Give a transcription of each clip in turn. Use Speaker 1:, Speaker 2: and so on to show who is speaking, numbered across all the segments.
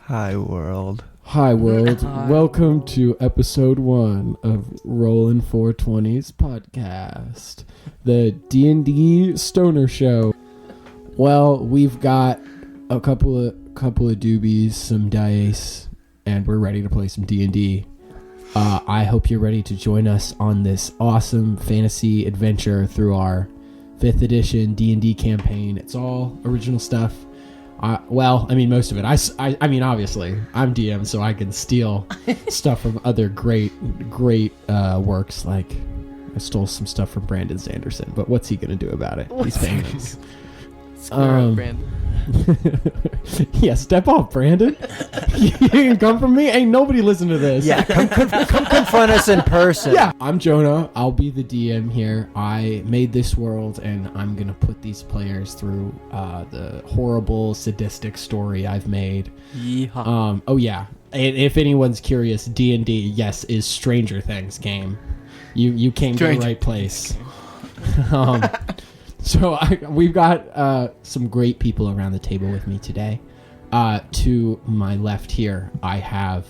Speaker 1: Hi, world.
Speaker 2: Hi, world. Welcome to episode 1 of Rollin' 420's podcast, the D&D Stoner Show. Well, we've got a couple of doobies, some dice, and we're ready to play some D&D. I hope you're ready to join us on this awesome fantasy adventure through our 5th edition D&D campaign. It's all original stuff. Most of it. I mean, obviously, I'm DM, so I can steal stuff from other great works. Like, I stole some stuff from Brandon Sanderson, but what's he gonna do about it? He's famous.
Speaker 3: Brandon.
Speaker 2: Yeah, step off, Brandon. You can come from me. Ain't nobody listen to this.
Speaker 1: Yeah, come confront us in person.
Speaker 2: Yeah, I'm Jonah. I'll be the DM here. I made this world, and I'm gonna put these players through the horrible, sadistic story I've made.
Speaker 3: Yeehaw.
Speaker 2: Oh yeah. If anyone's curious, D&D, yes, is Stranger Things game. You came to the right place. So we've got some great people around the table with me today. To my left here, I have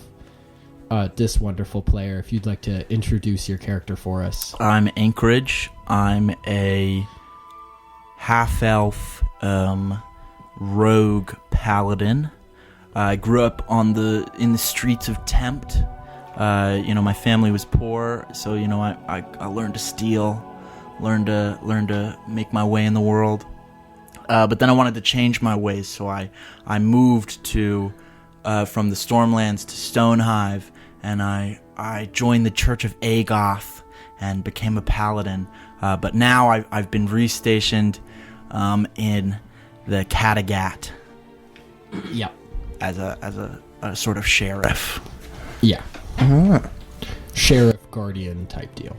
Speaker 2: this wonderful player. If you'd like to introduce your character for us.
Speaker 4: I'm Anchorage. I'm a half-elf rogue paladin. I grew up in the streets of Tempt. My family was poor, so I learned to steal. Learn to make my way in the world, but then I wanted to change my ways, so I moved to from the Stormlands to Stonehive, and I joined the Church of Agoth and became a paladin. But now I've been restationed in the Kattegat.
Speaker 2: Yep.
Speaker 4: As a sort of sheriff.
Speaker 2: Yeah. Sheriff guardian type deal.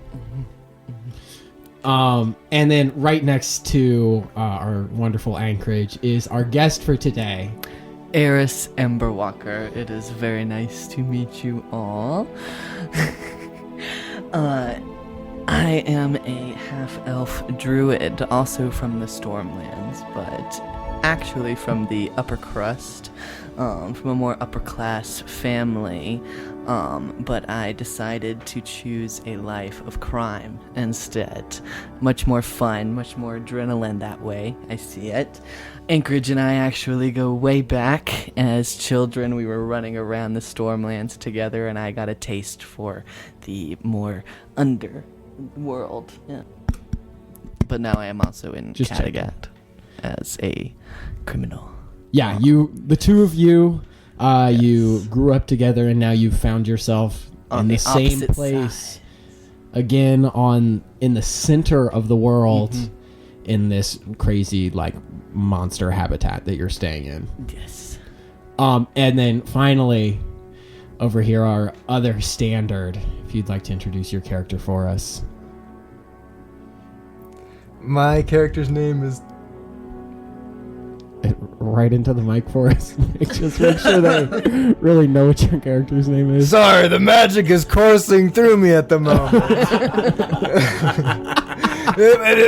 Speaker 2: And then right next to our wonderful Anchorage is our guest for today,
Speaker 3: Erris Emberwalker. It is very nice to meet you all. I am a half-elf druid, also from the Stormlands, but actually from the upper crust, from a more upper-class family. But I decided to choose a life of crime instead. Much more fun, much more adrenaline that way. I see it. Anchorage and I actually go way back. As children, we were running around the Stormlands together, and I got a taste for the more underworld. Yeah. But now I am also in Kattegat as a criminal.
Speaker 2: Yeah, the two of you... Yes. You grew up together, and now you've found yourself in the same place side. Again in the center of the world, in this crazy monster habitat that you're staying in.
Speaker 3: Yes.
Speaker 2: And then finally, over here, our other standard. If you'd like to introduce your character for us.
Speaker 1: My character's name is...
Speaker 2: Right into the mic for us. Just make sure they really know what your character's name is.
Speaker 1: Sorry, the magic is coursing through me at the moment.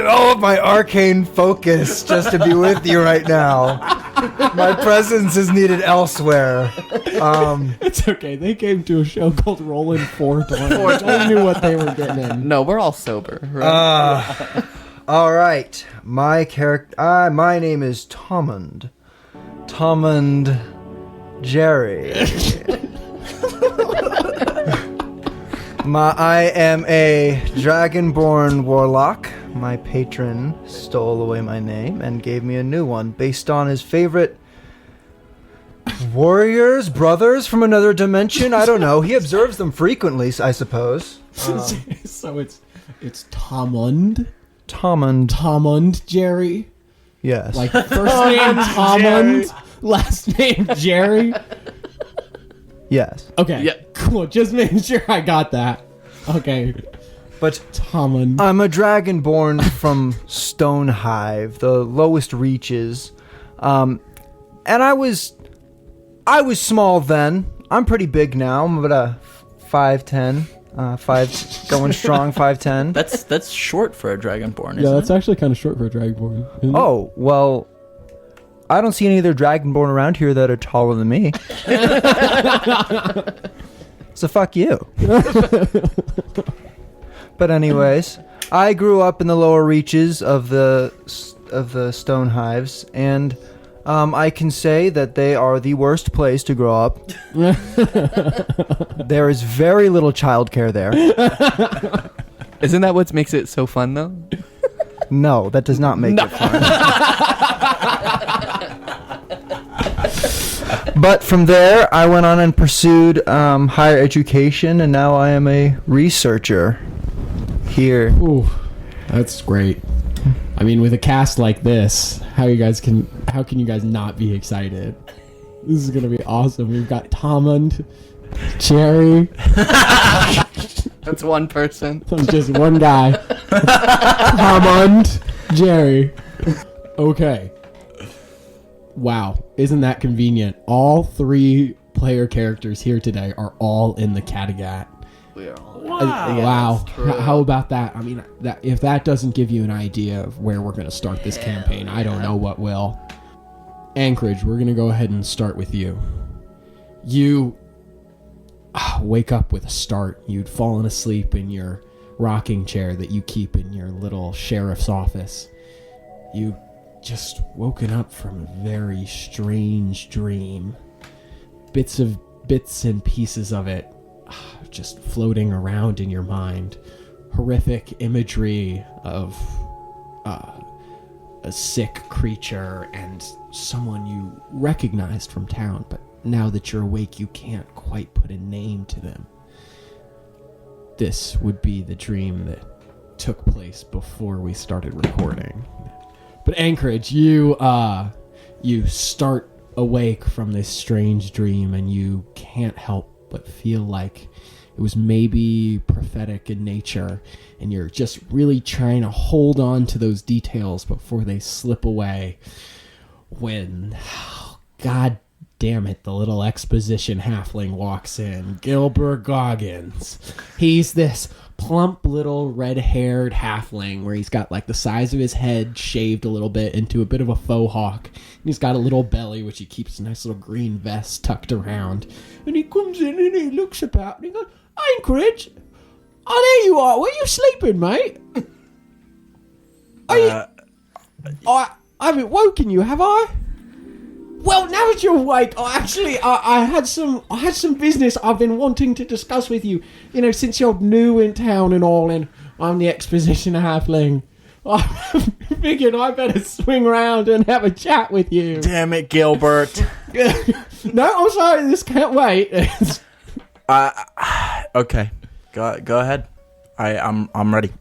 Speaker 1: All of my arcane focus just to be with you right now. My presence is needed elsewhere.
Speaker 2: It's okay. They came to a show called Rollin' 420. They knew what they were getting in.
Speaker 3: No, we're all sober, right?
Speaker 1: All right. My name is Tommund. Tommund Jerry. I am a dragonborn warlock. My patron stole away my name and gave me a new one based on his favorite warriors, brothers from another dimension. I don't know. He observes them frequently, I suppose.
Speaker 2: So it's Tommund.
Speaker 1: Tommund
Speaker 2: Jerry.
Speaker 1: Yes.
Speaker 2: Like first name Tommund, last name Jerry.
Speaker 1: Yes.
Speaker 2: Okay.
Speaker 3: Yeah.
Speaker 2: Cool. Just making sure I got that. Okay.
Speaker 1: But
Speaker 2: Tommund.
Speaker 1: I'm a dragonborn from Stonehive, the lowest reaches. And I was small then. I'm pretty big now. I'm about 5'10". 5 going strong, 5'10".
Speaker 4: That's short for a dragonborn, isn't it?
Speaker 2: Yeah, that's actually kind of short for a dragonborn.
Speaker 1: Oh, well, I don't see any other dragonborn around here that are taller than me. So fuck you. But anyways, I grew up in the lower reaches of the stone hives, and I can say that they are the worst place to grow up. There is very little childcare there.
Speaker 3: Isn't that what makes it so fun, though?
Speaker 1: No, that does not make it fun. But from there, I went on and pursued higher education, and now I am a researcher here.
Speaker 2: Ooh, that's great. I mean, with a cast like this, how can you guys not be excited? This is gonna be awesome. We've got Tommund, Jerry.
Speaker 3: That's one person.
Speaker 2: That's just one guy. Tommund, Jerry. Okay. Wow, isn't that convenient? All 3 player characters here today are all in the Kattegat.
Speaker 3: We are all.
Speaker 2: Wow. How about that? I mean, if that doesn't give you an idea of where we're going to start this campaign, I don't know what will. Anchorage, we're going to go ahead and start with you. You wake up with a start. You'd fallen asleep in your rocking chair that you keep in your little sheriff's office. You just woken up from a very strange dream. Bits and pieces of it just floating around in your mind. Horrific imagery of a sick creature and someone you recognized from town, but now that you're awake, you can't quite put a name to them. This would be the dream that took place before we started recording. But Anchorage, you start awake from this strange dream, and you can't help but feel like it was maybe prophetic in nature, and you're just really trying to hold on to those details before they slip away. When, God damn it, the little exposition halfling walks in. Gilbert Goggins. He's this plump little red-haired halfling where he's got like the size of his head shaved a little bit into a bit of a faux hawk. And he's got a little belly which he keeps a nice little green vest tucked around. And he comes in and he looks about and he goes, Anchorage, oh, there you are. Were you sleeping, mate? Are you... I haven't woken you, have I? Well, now that you're awake, I had some business I've been wanting to discuss with you. You know, since you're new in town and all, and I'm the exposition halfling, I figured I better swing around and have a chat with you.
Speaker 4: Damn it, Gilbert.
Speaker 2: No, I'm sorry, this can't wait.
Speaker 4: Okay, go ahead. I'm ready.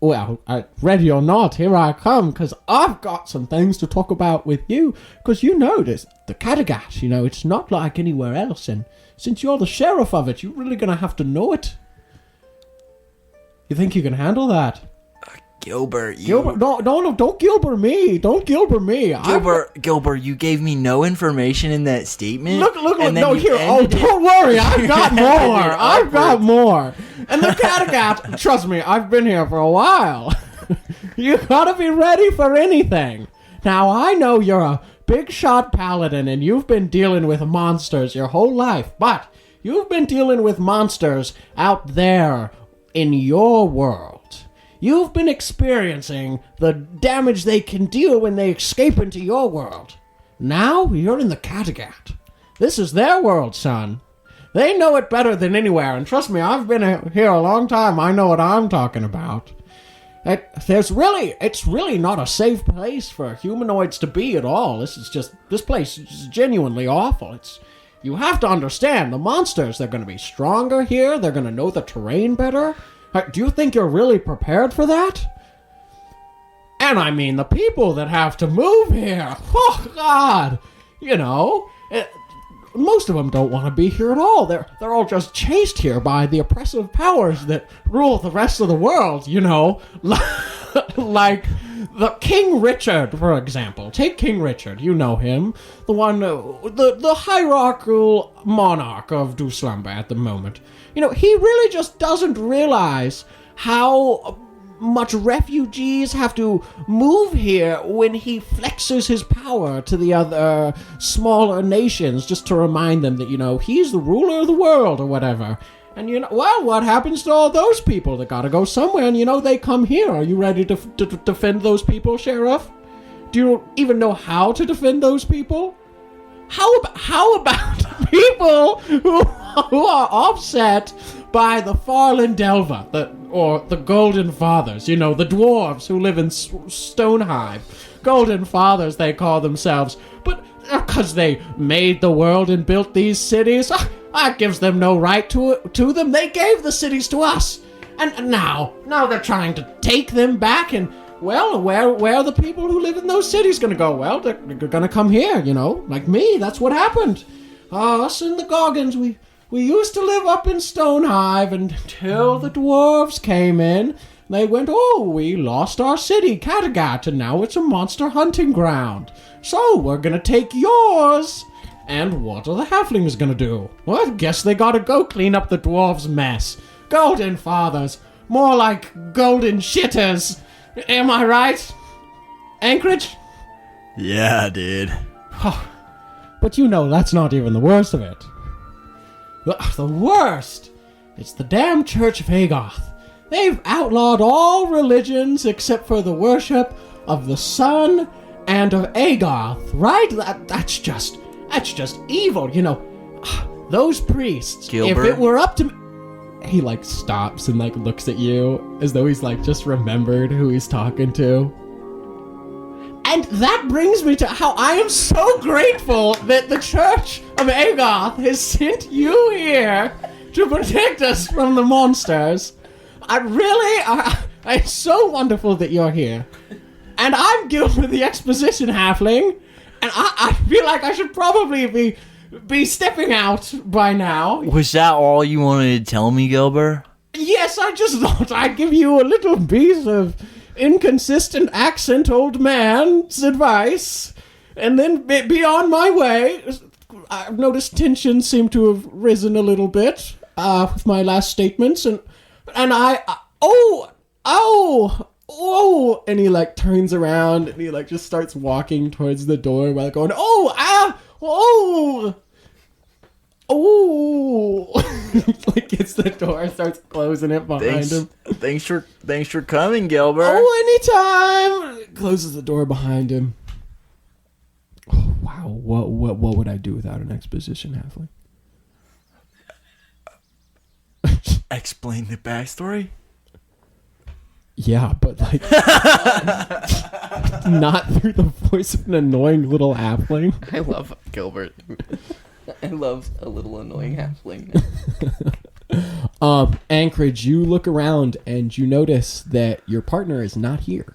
Speaker 2: Well, ready or not, here I come, because I've got some things to talk about with you, because you know this, the Kattegat, you know, it's not like anywhere else, and since you're the sheriff of it, you're really going to have to know it. You think you can handle that?
Speaker 4: Gilbert,
Speaker 2: no, don't Gilbert me. Don't Gilbert me.
Speaker 4: Gilbert, you gave me no information in that statement.
Speaker 2: Look, no, here, don't worry, I've got more. I've got more. And the Kattegat, trust me, I've been here for a while. You gotta be ready for anything. Now, I know you're a big shot paladin and you've been dealing with monsters your whole life, but you've been dealing with monsters out there in your world. You've been experiencing the damage they can deal when they escape into your world. Now you're in the Kattegat. This is their world, son. They know it better than anywhere, and trust me, I've been here a long time. I know what I'm talking about. It's really not a safe place for humanoids to be at all. This place is genuinely awful. You have to understand, the monsters, they're going to be stronger here. They're going to know the terrain better. Do you think you're really prepared for that? And I mean the people that have to move here. Oh, God. You know, most of them don't want to be here at all. They're all just chased here by the oppressive powers that rule the rest of the world, you know. Like the King Richard, for example. Take King Richard, you know him. The one, the hierarchical monarch of Dou'Slumba at the moment. You know, he really just doesn't realize how much refugees have to move here when he flexes his power to the other smaller nations, just to remind them that, he's the ruler of the world or whatever. And, what happens to all those people? They gotta go somewhere, and, they come here. Are you ready to defend those people, Sheriff? Do you even know how to defend those people? How about people who are offset by the Farland Delva, or the Golden Fathers, the dwarves who live in Stonehive. Golden Fathers, they call themselves, but because they made the world and built these cities, that gives them no right to them. They gave the cities to us, and now they're trying to take them back, and well, where are the people who live in those cities gonna go? Well, they're gonna come here, like me. That's what happened. Us and the Goggins, we used to live up in Stonehive until the dwarves came in. They went, we lost our city, Kattegat, and now it's a monster hunting ground. So we're gonna take yours. And what are the halflings gonna do? Well, I guess they gotta go clean up the dwarves' mess. Golden Fathers, more like golden shitters. Am I right? Anchorage?
Speaker 4: Yeah, dude.
Speaker 2: But that's not even the worst of it. The worst! It's the damn Church of Agoth. They've outlawed all religions except for the worship of the sun and of Agoth, right? That's just evil, Those priests,
Speaker 4: Gilbert?
Speaker 2: if it were up to me... He, stops and, looks at you as though he's, just remembered who he's talking to. And that brings me to how I am so grateful that the Church of Agoth has sent you here to protect us from the monsters. It's so wonderful that you're here. And I'm Gilbert the Exposition Halfling, and I feel like I should probably be stepping out by now.
Speaker 4: Was that all you wanted to tell me, Gilbert?
Speaker 2: Yes, I just thought I'd give you a little piece of inconsistent accent old man's advice, and then be on my way. I've noticed tensions seem to have risen a little bit with my last statements, and I and he turns around and he just starts walking towards the door while going gets the door and starts closing it behind him.
Speaker 4: Thanks for coming, Gilbert.
Speaker 2: Anytime. Closes the door behind him. Oh wow, what would I do without an exposition halfling?
Speaker 4: Explain the backstory?
Speaker 2: Yeah, but not through the voice of an annoying little halfling.
Speaker 3: I love Gilbert. I love a little annoying halfling.
Speaker 2: Anchorage, you look around and you notice that your partner is not here.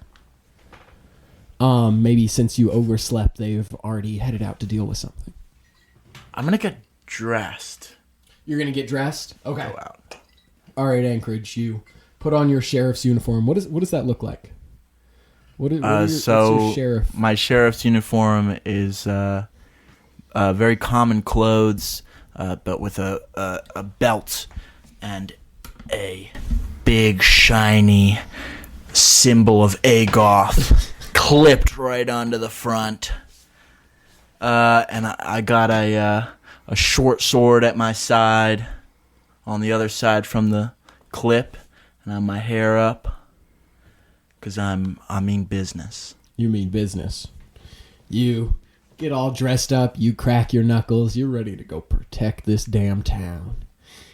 Speaker 2: Maybe since you overslept, they've already headed out to deal with something.
Speaker 4: I'm gonna get dressed.
Speaker 2: You're gonna get dressed? Okay.
Speaker 4: Go out.
Speaker 2: All right, Anchorage, you put on your sheriff's uniform. What does that look like? What's your sheriff?
Speaker 4: My sheriff's uniform is very common clothes, but with a belt and a big shiny symbol of Agoth clipped right onto the front. And I got a short sword at my side, on the other side from the clip, and I have my hair up, because I mean business.
Speaker 2: You mean business. You get all dressed up, you crack your knuckles, you're ready to go protect this damn town.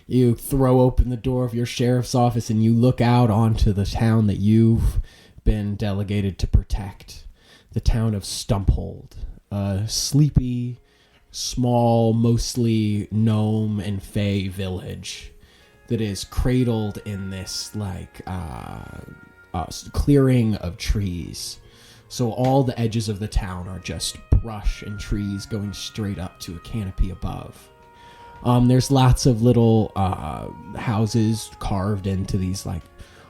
Speaker 2: You throw open the door of your sheriff's office and you look out onto the town that you've been delegated to protect. The town of Stumphold. A sleepy, small, mostly gnome and fae village that is cradled in this clearing of trees. So all the edges of the town are just brush and trees going straight up to a canopy above. There's lots of little houses carved into these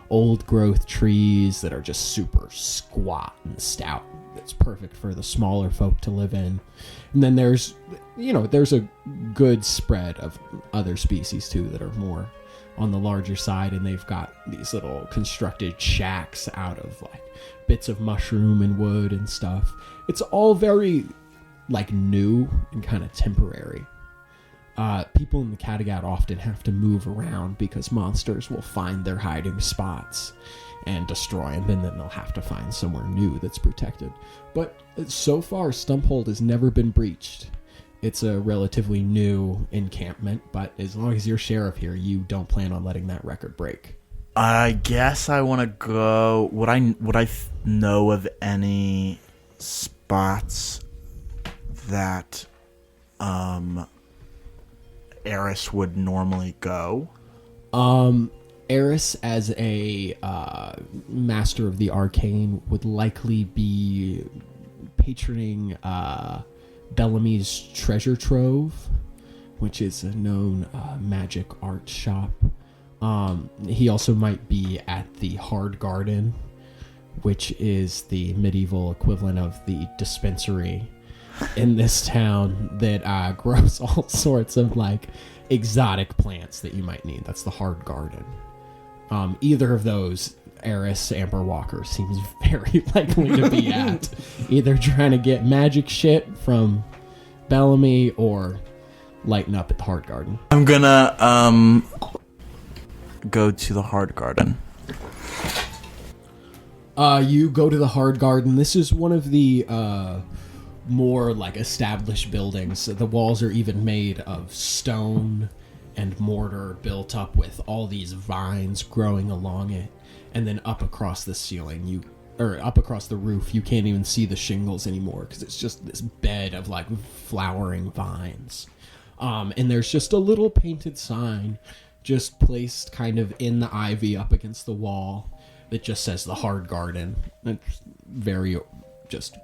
Speaker 2: old growth trees that are just super squat and stout. That's perfect for the smaller folk to live in. And then there's a good spread of other species too that are more on the larger side, and they've got these little constructed shacks out of like bits of mushroom and wood and stuff. It's all very like new and kind of temporary. People in the Kattegat often have to move around because monsters will find their hiding spots and destroy them, and then they'll have to find somewhere new that's protected. But so far, Stumphold has never been breached. It's a relatively new encampment, but as long as you're sheriff here, you don't plan on letting that record break.
Speaker 4: I guess I want to go. Would I know of any spots that Erris would normally go?
Speaker 2: Erris, as a master of the arcane, would likely be patroning Bellamy's Treasure Trove, which is a known magic art shop. He also might be at the Hard Garden, which is the medieval equivalent of the dispensary in this town that grows all sorts of like exotic plants that you might need. That's the Hard Garden. Either of those, Erris Amber Walker seems very likely to be at. Either trying to get magic shit from Bellamy or lighten up at the Hard Garden.
Speaker 4: I'm gonna go to the Hard Garden.
Speaker 2: You go to the Hard Garden. This is one of the more like established buildings. The walls are even made of stone and mortar, built up with all these vines growing along it. And then up across the ceiling, up across the roof, you can't even see the shingles anymore because it's just this bed of like flowering vines. And there's just a little painted sign just placed kind of in the ivy up against the wall that just says the Hard Garden. It's very just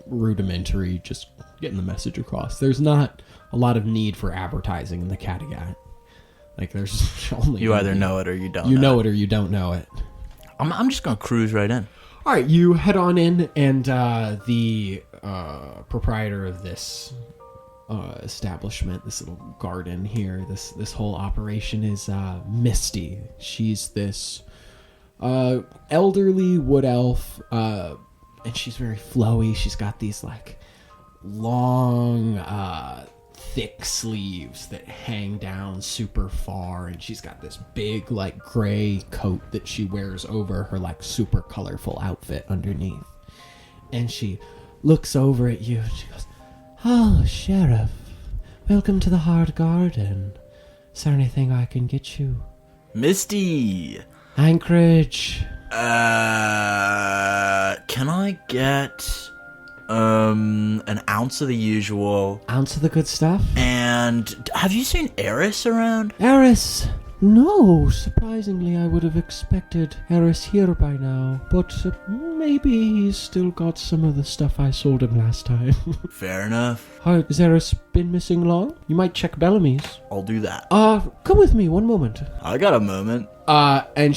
Speaker 2: rudimentary, just getting the message across. There's not a lot of need for advertising in the Kattegat. Like there's only
Speaker 4: you either know it or you don't.
Speaker 2: You know it or you don't know it.
Speaker 4: I'm just gonna cruise right in.
Speaker 2: All right, you head on in, and the proprietor of this establishment, this little garden here, this whole operation is Misty. She's this elderly wood elf, and she's very flowy. She's got these like long thick sleeves that hang down super far, and she's got this big like gray coat that she wears over her like super colorful outfit underneath. And she looks over at you and she goes, "Oh, Sheriff, welcome to the Hard Garden. Is there anything I can get you?"
Speaker 4: Misty!
Speaker 2: Anchorage.
Speaker 4: Can I get an ounce of the usual?
Speaker 2: Ounce of the good stuff?
Speaker 4: And have you seen Erris around?
Speaker 2: Erris? No, surprisingly I would have expected Erris here by now, but maybe he's still got some of the stuff I sold him last time.
Speaker 4: Fair enough.
Speaker 2: Has Erris been missing long? You might check Bellamy's.
Speaker 4: I'll do that.
Speaker 2: Come with me, one moment.
Speaker 4: I got a moment.
Speaker 2: And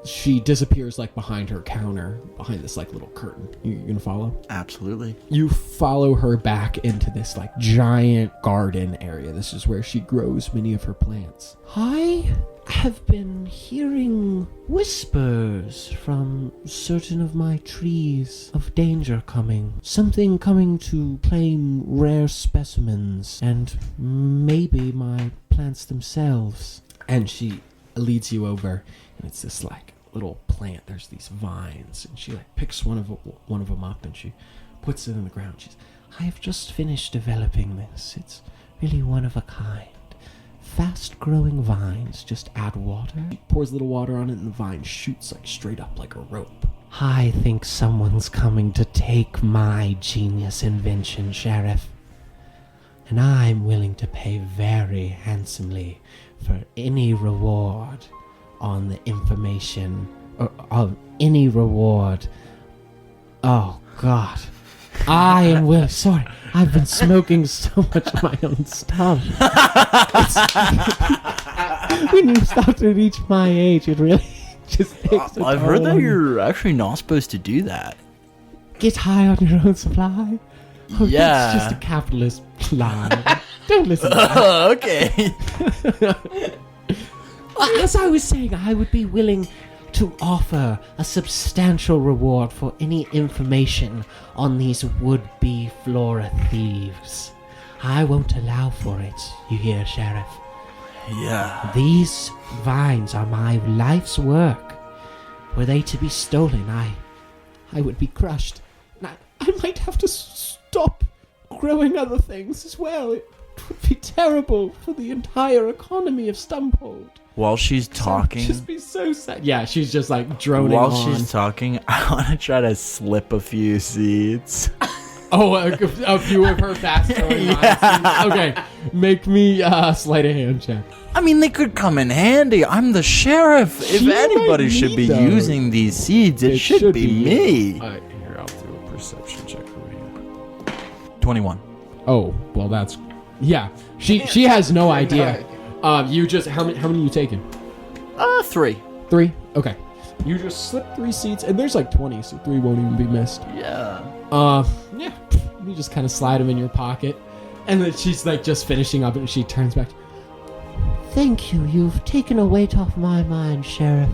Speaker 2: she disappears like behind her counter, behind this like little curtain. You gonna follow?
Speaker 4: Absolutely.
Speaker 2: You follow her back into this like giant garden area. This is where she grows many of her plants. I have been hearing whispers from certain of my trees of danger coming. Something coming to claim rare specimens and maybe my plants themselves. And she leads you over, and it's this like little plant. There's these vines, and she like picks one of them up and she puts it in the ground. I have just finished developing this. It's really one of a kind. Fast growing vines. Just add water. She pours a little water on it, and the vine shoots like straight up like a rope. I think someone's coming to take my genius invention, Sheriff. And I'm willing to pay very handsomely for any reward on the information, or of any reward. Oh, God. I am willing. Sorry, I've been smoking so much of my own stuff. When you start to reach my age, it really just takes a
Speaker 4: I've heard
Speaker 2: toll.
Speaker 4: that you're actually not supposed to do that.
Speaker 2: Get high on your own supply? Oh,
Speaker 4: Yeah.
Speaker 2: That's just a capitalist lie. Don't listen to that.
Speaker 4: Okay.
Speaker 2: As I was saying, I would be willing to offer a substantial reward for any information on these would-be flora thieves. I won't allow for it, you hear, Sheriff?
Speaker 4: Yeah.
Speaker 2: These vines are my life's work. Were they to be stolen, I would be crushed. I might have to stop growing other things as well. It would be terrible for the entire economy of Stumphold.
Speaker 4: While she's talking...
Speaker 2: Just be so sad. Yeah, she's just like droning
Speaker 4: While
Speaker 2: on.
Speaker 4: she's talking, I want to try to slip a few seeds.
Speaker 2: Oh, a few of her fast-growing vines. Okay, make me sleight of hand check.
Speaker 4: I mean, they could come in handy. I'm the sheriff. If
Speaker 2: She
Speaker 4: anybody
Speaker 2: might
Speaker 4: should
Speaker 2: need
Speaker 4: be
Speaker 2: those.
Speaker 4: using these seeds, it should be me.
Speaker 2: Here, I'll do a perception check for you.
Speaker 4: 21.
Speaker 2: Oh, well, that's... Yeah, she has no idea. You just... How many you taking?
Speaker 4: 3.
Speaker 2: 3? Okay. You just slip 3 seeds, and there's like 20, so 3 won't even be missed.
Speaker 4: Yeah.
Speaker 2: Yeah. You just kind of slide them in your pocket, and then she's like just finishing up, and she turns back. Thank you. You've taken a weight off my mind, Sheriff.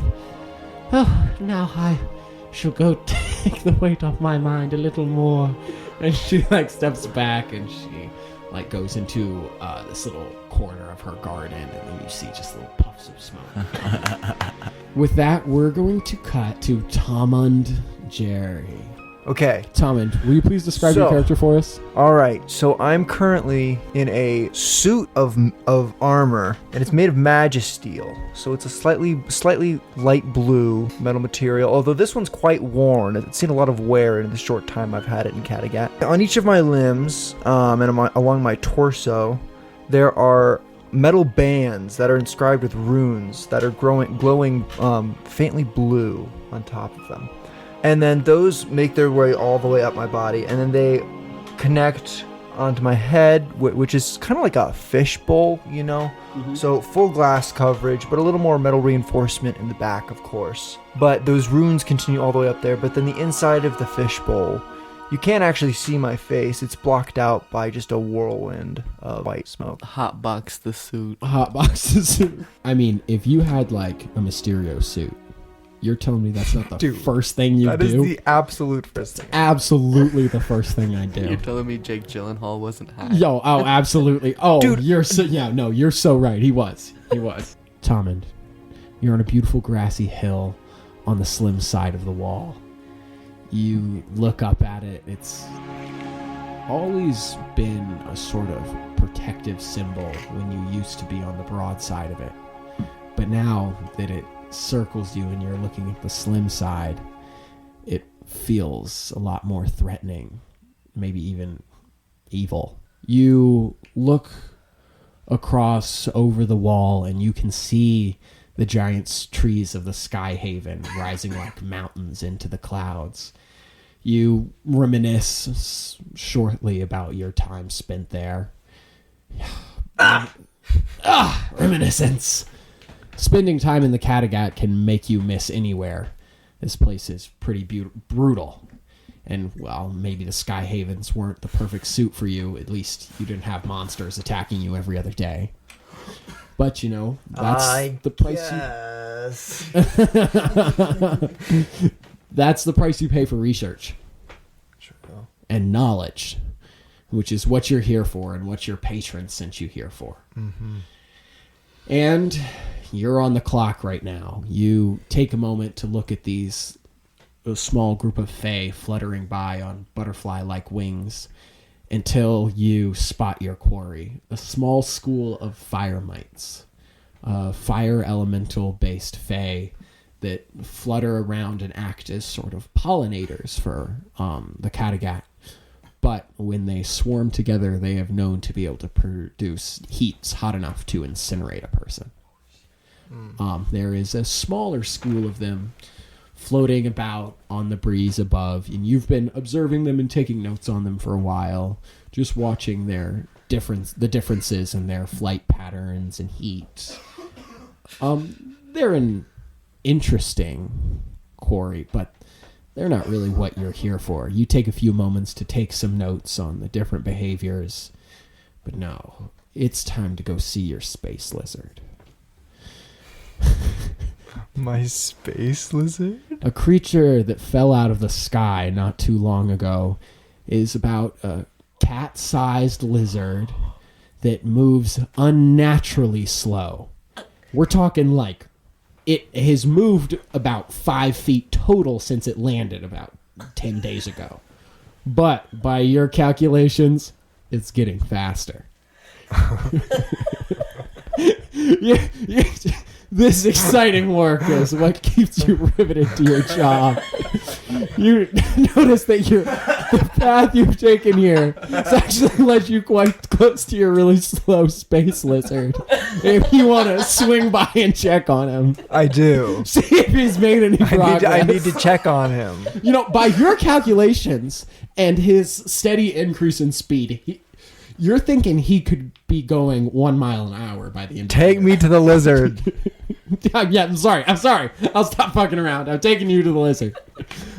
Speaker 2: Oh, now I shall go take the weight off my mind a little more. And she like steps back, and she like goes into this little corner of her garden, and then you see just little puffs of smoke. With that, we're going to cut to Tommund Jerry.
Speaker 1: Okay.
Speaker 2: Tommund, will you please describe your character for us?
Speaker 1: All right. So I'm currently in a suit of armor, and it's made of magisteel. So it's a slightly light blue metal material. Although this one's quite worn. It's seen a lot of wear in the short time I've had it in Kattegat. On each of my limbs, and along my torso, there are metal bands that are inscribed with runes that are glowing faintly blue on top of them. And then those make their way all the way up my body, and then they connect onto my head, which is kind of like a fishbowl, you know? Mm-hmm. So full glass coverage, but a little more metal reinforcement in the back, of course. But those runes continue all the way up there, but then the inside of the fishbowl, you can't actually see my face. It's blocked out by just a whirlwind of white smoke.
Speaker 3: Hotbox the suit.
Speaker 2: Hotbox the suit. I mean, if you had like a Mysterio suit, you're telling me that's not the first thing you do?
Speaker 1: That is the absolute first thing.
Speaker 2: Absolutely the first thing I do.
Speaker 3: You're telling me Jake Gyllenhaal wasn't high?
Speaker 2: Yo, oh, absolutely. Oh,
Speaker 1: Dude.
Speaker 2: you're so right. He was. Tommund, you're on a beautiful grassy hill on the slim side of the wall. You look up at it. It's always been a sort of protective symbol when you used to be on the broad side of it. But now that it circles you and you're looking at the slim side, it feels a lot more threatening, maybe even evil. You look across over the wall and you can see the giant trees of the Sky Haven rising like mountains into the clouds. You reminisce shortly about your time spent there. Reminiscence. Spending time in the Kattegat can make you miss anywhere. This place is pretty brutal. And, well, maybe the Sky Havens weren't the perfect suit for you. At least you didn't have monsters attacking you every other day. But, you know, that's the price that's the price you pay for research.
Speaker 1: True.
Speaker 2: And knowledge, which is what you're here for and what your patron sent you here for.
Speaker 1: Mm-hmm.
Speaker 2: And you're on the clock right now. You take a moment to look at a small group of fae fluttering by on butterfly-like wings until you spot your quarry, a small school of fire mites, fire elemental-based fae that flutter around and act as sort of pollinators for the Kattegat. But when they swarm together, they have known to be able to produce heats hot enough to incinerate a person. There is a smaller school of them floating about on the breeze above, and you've been observing them and taking notes on them for a while, just watching the differences in their flight patterns and heat. They're an interesting quarry, but they're not really what you're here for. You take a few moments to take some notes on the different behaviors, but no, it's time to go see your space lizard.
Speaker 1: My space lizard?
Speaker 2: A creature that fell out of the sky not too long ago is about a cat-sized lizard that moves unnaturally slow. We're talking like it has moved about 5 feet total since it landed about 10 days ago. But by your calculations, it's getting faster. yeah. This exciting work is what keeps you riveted to your job. You notice that the path you've taken here has actually led you quite close to your really slow space lizard. If you want to swing by and check on him.
Speaker 1: I do.
Speaker 2: See if he's made any progress.
Speaker 1: I need to check on him.
Speaker 2: You know, by your calculations and his steady increase in speed, you're thinking he could be going 1 mile an hour by the end of the
Speaker 1: Take me to the lizard.
Speaker 2: Yeah, I'm sorry. I'll stop fucking around. I'm taking you to the lizard.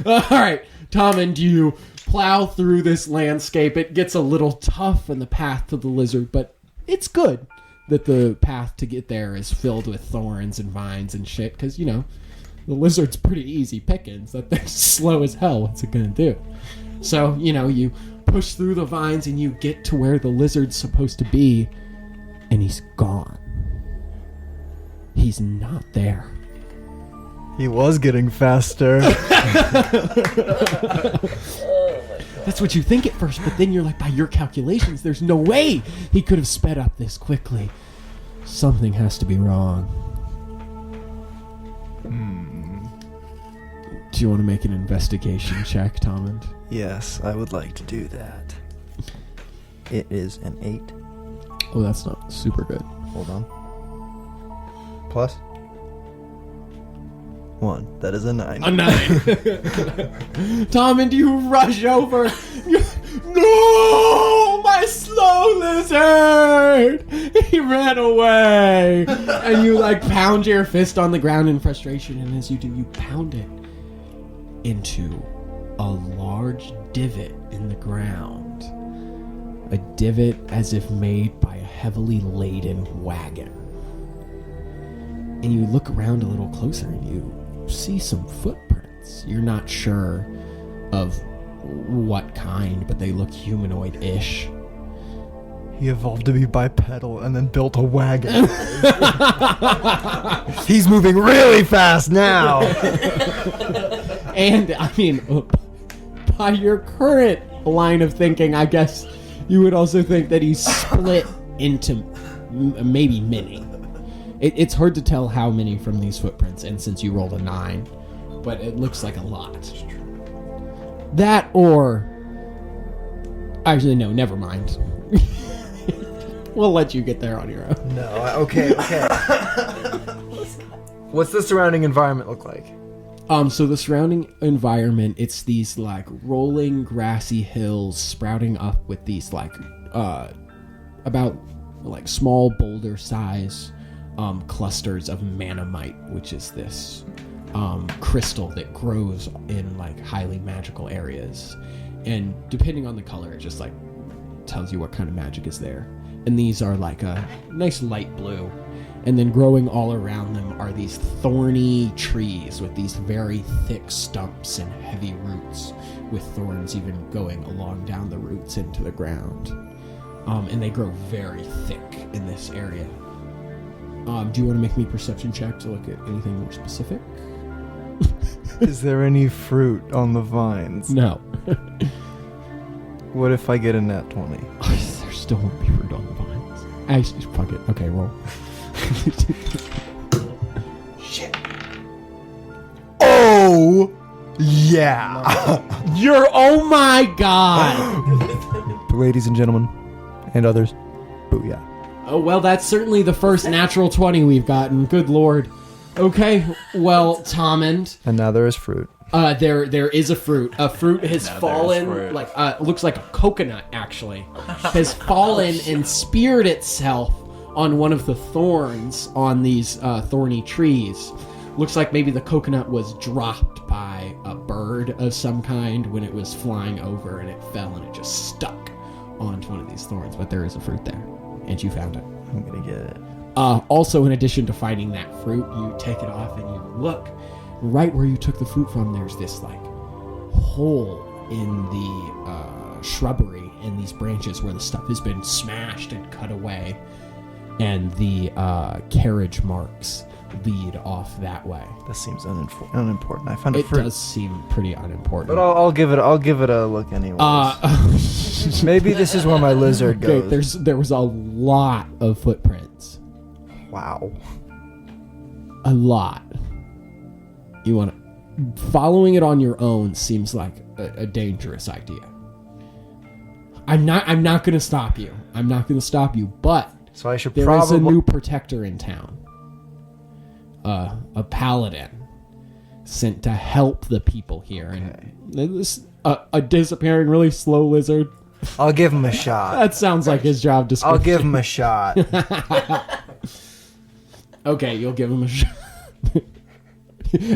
Speaker 2: All right, Tommund, you plow through this landscape. It gets a little tough in the path to the lizard, but it's good that the path to get there is filled with thorns and vines and shit, because, you know, the lizard's pretty easy pickings. That thing's slow as hell. What's it gonna do? So, you know, you push through the vines and you get to where the lizard's supposed to be, and he's gone. He's not there.
Speaker 1: He was getting faster.
Speaker 2: That's what you think at first, but then you're like, by your calculations, there's no way he could have sped up this quickly. Something has to be wrong. Do you want to make an investigation check, Tommund?
Speaker 1: Yes, I would like to do that. It is an 8.
Speaker 2: Oh, that's not super good.
Speaker 1: Hold on. Plus 1. That is a 9.
Speaker 2: A 9. Tommund, you rush over. No, my slow lizard! He ran away. And you like pound your fist on the ground in frustration, and as you do, you pound it into a large divot in the ground. A divot as if made by a heavily laden wagon. And you look around a little closer and you see some footprints. You're not sure of what kind, but they look humanoid-ish.
Speaker 1: He evolved to be bipedal and then built a wagon. He's moving really fast now.
Speaker 2: And, I mean, by your current line of thinking, I guess you would also think that he's split into maybe many. It's hard to tell how many from these footprints, and since you rolled a 9, but it looks like a lot. That or... Actually, no, never mind. We'll let you get there on your own.
Speaker 1: No, okay. What's the surrounding environment look like?
Speaker 2: So the surrounding environment, it's these like rolling grassy hills sprouting up with these like about like small boulder size clusters of manamite, which is this crystal that grows in like highly magical areas, and depending on the color, it just like tells you what kind of magic is there. And these are like a nice light blue. And then growing all around them are these thorny trees with these very thick stumps and heavy roots, with thorns even going along down the roots into the ground. And they grow very thick in this area. Do you want to make me a perception check to look at anything more specific?
Speaker 1: Is there any fruit on the vines?
Speaker 2: No.
Speaker 1: What if I get a nat 20?
Speaker 2: There still won't be fruit on the vines. Actually, fuck it. Okay, roll.
Speaker 1: Shit. Oh, yeah.
Speaker 2: Oh my god.
Speaker 1: Ladies and gentlemen, and others, booyah.
Speaker 2: Oh, well, that's certainly the first natural 20 we've gotten. Good lord. Okay, well, Tommund.
Speaker 1: And now there is fruit.
Speaker 2: There is a fruit. A fruit has
Speaker 4: Now
Speaker 2: fallen,
Speaker 4: there's fruit.
Speaker 2: like, looks like a coconut, actually. Has fallen and speared itself on one of the thorns on these thorny trees. Looks like maybe the coconut was dropped by a bird of some kind when it was flying over, and it fell and it just stuck onto one of these thorns. But there is a fruit there, and you found it.
Speaker 1: I'm gonna get it.
Speaker 2: Also, in addition to finding that fruit, you take it off and you look right where you took the fruit from. There's this like hole in the shrubbery and these branches where the stuff has been smashed and cut away, and the carriage marks lead off that way.
Speaker 1: That seems unimportant. I found a
Speaker 2: It
Speaker 1: fruit.
Speaker 2: does seem pretty unimportant.
Speaker 1: But I'll give it a look anyway. Maybe this is where my lizard goes.
Speaker 2: Okay, there was a lot of footprints.
Speaker 1: Wow.
Speaker 2: A lot. You want to... Following it on your own seems like a dangerous idea. I'm not going to stop you. I'm not going to stop you, but
Speaker 1: So I should
Speaker 2: there
Speaker 1: probably...
Speaker 2: is a new protector in town. A paladin sent to help the people here.
Speaker 1: Okay.
Speaker 2: And this a disappearing really slow lizard.
Speaker 1: I'll give him a shot.
Speaker 2: That sounds like his job description.
Speaker 1: I'll give him a shot.
Speaker 2: Okay, you'll give him a shot.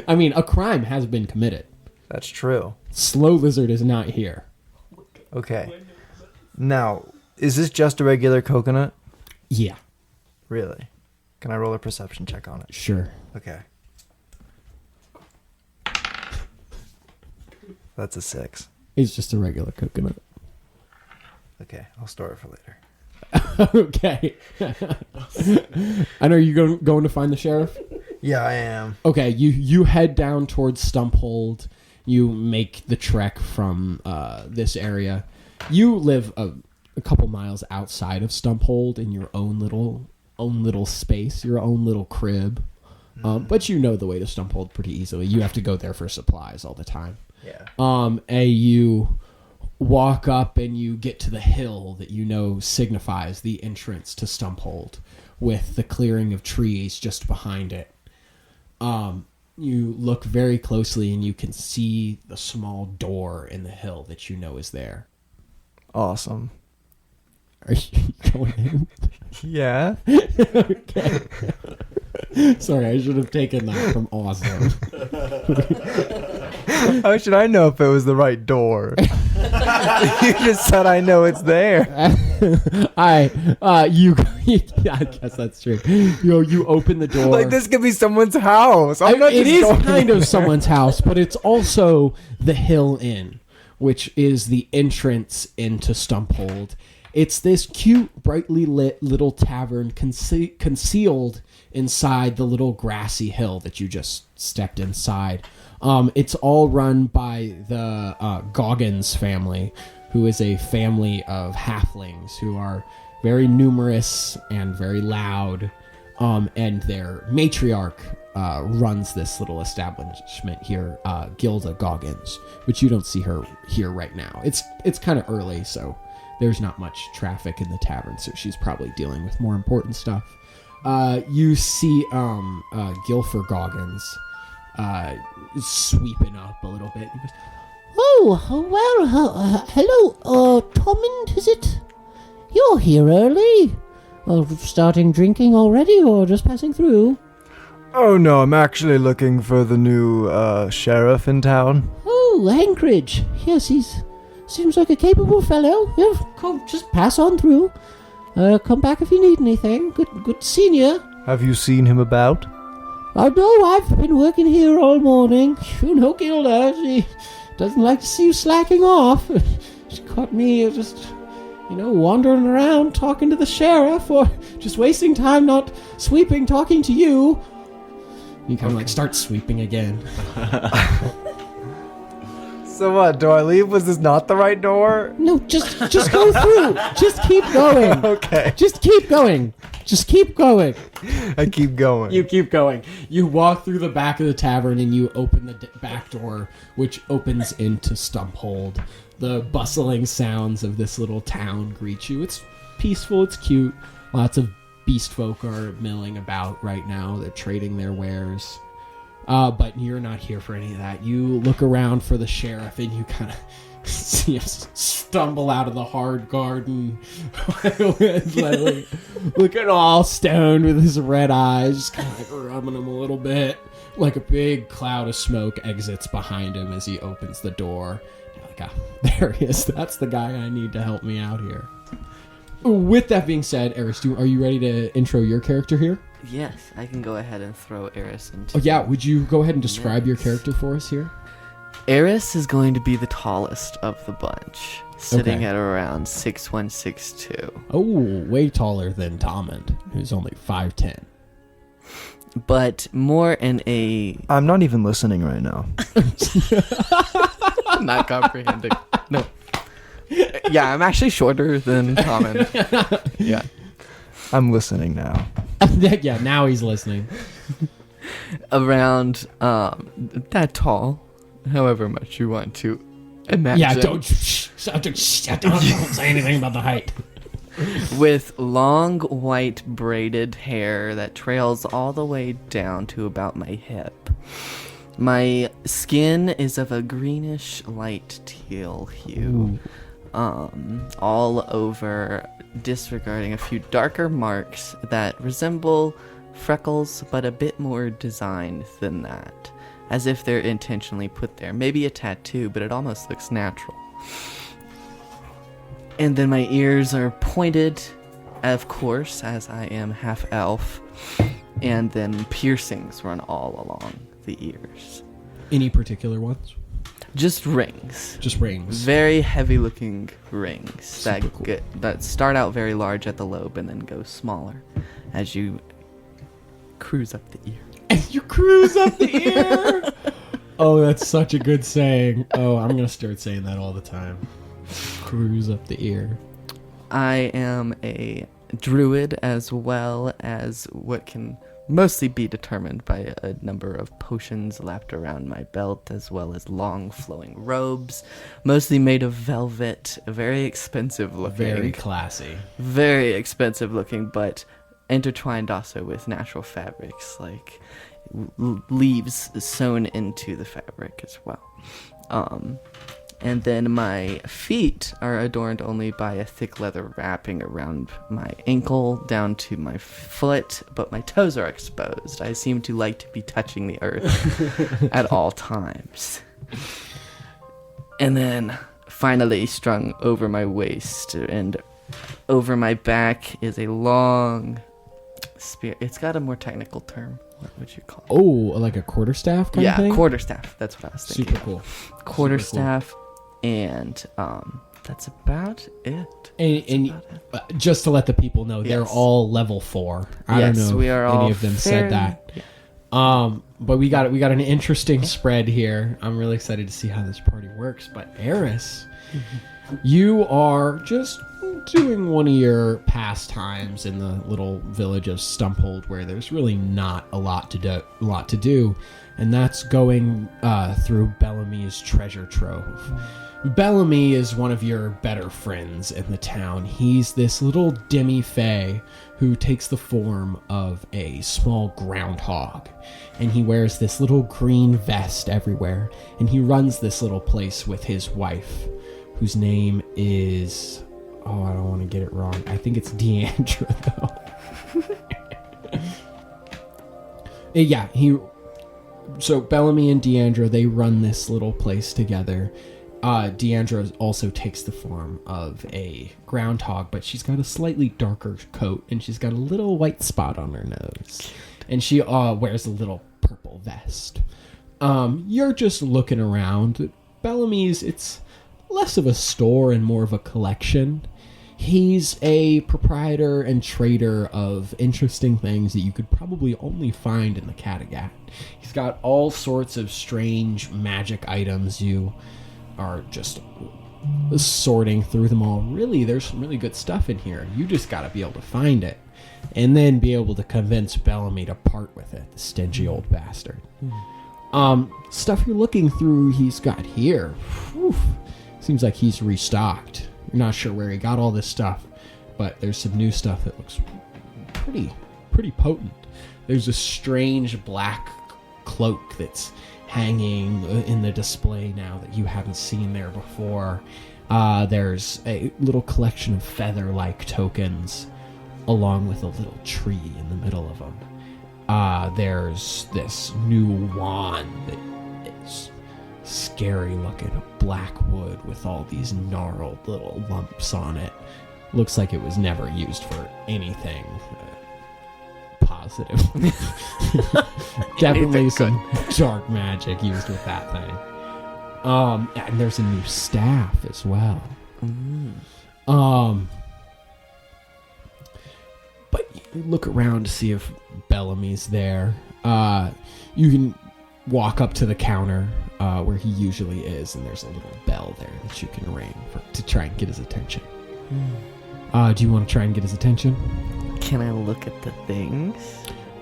Speaker 2: I mean, a crime has been committed.
Speaker 1: That's true.
Speaker 2: Slow lizard is not here.
Speaker 1: Okay. Now, is this just a regular coconut?
Speaker 2: Yeah,
Speaker 1: Really? Can I roll a perception check on it?
Speaker 2: sure.
Speaker 1: Okay. That's a 6.
Speaker 2: It's just a regular coconut.
Speaker 1: Okay, I'll store it for later.
Speaker 2: Okay. And are you going to find the sheriff?
Speaker 1: Yeah, I am.
Speaker 2: Okay, you head down towards Stumphold. You make the trek from this area. You live a couple miles outside of Stumphold in your own little space, your own little crib. But you know the way to Stumphold pretty easily. You have to go there for supplies all the time.
Speaker 1: Yeah.
Speaker 2: You walk up and you get to the hill that you know signifies the entrance to Stumphold, with the clearing of trees just behind it. You look very closely and you can see the small door in the hill that you know is there.
Speaker 1: Awesome.
Speaker 2: Are you going in?
Speaker 1: Yeah.
Speaker 2: Okay. Sorry, I should have taken that from awesome.
Speaker 1: How should I know if it was the right door? You just said I know it's there.
Speaker 2: I guess that's true. You open the door.
Speaker 1: Like, this could be someone's house.
Speaker 2: It is kind of someone's house, but it's also the Hill Inn, which is the entrance into Stumphold. It's this cute, brightly lit little tavern concealed inside the little grassy hill that you just stepped inside. It's all run by the Goggins family, who is a family of halflings who are very numerous and very loud. And their matriarch runs this little establishment here, Gilda Goggins, which you don't see her here right now. It's kind of early, so there's not much traffic in the tavern, so she's probably dealing with more important stuff. You see Gilfer Goggins sweeping up a little bit. He goes,
Speaker 5: hello, Tommund, is it? You're here early. Starting drinking already, or just passing through?
Speaker 1: Oh no, I'm actually looking for the new sheriff in town.
Speaker 5: Oh, Anchorage. Yes, seems like a capable fellow. Yeah, come, just pass on through. Come back if you need anything. Good seeing you.
Speaker 1: Have you seen him about?
Speaker 5: No, I've been working here all morning. You know Gilda, she doesn't like to see you slacking off. She caught me just, wandering around talking to the sheriff, or just wasting time not sweeping, talking to you.
Speaker 2: you kind of start sweeping again.
Speaker 1: So what, do I leave? Was this not the right door?
Speaker 5: No, just go through. Just keep going.
Speaker 1: Okay.
Speaker 5: Just keep going. Just keep going.
Speaker 1: I keep going.
Speaker 2: You keep going. You walk through the back of the tavern and you open the back door, which opens into Stumphold. The bustling sounds of this little town greet you. It's peaceful, it's cute. Lots of beast folk are milling about right now. They're trading their wares. But you're not here for any of that. You look around for the sheriff and you kind of see him stumble out of the hard garden, looking all stoned with his red eyes, just kind of rubbing him a little bit. Like a big cloud of smoke exits behind him as he opens the door. You're like, there he is. That's the guy I need to help me out here. With that being said, Erris, are you ready to intro your character here?
Speaker 3: Yes, I can go ahead and throw Erris into...
Speaker 2: Oh, yeah. Would you go ahead and describe your character for us here?
Speaker 3: Erris is going to be the tallest of the bunch, sitting
Speaker 2: Okay.
Speaker 3: at around 6'1", 6'2".
Speaker 2: Oh, way taller than Tommund, who's only 5'10".
Speaker 3: But more in a...
Speaker 1: I'm not even listening right now.
Speaker 3: not comprehending. No. Yeah, I'm actually shorter than Tommund. Yeah.
Speaker 1: I'm listening now.
Speaker 2: Yeah, now he's listening.
Speaker 3: Around that tall, however much you want to imagine.
Speaker 2: Yeah, don't say anything about the height.
Speaker 3: With long white braided hair that trails all the way down to about my hip. My skin is of a greenish light teal hue. All over, disregarding a few darker marks that resemble freckles, but a bit more designed than that. As if they're intentionally put there. Maybe a tattoo, but it almost looks natural. And then my ears are pointed, of course, as I am half elf. And then piercings run all along the ears.
Speaker 2: Any particular ones?
Speaker 3: Just rings.
Speaker 2: Just rings.
Speaker 3: Very heavy looking rings
Speaker 2: Super cool.
Speaker 3: that start out very large at the lobe and then go smaller as you cruise up the ear.
Speaker 2: And you cruise up the ear. Oh, that's such a good saying. Oh, I'm going to start saying that all the time. Cruise up the ear.
Speaker 3: I am a druid as well as what can mostly be determined by a number of potions lapped around my belt, as well as long flowing robes, mostly made of velvet, very expensive looking.
Speaker 2: Very classy.
Speaker 3: Very expensive looking, but intertwined also with natural fabrics, like leaves sewn into the fabric as well. And then my feet are adorned only by a thick leather wrapping around my ankle down to my foot, but my toes are exposed. I seem to like to be touching the earth at all times. And then finally strung over my waist and over my back is a long spear. It's got a more technical term. What would you call it?
Speaker 2: Oh, like a quarterstaff kind of thing?
Speaker 3: Yeah, quarterstaff. That's what I was thinking.
Speaker 2: Super cool.
Speaker 3: Quarterstaff. And that's about it.
Speaker 2: And just to let the people know, they're
Speaker 3: Yes.
Speaker 2: all level 4. I
Speaker 3: Yes,
Speaker 2: don't know
Speaker 3: we
Speaker 2: if
Speaker 3: are
Speaker 2: any
Speaker 3: all
Speaker 2: of them said that.
Speaker 3: Yeah.
Speaker 2: But we got an interesting spread here. I'm really excited to see how this party works. But Erris, you are just doing one of your pastimes in the little village of Stumphold, where there's really not a lot to do, and that's going through Bellamy's treasure trove. Bellamy is one of your better friends in the town. He's this little demi-fae who takes the form of a small groundhog. And he wears this little green vest everywhere. And he runs this little place with his wife, whose name is... Oh, I don't want to get it wrong. I think it's Deandra, though. Yeah, So Bellamy and Deandra, they run this little place together. Deandra also takes the form of a groundhog, but she's got a slightly darker coat, and she's got a little white spot on her nose. And she wears a little purple vest. You're just looking around. Bellamy's, it's less of a store and more of a collection. He's a proprietor and trader of interesting things that you could probably only find in the Kattegat. He's got all sorts of strange magic items. You are just sorting through them all. Really, there's some really good stuff in here. You just got to be able to find it and then be able to convince Bellamy to part with it, the stingy old bastard. Stuff you're looking through, he's got here. Whew. Seems like he's restocked. You're not sure where he got all this stuff, but there's some new stuff that looks pretty potent. There's a strange black cloak that's hanging in the display now that you haven't seen there before. There's a little collection of feather-like tokens along with a little tree in the middle of them. There's this new wand that is scary looking, black wood with all these gnarled little lumps on it. looks like it was never used for anything positive. Definitely some dark magic used with that thing. And there's a new staff as well. But you look around to see if Bellamy's there. You can walk up to the counter where he usually is, and there's a little bell there that you can ring to try and get his attention. Do you want to try and get his attention?
Speaker 3: Can I look at the things?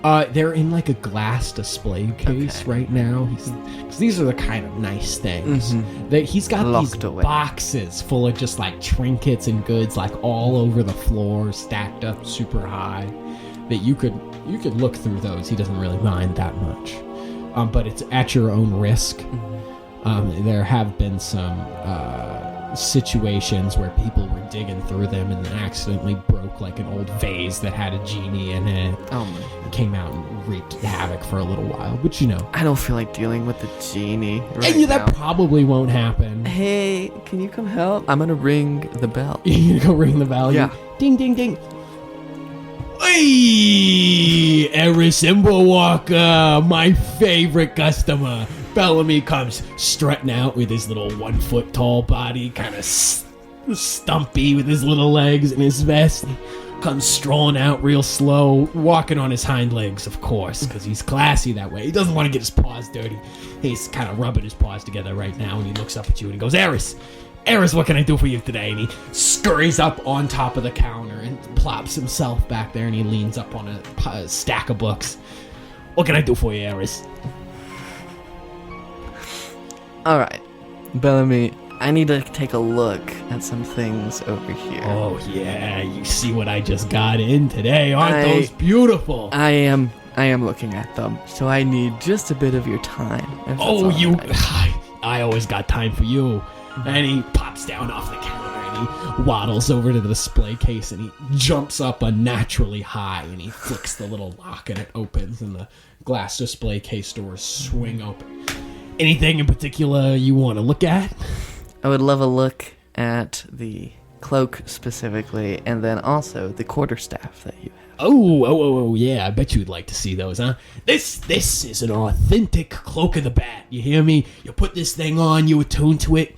Speaker 2: They're in like a glass display case right now. Because these are the kind of nice things that he's got. Locked these away. Boxes full of just like trinkets and goods, like all over the floor, stacked up super high. That you could look through those. He doesn't really mind that much, but it's at your own risk. There have been some situations where people were digging through them and then accidentally broke like an old vase that had a genie in it. It came out and wreaked havoc for a little while, but
Speaker 3: I don't feel like dealing with the genie right
Speaker 2: now. That probably won't happen.
Speaker 3: Hey, can you come help? I'm gonna ring the bell.
Speaker 2: You're gonna go ring the bell?
Speaker 3: Yeah.
Speaker 2: Ding, ding, ding. Hey, Erris Walker, my favorite customer. Bellamy comes strutting out with his little 1 foot tall body, kind of stumpy with his little legs and his vest. He comes strolling out real slow, walking on his hind legs, of course, because he's classy that way. He doesn't want to get his paws dirty. He's kind of rubbing his paws together right now, and he looks up at you and he goes, Erris, what can I do for you today? And he scurries up on top of the counter and plops himself back there, and he leans up on a stack of books. What can I do for you, Erris?
Speaker 3: Alright, Bellamy, I need to take a look at some things over here.
Speaker 2: Oh yeah, you see what I just got in today? Aren't those beautiful?
Speaker 3: I am looking at them, so I need just a bit of your time.
Speaker 2: I always got time for you. And he pops down off the counter and he waddles over to the display case and he jumps up unnaturally high and he flicks the little lock and it opens and the glass display case doors swing open. Anything in particular you want to look at?
Speaker 3: I would love a look at the cloak specifically, and then also the quarterstaff that you have.
Speaker 2: Oh, yeah, I bet you'd like to see those, huh? This is an authentic Cloak of the Bat, you hear me? You put this thing on, you attune to it,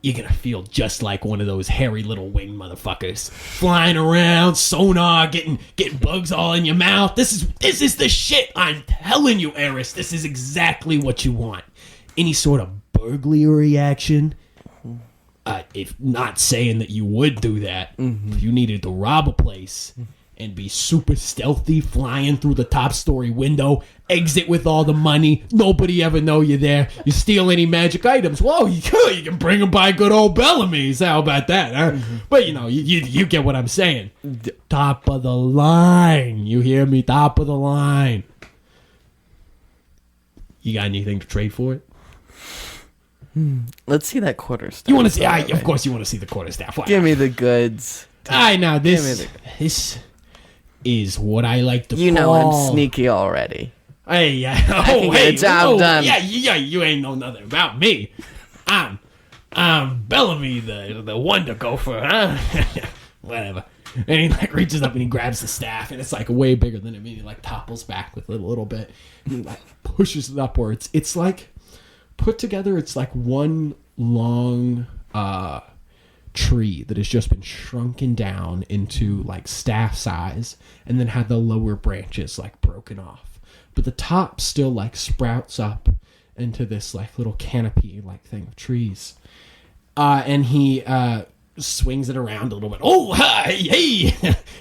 Speaker 2: you're gonna feel just like one of those hairy little winged motherfuckers. Flying around, sonar, getting bugs all in your mouth. This is the shit, I'm telling you, Erris, this is exactly what you want. Any sort of burglary action, if not saying that you would do that, if you needed to rob a place and be super stealthy, flying through the top story window, exit with all the money, nobody ever know you're there, you steal any magic items, whoa, you can bring them by good old Bellamy's, how about that, huh? But you get what I'm saying. Top of the line, you hear me? Top of the line. You got anything to trade for it?
Speaker 3: Let's see that quarterstaff.
Speaker 2: You want to see? Of course, you want to see the quarterstaff.
Speaker 3: Give me the goods.
Speaker 2: Now this is what I like to call.
Speaker 3: You know I'm sneaky already.
Speaker 2: Hey,
Speaker 3: I can get the job done.
Speaker 2: Yeah, you ain't know nothing about me. I'm Bellamy, the wonder gopher, huh? Whatever. And he like reaches up and he grabs the staff, and it's like way bigger than him. And he like topples back with it a little bit, and he like pushes it upwards. It's like put together. It's like one long tree that has just been shrunken down into like staff size, and then had the lower branches like broken off, but the top still like sprouts up into this like little canopy like thing of trees. And he swings it around a little bit. Oh, hi, hey,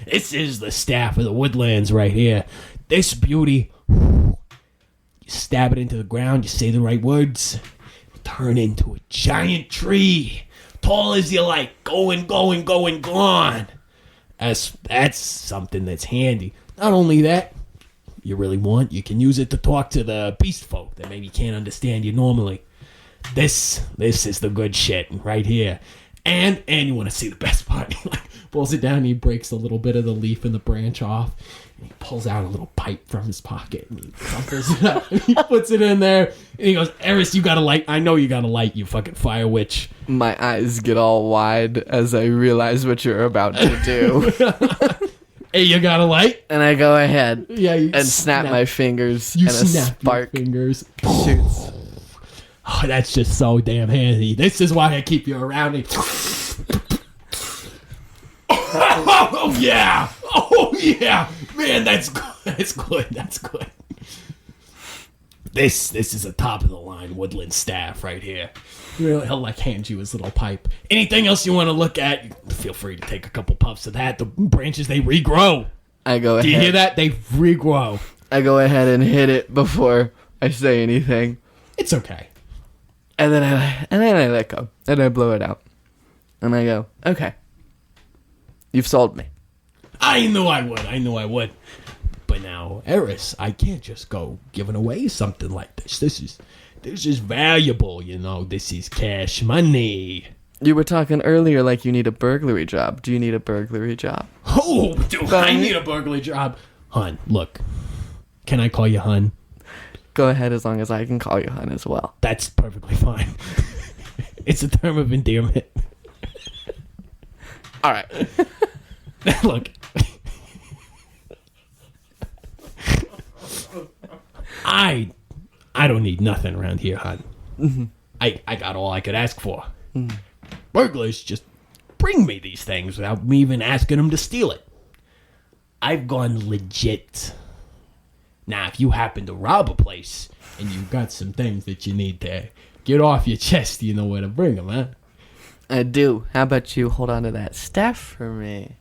Speaker 2: this is the staff of the woodlands right here. This beauty, you stab it into the ground, you say the right words, it'll turn into a giant tree, tall as you like, going, gone. That's something that's handy. Not only that, you really want, you can use it to talk to the beast folk that maybe can't understand you normally. This is the good shit right here. And you want to see the best part. He like pulls it down, and he breaks a little bit of the leaf and the branch off, and he pulls out a little pipe from his pocket, and he crumples it up, and he puts it in there, and he goes, Erris, you got a light. I know you got a light, you fucking fire witch.
Speaker 3: My eyes get all wide as I realize what you're about to do.
Speaker 2: Hey, you got a light?
Speaker 3: And I go ahead
Speaker 2: Yeah,
Speaker 3: and snap my fingers,
Speaker 2: You
Speaker 3: and a
Speaker 2: snap
Speaker 3: spark
Speaker 2: your fingers.
Speaker 3: shoots.
Speaker 2: Oh, that's just so damn handy. This is why I keep you around. Oh yeah! Oh yeah! Man, that's good. That's good. That's good. This is a top of the line woodland staff right here. He'll like hand you his little pipe. Anything else you want to look at? Feel free to take a couple puffs of that. The branches, they regrow.
Speaker 3: I go ahead.
Speaker 2: Do you hear that? They regrow.
Speaker 3: I go ahead and hit it before I say anything.
Speaker 2: It's okay.
Speaker 3: And then I let go. And I blow it out. And I go, okay. You've sold me.
Speaker 2: I knew I would. But now, Erris, I can't just go giving away something like this. This is valuable, you know. This is cash money.
Speaker 3: You were talking earlier like you need a burglary job. Do you need a burglary job?
Speaker 2: Oh, do I need a burglary job? Hun, look. Can I call you Hun?
Speaker 3: Go ahead as long as I can call you Hun as well.
Speaker 2: That's perfectly fine. It's a term of endearment.
Speaker 3: All right.
Speaker 2: Look. I don't need nothing around here, Hun.
Speaker 3: Mm-hmm.
Speaker 2: I got all I could ask for. Burglars just bring me these things without me even asking them to steal it. I've gone legit. Now, if you happen to rob a place and you've got some things that you need to get off your chest, you know where to bring them, huh?
Speaker 3: I do. How about you hold on to that staff for me?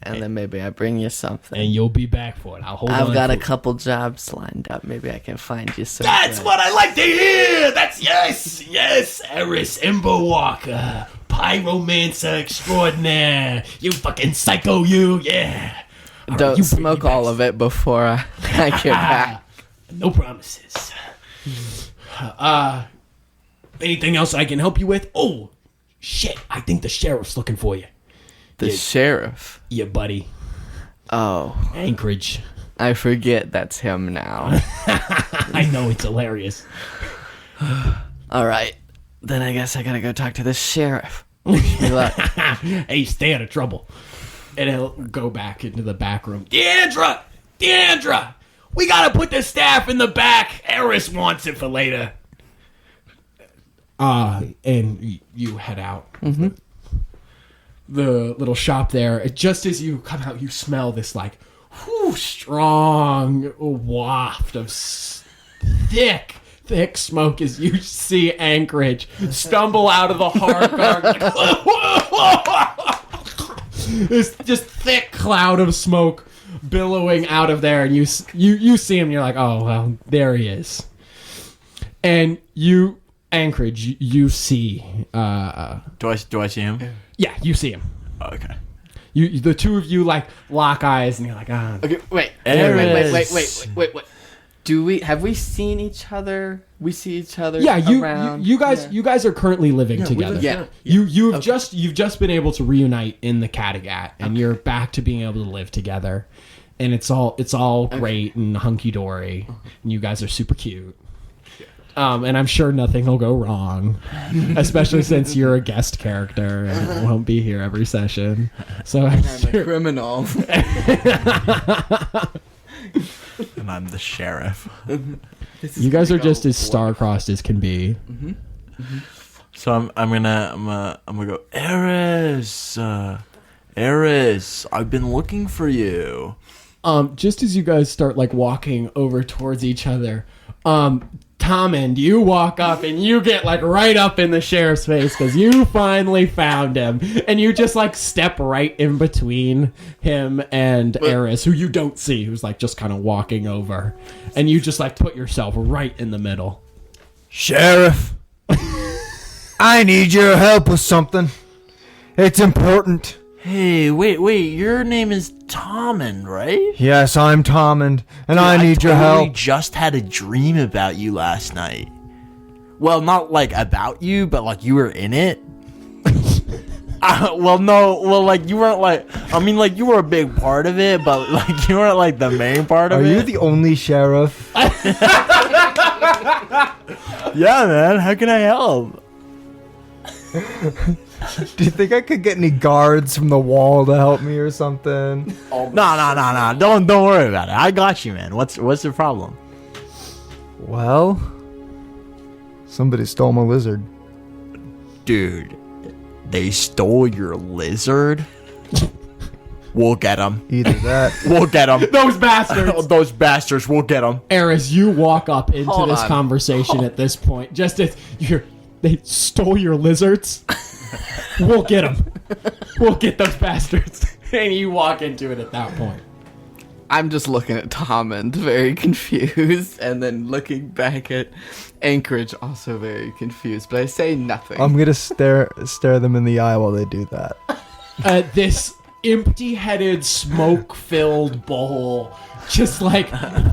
Speaker 3: And then maybe I bring you something.
Speaker 2: And you'll be back for it. I'll hold on.
Speaker 3: I've got
Speaker 2: for
Speaker 3: a couple jobs lined up. Maybe I can find you some.
Speaker 2: That's what I like to hear. That's yes, Erris, Ember Walker, pyromancer extraordinaire. You fucking psycho, you, yeah. All
Speaker 3: Don't
Speaker 2: right, you bring
Speaker 3: smoke
Speaker 2: me back
Speaker 3: all of it before I get back.
Speaker 2: No promises. Anything else I can help you with? Oh, shit! I think the sheriff's looking for you.
Speaker 3: The sheriff?
Speaker 2: Yeah, buddy.
Speaker 3: Oh.
Speaker 2: Anchorage.
Speaker 3: I forget that's him now.
Speaker 2: I know, it's hilarious.
Speaker 3: All right. Then I guess I gotta go talk to the sheriff. Wish me luck.
Speaker 2: Hey, stay out of trouble. And he'll go back into the back room. Deandra! We gotta put the staff in the back. Erris wants it for later. And you head out. Mm-hmm. The little shop there. Just as you come out, you smell this like strong waft of thick smoke as you see Anchorage stumble out of the hard guard. This just thick cloud of smoke billowing out of there, and you see him. And you're like, oh well, there he is. And you, Anchorage, you see.
Speaker 4: Do I see him?
Speaker 2: Yeah, you see him.
Speaker 4: Oh, okay.
Speaker 2: The two of you like lock eyes, and you're like, ah.
Speaker 3: Okay, wait.
Speaker 4: Erris.
Speaker 3: Wait. Have we seen each other? We see each other.
Speaker 2: Yeah,
Speaker 3: around.
Speaker 2: you guys are currently living together.
Speaker 3: Yeah.
Speaker 2: You've just been able to reunite in the Kattegat, and you're back to being able to live together, and it's all great and hunky dory, and you guys are super cute. And I'm sure nothing will go wrong, especially since you're a guest character and won't be here every session. So I'm
Speaker 3: a criminal.
Speaker 4: And I'm the sheriff.
Speaker 2: You guys are just as star-crossed as can be.
Speaker 3: Mm-hmm. Mm-hmm.
Speaker 4: So I'm gonna go, Erris, I've been looking for you.
Speaker 2: Just as you guys start like walking over towards each other, Tommund, you walk up and you get like right up in the sheriff's face because you finally found him, and you just like step right in between him and Erris, who you don't see, who's like just kind of walking over, and you just like put yourself right in the middle.
Speaker 1: Sheriff, I need your help with something. It's important.
Speaker 4: Hey, wait, your name is Tommund, right?
Speaker 1: Yes, I'm Tommund, and I need your help.
Speaker 4: I just had a dream about you last night. Well, not like about you, but like you were in it. Well, no. Well, like, you weren't like... I mean, like, you were a big part of it, but, like, you weren't, like, the main part of
Speaker 1: Are
Speaker 4: it.
Speaker 1: you the only sheriff?
Speaker 4: Yeah, man. How can I help?
Speaker 1: Do you think I could get any guards from the wall to help me or something?
Speaker 4: No. Don't worry about it. I got you, man. What's the problem?
Speaker 1: Well, somebody stole my lizard.
Speaker 4: Dude, they stole your lizard? We'll get them.
Speaker 1: Either that.
Speaker 4: We'll get them.
Speaker 2: Those bastards.
Speaker 4: Those bastards, we'll get them.
Speaker 2: Erris, you walk up into
Speaker 3: Hold
Speaker 2: this
Speaker 3: on.
Speaker 2: conversation at this point. Just as they stole your lizards. We'll get them. We'll get those bastards. And you walk into it at that point.
Speaker 3: I'm just looking at Tommund, very confused, and then looking back at Anchorage, also very confused. But I say nothing.
Speaker 1: I'm gonna stare them in the eye while they do that.
Speaker 2: This empty-headed, smoke-filled bowl just like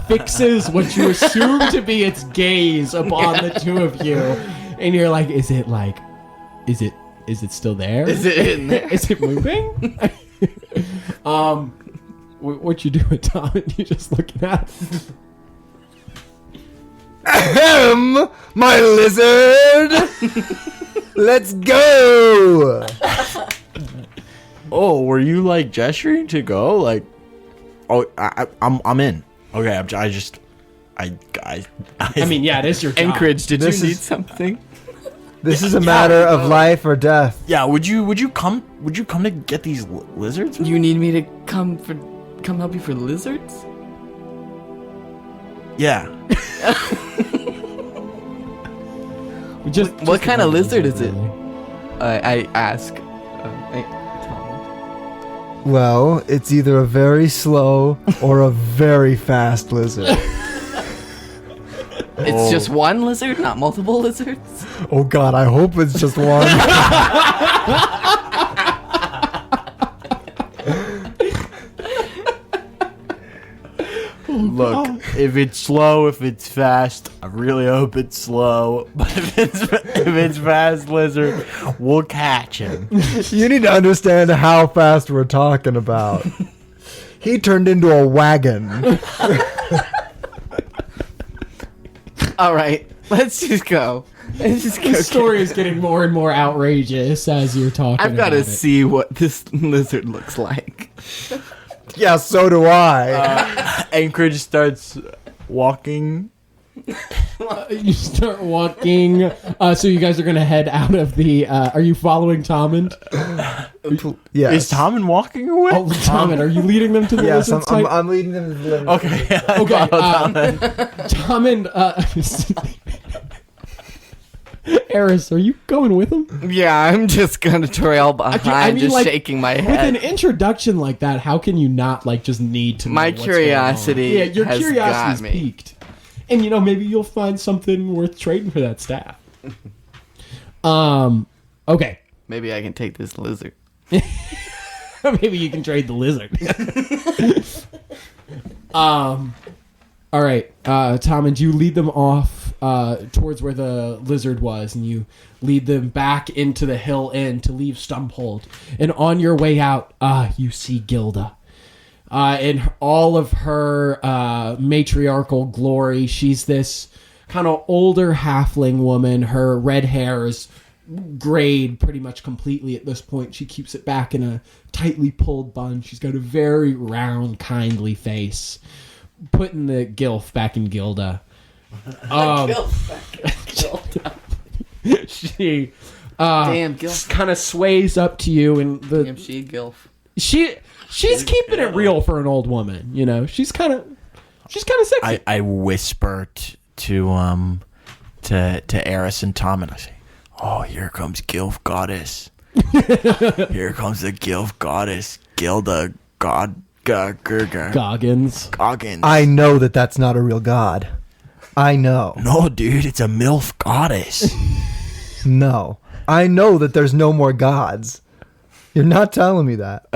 Speaker 2: fixes what you assume to be its gaze upon the two of you, and you're like, is it still there?
Speaker 3: Is it in there?
Speaker 2: Is it moving? What you doing, Tom? You just looking at it?
Speaker 1: Ahem! My lizard! Let's go!
Speaker 4: Oh, were you like gesturing to go? Like, oh, I'm in. Okay, I
Speaker 2: mean, yeah, it is your job.
Speaker 3: Anchorage, did
Speaker 1: This
Speaker 3: you need
Speaker 1: is-
Speaker 3: something?
Speaker 1: This is a matter of life or death.
Speaker 4: Yeah, would you come to get these lizards?
Speaker 3: You need me to come help you for lizards?
Speaker 4: Yeah.
Speaker 2: Just
Speaker 3: What kind of lizard is it?
Speaker 2: really.
Speaker 3: I ask. Tom.
Speaker 1: Well, it's either a very slow or a very fast lizard.
Speaker 3: It's just one lizard, not multiple lizards?
Speaker 1: Oh god, I hope it's just one.
Speaker 4: Look, if it's slow, if it's fast, I really hope it's slow. But if it's fast, lizard, we'll catch him.
Speaker 1: You need to understand how fast we're talking about. He turned into a wagon.
Speaker 3: Alright, let's just go. Let's just go.
Speaker 2: The story is getting more and more outrageous as you're talking.
Speaker 3: I've got to
Speaker 2: about it.
Speaker 3: see what this lizard looks like.
Speaker 1: Yeah, so do I.
Speaker 4: Anchorage starts walking.
Speaker 2: You start walking. So you guys are gonna head out of the. Are you following Tommund?
Speaker 1: Yes.
Speaker 4: Is Tommund walking away?
Speaker 2: Oh, Tommund, are you leading them to the
Speaker 1: Yes,
Speaker 2: lizard site?
Speaker 1: I'm leading them to the lizard.
Speaker 4: Okay.
Speaker 2: Okay,
Speaker 4: Tommund.
Speaker 2: Tommund. Erris, are you going with him?
Speaker 3: Yeah, I'm just gonna trail behind,
Speaker 2: I mean,
Speaker 3: just
Speaker 2: like,
Speaker 3: shaking my
Speaker 2: With
Speaker 3: head.
Speaker 2: an introduction like that, how can you not like just need to?
Speaker 3: My
Speaker 2: know what's going on?
Speaker 3: curiosity
Speaker 2: Yeah, your
Speaker 3: has
Speaker 2: curiosity's
Speaker 3: got me.
Speaker 2: piqued, and maybe you'll find something worth trading for that staff. Okay.
Speaker 3: Maybe I can take this lizard.
Speaker 2: Maybe you can trade the lizard. All right, Tom, and you lead them off towards where the lizard was, and you lead them back into the hill inn to leave Stumphold. And on your way out, you see Gilda. In all of her matriarchal glory, she's this kind of older halfling woman. Her red hair is grayed pretty much completely at this point. She keeps it back in a tightly pulled bun. She's got a very round, kindly face. Putting the gilf back in Gilda. She
Speaker 3: Damn, Gilf.
Speaker 2: kind of sways up to you, and
Speaker 3: Damn, she Gilf.
Speaker 2: she's keeping it real for an old woman. She's kind of sexy.
Speaker 4: I whisper to Erris and Tom, and I say, "Oh, here comes Gilf Goddess. Here comes the Gilf Goddess, Gilda
Speaker 2: Goggins.
Speaker 4: Goggins."
Speaker 1: I know that that's not a real god. I know.
Speaker 4: No, dude, it's a MILF goddess.
Speaker 1: No. I know that there's no more gods. You're not telling me that.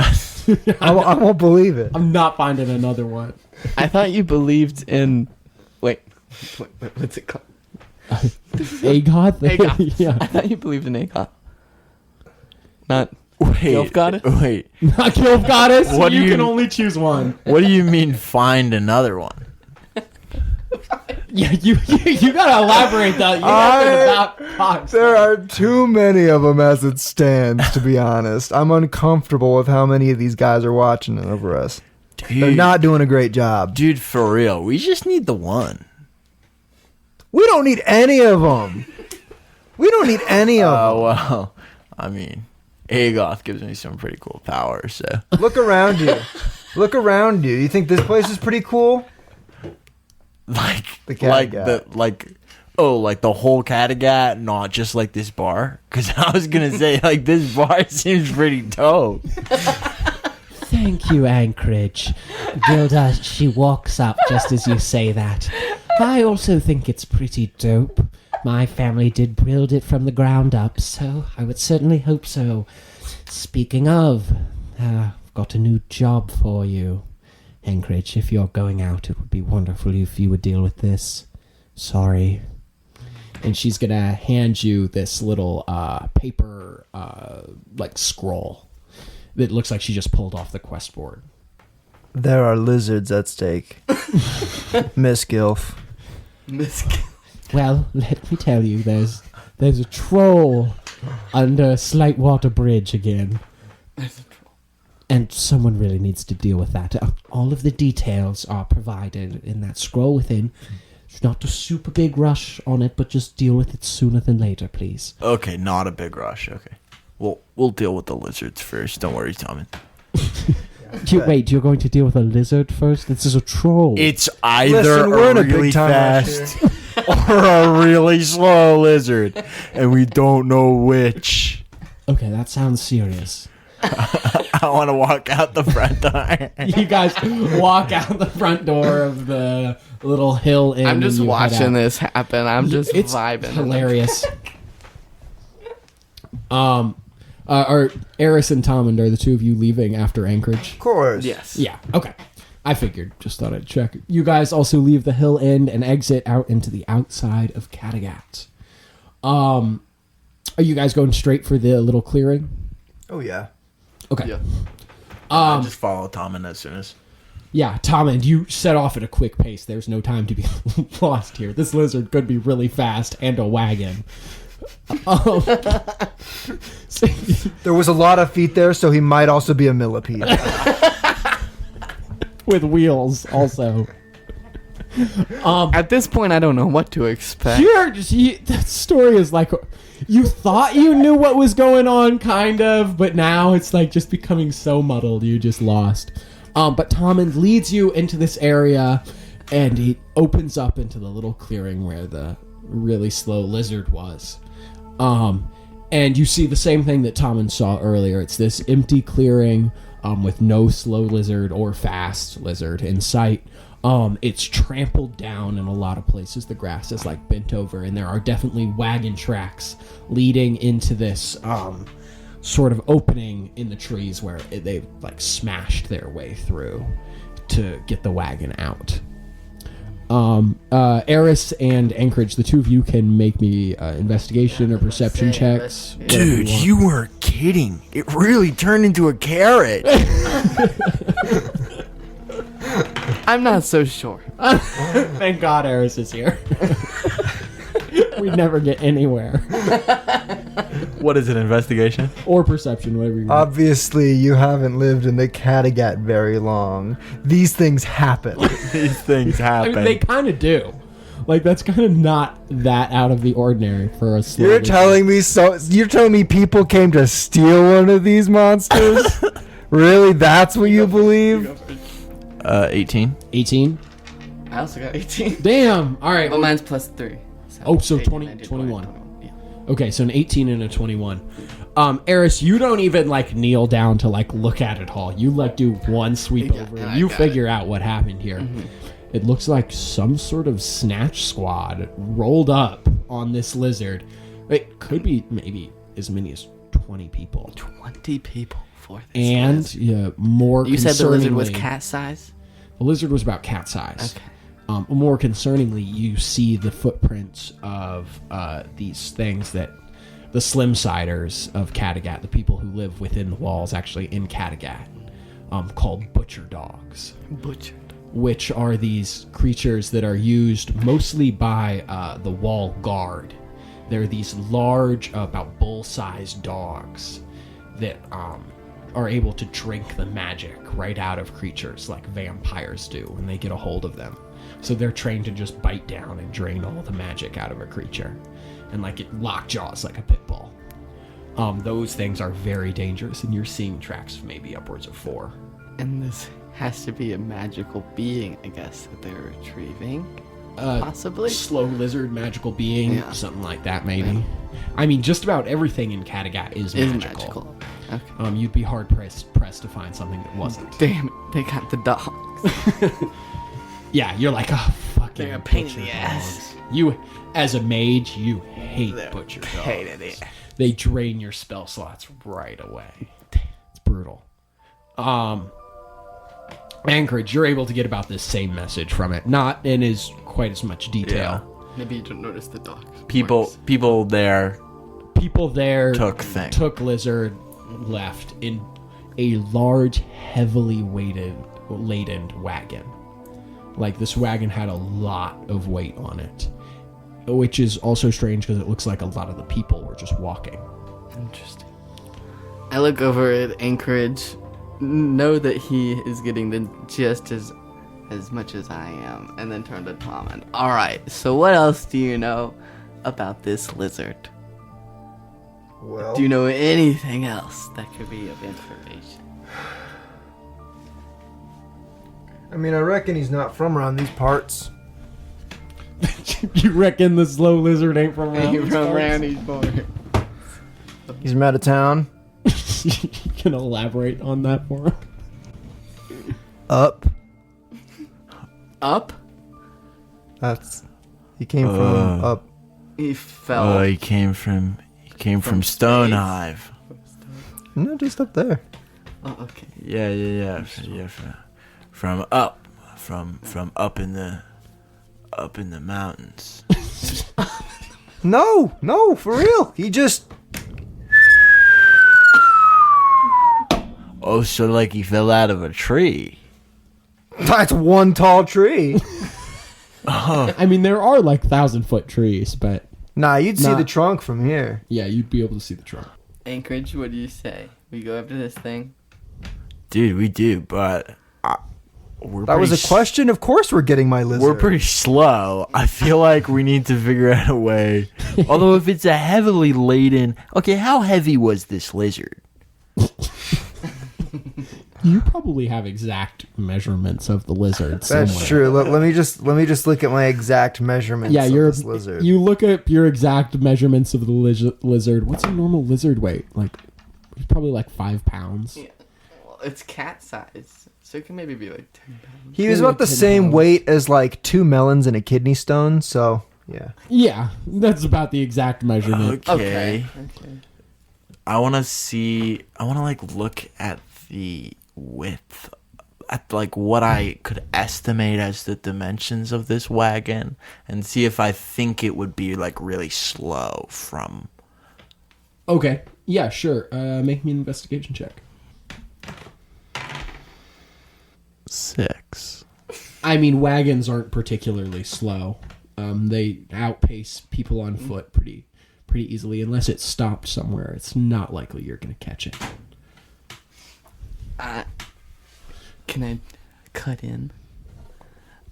Speaker 1: I won't believe it.
Speaker 2: I'm not finding another one.
Speaker 3: I thought you believed in. Wait, what's it called?
Speaker 2: A god?
Speaker 3: A god.
Speaker 2: Yeah.
Speaker 3: I thought you believed in a god. Not Gilf goddess?
Speaker 4: Wait.
Speaker 2: Not Gilf goddess.
Speaker 4: What do
Speaker 2: you
Speaker 4: you-
Speaker 2: can only choose one.
Speaker 4: What do you mean find another one?
Speaker 2: Yeah, you gotta elaborate that. You have to about
Speaker 1: There are too many of them as it stands, to be honest. I'm uncomfortable with how many of these guys are watching over us. They're not doing a great job.
Speaker 4: Dude, for real. We just need the one.
Speaker 1: We don't need any of them. We don't need any of them.
Speaker 4: Well, I mean, Agoth gives me some pretty cool powers, so.
Speaker 1: Look around you. Look around you. You think this place is pretty cool?
Speaker 4: Like,
Speaker 1: The
Speaker 4: like
Speaker 1: Kattegat.
Speaker 4: like the whole Kattegat, not just like this bar? Because I was going to say, like, this bar seems pretty dope.
Speaker 5: Thank you, Anchorage. Gilda, she walks up just as you say that. I also think it's pretty dope. My family did build it from the ground up, so I would certainly hope so. Speaking of, I've got a new job for you. Anchorage, if you're going out, it would be wonderful if you would deal with this. Sorry.
Speaker 2: And she's gonna hand you this little paper like scroll that looks like she just pulled off the quest board.
Speaker 1: There are lizards at stake. Miss Gilf.
Speaker 5: Well, let me tell you, there's a troll under Slightwater Bridge again. And someone really needs to deal with that. All of the details are provided in that scroll within. It's not a super big rush on it, but just deal with it sooner than later, please.
Speaker 4: Okay, not a big rush. Okay. We'll deal with the lizards first. Don't worry, Tommund.
Speaker 5: Wait, you're going to deal with a lizard first? This is a troll.
Speaker 4: It's either
Speaker 1: Listen, we're
Speaker 4: a
Speaker 1: in a big
Speaker 4: really
Speaker 1: time rush
Speaker 4: fast or a really slow lizard, and we don't know which.
Speaker 5: Okay, that sounds serious.
Speaker 4: I want to walk out the front door.
Speaker 2: You guys walk out the front door of the little hill inn.
Speaker 3: I'm just
Speaker 2: and you head
Speaker 3: watching
Speaker 2: out.
Speaker 3: this happen. I'm just
Speaker 2: It's
Speaker 3: vibing.
Speaker 2: hilarious. Are Erris and Tommund, are the two of you leaving after Anchorage?
Speaker 1: Of course.
Speaker 3: Yes.
Speaker 2: Yeah, okay. I figured. Just thought I'd check. You guys also leave the hill end and exit out into the outside of Kattegat. Are you guys going straight for the little clearing?
Speaker 1: Oh, yeah.
Speaker 2: Okay.
Speaker 3: Yeah.
Speaker 4: I just follow Tommund as soon as.
Speaker 2: Yeah, Tommund, you set off at a quick pace. There's no time to be lost here. This lizard could be really fast and a wagon. So-
Speaker 1: There was a lot of feet there, so he might also be a millipede.
Speaker 2: with wheels also.
Speaker 3: At this point, I don't know what to expect.
Speaker 2: That story is like, you thought you knew what was going on, kind of, but now it's like just becoming so muddled, you just lost. But Tommund leads you into this area, and he opens up into the little clearing where the really slow lizard was. And you see the same thing that Tommund saw earlier. It's this empty clearing with no slow lizard or fast lizard in sight. It's trampled down in a lot of places. The grass is like bent over, and there are definitely wagon tracks leading into this sort of opening in the trees where they've like smashed their way through to get the wagon out. Erris and Anchorage, the two of you can make me investigation or perception checks. whatever
Speaker 4: Dude,
Speaker 2: want.
Speaker 4: you weren't kidding. It really turned into a carrot.
Speaker 3: I'm not so sure.
Speaker 2: Thank God Erris is here. We never get anywhere.
Speaker 4: What is it, investigation?
Speaker 2: Or perception, whatever you want.
Speaker 1: Obviously, you haven't lived in the Kattegat very long. These things happen.
Speaker 4: These things
Speaker 2: I
Speaker 4: happen.
Speaker 2: mean, they kind of do. Like, that's kind of not that out of the ordinary for a slow
Speaker 1: You're
Speaker 2: lizard.
Speaker 1: telling me people came to steal one of these monsters? Really? That's what you believe?
Speaker 4: 18.
Speaker 2: 18?
Speaker 3: I also got 18.
Speaker 2: Damn! Alright.
Speaker 3: But mine's plus 3.
Speaker 2: Oh, so
Speaker 3: 18,
Speaker 2: 20,
Speaker 3: 19,
Speaker 2: 21.
Speaker 3: 21. Yeah.
Speaker 2: Okay, so an 18 and a 21. Erris, you don't even, like, kneel down to, like, look at it all. You, like, do one sweep
Speaker 3: Yeah,
Speaker 2: over
Speaker 3: and
Speaker 2: and
Speaker 3: I
Speaker 2: you
Speaker 3: got
Speaker 2: figure out what happened here. It looks like some sort of snatch squad rolled up on this lizard. It could be maybe as many as 20 people.
Speaker 3: 20 people for this.
Speaker 2: And
Speaker 3: lizard.
Speaker 2: yeah, more
Speaker 3: You said the lizard was
Speaker 2: concerningly-
Speaker 3: cat size?
Speaker 2: The lizard was about cat size.
Speaker 3: Okay.
Speaker 2: More concerningly, you see the footprints of these things that the Slimsiders of Kattegat, the people who live within the walls actually in Kattegat, called butcher dogs.
Speaker 3: Butcher.
Speaker 2: Which are these creatures that are used mostly by the wall guard. They're these large, about bull-sized dogs that are able to drink the magic right out of creatures like vampires do when they get a hold of them. So they're trained to just bite down and drain all the magic out of a creature. And like it lockjaws like a pit bull. Those things are very dangerous, and you're seeing tracks of maybe upwards of 4.
Speaker 3: And this has to be a magical being, I guess, that they're retrieving. Possibly?
Speaker 2: Slow lizard, magical being, something like that maybe. I mean, just about everything in Kattegat is magical.
Speaker 3: Okay.
Speaker 2: You'd be hard-pressed to find something that wasn't.
Speaker 3: Damn it, they got the dogs.
Speaker 2: Yeah, you're like, oh, fucking
Speaker 3: They're a pain in
Speaker 2: butcher
Speaker 3: the
Speaker 2: dogs.
Speaker 3: ass.
Speaker 2: You, as a mage, you hate butcher dogs.
Speaker 3: Pain in the ass.
Speaker 2: They drain your spell slots right away. It's brutal. Anchorage, you're able to get about this same message from it. Not in as quite as much detail.
Speaker 3: Maybe you don't notice the dogs.
Speaker 4: People there
Speaker 2: took lizard, left in a large, heavily laden wagon. Like, this wagon had a lot of weight on it, which is also strange because it looks like a lot of the people were just walking.
Speaker 3: Interesting. I look over at Anchorage, know that he is getting the just as much as I am, and then turn to Tommund. All right, so what else do you know about this lizard?
Speaker 1: Well,
Speaker 3: Do you know anything else that could be of information?
Speaker 1: I mean, I reckon he's not from around these parts.
Speaker 2: You reckon the slow lizard ain't from around?
Speaker 3: He's from Randy's born.
Speaker 1: He's from out of town.
Speaker 2: You can elaborate on that for him?
Speaker 1: Up.
Speaker 3: Up?
Speaker 1: He came from up.
Speaker 3: He fell.
Speaker 4: Oh, he came from Stonehive.
Speaker 1: No, just up there.
Speaker 3: Oh, okay.
Speaker 4: Yeah. From up in the mountains.
Speaker 1: No, for real. He just.
Speaker 4: Oh, so like he fell out of a tree.
Speaker 1: That's one tall tree.
Speaker 2: I mean, there are like 1,000-foot trees, but
Speaker 1: Nah, you'd see the trunk from here.
Speaker 2: yeah, you'd be able to see the trunk.
Speaker 3: Anchorage, what do you say? We go after this thing?
Speaker 4: Dude, we do, but
Speaker 1: That was a question. Of course we're getting my lizard.
Speaker 4: We're pretty slow. I feel like we need to figure out a way. Although if it's a heavily laden... Okay, how heavy was this lizard?
Speaker 2: You probably have exact measurements of the lizard somewhere.
Speaker 1: That's true. Let me just look at my exact measurements of this lizard.
Speaker 2: You look at your exact measurements of the lizard. What's a normal lizard weight? Like, it's probably like 5 pounds.
Speaker 3: Yeah. Well, it's cat size, so it can maybe be like 10 pounds.
Speaker 1: He was about the same weight as like 2 melons and a kidney stone, so yeah.
Speaker 2: Yeah, that's about the exact measurement.
Speaker 4: Okay. I want to like look at the width, at like what I could estimate as the dimensions of this wagon, and see if I think it would be like really slow from.
Speaker 2: Okay. Yeah, sure. Make me an investigation check.
Speaker 4: 6.
Speaker 2: I mean, wagons aren't particularly slow. They outpace people on foot pretty easily. Unless it's stopped somewhere, it's not likely you're going to catch it.
Speaker 3: Can I cut in?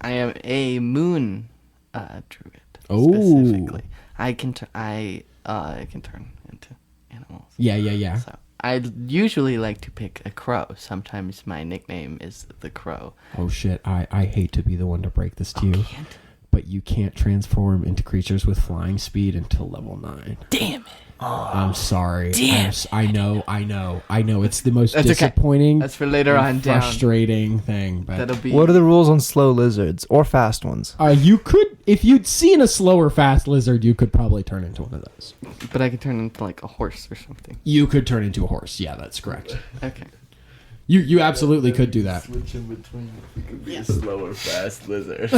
Speaker 3: I am a moon druid. Specifically. I can turn into animals.
Speaker 2: Yeah.
Speaker 3: So I usually like to pick a crow. Sometimes my nickname is the crow.
Speaker 2: Oh shit! I hate to be the one to break this to you, but you can't transform into creatures with flying speed until level 9.
Speaker 3: Damn it!
Speaker 2: I'm sorry.
Speaker 3: Damn.
Speaker 2: I know. It's the most disappointing.
Speaker 3: Okay. That's for later on down.
Speaker 2: Frustrating thing. But
Speaker 3: That'll be.
Speaker 1: What are the rules on slow lizards or fast ones?
Speaker 2: you could, if you'd seen a slow or fast lizard, you could probably turn into one of those.
Speaker 3: But I could turn into like a horse or something.
Speaker 2: You could turn into a horse. Yeah, that's correct.
Speaker 3: Okay.
Speaker 2: You absolutely could do that.
Speaker 4: Switch in between. You could be a slow or fast lizard.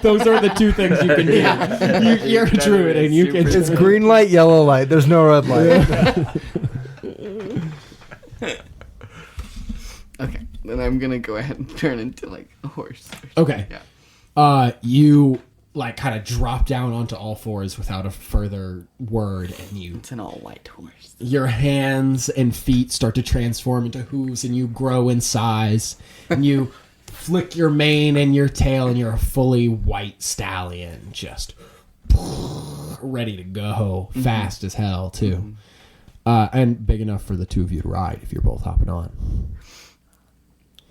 Speaker 2: Those are the two things you can do. You're a druid and you can.
Speaker 1: It's green light, yellow light. There's no red light.
Speaker 3: Okay, then I'm gonna go ahead and turn into like a horse.
Speaker 2: Okay.
Speaker 3: Yeah.
Speaker 2: You like kind of drop down onto all fours without a further word, and
Speaker 3: It's an all white horse.
Speaker 2: your hands and feet start to transform into hooves, and you grow in size, and you flick your mane and your tail, and you're a fully white stallion, just ready to go, fast as hell too, and big enough for the two of you to ride if you're both hopping on.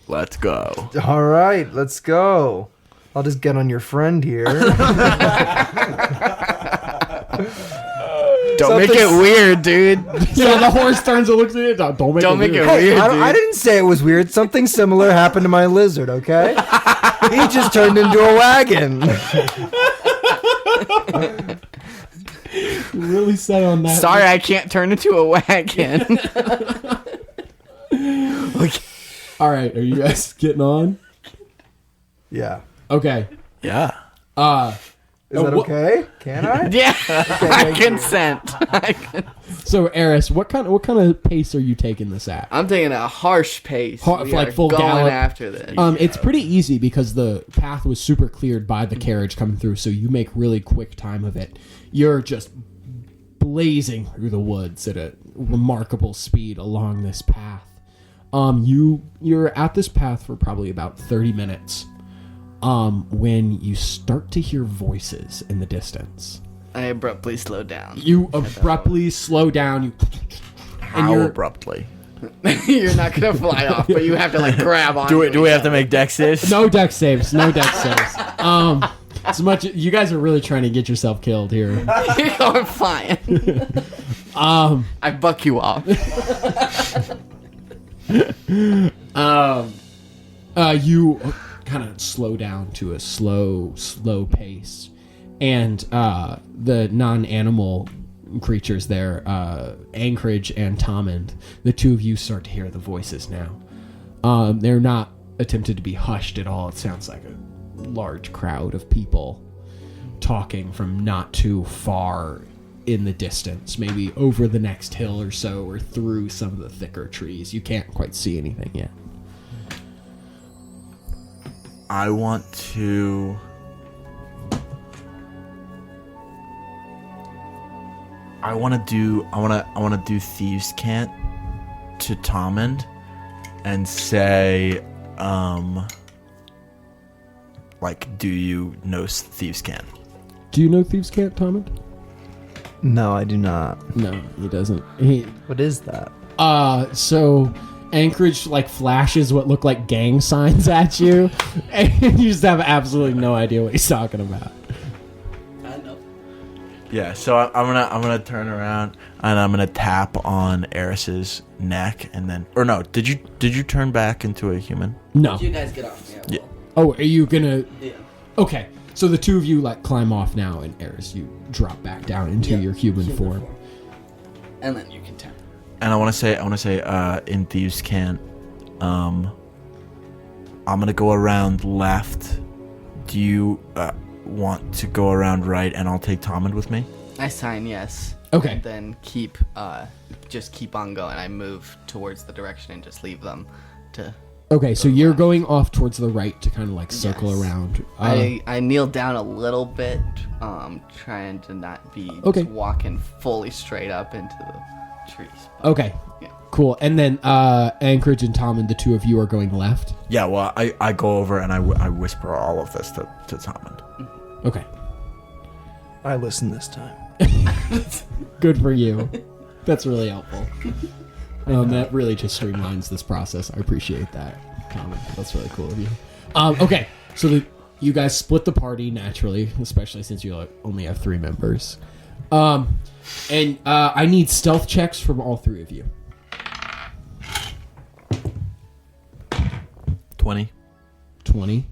Speaker 4: Let's go.
Speaker 1: All right, let's go. I'll just get on your friend here.
Speaker 3: Don't make it weird, dude.
Speaker 2: Yeah, the horse turns and looks at it. Don't make
Speaker 3: Don't
Speaker 2: it
Speaker 3: make
Speaker 2: weird.
Speaker 3: it weird, dude.
Speaker 1: I didn't say it was weird. Something similar happened to my lizard, okay? He just turned into a wagon.
Speaker 2: Really set on that.
Speaker 3: Sorry, I can't turn into a wagon.
Speaker 2: All right, are you guys getting on?
Speaker 1: Yeah.
Speaker 2: Okay.
Speaker 4: Yeah.
Speaker 1: Is that okay? Can I?
Speaker 3: Yeah, I consent.
Speaker 2: So, Erris, what kind of pace are you taking this at?
Speaker 3: I'm taking a harsh pace. We
Speaker 2: Like
Speaker 3: are
Speaker 2: full
Speaker 3: going
Speaker 2: gallop?
Speaker 3: after this.
Speaker 2: It's pretty easy because the path was super cleared by the carriage coming through, so you make really quick time of it. You're just blazing through the woods at a remarkable speed along this path. You're at this path for probably about 30 minutes. When you start to hear voices in the distance.
Speaker 3: I abruptly slow down.
Speaker 2: You abruptly slow down.
Speaker 4: How abruptly?
Speaker 3: You're not gonna fly off, but you have to like grab on.
Speaker 4: Do we have to make dex saves?
Speaker 2: No dex saves. No dex saves. As much you guys are really trying to get yourself killed here.
Speaker 3: You're going flying. I buck you off.
Speaker 2: You kind of slow down to a slow pace, and the non-animal creatures there, Anchorage and Tommund, the two of you start to hear the voices now. They're not attempted to be hushed at all. It sounds like a large crowd of people talking from not too far in the distance, maybe over the next hill or so, or through some of the thicker trees. You can't quite see anything yet.
Speaker 4: I want to do Thieves' Cant to Tommund and say, like, do you know Thieves' Cant?
Speaker 2: Do you know Thieves' Cant, Tommund?
Speaker 1: No, I do not.
Speaker 2: No, he doesn't.
Speaker 1: What is that?
Speaker 2: So Anchorage like flashes what look like gang signs at you, and you just have absolutely no idea what he's talking about.
Speaker 3: I know.
Speaker 4: Yeah, so I'm gonna turn around and I'm gonna tap on Erris's neck and then, or no, did you turn back into a human?
Speaker 2: No.
Speaker 3: You guys get off.
Speaker 4: Yeah.
Speaker 2: Oh, are you gonna?
Speaker 3: Yeah.
Speaker 2: Okay, so the two of you like climb off now, and Erris, you drop back down into your human form.
Speaker 3: And then you can turn.
Speaker 4: And I want to say, in Thieves' Cant, I'm gonna go around left. Do you want to go around right, and I'll take Tommund with me?
Speaker 3: I sign yes.
Speaker 2: Okay.
Speaker 3: And then keep on going. I move towards the direction and just leave them to.
Speaker 2: Okay, so you're going off towards the right to kind of like circle
Speaker 3: Yes.
Speaker 2: around.
Speaker 3: I kneel down a little bit, trying to not be
Speaker 2: Okay.
Speaker 3: just walking fully straight up into the trees.
Speaker 2: Okay.
Speaker 3: Yeah.
Speaker 2: Cool. And then Anchorage and Tommund, the two of you are going left.
Speaker 4: Yeah. Well, I go over and I whisper all of this to Tommund.
Speaker 2: Okay.
Speaker 1: I listen this time.
Speaker 2: Good for you. That's really helpful. That really just streamlines this process. I appreciate that comment. That's really cool of you. Okay, so you guys split the party naturally, especially since you only have 3 members. And I need stealth checks from all 3 of you.
Speaker 4: 20.
Speaker 2: 20,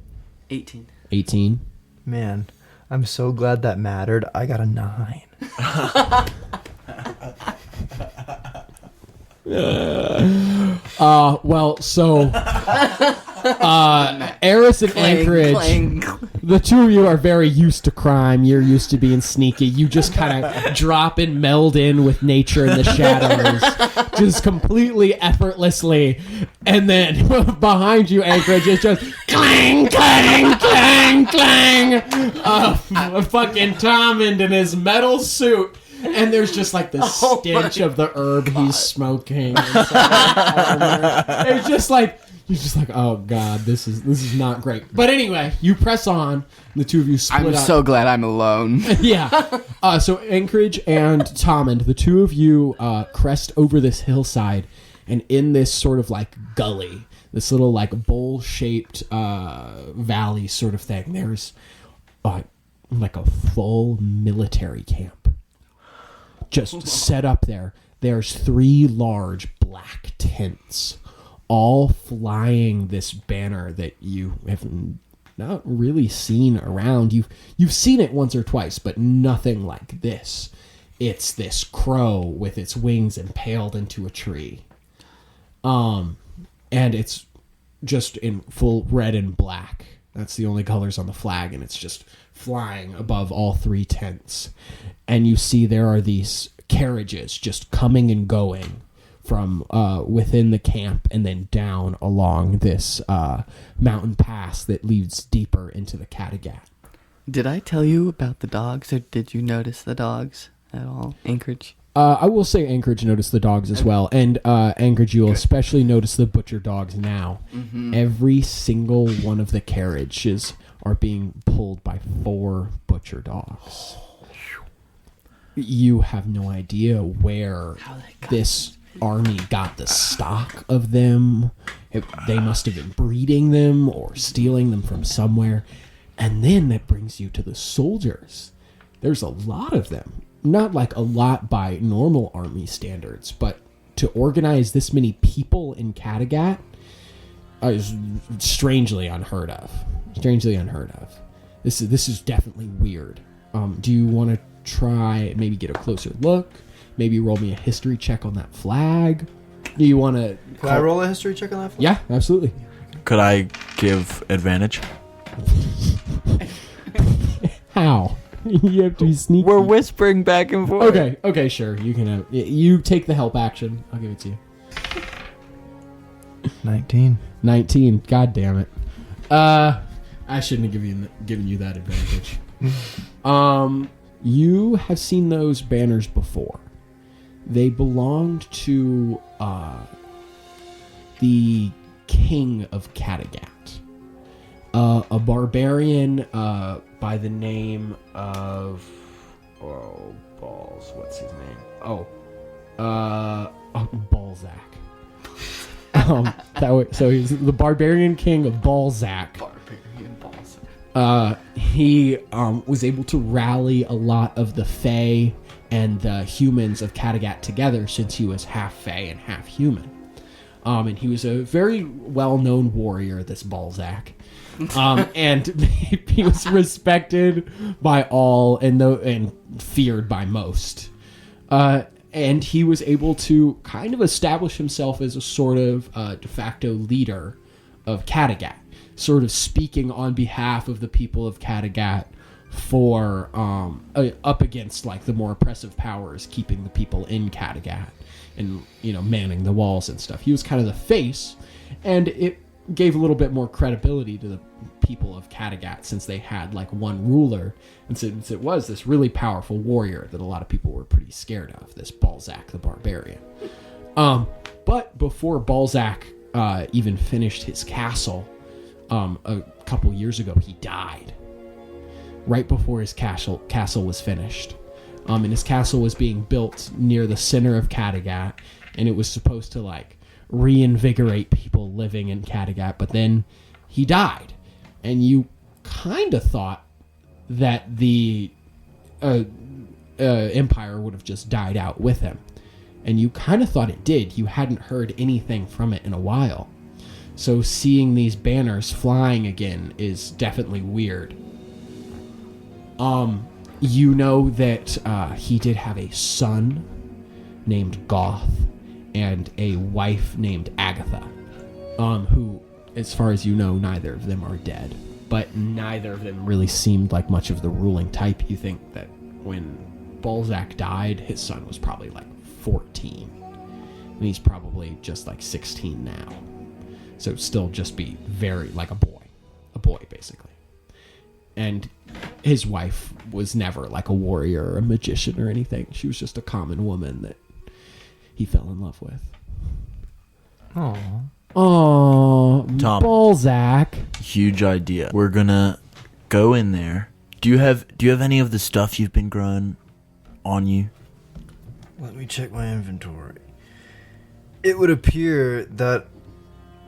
Speaker 3: 18.
Speaker 2: 18.
Speaker 1: Man, I'm so glad that mattered. I got a 9.
Speaker 2: Well, so Erris and Anchorage, the two of you are very used to crime. You're used to being sneaky. You just kind of drop and meld in with nature in the shadows, just completely effortlessly. And then behind you, Anchorage, is just clang, clang, clang, clang. Fucking Tommund in his metal suit. And there's just like the stench of the herb he's smoking. It's just like, you're just like, oh god, this is not great. But anyway, you press on. The two of you split up.
Speaker 3: I'm so glad I'm alone.
Speaker 2: Yeah. So Anchorage and Tommund, the two of you crest over this hillside, and in this sort of like gully, this little like bowl-shaped valley sort of thing, there's like a full military camp. Just set up there. There's 3 large black tents, all flying this banner that you have not really seen around. You've seen it once or twice, but nothing like this. It's this crow with its wings impaled into a tree. And it's just in full red and black. That's the only colors on the flag, and it's just flying above all 3 tents. And you see there are these carriages just coming and going from within the camp and then down along this mountain pass that leads deeper into the Kattegat.
Speaker 3: Did I tell you about the dogs, or did you notice the dogs at all, Anchorage?
Speaker 2: I will say Anchorage noticed the dogs as well. And Anchorage, you'll especially notice the butcher dogs now. Mm-hmm. Every single one of the carriages are being pulled by 4 butcher dogs. You have no idea where this army got the stock of them. They must have been breeding them or stealing them from somewhere. And then that brings you to the soldiers. There's a lot of them. Not like a lot by normal army standards, but to organize this many people in Kattegat is strangely unheard of. Strangely unheard of. This is definitely weird. Do you want to try maybe get a closer look? Maybe roll me a history check on that flag? Do you want to...
Speaker 1: Can I roll a history check on that flag?
Speaker 2: Yeah, absolutely.
Speaker 4: Could I give advantage?
Speaker 2: How? You have to be sneaky.
Speaker 3: We're whispering back and forth.
Speaker 2: Okay, sure. You can have... You take the help action. I'll give it to you. 19. God damn it. I shouldn't have given you that advantage. You have seen those banners before. They belonged to the king of Kattegat. A barbarian by the name of... Oh, balls. What's his name? Balzac. So he's the barbarian king of Balzac. He was able to rally a lot of the Fae and the humans of Kattegat together since he was half Fae and half human. And he was a very well-known warrior, this Balzac. And he was respected by all and feared by most. And he was able to kind of establish himself as a sort of de facto leader of Kattegat, sort of speaking on behalf of the people of Kattegat for up against like the more oppressive powers keeping the people in Kattegat and, manning the walls and stuff. He was kind of the face, and it gave a little bit more credibility to the people of Kattegat since they had like one ruler, and since it was this really powerful warrior that a lot of people were pretty scared of, this Balzac the barbarian. But before Balzac even finished his castle a couple years ago, he died right before his castle was finished. And his castle was being built near the center of Kattegat, and it was supposed to like reinvigorate people living in Kattegat, but then he died. And you kind of thought that the empire would have just died out with him. And you kind of thought it did. You hadn't heard anything from it in a while. So seeing these banners flying again is definitely weird. You know that he did have a son named Goth, and a wife named Agatha, who, as far as you know, neither of them are dead. But neither of them really seemed like much of the ruling type. You think that when Balzac died, his son was probably like 14. And he's probably just like 16 now. So still just be very like a boy basically. And his wife was never like a warrior or a magician or anything. She was just a common woman that he fell in love with.
Speaker 1: Aww.
Speaker 2: Aww,
Speaker 4: Tom.
Speaker 2: Balzac.
Speaker 4: Huge idea. We're gonna go in there. Do you have any of the stuff you've been growing on you?
Speaker 1: Let me check my inventory. It would appear that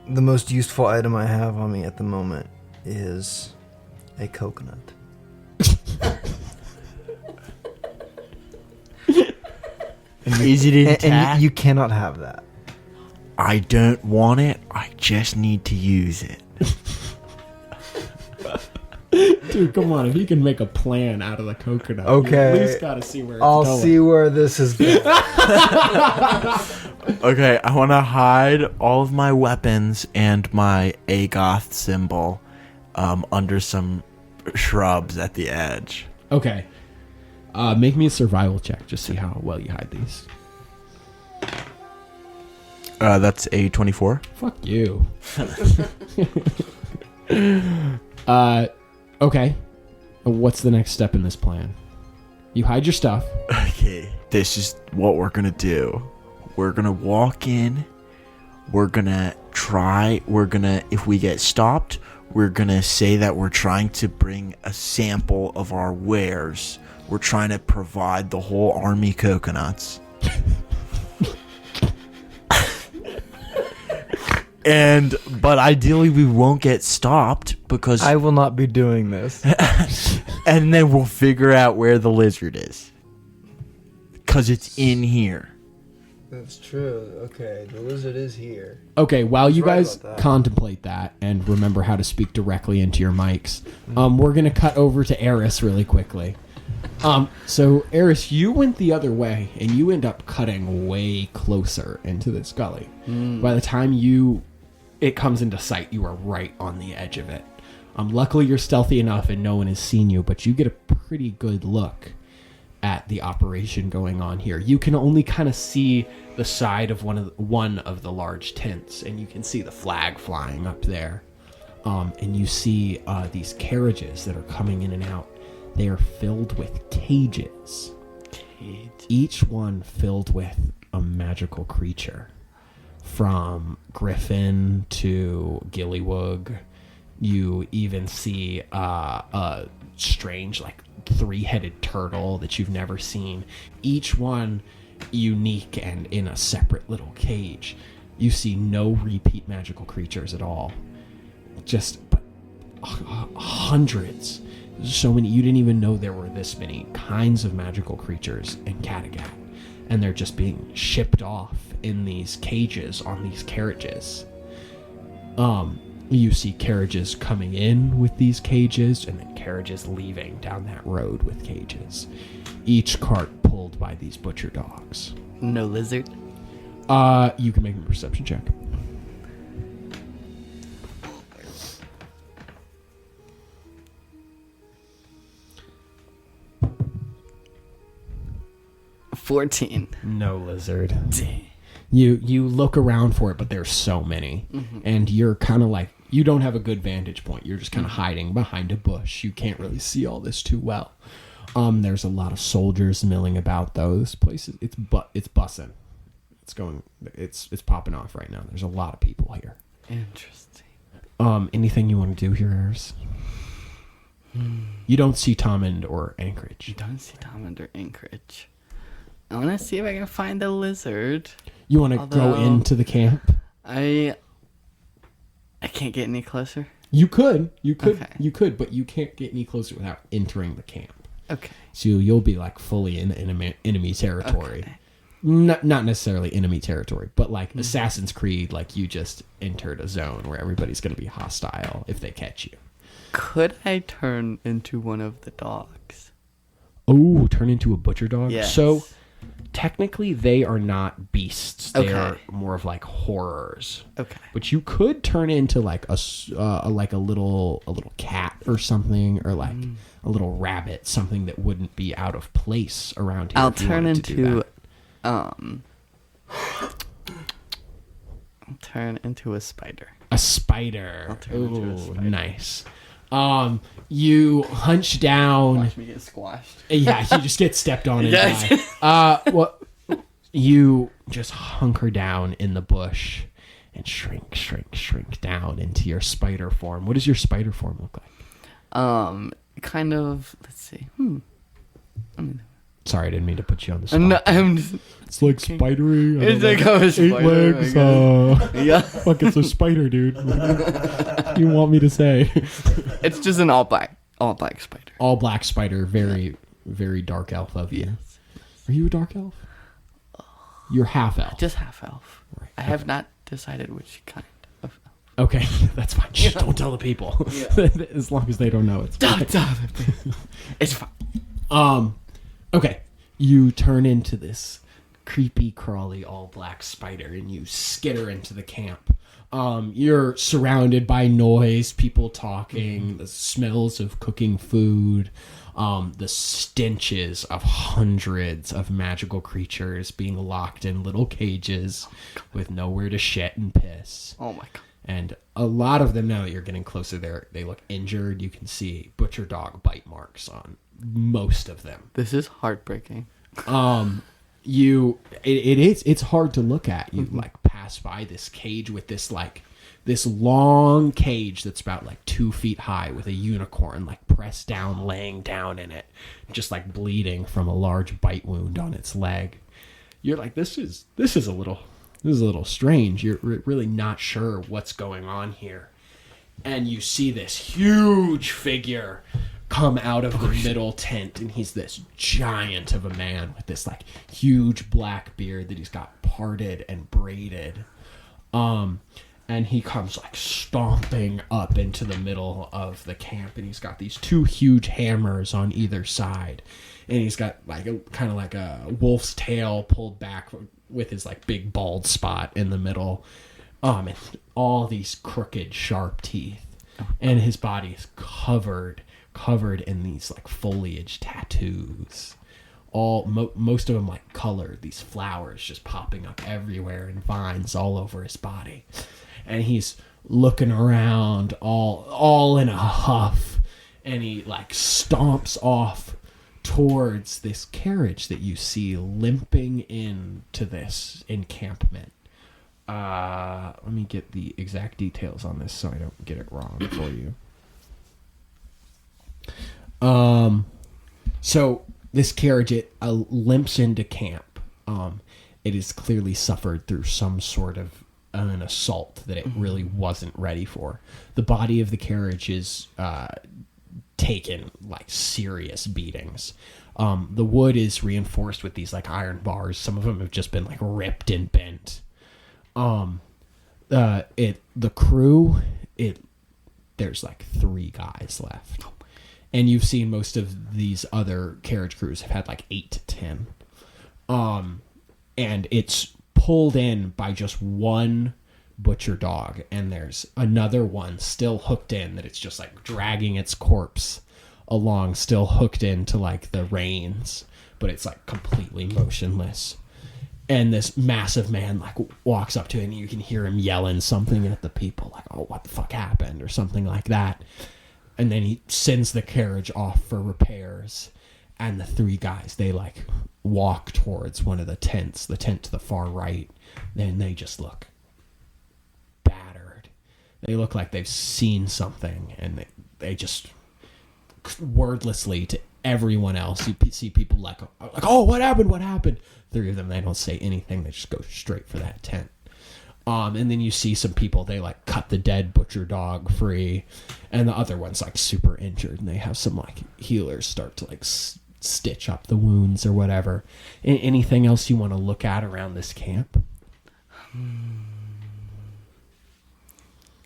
Speaker 1: the most useful item I have on me at the moment is a coconut.
Speaker 4: Is it intact?
Speaker 1: And you cannot have that.
Speaker 4: I don't want it. I just need to use it.
Speaker 2: Dude, come on. If you can make a plan out of the coconut,
Speaker 1: Okay.
Speaker 2: you at least gotta see where it's
Speaker 1: I'll
Speaker 2: going.
Speaker 1: see where this is going.
Speaker 4: Okay, I want to hide all of my weapons and my Agoth symbol under some shrubs at the edge.
Speaker 2: Okay. Make me a survival check. Just see how well you hide these.
Speaker 4: That's a 24.
Speaker 2: Fuck you. Okay. What's the next step in this plan? You hide your stuff.
Speaker 4: Okay, this is what we're gonna do. We're gonna walk in. We're gonna if we get stopped, we're gonna say that we're trying to bring a sample of our wares. We're trying to provide the whole army coconuts. But ideally we won't get stopped because
Speaker 1: I will not be doing this.
Speaker 4: and then we'll figure out where the lizard is. Cause it's in here.
Speaker 1: That's true. Okay, the lizard is here.
Speaker 2: Okay, while you
Speaker 1: right
Speaker 2: guys
Speaker 1: about that.
Speaker 2: contemplate that and remember how to speak directly into your mics, we're going to cut over to Erris really quickly. So, Erris, you went the other way, and you end up cutting way closer into this gully. By the time it comes into sight, you are right on the edge of it. Luckily, you're stealthy enough, and no one has seen you, but you get a pretty good look at the operation going on here. You can only kind of see the side of one of the large tents, and you can see the flag flying up there. And you see these carriages that are coming in and out. They are filled with cages. Each one filled with a magical creature. From griffin to gillywoog. You even see a strange, like, 3-headed turtle that you've never seen. Each one unique and in a separate little cage. You see no repeat magical creatures at all. Just hundreds. So many. You didn't even know there were this many kinds of magical creatures in Kattegat. And they're just being shipped off in these cages on these carriages. You see carriages coming in with these cages and then carriages leaving down that road with cages. Each cart pulled by these butcher dogs.
Speaker 3: No lizard?
Speaker 2: You can make a perception check.
Speaker 3: $14.
Speaker 2: No lizard.
Speaker 3: Dang.
Speaker 2: You look around for it, but there's so many. And you're kind of like, you don't have a good vantage point. You're just kind of hiding behind a bush. You can't really see all this too well. There's a lot of soldiers milling about those places. It's bussing. It's popping off right now. There's a lot of people here.
Speaker 3: Interesting.
Speaker 2: Anything you want to do here, Erris? You don't see Tommund or Anchorage.
Speaker 3: You don't see Tommund or Anchorage. I want to see if I can find the lizard.
Speaker 2: You want to go into the camp?
Speaker 3: I can't get any closer.
Speaker 2: You could,
Speaker 3: Okay.
Speaker 2: but you can't get any closer without entering the camp.
Speaker 3: Okay.
Speaker 2: So you'll be like fully in enemy territory.
Speaker 3: Okay.
Speaker 2: Not necessarily enemy territory, but like Assassin's Creed, like you just entered a zone where everybody's going to be hostile if they catch you.
Speaker 3: Could I turn into one of the dogs?
Speaker 2: Oh, turn into a butcher dog?
Speaker 3: Yes.
Speaker 2: So technically they are not beasts. They
Speaker 3: Okay.
Speaker 2: are more of like horrors.
Speaker 3: Okay.
Speaker 2: But you could turn into like a little cat or something, or like a little rabbit, something that wouldn't be out of place around here.
Speaker 3: I'll
Speaker 2: if you
Speaker 3: turn
Speaker 2: wanted to do
Speaker 3: into
Speaker 2: that.
Speaker 3: I'll turn into a spider.
Speaker 2: A spider.
Speaker 3: I'll turn into a spider.
Speaker 2: Nice. You hunch down.
Speaker 3: Watch me get squashed.
Speaker 2: Yeah, you just get stepped on and
Speaker 3: Yes.
Speaker 2: die. You just hunker down in the bush and shrink down into your spider form. What does your spider form look like?
Speaker 3: Kind of. Let's see.
Speaker 2: Sorry, I didn't mean to put you on the spot.
Speaker 3: No, I'm just.
Speaker 2: It's like spidery.
Speaker 3: It's like a
Speaker 2: 8
Speaker 3: spider.
Speaker 2: legs.
Speaker 3: Yeah.
Speaker 2: Fuck, it's a spider, dude. What do you want me to say?
Speaker 3: It's just an all black spider.
Speaker 2: All black spider, very, very dark elf of you.
Speaker 3: Yes.
Speaker 2: Are you a dark elf? You're half elf.
Speaker 3: Just half elf.
Speaker 2: Right.
Speaker 3: I have not decided which kind of elf.
Speaker 2: Okay, that's fine. Shh, don't tell the people. As long as they don't know, it's fine.
Speaker 3: It's fine.
Speaker 2: Okay. You turn into this creepy, crawly, all black spider, and you skitter into the camp. You're surrounded by noise, people talking, the smells of cooking food, the stenches of hundreds of magical creatures being locked in little cages with nowhere to shit and piss.
Speaker 3: Oh my god.
Speaker 2: And a lot of them, now that you're getting closer there, they look injured. You can see butcher dog bite marks on most of them.
Speaker 3: This is heartbreaking.
Speaker 2: It's hard to look at. You like pass by this cage with this long cage that's about like 2 feet high with a unicorn like pressed down, laying down in it, just like bleeding from a large bite wound on its leg. You're like, this is a little strange. You're really not sure what's going on here. And you see this huge figure come out of the middle tent, and he's this giant of a man with this like huge black beard that he's got parted and braided. And he comes like stomping up into the middle of the camp, and he's got these 2 huge hammers on either side, and he's got like a kind of like a wolf's tail pulled back with his like big bald spot in the middle, and all these crooked sharp teeth, and his body is covered in these like foliage tattoos, most of them like colored, these flowers just popping up everywhere and vines all over his body. And he's looking around all in a huff, and he like stomps off towards this carriage that you see limping into this encampment. Let me get the exact details on this so I don't get it wrong for you. So this carriage, it limps into camp. It has clearly suffered through some sort of an assault that it really wasn't ready for. The body of the carriage is taken like serious beatings. The wood is reinforced with these like iron bars. Some of them have just been like ripped and bent. The crew, there's like 3 guys left. And you've seen most of these other carriage crews have had like 8 to 10. And it's pulled in by just one butcher dog, and there's another one still hooked in that it's just like dragging its corpse along, still hooked into like the reins, but it's like completely motionless. And this massive man like walks up to it, and you can hear him yelling something at the people like, oh, what the fuck happened, or something like that. And then he sends the carriage off for repairs, and the 3 guys, they like walk towards one of the tent to the far right. Then they just look battered. They look like they've seen something, and they just wordlessly to everyone else, you see people like, oh, what happened? 3 of them, they don't say anything. They just go straight for that tent. And then you see some people, they like cut the dead butcher dog free, and the other one's like super injured, and they have some like healers start to like stitch up the wounds or whatever. Anything else you want to look at around this camp?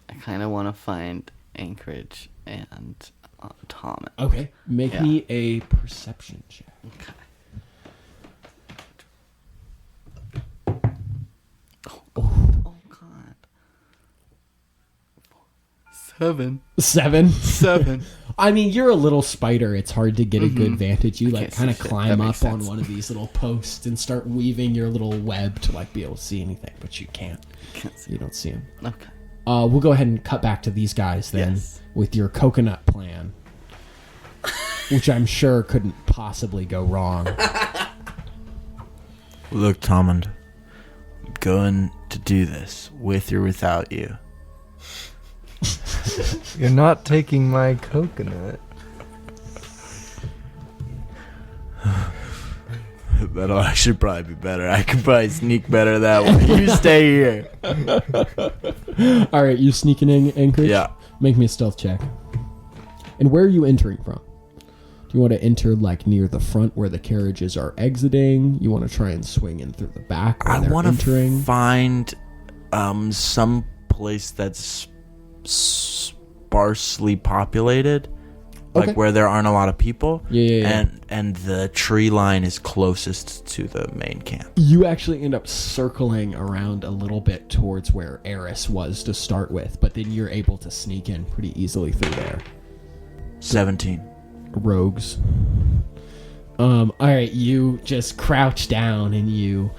Speaker 3: I kind of want to find Anchorage and Tommund.
Speaker 2: Okay, make me a perception check.
Speaker 3: Okay.
Speaker 2: 7? I mean, you're a little spider. It's hard to get a good vantage. You like kind of climb up on one of these little posts and start weaving your little web to like be able to see anything, but you can't. You don't see them.
Speaker 3: Okay.
Speaker 2: We'll go ahead and cut back to these guys then with your coconut plan, which I'm sure couldn't possibly go wrong.
Speaker 4: Look, Tommund, I'm going to do this with or without you.
Speaker 1: You're not taking my coconut.
Speaker 4: That'll actually probably be better. I could probably sneak better that way. You stay here.
Speaker 2: All right, you sneaking in, Anchorage?
Speaker 4: Yeah.
Speaker 2: Make me a stealth check. And where are you entering from? Do you want to enter like near the front where the carriages are exiting? You want to try and swing in through the back where they're entering?
Speaker 4: I want to find some place that's sparsely populated. Like where there aren't a lot of people.
Speaker 2: Yeah.
Speaker 4: And the tree line is closest to the main camp.
Speaker 2: You actually end up circling around a little bit towards where Erris was to start with, but then you're able to sneak in pretty easily through there.
Speaker 4: 17.
Speaker 2: Rogues. Alright, you just crouch down and you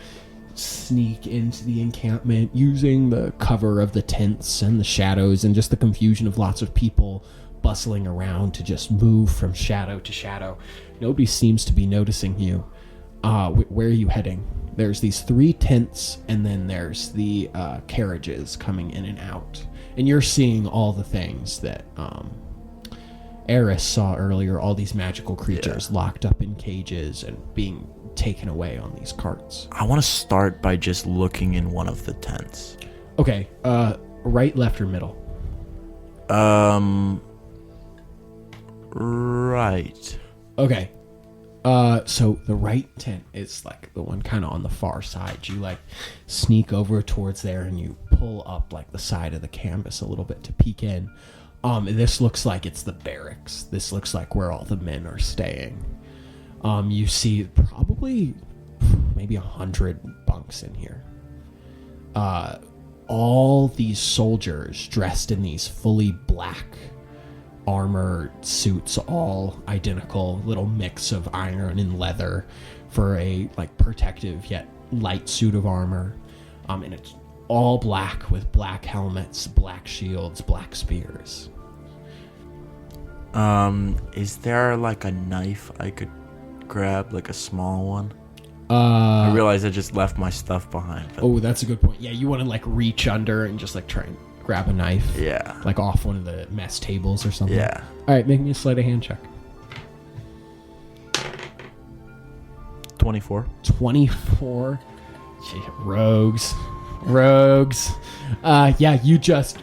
Speaker 2: sneak into the encampment using the cover of the tents and the shadows and just the confusion of lots of people bustling around to just move from shadow to shadow. Nobody seems to be noticing you. Where are you heading? There's these 3 tents, and then there's the carriages coming in and out. And you're seeing all the things that Erris saw earlier, all these magical creatures locked up in cages and being taken away on these carts.
Speaker 4: I want to start by just looking in one of the tents.
Speaker 2: Okay, right, left, or middle?
Speaker 4: Right.
Speaker 2: Okay. So the right tent is like the one kind of on the far side. You like sneak over towards there and you pull up like the side of the canvas a little bit to peek in. This looks like it's the barracks. This looks like where all the men are staying. You see probably maybe 100 bunks in here. All these soldiers dressed in these fully black armor suits, all identical, little mix of iron and leather for a like protective yet light suit of armor, and it's all black with black helmets, black shields, black spears.
Speaker 4: Is there like a knife I could grab, like a small one? I realize I just left my stuff behind.
Speaker 2: Oh, that's a good point. Yeah, you want to like reach under and just like try and grab a knife.
Speaker 4: Yeah.
Speaker 2: Like off one of the mess tables or something.
Speaker 4: Yeah.
Speaker 2: All right, make me a sleight of hand check.
Speaker 4: 24.
Speaker 2: 24. Gee, rogues. Yeah, you just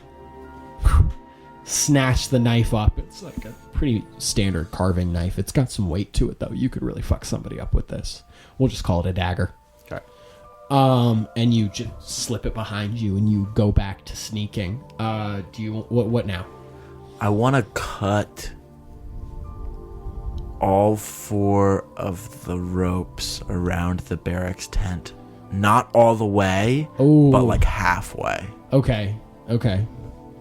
Speaker 2: snatch the knife up. It's like a pretty standard carving knife. It's got some weight to it, though. You could really fuck somebody up with this. We'll just call it a dagger.
Speaker 4: Okay.
Speaker 2: And you just slip it behind you, and you go back to sneaking. Do you what now?
Speaker 4: I want to cut all 4 of the ropes around the barracks tent. Not all the way, but like halfway.
Speaker 2: Okay.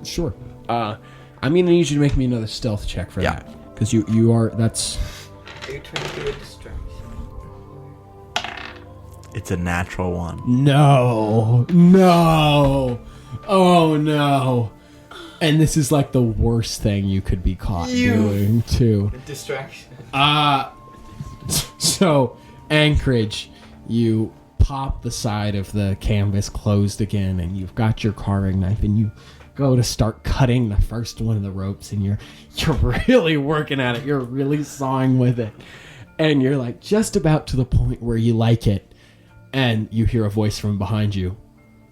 Speaker 2: Sure. I'm gonna need you to make me another stealth check for that. Because you are, that's...
Speaker 3: Are you trying to do a distraction?
Speaker 4: It's a natural 1.
Speaker 2: No. Oh, no. And this is like the worst thing you could be caught doing, too.
Speaker 3: A distraction.
Speaker 2: So, Anchorage, you pop the side of the canvas closed again, and you've got your carving knife, and you go to start cutting the first one of the ropes, and you're really working at it. You're really sawing with it. And you're like just about to the point where you like it, and you hear a voice from behind you.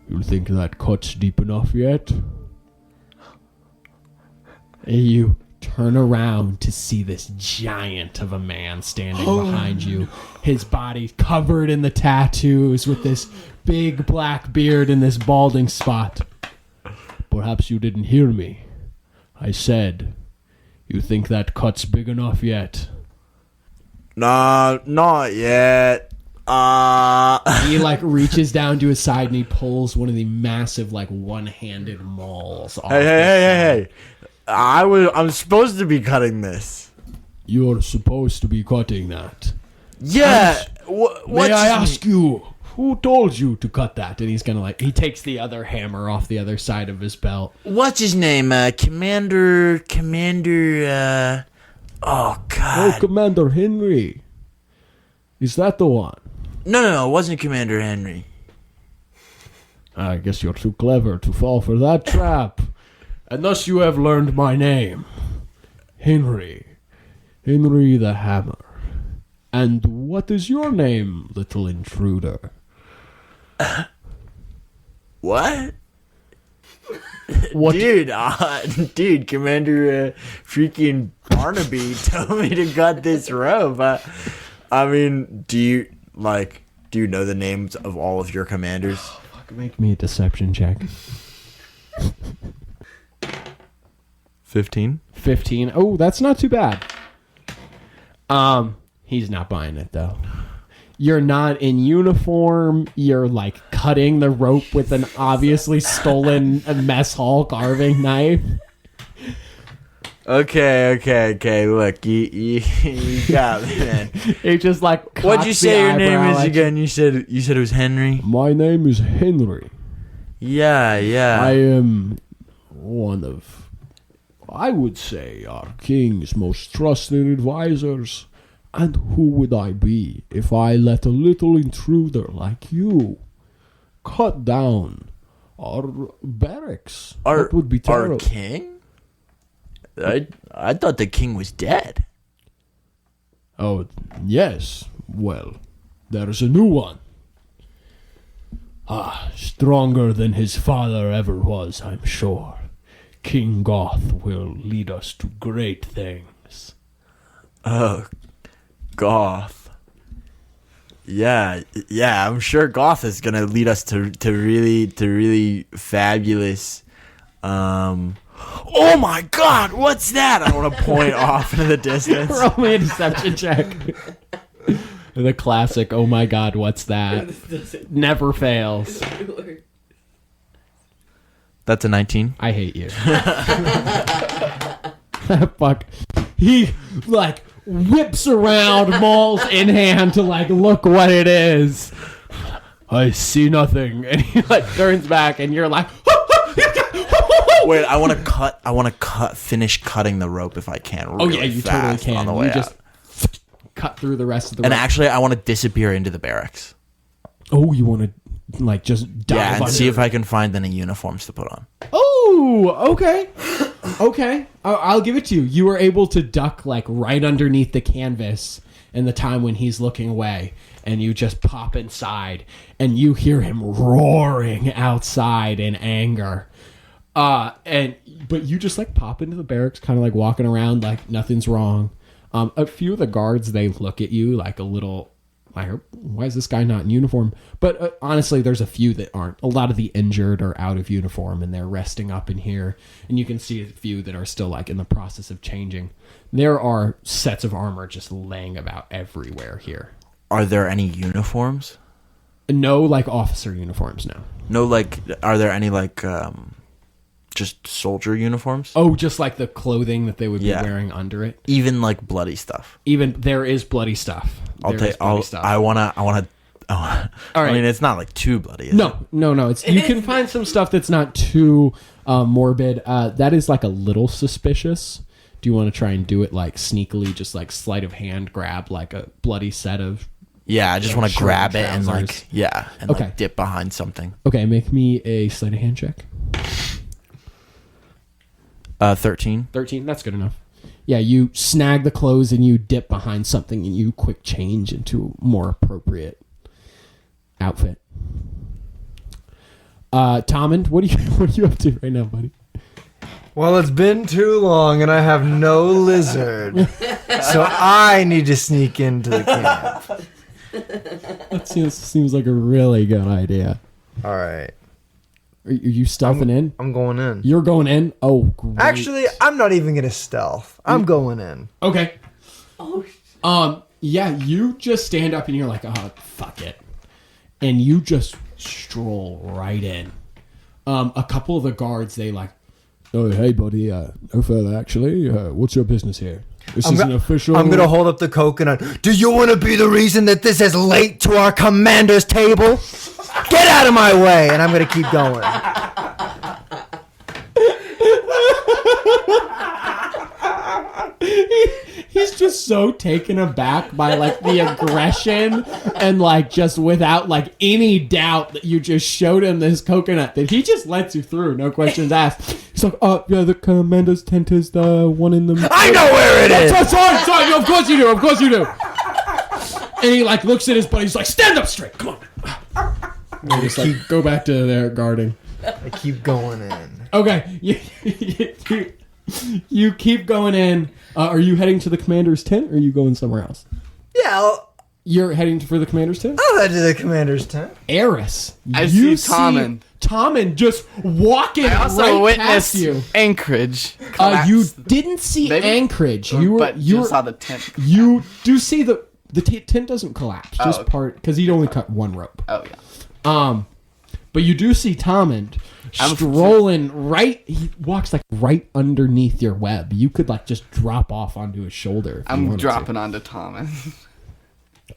Speaker 2: You think that cut's deep enough yet? And you turn around to see this giant of a man standing behind you. His body covered in the tattoos with this big black beard and this balding spot. Perhaps you didn't hear me. I said, you think that cut's big enough yet?
Speaker 4: Nah, not yet.
Speaker 2: He like reaches down to his side and he pulls one of the massive like one-handed mauls off.
Speaker 4: Hey.
Speaker 6: I'm supposed to be cutting this.
Speaker 2: You're supposed to be cutting that.
Speaker 6: Yeah.
Speaker 2: May I ask you, who told you to cut that? And he's gonna like, he takes the other hammer off the other side of his belt.
Speaker 6: What's his name? Commander. Oh God.
Speaker 2: Oh, Commander Henry. Is that the one?
Speaker 6: No. It wasn't Commander Henry.
Speaker 2: I guess you're too clever to fall for that trap. And thus you have learned my name. Henry. Henry the Hammer. And what is your name, little intruder?
Speaker 6: What?
Speaker 2: What?
Speaker 6: Dude, Commander freaking Barnaby told me to cut this rope. I mean, do you know the names of all of your commanders?
Speaker 2: Fuck, make me a deception check.
Speaker 6: 15.
Speaker 2: 15. Oh, that's not too bad. He's not buying it though. You're not in uniform. You're like cutting the rope with an obviously stolen mess hall carving knife.
Speaker 6: Okay. Look, you got me, man.
Speaker 2: It just like
Speaker 6: What'd you say your name is again? You said it was Henry.
Speaker 2: My name is Henry.
Speaker 6: Yeah.
Speaker 2: I am one of, I would say, our king's most trusted advisors. And who would I be if I let a little intruder like you cut down our barracks? That would be terrible.
Speaker 6: Our king? I thought the king was dead.
Speaker 2: Oh, yes. Well, there's a new one. Stronger than his father ever was, I'm sure. King Goth will lead us to great things.
Speaker 6: Oh, Goth. Yeah, I'm sure Goth is gonna lead us to really fabulous. Oh my God, what's that? I want to point off into the distance.
Speaker 2: Roll me a deception check. The classic, oh my God, what's that? Never fails.
Speaker 6: That's a 19.
Speaker 2: I hate you. Fuck. He, like, whips around, mauls in hand to, like, look what it is. I see nothing. And he, like, turns back and you're like,
Speaker 6: wait, I want to finish cutting the rope if I can. Really
Speaker 2: oh, yeah, you totally can.
Speaker 6: On the way
Speaker 2: you just
Speaker 6: out.
Speaker 2: cut through the rest of the
Speaker 6: rope. And
Speaker 2: rope.
Speaker 6: actually, I want to disappear into the barracks.
Speaker 2: Oh, you want to, like, just dive
Speaker 6: and
Speaker 2: under.
Speaker 6: see if I can find any uniforms to put on.
Speaker 2: Oh, okay. Okay. I'll give it to you. You were able to duck, like, right underneath the canvas in the time when he's looking away. And you just pop inside. And you hear him roaring outside in anger. But you just, like, pop into the barracks, kind of, like, walking around like nothing's wrong. A few of the guards, they look at you like a little... like, why is this guy not in uniform? But honestly, there's a few that aren't. A lot of the injured are out of uniform and they're resting up in here. And you can see a few that are still like in the process of changing. There are sets of armor just laying about everywhere here.
Speaker 6: Are there any uniforms?
Speaker 2: No, like officer uniforms, no.
Speaker 6: No, like, are there any like just soldier uniforms?
Speaker 2: Oh, just like the clothing that they would be wearing under it.
Speaker 6: Even like bloody stuff.
Speaker 2: Even there is bloody stuff.
Speaker 6: I wanna. All right. I mean, it's not like too bloody.
Speaker 2: No. It's you can find some stuff that's not too morbid. That is like a little suspicious. Do you want to try and do it like sneakily, just like sleight of hand grab like a bloody set of?
Speaker 6: Yeah, I just want to grab it and
Speaker 2: trousers.
Speaker 6: like dip behind something.
Speaker 2: Okay, make me a sleight of hand check.
Speaker 6: 13.
Speaker 2: 13. That's good enough. Yeah, you snag the clothes and you dip behind something and you quick change into a more appropriate outfit. Tommund, what are you up to right now, buddy?
Speaker 1: Well, it's been too long and I have no lizard. So I need to sneak into the camp.
Speaker 2: That seems like a really good idea.
Speaker 1: All right.
Speaker 2: Are you stealthing in?
Speaker 1: I'm going in.
Speaker 2: You're going in? Oh, great.
Speaker 1: Actually, I'm not even going to stealth. I'm going in.
Speaker 2: Okay. Yeah, you just stand up and you're like, oh, fuck it. And you just stroll right in. A couple of the guards, they like Oh, hey, buddy. No further, actually. What's your business here? This is an official...
Speaker 1: I'm going to hold up the coconut. Do you want to be the reason that this is late to our commander's table? Get out of my way! And I'm going to keep going.
Speaker 2: He's just so taken aback by, like, the aggression and, like, just without, like, any doubt that you just showed him this coconut that he just lets you through, no questions asked. He's like, yeah, the commander's tent is the one in the...
Speaker 1: I know where it is!
Speaker 2: Sorry, of course you do. And he, like, looks at his buddy, he's like, stand up straight, come on. And he just, like, go back to their guarding.
Speaker 1: I keep going in.
Speaker 2: Okay, you keep going in. Are you heading to the commander's tent, or are you going somewhere else?
Speaker 1: Yeah,
Speaker 2: You're heading for the commander's tent?
Speaker 1: I'll head to the commander's tent.
Speaker 2: Erris,
Speaker 3: you see Tommund.
Speaker 2: Tommund just walking
Speaker 3: I also
Speaker 2: right past
Speaker 3: witnessed
Speaker 2: you.
Speaker 3: Anchorage.
Speaker 2: You didn't see Anchorage. You
Speaker 3: saw the tent.
Speaker 2: You do see the tent doesn't collapse. Just
Speaker 3: okay.
Speaker 2: part because he'd only cut one rope.
Speaker 3: Oh yeah.
Speaker 2: But you do see Tommund strolling right. He walks like right underneath your web. You could like just drop off onto his shoulder.
Speaker 3: I'm dropping onto Tommund.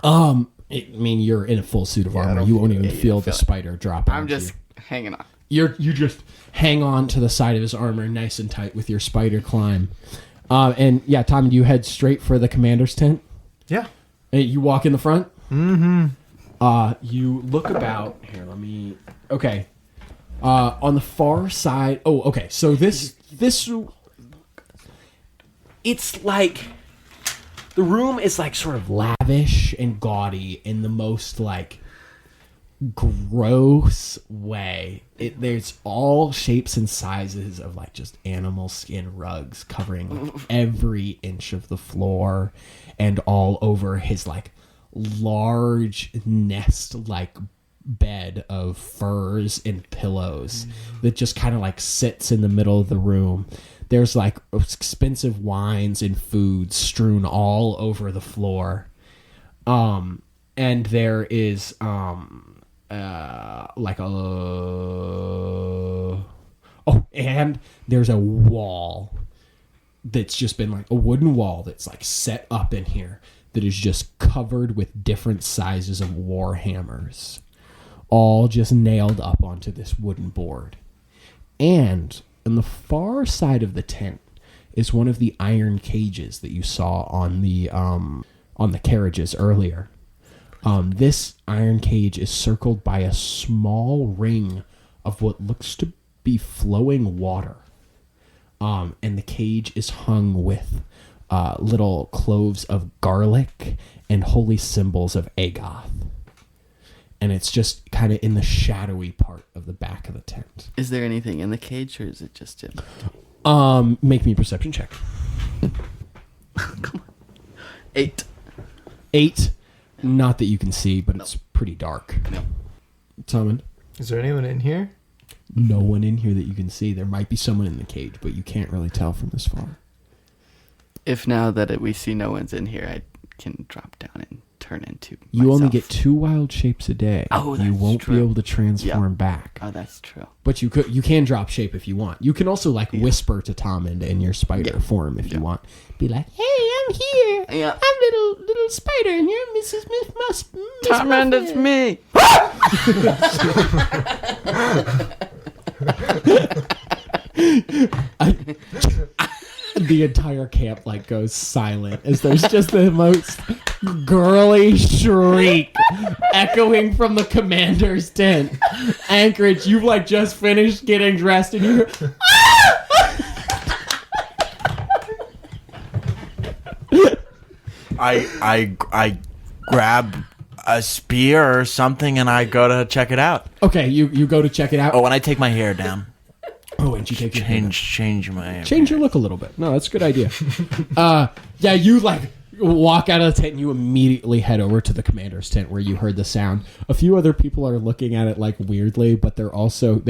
Speaker 2: I mean, you're in a full suit of armor. You won't even feel the spider drop.
Speaker 3: I'm just hanging on.
Speaker 2: You just hang on to the side of his armor nice and tight with your spider climb. And yeah, Tommund, you head straight for the commander's tent.
Speaker 1: Yeah.
Speaker 2: And you walk in the front.
Speaker 1: Mm-hmm.
Speaker 2: You look about. Here, let me. Okay. On the far side. Oh, okay. So this. It's like the room is like sort of lavish and gaudy in the most like gross way. There's all shapes and sizes of like just animal skin rugs covering like every inch of the floor and all over his like large nest like bed of furs and pillows that just kind of like sits in the middle of the room. There's like expensive wines and foods strewn all over the floor. And there is and there's a wall that's just been like a wooden wall that's like set up in here that is just covered with different sizes of war hammers, all just nailed up onto this wooden board. And on the far side of the tent is one of the iron cages that you saw on the carriages earlier. This iron cage is circled by a small ring of what looks to be flowing water. And the cage is hung with little cloves of garlic and holy symbols of Agoth. And it's just kind of in the shadowy part of the back of the tent.
Speaker 3: Is there anything in the cage, or is it just him?
Speaker 2: Make me a perception check.
Speaker 3: Come on. 8.
Speaker 2: 8. Not that you can see, but it's pretty dark.
Speaker 3: No.
Speaker 2: Tommund?
Speaker 1: Is there anyone in here?
Speaker 2: No one in here that you can see. There might be someone in the cage, but you can't really tell from this far.
Speaker 3: If now that we see no one's in here, I can drop down and turn into myself.
Speaker 2: You only get 2 wild shapes a day.
Speaker 3: Oh, that's
Speaker 2: You won't
Speaker 3: true.
Speaker 2: be able to transform back.
Speaker 3: Oh, that's true.
Speaker 2: But you can drop shape if you want. You can also whisper to Tommund in your spider form if you want. Be like, "Hey, I'm here.
Speaker 3: Yeah.
Speaker 2: I'm little spider, and you're Mrs. Miss
Speaker 3: Tommund, it's me.
Speaker 2: The entire camp goes silent as there's just the most girly shriek echoing from the commander's tent. Anchorage, you've just finished getting dressed and you hear,
Speaker 4: I grab a spear or something and I go to check it out.
Speaker 2: okay, you go to check it out.
Speaker 4: Oh, and I take my hair down.
Speaker 2: Oh, and you take your hair down.
Speaker 4: Change my hair.
Speaker 2: Change your look a little bit. No, that's a good idea. Yeah, you walk out of the tent and you immediately head over to the commander's tent where you heard the sound. A few other people are looking at it weirdly, but they also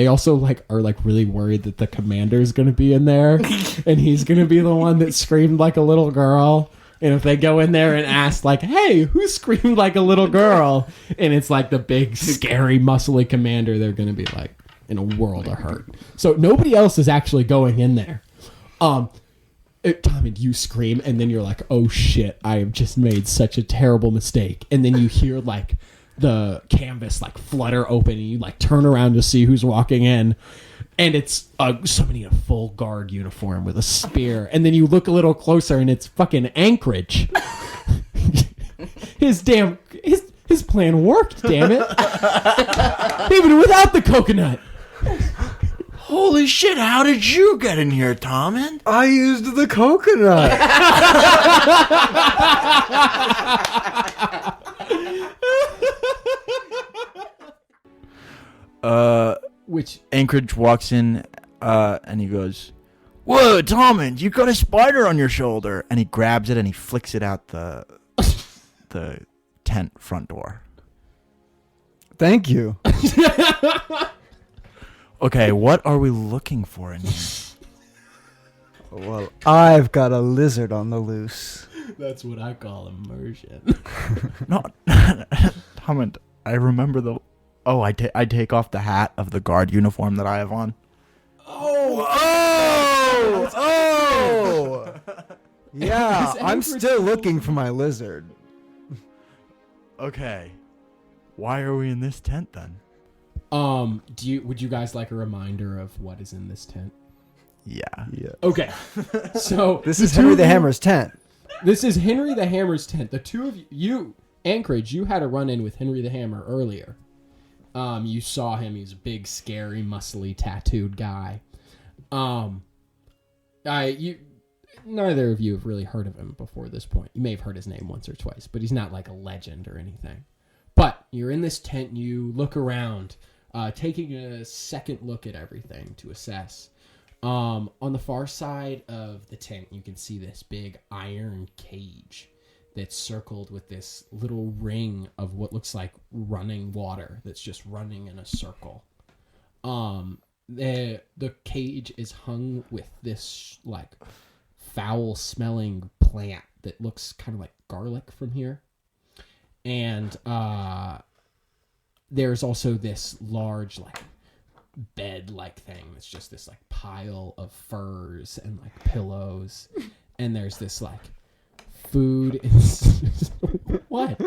Speaker 2: are really worried that the commander's going to be in there and he's going to be the one that screamed like a little girl. And if they go in there and ask hey, who screamed like a little girl? And it's the big, scary, muscly commander, they're going to be like, in a world of hurt. So nobody else is actually going in there. Tommund, you scream, and then you're like, oh shit, I have just made such a terrible mistake. And then you hear like the canvas like flutter open, and you like turn around to see who's walking in. And it's somebody in a full guard uniform with a spear. And then you look a little closer, and it's fucking Anchorage. His plan worked, damn it. Even without the coconut.
Speaker 4: Holy shit, how did you get in here, Tommund?
Speaker 1: I used the coconut.
Speaker 2: Which
Speaker 4: Anchorage walks in and he goes, "Whoa, Tommund, you got a spider on your shoulder." And he grabs it and he flicks it out the tent front door.
Speaker 1: Thank you.
Speaker 4: Okay, what are we looking for in here?
Speaker 1: Well, I've got a lizard on the loose.
Speaker 2: that's what I call immersion.
Speaker 4: No, Tommund, I remember the... Oh, I take off the hat of the guard uniform that I have on.
Speaker 1: Oh! Yeah, I'm still looking for my lizard.
Speaker 4: Okay. Why are we in this tent then?
Speaker 2: Would you guys like a reminder of what is in this tent?
Speaker 4: Yeah.
Speaker 2: Okay. So
Speaker 1: This is Henry the Hammer's tent.
Speaker 2: This is Henry the Hammer's tent. The two of you, Anchorage, you had a run-in with Henry the Hammer earlier. You saw him. He's a big, scary, muscly, tattooed guy. Neither of you have really heard of him before this point. You may have heard his name once or twice, but he's not like a legend or anything. But you're in this tent. You look around, taking a second look at everything to assess. On the far side of the tent, you can see this big iron cage that's circled with this little ring of what looks like running water that's just running in a circle. The cage is hung with this like foul smelling plant that looks kind of like garlic from here. And there's also this large like bed like thing that's just this like pile of furs and like pillows. And there's this like food. What?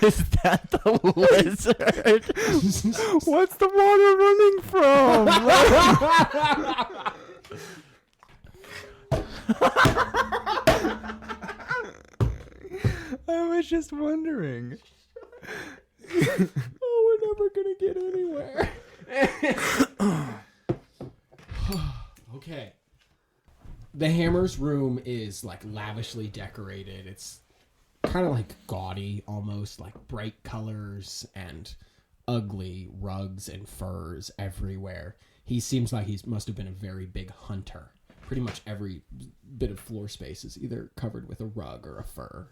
Speaker 4: Is that the lizard?
Speaker 1: What's the water running from? I was just wondering.
Speaker 2: Oh, we're never gonna get anywhere. Okay. The Hammer's room is like lavishly decorated. It's kind of like gaudy, almost like bright colors and ugly rugs and furs everywhere. He seems like he must have been a very big hunter. Pretty much every bit of floor space is either covered with a rug or a fur.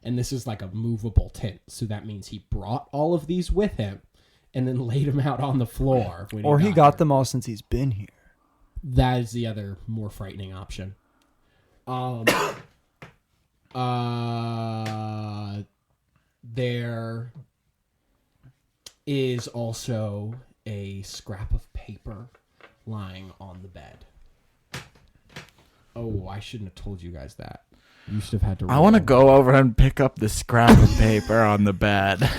Speaker 2: And this is like a movable tent, so that means he brought all of these with him and then laid them out on the floor.
Speaker 1: Or he got them all since he's been here.
Speaker 2: That is the other more frightening option. There is also a scrap of paper lying on the bed. Oh, I shouldn't have told you guys that. You should have had to.
Speaker 4: I want to go over and pick up the scrap of paper on the bed.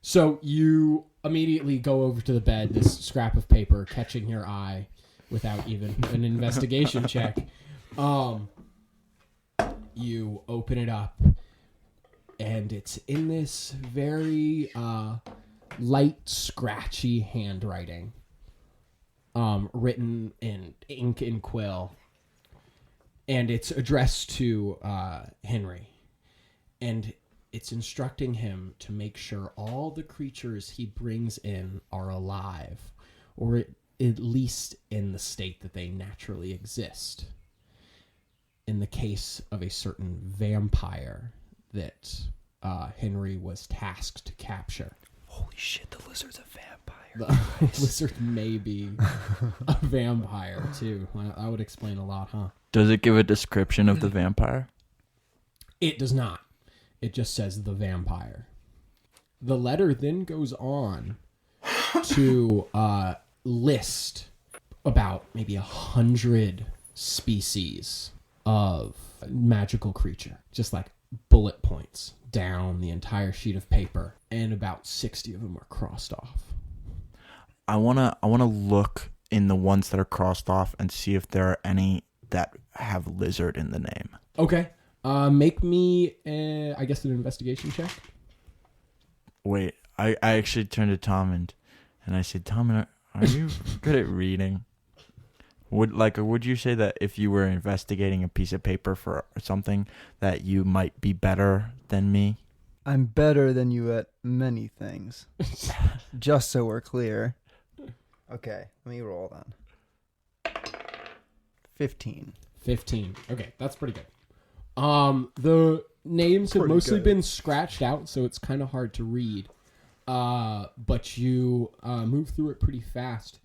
Speaker 2: So you immediately go over to the bed, this scrap of paper catching your eye without even an investigation check. You open it up, and it's in this very light, scratchy handwriting, written in ink and quill. And it's addressed to Henry. And it's instructing him to make sure all the creatures he brings in are alive, or at least in the state that they naturally exist. In the case of a certain vampire that Henry was tasked to capture.
Speaker 1: Holy shit, the lizard's a vampire.
Speaker 2: The lizard may be a vampire, too. That would explain a lot, huh?
Speaker 4: Does it give a description of the vampire?
Speaker 2: It does not. It just says the vampire. The letter then goes on to list about maybe 100 species of magical creature, just like bullet points down the entire sheet of paper, and about 60 of them are crossed off.
Speaker 4: I wanna look in the ones that are crossed off and see if there are any that have lizard in the name.
Speaker 2: Okay. Make me, I guess, an investigation check.
Speaker 4: Wait, I actually turned to Tommund and I said, Tommund, are you good at reading? Would you say that if you were investigating a piece of paper for something that you might be better than me?
Speaker 1: I'm better than you at many things. Just so we're clear. Okay, let me roll then. 15.
Speaker 2: 15. Okay, that's pretty good. The names have mostly been scratched out, so it's kind of hard to read. But you move through it pretty fast.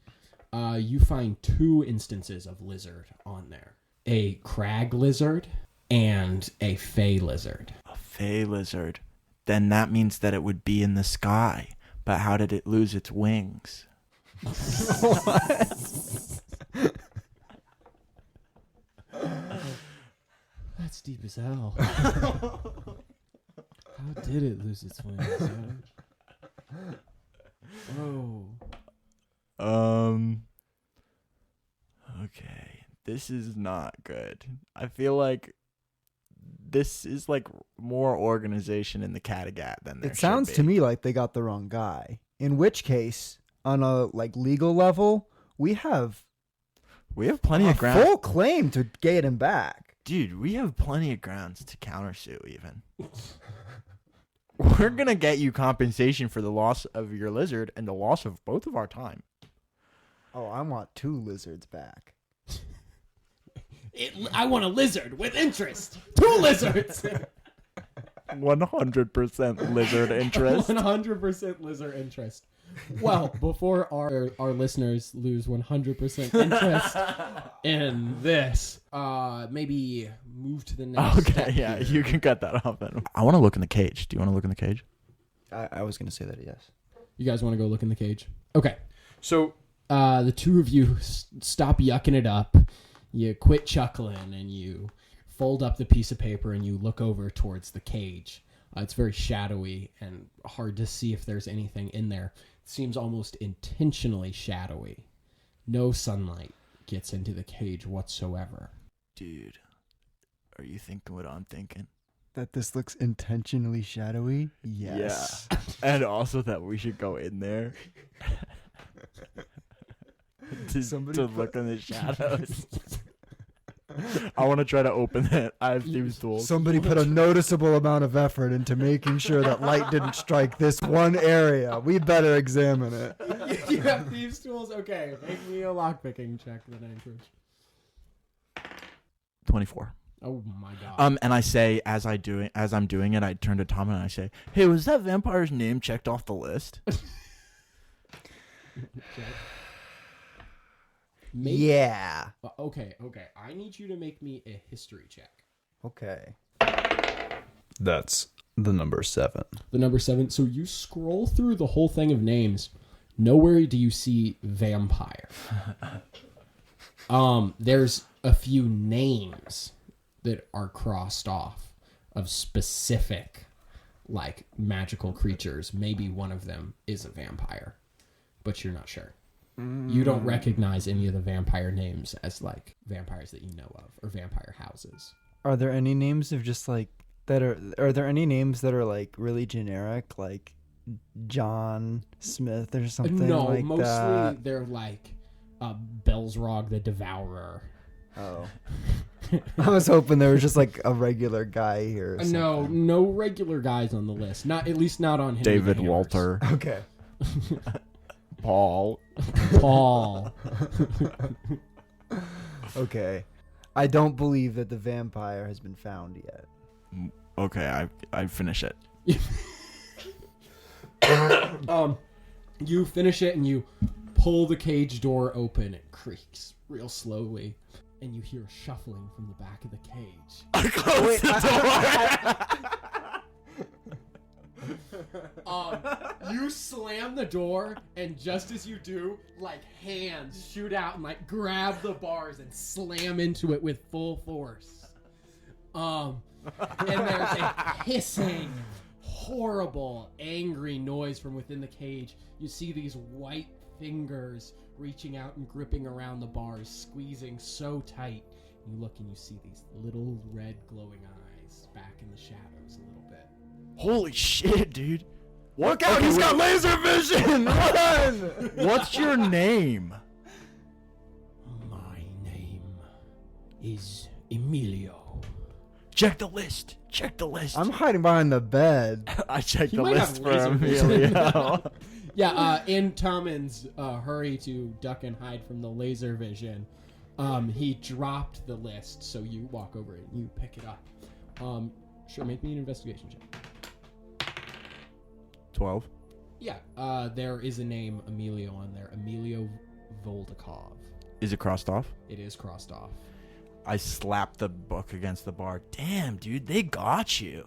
Speaker 2: You find 2 instances of lizard on there. A crag lizard and a fey lizard.
Speaker 4: A fey lizard. Then that means that it would be in the sky. But how did it lose its wings?
Speaker 2: That's deep as hell. How did it lose its wings? Oh.
Speaker 4: Okay. This is not good. I feel like this is like more organization in the Kattegat than there
Speaker 1: It sounds
Speaker 4: should
Speaker 1: to
Speaker 4: be.
Speaker 1: me like they got the wrong guy. In which case, on a legal level, we have
Speaker 4: plenty
Speaker 1: a
Speaker 4: of ground.
Speaker 1: full claim to get him back.
Speaker 4: Dude, we have plenty of grounds to countersue even. We're going to get you compensation for the loss of your lizard and the loss of both of our time.
Speaker 1: Oh, I want 2 lizards back.
Speaker 5: I want a lizard with interest. 2 lizards.
Speaker 4: 100% lizard interest.
Speaker 2: 100% lizard interest. Well, before our listeners lose 100% interest in this, maybe move to the next
Speaker 4: Okay,
Speaker 2: step
Speaker 4: yeah,
Speaker 2: here.
Speaker 4: you can cut that off then. I want to look in the cage. Do you want to look in the cage?
Speaker 1: I was going to say that, yes.
Speaker 2: You guys want to go look in the cage? Okay. So, the 2 of you stop yucking it up. You quit chuckling and you fold up the piece of paper and you look over towards the cage. It's very shadowy and hard to see if there's anything in there. It seems almost intentionally shadowy. No sunlight gets into the cage whatsoever.
Speaker 4: Dude, are you thinking what I'm thinking?
Speaker 1: That this looks intentionally shadowy? Yes.
Speaker 4: Yeah. And also that we should go in there to look in the shadows. I want to try to open it. I have thieves' tools.
Speaker 1: Somebody put a noticeable amount of effort into making sure that light didn't strike this one area. We better examine it.
Speaker 2: You have thieves' tools? Okay, make me a lockpicking check then, Anchorage.
Speaker 4: 24.
Speaker 2: Oh my god.
Speaker 4: And I say as I'm doing it, I turn to Tom and I say, "Hey, was that vampire's name checked off the list?"
Speaker 1: Yeah.
Speaker 2: Okay. I need you to make me a history check.
Speaker 1: Okay. That's the number 7.
Speaker 2: The number 7. So you scroll through the whole thing of names. Nowhere do you see vampire. There's a few names that are crossed off of specific, like, magical creatures. Maybe one of them is a vampire, but you're not sure. You don't recognize any of the vampire names as, like, vampires that you know of, or vampire houses.
Speaker 1: Are there any names of just like that are there any names that are like really generic, like John Smith or something
Speaker 2: No,
Speaker 1: like
Speaker 2: mostly
Speaker 1: that?
Speaker 2: they're like Belsrog the Devourer.
Speaker 1: Oh. I was hoping there was just like a regular guy here. Or something.
Speaker 2: No regular guys on the list. Not at least not on Henry
Speaker 4: David
Speaker 2: the Hammers.
Speaker 4: Walter.
Speaker 1: Okay.
Speaker 4: Paul.
Speaker 1: Okay. I don't believe that the vampire has been found yet.
Speaker 4: Okay, I finish it.
Speaker 2: You finish it and you pull the cage door open. It creaks real slowly, and you hear shuffling from the back of the cage.
Speaker 4: I close the door.
Speaker 2: You slam the door, and just as you do, like hands shoot out and like grab the bars and slam into it with full force. And there's a hissing, horrible, angry noise from within the cage. You see these white fingers reaching out and gripping around the bars, squeezing so tight. You look and you see these little red glowing eyes back in the shadows a little bit.
Speaker 4: Holy shit, dude.
Speaker 6: Look out, he's got laser vision! Run!
Speaker 4: What's your name?
Speaker 5: My name is Emilio.
Speaker 4: Check the list. Check the list.
Speaker 1: I'm hiding behind the bed.
Speaker 4: I checked
Speaker 2: He
Speaker 4: the
Speaker 2: might
Speaker 4: list
Speaker 2: have
Speaker 4: for
Speaker 2: laser vision.
Speaker 4: Emilio.
Speaker 2: Yeah, in Tommund's hurry to duck and hide from the laser vision, he dropped the list, so you walk over and you pick it up. Sure, make me an investigation check.
Speaker 4: 12.
Speaker 2: Yeah, there is a name Emilio on there. Emilio Voldakov.
Speaker 4: Is it crossed off?
Speaker 2: It is crossed off.
Speaker 4: I slapped the book against the bar. Damn, dude, they got you.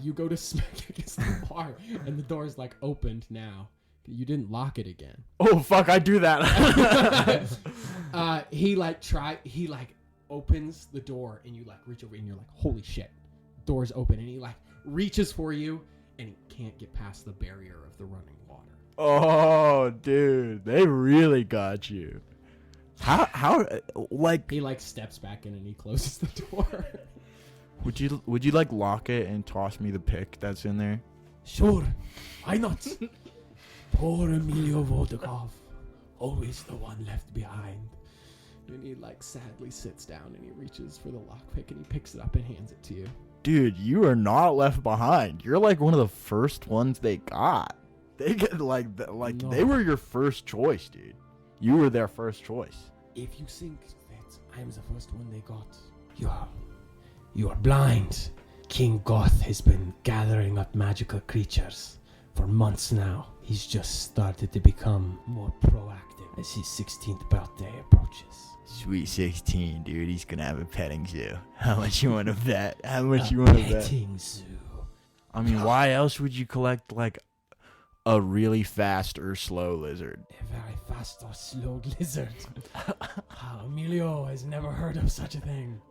Speaker 2: You go to smack against the bar, and the door's like opened now. You didn't lock it again.
Speaker 4: Oh, fuck, I do that.
Speaker 2: He opens the door, and you like reach over, and you're like, holy shit. Door's open, and he like reaches for you, and he can't get past the barrier of the running water.
Speaker 4: Oh, dude, they really got you. How, like,
Speaker 2: He like steps back in and he closes the door.
Speaker 4: would you like lock it and toss me the pick that's in there?
Speaker 5: Sure, why not? Poor Emilio Voldakov, always the one left behind.
Speaker 2: And he like sadly sits down and he reaches for the lockpick and he picks it up and hands it to you.
Speaker 4: Dude, you are not left behind. You're like one of the first ones they got. They get like
Speaker 5: No.
Speaker 4: they were your first choice, dude. You were their first choice.
Speaker 5: If you think that I'm the first one they got, you are blind. King Goth has been gathering up magical creatures for months now. He's just started to become more proactive as his 16th birthday approaches.
Speaker 6: Sweet 16, dude. He's gonna have a petting zoo. How much you want to bet? How much you want to bet?
Speaker 5: Petting zoo.
Speaker 4: I mean, why else would you collect like a really fast or slow lizard?
Speaker 5: A very fast or slow lizard. Emilio has never heard of such a thing.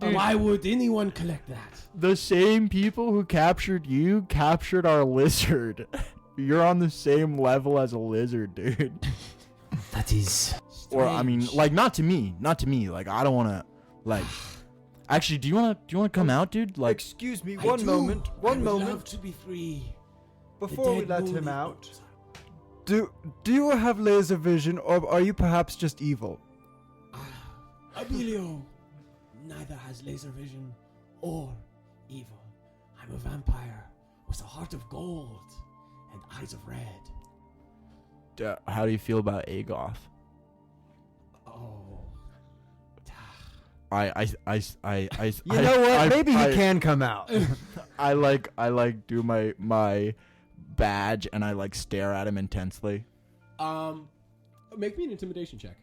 Speaker 4: Dude.
Speaker 5: Why would anyone collect that?
Speaker 4: The same people who captured you captured our lizard. You're on the same level as a lizard, dude.
Speaker 5: That is
Speaker 4: Or I mean,
Speaker 5: strange.
Speaker 4: like not to me. Like I don't want to like actually, do you want to come out, dude? Like
Speaker 1: Excuse me,
Speaker 5: I
Speaker 1: one
Speaker 5: do.
Speaker 1: moment.
Speaker 5: I
Speaker 1: One
Speaker 5: would
Speaker 1: moment.
Speaker 5: love to be free.
Speaker 1: Before we
Speaker 5: dead
Speaker 1: let
Speaker 5: moon
Speaker 1: him
Speaker 5: is-
Speaker 1: out, do you have laser vision, or are you perhaps just evil?
Speaker 5: Emilio neither has laser vision or evil. I'm a vampire with a heart of gold and eyes of red.
Speaker 4: how do you feel about Agoth?
Speaker 5: Oh.
Speaker 4: I
Speaker 1: You know what? Maybe he can come out.
Speaker 4: I like do my badge and I like stare at him intensely.
Speaker 2: Make me an intimidation check.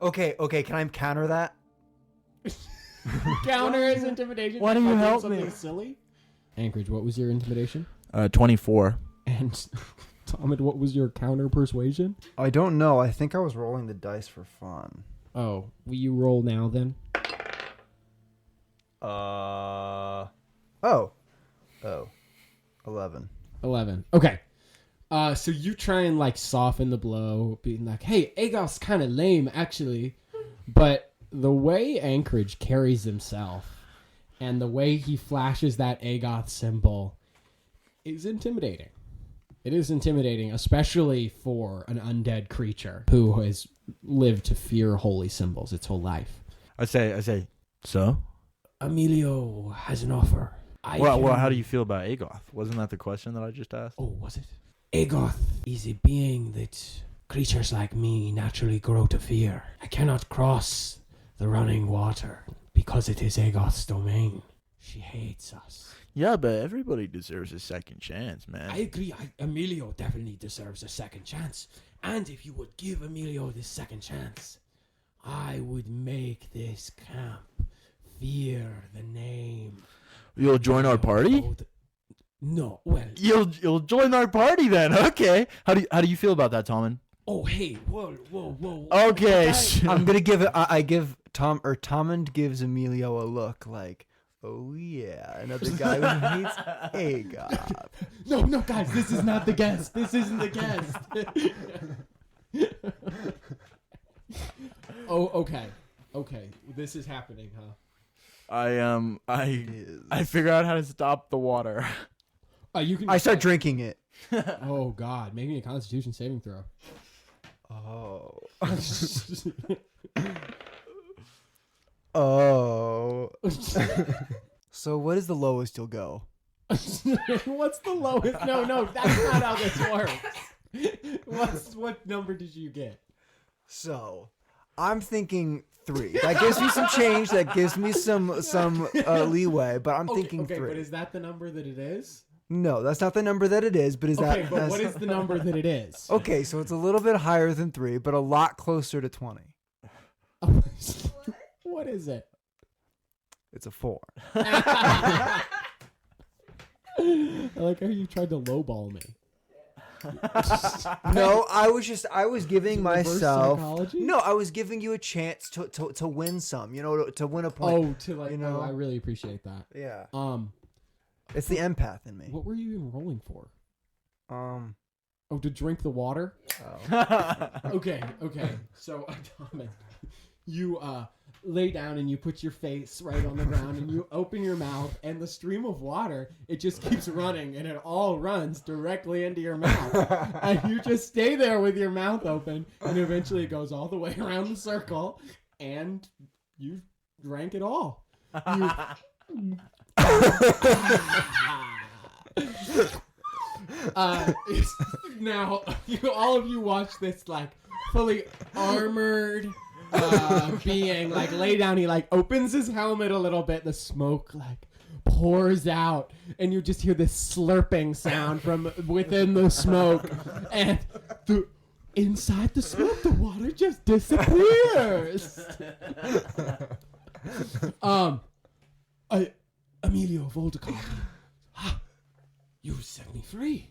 Speaker 1: Okay, can I counter that?
Speaker 2: Counter his intimidation.
Speaker 4: Why
Speaker 2: check
Speaker 4: don't you
Speaker 2: by doing
Speaker 4: help
Speaker 2: something
Speaker 4: me?
Speaker 2: silly. Anchorage, what was your intimidation?
Speaker 4: 24.
Speaker 2: And Tommund, what was your counter persuasion?
Speaker 1: I don't know. I think I was rolling the dice for fun.
Speaker 2: Oh, will you roll now then?
Speaker 1: Oh, 11.
Speaker 2: 11. Okay. So you try and like soften the blow, being like, "Hey, Agoth's kind of lame, actually," but the way Anchorage carries himself and the way he flashes that Agoth symbol is intimidating. It is intimidating, especially for an undead creature who has lived to fear holy symbols its whole life.
Speaker 4: I say, so?
Speaker 5: Emilio has an offer.
Speaker 4: Well, how do you feel about Agoth? Wasn't that the question that I just asked?
Speaker 5: Oh, was it? Agoth is a being that creatures like me naturally grow to fear. I cannot cross the running water because it is Agoth's domain. She hates us.
Speaker 4: Yeah, but everybody deserves a second chance, man.
Speaker 5: I agree. Emilio definitely deserves a second chance. And if you would give Emilio this second chance, I would make this camp fear the name.
Speaker 4: You'll join our party?
Speaker 5: No, well.
Speaker 4: You'll join our party then. Okay. How do you feel about that, Tommund?
Speaker 5: Oh, hey, whoa.
Speaker 4: Okay.
Speaker 1: I'm gonna give it. I give Tommund gives Emilio a look like, oh yeah, another guy who hates Agop.
Speaker 5: No, guys, this is not the guest. This isn't the guest. Oh, okay. This is happening, huh?
Speaker 4: I figure out how to stop the water.
Speaker 5: You can.
Speaker 1: I start drinking it.
Speaker 5: Oh God, make me a Constitution saving throw.
Speaker 1: Oh. Oh. So what is the lowest you'll go?
Speaker 5: What's the lowest? No, that's not how this works. What number did you get?
Speaker 1: So, I'm thinking 3. That gives me some change. That gives me some leeway. But I'm thinking 3.
Speaker 5: But is that the number that it is?
Speaker 1: No, that's not the number that it is. But is
Speaker 5: Okay,
Speaker 1: that?
Speaker 5: but what is the number that it is?
Speaker 1: Okay, so it's a little bit higher than 3, but a lot closer to 20.
Speaker 5: What is it?
Speaker 1: It's a 4.
Speaker 5: I like how you tried to lowball me.
Speaker 1: No, I was giving myself.
Speaker 5: Psychology?
Speaker 1: No, I was giving you a chance to win some. You know, to win a point.
Speaker 5: I really appreciate that.
Speaker 1: Yeah. It's the empath in me.
Speaker 5: What were you even rolling for?
Speaker 1: Um.
Speaker 5: Oh, to drink the water?
Speaker 1: Oh.
Speaker 5: Okay. So, Thomas, you lay down and you put your face right on the ground and you open your mouth and the stream of water, it just keeps running and it all runs directly into your mouth. And you just stay there with your mouth open and eventually it goes all the way around the circle and you drank it all. Now, all of you watch this like fully armored being like lay down. He like opens his helmet a little bit. The smoke like pours out, and you just hear this slurping sound from within the smoke, and inside the smoke, the water just disappears. Emilio Voldemort, you set me free.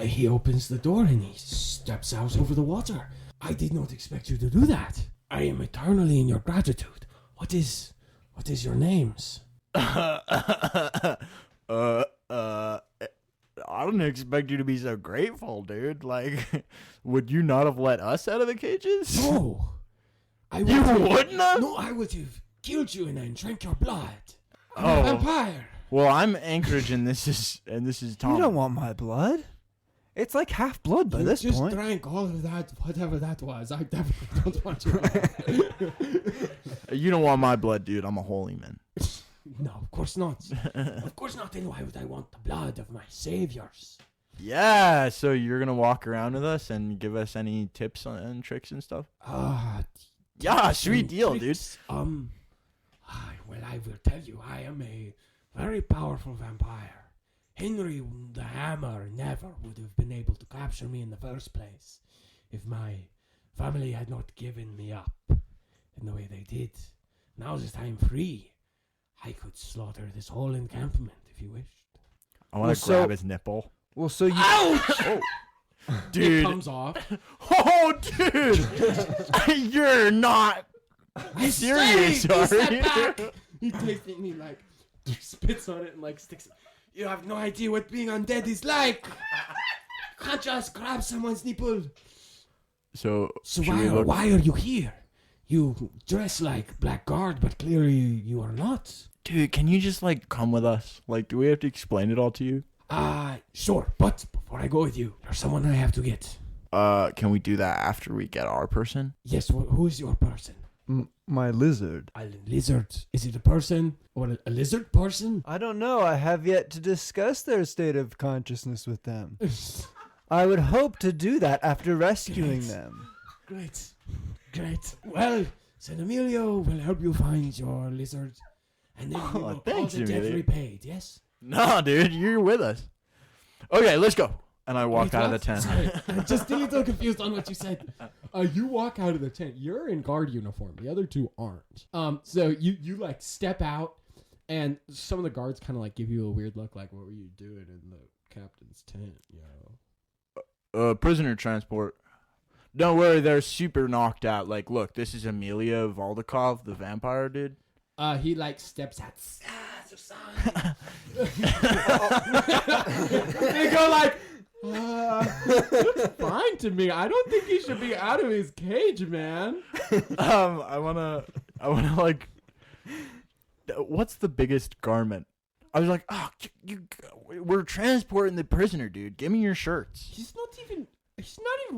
Speaker 5: He opens the door and he steps out over the water. I did not expect you to do that. I am eternally in your gratitude. What is your names?
Speaker 4: I didn't expect you to be so grateful, dude. Like, would you not have let us out of the cages?
Speaker 5: No.
Speaker 4: You wouldn't have?
Speaker 5: No, I would have killed you and then drank your blood. I'm
Speaker 4: Oh.
Speaker 5: a vampire.
Speaker 4: Well, I'm Anchorage, and this is Tom.
Speaker 1: You don't want my blood. It's like half blood by
Speaker 5: You
Speaker 1: this
Speaker 5: just
Speaker 1: point.
Speaker 5: drank all of that, whatever that was. I definitely don't want your blood.
Speaker 4: You don't want my blood, dude. I'm a holy man.
Speaker 5: No, of course not. Of course not. Then why would I want the blood of my saviors?
Speaker 4: Yeah, so you're gonna walk around with us and give us any tips and tricks and stuff? Yeah, sweet deal, dude.
Speaker 5: Well, I will tell you, I am a very powerful vampire. Henry the Hammer never would have been able to capture me in the first place if my family had not given me up in the way they did. Now that I'm free, I could slaughter this whole encampment if you wished.
Speaker 4: I want to grab his nipple.
Speaker 1: Well, so you.
Speaker 4: Oh, dude.
Speaker 5: It comes off.
Speaker 4: Oh, dude. You're not serious,
Speaker 5: He
Speaker 4: are
Speaker 5: stepped
Speaker 4: you?
Speaker 5: back. He takes it and he like spits on it and like sticks it. You have no idea what being undead is like. You can't just grab someone's nipple.
Speaker 4: So
Speaker 5: why are you here? You dress like Blackguard, but clearly you are not.
Speaker 4: Dude, can you just like come with us? Like, do we have to explain it all to you?
Speaker 5: Sure, but before I go with you, there's someone I have to get.
Speaker 4: Can we do that after we get our person?
Speaker 5: Yes, who is your person?
Speaker 1: My lizard.
Speaker 5: A lizard. Is it a person or a lizard person?
Speaker 1: I don't know. I have yet to discuss their state of consciousness with them. I would hope to do that after rescuing them.
Speaker 5: Great. Well, San Emilio will help you find your lizard, and then you will
Speaker 4: thanks,
Speaker 5: call the debt
Speaker 4: Emilio.
Speaker 5: repaid, yes?
Speaker 4: No, dude, you're with us. Okay, let's go. And I walk out of the tent.
Speaker 5: Sorry, I'm just a little confused on what you said. You walk out of the tent. You're in guard uniform. The other two aren't. So you like step out,
Speaker 2: And some of the guards kind of like give you a weird look, like, what were you doing in the captain's tent, yo?
Speaker 4: Prisoner transport. Don't worry, they're super knocked out. Like, look, this is Amelia Voldikov, the vampire dude.
Speaker 2: He like steps out. They go like, looks fine to me. I don't think he should be out of his cage, man.
Speaker 4: I wanna like, what's the biggest garment? I was like, oh, we're transporting the prisoner, dude. Give me your shirts.
Speaker 2: He's not even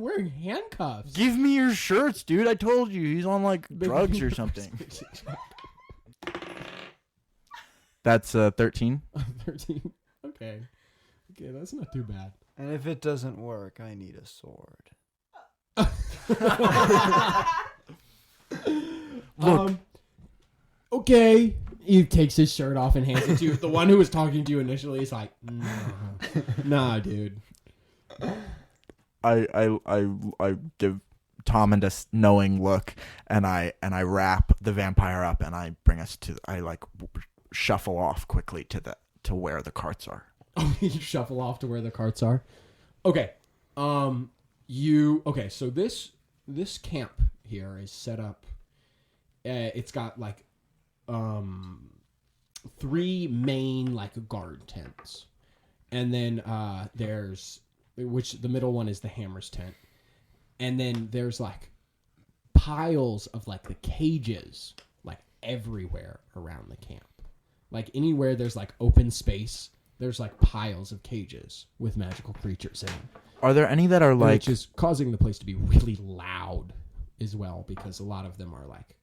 Speaker 2: wearing handcuffs.
Speaker 4: Give me your shirts, dude. I told you he's on like drugs or something. That's 13.
Speaker 2: 13. Okay, that's not too bad.
Speaker 1: And if it doesn't work, I need a sword.
Speaker 2: Look. Okay. He takes his shirt off and hands it to you. The one who was talking to you initially is like, nah, dude.
Speaker 4: I give Tommund a knowing look, and I wrap the vampire up, and I bring us to. I like shuffle off quickly to where the carts are.
Speaker 2: Oh, you shuffle off to where the carts are. Okay. So this camp here is set up. It's got like 3 main like guard tents, and then there's which the middle one is the Hammer's tent, and then there's like piles of like the cages like everywhere around the camp. Like anywhere there's like open space, there's like piles of cages with magical creatures in them.
Speaker 4: Are there any that are like,
Speaker 2: which is causing the place to be really loud as well, because a lot of them are like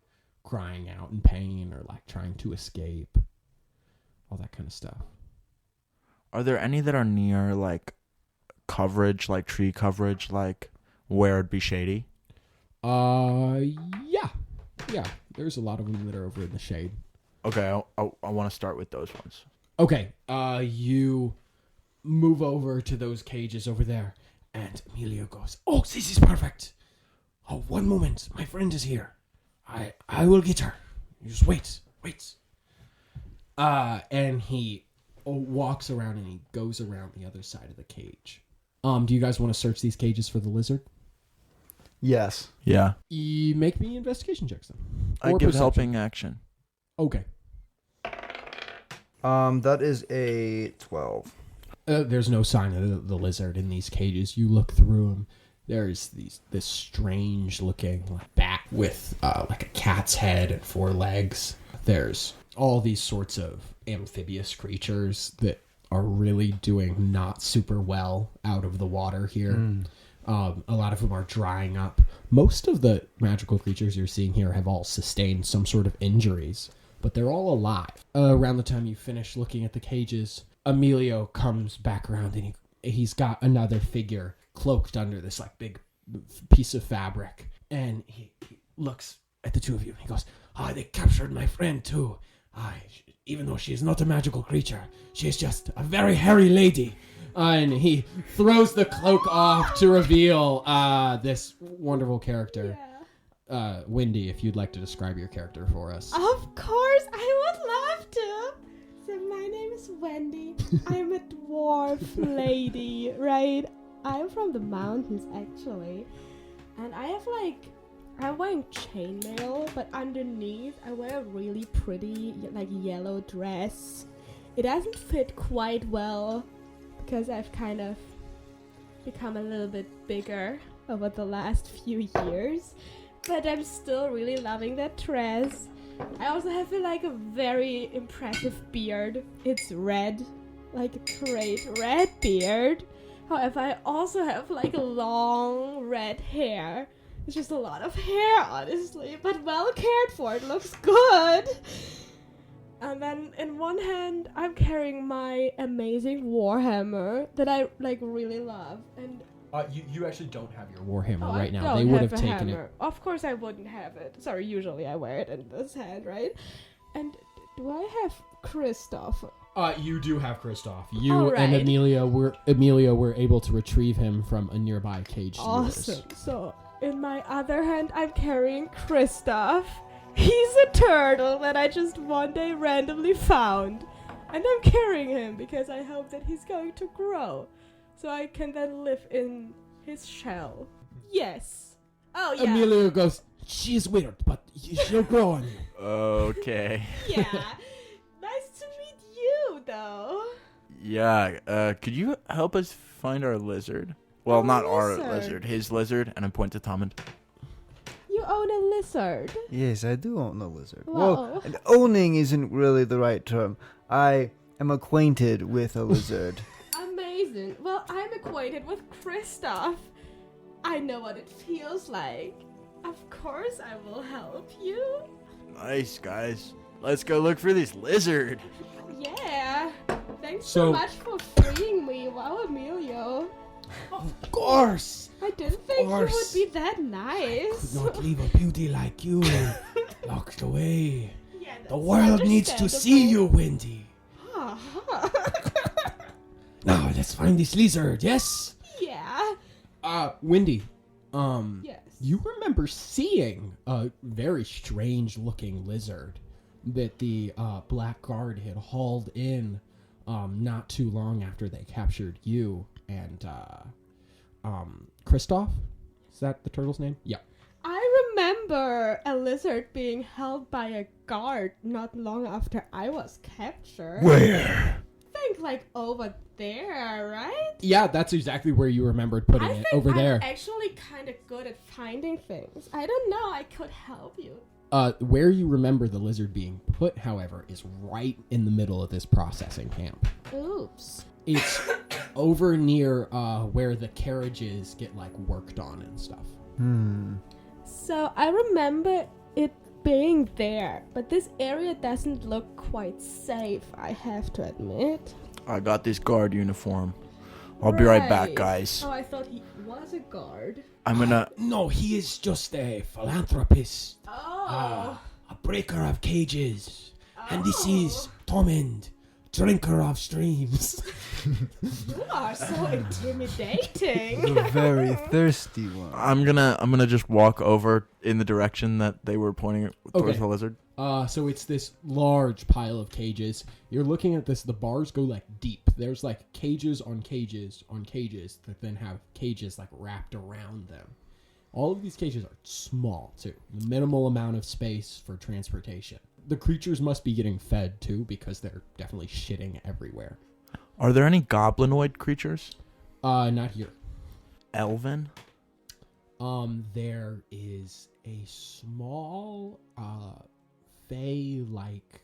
Speaker 2: crying out in pain or like trying to escape, all that kind of stuff.
Speaker 4: Are there any that are near like coverage, like tree coverage, like where it'd be shady?
Speaker 2: Yeah. There's a lot of them that are over in the shade.
Speaker 4: Okay, I want to start with those ones.
Speaker 2: Okay, you move over to those cages over there, and Amelia goes, "Oh, this is perfect. Oh, one moment, my friend is here. I will get her. You just wait. And he walks around and he goes around the other side of the cage. Do you guys want to search these cages for the lizard?
Speaker 1: Yes.
Speaker 4: Yeah.
Speaker 2: You make me investigation checks then.
Speaker 4: I give helping action.
Speaker 2: Okay.
Speaker 1: That is a 12.
Speaker 2: There's no sign of the lizard in these cages. You look through them. There's this strange looking bat with like a cat's head and 4 legs. There's all these sorts of amphibious creatures that are really doing not super well out of the water here. A lot of them are drying up. Most of the magical creatures you're seeing here have all sustained some sort of injuries, but they're all alive. Around the time you finish looking at the cages, Emilio comes back around and he's got another figure cloaked under this like big piece of fabric, and he looks at the two of you and he goes, they captured my friend too. Even though she is not a magical creature, she is just a very hairy lady. And he throws the cloak off to reveal this wonderful character. Yeah. Wendy, if you'd like to describe your character for us.
Speaker 7: Of course, I would love to. So my name is Wendy. I'm a dwarf lady, right? I'm from the mountains, actually. And I'm wearing chainmail, but underneath I wear a really pretty, yellow dress. It doesn't fit quite well because I've kind of become a little bit bigger over the last few years. But I'm still really loving that dress. I also have a very impressive beard. It's red, like a great red beard. However, I also have long red hair. It's just a lot of hair, honestly, but well cared for. It looks good. And then in one hand, I'm carrying my amazing warhammer that I really love. And
Speaker 2: you actually don't have your warhammer
Speaker 7: I
Speaker 2: right now.
Speaker 7: don't
Speaker 2: They would have
Speaker 7: a
Speaker 2: taken
Speaker 7: hammer.
Speaker 2: it.
Speaker 7: Of course, I wouldn't have it. Sorry, usually I wear it in this hand, right? And do I have Christoph?
Speaker 2: You do have Christoph. You
Speaker 7: All right.
Speaker 2: and Amelia were able to retrieve him from a nearby cage.
Speaker 7: Awesome. So in my other hand, I'm carrying Christoph. He's a turtle that I just one day randomly found. And I'm carrying him because I hope that he's going to grow. So I can then live in his shell. Yes. Oh, yeah.
Speaker 5: Amelia goes, she's weird, but she'll grow on you.
Speaker 4: Okay.
Speaker 7: Yeah. Nice to meet you, though.
Speaker 4: Yeah, could you help us find our lizard? Well,
Speaker 7: Our
Speaker 4: not our
Speaker 7: lizard.
Speaker 4: lizard, his lizard, and I point to Tommund.
Speaker 7: You own a lizard.
Speaker 1: Yes, I do own a lizard.
Speaker 7: Wow.
Speaker 1: Well, and owning isn't really the right term. I am acquainted with a lizard.
Speaker 7: Amazing. Well, I'm acquainted with Kristoff. I know what it feels like. Of course I will help you.
Speaker 4: Nice, guys. Let's go look for this lizard.
Speaker 7: Yeah. Thanks
Speaker 5: So-
Speaker 7: so much for freeing me. Wow, Emilio.
Speaker 5: Of course!
Speaker 7: I didn't think you would
Speaker 5: course.
Speaker 7: be that nice.
Speaker 5: Could not leave a beauty like you locked away.
Speaker 7: Yeah,
Speaker 5: The
Speaker 7: that's
Speaker 5: world needs to see you, Wendy.
Speaker 7: understandable.
Speaker 5: Now, let's find this lizard, yes?
Speaker 7: Yeah.
Speaker 5: Wendy,
Speaker 7: Yes.
Speaker 5: you remember seeing a very strange looking lizard that the Black Guard had hauled in not too long after they captured you and Kristoff? Is that the turtle's name? Yeah.
Speaker 7: I remember a lizard being held by a guard not long after I was captured.
Speaker 1: Where?
Speaker 7: I think like over there, right?
Speaker 5: Yeah, that's exactly where you remembered putting
Speaker 7: I
Speaker 5: it,
Speaker 7: think
Speaker 5: over
Speaker 7: I'm
Speaker 5: there.
Speaker 7: actually kind of good at finding things. I don't know. I could help you.
Speaker 5: Where you remember the lizard being put, however, is right in the middle of this processing camp.
Speaker 7: Oops.
Speaker 5: It's over near where the carriages get like worked on and stuff.
Speaker 7: So I remember it being there, but this area doesn't look quite safe, I have to admit.
Speaker 4: I got this guard uniform. I'll be right back,
Speaker 7: Right.
Speaker 4: guys.
Speaker 7: Oh, I thought he was a guard.
Speaker 4: I'm gonna...
Speaker 5: No, he is just a philanthropist,
Speaker 7: Oh.
Speaker 5: a breaker of cages, and this
Speaker 7: Oh.
Speaker 5: is Tommund, drinker of streams.
Speaker 7: You are so intimidating.
Speaker 1: The very thirsty one.
Speaker 4: I'm gonna just walk over in the direction that they were pointing towards
Speaker 5: Okay.
Speaker 4: the lizard.
Speaker 5: So it's this large pile of cages. You're looking at this, the bars go like deep. There's like cages on cages on cages that then have cages like wrapped around them. All of these cages are small too. Minimal amount of space for transportation. The creatures must be getting fed too because they're definitely shitting everywhere.
Speaker 4: Are there any goblinoid creatures?
Speaker 5: Not here.
Speaker 4: Elven?
Speaker 5: There is a small, fey-like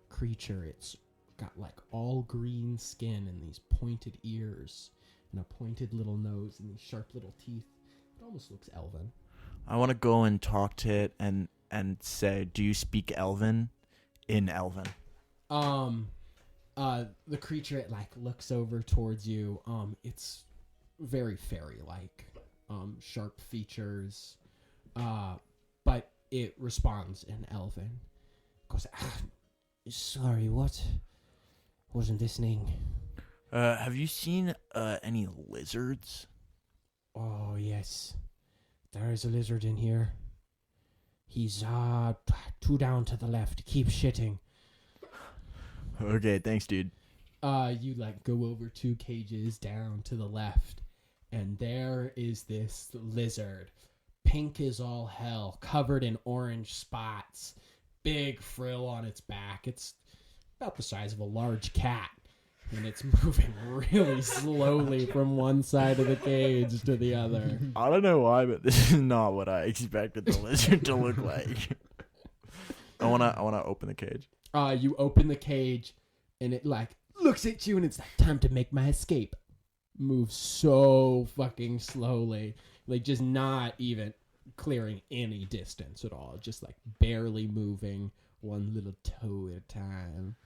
Speaker 5: creature. It's got like all green skin and these pointed ears and a pointed little nose and these sharp little teeth. It almost looks elven.
Speaker 4: I want to go and talk to it and say, do you speak Elven? In Elven.
Speaker 5: The creature, it like looks over towards you. It's very fairy-like, sharp features, but it responds in Elven. Goes, sorry, what? Wasn't listening.
Speaker 4: Have you seen any lizards?
Speaker 5: Oh, yes. There is a lizard in here. He's, 2 down to the left. Keep shitting.
Speaker 4: Okay, thanks, dude.
Speaker 5: You, like, go over 2 cages down to the left, and there is this lizard. Pink as all hell, covered in orange spots. Big frill on its back. It's about the size of a large cat. And it's moving really slowly from one side of the cage to the other.
Speaker 4: I don't know why, but this is not what I expected the lizard to look like. I wanna open the cage.
Speaker 5: You open the cage, and it like looks at you, and it's like, time to make my escape. Moves so fucking slowly, like just not even clearing any distance at all, just like barely moving one little toe at a time.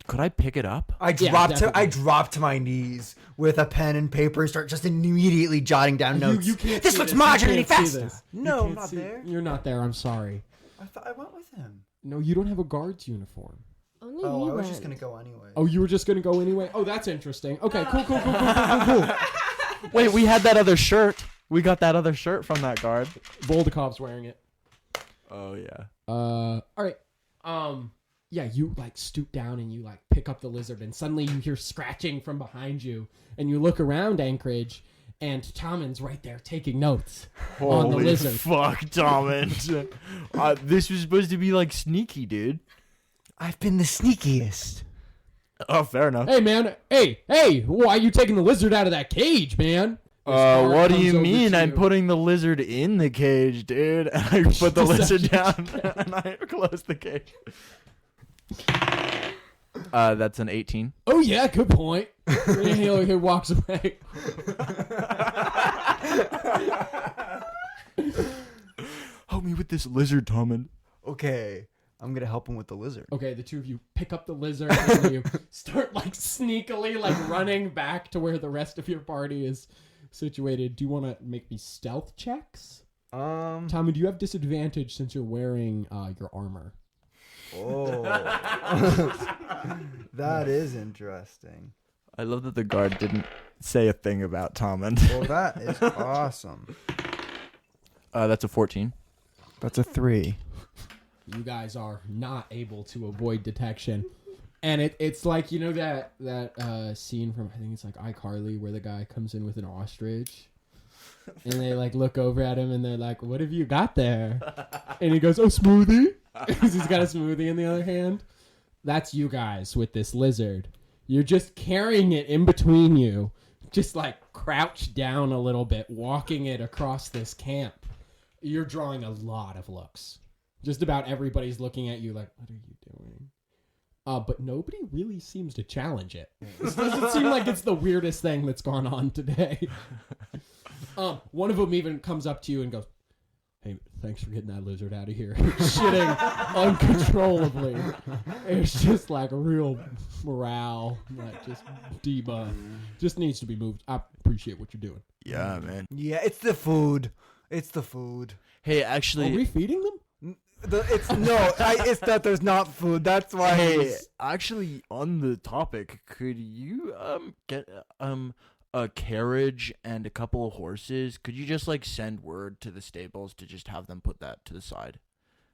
Speaker 4: Could I pick it up?
Speaker 1: I
Speaker 5: definitely.
Speaker 1: drop to my knees with a pen and paper and start just immediately jotting down notes.
Speaker 5: You can't
Speaker 1: this
Speaker 5: see
Speaker 1: looks
Speaker 5: You
Speaker 1: marginally
Speaker 5: can't see
Speaker 1: faster.
Speaker 5: this. You
Speaker 1: No,
Speaker 5: can't
Speaker 1: I'm not
Speaker 5: see-
Speaker 1: there.
Speaker 5: You're not there. I'm sorry.
Speaker 1: I thought I went with him.
Speaker 5: No, you don't have a guard's uniform.
Speaker 7: Only
Speaker 1: Oh,
Speaker 7: he
Speaker 1: I was
Speaker 7: went.
Speaker 1: just gonna go anyway.
Speaker 5: Oh, you were just gonna go anyway? Oh, that's interesting. Okay, cool.
Speaker 4: Wait, we had that other shirt. We got that other shirt from that guard.
Speaker 5: Voldikov's wearing it.
Speaker 4: Oh, yeah.
Speaker 2: All right. Yeah, you like stoop down and you like pick up the lizard, and suddenly you hear scratching from behind you, and you look around Anchorage, and Tommund's right there taking notes on the lizard.
Speaker 4: Fuck, Tommund. This was supposed to be like sneaky, dude.
Speaker 1: I've been the sneakiest.
Speaker 4: Oh, fair enough.
Speaker 2: Hey, man. Hey, why are you taking the lizard out of that cage, man?
Speaker 4: What do you mean? I'm putting the lizard in the cage, dude. And I put the lizard down and I close the cage. That's an 18.
Speaker 2: Oh, yeah, good point. He walks away.
Speaker 4: Help me with this lizard, Tommund.
Speaker 1: Okay, I'm gonna help him with the lizard.
Speaker 2: Okay, the two of you pick up the lizard and you start like sneakily like running back to where the rest of your party is situated. Do you want to make me stealth checks? Tommy, do you have disadvantage since you're wearing your armor?
Speaker 1: Oh, that is interesting.
Speaker 4: I love that the guard didn't say a thing about Tommund.
Speaker 1: Well, that is awesome.
Speaker 4: That's a 14.
Speaker 1: That's a 3.
Speaker 2: You guys are not able to avoid detection. And it's like, you know that scene from, I think it's like iCarly, where the guy comes in with an ostrich and they like look over at him and they're like, what have you got there? And he goes, oh, smoothie. Because he's got a smoothie in the other hand. That's you guys with this lizard. You're just carrying it in between you, just like crouched down a little bit, walking it across this camp. You're drawing a lot of looks. Just about everybody's looking at you like, what are you doing? But nobody really seems to challenge it. This doesn't seem like it's the weirdest thing that's gone on today. One of them even comes up to you and goes, hey, thanks for getting that lizard out of here. Shitting uncontrollably. It's just like a real morale, like just debuff. Just needs to be moved. I appreciate what you're doing.
Speaker 4: Yeah, man.
Speaker 1: Yeah, it's the food. It's the food.
Speaker 4: Hey, actually...
Speaker 2: Are we feeding them?
Speaker 1: It's that there's not food. That's why.
Speaker 4: Hey, actually, on the topic, could you get a carriage and a couple of horses? Could you just like send word to the stables to just have them put that to the side?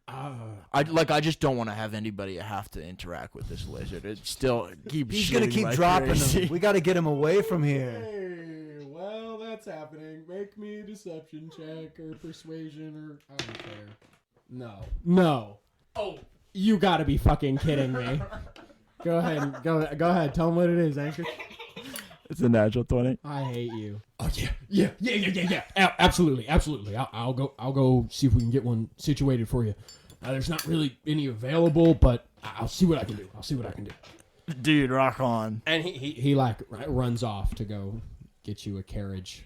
Speaker 4: I just don't want to have anybody have to interact with this lizard. It still keeps.
Speaker 1: He's gonna keep dropping them. We got to get him away from here.
Speaker 2: Hey, well, that's happening. Make me a deception check or persuasion or I don't care. No. Oh, you gotta be fucking kidding me. Go ahead. Go ahead. Tell them what it is, Anchor.
Speaker 4: It's a natural 20.
Speaker 2: I hate you. Oh yeah. Absolutely. I'll go see if we can get one situated for you. There's not really any available, but I'll see what I can do.
Speaker 4: Dude, rock on.
Speaker 2: And he like runs off to go get you a carriage.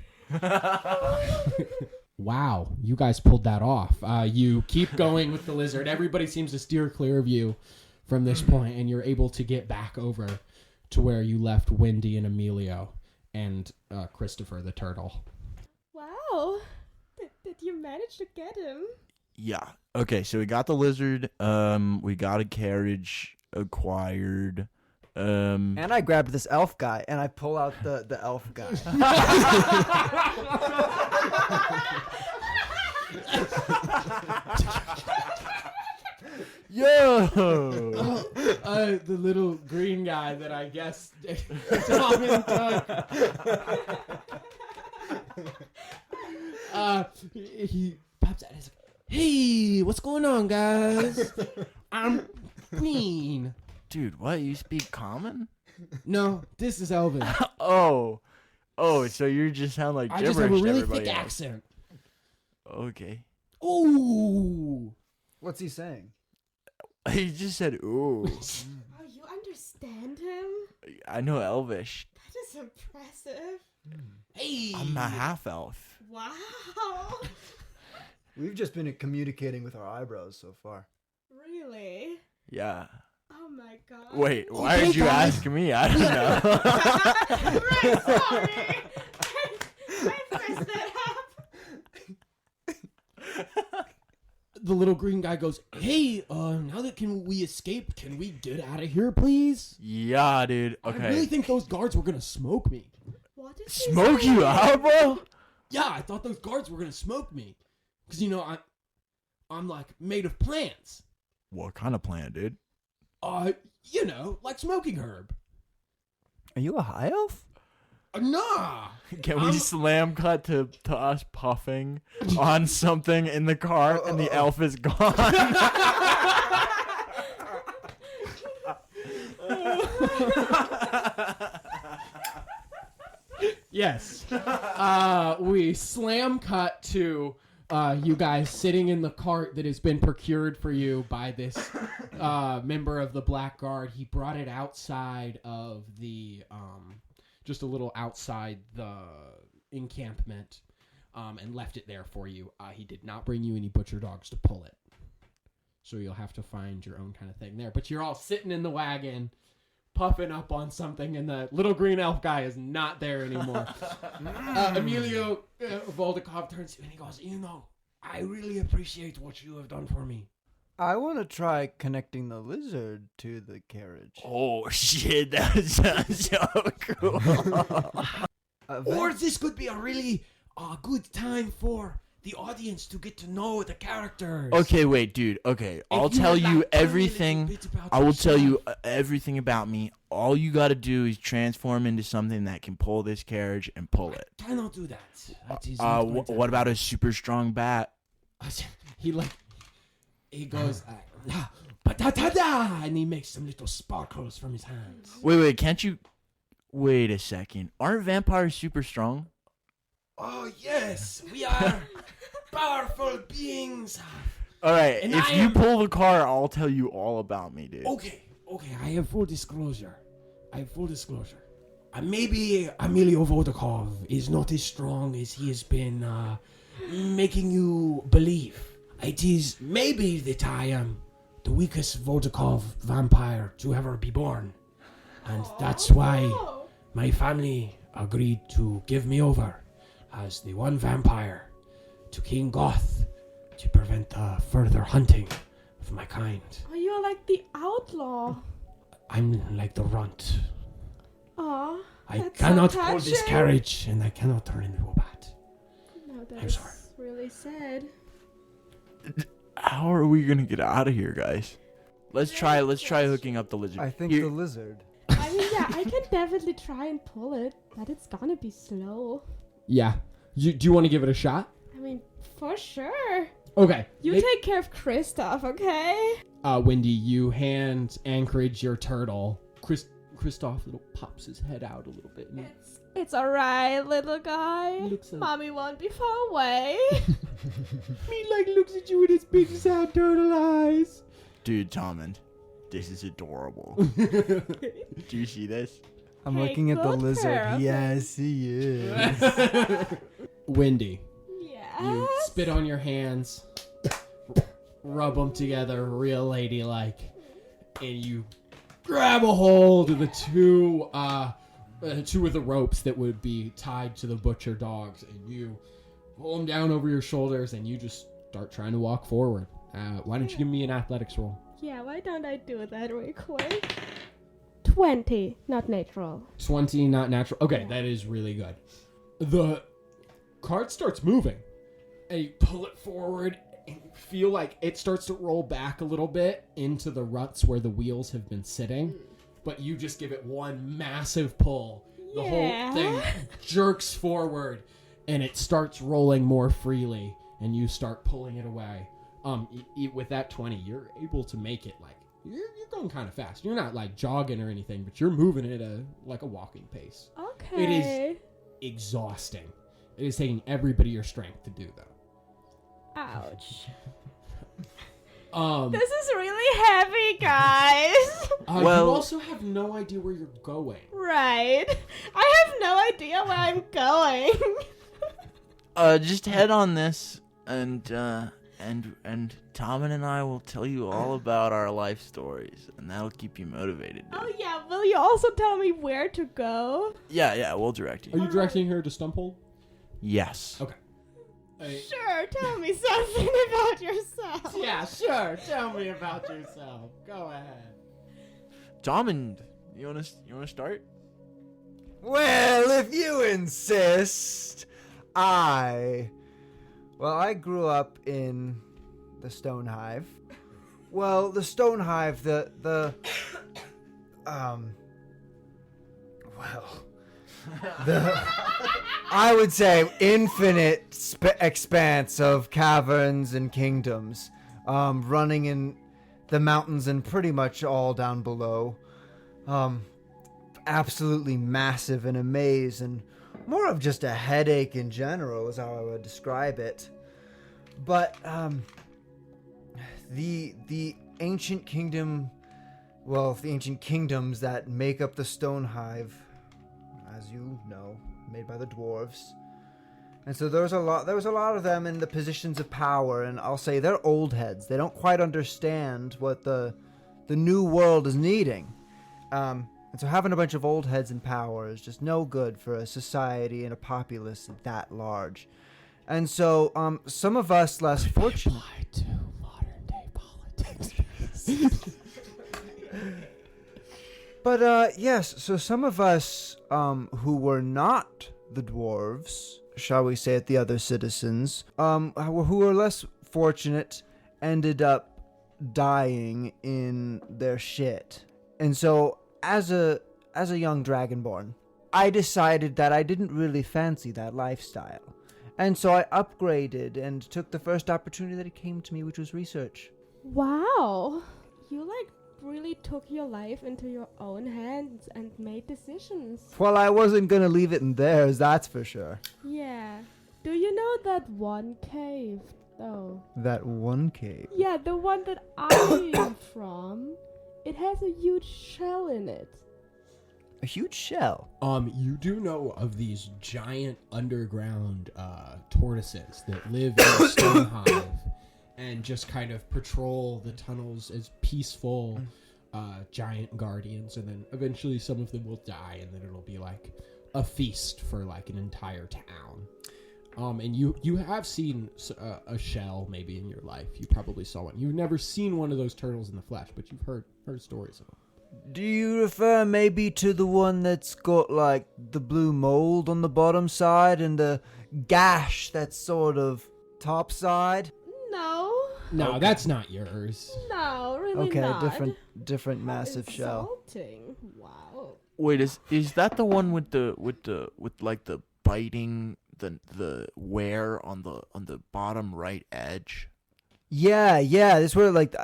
Speaker 2: Wow, you guys pulled that off. You keep going with the lizard. Everybody seems to steer clear of you from this point, and you're able to get back over to where you left Wendy and Emilio and Christopher the turtle.
Speaker 7: Wow. Did you manage to get him?
Speaker 4: Yeah. Okay, so we got the lizard. We got a carriage acquired.
Speaker 1: And I grabbed this elf guy, and I pull out the elf guy.
Speaker 4: Yo!
Speaker 2: The little green guy that I guess Tommund took. He pops out. He's like, hey, what's going on, guys? I'm green.
Speaker 4: Dude, what? You speak common?
Speaker 2: No, this is Elvin.
Speaker 4: Oh, so you just sound like
Speaker 2: I
Speaker 4: gibberish
Speaker 2: just have a really
Speaker 4: to everybody
Speaker 2: thick
Speaker 4: else.
Speaker 2: accent.
Speaker 4: Okay.
Speaker 2: Ooh.
Speaker 1: What's he saying?
Speaker 4: He just said, ooh.
Speaker 7: Oh, you understand him?
Speaker 4: I know Elvish.
Speaker 7: That is impressive.
Speaker 2: Hey.
Speaker 4: I'm a half-elf.
Speaker 7: Wow.
Speaker 1: We've just been communicating with our eyebrows so far.
Speaker 7: Really?
Speaker 4: Yeah.
Speaker 7: Oh my god.
Speaker 4: Wait, why
Speaker 2: Okay,
Speaker 4: did you
Speaker 2: guys.
Speaker 4: ask me? I don't know.
Speaker 7: Right, sorry. I pressed that up.
Speaker 2: The little green guy goes, hey, now that we escape, can we get out of here, please?
Speaker 4: Yeah, dude. Okay.
Speaker 2: I really think those guards were going to smoke me.
Speaker 7: What did he
Speaker 4: Smoke
Speaker 7: say?
Speaker 4: you out, bro?
Speaker 2: Yeah, I thought those guards were going to smoke me. Because, I'm like made of plants.
Speaker 6: What kind of plant, dude?
Speaker 2: Like smoking herb.
Speaker 1: Are you a high elf?
Speaker 2: Nah.
Speaker 6: Can we slam cut to us puffing on something in the car and the elf is gone?
Speaker 2: Yes. We slam cut to you guys sitting in the cart that has been procured for you by this member of the Black Guard. He brought it outside of the just a little outside the encampment and left it there for you. He did not bring you any butcher dogs to pull it. So you'll have to find your own kind of thing there. But you're all sitting in the wagon, puffing up on something, and the little green elf guy is not there anymore. Emilio Voldikov turns to you and he goes, I really appreciate what you have done for me.
Speaker 1: I want to try connecting the lizard to the carriage.
Speaker 6: Oh, shit. That sounds so cool.
Speaker 2: Or this could be a really good time for the audience to get to know the characters.
Speaker 6: Okay, wait, dude. Okay, I'll tell you everything. I will tell you everything about me. All you got to do is transform into something that can pull this carriage and pull it.
Speaker 2: I cannot do that. That is not going to
Speaker 6: What about a super strong bat?
Speaker 2: He goes, ba-da-da-da, and he makes some little sparkles from his hands.
Speaker 6: Wait, can't you... Wait a second. Aren't vampires super strong?
Speaker 2: Oh, yes, we are powerful beings.
Speaker 6: All right,
Speaker 2: And
Speaker 6: if you pull the car, I'll tell you all about me, dude.
Speaker 2: Okay, I have full disclosure. Maybe Emilio Vodakov is not as strong as he has been making you believe. It is maybe that I am the weakest Vodakov vampire to ever be born. And that's why my family agreed to give me over as the one vampire to King Goth to prevent further hunting of my kind.
Speaker 7: Oh, you're like the outlaw.
Speaker 2: I'm like the runt.
Speaker 7: Aw,
Speaker 2: I
Speaker 7: that's
Speaker 2: cannot
Speaker 7: so
Speaker 2: pull this
Speaker 7: touching.
Speaker 2: carriage, and I cannot turn into a bat.
Speaker 7: No,
Speaker 2: I'm
Speaker 7: that's
Speaker 2: sorry.
Speaker 7: really sad.
Speaker 6: How are we gonna get out of here, guys? Let's try hooking up the lizard.
Speaker 1: I think
Speaker 6: Here-
Speaker 1: the lizard.
Speaker 7: I mean, yeah, I can definitely try and pull it, but it's gonna be slow.
Speaker 2: Yeah. Do you want to give it a shot?
Speaker 7: I mean, for sure.
Speaker 2: Okay.
Speaker 7: You take care of Kristoff, okay?
Speaker 2: Wendy, you hand Anchorage your turtle. Kristoff little pops his head out a little bit. And
Speaker 7: It's alright, little guy.
Speaker 2: Looks up.
Speaker 7: Mommy won't be far away.
Speaker 2: he looks at you with his big sound turtle eyes.
Speaker 6: Dude, Tommund, this is adorable. Do you see this?
Speaker 1: I'm
Speaker 7: Take
Speaker 1: looking at the
Speaker 7: good care
Speaker 1: lizard.
Speaker 7: of
Speaker 1: Yes, he is.
Speaker 2: Wendy,
Speaker 7: Yes.
Speaker 2: you spit on your hands, rub them together real ladylike, and you grab a hold of the two of the ropes that would be tied to the butcher dogs, and you pull them down over your shoulders, and you just start trying to walk forward. Why don't you give me an athletics roll?
Speaker 7: Yeah, why don't I do that real quick? 20, not natural.
Speaker 2: 20, not natural. Okay, that is really good. The cart starts moving, and you pull it forward, and you feel like it starts to roll back a little bit into the ruts where the wheels have been sitting, but you just give it one massive pull. The whole thing jerks forward, and it starts rolling more freely, and you start pulling it away. With that 20, you're able to make it like you're going kind of fast. You're not like jogging or anything, but you're moving at a walking pace.
Speaker 7: Okay.
Speaker 2: It is exhausting. It is taking every bit of your strength to do that.
Speaker 7: Ouch.
Speaker 2: Um,
Speaker 7: This is really heavy, guys.
Speaker 2: you also have no idea where you're going.
Speaker 7: Right. I have no idea where I'm going.
Speaker 4: Just head on this, and Tommund and I will tell you all about our life stories, and that'll keep you motivated, dude.
Speaker 7: Oh yeah, will you also tell me where to go?
Speaker 4: Yeah, we'll direct
Speaker 2: Are
Speaker 4: you.
Speaker 2: you directing her to Stumphold?
Speaker 4: Yes.
Speaker 2: Okay.
Speaker 7: Sure, tell me something about yourself.
Speaker 2: Yeah, sure. Tell me about yourself. Go ahead.
Speaker 4: Tommund, you wanna start?
Speaker 1: Well, if you insist, I grew up in the Stone Hive. Well, the Stone Hive, I would say infinite expanse of caverns and kingdoms, running in the mountains and pretty much all down below. Absolutely massive and a maze, and more of just a headache in general is how I would describe it. But the ancient kingdom, well, the ancient kingdoms that make up the Stone Hive, as you know, made by the dwarves. And so there was a lot of them in the positions of power, and I'll say they're old heads. They don't quite understand what the new world is needing. And so having a bunch of old heads in power is just no good for a society and a populace that large. And so some of us less fortunate
Speaker 5: to modern day politics.
Speaker 1: But yes, so some of us who were not the dwarves, shall we say it, the other citizens, who were less fortunate, ended up dying in their shit. And so as a young dragonborn, I decided that I didn't really fancy that lifestyle. And so I upgraded and took the first opportunity that came to me, which was research.
Speaker 7: Wow. You really took your life into your own hands and made decisions.
Speaker 1: Well, I wasn't going to leave it in theirs, that's for sure.
Speaker 7: Yeah. Do you know that one cave, though?
Speaker 1: That one cave?
Speaker 7: Yeah, the one that I'm from. It has a huge shell in it.
Speaker 1: A huge shell?
Speaker 2: You do know of these giant underground tortoises that live in the Stone Hive and just kind of patrol the tunnels as peaceful giant guardians, and then eventually some of them will die, and then it'll be like a feast for like an entire town. And you have seen a shell maybe in your life. You probably saw one. You've never seen one of those turtles in the flesh, but you've heard stories of them.
Speaker 1: Do you refer maybe to the one that's got like the blue mold on the bottom side and the gash that's sort of top side?
Speaker 7: No,
Speaker 2: okay. That's not yours.
Speaker 7: No, really not.
Speaker 1: Okay, different massive shell.
Speaker 7: Insulting. Wow.
Speaker 4: Wait, is that the one with like the biting the wear on the bottom right edge?
Speaker 1: Yeah. This where like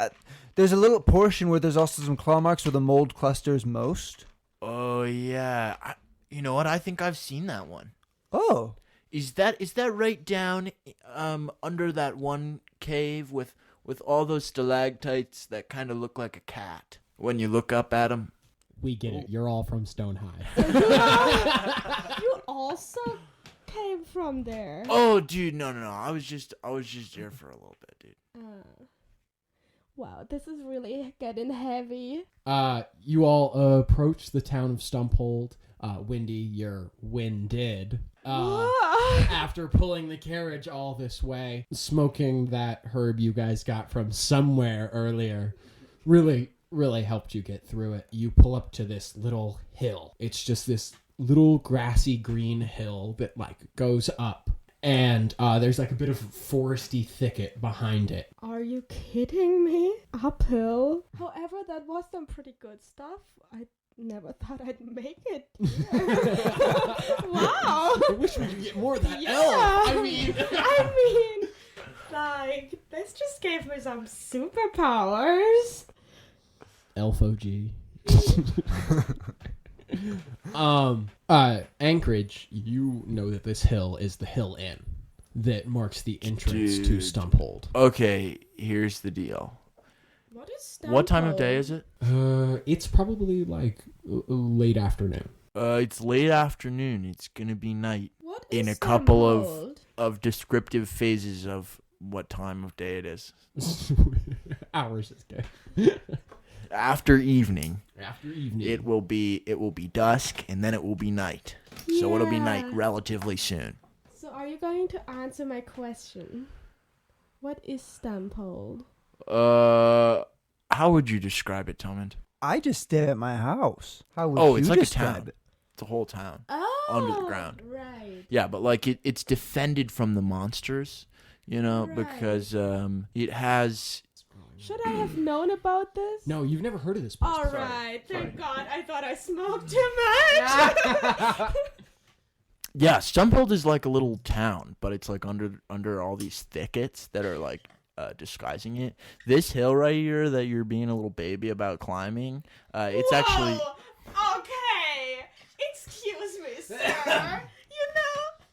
Speaker 1: there's a little portion where there's also some claw marks where the mold clusters most.
Speaker 4: Oh yeah, you know what? I think I've seen that one.
Speaker 1: Oh,
Speaker 4: is that right down under that one cave with all those stalactites that kind of look like a cat when you look up at them?
Speaker 2: We get it. You're all from Stone Hive.
Speaker 7: You also came from there.
Speaker 4: Oh, dude, no. I was just there for a little bit, dude.
Speaker 7: Wow, this is really getting heavy.
Speaker 2: You all approach the town of Stumphold. Wendy, you're winded. After pulling the carriage all this way, smoking that herb you guys got from somewhere earlier really helped you get through it. You pull up to this little hill. It's just this little grassy green hill that like goes up, and there's like a bit of foresty thicket behind it.
Speaker 7: Are you kidding me? Uphill? However, that was some pretty good stuff. I never thought I'd make it. Wow.
Speaker 2: I wish we could get more of that
Speaker 7: Yeah.
Speaker 2: elf.
Speaker 7: I mean, like, this just gave me some superpowers.
Speaker 2: Elf OG. Anchorage, you know that this hill is the Hill Inn that marks the entrance to Stumphold.
Speaker 4: Okay, here's the deal.
Speaker 7: What is
Speaker 4: What time of day is it?
Speaker 2: It's probably like late afternoon.
Speaker 4: It's late afternoon. It's gonna be night.
Speaker 7: What
Speaker 4: in
Speaker 7: is
Speaker 4: a couple
Speaker 7: Stumphold?
Speaker 4: of descriptive phases of what time of day it is.
Speaker 2: Hours is good.
Speaker 4: After evening.
Speaker 2: After evening.
Speaker 4: It will be dusk, and then it will be night. So it'll be night
Speaker 7: Yeah.
Speaker 4: relatively soon.
Speaker 7: So are you going to answer my question? What is Stumphold?
Speaker 4: How would you describe it, Tommund?
Speaker 1: I just stay at my house. How would you
Speaker 4: It's like a
Speaker 1: describe
Speaker 4: town.
Speaker 1: it?
Speaker 4: It's a whole town.
Speaker 7: Oh,
Speaker 4: Under the ground.
Speaker 7: Right.
Speaker 4: Yeah, but like it's defended from the monsters. You know,
Speaker 7: Right.
Speaker 4: because it has.
Speaker 7: Should I have known about this?
Speaker 2: No, you've never heard of this place.
Speaker 7: All
Speaker 2: before.
Speaker 7: right. Thank God. I thought I smoked too much.
Speaker 4: Yeah, Stumphold is like a little town, but it's like under all these thickets that are like disguising it. This hill right here that you're being a little baby about climbing, it's actually.
Speaker 7: Whoa, okay. Excuse me, sir. You know,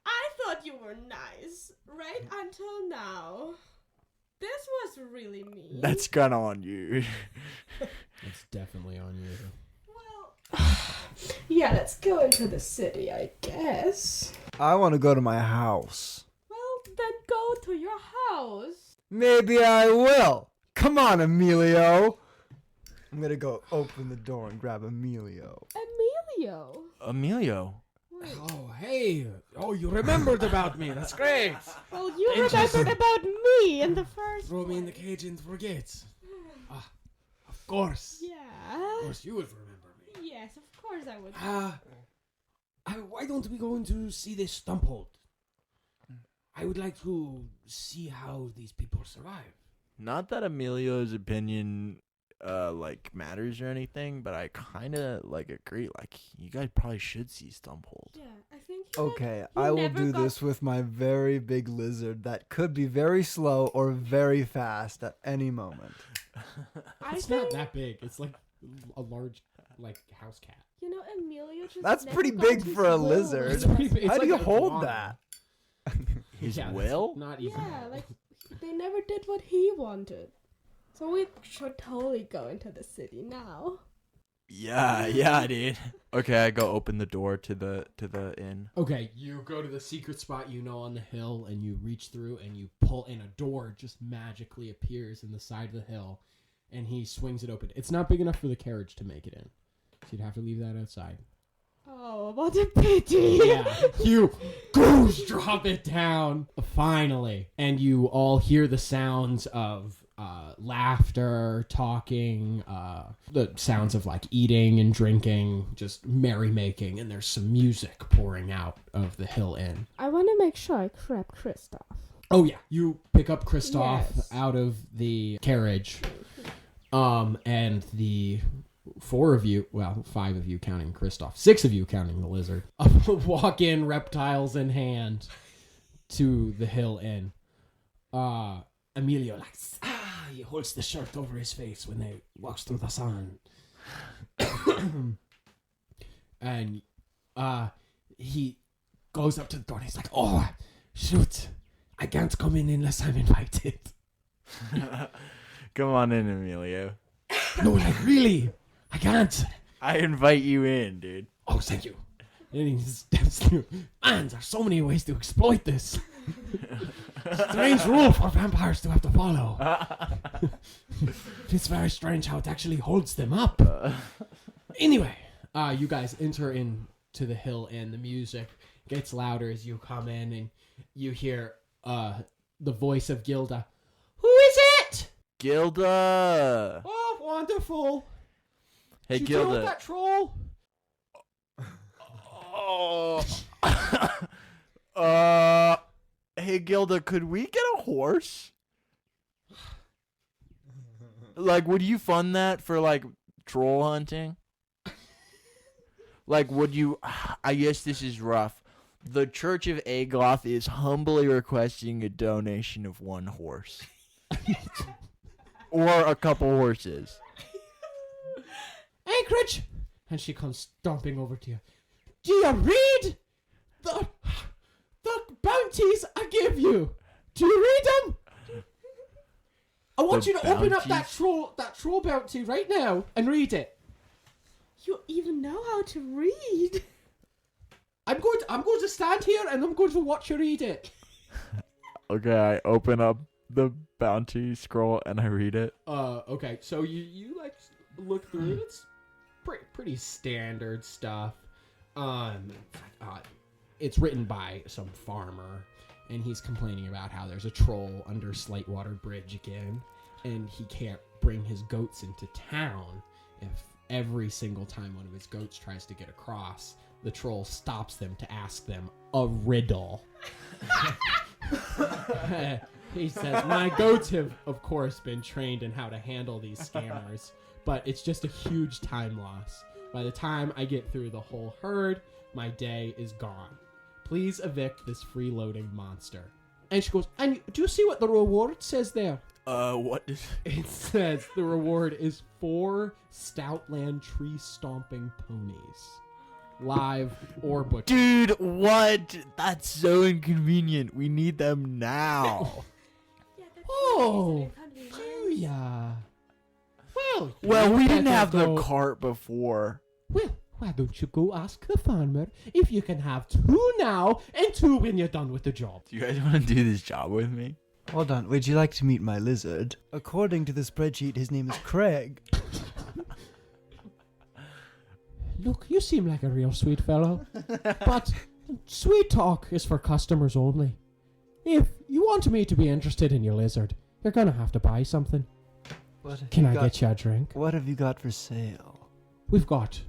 Speaker 7: I thought you were nice right until now. This was really mean.
Speaker 6: That's kind of on you.
Speaker 2: It's definitely on you.
Speaker 7: Well, yeah, let's go into the city, I guess.
Speaker 1: I want to go to my house.
Speaker 7: Well, then go to your house.
Speaker 1: Maybe I will. Come on, Emilio. I'm gonna go open the door and grab Emilio.
Speaker 4: Emilio.
Speaker 2: Oh, hey. Oh, you remembered about me. That's great.
Speaker 7: Well, you remembered about me in the first
Speaker 2: Throw me in the
Speaker 7: place.
Speaker 2: cage and forget. Of course. Of
Speaker 7: Yeah.
Speaker 2: course, you would remember me.
Speaker 7: Yes, of course I would.
Speaker 2: Why don't we go in to see this Stumphold? I would like to see how these people survive.
Speaker 4: Not that Emilio's opinion like matters or anything, but I kind of like agree. Like you guys probably should see Stumphold.
Speaker 7: Yeah, I think. He
Speaker 1: Okay,
Speaker 7: he
Speaker 1: I will
Speaker 7: never
Speaker 1: do
Speaker 7: got-
Speaker 1: this with my very big lizard that could be very slow or very fast at any moment.
Speaker 7: I
Speaker 2: It's
Speaker 7: think,
Speaker 2: not that big. It's like a large, like, house cat.
Speaker 7: you know, Emilio just.
Speaker 1: That's
Speaker 7: never
Speaker 1: pretty
Speaker 7: got
Speaker 1: big
Speaker 7: his
Speaker 1: for a
Speaker 7: will
Speaker 1: lizard.
Speaker 7: with
Speaker 2: It's pretty
Speaker 7: us.
Speaker 2: big. It's
Speaker 1: How do
Speaker 2: like
Speaker 1: you
Speaker 2: an
Speaker 1: hold
Speaker 2: iguana.
Speaker 1: that?
Speaker 4: His
Speaker 2: Yeah, that's
Speaker 4: will?
Speaker 2: Not even.
Speaker 7: Yeah, like they never did what he wanted. So we should totally go into the city now.
Speaker 4: Yeah, dude. Okay, I go open the door to the inn.
Speaker 2: Okay, you go to the secret spot you know on the hill, and you reach through, and you pull in a door. Just magically appears in the side of the hill, and he swings it open. It's not big enough for the carriage to make it in, so you'd have to leave that outside.
Speaker 7: Oh, what a pity!
Speaker 2: Yeah, you goose drop it down finally, and you all hear the sounds of laughter, talking, the sounds of like eating and drinking, just merrymaking, and there's some music pouring out of the hill inn.
Speaker 7: I want to make sure I grab Kristoff.
Speaker 2: Oh yeah, you pick up Kristoff
Speaker 7: Yes.
Speaker 2: out of the carriage, and the 4 of you, well, 5 of you counting Kristoff, 6 of you counting the lizard, walk in, reptiles in hand, to the hill inn. Emilio he holds the shirt over his face when they walks through the sun. And he goes up to the door and he's like, oh, shoot, I can't come in unless I'm invited.
Speaker 4: Come on in, Emilio.
Speaker 2: No, like, really, I can't.
Speaker 4: I invite you in, dude.
Speaker 2: Oh, thank you. And he steps through. Man, there's so many ways to exploit this. Strange rule for vampires to have to follow. It's very strange how it actually holds them up. Anyway, you guys enter into the hill, and the music gets louder as you come in, and you hear the voice of Gilda. Who is it?
Speaker 4: Gilda.
Speaker 2: Oh, wonderful.
Speaker 4: Hey,
Speaker 2: Did you kill
Speaker 4: Gilda.
Speaker 2: that troll?
Speaker 4: Oh. Hey, Gilda, could we get a horse? Like, would you fund that for, like, troll hunting? Like, would you... I guess this is rough. The Church of Agloth is humbly requesting a donation of 1 horse. Or a couple horses.
Speaker 2: Anchorage! And she comes stomping over to you. Do you read the bounties I give you? Do you read them? I want
Speaker 4: The
Speaker 2: you to open up that
Speaker 4: bounties?
Speaker 2: troll bounty right now and read it.
Speaker 7: You even know how to read.
Speaker 2: I'm going to stand here and I'm going to watch you read it.
Speaker 4: Okay, I open up the bounty scroll and I read it.
Speaker 2: Okay, so you like look through it. It's pretty standard stuff. It's written by some farmer, and he's complaining about how there's a troll under Slightwater Bridge again, and he can't bring his goats into town if every single time one of his goats tries to get across, the troll stops them to ask them a riddle. He says, my goats have, of course, been trained in how to handle these scammers, but it's just a huge time loss. By the time I get through the whole herd, my day is gone. Please evict this freeloading monster.
Speaker 5: And she goes, and do you see what the reward says there?
Speaker 4: What is...
Speaker 2: It says the reward is 4 Stoutland tree stomping ponies. Live or butchered.
Speaker 6: Dude, what? That's so inconvenient. We need them now.
Speaker 7: Yeah, that's
Speaker 5: Oh,
Speaker 7: an
Speaker 5: do
Speaker 7: inconvenience.
Speaker 5: ya?
Speaker 6: Well, we didn't
Speaker 5: better
Speaker 6: have the
Speaker 5: go-
Speaker 6: cart before.
Speaker 5: Well, why don't you go ask the farmer if you can have 2 now and 2 when you're done with the job?
Speaker 6: Do you guys want to do this job with me?
Speaker 1: Hold on, would you like to meet my lizard? According to the spreadsheet, his name is Craig.
Speaker 5: Look, you seem like a real sweet fellow, but sweet talk is for customers only. If you want me to be interested in your lizard, you're gonna have to buy something. Can I get you a drink?
Speaker 1: What have you got for sale?
Speaker 5: We've got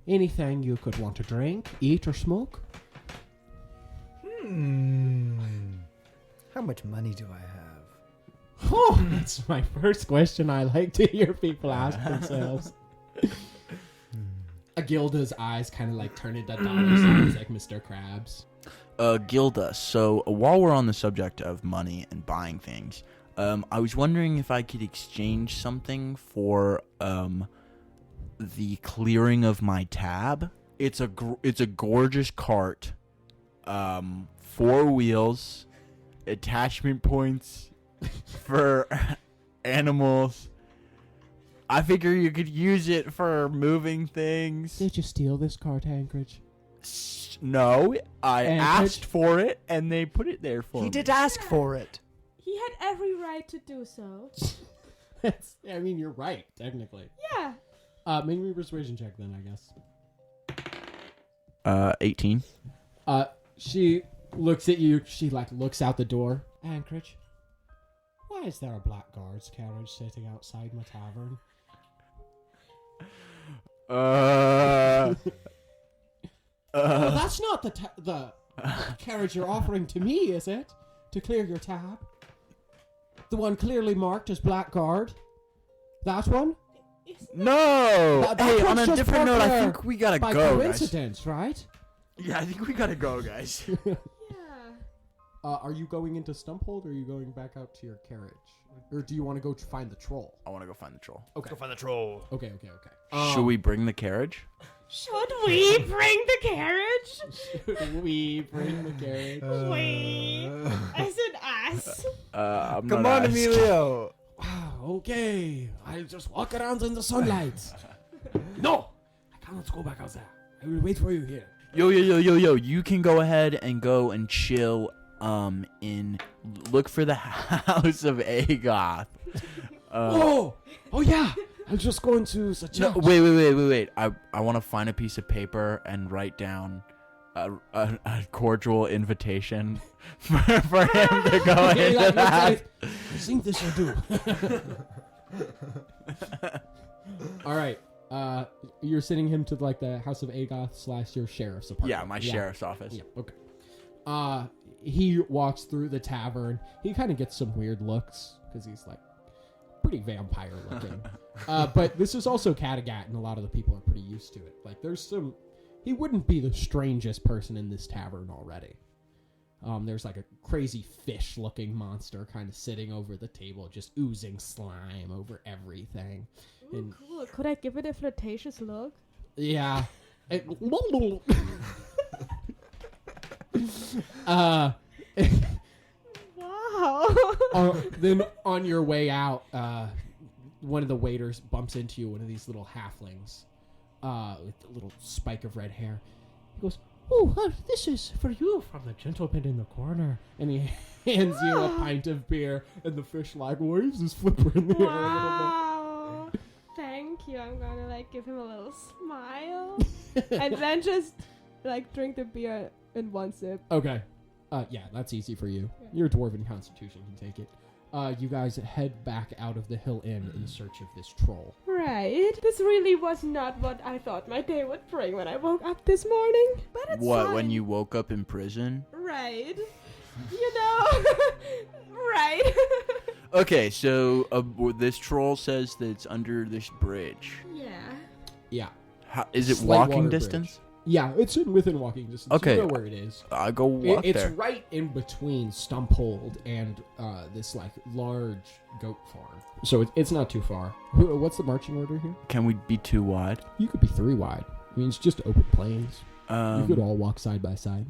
Speaker 5: anything you could want to drink, eat, or smoke.
Speaker 1: How much money do I have?
Speaker 2: Oh, that's my first question I like to hear people ask themselves. Agilda's eyes kind of like turn into dollar signs like Mr. Krabs.
Speaker 4: Gilda, so while we're on the subject of money and buying things, I was wondering if I could exchange something for the clearing of my tab. It's a gorgeous cart, 4 wheels, attachment points for animals. I figure you could use it for moving things.
Speaker 5: Did you steal this cart, Anchorage?
Speaker 4: No, I
Speaker 5: Anchorage?
Speaker 4: asked for it and they put it there for me.
Speaker 1: He did ask for it.
Speaker 7: He had every right to do so.
Speaker 2: I mean, you're right, technically.
Speaker 7: Yeah.
Speaker 2: Make me a persuasion check then, I guess.
Speaker 4: 18.
Speaker 2: She looks at you. She like looks out the door.
Speaker 5: Anchorage, why is there a black guard's carriage sitting outside my tavern?
Speaker 2: Uh,
Speaker 5: Oh, that's not the carriage you're offering to me, is it? To clear your tab? The one clearly marked as black guard? That one?
Speaker 6: No!
Speaker 5: That
Speaker 6: Hey,
Speaker 5: one's
Speaker 6: on a
Speaker 5: just
Speaker 6: different note, I
Speaker 5: parked
Speaker 6: think we gotta
Speaker 5: By
Speaker 6: go, guys.
Speaker 5: coincidence, right?
Speaker 6: Yeah, I think we gotta go, guys.
Speaker 7: Yeah.
Speaker 2: are you going into Stumphold or are you going back out to your carriage? Or do you want to go find the troll?
Speaker 4: I want to go find the troll.
Speaker 2: Okay.
Speaker 1: Find the troll.
Speaker 2: Okay.
Speaker 4: Should we bring the carriage?
Speaker 7: Should we bring the carriage?
Speaker 2: we bring the carriage?
Speaker 7: We. I said us.
Speaker 4: I'm
Speaker 1: Come
Speaker 4: not
Speaker 1: on,
Speaker 4: asked.
Speaker 1: Emilio.
Speaker 5: Okay, I'll just walk around in the sunlight. No! I cannot go back out there. I will wait for you here.
Speaker 4: Yo. You can go ahead and go and chill. Look for the House of Agoth.
Speaker 5: Oh yeah! I'll just go into the
Speaker 4: No,
Speaker 5: church.
Speaker 4: wait. I want to find a piece of paper and write down a cordial invitation for him to go
Speaker 5: Okay,
Speaker 4: into
Speaker 5: like,
Speaker 4: that.
Speaker 5: I think this will do.
Speaker 2: All right. You're sending him to like the House of Agoth / your sheriff's apartment.
Speaker 4: Yeah, my sheriff's office.
Speaker 2: Yeah. Okay. He walks through the tavern. He kind of gets some weird looks because he's like pretty vampire looking. But this is also Kattegat, and a lot of the people are pretty used to it. Like, there's some. He wouldn't be the strangest person in this tavern already. There's like a crazy fish-looking monster kind of sitting over the table, just oozing slime over everything. And
Speaker 7: Cool. Could I give it a flirtatious look?
Speaker 2: yeah.
Speaker 7: Wow.
Speaker 2: Then on your way out, one of the waiters bumps into you, one of these little halflings, with a little spike of red hair. He goes,
Speaker 5: Oh, this is for you from the gentleman in the corner.
Speaker 2: and he hands you a pint of beer, and the fish like waves his flipper in the air a
Speaker 7: Wow. Thank you. I'm gonna like give him a little smile. And then just like drink the beer in one sip.
Speaker 2: little bit. Okay. Yeah, that's easy for you.
Speaker 7: Yeah.
Speaker 2: Your dwarven constitution can take it. You guys head back out of the Hill Inn in search of this troll.
Speaker 7: Right. This really was not what I thought my day would bring when I woke up this morning. But it's
Speaker 4: What,
Speaker 7: fine.
Speaker 4: when you woke up in prison?
Speaker 7: Right. You know, right?
Speaker 4: Okay, so this troll says that it's under this bridge.
Speaker 7: Yeah.
Speaker 2: Yeah.
Speaker 4: Is it
Speaker 2: Slight
Speaker 4: walking
Speaker 2: water
Speaker 4: distance?
Speaker 2: bridge. Yeah, it's within walking distance.
Speaker 4: Okay.
Speaker 2: You know where it is.
Speaker 4: I go walk
Speaker 2: It's
Speaker 4: there.
Speaker 2: right in between Stumphold and this like large goat farm. So it's not too far. What's the marching order here?
Speaker 4: Can we be too wide?
Speaker 2: You could be 3 wide. I mean, it's just open plains. You could all walk side by side.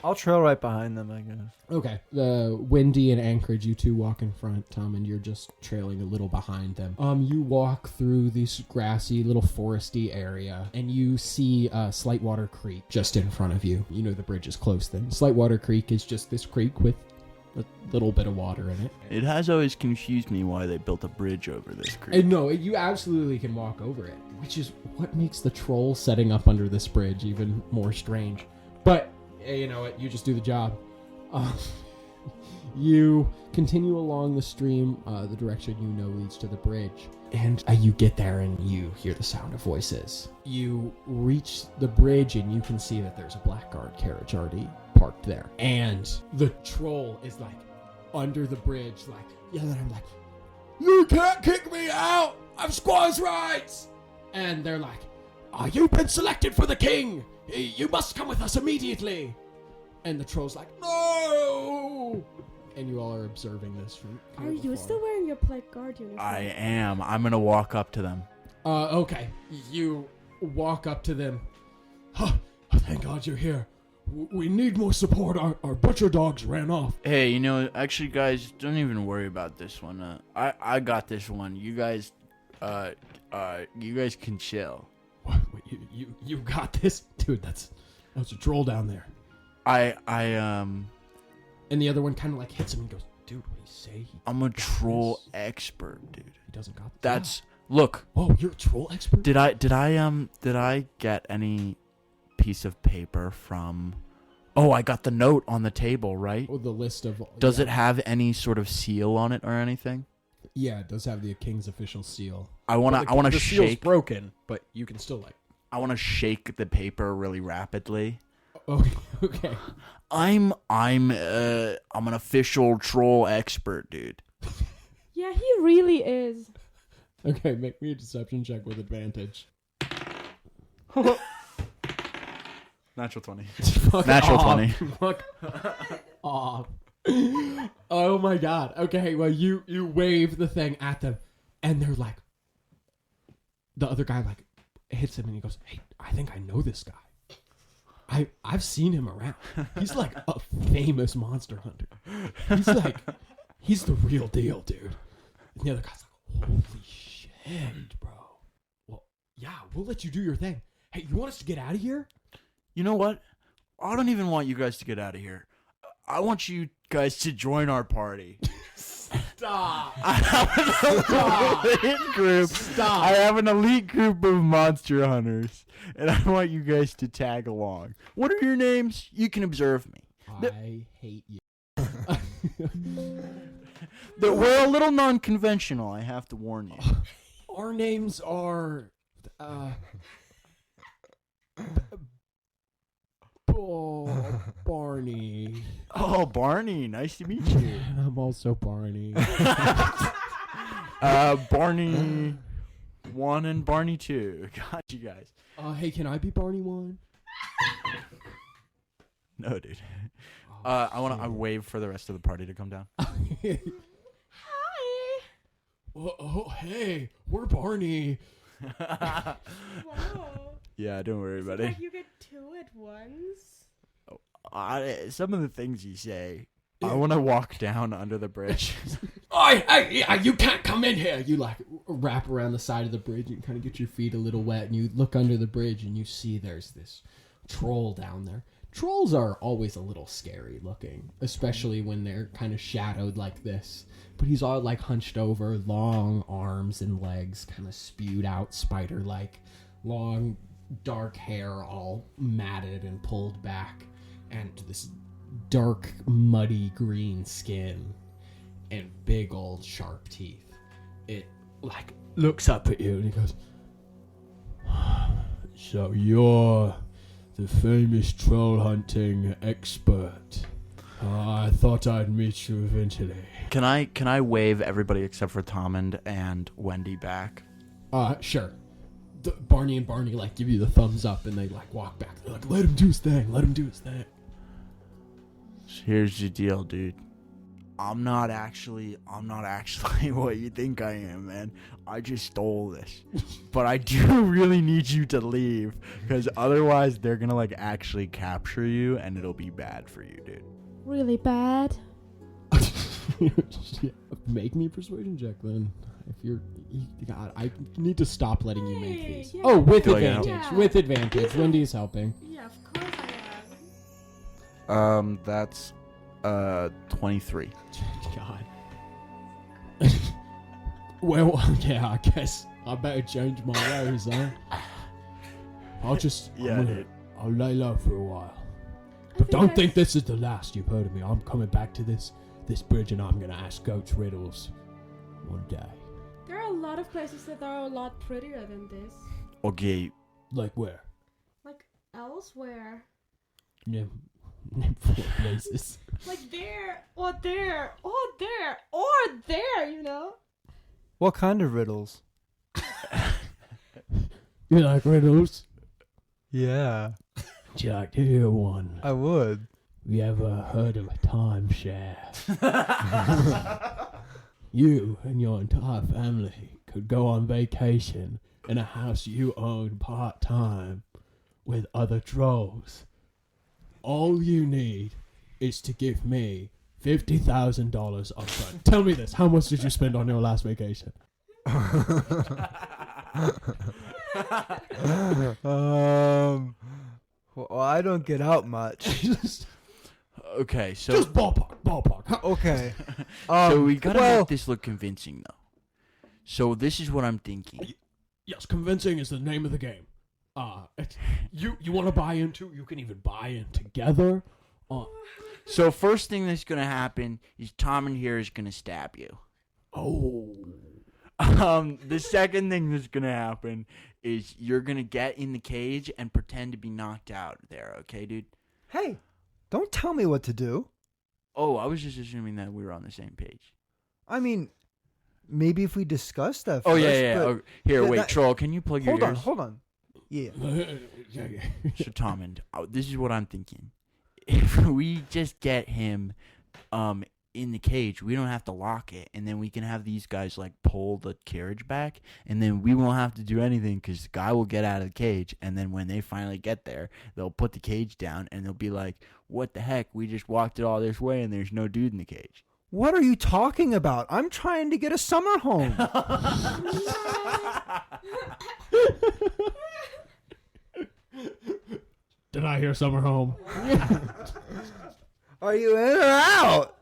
Speaker 1: I'll trail right behind them, I guess.
Speaker 2: Okay. The Wendy and Anchorage, you two walk in front, Tom, and you're just trailing a little behind them. You walk through this grassy, little foresty area, and you see Slightwater Creek just in front of you. You know the bridge is close then. Slightwater Creek is just this creek with a little bit of water in it.
Speaker 4: It has always confused me why they built a bridge over this creek.
Speaker 2: And no, you absolutely can walk over it, which is what makes the troll setting up under this bridge even more strange. But you know what? You just do the job. You continue along the stream, the direction you know leads to the bridge. And you get there and you hear the sound of voices. You reach the bridge and you can see that there's a blackguard carriage already parked there. And the troll is like under the bridge, like yelling at him like, "You can't kick me out! I've squaws' rights!" And they're like, "You've been selected for the king! You must come with us immediately!" And the troll's like, "No!" And you all are observing this from
Speaker 7: Are you still wearing your plague guard uniform?
Speaker 4: I am. I'm gonna walk up to them.
Speaker 2: Okay. You walk up to them. Thank God you're here. We need more support. Our butcher dogs ran off.
Speaker 4: Hey, actually, guys, don't even worry about this one. I got this one. You guys can chill.
Speaker 2: What? Wait, you got this? Dude, that's a troll down there. And the other one kind of like hits him and goes, "Dude, what do you say?"
Speaker 4: I'm a troll expert, dude.
Speaker 2: He doesn't got this.
Speaker 4: That's look.
Speaker 2: Whoa, you're a troll expert?
Speaker 4: Did I get any piece of paper from? Oh, I got the note on the table, right?
Speaker 2: Oh, the list of.
Speaker 4: Does it have any sort of seal on it or anything?
Speaker 2: Yeah, it does have the king's official seal.
Speaker 4: I wanna
Speaker 2: The seal's
Speaker 4: shake.
Speaker 2: broken, but you can still like.
Speaker 4: I wanna shake the paper really rapidly.
Speaker 2: Oh, okay.
Speaker 4: I'm an official troll expert, dude.
Speaker 7: Yeah, he really is.
Speaker 2: Okay, make me a deception check with advantage.
Speaker 4: Natural 20.
Speaker 2: Fuck
Speaker 4: Natural
Speaker 2: off.
Speaker 4: 20.
Speaker 2: Fuck off. Oh my god. Okay, well you wave the thing at them and they're like, the other guy like hits him and he goes, "Hey, I think I know this guy. I've seen him around. He's like a famous monster hunter. He's the real deal, dude." And the other guy's like, "Holy shit, bro. Well, yeah, we'll let you do your thing. Hey, you want us to get out of here?"
Speaker 4: You know what? I don't even want you guys to get out of here. I want you guys to join our party.
Speaker 2: Stop.
Speaker 4: I have an elite group.
Speaker 2: Stop.
Speaker 4: I have an elite group of monster hunters, and I want you guys to tag along. What are your names? You can observe me.
Speaker 2: I hate you.
Speaker 4: We're a little non-conventional, I have to warn you.
Speaker 2: Our names are Barney.
Speaker 4: Oh, Barney, nice to meet you.
Speaker 2: I'm also Barney.
Speaker 4: Barney 1 and Barney 2. Got you guys.
Speaker 2: Hey, can I be Barney 1?
Speaker 4: No, dude. I wave for the rest of the party to come down.
Speaker 7: Hi.
Speaker 2: Oh, hey, we're Barney.
Speaker 7: Whoa.
Speaker 4: Yeah, don't worry, buddy.
Speaker 7: Like you get two at once.
Speaker 4: Some of the things you say, I want to walk down under the bridge.
Speaker 2: Hey, you can't come in here. You like wrap around the side of the bridge and kind of get your feet a little wet, and you look under the bridge and you see there's this troll down there. Trolls are always a little scary looking, especially when they're kind of shadowed like this. But he's all like hunched over, long arms and legs, kind of spewed out spider-like, long dark hair all matted and pulled back, and this dark muddy green skin and big old sharp teeth. It like looks up at you and he goes, "So you're the famous troll hunting expert." I thought I'd meet you eventually.
Speaker 4: Can I wave everybody except for Tommund and Wendy back?
Speaker 2: Sure. Barney and Barney like give you the thumbs up and they like walk back. They're like, let him do his thing. Let him do his thing.
Speaker 4: Here's the deal, dude. I'm not actually what you think I am, man. I just stole this. But I do really need you to leave, because otherwise they're gonna like actually capture you and it'll be bad for you, dude.
Speaker 7: Really bad.
Speaker 2: Yeah, make me a persuasion check then. If you're, God, I need to stop letting you make these.
Speaker 7: Yeah.
Speaker 2: Oh, with
Speaker 4: Do I get
Speaker 2: advantage.
Speaker 7: help?
Speaker 2: With advantage. Wendy's helping.
Speaker 7: Yeah, of course I am.
Speaker 4: That's 23.
Speaker 2: God. Well, yeah, I guess I better change my ways, huh? I'll just, I'll lay low for a while. But don't think this is the last you've heard of me. I'm coming back to this bridge and I'm gonna ask goats riddles one day.
Speaker 7: There are a lot of places that are a lot prettier than this.
Speaker 4: Okay.
Speaker 2: Like where?
Speaker 7: Like elsewhere.
Speaker 2: No, four places.
Speaker 7: Like there, or there, or there, or there, you know?
Speaker 1: What kind of riddles?
Speaker 2: You like riddles?
Speaker 1: Yeah,
Speaker 2: Would you like to hear one?
Speaker 1: I would.
Speaker 2: You ever heard of a timeshare? You and your entire family could go on vacation in a house you own part-time with other trolls. All you need is to give me $50,000 upfront. Tell me this, how much did you spend on your last vacation?
Speaker 1: Well, I don't get out much.
Speaker 4: Okay, so
Speaker 2: Just ballpark.
Speaker 1: Okay.
Speaker 4: so we gotta
Speaker 1: well-
Speaker 4: make this look convincing, though. So this is what I'm thinking.
Speaker 2: Yes, convincing is the name of the game. You want to buy into? You can even buy in together.
Speaker 4: So first thing that's gonna happen is Tommund here is gonna stab you.
Speaker 2: Oh.
Speaker 4: The second thing that's gonna happen is you're gonna get in the cage and pretend to be knocked out there. Okay, dude?
Speaker 1: Hey, don't tell me what to do.
Speaker 4: Oh, I was just assuming that we were on the same page.
Speaker 1: I mean, maybe if we discuss that
Speaker 4: Oh
Speaker 1: first,
Speaker 4: yeah.
Speaker 1: but-
Speaker 4: Oh, here, wait,
Speaker 1: that-
Speaker 4: Troll. Can you plug your ears?
Speaker 1: Hold on. Yeah.
Speaker 4: So Tommund, this is what I'm thinking. If we just get him in the cage, we don't have to lock it, and then we can have these guys like pull the carriage back, and then we won't have to do anything because the guy will get out of the cage, and then when they finally get there, they'll put the cage down, and they'll be like, what the heck, we just walked it all this way and there's no dude in the cage.
Speaker 1: What are you talking about? I'm trying to get a summer home.
Speaker 2: Did I hear summer home?
Speaker 1: Are you in or out?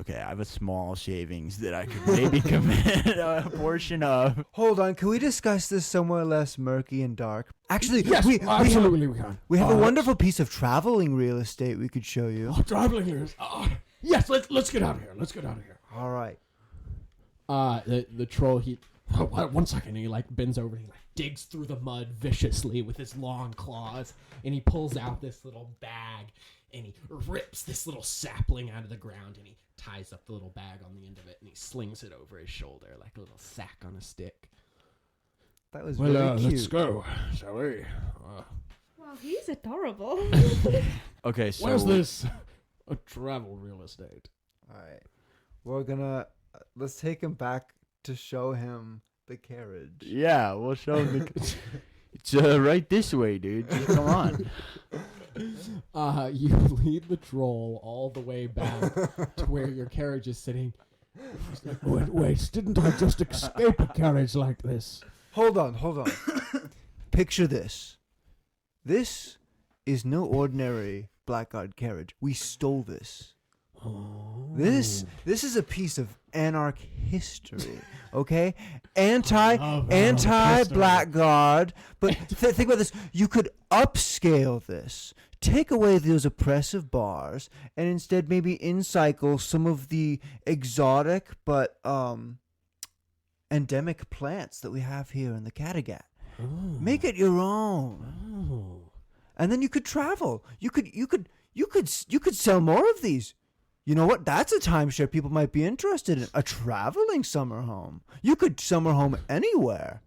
Speaker 4: Okay, I have a small savings that I could maybe commit a portion of.
Speaker 1: Hold on. Can we discuss this somewhere less murky and dark? Actually,
Speaker 2: Yes, absolutely we can.
Speaker 1: we have a wonderful piece of traveling real estate we could show you.
Speaker 2: Traveling news. Yes, let's get out of here. Let's get out of here.
Speaker 1: All right.
Speaker 2: The troll, he... Oh, 1 second, he like bends over and he like digs through the mud viciously with his long claws, and he pulls out this little bag, and he rips this little sapling out of the ground, and he ties up the little bag on the end of it, and he slings it over his shoulder like a little sack on a stick.
Speaker 1: That was really cute.
Speaker 2: Let's go, shall we?
Speaker 7: Wow, he's adorable.
Speaker 4: Okay, so
Speaker 2: Where's this travel real estate?
Speaker 1: All right. We're gonna let's take him back to show him the carriage.
Speaker 4: Yeah, we'll show him the. It's right this way, dude. Just come on.
Speaker 2: You lead the troll all the way back to where your carriage is sitting. He's like, wait, didn't I just escape a carriage like this?
Speaker 1: Hold on. Picture this. This is no ordinary blackguard carriage. We stole this.
Speaker 2: Oh.
Speaker 1: This is a piece of anarch history, okay? Anti-blackguard. But think about this. You could upscale this. Take away those oppressive bars and instead maybe incycle some of the exotic but endemic plants that we have here in the Kattegat. Make it your own. And then you could travel. You could you could sell more of these. You know what? That's a timeshare people might be interested in. A traveling summer home. You could summer home anywhere.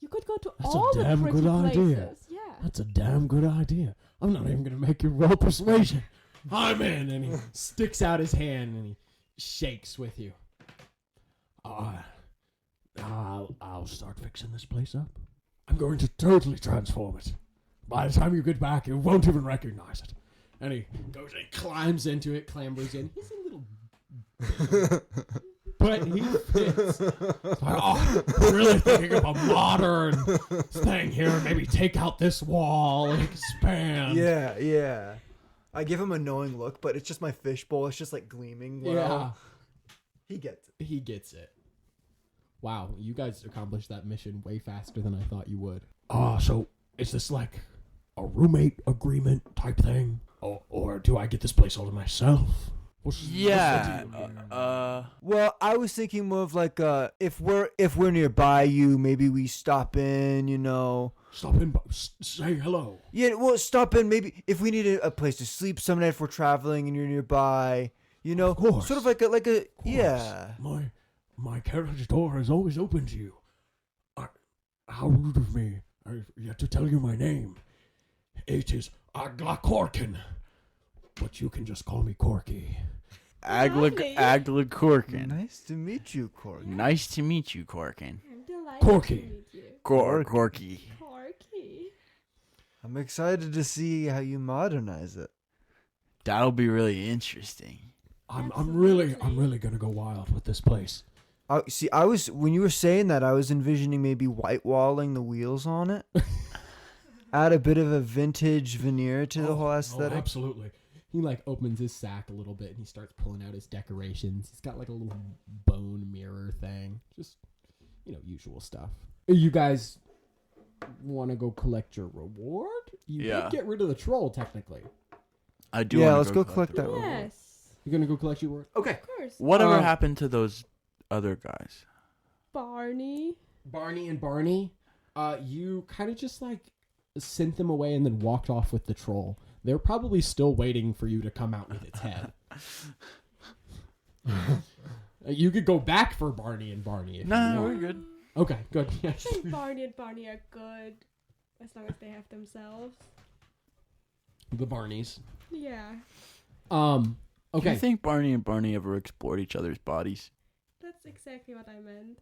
Speaker 7: You could go to
Speaker 5: That's
Speaker 7: all
Speaker 5: a
Speaker 7: the
Speaker 5: damn
Speaker 7: pretty
Speaker 5: good idea.
Speaker 7: places. Yeah.
Speaker 5: That's a damn good idea. I'm not even gonna make you roll persuasion. I'm in, and he sticks out his hand and he shakes with you. I'll start fixing this place up. I'm going to totally transform it. By the time you get back, you won't even recognize it. And he goes and climbs into it, clambers in. He's a little but he fits. I'm really thinking of a modern thing here. Maybe take out this wall and expand.
Speaker 1: Yeah. I give him a knowing look, but it's just my fishbowl. It's just like gleaming. Wow.
Speaker 2: Yeah.
Speaker 1: He gets it.
Speaker 2: He gets it. Wow, you guys accomplished that mission way faster than I thought you would.
Speaker 5: So is this like a roommate agreement type thing? Or do I get this place all to myself? What's the deal?
Speaker 1: Well, I was thinking more of like if we're nearby you, maybe we stop in, you know.
Speaker 5: Stop in, say hello.
Speaker 1: Yeah, well, stop in. Maybe if we need a place to sleep some night if we're traveling and you're nearby, you know,
Speaker 5: Of course.
Speaker 1: sort of like a yeah.
Speaker 5: My carriage door is always open to you. How rude of me. I have to tell you my name. It is Agla Corkin. But you can just call me Corky.
Speaker 7: Lovely.
Speaker 4: Agla Corkin.
Speaker 1: Nice to meet you, Corky.
Speaker 4: Nice to meet you, Corkin.
Speaker 7: I'm delighted
Speaker 5: Corky.
Speaker 7: to meet you.
Speaker 4: Corky.
Speaker 7: Corky.
Speaker 1: I'm excited to see how you modernize it.
Speaker 4: That'll be really interesting.
Speaker 5: I'm really gonna go wild with this place.
Speaker 1: See, when you were saying that, I was envisioning maybe white walling the wheels on it. Add a bit of a vintage veneer to the whole aesthetic.
Speaker 5: Absolutely.
Speaker 2: He like opens his sack a little bit and he starts pulling out his decorations. He's got like a little bone mirror thing. Just, usual stuff. You guys want to go collect your reward? You did get rid of the troll, technically.
Speaker 4: I do.
Speaker 1: Yeah, let's go collect that reward.
Speaker 7: Yes.
Speaker 2: You're going to go collect your reward? Okay.
Speaker 7: Of course.
Speaker 4: Whatever happened to those other guys?
Speaker 7: Barney.
Speaker 2: Barney and Barney, you kind of just like sent them away and then walked off with the troll. They're probably still waiting for you to come out with its head. You could go back for Barney and Barney if you want.
Speaker 4: We're good.
Speaker 2: Okay, good.
Speaker 7: I
Speaker 2: Yes.
Speaker 7: think Barney and Barney are good. As long as they have themselves.
Speaker 2: The Barneys.
Speaker 7: Yeah.
Speaker 2: Okay.
Speaker 4: Do you think Barney and Barney ever explored each other's bodies?
Speaker 7: That's exactly what I meant.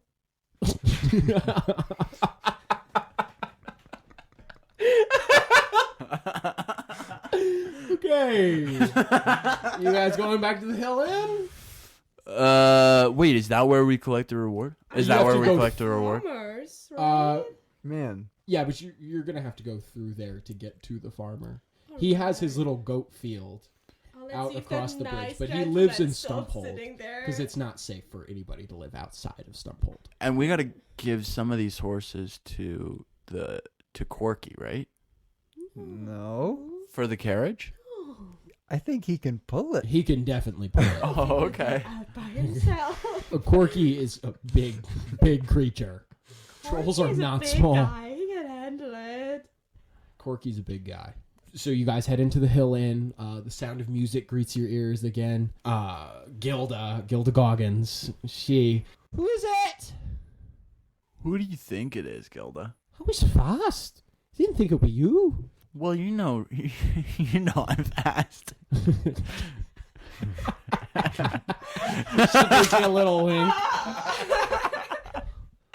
Speaker 2: Okay. You guys going back to the Hill Inn?
Speaker 4: Wait, is that where we collect the reward? Is
Speaker 2: You
Speaker 4: that
Speaker 2: have
Speaker 4: where
Speaker 2: to
Speaker 4: we
Speaker 2: go
Speaker 4: collect the reward?
Speaker 7: Farmers, right?
Speaker 1: Man.
Speaker 2: Yeah, but you're going to have to go through there to get to the farmer. He has his little goat field
Speaker 7: Oh, let's
Speaker 2: out
Speaker 7: see if
Speaker 2: across
Speaker 7: that
Speaker 2: the bridge,
Speaker 7: nice
Speaker 2: but he
Speaker 7: gentleman
Speaker 2: lives in
Speaker 7: still
Speaker 2: Stumphold
Speaker 7: sitting there.
Speaker 2: because it's not safe for anybody to live outside of Stumphold.
Speaker 4: And we got to give some of these horses to Corky, right?
Speaker 1: No.
Speaker 4: For the carriage?
Speaker 1: I think he can pull it.
Speaker 2: He can definitely pull it.
Speaker 4: Oh, okay.
Speaker 7: Out by himself.
Speaker 2: A Corky is a big creature. Trolls are
Speaker 7: He's
Speaker 2: not
Speaker 7: a big
Speaker 2: small.
Speaker 7: Guy. He can handle it.
Speaker 2: Corky's a big guy. So you guys head into the Hill Inn. The sound of music greets your ears again. Gilda Goggins. Who is it?
Speaker 4: Who do you think it is, Gilda?
Speaker 5: I was fast. Didn't think it would be you.
Speaker 4: Well, you know I'm fast.
Speaker 2: She gives you a little wink.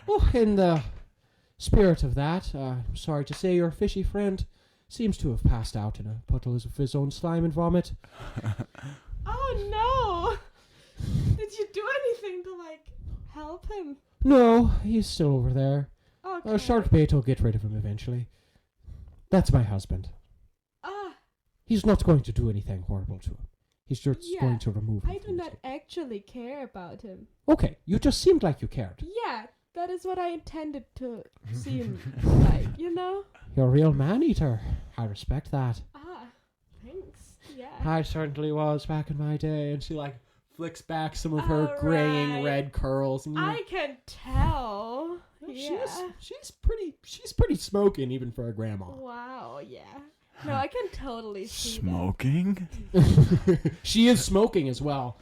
Speaker 5: Oh, in the spirit of that, I'm sorry to say your fishy friend seems to have passed out in a puddle of his own slime and vomit.
Speaker 7: Oh no! Did you do anything to help him?
Speaker 5: No, he's still over there.
Speaker 7: Okay.
Speaker 5: Sharkbait will get rid of him eventually. That's my husband. He's not going to do anything horrible to him. He's just going to remove him.
Speaker 7: I do not actually care about him.
Speaker 5: Okay, you just seemed like you cared.
Speaker 7: Yeah, that is what I intended to seem like,
Speaker 5: You're a real man-eater. I respect that.
Speaker 7: Thanks. Yeah.
Speaker 5: I certainly was back in my day.
Speaker 2: And she flicks back some of her graying red curls. And
Speaker 7: I can tell. Yeah.
Speaker 2: She's pretty smoking even for a grandma.
Speaker 7: Wow, yeah. No, I can totally see
Speaker 4: Smoking?
Speaker 2: She is smoking as well.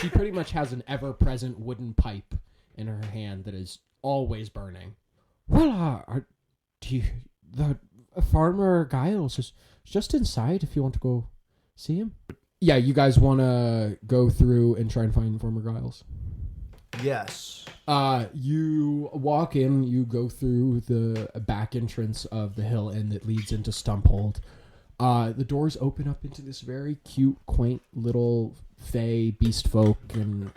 Speaker 2: She pretty much has an ever-present wooden pipe in her hand that is always burning. Well, the farmer Giles is just inside if you want to go see him. Yeah, you guys want to go through and try and find Farmer Giles?
Speaker 1: Yes.
Speaker 2: You walk in, you go through the back entrance of the hill inn that leads into Stumphold. The doors open up into this very cute, quaint little fae beast folk and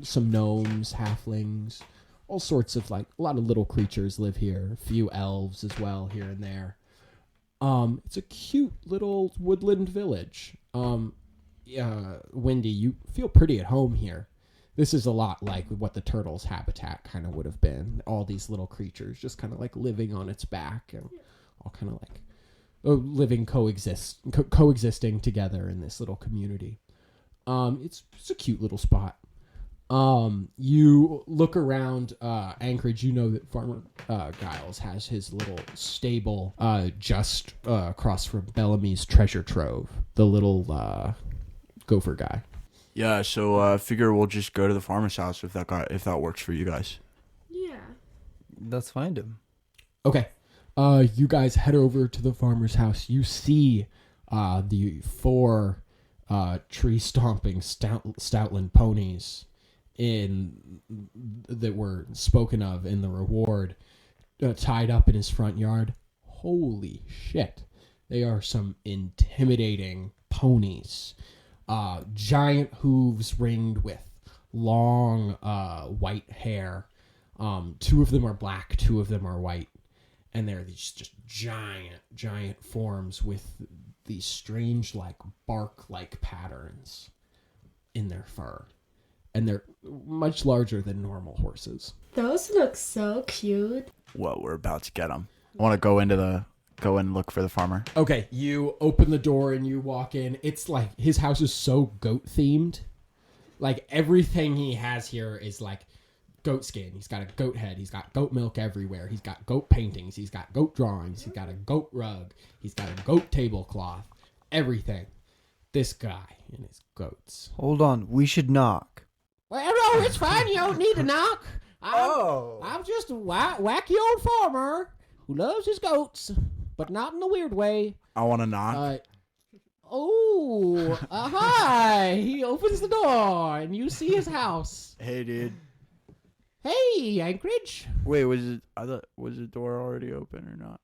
Speaker 2: some gnomes, halflings, all sorts of a lot of little creatures live here. A few elves as well here and there. It's a cute little woodland village. Wendy, you feel pretty at home here. This is a lot like what the turtle's habitat kind of would have been. All these little creatures just kind of living on its back and all kind of living coexisting together in this little community. It's a cute little spot. You look around Anchorage, you know that Farmer Giles has his little stable just across from Bellamy's treasure trove, the little gopher guy.
Speaker 4: Yeah, so figure we'll just go to the farmer's house if that works for you guys.
Speaker 7: Yeah.
Speaker 1: Let's find him.
Speaker 2: Okay. You guys head over to the farmer's house. You see the 4 tree-stomping Stoutland ponies that were spoken of in the reward tied up in his front yard. Holy shit. They are some intimidating ponies. Giant hooves ringed with long white hair. 2 of them are black, 2 of them are white. And they're these just giant forms with these strange bark-like patterns in their fur. And they're much larger than normal horses.
Speaker 7: Those look so cute.
Speaker 4: Well, we're about to get them. I want to go and look for the farmer.
Speaker 2: Okay, you open the door and you walk in. It's his house is so goat themed. Everything he has here is goat skin. He's got a goat head. He's got goat milk everywhere. He's got goat paintings. He's got goat drawings. He's got a goat rug. He's got a goat tablecloth. Everything. This guy and his goats.
Speaker 1: Hold on. We should knock.
Speaker 5: Well, no, it's fine. You don't need to knock. I'm just a wacky old farmer who loves his goats, but not in a weird way.
Speaker 4: I want to knock.
Speaker 5: Hi. He opens the door, and you see his house.
Speaker 4: Hey, dude.
Speaker 5: Hey, Anchorage.
Speaker 4: Wait, was the door already open or not?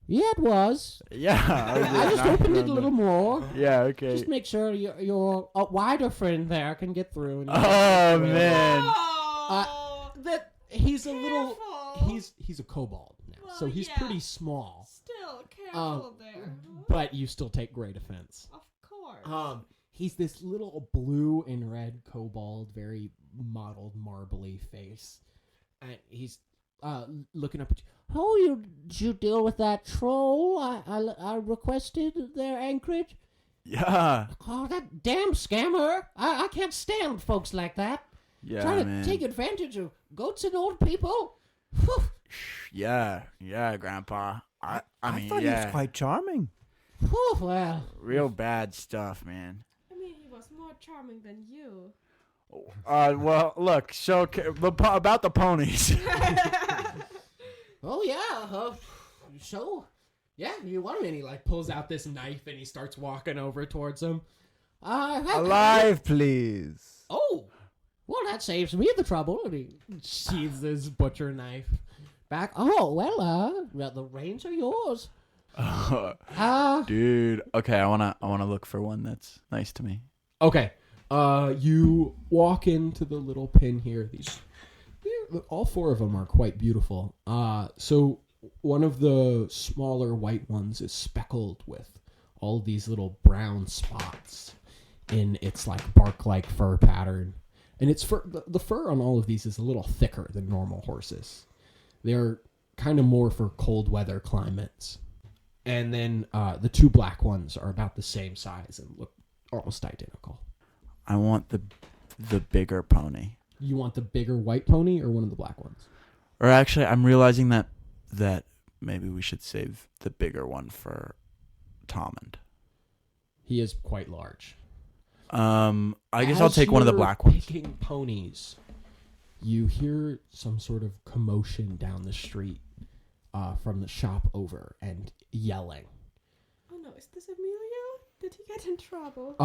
Speaker 5: Yeah, it was.
Speaker 4: Yeah.
Speaker 5: I just opened it a little more.
Speaker 4: Yeah, okay.
Speaker 5: Just make sure your wider friend there can get through. And
Speaker 4: Oh, man.
Speaker 5: That he's a little.
Speaker 7: Careful.
Speaker 2: He's a kobold now,
Speaker 7: Well,
Speaker 2: so he's
Speaker 7: yeah.
Speaker 2: pretty small.
Speaker 7: Still careful there.
Speaker 2: But you still take great offense.
Speaker 7: Of course.
Speaker 2: He's this little blue and red kobold, very mottled, marbly face, and he's looking up at you.
Speaker 5: Oh, did you deal with that troll I requested there, Anchorage?
Speaker 4: Yeah.
Speaker 5: Oh, that damn scammer! I can't stand folks like that.
Speaker 4: Yeah,
Speaker 5: Trying to
Speaker 4: man.
Speaker 5: take advantage of goats and old people. Whew.
Speaker 4: Yeah, Grandpa. I mean,
Speaker 1: thought he was quite charming.
Speaker 5: Whew, well,
Speaker 4: real bad stuff, man.
Speaker 7: I mean, he was more charming than you.
Speaker 4: Well, look, so about the ponies.
Speaker 5: oh yeah. So,
Speaker 2: Yeah, you want him, and he pulls out this knife and he starts walking over towards him.
Speaker 1: Alive, please.
Speaker 5: Oh, well, that saves me the trouble.
Speaker 2: And he sheathes his butcher knife back.
Speaker 5: Oh, well, the reins are yours.
Speaker 4: Dude. Okay, I wanna look for one that's nice to me.
Speaker 2: Okay. You walk into the little pin here. All 4 of them are quite beautiful. So one of the smaller white ones is speckled with all these little brown spots in its bark-like fur pattern. And it's the fur on all of these is a little thicker than normal horses. They're kind of more for cold weather climates. And then the 2 black ones are about the same size and look almost identical.
Speaker 4: I want the bigger pony.
Speaker 2: You want the bigger white pony or one of the black ones?
Speaker 4: Or actually, I'm realizing that maybe we should save the bigger one Tommund?
Speaker 2: He is quite large.
Speaker 4: I guess I'll take one of the black ones.
Speaker 2: Picking ponies. You hear some sort of commotion down the street from the shop over and yelling.
Speaker 7: Oh no, is this Emilio? Did he get in trouble?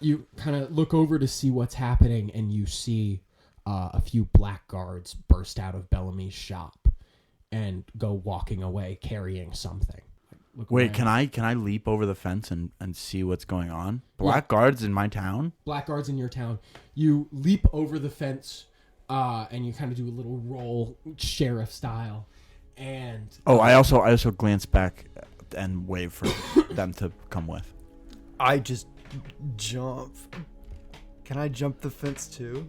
Speaker 2: You kind of look over to see what's happening, and you see a few black guards burst out of Bellamy's shop and go walking away carrying something.
Speaker 4: Wait, can I leap over the fence and see what's going on? Black guards in my town?
Speaker 2: Black guards in your town. You leap over the fence, and you kind of do a little roll, sheriff style. And
Speaker 4: I also glance back and wave for them to come with.
Speaker 1: I just jump. Can I jump the fence too?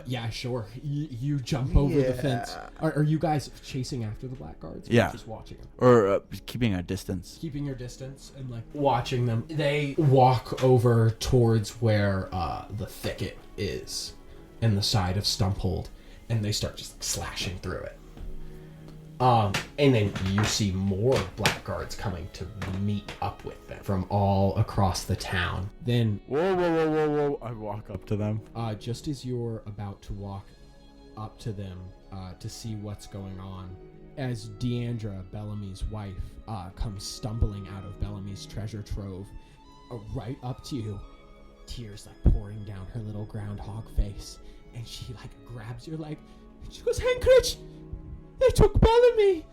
Speaker 2: Yeah, sure. You jump over the fence. Are you guys chasing after the black guards? Or
Speaker 4: Yeah.
Speaker 2: just watching them?
Speaker 4: Or keeping a distance.
Speaker 2: Keeping your distance and like watching them. They walk over towards where the thicket is in the side of Stumphold, and they start just slashing through it. And then you see more black guards coming to meet up with them from all across the town. Then,
Speaker 4: Whoa. I walk up to them.
Speaker 2: just as you're about to walk up to them to see what's going on, as Deandra, Bellamy's wife, comes stumbling out of Bellamy's treasure trove, right up to you, tears like pouring down her little groundhog face, and she like grabs your leg, and she goes, Anchorage! They took Bellamy!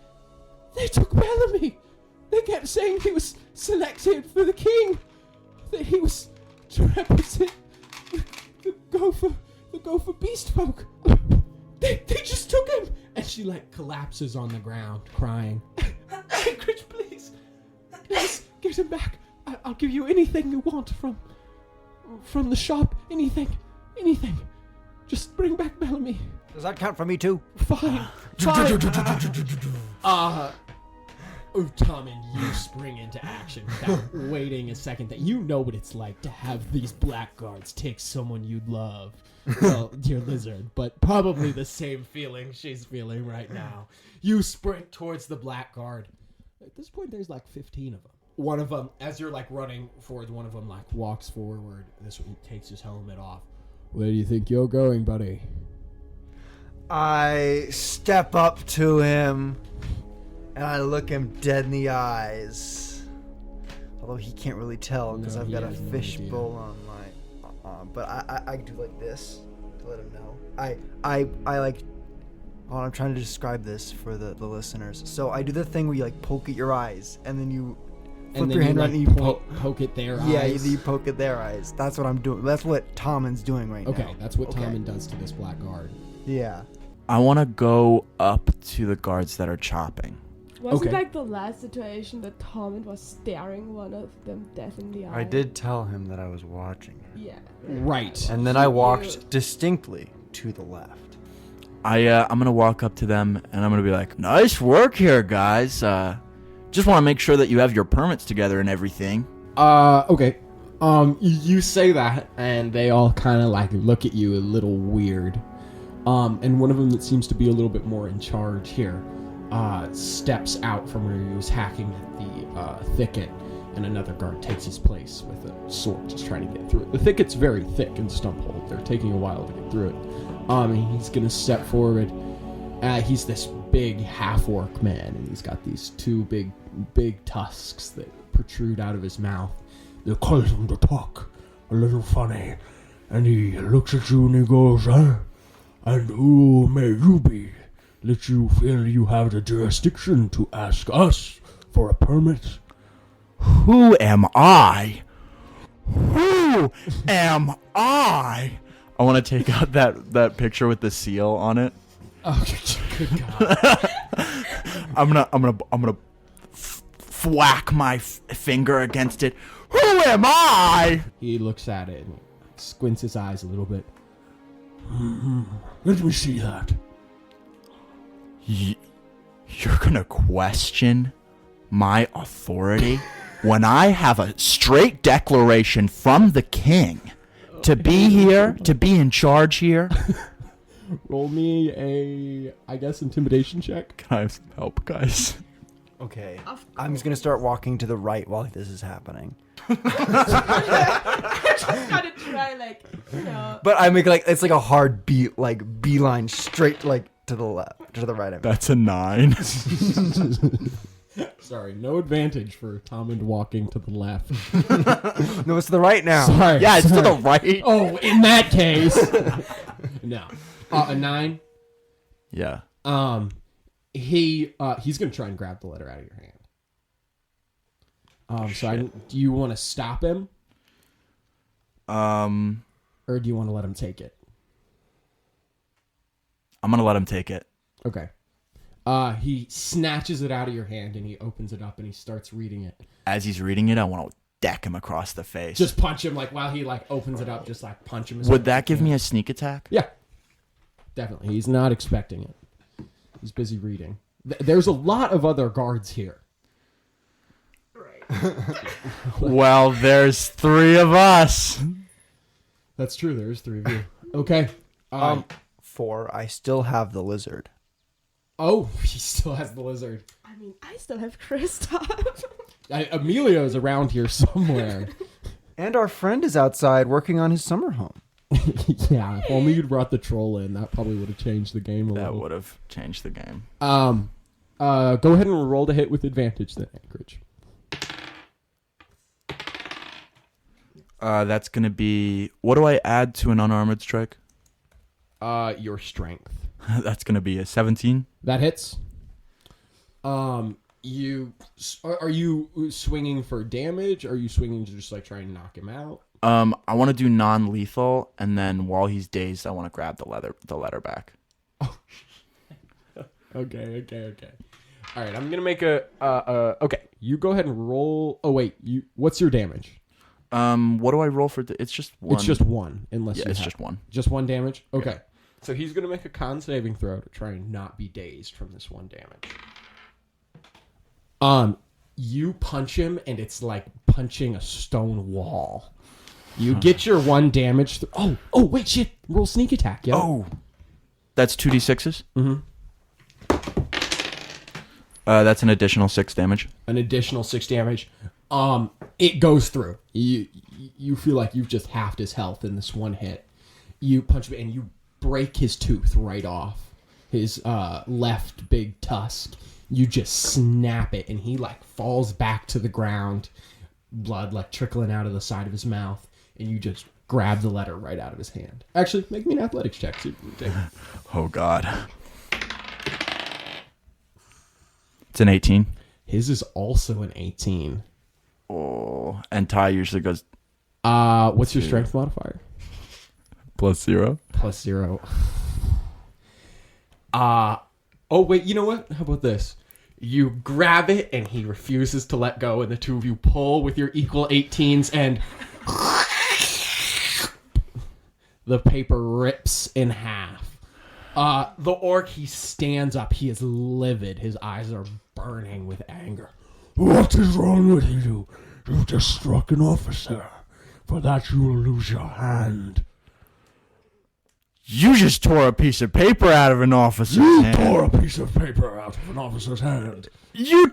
Speaker 2: They kept saying he was selected for the king, that he was to represent the Gopher beast folk. They just took him! And she like collapses on the ground, crying. Anchorage, please, get him back. I'll give you anything you want from the shop. Anything. Just bring back Bellamy.
Speaker 1: Does that count for me too?
Speaker 2: Fine. Tom, and you spring into action without waiting a second. That you know what it's like to have these black guards take someone you love. Well, dear lizard, but probably the same feeling she's feeling right now. You sprint towards the black guard. At this point, there's like 15 of them. One of them, as you're like running forward, one of them like walks forward. This one takes his helmet off. Where do you think you're going, buddy?
Speaker 1: I step up to him and I look him dead in the eyes. Although he can't really tell because I've got a fishbowl on my arm. But I do like this to let him know. I like. Oh, I'm trying to describe this for the listeners. So I do the thing where you like poke at your eyes and then you flip your hand around and you
Speaker 2: poke at their eyes.
Speaker 1: Yeah, you poke at their eyes. That's what I'm doing. That's what Tommund's doing right now.
Speaker 2: Okay, that's what Tommund does to this black guard.
Speaker 1: Yeah.
Speaker 4: I want to go up to the guards that are chopping.
Speaker 7: Wasn't like the last situation that Tommund was staring one of them dead in the eye?
Speaker 1: I did tell him that I was watching him.
Speaker 7: Yeah.
Speaker 2: Right.
Speaker 1: And then I walked distinctly to the left.
Speaker 4: I'm gonna walk up to them and I'm gonna be like, "Nice work here, guys. Just want to make sure that you have your permits together and everything."
Speaker 2: Okay. You say that, and they all kind of like look at you a little weird. And one of them that seems to be a little bit more in charge here, steps out from where he was hacking at the thicket, and another guard takes his place with a sword, just trying to get through it. The thicket's very thick in Stumphold. They're taking a while to get through it. And he's gonna step forward. He's this big half-orc man, and he's got these two big tusks that protrude out of his mouth.
Speaker 5: They call him the talk, a little funny, and he looks at you and he goes, and who may you be that you feel you have the jurisdiction to ask us for a permit?
Speaker 4: Who am I? Who am I? I want to take out that picture with the seal on it.
Speaker 2: Oh, good God!
Speaker 4: I'm gonna whack my finger against it. Who am I?
Speaker 2: He looks at it and squints his eyes a little bit.
Speaker 5: Let me see that.
Speaker 4: You're gonna question my authority when I have a straight declaration from the king to be here, to be in charge here?
Speaker 2: Roll me I guess, intimidation check.
Speaker 4: Can I have some help, guys?
Speaker 1: Okay.
Speaker 7: Of
Speaker 1: I'm just gonna start walking to the right while this is happening.
Speaker 7: I'm just gonna try, like, you know.
Speaker 1: But I make it's like a hard beeline straight to the left, to the right. I mean.
Speaker 4: That's a 9.
Speaker 2: Sorry, no advantage for Tommund walking to the left.
Speaker 1: No, it's to the right now.
Speaker 2: Sorry.
Speaker 4: Yeah, it's
Speaker 2: sorry.
Speaker 4: to the right.
Speaker 2: Oh, in that case. No. A 9.
Speaker 4: Yeah.
Speaker 2: He's gonna try and grab the letter out of your hand. Do you want to stop him, or do you want to let him take it?
Speaker 4: I'm gonna let him take it.
Speaker 2: Okay. He snatches it out of your hand and he opens it up and he starts reading it.
Speaker 4: As he's reading it, I want to deck him across the face.
Speaker 2: Just punch him while he opens it up. Just punch him.
Speaker 4: Would that give me a sneak attack?
Speaker 2: Yeah, definitely. He's not expecting it. He's busy reading. There's a lot of other guards here.
Speaker 4: Well, there's 3 of us.
Speaker 2: That's true. There's 3 of you. Okay.
Speaker 1: 4. I still have the lizard.
Speaker 2: Oh, he still has the lizard.
Speaker 7: I mean, I still have Kristoff.
Speaker 2: Emilio's around here somewhere.
Speaker 1: And our friend is outside working on his summer home.
Speaker 2: Yeah, if only you'd brought the troll in, that probably would have changed the game a
Speaker 4: That
Speaker 2: little.
Speaker 4: would have changed the game.
Speaker 2: Go ahead and roll to hit with advantage then, Anchorage.
Speaker 4: That's gonna be. What do I add to an unarmored strike?
Speaker 2: Your strength.
Speaker 4: That's gonna be a 17.
Speaker 2: That hits. Are you swinging for damage? Or are you swinging to just try and knock him out?
Speaker 4: I want to do non-lethal, and then while he's dazed, I want to grab the letter back.
Speaker 2: Okay. All right, I'm gonna make okay. You go ahead and roll. Oh wait, what's your damage?
Speaker 4: What do I roll for? It's just 1.
Speaker 2: It's just 1, unless
Speaker 4: Yeah,
Speaker 2: you
Speaker 4: it's
Speaker 2: have-
Speaker 4: just 1.
Speaker 2: Just 1 damage. Okay, so he's gonna make a con saving throw to try and not be dazed from this 1 damage. You punch him, and it's like punching a stone wall. You get your 1 damage. Oh, wait, shit! Roll sneak attack. Yeah.
Speaker 4: Oh, that's 2d6s.
Speaker 2: Mm-hmm.
Speaker 4: That's an additional 6 damage.
Speaker 2: An additional 6 damage. It goes through. You feel like you've just halved his health in this 1 hit. You punch him and you break his tooth right off. His left big tusk. You just snap it and he falls back to the ground. Blood trickling out of the side of his mouth. And you just grab the letter right out of his hand. Actually, make me an athletics check. See if you can take it.
Speaker 4: Oh God. It's an 18.
Speaker 2: His is also an 18.
Speaker 4: Oh, and Ty usually goes
Speaker 2: What's your strength modifier?
Speaker 4: +0.
Speaker 2: +0. Oh wait, you know what? How about this? You grab it and he refuses to let go, and the 2 of you pull with your equal 18s, and the paper rips in half. The orc, he stands up. He is livid. His eyes are burning with anger.
Speaker 5: What is wrong with you? You've just struck an officer. For that you will lose your hand.
Speaker 4: You just tore a piece of paper out of an officer's
Speaker 5: You
Speaker 4: hand.
Speaker 5: tore a piece of paper out of an officer's hand.
Speaker 4: You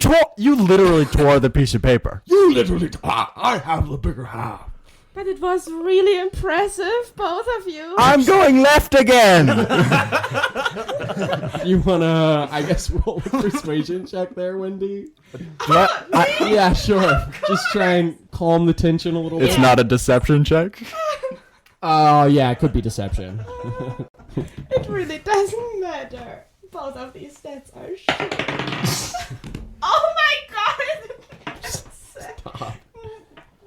Speaker 4: literally tore the piece of paper.
Speaker 5: You literally... I have the bigger half.
Speaker 7: But it was really impressive, both of you.
Speaker 4: I'm going left again.
Speaker 2: You wanna, I guess, roll a persuasion check there, Wendy? Yeah, sure. Just try and calm the tension a little bit.
Speaker 4: It's not a deception check.
Speaker 2: Oh, yeah, it could be deception.
Speaker 7: It really doesn't matter. Both of these stats are shit. Oh my god!
Speaker 2: Stop.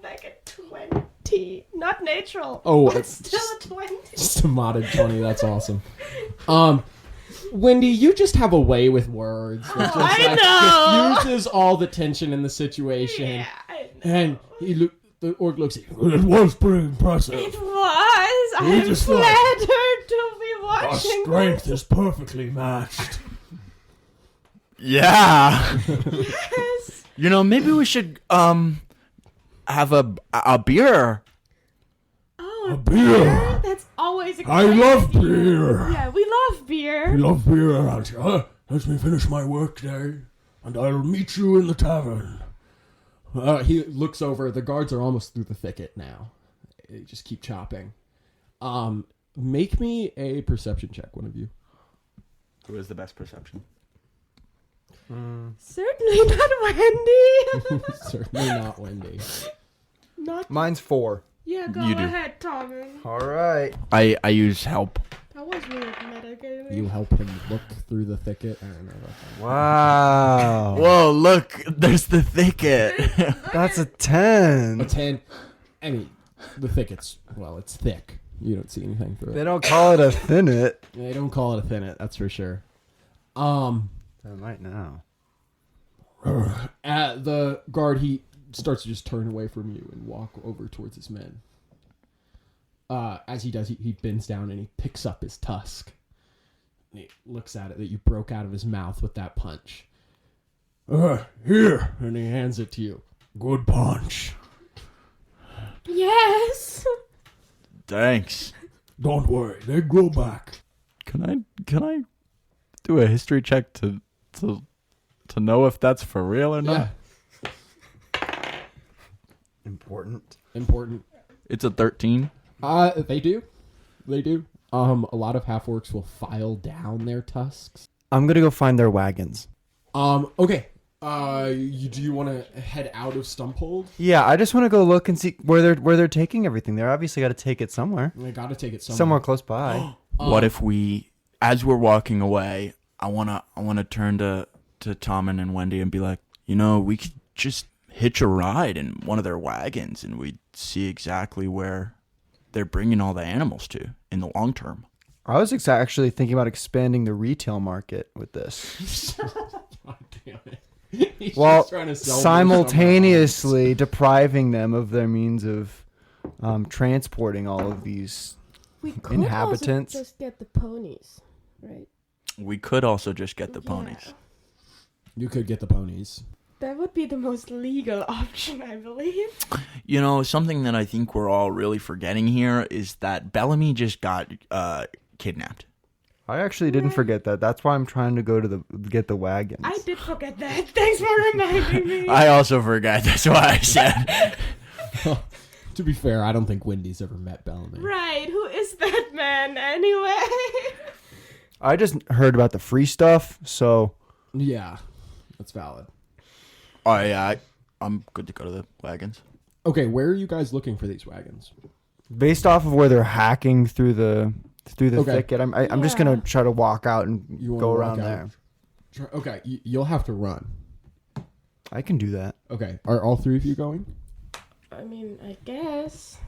Speaker 7: Like a 20. Not natural.
Speaker 2: Oh,
Speaker 7: but
Speaker 2: it's
Speaker 7: still a 20.
Speaker 2: Just a modded 20, that's awesome. Wendy, you just have a way with words. It just,
Speaker 7: I know.
Speaker 2: diffuses all the tension in the situation.
Speaker 7: Yeah, I know.
Speaker 2: And the orc looks at you.
Speaker 5: It was pretty impressive.
Speaker 7: It was. I'm
Speaker 5: just
Speaker 7: flattered to be
Speaker 5: Our
Speaker 7: watching
Speaker 5: strength
Speaker 7: this.
Speaker 5: is perfectly matched.
Speaker 4: Yeah.
Speaker 7: Yes.
Speaker 4: Maybe we should have a beer.
Speaker 7: Oh,
Speaker 5: A beer.
Speaker 7: That's always a great
Speaker 5: I love
Speaker 7: idea.
Speaker 5: beer.
Speaker 7: Yeah, we love beer.
Speaker 5: We love beer around here. Let me finish my work day.
Speaker 2: and I'll meet you in the tavern. He looks over. The guards are almost through the thicket now. They just keep chopping. Make me a perception check, one of you.
Speaker 4: Who has the best perception?
Speaker 7: Certainly not Wendy.
Speaker 2: Certainly not Wendy.
Speaker 7: Not.
Speaker 1: Mine's 4.
Speaker 7: Yeah, go
Speaker 4: You do.
Speaker 7: ahead, Tommund.
Speaker 1: All right.
Speaker 4: I use help.
Speaker 7: That was really metagaming.
Speaker 2: You help him look through the thicket. I don't know about that.
Speaker 1: Wow.
Speaker 6: Whoa, look, there's the thicket.
Speaker 1: That's a 10.
Speaker 2: A 10. I mean, the thicket's, well, it's thick. You don't see anything through
Speaker 1: They
Speaker 2: it.
Speaker 1: don't call it a thinnet.
Speaker 2: They don't call it a thinnet, that's for sure.
Speaker 1: They might now.
Speaker 2: The guard, he starts to just turn away from you and walk over towards his men. As he does, he bends down and he picks up his tusk. And he looks at it that you broke out of his mouth with that punch. Here, and he hands it to you. Good punch.
Speaker 7: Yes.
Speaker 4: Thanks.
Speaker 2: Don't worry, they grow back.
Speaker 4: Can I do a history check to know if that's for real or not?
Speaker 2: Yeah,
Speaker 1: Important.
Speaker 2: important.
Speaker 4: It's a 13.
Speaker 2: They do. A lot of half-orcs will file down their tusks.
Speaker 1: I'm going to go find their wagons.
Speaker 2: Okay. Do you want to head out of Stumphold?
Speaker 1: Yeah, I just want to go look and see where they're taking everything. They're obviously got to take it somewhere.
Speaker 2: They gotta take it
Speaker 1: Somewhere close by.
Speaker 4: What if we, as we're walking away, I wanna turn to Tommund and Wendy and be like, we could just hitch a ride in one of their wagons and we'd see exactly where they're bringing all the animals to in the long term.
Speaker 1: I was actually thinking about expanding the retail market with this.
Speaker 2: God damn it. He's
Speaker 1: While
Speaker 2: just trying to sell them
Speaker 1: simultaneously depriving them of their means of transporting all of these.
Speaker 7: We could
Speaker 1: Inhabitants.
Speaker 7: also just get the ponies, right?
Speaker 4: We could also just get the ponies.
Speaker 7: Yeah.
Speaker 2: You could get the ponies.
Speaker 7: That would be the most legal option, I believe.
Speaker 4: Something that I think we're all really forgetting here is that Bellamy just got kidnapped.
Speaker 1: I actually didn't forget that. That's why I'm trying to go to get the wagons.
Speaker 7: I did forget that. Thanks for reminding me.
Speaker 4: I also forgot. That's why I said.
Speaker 2: To be fair, I don't think Wendy's ever met Bellamy.
Speaker 7: Right, who is that man anyway?
Speaker 1: I just heard about the free stuff, so
Speaker 2: Yeah, that's valid.
Speaker 4: Oh yeah, I'm good to go to the wagons.
Speaker 2: Okay, where are you guys looking for these wagons?
Speaker 1: based off of where they're hacking through the
Speaker 2: Okay.
Speaker 1: thicket, I'm just gonna try to walk out and
Speaker 2: You wanna
Speaker 1: go
Speaker 2: walk
Speaker 1: around
Speaker 2: out?
Speaker 1: there.
Speaker 2: Okay, you'll have to run.
Speaker 1: I can do that.
Speaker 2: Okay, are all three of you going?
Speaker 7: I mean, I guess.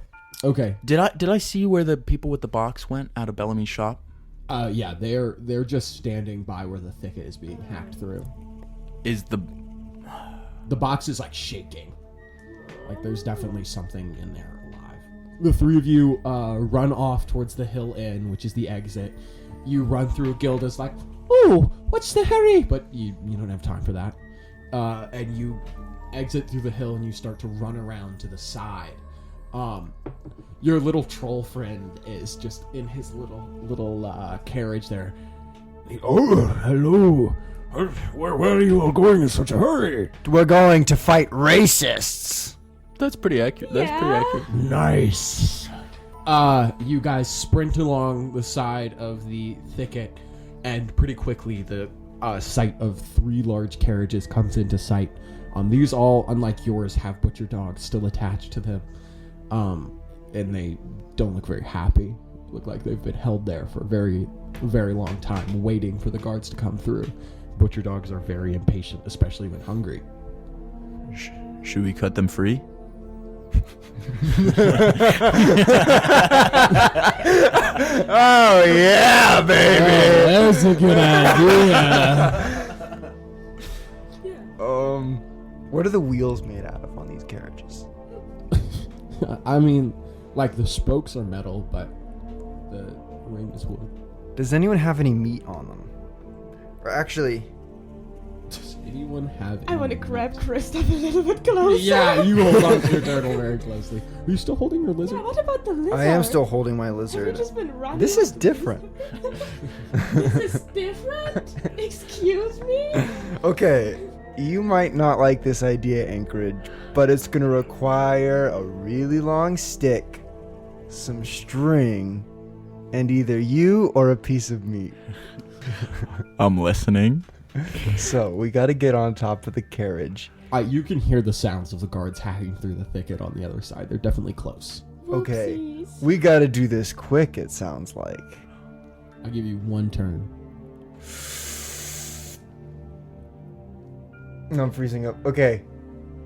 Speaker 2: Okay.
Speaker 4: Did I see where the people with the box went out of Bellamy's shop?
Speaker 2: Yeah, they're just standing by where the thicket is being hacked through.
Speaker 4: Is the
Speaker 2: box is like shaking. Like there's definitely something in there alive. The three of you run off towards the hill inn, which is the exit. You run through. Gilda's like, "Oh, what's the hurry?" But you don't have time for that. And you exit through the hill and you start to run around to the side. Your little troll friend is just in his little carriage there.
Speaker 5: Oh, hello. Where are you all going in such a hurry?
Speaker 1: We're going to fight racists.
Speaker 4: That's pretty accurate. That's pretty accurate.
Speaker 5: Nice.
Speaker 2: You guys sprint along the side of the thicket, and pretty quickly the sight of three large carriages comes into sight. These all, unlike yours, have butcher dogs still attached to them. And they don't look very happy. Look like they've been held there for a very, very long time, waiting for the guards to come through. Butcher dogs are very impatient, especially when hungry.
Speaker 4: Should we cut them free?
Speaker 1: Oh yeah, baby.
Speaker 2: That's a good idea.
Speaker 1: What are the wheels made out of on these carriages?
Speaker 2: I mean, like the spokes are metal, but the ring is wood.
Speaker 1: Does anyone have any meat on them? Or actually,
Speaker 2: Does anyone have?
Speaker 7: I want to
Speaker 2: any-
Speaker 7: grab Kristoff a little bit closer.
Speaker 2: Yeah, you hold on to your turtle very closely. Are you still holding your lizard?
Speaker 7: Yeah, what about the lizard?
Speaker 1: I am still holding my
Speaker 7: Have you
Speaker 1: lizard.
Speaker 7: just been running?
Speaker 1: This is
Speaker 7: with the
Speaker 1: different.
Speaker 7: lizard? This is different? Excuse me?
Speaker 1: Okay, You might not like this idea, Anchorage, but it's going to require a really long stick, some string, and either you or a piece of meat.
Speaker 4: I'm listening.
Speaker 1: So, we got to get on top of the carriage.
Speaker 2: You can hear the sounds of the guards hacking through the thicket on the other side. They're definitely close.
Speaker 1: Okay,
Speaker 7: Whoopsies.
Speaker 1: we got to do this quick, it sounds like.
Speaker 2: I'll give you one turn.
Speaker 1: I'm freezing up. Okay,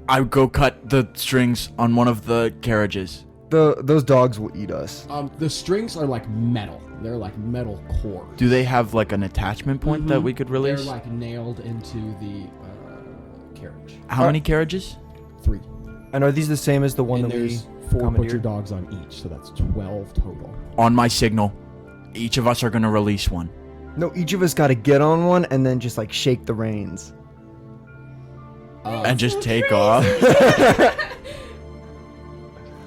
Speaker 4: I would go cut the strings on one of the carriages.
Speaker 1: those dogs will eat us.
Speaker 2: The strings are like metal. They're like metal cords.
Speaker 4: Do they have like an attachment point that we could release?
Speaker 2: They're like nailed into the carriage.
Speaker 4: How many carriages?
Speaker 2: 3.
Speaker 1: And are these the same as the one
Speaker 2: And
Speaker 1: that we
Speaker 2: there's 4 butcher
Speaker 1: commandeered?
Speaker 2: dogs on each, so that's 12 total.
Speaker 4: On my signal, each of us are gonna release one.
Speaker 1: No, each of us got to get on one and then just like shake the reins.
Speaker 4: And just take off.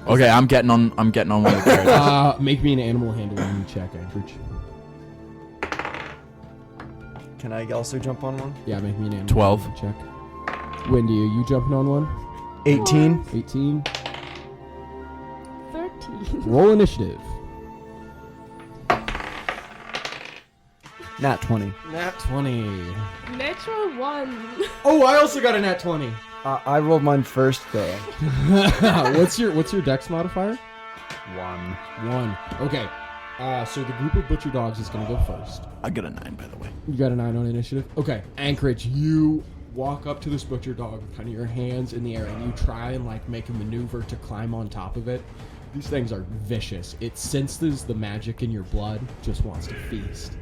Speaker 4: Okay, I'm getting on one of the carriages.
Speaker 2: Make me an animal handling check, Anchorage.
Speaker 1: Can I also jump on one?
Speaker 2: Yeah, make me an animal
Speaker 4: 12.
Speaker 2: handling check. Wendy, are you jumping on one?
Speaker 1: 18.
Speaker 2: 18.
Speaker 7: 13.
Speaker 2: Roll initiative.
Speaker 1: Nat 20.
Speaker 2: Nat 20.
Speaker 7: Natural 1.
Speaker 2: Oh, I also got a nat 20.
Speaker 1: I rolled mine first though.
Speaker 2: What's your dex modifier?
Speaker 1: 1.
Speaker 2: 1. Okay. So the group of butcher dogs is gonna go first.
Speaker 4: I got a 9, by the way.
Speaker 2: You got a 9 on initiative? Okay. Anchorage, you walk up to this butcher dog with kind of your hands in the air and you try and like make a maneuver to climb on top of it. These things are vicious. It senses the magic in your blood, just wants to feast.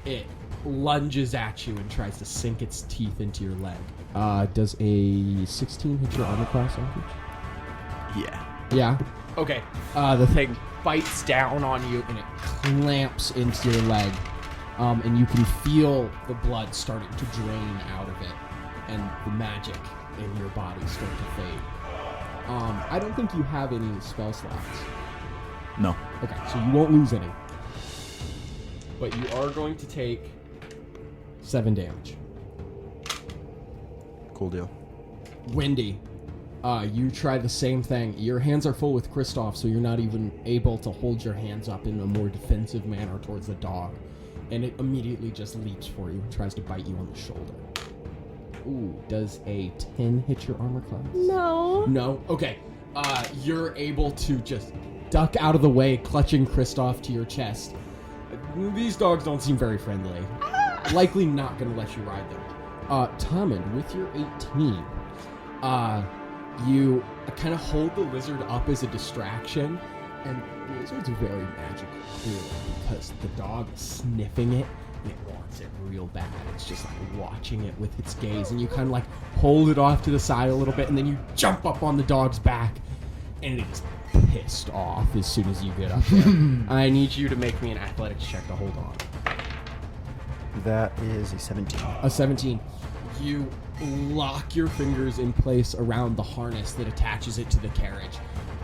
Speaker 2: It lunges at you and tries to sink its teeth into your leg. Does a 16 hit your armor class, Anchorage?
Speaker 4: Yeah.
Speaker 2: Yeah. Okay. The thing bites down on you and it clamps into your leg. And you can feel the blood starting to drain out of it and the magic in your body start to fade. I don't think you have any spell slots.
Speaker 4: No.
Speaker 2: Okay, so you won't lose any. But you are going to take 7 damage.
Speaker 4: Cool deal.
Speaker 2: Wendy, you try the same thing. Your hands are full with Kristoff, so you're not even able to hold your hands up in a more defensive manner towards the dog. And it immediately just leaps for you and tries to bite you on the shoulder. Ooh, does a 10 hit your armor class?
Speaker 7: No.
Speaker 2: No? Okay. You're able to just duck out of the way, clutching Kristoff to your chest. These dogs don't seem very friendly. Likely not going to let you ride them. Tommund, with your 18, you kind of hold the lizard up as a distraction, and the lizard's very magical, clearly, because the dog is sniffing it, and it wants it real bad. It's just like watching it with its gaze, and you kind of like hold it off to the side a little bit, and then you jump up on the dog's back, and it is pissed off as soon as you get up there. I need you to make me an athletics check to hold on.
Speaker 1: That is a 17.
Speaker 2: A 17. You lock your fingers in place around the harness that attaches it to the carriage,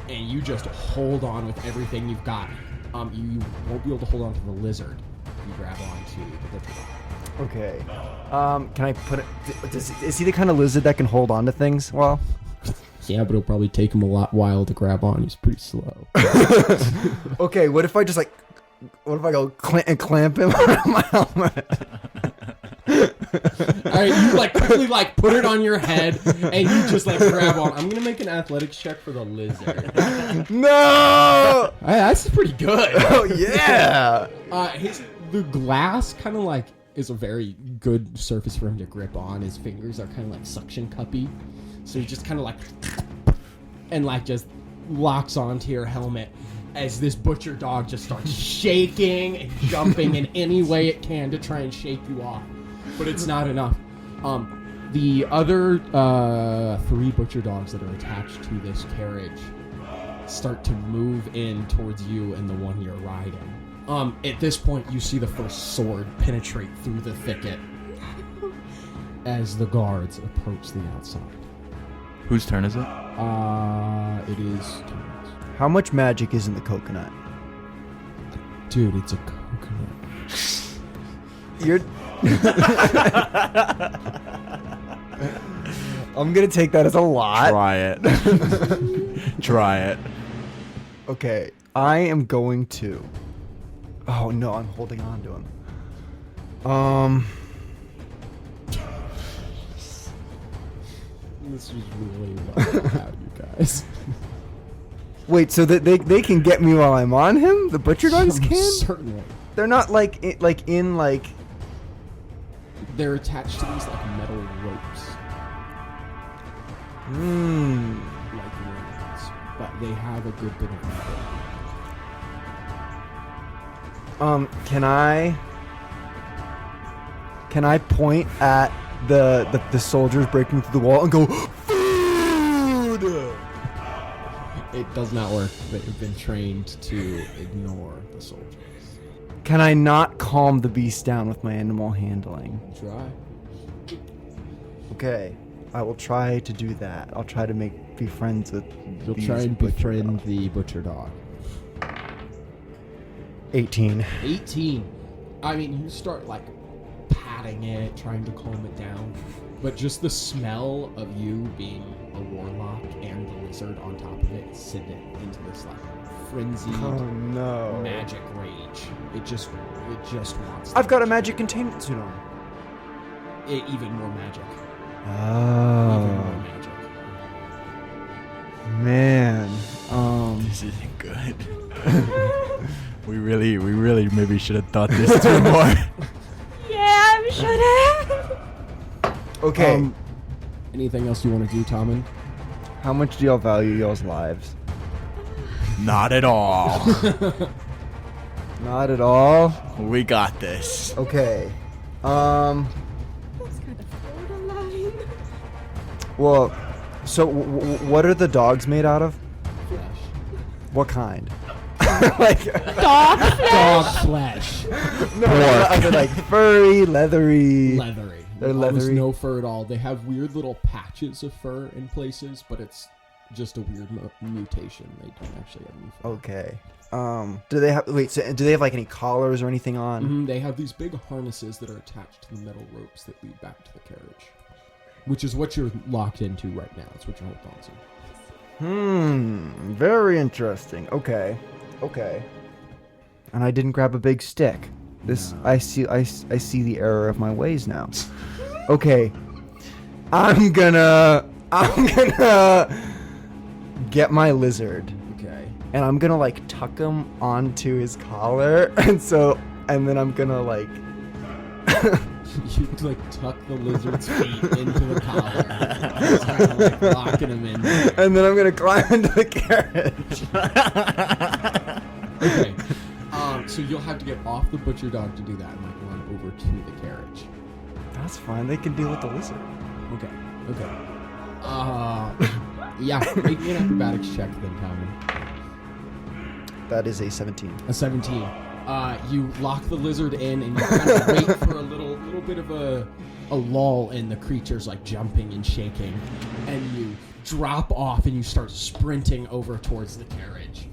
Speaker 2: and you just hold on with everything you've got. You won't be able to hold on to the lizard. You grab onto the butcher dog.
Speaker 1: Okay. Can I put it... Is he the kind of lizard that can hold on to things? Well...
Speaker 2: Yeah, but it'll probably take him a while to grab on. He's pretty slow.
Speaker 1: Okay, what if I just like... What if I go clamp him around my helmet?
Speaker 2: Alright, you like quickly like put it on your head and you just like grab on. I'm gonna make an athletics check for the lizard.
Speaker 1: No!
Speaker 2: Hey, that's pretty good.
Speaker 1: Oh, yeah!
Speaker 2: The glass kind of like is a very good surface for him to grip on. His fingers are kind of like suction cuppy, so he just kind of like and like just locks onto your helmet as this butcher dog just starts shaking and jumping in any way it can to try and shake you off, but it's not enough. The other 3 butcher dogs that are attached to this carriage start to move in towards you and the one you're riding. At this point, you see the first sword penetrate through the thicket as the guards approach the outside.
Speaker 4: Whose turn is it?
Speaker 2: It is Tommund's.
Speaker 1: How much magic is in the coconut?
Speaker 2: Dude, it's a coconut.
Speaker 1: You're... I'm gonna take that as a lot.
Speaker 4: Try it. Try it.
Speaker 1: Okay, I am going to. Oh no, I'm holding on to him.
Speaker 2: This was really well out, you guys.
Speaker 1: Wait, so that they can get me while I'm on him? The butcher dogs can?
Speaker 2: Certainly.
Speaker 1: They're not like
Speaker 2: They're attached to these like metal ropes, like rings, but they have a good bit of metal.
Speaker 1: Can I point at the soldiers breaking through the wall and go food?
Speaker 2: It does not work. They've been trained to ignore the soldiers.
Speaker 1: Can I not calm the beast down with my animal handling?
Speaker 2: Try.
Speaker 1: Okay, I will try to do that. I'll try to be friends with.
Speaker 2: You'll
Speaker 1: these
Speaker 2: try and
Speaker 1: butcher
Speaker 2: befriend
Speaker 1: dogs.
Speaker 2: the butcher dog.
Speaker 1: 18.
Speaker 2: 18. I mean, you start like patting it, trying to calm it down, but just the smell of you being a warlock and the lizard on top of it send it into this like frenzied
Speaker 1: Oh no!
Speaker 2: magic rage. It just wants.
Speaker 1: I've got a magic containment suit on.
Speaker 2: Even more magic.
Speaker 1: Oh
Speaker 2: Even more magic.
Speaker 1: man.
Speaker 4: This isn't good. We really maybe should have thought this through more.
Speaker 7: Yeah, we should have.
Speaker 1: Okay.
Speaker 2: Anything else you want to do, Tommund?
Speaker 1: How much do y'all value y'all's lives?
Speaker 4: Not at all.
Speaker 1: Not at all.
Speaker 4: We got this.
Speaker 1: Okay.
Speaker 7: That's kind of borderline.
Speaker 1: Well, so what are the dogs made out of?
Speaker 2: Flesh.
Speaker 1: What kind? Like
Speaker 2: Dog flesh.
Speaker 1: no, they're like furry, leathery.
Speaker 2: Leathery.
Speaker 1: They're
Speaker 2: Almost
Speaker 1: leathery.
Speaker 2: no fur at all. They have weird little patches of fur in places, but it's just a weird mutation. They don't actually have any fur.
Speaker 1: Okay. Do they have do they have like any collars or anything on?
Speaker 2: Mhm, they have these big harnesses that are attached to the metal ropes that lead back to the carriage, which is what you're locked into right now. That's what you're holding on to.
Speaker 1: Very interesting. Okay. And I didn't grab a big stick. This I see the error of my ways now. Okay. I'm gonna get my lizard.
Speaker 2: Okay.
Speaker 1: And I'm gonna like tuck him onto his collar, and then I'm gonna like.
Speaker 2: You like tuck the lizard's feet into the collar, just kind of like locking him in there.
Speaker 1: And then I'm gonna climb into the carriage.
Speaker 2: Okay. So you'll have to get off the butcher dog to do that and like run over to the carriage.
Speaker 1: That's fine. They can deal with the lizard.
Speaker 2: Okay. Yeah. Make me an acrobatics check then, Tommy.
Speaker 1: That is a 17.
Speaker 2: A 17. You lock the lizard in and you kind of wait for a little bit of a lull in the creature's like jumping and shaking, and you drop off and you start sprinting over towards the carriage.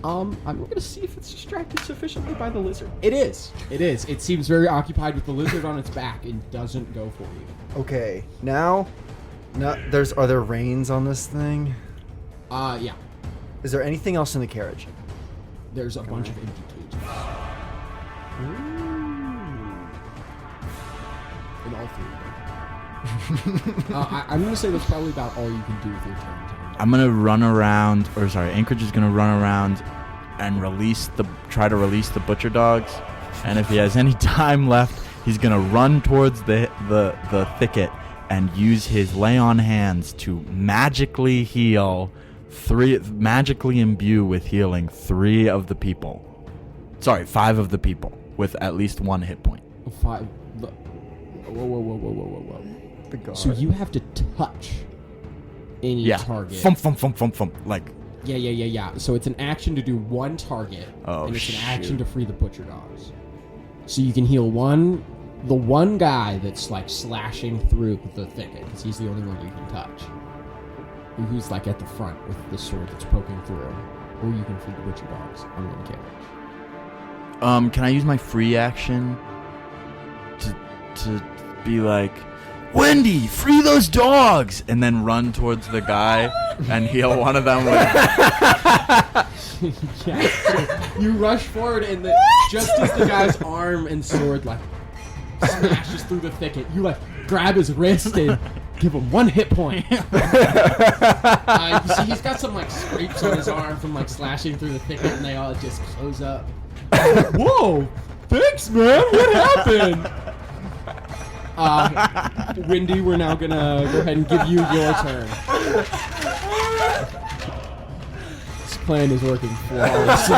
Speaker 2: I'm gonna see if it's distracted sufficiently by the lizard. It is. It seems very occupied with the lizard on its back and doesn't go for you.
Speaker 1: Okay. Now are there reins on this thing?
Speaker 2: Yeah.
Speaker 1: Is there anything else in the carriage?
Speaker 2: There's a bunch of empty cages. In all three of them. I'm going to say that's probably about all you can do with your turn.
Speaker 4: I'm gonna run around, Anchorage is gonna run around and try to release the butcher dogs. And if he has any time left, he's gonna run towards the thicket and use his lay on hands to magically imbue with healing 5 of the people with at least 1 hit point.
Speaker 2: 5. Whoa.
Speaker 1: The guard.
Speaker 2: So you have to touch any target.
Speaker 4: Thump. Like,
Speaker 2: Yeah. So it's an action to do 1 target, and it's an action to free the butcher dogs. So you can heal the one guy that's like slashing through the thicket, because he's the only one you can touch. Who's like at the front with the sword that's poking through, or you can free the butcher dogs on 1 carriage.
Speaker 4: can I use my free action to be like, Wendy, free those dogs, and then run towards the guy and heal one of them with.
Speaker 2: Yeah, so you rush forward, and just as the guy's arm and sword like smashes through the thicket, you like grab his wrist and give him 1 hit point. You see, he's got some like scrapes on his arm from like slashing through the thicket, and they all just close up. Whoa! Thanks, man. What happened? Wendy, we're now gonna go ahead and give you your turn. This plan is working flawlessly.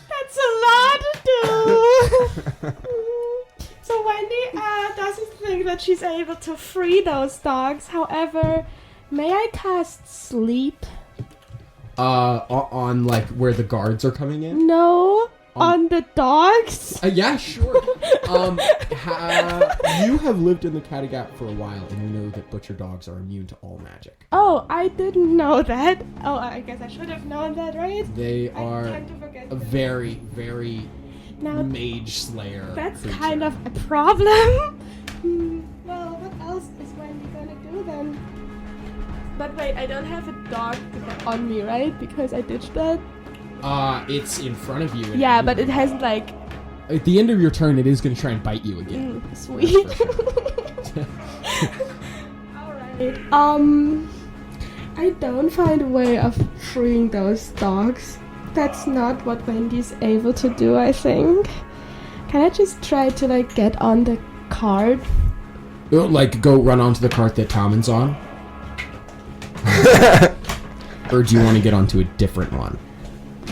Speaker 7: That's a lot to do. So Wendy doesn't think that she's able to free those dogs. However, may I cast sleep?
Speaker 2: On like where the guards are coming in?
Speaker 7: No, on the dogs.
Speaker 2: Yeah, sure. You have lived in the Kattegat for a while, and you know that butcher dogs are immune to all magic.
Speaker 7: Oh, I didn't know that. Oh, I guess I should have known that, right?
Speaker 2: They
Speaker 7: I
Speaker 2: are
Speaker 7: tend to forget
Speaker 2: a
Speaker 7: that.
Speaker 2: very, very
Speaker 7: Now,
Speaker 2: mage slayer.
Speaker 7: that's
Speaker 2: creature.
Speaker 7: kind of a problem. Well, what else is Wendy gonna do then? But wait, I don't have a dog on me, right? Because I ditched that.
Speaker 2: It's in front of you. and
Speaker 7: Yeah, but it hasn't like.
Speaker 2: At the end of your turn, it is going to try and bite you again.
Speaker 7: Sweet. Alright. I don't find a way of freeing those dogs. That's not what Wendy's able to do, I think. Can I just try to like get on the cart?
Speaker 2: Like, go run onto the cart that Tommund's on? Or do you want to get onto a different one?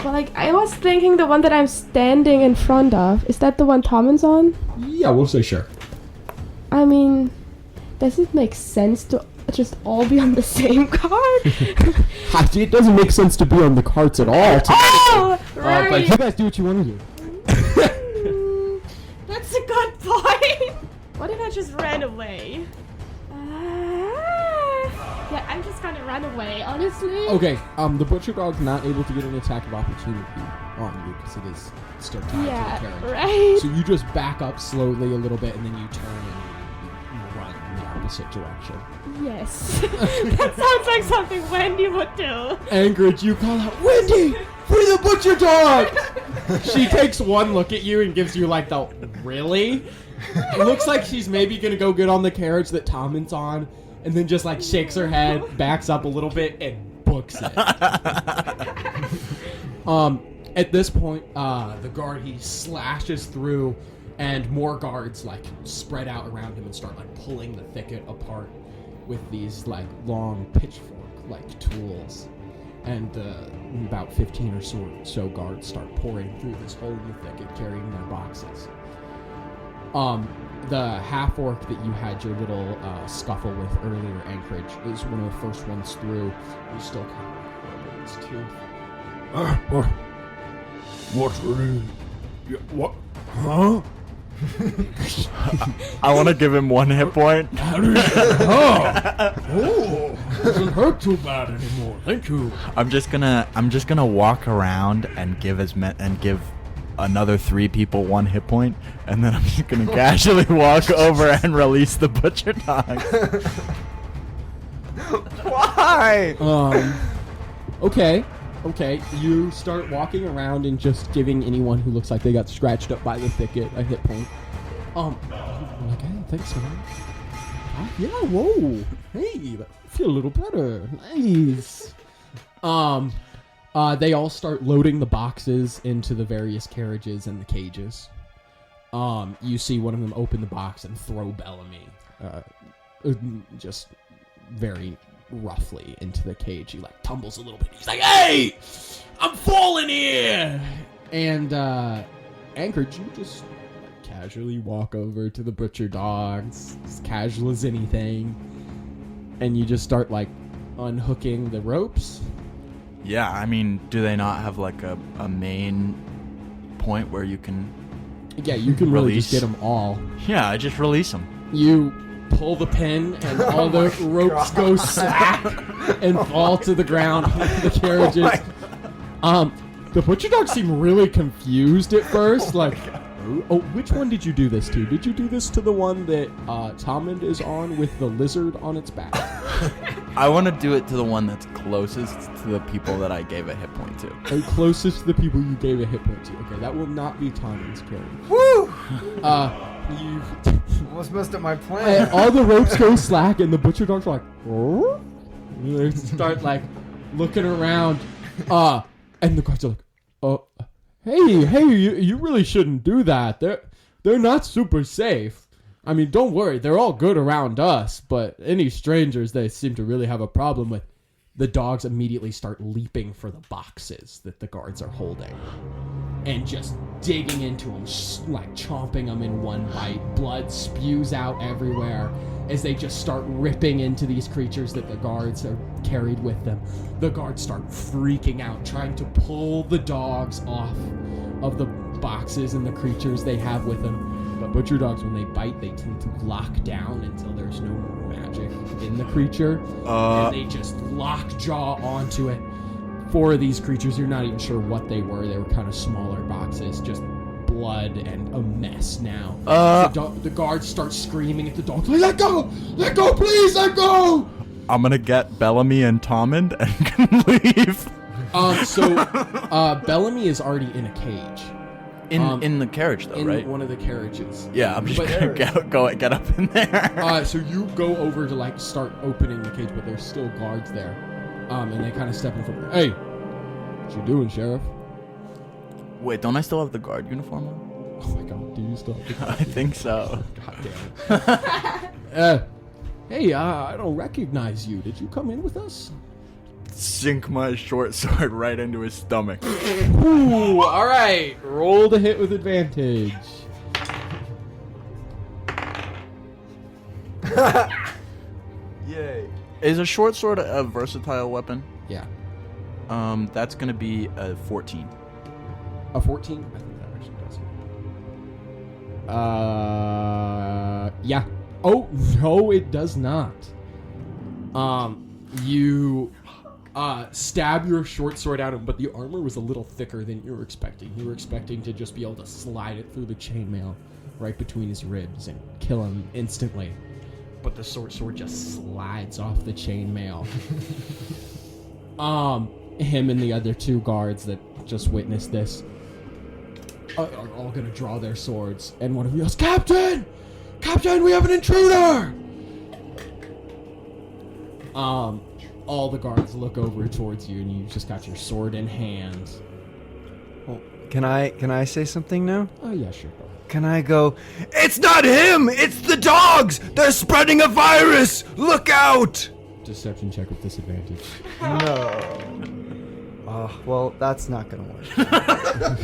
Speaker 7: Well, like, I was thinking the one that I'm standing in front of. Is that the one Tommund's on?
Speaker 2: Yeah, we'll say sure.
Speaker 7: I mean, does it make sense to just all be on the same cart?
Speaker 2: It doesn't make sense to be on the carts at all.
Speaker 7: Oh, right.
Speaker 2: But you guys do what you want to do.
Speaker 7: That's a good point. What if I just ran away? Yeah, I'm just gonna run away, honestly.
Speaker 2: Okay, the butcher dog's not able to get an attack of opportunity on you because it is still tied to the
Speaker 7: Yeah,
Speaker 2: carriage.
Speaker 7: right.
Speaker 2: So you just back up slowly a little bit, and then you turn and you run in the opposite direction.
Speaker 7: Yes. That sounds like something Wendy would do.
Speaker 2: Anchorage, you call out, Wendy, free the butcher dog! She takes one look at you and gives you like the, really? It looks like she's maybe gonna go get on the carriage that Tommund's on, and then just like shakes her head, backs up a little bit, and books it. At this point, the guard, he slashes through, and more guards like spread out around him and start like pulling the thicket apart with these like long pitchfork like tools. And about 15 or so guards start pouring through this hole in the thicket, carrying their boxes. The half-orc that you had your little scuffle with earlier, Anchorage, is one of the first ones through. He's still kind of like rubbing his tooth.
Speaker 8: What? Huh?
Speaker 4: I want to give him 1 hit point.
Speaker 8: Oh, doesn't hurt too bad anymore. Thank you.
Speaker 4: I'm just gonna walk around and give another 3 people 1 hit point, and then I'm just gonna casually walk over and release the butcher dog.
Speaker 1: Why?
Speaker 2: Okay. You start walking around and just giving anyone who looks like they got scratched up by the thicket a hit point. Okay, thanks, man. Yeah, whoa. Hey, I feel a little better. Nice. They all start loading the boxes into the various carriages and the cages. You see one of them open the box and throw Bellamy, just very roughly into the cage. He like tumbles a little bit. He's like, "Hey, I'm falling here!" And Anchorage, you just casually walk over to the butcher dogs, as casual as anything, and you just start like unhooking the ropes.
Speaker 4: Yeah, I mean, do they not have like a main point where you can?
Speaker 2: Yeah, you can really
Speaker 4: Release.
Speaker 2: just get them all.
Speaker 4: Yeah, I just release them.
Speaker 2: You pull the pin, and all the ropes go slack and fall to the ground. The carriages. The butcher dogs seem really confused at first, like, Oh, which one did you do this to? Did you do this to the one that Tommund is on with the lizard on its back?
Speaker 4: I want to do it to the one that's closest to the people that I gave a hit point to.
Speaker 2: And closest to the people you gave a hit point to. Okay, that will not be Tommund's turn.
Speaker 1: Woo!
Speaker 2: You
Speaker 1: Almost messed up my plan.
Speaker 2: and all the ropes go slack, and the butcher dogs are like, oh? They start like looking around, and the guards are like, hey, you really shouldn't do that. They're not super safe. I mean, don't worry, they're all good around us, but any strangers they seem to really have a problem with. The dogs immediately start leaping for the boxes that the guards are holding and just digging into them, like chomping them in one bite. Blood spews out everywhere as they just start ripping into these creatures that the guards are carried with them. The guards start freaking out, trying to pull the dogs off of the boxes and the creatures they have with them. But butcher dogs, when they bite, they tend to lock down until there's no more magic in the creature. And they just lock jaw onto it. 4 of these creatures, you're not even sure what they were. They were kind of smaller boxes, just blood and a mess now. The guards start screaming at the dogs, let go, please, let go.
Speaker 4: I'm gonna get Bellamy and Tommund and leave.
Speaker 2: Bellamy is already in a cage.
Speaker 4: In the carriage, though, right?
Speaker 2: In one of the carriages.
Speaker 4: Yeah, I'm just gonna get up in there.
Speaker 2: So you go over to like start opening the cage, but there's still guards there. And they kind of step in front. Hey, what you doing, Sheriff?
Speaker 4: Wait, don't I still have the guard uniform on?
Speaker 2: Oh my God, do you still have the guard?
Speaker 4: I think so.
Speaker 2: God damn it. Hey, I don't recognize you. Did you come in with us?
Speaker 4: Sink my short sword right into his stomach.
Speaker 2: Ooh, all right. Roll to hit with advantage.
Speaker 1: Yay.
Speaker 4: Is a short sword a versatile weapon?
Speaker 2: Yeah.
Speaker 4: That's gonna be a 14.
Speaker 2: A 14? I think that actually does. Yeah. Oh, no, it does not. You stab your short sword out, but the armor was a little thicker than you were expecting. You were expecting to just be able to slide it through the chainmail right between his ribs and kill him instantly. But the short sword just slides off the chainmail. Him and the other 2 guards that just witnessed this are all gonna draw their swords, and one of them yells, Captain! Captain, we have an intruder! All the guards look over towards you, and you've just got your sword in hand.
Speaker 1: Well, can I say something now?
Speaker 2: Oh, yeah, sure.
Speaker 1: Can I go, it's not him! It's the dogs! They're spreading a virus! Look out!
Speaker 2: Deception check with disadvantage.
Speaker 1: No. Well, that's not gonna work.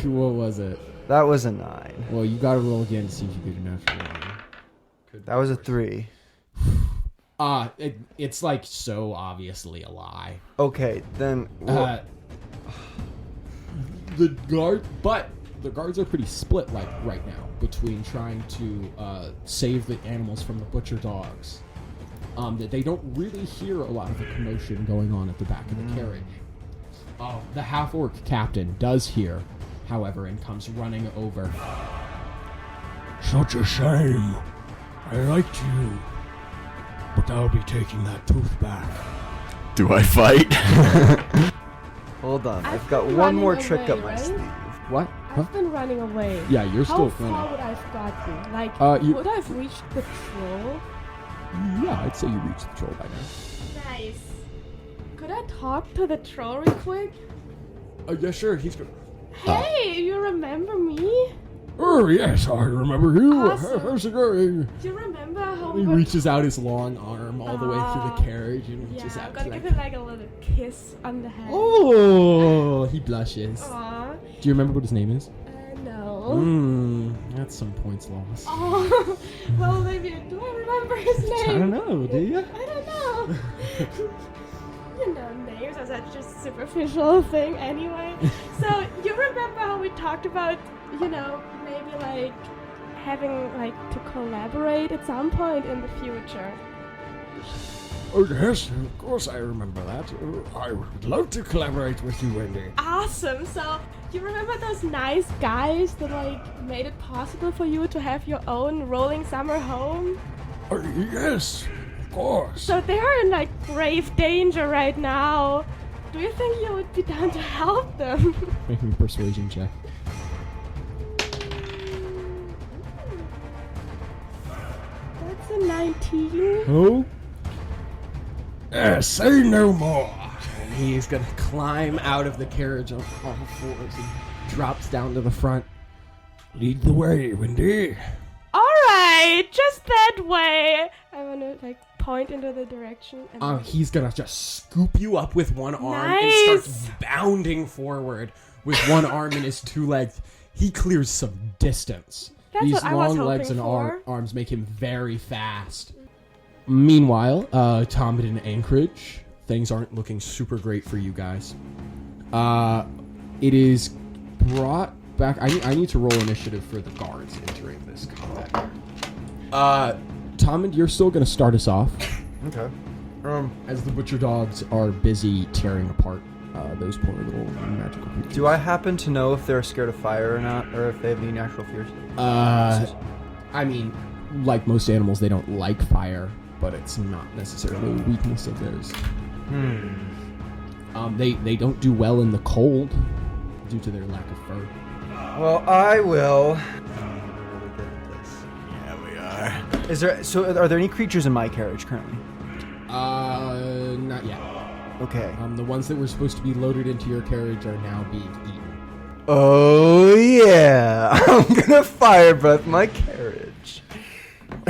Speaker 2: What was it?
Speaker 1: That was a 9.
Speaker 2: Well, you gotta roll again to see if you get a natural 1.
Speaker 1: That was a 3.
Speaker 2: It's like so obviously a lie.
Speaker 1: Okay, then...
Speaker 2: The guards are pretty split like right now between trying to save the animals from the butcher dogs. That they don't really hear a lot of the commotion going on at the back of the carriage. The half-orc captain does hear, however, and comes running over.
Speaker 8: Such a shame. I liked you. But I'll be taking that tooth back.
Speaker 4: Do I fight?
Speaker 1: Hold on, I've
Speaker 7: I've
Speaker 1: got
Speaker 7: been
Speaker 1: one more
Speaker 7: running
Speaker 1: trick
Speaker 7: away,
Speaker 1: up my
Speaker 7: right?
Speaker 1: sleeve.
Speaker 2: What? Huh?
Speaker 7: I've been running away.
Speaker 2: Yeah, you're
Speaker 7: How
Speaker 2: still
Speaker 7: far
Speaker 2: running.
Speaker 7: would I have gotten? Like,
Speaker 2: You-
Speaker 7: would I have reached the troll?
Speaker 2: Yeah, I'd say you reached the troll by now.
Speaker 7: Nice. Could I talk to the troll real quick?
Speaker 2: Yeah, sure. He's good.
Speaker 7: Hey, you remember me?
Speaker 8: Oh, yes, I remember you.
Speaker 7: Awesome.
Speaker 8: How's it going?
Speaker 7: Do you remember how
Speaker 2: He reaches out his long arm all the way through the carriage and
Speaker 7: Yeah,
Speaker 2: reaches
Speaker 7: I'm
Speaker 2: out.
Speaker 7: gonna
Speaker 2: like,
Speaker 7: give him like a little kiss on the head.
Speaker 2: Oh, he blushes.
Speaker 7: Aww.
Speaker 2: Do you remember what his name is?
Speaker 7: No.
Speaker 2: That's some points lost.
Speaker 7: Oh, well, maybe do I remember his name?
Speaker 2: I don't know, do you?
Speaker 7: I don't know. You know, names are such a superficial thing anyway. So, you remember how we talked about, you know, maybe like having like to collaborate at some point in the future?
Speaker 8: Oh, yes, of course I remember that. I would love to collaborate with you, Wendy.
Speaker 7: Awesome. So, you remember those nice guys that made it possible for you to have your own rolling summer home?
Speaker 8: Yes, of course.
Speaker 7: So they are in grave danger right now. Do you think you would be down to help them?
Speaker 2: Make me a persuasion check.
Speaker 7: That's a 19.
Speaker 2: Oh?
Speaker 8: Say no more.
Speaker 2: And he's gonna climb out of the carriage on all fours and drops down to the front.
Speaker 8: Lead the way, Wendy.
Speaker 7: Alright, just that way. I wanna point into the direction. And
Speaker 2: He's gonna just scoop you up with one arm and
Speaker 7: Nice.
Speaker 2: starts bounding forward with one arm and his two legs. He clears some distance.
Speaker 7: That's
Speaker 2: These
Speaker 7: what I was
Speaker 2: long legs and
Speaker 7: hoping for.
Speaker 2: arms make him very fast. Meanwhile, Tommund in Anchorage, things aren't looking super great for you guys. It is brought back. I need to roll initiative for the guards entering this combat. Tommund, you're still going to start us off.
Speaker 1: Okay.
Speaker 2: As the butcher dogs are busy tearing apart those poor little magical creatures.
Speaker 1: Do I happen to know if they're scared of fire or not, or if they have any natural fears?
Speaker 2: I mean, like most animals, they don't like fire, but it's not necessarily a weakness of theirs. They don't do well in the cold due to their lack of fur.
Speaker 1: Well, I will.
Speaker 6: Yeah, we are.
Speaker 1: Are there any creatures in my carriage currently?
Speaker 2: Not yet.
Speaker 1: Okay.
Speaker 2: The ones that were supposed to be loaded into your carriage are now being eaten.
Speaker 1: Oh yeah, I'm gonna fire breath my carriage.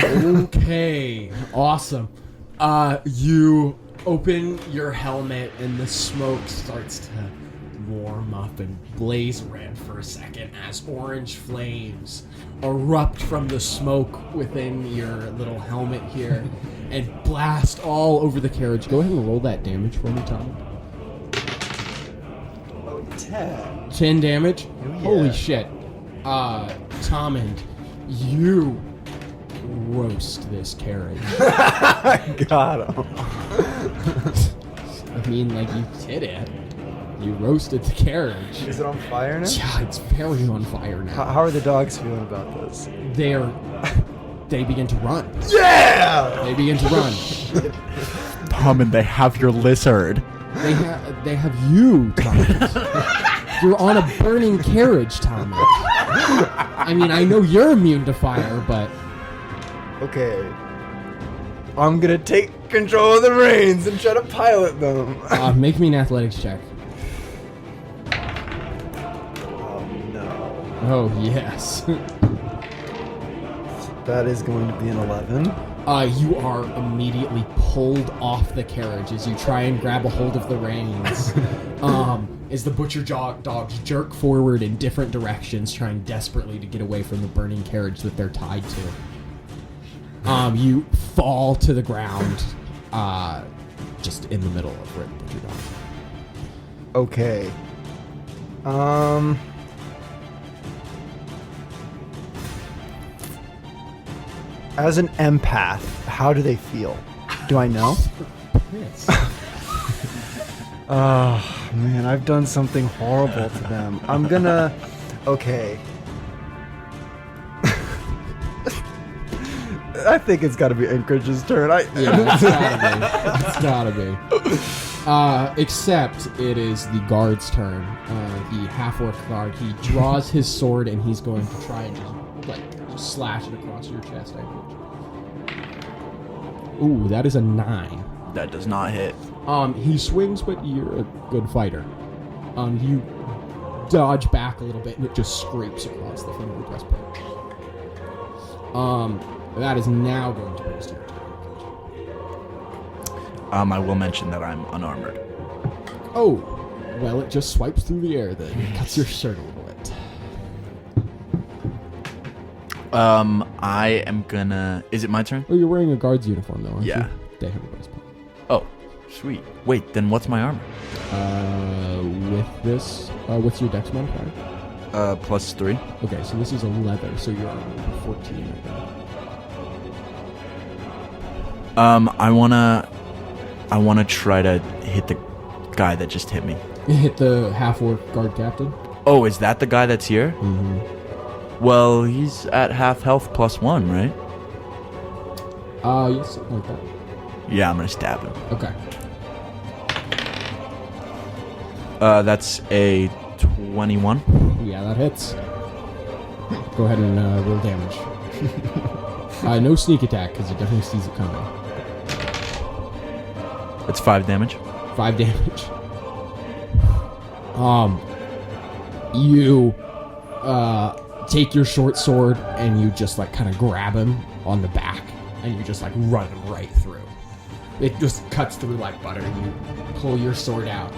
Speaker 2: Okay, awesome. You open your helmet and the smoke starts to warm up and blaze red for a second as orange flames erupt from the smoke within your little helmet here and blast all over the carriage. Go ahead and roll that damage for me, Tommy.
Speaker 1: 10.
Speaker 2: 10 damage?
Speaker 1: Oh, yeah.
Speaker 2: Holy shit. Tommund, you roast this carriage.
Speaker 1: Got him.
Speaker 2: I mean, you did it. You roasted the carriage.
Speaker 1: Is it on fire now?
Speaker 2: Yeah, it's very on fire now.
Speaker 1: How are the dogs feeling about this?
Speaker 2: They begin to run.
Speaker 1: Yeah!
Speaker 2: They begin to run.
Speaker 4: Tommund, they have your lizard.
Speaker 2: They have you, Thomas. You're on a burning carriage, Thomas. I mean, I know you're immune to fire, but
Speaker 1: Okay. I'm gonna take control of the reins and try to pilot them.
Speaker 2: make me an athletics check.
Speaker 1: Oh no.
Speaker 2: Oh, yes.
Speaker 1: That is going to be an 11.
Speaker 2: You are immediately pulled off the carriage as you try and grab a hold of the reins. As the butcher dogs jerk forward in different directions, trying desperately to get away from the burning carriage that they're tied to. You fall to the ground, just in the middle of where the butcher dogs are.
Speaker 1: Okay. As an empath, how do they feel? Do I know?
Speaker 2: Yes.
Speaker 1: Oh, man, I've done something horrible to them. I'm gonna... Okay. I think it's gotta be Anchorage's turn.
Speaker 2: Yeah, it's gotta be. Except it is the guard's turn. The half-orc guard. He draws his sword and he's going to try and just slash it across your chest, I think. Ooh, that is a 9.
Speaker 4: That does not hit.
Speaker 2: He swings, but you're a good fighter. You dodge back a little bit and it just scrapes across the front of your breastplate. That is now going to post your turn.
Speaker 4: I will mention that I'm unarmored.
Speaker 2: Oh, well, it just swipes through the air then. It cuts your shirt a little bit.
Speaker 4: I am gonna... Is it my turn?
Speaker 2: Oh, you're wearing a guard's uniform, though, aren't
Speaker 4: Yeah.
Speaker 2: you? They have a breastplate.
Speaker 4: Oh, sweet. Wait, then what's my armor?
Speaker 2: With this, what's your dex modifier?
Speaker 4: +3.
Speaker 2: Okay, so this is a leather, so you're on 14 right now.
Speaker 4: I wanna try to hit the guy that just hit me.
Speaker 2: You hit the half-orc guard captain?
Speaker 4: Oh, is that the guy that's here?
Speaker 2: Mm-hmm.
Speaker 4: Well, he's at half health +1, right?
Speaker 2: Yes, something like that.
Speaker 4: Yeah, I'm gonna stab him.
Speaker 2: Okay.
Speaker 4: That's a 21.
Speaker 2: Yeah, that hits. Go ahead and roll damage. No sneak attack, because he definitely sees it coming.
Speaker 4: It's 5 damage.
Speaker 2: 5 damage. You take your short sword and you just like kind of grab him on the back and you just like run him right through. It just cuts through like butter. You pull your sword out.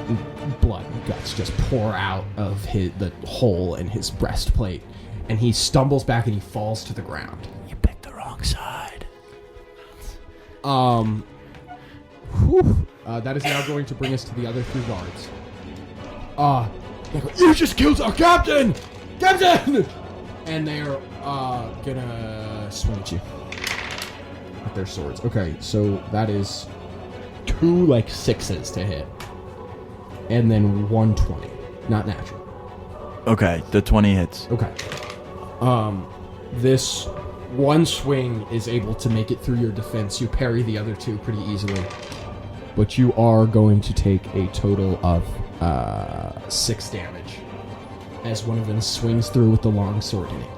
Speaker 2: And blood and guts just pour out of the hole in his breastplate, and he stumbles back and he falls to the ground.
Speaker 4: You picked the wrong side.
Speaker 2: That is now going to bring us to the other 3 guards. They go, "You just killed our captain! Captain!" And they're gonna swing at you with their swords. Okay, so that is 2 like 6s to hit. And then 120. Not natural.
Speaker 4: Okay, the 20 hits.
Speaker 2: Okay. This one swing is able to make it through your defense. You parry the other 2 pretty easily. But you are going to take a total of 6 damage as one of them swings through with the long sword and it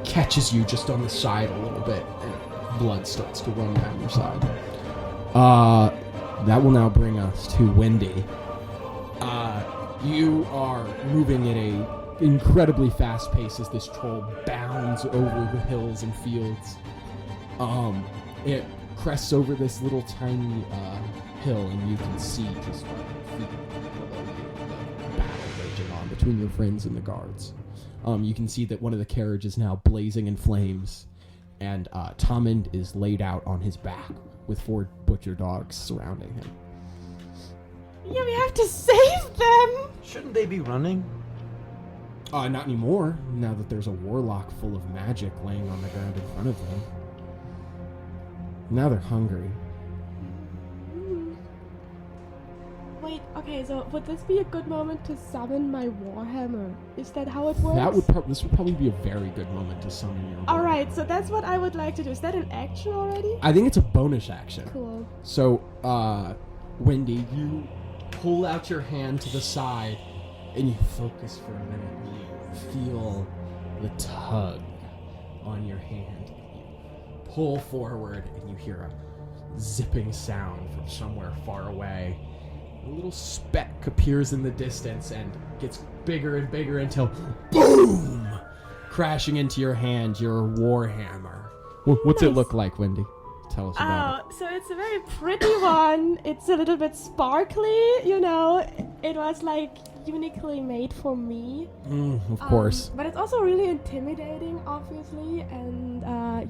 Speaker 2: catches you just on the side a little bit and blood starts to run down your side. That will now bring us to Wendy. You are moving at a incredibly fast pace as this troll bounds over the hills and fields. It crests over this little tiny hill, and you can see just feet below you the battle raging on between your friends and the guards. You can see that one of the carriages now blazing in flames, and Tommund is laid out on his back with 4 butcher dogs surrounding him.
Speaker 7: Yeah, we have to save them!
Speaker 1: Shouldn't they be running?
Speaker 2: Not anymore, now that there's a warlock full of magic laying on the ground in front of them. Now they're hungry.
Speaker 7: Wait, okay, so would this be a good moment to summon my Warhammer? Is that how it works?
Speaker 2: This would probably be a very good moment to summon your Warhammer.
Speaker 7: Alright, so that's what I would like to do. Is that an action already?
Speaker 2: I think it's a bonus action.
Speaker 7: Cool.
Speaker 2: So, Wendy, you pull out your hand to the side and you focus for a minute and you feel the tug on your hand. You pull forward and you hear a zipping sound from somewhere far away. A little speck appears in the distance and gets bigger and bigger until boom! Crashing into your hand, your warhammer. What's it look like, Wendy? Tell us about it.
Speaker 7: So it's a very pretty one. It's a little bit sparkly, you know. It was like uniquely made for me.
Speaker 2: Of course.
Speaker 7: But it's also really intimidating, obviously. And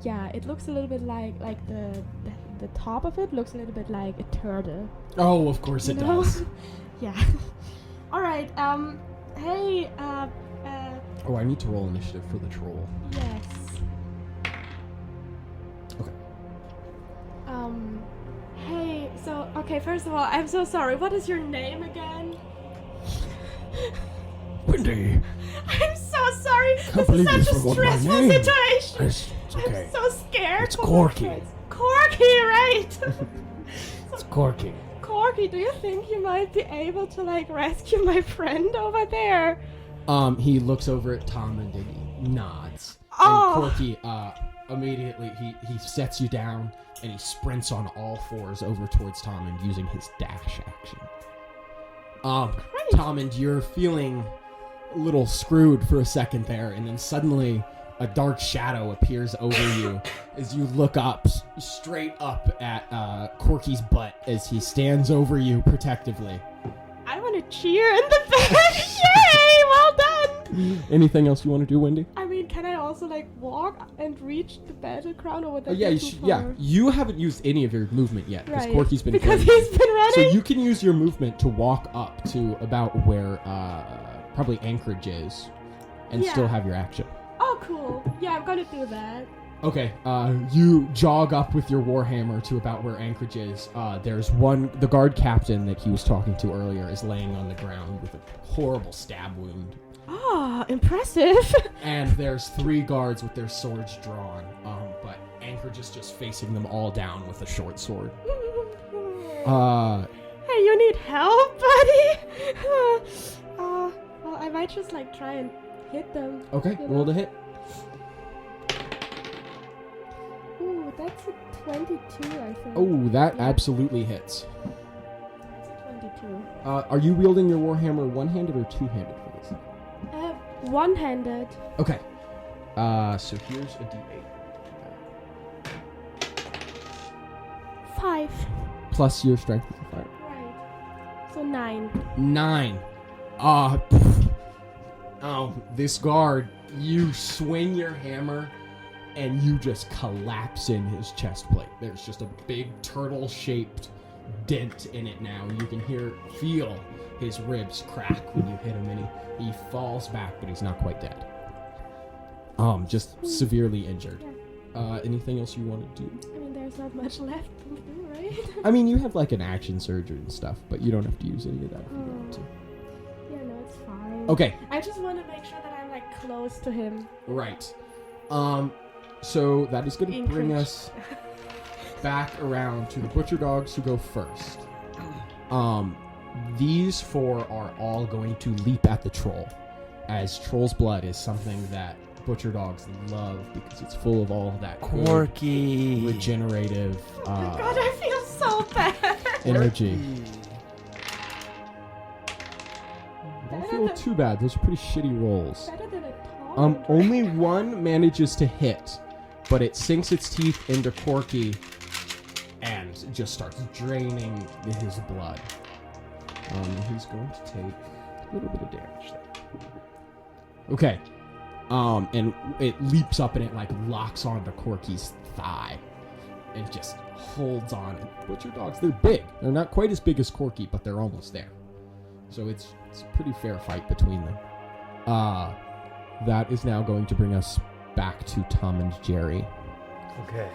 Speaker 7: yeah, it looks a little bit like the top of it looks a little bit like a turtle.
Speaker 2: Oh, of course it does.
Speaker 7: Yeah. All right. Hey.
Speaker 2: Oh, I need to roll initiative for the troll.
Speaker 7: Yes.
Speaker 2: Okay.
Speaker 7: Hey. So, okay. First of all, I'm so sorry. What is your name again?
Speaker 8: Wendy.
Speaker 7: I'm so sorry.
Speaker 8: Can't
Speaker 7: This is
Speaker 8: believe you
Speaker 7: such a
Speaker 8: forgot my
Speaker 7: stressful
Speaker 8: name.
Speaker 7: situation.
Speaker 8: It's okay.
Speaker 7: I'm so scared.
Speaker 8: It's
Speaker 7: for my
Speaker 8: Corky.
Speaker 7: friends. Corky, right?
Speaker 8: It's Corky.
Speaker 7: Corky, do you think you might be able to like rescue my friend over there?
Speaker 2: He looks over at Tommund and he nods.
Speaker 7: Oh.
Speaker 2: And Corky, immediately he sets you down and he sprints on all 4s over towards Tommund using his dash action. Tommund, you're feeling a little screwed for a second there, and then suddenly a dark shadow appears over you as you look up, straight up at Corky's butt as he stands over you protectively.
Speaker 7: I want to cheer in the back. Yay! Well done.
Speaker 2: Anything else you want to do, Wendy?
Speaker 7: I mean, can I also like walk and reach the battleground, or would that
Speaker 2: Yeah,
Speaker 7: be
Speaker 2: you
Speaker 7: too
Speaker 2: should,
Speaker 7: far?
Speaker 2: yeah. You haven't used any of your movement yet because
Speaker 7: Right.
Speaker 2: Corky's been
Speaker 7: because
Speaker 2: carrying
Speaker 7: he's been running.
Speaker 2: So you can use your movement to walk up to about where probably Anchorage is, and
Speaker 7: Yeah.
Speaker 2: still have your action.
Speaker 7: Oh, cool. Yeah, I'm gonna do that.
Speaker 2: Okay, you jog up with your warhammer to about where Anchorage is. There's the guard captain that he was talking to earlier is laying on the ground with a horrible stab wound.
Speaker 7: Oh, impressive.
Speaker 2: And there's 3 guards with their swords drawn, but Anchorage is just facing them all down with a short sword.
Speaker 7: Hey, you need help, buddy? Well, I might just like try and hit them.
Speaker 2: Okay,
Speaker 7: you
Speaker 2: roll
Speaker 7: know?
Speaker 2: to hit.
Speaker 7: Ooh, that's a 22, I think.
Speaker 2: Oh, that
Speaker 7: Yeah.
Speaker 2: absolutely hits.
Speaker 7: That's a 22.
Speaker 2: Are you wielding your warhammer one-handed or two-handed for this?
Speaker 7: One-handed.
Speaker 2: Okay. So here's a d8.
Speaker 7: 5.
Speaker 2: Plus your strength modifier.
Speaker 7: Right. So 9.
Speaker 2: 9. This guard, you swing your hammer and you just collapse in his chest plate. There's just a big turtle-shaped dent in it now. You can feel his ribs crack when you hit him, and he falls back, but he's not quite dead. Just severely injured. Anything else you want to do?
Speaker 7: I mean, there's not much left to do, right?
Speaker 2: I mean, you have like an action surgery and stuff, but you don't have to use any of that if you don't want to.
Speaker 7: Yeah, no, it's fine.
Speaker 2: Okay.
Speaker 7: I just want to make sure that I'm like close to him.
Speaker 2: Right. So that is going to bring
Speaker 7: Anchorage.
Speaker 2: us back around to the butcher dogs who go first. These 4 are all going to leap at the troll, as troll's blood is something that butcher dogs love because it's full of all that good,
Speaker 4: Quirky.
Speaker 2: regenerative
Speaker 7: Oh my god, I feel so bad.
Speaker 2: energy. Don't feel too bad. Those are pretty shitty rolls.
Speaker 7: Better than a taunt.
Speaker 2: Only one manages to hit, but it sinks its teeth into Corky and just starts draining his blood. He's going to take a little bit of damage there. Okay. And it leaps up and it like locks onto Corky's thigh and just holds on. And butcher dogs, they're big. They're not quite as big as Corky, but they're almost there. So it's a pretty fair fight between them. That is now going to bring us back to Tom and Jerry.
Speaker 6: Okay.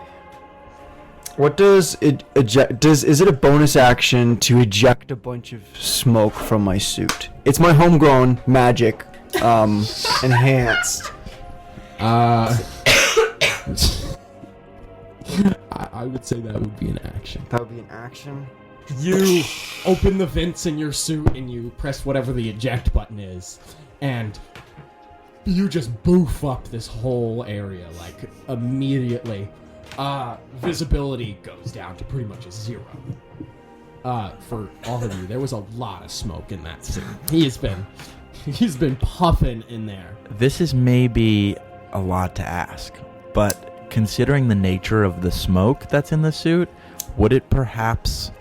Speaker 6: What does it eject? Is it a bonus action to eject a bunch of smoke from my suit? It's my homegrown magic, enhanced.
Speaker 2: I would say that would be an action.
Speaker 6: That would be an action.
Speaker 2: You open the vents in your suit and you press whatever the eject button is, and you just boof up this whole area like immediately. Visibility goes down to pretty much a 0. For all of you, there was a lot of smoke in that suit. He's been puffing in there.
Speaker 4: This is maybe a lot to ask, but considering the nature of the smoke that's in the suit, would it perhaps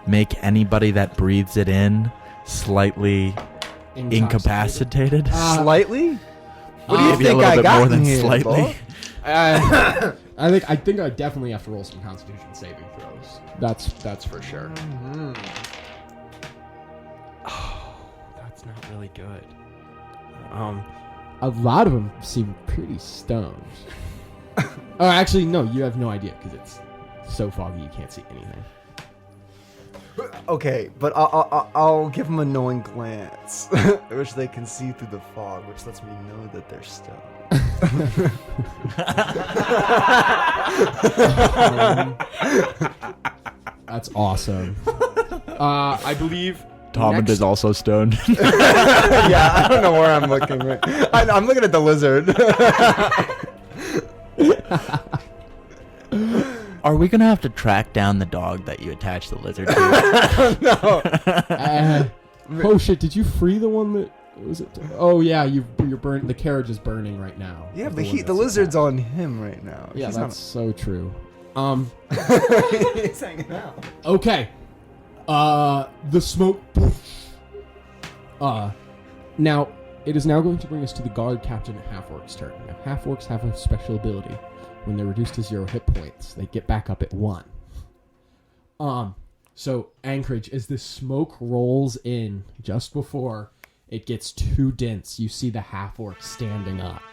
Speaker 4: make anybody that breathes it in slightly incapacitated?
Speaker 6: Slightly? What do you
Speaker 4: Maybe a
Speaker 6: think
Speaker 4: little
Speaker 6: I
Speaker 4: bit
Speaker 6: got
Speaker 4: more
Speaker 6: in
Speaker 4: than
Speaker 6: here,
Speaker 4: slightly.
Speaker 6: Bo?
Speaker 2: I think I definitely have to roll some Constitution saving throws. That's for sure.
Speaker 4: Oh, that's not really good.
Speaker 2: A lot of them seem pretty stoned. Oh, actually, no, you have no idea because it's so foggy you can't see anything.
Speaker 6: Okay, but I'll give them a knowing glance, which they can see through the fog, which lets me know that they're stoned.
Speaker 2: That's awesome. I believe
Speaker 4: Tommund is also stoned.
Speaker 6: Yeah, I don't know where I'm looking. Right. I'm looking at the lizard.
Speaker 4: Are we gonna have to track down the dog that you attached the lizard to?
Speaker 2: Oh shit! Did you free the one that was it? Oh yeah, you're burned. The carriage is burning right now.
Speaker 6: Yeah,
Speaker 2: The
Speaker 6: but
Speaker 2: one
Speaker 6: the
Speaker 2: that's
Speaker 6: lizard's
Speaker 2: attached.
Speaker 6: on him right now.
Speaker 2: Yeah,
Speaker 6: He's
Speaker 2: that's so true.
Speaker 6: He's hanging out.
Speaker 2: Okay. The smoke. Now it is now going to bring us to the guard captain at half-orc's turn. Now half-orcs have a special ability. When they're reduced to 0 hit points, they get back up at 1. So Anchorage, as the smoke rolls in just before it gets too dense, you see the half-orc standing up.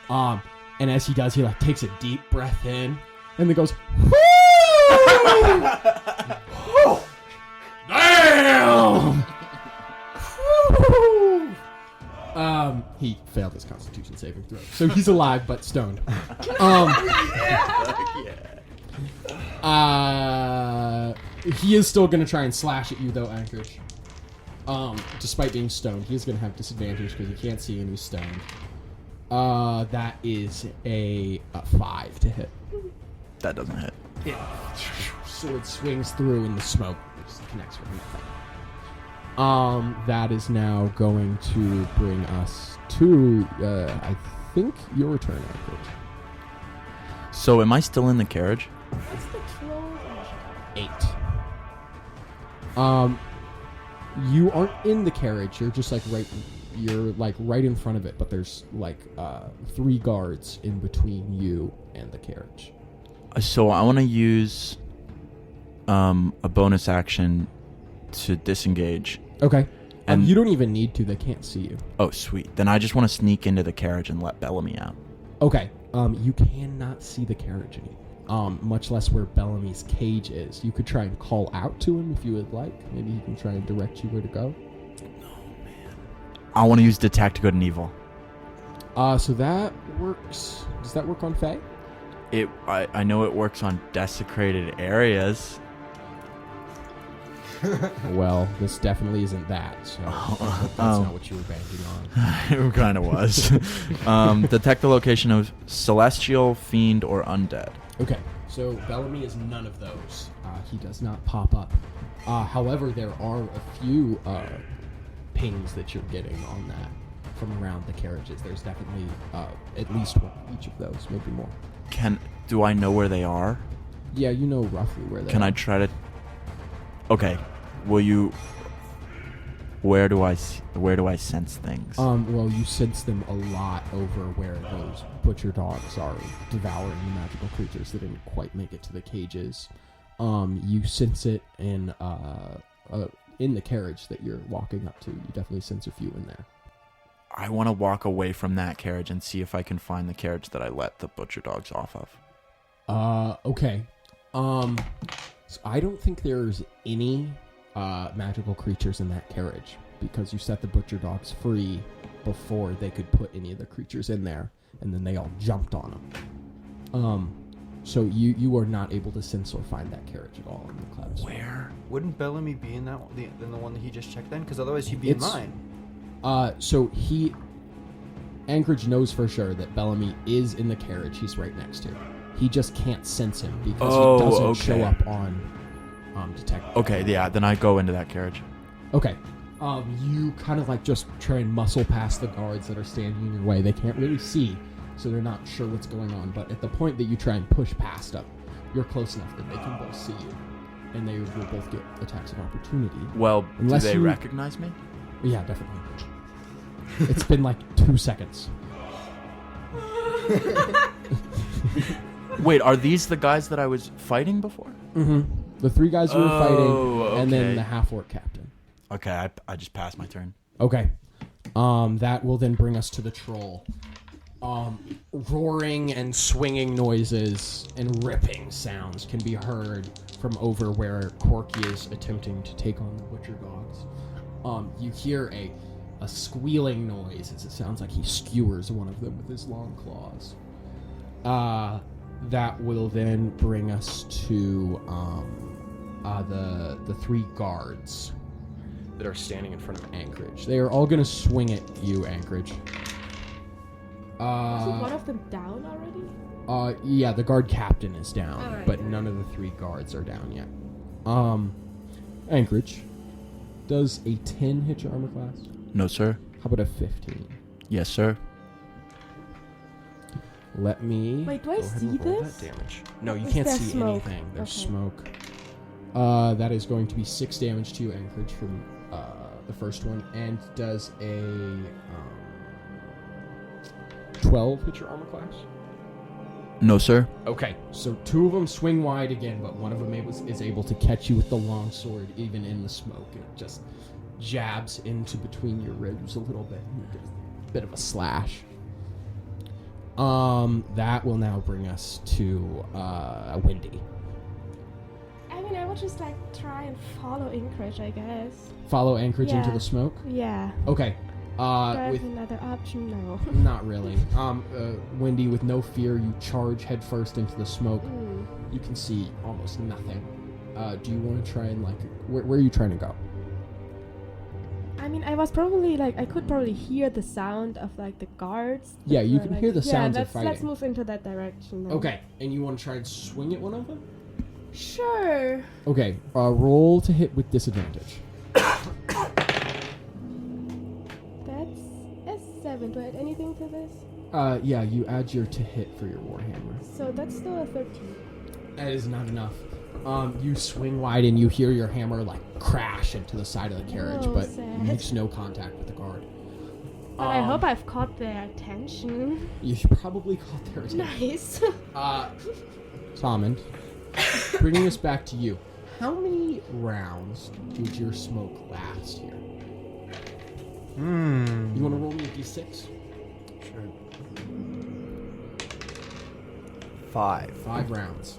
Speaker 2: And as he does, he like takes a deep breath in, and then goes, "Damn! He failed his Constitution saving throw, so he's alive but stoned. He is still going to try and slash at you, though, Anchorage. Despite being stoned, he is going to have disadvantage because he can't see and he's stoned. That is a 5 to hit.
Speaker 4: That doesn't hit.
Speaker 2: Sword swings through in the smoke. Just connects with nothing. That is now going to bring us to, I think, your turn, Anchorage.
Speaker 4: So am I still in the carriage?
Speaker 7: What's the troll?
Speaker 2: 8. You aren't in the carriage. You're just right in front of it, but there's 3 guards in between you and the carriage.
Speaker 4: So I want to use a bonus action to disengage.
Speaker 2: Okay.
Speaker 4: And
Speaker 2: you don't even need to. They can't see you.
Speaker 4: Oh, sweet. Then I just want to sneak into the carriage and let Bellamy out.
Speaker 2: Okay. You cannot see the carriage anymore. Much less where Bellamy's cage is. You could try and call out to him if you would like. Maybe he can try and direct you where to go.
Speaker 4: I want to use Detect Good and Evil.
Speaker 2: So that works. Does that work on Fae?
Speaker 4: I know it works on desecrated areas.
Speaker 2: Well, this definitely isn't that. So that's not what you were banking on.
Speaker 4: It kind of was. Detect the location of celestial, fiend, or undead.
Speaker 2: Okay, so Bellamy is none of those. He does not pop up. However, there are a few pings that you're getting on that from around the carriages. There's definitely at least one each of those, maybe more.
Speaker 4: Do I know where they are?
Speaker 2: Yeah, you know roughly where they are.
Speaker 4: Can I try to... Okay, will you... Where do I sense things?
Speaker 2: Well, you sense them a lot over where those butcher dogs are devouring the magical creatures that didn't quite make it to the cages. You sense it in the carriage that you're walking up to. You definitely sense a few in there.
Speaker 4: I want to walk away from that carriage and see if I can find the carriage that I let the butcher dogs off of.
Speaker 2: Okay. So I don't think there's any magical creatures in that carriage because you set the butcher dogs free before they could put any of the creatures in there, and then they all jumped on them. So you are not able to sense or find that carriage at all in the clouds.
Speaker 4: Where?
Speaker 1: Wouldn't Bellamy be in that in the one that he just checked in? Because otherwise he'd be in mine.
Speaker 2: So Anchorage knows for sure that Bellamy is in the carriage he's right next to. He just can't sense him because he doesn't show up on detect.
Speaker 4: Okay, yeah, then I go into that carriage.
Speaker 2: Okay. You kind of just try and muscle past the guards that are standing in your way. They can't really see, so they're not sure what's going on. But at the point that you try and push past them, you're close enough that they can both see you, and they will both get attacks of opportunity.
Speaker 4: Well,
Speaker 2: Unless
Speaker 4: do they recognize me?
Speaker 2: Yeah, definitely. It's been 2 seconds.
Speaker 4: Wait, are these the guys that I was fighting before?
Speaker 2: Mm-hmm. The 3 guys you were fighting, and then
Speaker 4: okay.
Speaker 2: the half-orc captain.
Speaker 4: Okay, I just passed my turn.
Speaker 2: Okay. That will then bring us to the troll. Roaring and swinging noises and ripping sounds can be heard from over where Corky is attempting to take on the butcher dogs. You hear a squealing noise as it sounds like he skewers one of them with his long claws. That will then bring us to the 3 guards that are standing in front of Anchorage. They are all going to swing at you, Anchorage.
Speaker 7: Is one of them down already?
Speaker 2: Yeah, the guard captain is down,
Speaker 7: All right,
Speaker 2: but
Speaker 7: all
Speaker 2: none of the 3 guards are down yet. Anchorage, does a 10 hit your armor class?
Speaker 4: No, sir.
Speaker 2: How about a 15?
Speaker 4: Yes, sir.
Speaker 2: Let me...
Speaker 7: Wait, do I
Speaker 2: go ahead
Speaker 7: see
Speaker 2: and roll
Speaker 7: this?
Speaker 2: that damage. No, you
Speaker 7: Is
Speaker 2: can't
Speaker 7: there
Speaker 2: see
Speaker 7: smoke?
Speaker 2: anything. There's
Speaker 7: Okay.
Speaker 2: smoke. That is going to be 6 damage to you, Anchorage, from the first one, and does a 12 hit your armor class?
Speaker 4: No, sir.
Speaker 2: Okay, so 2 of them swing wide again, but one of them is able to catch you with the long sword, even in the smoke, and it just jabs into between your ribs a little bit, and you get a bit of a slash. That will now bring us to Wendy.
Speaker 7: I mean, I would just try and follow Anchorage, I guess.
Speaker 2: Follow Anchorage into
Speaker 7: Yeah.
Speaker 2: the smoke?
Speaker 7: Yeah.
Speaker 2: Okay.
Speaker 7: There's
Speaker 2: With
Speaker 7: another option now.
Speaker 2: not really. Wendy, with no fear, you charge headfirst into the smoke. You can see almost nothing. Do you want to try and where are you trying to go?
Speaker 7: I mean, I was probably I could probably hear the sound of the guards.
Speaker 2: Yeah, you can hear the sounds of fighting.
Speaker 7: Let's move into that direction then.
Speaker 2: Okay, and you want to try and swing at one of them?
Speaker 7: Sure.
Speaker 2: Okay, roll to hit with disadvantage.
Speaker 7: That's a 7. Do I add anything to this?
Speaker 2: Yeah, you add your to hit for your warhammer.
Speaker 7: So that's still a 13.
Speaker 2: That is not enough. You swing wide and you hear your hammer crash into the side of the carriage, but
Speaker 7: sad.
Speaker 2: makes no contact with the guard.
Speaker 7: But I hope I've caught their attention.
Speaker 2: You probably caught their attention.
Speaker 7: Nice.
Speaker 2: Tommund, bringing us back to you. How many rounds did your smoke last here? You want to roll me a d6?
Speaker 1: Sure. 5.
Speaker 2: 5 rounds.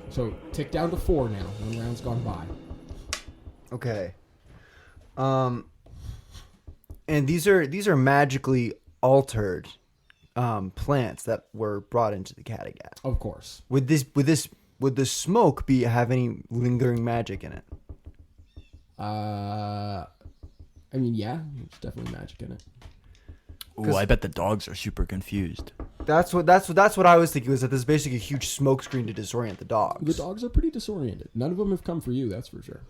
Speaker 2: So tick down to 4 now. 1 round's gone by.
Speaker 1: Okay. And these are magically altered plants that were brought into the Kattegat.
Speaker 2: Of course.
Speaker 1: Would the smoke have any lingering magic in it?
Speaker 2: I mean, yeah, there's definitely magic in it.
Speaker 4: Ooh, I bet the dogs are super confused.
Speaker 1: That's what I was thinking, was that there's basically a huge smoke screen to disorient the dogs.
Speaker 2: The dogs are pretty disoriented. None of them have come for you, that's for sure.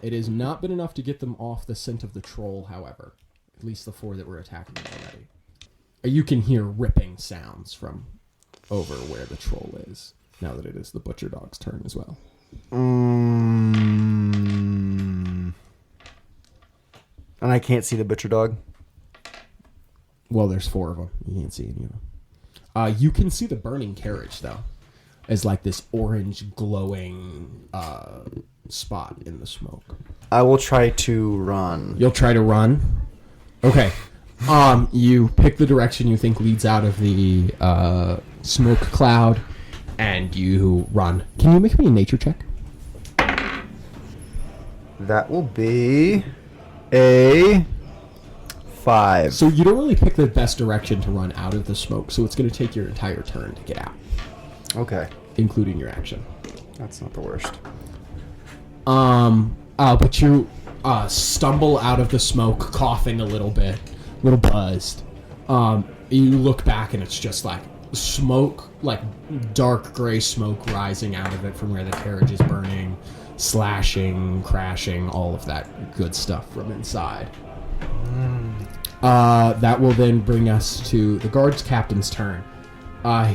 Speaker 2: It has not been enough to get them off the scent of the troll, however. At least the 4 that were attacking them already. You can hear ripping sounds from over where the troll is, now that it is the butcher dog's turn as well.
Speaker 1: And I can't see the butcher dog?
Speaker 2: Well, there's 4 of them. You can't see any of them. You can see the burning carriage, though, as this orange glowing spot in the smoke.
Speaker 1: I will try to run.
Speaker 2: You'll try to run? Okay. You pick the direction you think leads out of the smoke cloud, and you run. Can you make me a nature check?
Speaker 1: That will be a 5.
Speaker 2: So you don't really pick the best direction to run out of the smoke, so it's going to take your entire turn to get out,
Speaker 1: Okay.
Speaker 2: including your action.
Speaker 1: That's not the worst.
Speaker 2: But you stumble out of the smoke, coughing a little bit, a little buzzed. You look back and it's just smoke, dark gray smoke rising out of it from where the carriage is burning, slashing, crashing, all of that good stuff from inside. That will then bring us to the guard's captain's turn.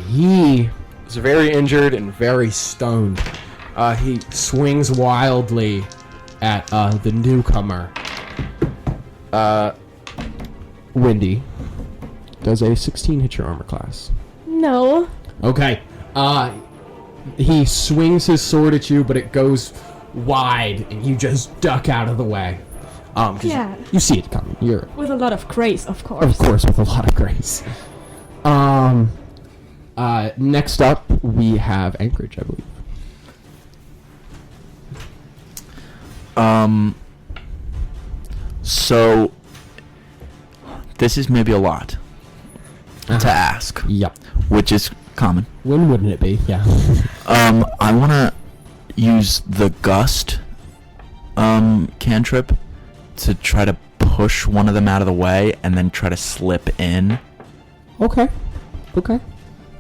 Speaker 2: He is very injured and very stoned. He swings wildly at the newcomer. Wendy, does a 16 hit your armor class?
Speaker 7: No.
Speaker 2: Okay. He swings his sword at you, but it goes wide, and you just duck out of the way.
Speaker 7: Yeah.
Speaker 2: You see it coming. You're
Speaker 7: With a lot of grace, of course.
Speaker 2: Of course, with a lot of grace. Next up, we have Anchorage, I believe.
Speaker 4: So this is maybe a lot to ask.
Speaker 2: Yep.
Speaker 4: Which is common.
Speaker 2: When wouldn't it be? Yeah.
Speaker 4: I want to use the gust cantrip to try to push one of them out of the way and then try to slip in.
Speaker 2: Okay.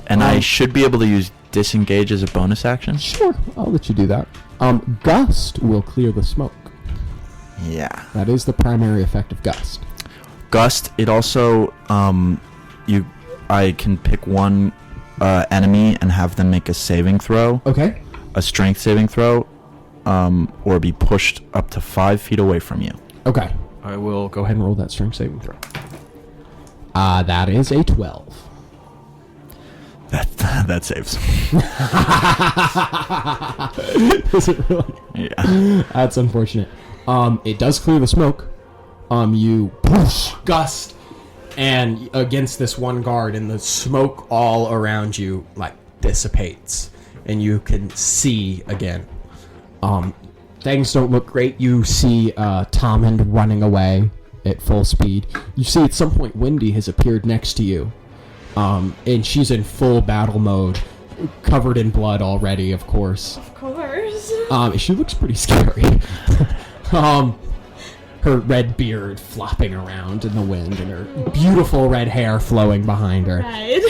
Speaker 4: And I should be able to use disengage as a bonus action.
Speaker 2: Sure, I'll let you do that. Gust will clear the smoke.
Speaker 4: Yeah.
Speaker 2: That is the primary effect of Gust.
Speaker 4: Gust, it also I can pick one enemy and have them make a saving throw.
Speaker 2: Okay.
Speaker 4: A strength saving throw, or be pushed up to 5 feet away from you.
Speaker 2: Okay. I will go ahead and roll that strength saving throw. That is a 12.
Speaker 4: That saves.
Speaker 2: Is it really?
Speaker 4: Yeah.
Speaker 2: That's unfortunate. It does clear the smoke. You push Gust and against this one guard, and the smoke all around you dissipates, and you can see again. Things don't look great. You see Tommund running away at full speed. You see at some point Wendy has appeared next to you, and she's in full battle mode, covered in blood already, of course.
Speaker 7: Of course.
Speaker 2: She looks pretty scary. Her red beard flopping around in the wind and her beautiful red hair flowing behind her.
Speaker 7: Right.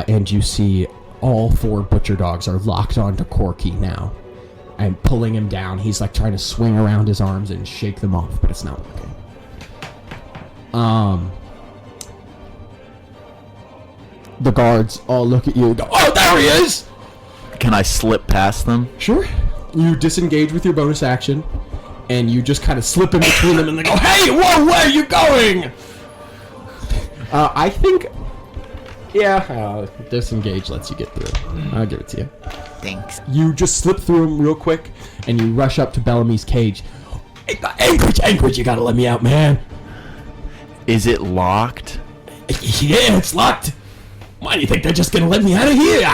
Speaker 2: And you see all 4 butcher dogs are locked onto Corky now and pulling him down. He's like trying to swing around his arms and shake them off, but it's not working. The guards all look at you and go, "Oh, there he is!"
Speaker 4: Can I slip past them?
Speaker 2: Sure. You disengage with your bonus action, and you just kind of slip in between them, and they go, "Hey, whoa, where are you going?" I think, disengage lets you get through. I'll give it to you.
Speaker 4: Thanks.
Speaker 2: You just slip through them real quick, and you rush up to Bellamy's cage. Anchorage, you gotta let me out, man.
Speaker 4: Is it locked?
Speaker 2: Yeah, it's locked. Why do you think they're just gonna let me out of here?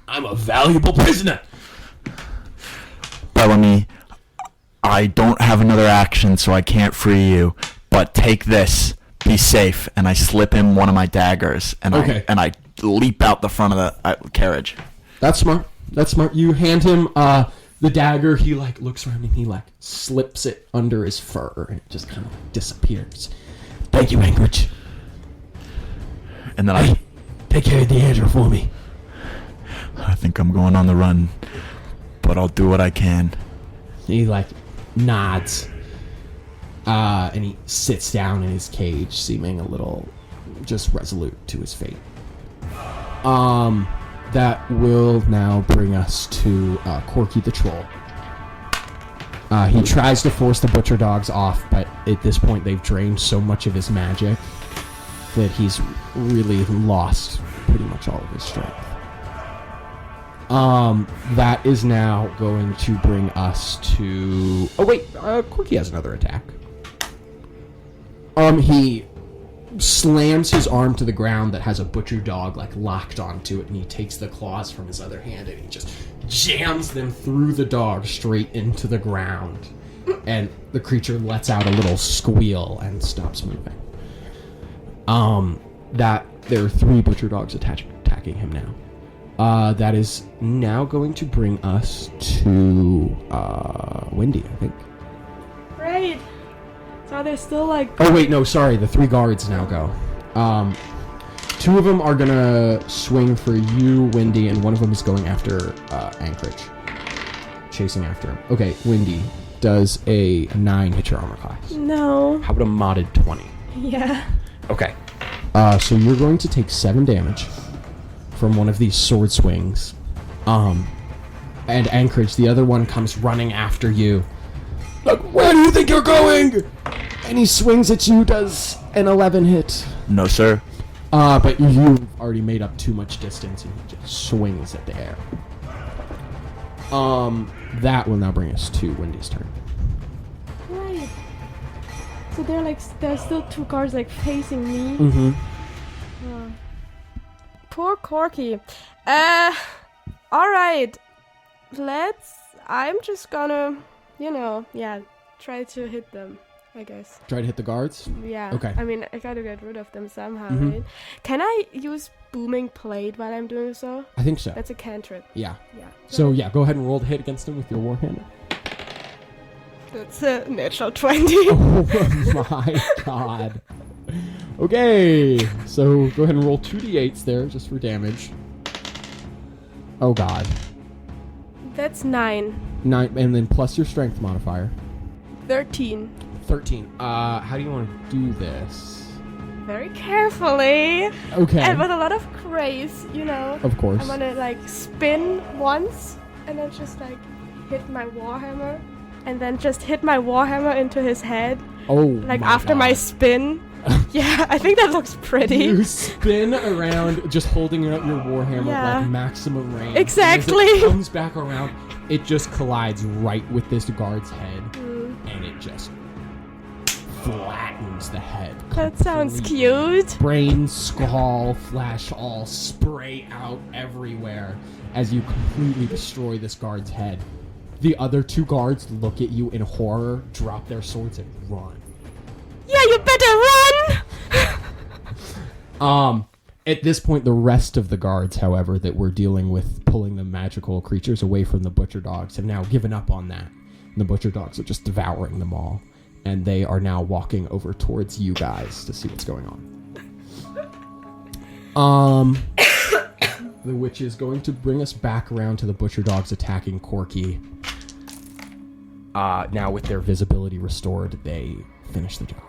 Speaker 2: I'm a valuable prisoner.
Speaker 4: Bellamy, I don't have another action, so I can't free you. But take this. Be safe. And I slip him one of my daggers, and I leap out the front of the carriage.
Speaker 2: That's smart. You hand him the dagger. He like looks around and he like slips it under his fur, and it just kind of disappears. Thank you, Anchorage.
Speaker 4: And then I
Speaker 2: take care of Deandra for me.
Speaker 4: I think I'm going on the run, but I'll do what I can.
Speaker 2: He like nods, and he sits down in his cage, seeming a little just resolute to his fate. That will now bring us to Corky the Troll. He tries to force the butcher dogs off, but at this point they've drained so much of his magic that he's really lost pretty much all of his strength. That is now going to bring us to... Oh, wait. Corky has another attack. He slams his arm to the ground that has a butcher dog, like, locked onto it, and he takes the claws from his other hand, and he just jams them through the dog straight into the ground. And the creature lets out a little squeal and stops moving. There are 3 butcher dogs attacking him now. That is now going to bring us to Wendy, I think.
Speaker 7: Right. So they're still like...
Speaker 2: Oh, wait, no, sorry. The 3 guards now go. 2 of them are going to swing for you, Wendy, and one of them is going after Anchorage. Chasing after him. Okay, Wendy, does a 9 hit your armor class?
Speaker 7: No.
Speaker 2: How about a modded 20?
Speaker 7: Yeah.
Speaker 2: Okay. So you're going to take 7 damage from one of these sword swings. And Anchorage, the other one, comes running after you. Like, where do you think you're going? And he swings at you, does an 11 hit.
Speaker 4: No, sir.
Speaker 2: But you've already made up too much distance, and he just swings at the air. That will now bring us to Wendy's turn.
Speaker 7: Right. So there's still 2 guards like facing me.
Speaker 2: Mm-hmm.
Speaker 7: Poor Corky. Alright. I'm just gonna, try to hit them, I guess.
Speaker 2: Try to hit the guards?
Speaker 7: Yeah.
Speaker 2: Okay.
Speaker 7: I mean, I gotta get rid of them somehow,
Speaker 2: Mhm.
Speaker 7: right? Can I use Booming Blade while I'm doing so?
Speaker 2: I think so.
Speaker 7: That's a cantrip.
Speaker 2: Yeah.
Speaker 7: Yeah.
Speaker 2: So, yeah, go ahead and roll to hit against him with your Warhammer.
Speaker 7: That's a natural 20.
Speaker 2: Oh my god. Okay, so go ahead and roll 2d8s there, just for damage. Oh god.
Speaker 7: That's 9.
Speaker 2: 9, and then plus your strength modifier.
Speaker 7: 13.
Speaker 2: 13. How do you want to do this?
Speaker 7: Very carefully.
Speaker 2: Okay.
Speaker 7: And with a lot of grace,
Speaker 2: Of course.
Speaker 7: I'm gonna, spin once, and then just, hit my Warhammer, and then just hit my Warhammer into his head.
Speaker 2: Oh,
Speaker 7: After my spin. Yeah, I think that looks pretty.
Speaker 2: You spin around just holding out your Warhammer
Speaker 7: Yeah.
Speaker 2: at maximum range.
Speaker 7: Exactly.
Speaker 2: And as it comes back around, it just collides right with this guard's head, and it just flattens the head.
Speaker 7: That sounds
Speaker 2: completely.
Speaker 7: cute.
Speaker 2: Brain, skull, flesh all spray out everywhere as you completely destroy this guard's head. The other 2 guards look at you in horror, drop their swords, and run.
Speaker 7: Yeah, you better run!
Speaker 2: At this point, the rest of the guards, however, that were dealing with pulling the magical creatures away from the butcher dogs have now given up on that. And the butcher dogs are just devouring them all. And they are now walking over towards you guys to see what's going on. Which is going to bring us back around to the butcher dogs attacking Corky. Now with their visibility restored, they finish the job.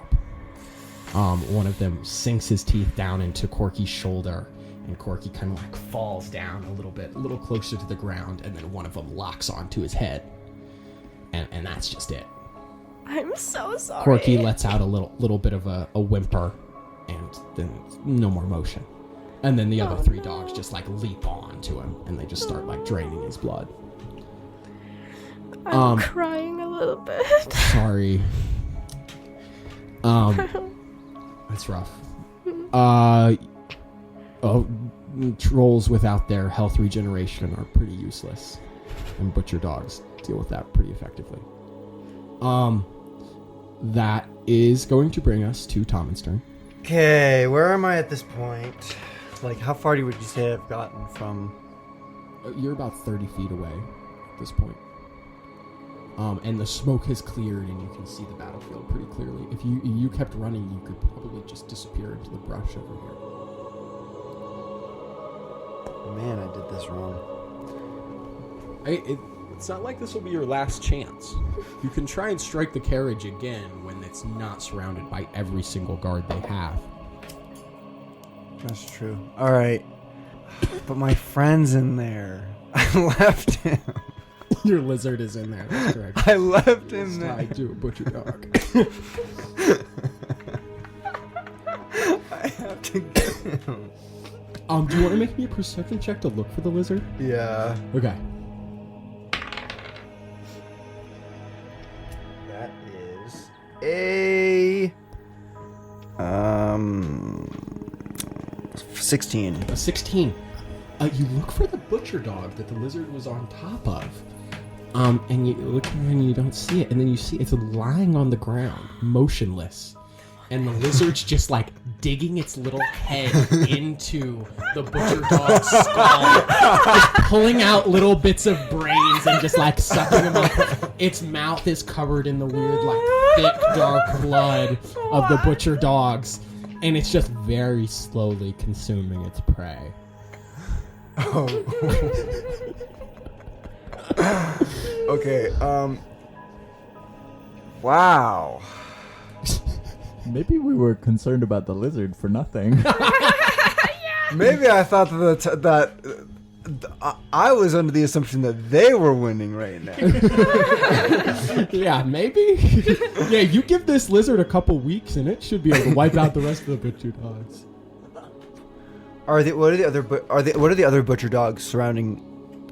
Speaker 2: One of them sinks his teeth down into Corky's shoulder, and Corky kind of like falls down a little closer to the ground, and then one of them locks onto his head. And that's just it.
Speaker 7: I'm so sorry.
Speaker 2: Corky lets out a little bit of a whimper, and then no more motion. And then the other 3 dogs just like leap on to him, and they just start like draining his blood.
Speaker 7: I'm crying a little bit.
Speaker 2: Sorry. That's rough. Trolls without their health regeneration are pretty useless, and butcher dogs deal with that pretty effectively. That is going to bring us to Tommund's turn.
Speaker 1: Okay, where am I at this point? Like, how far would you say I've gotten from...
Speaker 2: You're about 30 feet away at this point. And the smoke has cleared, and you can see the battlefield pretty clearly. If you kept running, you could probably just disappear into the brush over here.
Speaker 1: Man, I did this wrong.
Speaker 2: It's not like this will be your last chance. You can try and strike the carriage again when it's not surrounded by every single guard they have.
Speaker 1: That's true. All right. But my friend's in there. I left him.
Speaker 2: Your lizard is in there. That's correct.
Speaker 1: I left him there.
Speaker 2: Tied to a butcher dog.
Speaker 1: I have to get him.
Speaker 2: Do you want to make me a perception check to look for the lizard?
Speaker 1: Yeah.
Speaker 2: Okay.
Speaker 1: That is a 16.
Speaker 2: A 16. You look for the butcher dog that the lizard was on top of. And you look and you don't see it, and then you see it's lying on the ground, motionless. And the lizard's just like digging its little head into the butcher dog's skull, just pulling out little bits of brains and just like sucking them up. Its mouth is covered in the weird, like thick, dark blood of the butcher dogs, and it's just very slowly consuming its prey.
Speaker 1: Oh. Okay, wow.
Speaker 9: Maybe we were concerned about the lizard for nothing.
Speaker 1: Maybe I thought that I was under the assumption that they were winning right now.
Speaker 2: Yeah, maybe. Yeah, you give this lizard a couple weeks and it should be able to wipe out the rest of the butcher dogs.
Speaker 1: What are the other butcher dogs surrounding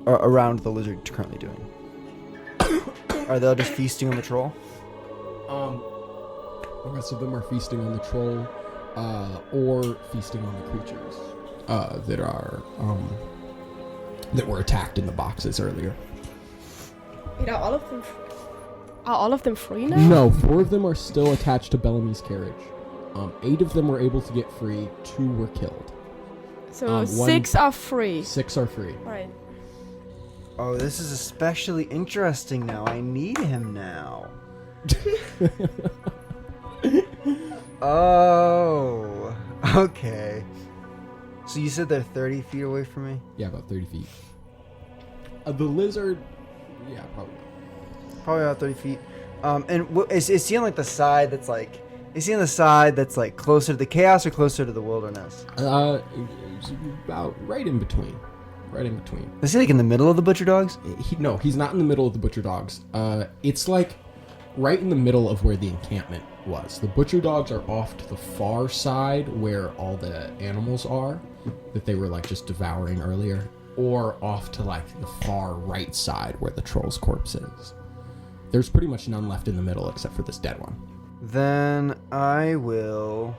Speaker 1: or around the lizard currently doing? Are they all just feasting on the troll?
Speaker 2: The rest of them are feasting on the troll, or feasting on the creatures that were attacked in the boxes earlier.
Speaker 7: Wait, are all of them free now?
Speaker 2: No, 4 of them are still attached to Bellamy's carriage. 8 of them were able to get free. 2 were killed.
Speaker 7: So 6 are free.
Speaker 2: 6 are free.
Speaker 7: Right.
Speaker 1: Oh, this is especially interesting now. I need him now. Oh, okay. So you said they're 30 feet away from me?
Speaker 2: Yeah, about 30 feet. The lizard, yeah, probably.
Speaker 1: Probably about 30 feet. And is he on like the side that's like... Is he on the side that's like closer to the chaos or closer to the wilderness?
Speaker 2: It's about right in between. Right in between.
Speaker 1: Is he like in the middle of the butcher dogs?
Speaker 2: No, he's not in the middle of the butcher dogs. It's like right in the middle of where the encampment was. The butcher dogs are off to the far side where all the animals are that they were like just devouring earlier, or off to like the far right side where the troll's corpse is. There's pretty much none left in the middle except for this dead one.
Speaker 1: Then I will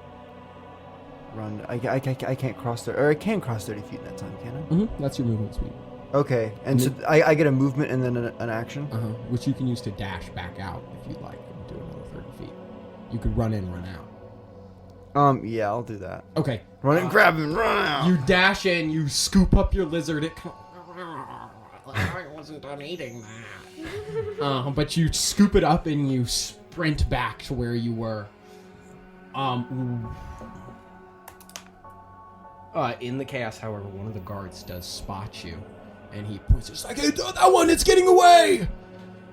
Speaker 1: run. I can't cross 30, or I can cross 30 feet in that time, can I?
Speaker 2: Mm-hmm. That's your movement speed.
Speaker 1: Okay, and so I get a movement and then an action?
Speaker 2: Which you can use to dash back out if you'd like and do another 30 feet. You could run in, run out.
Speaker 1: Yeah, I'll do that.
Speaker 2: Okay.
Speaker 1: Run in, grab him, run out!
Speaker 2: You dash in, you scoop up your lizard. I wasn't done eating that. But you scoop it up and you sprint back to where you were. In the chaos, however, one of the guards does spot you, and he points. It's like, hey, that one, it's getting away.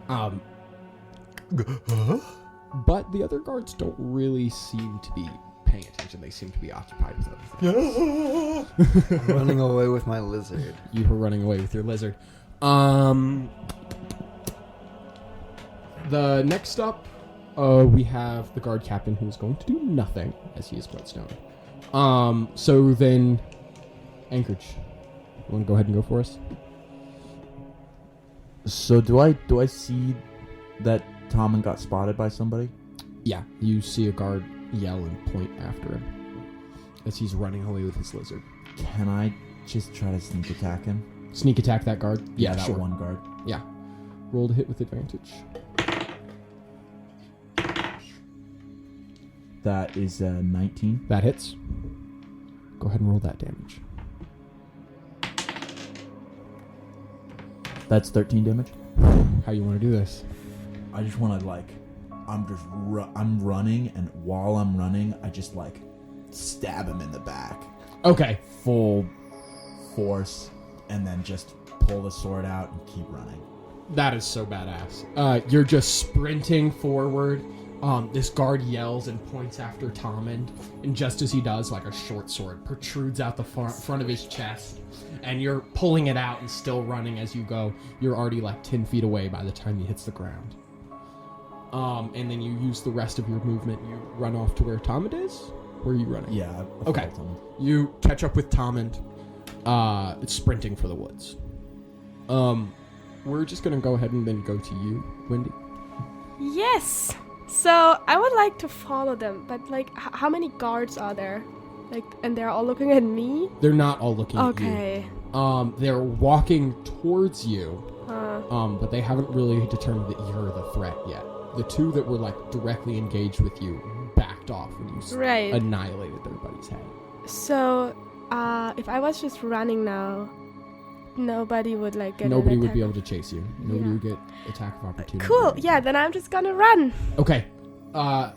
Speaker 2: But the other guards don't really seem to be paying attention. They seem to be occupied with other things.
Speaker 1: I'm running away with my lizard.
Speaker 2: You were running away with your lizard. The next up, we have the guard captain who's going to do nothing, as he is quite stoned. So then, Anchorage, you want to go ahead and go for us?
Speaker 9: So do I see that Tommund got spotted by somebody?
Speaker 2: Yeah, you see a guard yell and point after him as he's running away with his lizard.
Speaker 9: Can I just try to sneak attack him?
Speaker 2: Sneak attack that guard?
Speaker 9: Yeah, that
Speaker 2: sure.
Speaker 9: one guard.
Speaker 2: Yeah. Roll to hit with advantage.
Speaker 9: That is 19.
Speaker 2: That hits. Go ahead and roll that damage.
Speaker 9: That's 13 damage.
Speaker 2: How you want to do this?
Speaker 9: I just want to I'm running, and while I'm running, I just stab him in the back.
Speaker 2: Okay.
Speaker 9: Full force, and then just pull the sword out and keep running.
Speaker 2: That is so badass. You're just sprinting forward. This guard yells and points after Tommund, and just as he does, a short sword protrudes out the front of his chest, and you're pulling it out and still running as you go. You're already 10 feet away by the time he hits the ground. And then you use the rest of your movement. You run off to where Tommund is? Where are you running?
Speaker 9: Yeah.
Speaker 2: Okay. You catch up with Tommund. It's sprinting for the woods. We're just going to go ahead and then go to you, Wendy.
Speaker 7: Yes. So I would like to follow them, but how many guards are there? And they're all looking at me?
Speaker 2: They're not all looking at you.
Speaker 7: Okay.
Speaker 2: They're walking towards you, but they haven't really determined that you're the threat yet. The two that were directly engaged with you backed off when you annihilated everybody's head.
Speaker 7: So, if I was just running now, nobody would get
Speaker 2: Nobody
Speaker 7: an
Speaker 2: would
Speaker 7: attack.
Speaker 2: be able to chase you. Nobody would get attack of opportunity.
Speaker 7: Cool. Yeah, then I'm just gonna run.
Speaker 2: Okay.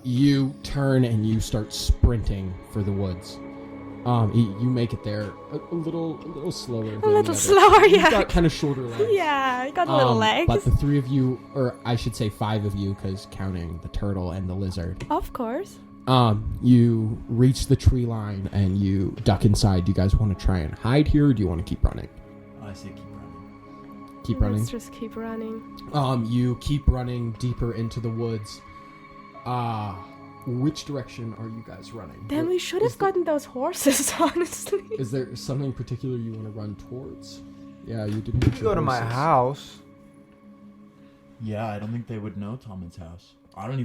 Speaker 2: You turn and you start sprinting for the woods. You make it there a little slower.
Speaker 7: A little slower, yeah.
Speaker 2: You've got kind of shorter legs.
Speaker 7: Yeah, I got little legs.
Speaker 2: But the three of you, or I should say 5 of you, because counting the turtle and the lizard.
Speaker 7: Of course.
Speaker 2: You reach the tree line and you duck inside. Do you guys want to try and hide here, or do you want to keep running?
Speaker 9: I say keep running.
Speaker 2: Keep running?
Speaker 7: Let's just keep running.
Speaker 2: You keep running deeper into the woods. Which direction are you guys running?
Speaker 7: Then we should have gotten those horses, honestly.
Speaker 2: Is there something particular you want to run towards? Yeah, you didn't get your
Speaker 1: Go to my
Speaker 2: horses.
Speaker 1: house.
Speaker 9: Yeah, I don't think they would know Tommund's house. I don't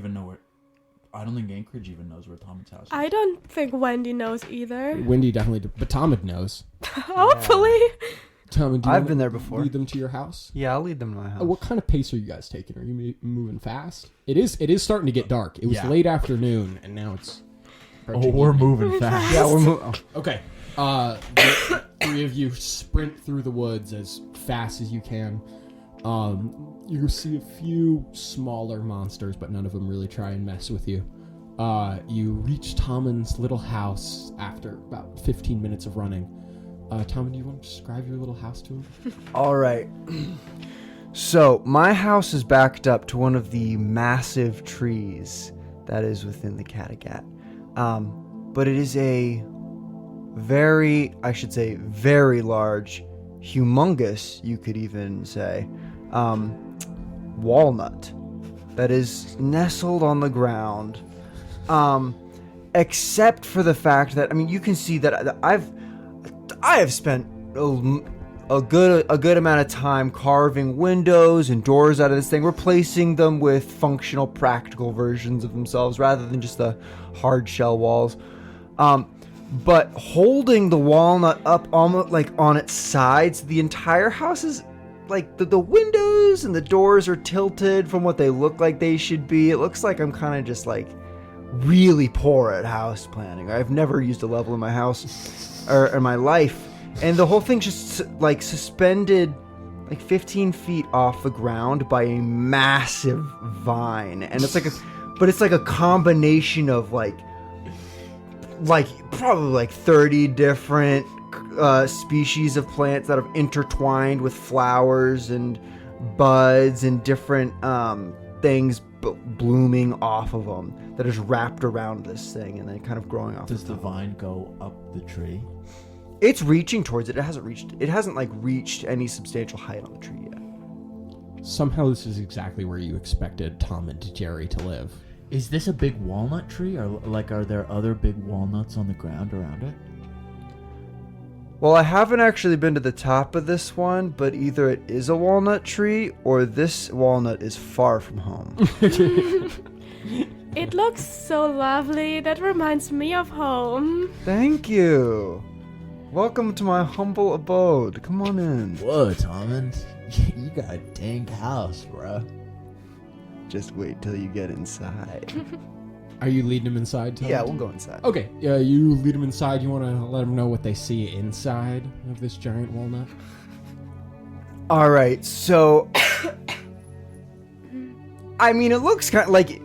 Speaker 9: think Anchorage even knows where Tommund's house is.
Speaker 7: I don't think Wendy knows either.
Speaker 2: Wendy definitely did, but Tommund knows.
Speaker 7: Hopefully.
Speaker 2: Tommund,
Speaker 1: I've been there before.
Speaker 2: Lead them to your house?
Speaker 1: Yeah, I'll lead them to my house.
Speaker 2: What kind of pace are you guys taking? Are you moving fast? It is starting to get dark. It was
Speaker 9: Yeah.
Speaker 2: late afternoon, and now it's...
Speaker 9: We're moving fast.
Speaker 1: Yeah, we're moving.
Speaker 2: Okay. The 3 of you sprint through the woods as fast as you can. You see a few smaller monsters, but none of them really try and mess with you. You reach Tommund's little house after about 15 minutes of running. Tommund, do you want to describe your little house to him?
Speaker 1: All right. So, my house is backed up to one of the massive trees that is within the Kattegat. But it is a very large, humongous, you could even say, walnut that is nestled on the ground. Except for the fact that, you can see that I have spent a good amount of time carving windows and doors out of this thing, replacing them with functional, practical versions of themselves rather than just the hard shell walls. but holding the walnut up almost like on its sides. The entire house is like the windows and the doors are tilted from what they look like they should be. It looks like I'm kind of just like really poor at house planning. I've never used a level in my house or in my life, and the whole thing's just like suspended like 15 feet off the ground by a massive vine, and it's like a combination of like probably like 30 different species of plants that have intertwined with flowers and buds and different things blooming off of them that is wrapped around this thing and then kind of growing off.
Speaker 9: Does the vine go up the tree?
Speaker 1: It's reaching towards it. It hasn't reached any substantial height on the tree yet.
Speaker 2: Somehow this is exactly where you expected Tom and Jerry to live.
Speaker 9: Is this a big walnut tree, or like are there other big walnuts on the ground around it?
Speaker 1: Well, I haven't actually been to the top of this one, but either it is a walnut tree or this walnut is far from home.
Speaker 7: It looks so lovely. That reminds me of home.
Speaker 1: Thank you. Welcome to my humble abode. Come on in.
Speaker 9: Whoa, Tommund. You got a dank house, bruh.
Speaker 1: Just wait till you get inside.
Speaker 2: Are you leading them inside, Tom?
Speaker 1: Yeah, we'll go inside.
Speaker 2: Okay, you lead them inside. You want to let them know what they see inside of this giant walnut?
Speaker 1: All right, so... I mean, it looks kind of like...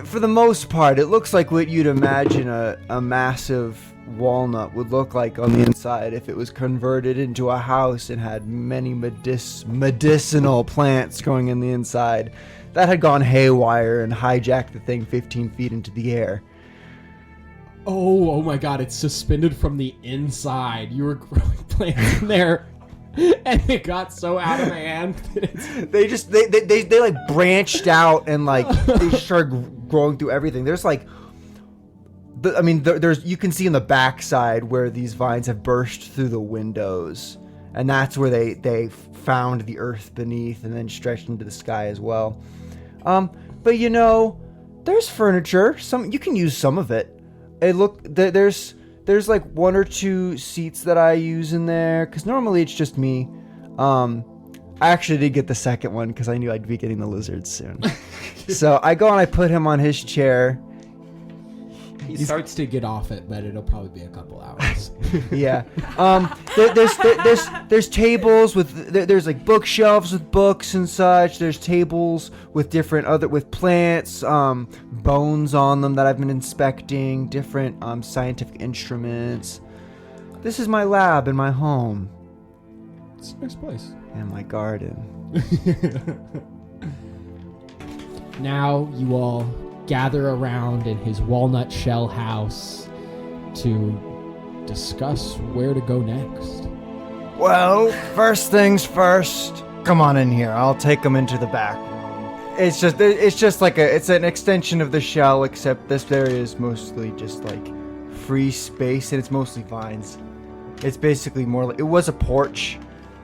Speaker 1: For the most part, it looks like what you'd imagine a massive walnut would look like on the inside if it was converted into a house and had many medicinal plants growing in the inside. That had gone haywire and hijacked the thing 15 feet into the air.
Speaker 2: Oh my god, it's suspended from the inside. You were growing plants in there, and it got so out of hand.
Speaker 1: They like branched out and like they started growing through everything. There's like, there's you can see in the backside where these vines have burst through the windows, and that's where they found the earth beneath and then stretched into the sky as well. But you know, there's furniture. You can use some of it. There's like one or two seats that I use in there because normally it's just me. I actually did get the second one because I knew I'd be getting the lizards soon. So I go and I put him on his chair.
Speaker 2: He starts to get off it, but it'll probably be a couple hours.
Speaker 1: Yeah. There's tables there's like bookshelves with books and such. There's tables with with plants, bones on them that I've been inspecting, different scientific instruments. This is my lab in my home.
Speaker 2: It's a nice place.
Speaker 1: And my garden.
Speaker 2: Now you all gather around in his walnut shell house to discuss where to go next.
Speaker 1: Well, first things first. Come on in here. I'll take them into the back room. It's just like it's an extension of the shell, except this area is mostly just like free space, and it's mostly vines. It's basically more like it was a porch,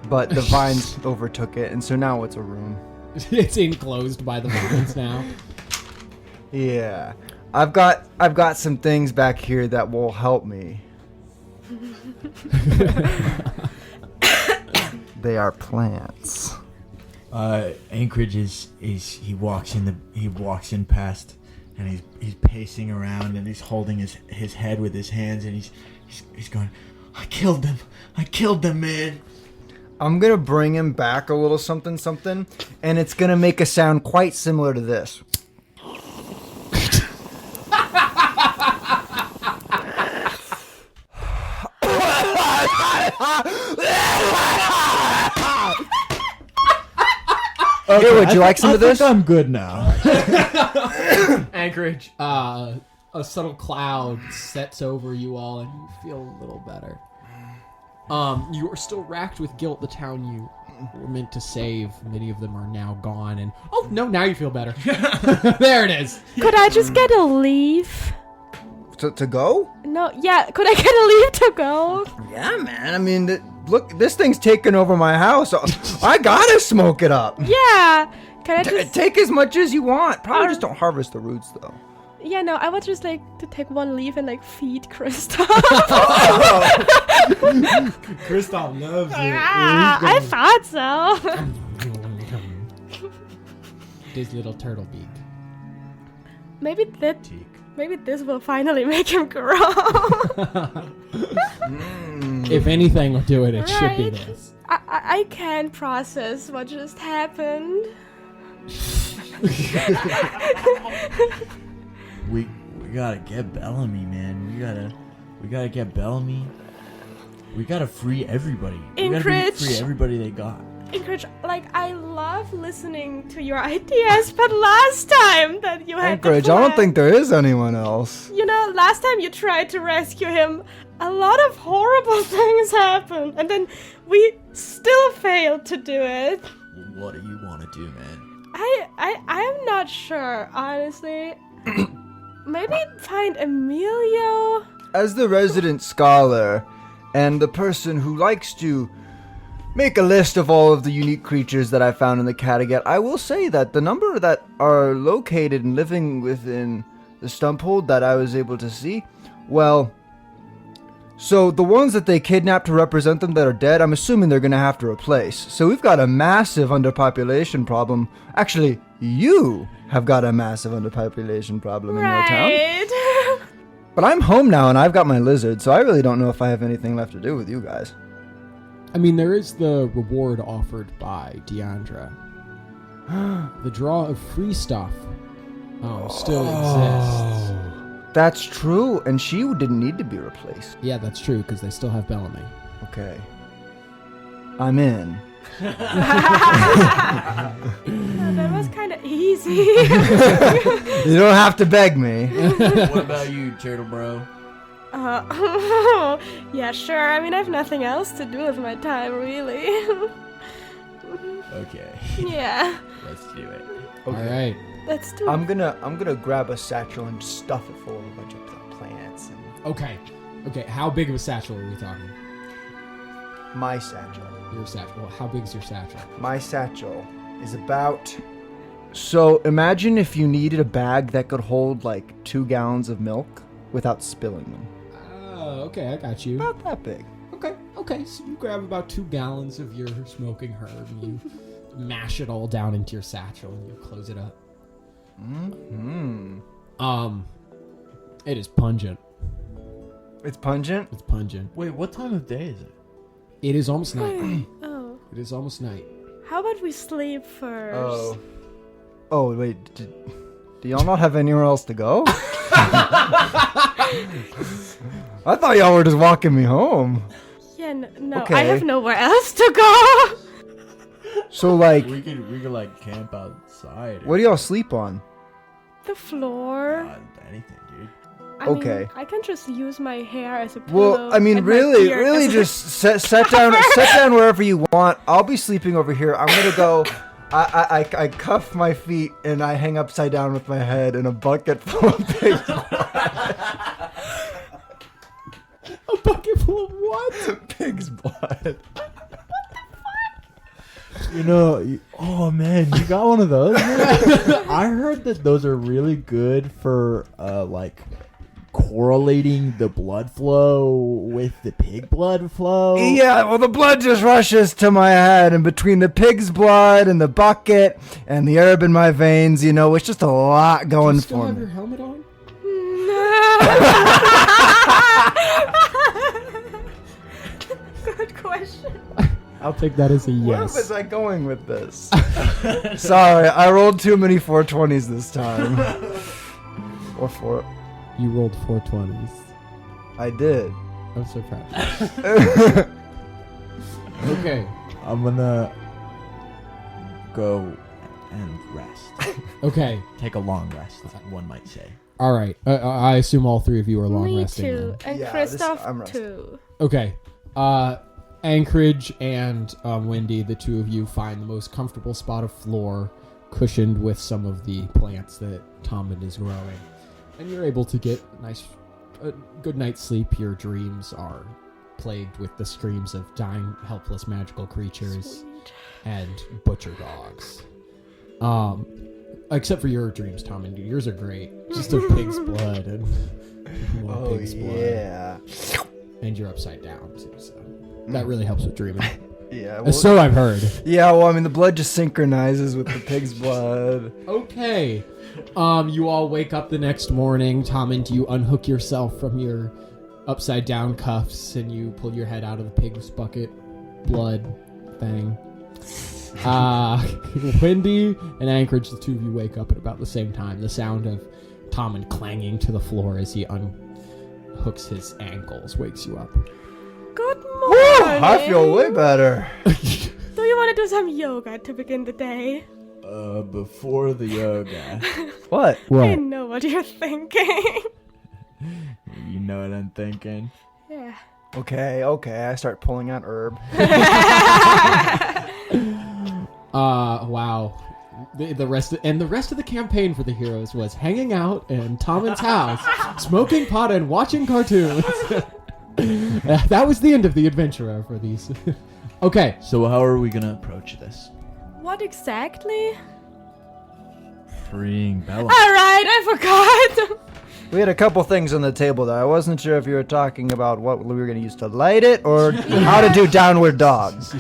Speaker 1: but the vines overtook it, and so now it's a room.
Speaker 2: It's enclosed by the vines now.
Speaker 1: Yeah, I've got some things back here that will help me. They are plants.
Speaker 9: Anchorage is he walks in past, and he's pacing around, and he's holding his head with his hands, and he's going, I killed them, man.
Speaker 1: I'm gonna bring him back a little something, and it's gonna make a sound quite similar to this. Okay, would you like some of this?
Speaker 9: I think I'm good now.
Speaker 2: Anchorage, a subtle cloud sets over you all, and you feel a little better. You are still racked with guilt. The town you were meant to save, many of them are now gone, and oh no, now you feel better. There it is.
Speaker 7: Could I just get a leave?
Speaker 1: To go?
Speaker 7: No, yeah, could I get a leave to go?
Speaker 1: Yeah, man. I mean, look, this thing's taking over my house. I gotta smoke it up.
Speaker 7: Yeah. Can I just...
Speaker 1: Take as much as you want. Probably just don't harvest the roots, though.
Speaker 7: Yeah, no, I would just like to take one leaf and like feed Kristoff.
Speaker 2: Kristoff loves it.
Speaker 7: I thought so.
Speaker 2: His little turtle beak.
Speaker 7: Maybe this will finally make him grow.
Speaker 2: If anything will do it, it should be
Speaker 7: Right.
Speaker 2: this.
Speaker 7: I can't process what just happened.
Speaker 9: We gotta get Bellamy, man. We gotta get Bellamy. We gotta free everybody. We gotta
Speaker 7: Anchorage.
Speaker 9: free everybody they got.
Speaker 7: Anchorage, like, I love listening to your ideas, but last time that you had
Speaker 1: Anchorage,
Speaker 7: the
Speaker 1: I
Speaker 7: plan,
Speaker 1: don't think there is anyone else.
Speaker 7: You know, last time you tried to rescue him, a lot of horrible things happened, and then we still failed to do it.
Speaker 9: What do you want to do, man?
Speaker 7: I'm not sure, honestly. Maybe find Emilio?
Speaker 1: As the resident scholar and the person who likes to make a list of all of the unique creatures that I found in the Kattegat, I will say that the number that are located and living within the Stumphold that I was able to see, well, so the ones that they kidnapped to represent them that are dead, I'm assuming they're going to have to replace. So we've got a massive underpopulation problem. Actually, you have got a massive underpopulation problem in your town.
Speaker 7: Right.
Speaker 1: But I'm home now and I've got my lizard, so I really don't know if I have anything left to do with you guys.
Speaker 2: I mean, there is the reward offered by Deandra. The draw of free stuff still exists.
Speaker 1: That's true, and she didn't need to be replaced.
Speaker 2: Yeah, that's true, because they still have Bellamy.
Speaker 1: Okay. I'm in.
Speaker 7: No, that was kind of easy.
Speaker 1: You don't have to beg me.
Speaker 9: What about you, Turtle Bro?
Speaker 7: Yeah, sure. I mean, I have nothing else to do with my time, really.
Speaker 9: Okay,
Speaker 7: Yeah,
Speaker 9: let's do it.
Speaker 2: All right.
Speaker 7: let's do
Speaker 1: I'm gonna grab a satchel and stuff it full of a bunch of plants and
Speaker 2: Okay. How big of a satchel are we talking?
Speaker 1: my satchel.
Speaker 2: Your satchel. Well, how big is your satchel?
Speaker 1: My satchel is about. So imagine if you needed a bag that could hold like 2 gallons of milk without spilling them.
Speaker 2: Oh, okay, I got you.
Speaker 1: Not that big.
Speaker 2: Okay, so you grab about 2 gallons of your smoking herb and you mash it all down into your satchel and you close it up. It is pungent.
Speaker 1: It's pungent.
Speaker 2: It's pungent.
Speaker 9: Wait, what time of day is it?
Speaker 2: It is almost night.
Speaker 7: Oh,
Speaker 2: It is almost night.
Speaker 7: how about we sleep first?
Speaker 1: Oh wait. Do y'all not have anywhere else to go? I thought y'all were just walking me home.
Speaker 7: Yeah, no,
Speaker 1: Okay.
Speaker 7: I have nowhere else to go.
Speaker 1: So like,
Speaker 9: We could like camp outside.
Speaker 1: what do y'all sleep on?
Speaker 7: The floor.
Speaker 9: Anything, dude.
Speaker 7: I mean,
Speaker 1: Okay.
Speaker 7: I can just use my hair as a pillow.
Speaker 1: Well, I mean,
Speaker 7: and my
Speaker 1: really,
Speaker 7: beard
Speaker 1: really,
Speaker 7: as a-
Speaker 1: just set down wherever you want. I'll be sleeping over here. I'm gonna go. I cuff my feet and I hang upside down with my head in a bucket full of pig's blood.
Speaker 2: A bucket full of what?
Speaker 1: Pig's blood.
Speaker 9: Oh man, you got one of those? I heard that those are really good for like correlating the blood flow with the pig blood flow.
Speaker 1: Yeah, well, the blood just rushes to my head, and between the pig's blood and the bucket and the herb in my veins, it's just a lot going
Speaker 2: Do you still
Speaker 1: for
Speaker 2: have
Speaker 1: me.
Speaker 2: your helmet on?
Speaker 7: Good question.
Speaker 2: I'll take that as a
Speaker 1: Where was
Speaker 2: yes.
Speaker 1: I going with this? Sorry, I rolled too many 420s this time. Or 4.
Speaker 2: You rolled 420s.
Speaker 1: I did.
Speaker 2: I'm so proud. Okay.
Speaker 9: I'm gonna go and rest.
Speaker 2: Okay.
Speaker 9: Take a long rest, one might say.
Speaker 2: All right. I assume all 3 of you are long
Speaker 7: Me
Speaker 2: resting.
Speaker 7: too,
Speaker 2: then.
Speaker 7: and
Speaker 1: Yeah,
Speaker 7: Kristoff
Speaker 1: I'm resting.
Speaker 7: too.
Speaker 2: Okay. Anchorage and Wendy, the 2 of you find the most comfortable spot of floor, cushioned with some of the plants that Tommund is growing, and you're able to get a good night's sleep. Your dreams are plagued with the screams of dying, helpless, magical creatures
Speaker 7: Sweet.
Speaker 2: and butcher dogs. Except for your dreams, Tommund. Yours are great. Just a pig's blood and more pig's blood.
Speaker 1: Yeah.
Speaker 2: And you're upside down too, so that really helps with dreaming.
Speaker 1: Yeah. Well,
Speaker 2: So I've heard.
Speaker 1: yeah, well, I mean, the blood just synchronizes with the pig's blood.
Speaker 2: Okay. You all wake up the next morning. Tommund, you unhook yourself from your upside down cuffs and you pull your head out of the pig's bucket blood thing. Wendy and Anchorage, the two of you wake up at about the same time. The sound of Tommund clanging to the floor as he unhooks his ankles wakes you up.
Speaker 7: Good
Speaker 1: Woo,
Speaker 7: morning.
Speaker 1: I feel way better.
Speaker 7: Do you want to do some yoga to begin the day?
Speaker 9: Before the yoga.
Speaker 1: What?
Speaker 7: I know what you're thinking.
Speaker 9: You know what I'm thinking?
Speaker 7: Yeah.
Speaker 1: Okay. I start pulling out herb.
Speaker 2: Wow. The rest of the campaign for the heroes was hanging out in Tommund's house, smoking pot and watching cartoons. That was the end of the adventure for these. Okay.
Speaker 4: So how are we gonna approach this?
Speaker 7: What exactly?
Speaker 4: Freeing Bella.
Speaker 7: All right, I forgot.
Speaker 1: We had a couple things on the table there. I wasn't sure if you were talking about what we were going to use to light it or how to do downward dogs.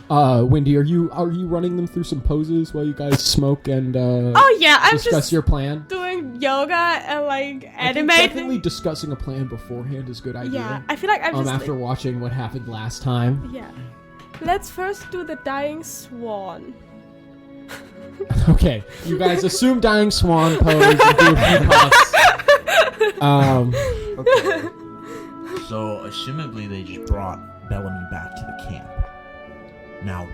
Speaker 2: Wendy, are you running them through some poses while you guys smoke and
Speaker 7: Oh yeah, I'm
Speaker 2: discuss
Speaker 7: just
Speaker 2: your plan?
Speaker 7: doing yoga and like
Speaker 2: I think
Speaker 7: animating.
Speaker 2: definitely discussing a plan beforehand is a good idea.
Speaker 7: Yeah, I feel like I'm just
Speaker 2: after watching what happened last time.
Speaker 7: yeah. Let's first do the dying swan.
Speaker 2: Okay, you guys assume dying swan pose and do a few puffs.
Speaker 1: Okay.
Speaker 4: So, assumably they just brought Bellamy back to the camp. Now,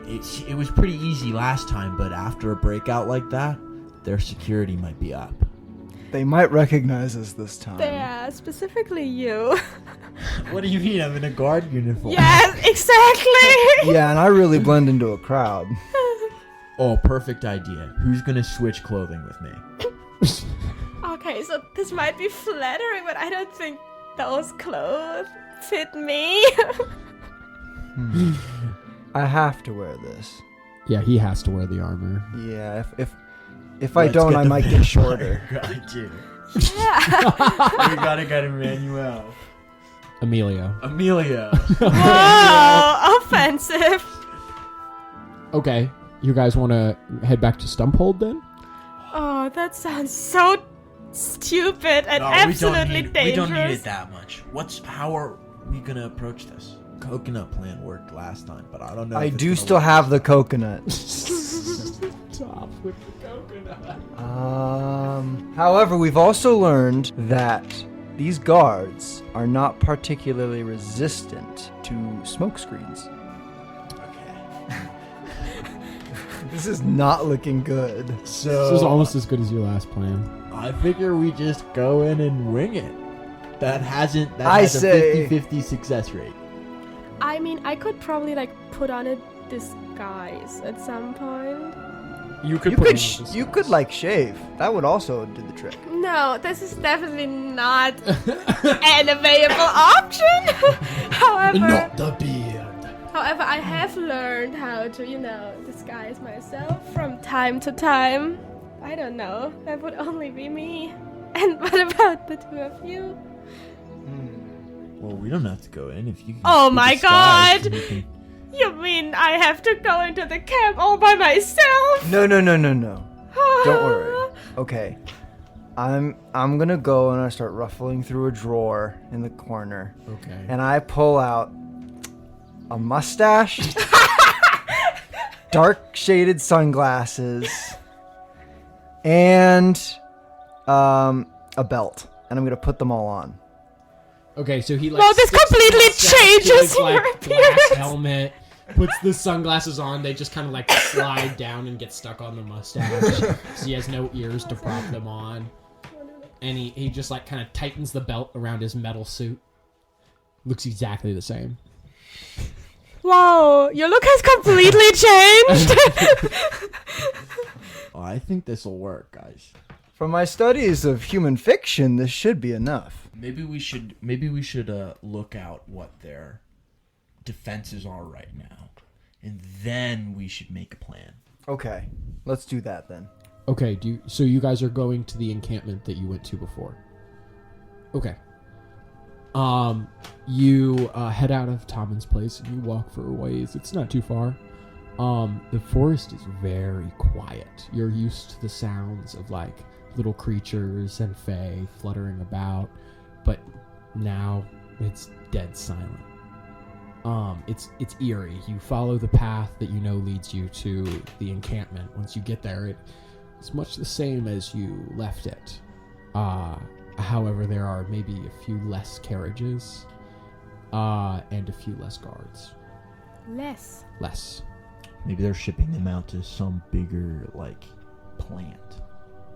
Speaker 4: it was pretty easy last time, but after a breakout like that, their security might be up.
Speaker 1: They might recognize us this time.
Speaker 7: Yeah, specifically you.
Speaker 9: What do you mean? I'm in a guard uniform.
Speaker 7: Yes, exactly.
Speaker 1: Yeah, and I really blend into a crowd.
Speaker 9: Oh, perfect idea. Who's gonna switch clothing with me?
Speaker 7: Okay, so this might be flattering, but I don't think those clothes fit me.
Speaker 1: I have to wear this.
Speaker 2: Yeah, he has to wear the armor.
Speaker 1: Yeah, if I don't, I might get shorter.
Speaker 9: Got you.
Speaker 7: Yeah.
Speaker 9: We gotta get Emmanuel.
Speaker 2: Amelia.
Speaker 7: Whoa, offensive.
Speaker 2: Okay, you guys want to head back to Stumphold then?
Speaker 7: Oh, that sounds so stupid and absolutely dangerous.
Speaker 4: We don't need it that much. How are we gonna approach this?
Speaker 9: Coconut plan worked last time, but I don't know.
Speaker 1: I
Speaker 9: if it's
Speaker 1: do
Speaker 9: gonna
Speaker 1: still
Speaker 9: work.
Speaker 1: have the coconut.
Speaker 2: Stop with the coconut.
Speaker 1: However, we've also learned that these guards are not particularly resistant to smoke screens.
Speaker 9: Okay.
Speaker 1: This is not looking good.
Speaker 9: So
Speaker 2: This is almost as good as your last plan.
Speaker 9: I figure we just go in and wing it. That has a
Speaker 1: say-
Speaker 9: 50-50 success rate.
Speaker 7: I mean, I could probably like put on a disguise at some point.
Speaker 2: You could
Speaker 1: You could like shave. That would also do the trick.
Speaker 7: No, this is definitely not an available option. However,
Speaker 2: the beard.
Speaker 7: However, I have learned how to, disguise myself from time to time. I don't know. That would only be me. And what about the two of you?
Speaker 9: Well, we don't have to go in if you. Can
Speaker 7: Oh
Speaker 9: be
Speaker 7: my
Speaker 9: disguised,
Speaker 7: God!
Speaker 9: we can-
Speaker 7: You mean I have to go into the camp all by myself?
Speaker 1: No. Don't worry. Okay. I'm gonna go and I start ruffling through a drawer in the corner.
Speaker 2: Okay.
Speaker 1: And I pull out a mustache, dark shaded sunglasses, and a belt. And I'm gonna put them all on.
Speaker 2: Okay, so he like.
Speaker 7: Well, this
Speaker 2: sticks the
Speaker 7: completely
Speaker 2: mustache to
Speaker 7: changes
Speaker 2: his,
Speaker 7: your
Speaker 2: glass
Speaker 7: appearance.
Speaker 2: helmet. Puts the sunglasses on. They just kind of like slide down and get stuck on the mustache. So he has no ears to prop them on. And he just like kind of tightens the belt around his metal suit. Looks exactly the same.
Speaker 7: Whoa, your look has completely changed.
Speaker 9: Oh, I think this will work, guys.
Speaker 1: From my studies of human fiction, this should be enough.
Speaker 4: Maybe we should look out what their defenses are right now, and then we should make a plan.
Speaker 1: Okay, let's do that then.
Speaker 2: Okay, so you guys are going to the encampment that you went to before. Okay. You head out of Tommund's place and you walk for a ways. It's not too far. The forest is very quiet. You're used to the sounds of like little creatures and fae fluttering about, but now it's dead silent. It's eerie. You follow the path that you know leads you to the encampment. Once you get there, it's much the same as you left it. However, there are maybe a few less carriages, and a few less guards.
Speaker 7: Less.
Speaker 9: Maybe they're shipping them out to some bigger, like, plant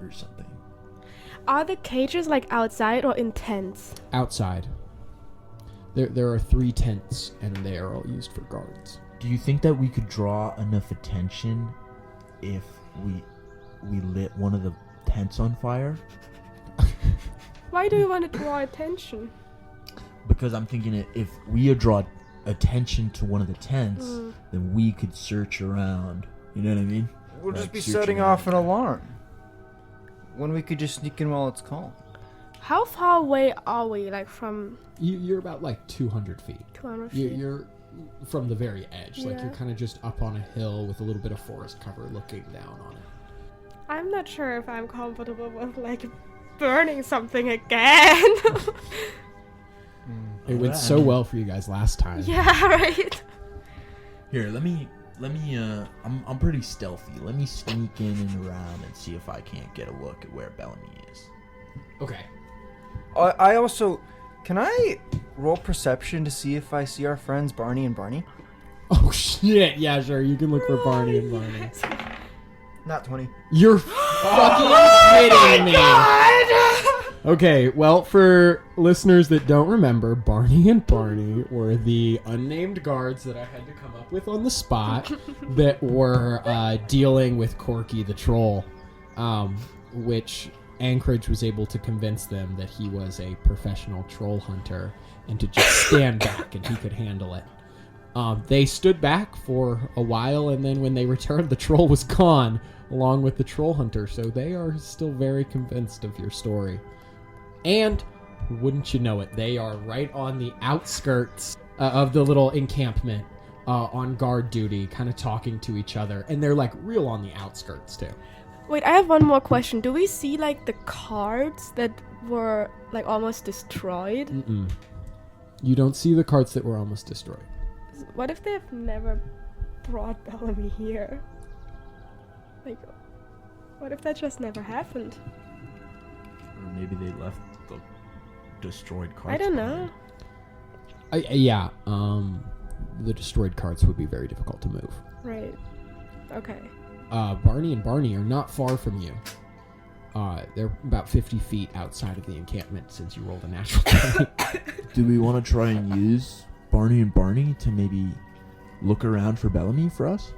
Speaker 9: or something.
Speaker 7: Are the cages like outside or in tents?
Speaker 2: Outside. There are 3 tents, and they are all used for guards.
Speaker 9: Do you think that we could draw enough attention if we lit one of the tents on fire?
Speaker 7: Why do you want to draw attention?
Speaker 9: Because I'm thinking if we draw attention to one of the tents, then we could search around. You know what I mean?
Speaker 1: We'll
Speaker 9: Like
Speaker 1: just be
Speaker 9: searching
Speaker 1: setting
Speaker 9: around.
Speaker 1: off an alarm. When we could just sneak in while it's calm.
Speaker 7: How far away are we, like, from
Speaker 2: You're about like 200 feet.
Speaker 7: 200 feet?
Speaker 2: You're from the very edge. Like
Speaker 7: Yeah.
Speaker 2: you're kind of just up on a hill with a little bit of forest cover looking down on it.
Speaker 7: I'm not sure if I'm comfortable with, like, burning something again.
Speaker 2: It went so well for you guys last time.
Speaker 7: Yeah, right.
Speaker 9: Here, let me. I'm pretty stealthy. Let me sneak in and around and see if I can't get a look at where Bellamy is.
Speaker 2: Okay.
Speaker 1: I also... Can I roll perception to see if I see our friends Barney and Barney?
Speaker 2: Oh shit! Yeah, sure. You can look for Barney and Barney.
Speaker 1: Not 20.
Speaker 2: You're fucking kidding me! Okay, well, for listeners that don't remember, Barney and Barney were the unnamed guards that I had to come up with on the spot that were dealing with Corky the Troll, which Anchorage was able to convince them that he was a professional troll hunter and to just stand back and he could handle it. They stood back for a while, and then when they returned, the troll was gone, along with the troll hunter, so they are still very convinced of your story. And, wouldn't you know it, they are right on the outskirts of the little encampment, on guard duty, kind of talking to each other, and they're like real on the outskirts too.
Speaker 7: Wait, I have one more question. Do we see, like, the cards that were, like, almost destroyed?
Speaker 2: Mm-mm. You don't see the carts that were almost destroyed.
Speaker 7: What if they've never brought Bellamy here? Like, what if that just never happened?
Speaker 9: Or maybe they left the destroyed carts.
Speaker 7: I don't know.
Speaker 2: Yeah, the destroyed carts would be very difficult to move.
Speaker 7: Right. Okay.
Speaker 2: Barney and Barney are not far from you. They're about 50 feet outside of the encampment since you rolled a natural 20.
Speaker 9: Do we want to try and use Barney and Barney to maybe look around for Bellamy for us?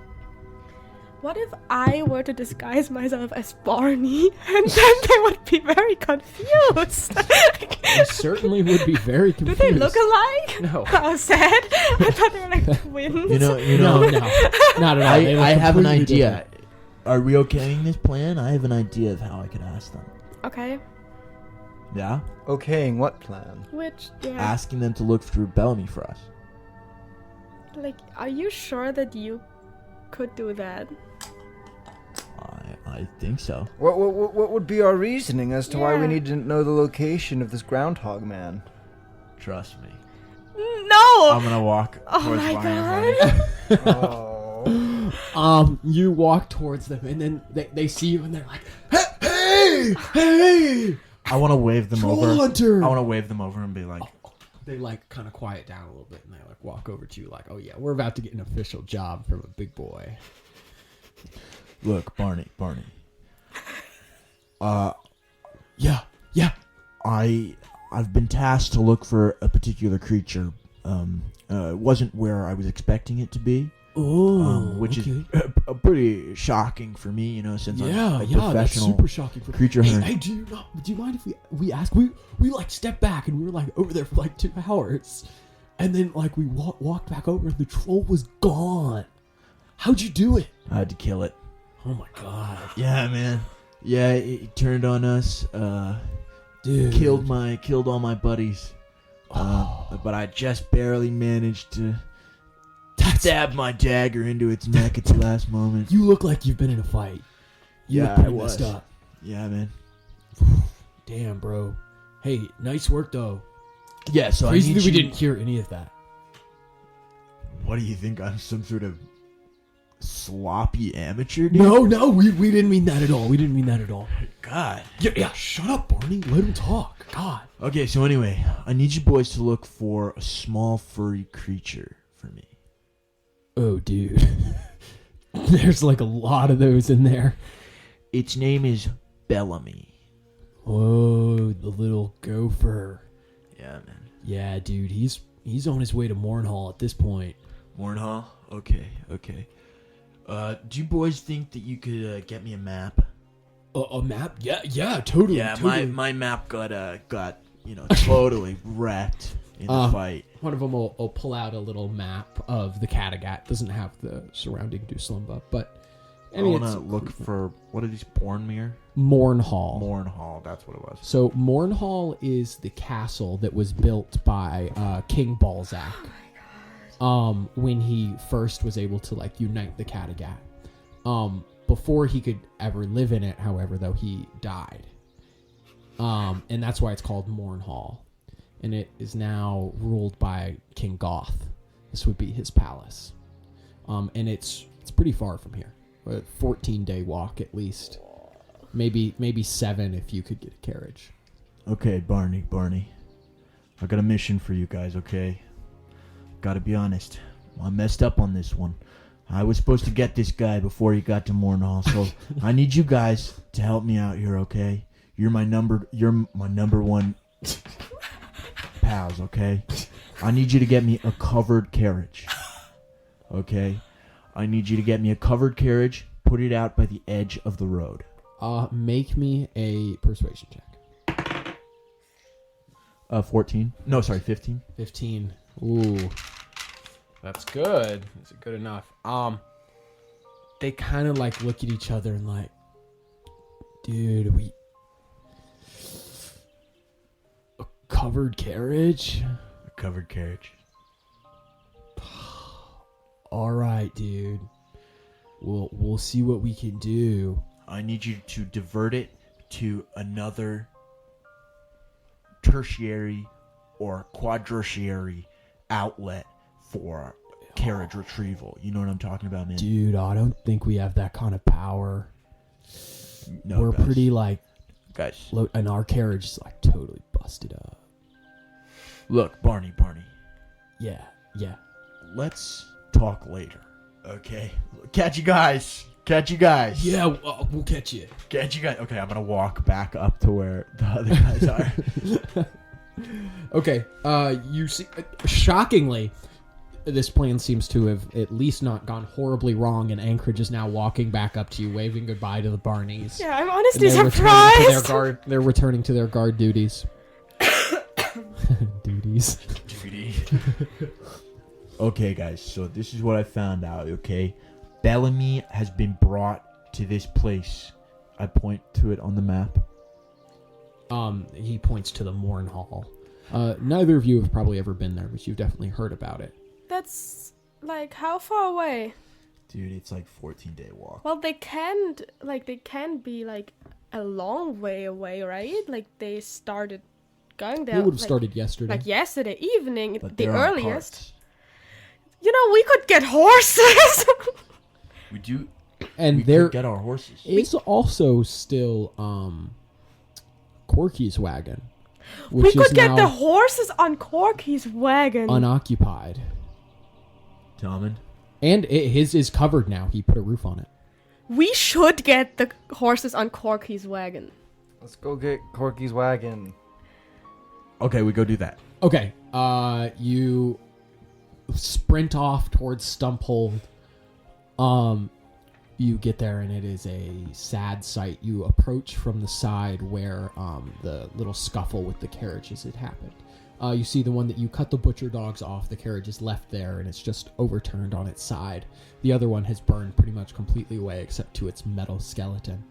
Speaker 7: What if I were to disguise myself as Barney, and then they would be very confused?
Speaker 2: You certainly would be very
Speaker 7: Do
Speaker 2: confused.
Speaker 7: they look alike?
Speaker 2: No.
Speaker 7: How sad. I thought they were like twins.
Speaker 9: You know.
Speaker 2: No, not at all. They look
Speaker 9: I have an
Speaker 2: completely
Speaker 9: idea.
Speaker 2: different.
Speaker 9: Are we okaying this plan? I have an idea of how I could ask them.
Speaker 7: Okay.
Speaker 9: Yeah?
Speaker 1: Okaying what plan?
Speaker 7: Which, yeah.
Speaker 9: Asking them to look for Bellamy for us.
Speaker 7: Like, are you sure that you could do that?
Speaker 9: I think so.
Speaker 1: What would be our reasoning as to why we
Speaker 7: Yeah.
Speaker 1: need to know the location of this groundhog man?
Speaker 9: Trust me.
Speaker 7: No!
Speaker 9: I'm gonna walk
Speaker 7: Oh
Speaker 9: towards
Speaker 7: my
Speaker 9: Barney and Barney.
Speaker 1: Oh.
Speaker 2: You walk towards them, and then they see you, and they're like, hey!
Speaker 9: I want to wave them
Speaker 2: Troll
Speaker 9: over.
Speaker 2: hunter!
Speaker 9: I want to wave them over and be like,
Speaker 2: They like kind of quiet down a little bit, and they like walk over to you, like, oh yeah, we're about to get an official job from a big boy.
Speaker 9: look, Barney.
Speaker 2: Yeah.
Speaker 9: I've been tasked to look for a particular creature. It wasn't where I was expecting it to be.
Speaker 2: Oh,
Speaker 9: which
Speaker 2: okay.
Speaker 9: is pretty shocking for me, you know, since I'm a
Speaker 2: that's
Speaker 9: professional
Speaker 2: super shocking for
Speaker 9: creature hunter.
Speaker 2: Hey, do you mind if we ask? We like stepped back and we were like over there for like 2 hours, and then like we walked back over and the troll was gone. How'd you do it?
Speaker 9: I had to kill it.
Speaker 5: Oh my god.
Speaker 9: Yeah, man. Yeah, he turned on us.
Speaker 5: Dude.
Speaker 9: Killed all my buddies. But I just barely managed to stab my dagger into its neck at the last moment.
Speaker 5: You look like you've been in a fight. You
Speaker 9: Yeah,
Speaker 5: look pretty
Speaker 9: I was.
Speaker 5: messed up.
Speaker 9: Yeah, man.
Speaker 5: Damn, bro. Hey, nice work though.
Speaker 9: Yeah, so
Speaker 5: Crazy
Speaker 9: I
Speaker 5: that
Speaker 9: need
Speaker 5: we
Speaker 9: you...
Speaker 5: didn't hear any of that.
Speaker 9: What do you think? I'm some sort of sloppy amateur, dude?
Speaker 5: No, we didn't mean that at all. We didn't mean that at all.
Speaker 9: God.
Speaker 5: Yeah, shut up, Barney. Let him talk. God.
Speaker 9: Okay, so anyway, I need you boys to look for a small furry creature for me.
Speaker 5: Oh, dude. There's like a lot of those in there.
Speaker 9: Its name is Bellamy.
Speaker 5: Oh, the little gopher.
Speaker 9: Yeah, man.
Speaker 5: Yeah, dude. He's on his way to Mournhall at this point.
Speaker 9: Mournhall? Okay. Do you boys think that you could get me a map?
Speaker 5: A map? Yeah, totally.
Speaker 9: Yeah,
Speaker 5: totally.
Speaker 9: my map got totally wrecked in the fight.
Speaker 5: One of them will pull out a little map of the Kattegat. Doesn't have the surrounding Dou'Slumba, but
Speaker 9: I want to look for, what are these, Bournemere?
Speaker 5: Mournhall.
Speaker 9: That's what it was.
Speaker 5: So Mournhall is the castle that was built by King Balzac. When he first was able to unite the Kattegat. Before he could ever live in it, however, though, he died. And that's why it's called Mournhall. And it is now ruled by King Goth. This would be his palace. And it's pretty far from here. A 14-day walk at least. Maybe 7 if you could get a carriage.
Speaker 9: Okay, Barney. I got a mission for you guys, okay? Gotta be honest. I messed up on this one. I was supposed to get this guy before he got to Mournhall, so I need you guys to help me out here, okay? You're my number one pals, okay? I need you to get me a covered carriage. Okay? I need you to get me a covered carriage, put it out by the edge of the road.
Speaker 5: Make me a persuasion check.
Speaker 9: 14? No, sorry, 15.
Speaker 5: 15. Ooh. That's good. Is it good enough? They kind of look at each other and dude, a covered carriage?
Speaker 9: A covered carriage.
Speaker 5: All right, dude. We'll see what we can do.
Speaker 9: I need you to divert it to another tertiary or quadritertiary outlet for carriage retrieval. You know what I'm talking about, man?
Speaker 5: Dude, I don't think we have that kind of power.
Speaker 9: No,
Speaker 5: we're
Speaker 9: guys.
Speaker 5: pretty
Speaker 9: guys.
Speaker 5: And our carriage is totally busted up.
Speaker 9: Look, Barney.
Speaker 5: Yeah.
Speaker 9: Let's talk later, okay? Catch you guys.
Speaker 5: Yeah, we'll catch you.
Speaker 9: Catch you guys. Okay, I'm gonna walk back up to where the other guys are.
Speaker 5: Okay, you see, shockingly, this plan seems to have at least not gone horribly wrong, and Anchorage is now walking back up to you, waving goodbye to the Barneys.
Speaker 7: Yeah, I'm honestly
Speaker 5: And
Speaker 7: surprised.
Speaker 5: they're returning to their guard duties. Duties.
Speaker 9: Okay, guys, so this is what I found out, okay? Bellamy has been brought to this place. I point to it on the map.
Speaker 5: He points to the Mournhall. Neither of you have probably ever been there, but you've definitely heard about it.
Speaker 7: That's how far away?
Speaker 9: Dude, it's 14-day walk.
Speaker 7: Well, they can be a long way away, right? They started going there.
Speaker 5: They would have started yesterday.
Speaker 7: Yesterday evening,
Speaker 9: But
Speaker 7: the
Speaker 9: they're on
Speaker 7: earliest.
Speaker 9: carts.
Speaker 7: We could get horses.
Speaker 9: We do.
Speaker 5: And
Speaker 9: We
Speaker 5: there
Speaker 9: could get our horses.
Speaker 5: is also still Corky's wagon,
Speaker 7: We
Speaker 5: which
Speaker 7: could
Speaker 5: is
Speaker 7: get
Speaker 5: now
Speaker 7: the horses on Corky's wagon.
Speaker 5: unoccupied.
Speaker 9: Tommund?
Speaker 5: And his is covered now. He put a roof on it.
Speaker 7: We should get the horses on Corky's wagon.
Speaker 1: Let's go get Corky's wagon.
Speaker 9: Okay, we go do that.
Speaker 5: Okay, you sprint off towards Stumphold. You get there and it is a sad sight. You approach from the side where the little scuffle with the carriages had happened.
Speaker 2: You see the one that you cut the butcher dogs off. The carriage is left there, and it's just overturned on its side. The other one has burned pretty much completely away, except to its metal skeleton.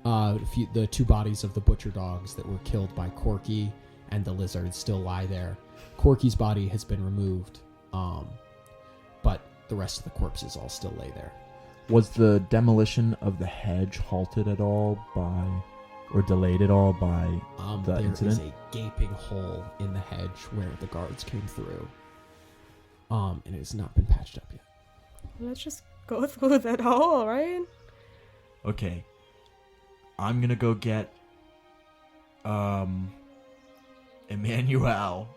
Speaker 2: The 2 bodies of the butcher dogs that were killed by Corky and the lizard still lie there. Corky's body has been removed, but the rest of the corpses all still lay there.
Speaker 9: Was the demolition of the hedge halted at all by, or delayed at all by the incident?
Speaker 2: There is a gaping hole in the hedge where the guards came through, and it has not been patched up yet.
Speaker 7: Let's just go through that hole, right?
Speaker 9: Okay. I'm gonna go get Emmanuel.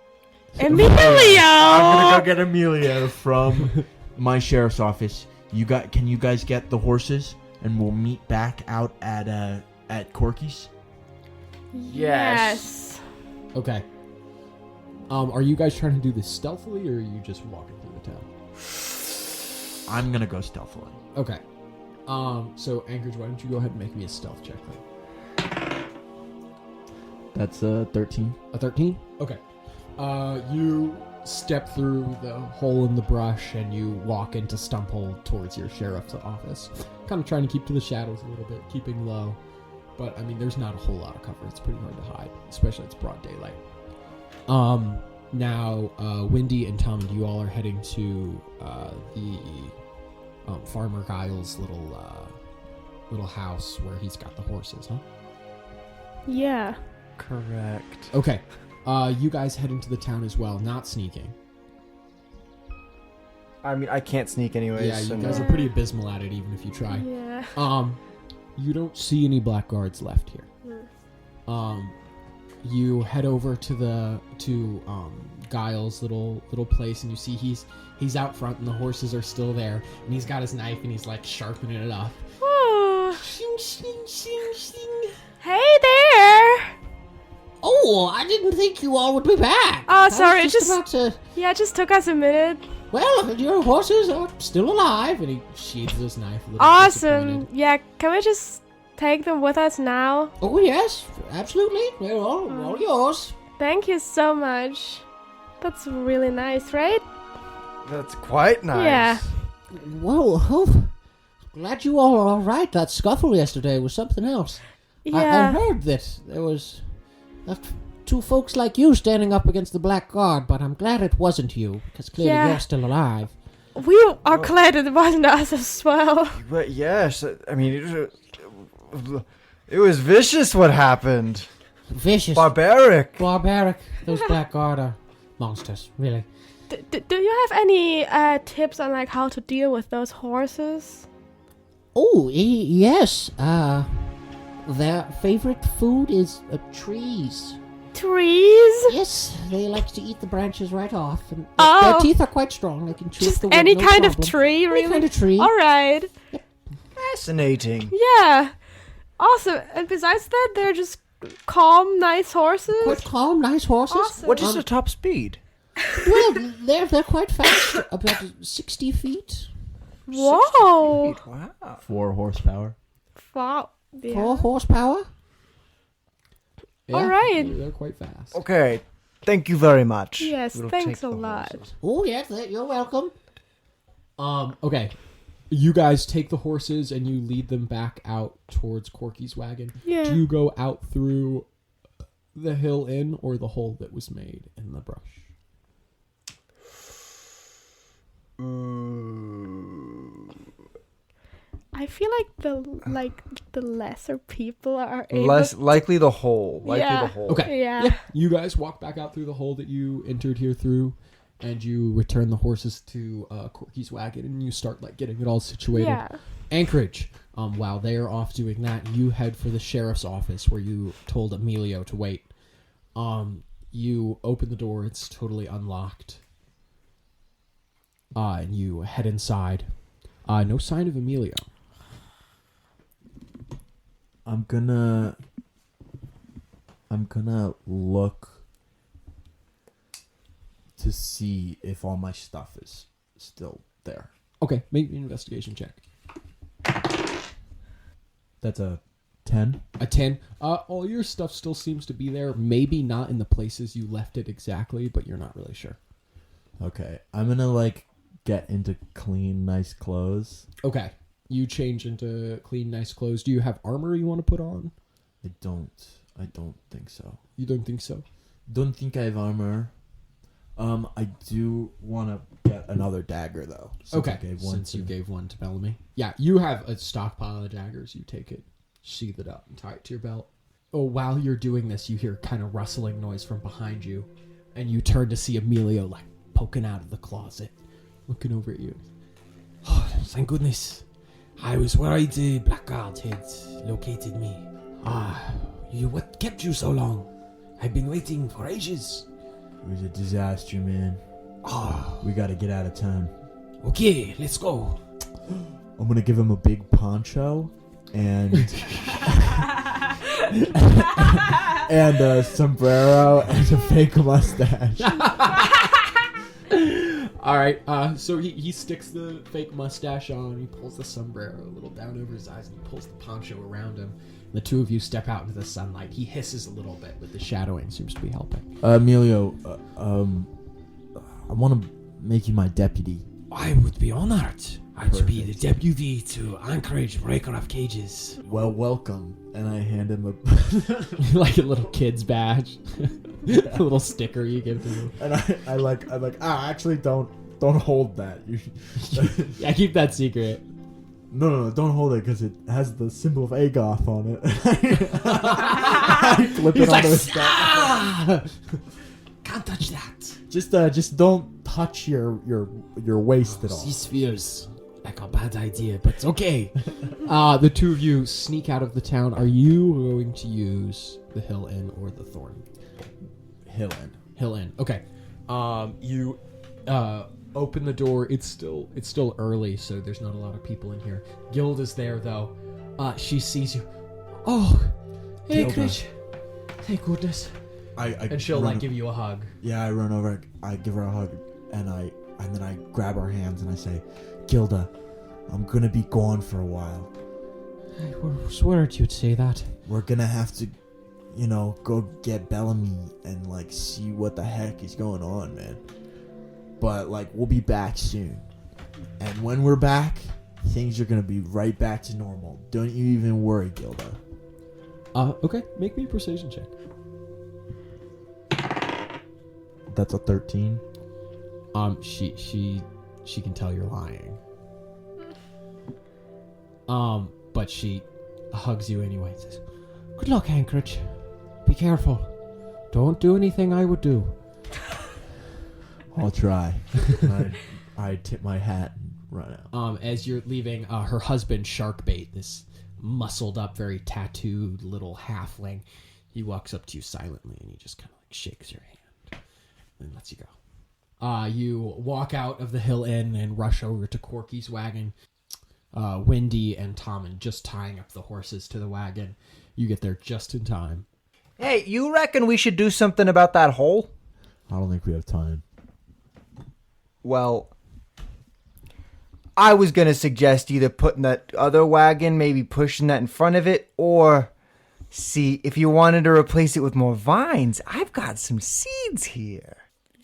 Speaker 7: Emilio!
Speaker 9: I'm gonna go get Emilio from my sheriff's office. Can you guys get the horses, and we'll meet back out at Corky's?
Speaker 7: Yes.
Speaker 2: Okay. Are you guys trying to do this stealthily, or are you just walking through the town?
Speaker 9: I'm gonna go stealthily.
Speaker 2: Okay. So Anchorage, why don't you go ahead and make me a stealth check then?
Speaker 9: That's a 13.
Speaker 2: A 13? Okay. You step through the hole in the brush and you walk into Stumphold towards your sheriff's office. Kind of trying to keep to the shadows a little bit, keeping low. But, I mean, there's not a whole lot of cover. It's pretty hard to hide, especially it's broad daylight. Now, Wendy and Tommund, you all are heading to the Farmer Giles' little house where he's got the horses, huh?
Speaker 7: Yeah.
Speaker 1: Correct.
Speaker 2: Okay. You guys head into the town as well, not sneaking.
Speaker 1: I mean, I can't sneak anyways.
Speaker 2: Yeah, you
Speaker 1: so
Speaker 2: guys
Speaker 1: no.
Speaker 2: are pretty abysmal at it, even if you try.
Speaker 7: Yeah.
Speaker 2: You don't see any black guards left here. You head over to Giles' little place, and you see he's out front, and the horses are still there, and he's got his knife, and he's like sharpening it up.
Speaker 7: Oh.
Speaker 2: Shing, shing, shing, shing.
Speaker 7: Hey there!
Speaker 5: Oh, I didn't think you all would be back.
Speaker 7: Oh, sorry,
Speaker 5: I was just about to...
Speaker 7: Yeah, it just took us a minute.
Speaker 5: Well, your horses are still alive.
Speaker 2: And he sheathes his knife a little
Speaker 7: Awesome.
Speaker 2: disappointed.
Speaker 7: Yeah, can we just take them with us now?
Speaker 5: Oh, yes, absolutely. They're all yours.
Speaker 7: Thank you so much. That's really nice, right?
Speaker 1: That's quite nice.
Speaker 7: Yeah.
Speaker 5: Well, oh, glad you all are all right. That scuffle yesterday was something else. I
Speaker 7: Yeah.
Speaker 5: heard that there was two folks like you standing up against the Black Guard, but I'm glad it wasn't you, because clearly
Speaker 7: Yeah.
Speaker 5: you're still alive.
Speaker 7: We are glad it wasn't us as well.
Speaker 1: But yes, I mean, it was vicious what happened.
Speaker 5: Vicious.
Speaker 1: Barbaric.
Speaker 5: Barbaric. Those Black Guard are monsters, really.
Speaker 7: Do you have any tips on like how to deal with those horses?
Speaker 5: Oh, yes. Their favorite food is trees.
Speaker 7: Trees?
Speaker 5: Yes, they like to eat the branches right off. And
Speaker 7: Oh.
Speaker 5: their teeth are quite strong. They can chew
Speaker 7: Just
Speaker 5: the wood,
Speaker 7: any
Speaker 5: no
Speaker 7: kind of
Speaker 5: problem.
Speaker 7: tree, really?
Speaker 5: Any kind of tree.
Speaker 7: All right.
Speaker 1: Fascinating.
Speaker 7: Yeah. Awesome. And besides that, they're just calm, nice horses.
Speaker 5: Quite calm, nice horses.
Speaker 7: Awesome.
Speaker 1: What is the top speed?
Speaker 5: Well, they're quite fast. About 60 feet.
Speaker 7: Whoa.
Speaker 1: Wow.
Speaker 9: 4 horsepower.
Speaker 7: Wow. Yeah.
Speaker 5: 4 horsepower.
Speaker 2: Yeah,
Speaker 7: All right.
Speaker 2: They're quite fast.
Speaker 1: Okay. Thank you very much.
Speaker 7: Yes,
Speaker 1: We'll
Speaker 7: thanks
Speaker 1: take
Speaker 7: a
Speaker 1: the
Speaker 7: lot.
Speaker 1: horses.
Speaker 5: Oh, yes, you're welcome.
Speaker 2: Okay. You guys take the horses and you lead them back out towards Corky's wagon.
Speaker 7: Yeah.
Speaker 2: Do you go out through the hill inn or the hole that was made in the brush?
Speaker 7: I feel like the lesser people are able.
Speaker 1: Less likely the hole. Likely
Speaker 7: Yeah.
Speaker 1: the hole.
Speaker 2: Okay.
Speaker 7: Yeah.
Speaker 2: You guys walk back out through the hole that you entered here through, and you return the horses to Corky's wagon, and you start like getting it all situated.
Speaker 7: Yeah.
Speaker 2: Anchorage. While they are off doing that, you head for the sheriff's office where you told Emilio to wait. You open the door; it's totally unlocked. And you head inside. No sign of Emilio.
Speaker 9: I'm gonna look to see if all my stuff is still there.
Speaker 2: Okay, make an investigation check.
Speaker 9: That's a
Speaker 2: 10. A 10. All your stuff still seems to be there. Maybe not in the places you left it exactly, but you're not really sure.
Speaker 9: Okay, I'm gonna get into clean, nice clothes.
Speaker 2: Okay, you change into clean, nice clothes. Do you have armor you want to put on?
Speaker 9: I don't think so.
Speaker 2: You don't think so?
Speaker 9: Don't think I have armor. I do want to get another dagger though.
Speaker 2: Since you gave one to Bellamy. Yeah, you have a stockpile of daggers. You take it, sheath it up, and tie it to your belt. Oh, while you're doing this, you hear kind of rustling noise from behind you, and you turn to see Emilio poking out of the closet, looking over at you.
Speaker 5: Oh, thank goodness. I was worried the Blackguard had located me. What kept you so long? I've been waiting for ages.
Speaker 9: It was a disaster, man. We gotta get out of town.
Speaker 5: Okay, let's go.
Speaker 9: I'm gonna give him a big poncho and and a sombrero and a fake mustache.
Speaker 2: All right, so he sticks the fake mustache on, he pulls the sombrero a little down over his eyes, and he pulls the poncho around him. The two of you step out into the sunlight. He hisses a little bit, but the shadowing seems to be helping.
Speaker 9: Emilio, I want to make you my deputy.
Speaker 5: I would be honored. I would be the deputy to Anchorage, breaker of cages.
Speaker 9: Well, welcome. And I hand him a
Speaker 2: like a little kid's badge, a little sticker you give to him.
Speaker 9: And I'm like, actually, don't hold that.
Speaker 2: Yeah, keep that secret.
Speaker 9: No, don't hold it because it has the symbol of Agoth on it. I flip it onto his back.
Speaker 5: Can't touch that.
Speaker 9: Just don't touch your waist at all.
Speaker 5: This feels like a bad idea, but okay.
Speaker 2: The two of you sneak out of the town. Are you going to use the Hill Inn or the Thorn?
Speaker 9: Hill Inn.
Speaker 2: Hill Inn. Okay. You open the door. It's still early, so there's not a lot of people in here. Gilda's there though. She sees you. Oh, hey, Chris. Thank goodness. And she'll give you a hug.
Speaker 9: Yeah, I run over. I give her a hug, and then I grab her hands and I say, Gilda, I'm gonna be gone for a while.
Speaker 5: I was worried you'd say that.
Speaker 9: We're gonna have to, go get Bellamy and see what the heck is going on, man. But we'll be back soon. And when we're back, things are gonna be right back to normal. Don't you even worry, Gilda.
Speaker 2: Okay. Make me a persuasion check.
Speaker 9: That's a 13.
Speaker 2: She can tell you're lying. But she hugs you anyway. Says,
Speaker 5: "Good luck, Anchorage. Be careful. Don't do anything I would do."
Speaker 9: I'll try. I tip my hat and run out.
Speaker 2: As you're leaving, her husband, Sharkbait, this muscled up, very tattooed little halfling, he walks up to you silently and he just kind of shakes your hand and lets you go. You walk out of the Hill Inn and rush over to Corky's wagon. Wendy and Tommund just tying up the horses to the wagon. You get there just in time.
Speaker 1: Hey, you reckon we should do something about that hole?
Speaker 9: I don't think we have time.
Speaker 1: Well, I was going to suggest either putting that other wagon, maybe pushing that in front of it, or see if you wanted to replace it with more vines. I've got some seeds here.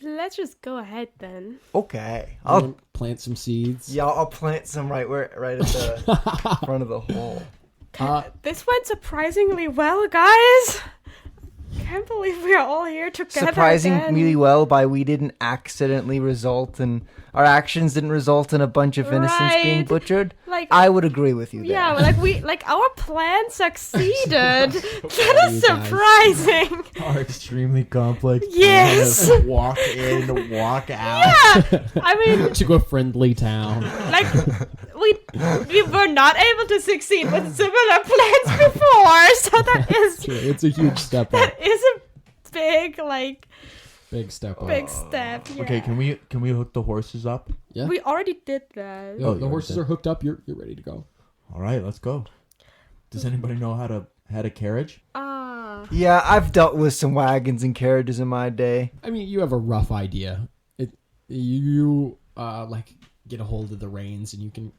Speaker 7: Let's just go ahead then.
Speaker 1: Okay.
Speaker 2: I'll plant some seeds.
Speaker 1: Yeah, I'll plant some right at the front of the hole.
Speaker 7: This went surprisingly well, guys. Can't believe we're all here together.
Speaker 1: Surprisingly well by we didn't accidentally result in our actions didn't result in a bunch of innocents being butchered. I would agree with you there.
Speaker 7: Yeah, our plan succeeded. That is surprising.
Speaker 9: Are extremely complex.
Speaker 7: Yes.
Speaker 9: Walk in, walk out.
Speaker 7: Yeah. I mean,
Speaker 2: to a friendly town.
Speaker 7: We were not able to succeed with similar plans before, so that is
Speaker 2: True. It's a huge step up.
Speaker 7: That is a big
Speaker 2: big step up.
Speaker 7: Big step. Yeah.
Speaker 9: Okay, can we hook the horses up?
Speaker 2: Yeah.
Speaker 7: We already did that.
Speaker 2: The horses are hooked up. You're ready to go.
Speaker 9: All right, let's go. Does anybody know how to head a carriage?
Speaker 1: Yeah, I've dealt with some wagons and carriages in my day.
Speaker 2: I mean, you have a rough idea. You get a hold of the reins and you can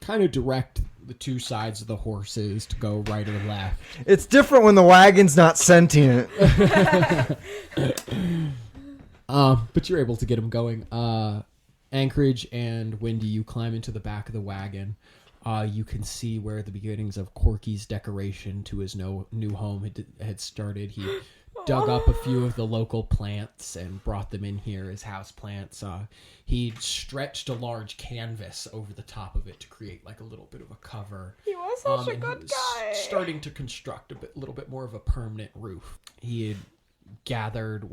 Speaker 2: kind of direct the two sides of the horses to go right or left.
Speaker 1: It's different when the wagon's not sentient.
Speaker 2: But you're able to get them going. Anchorage and Wendy, you climb into the back of the wagon. You can see where the beginnings of Corky's decoration to his new home had started. He dug up a few of the local plants and brought them in here as house plants. He stretched a large canvas over the top of it to create like a little bit of a cover.
Speaker 7: He was such a good guy.
Speaker 2: Starting to construct a little bit more of a permanent roof. He had gathered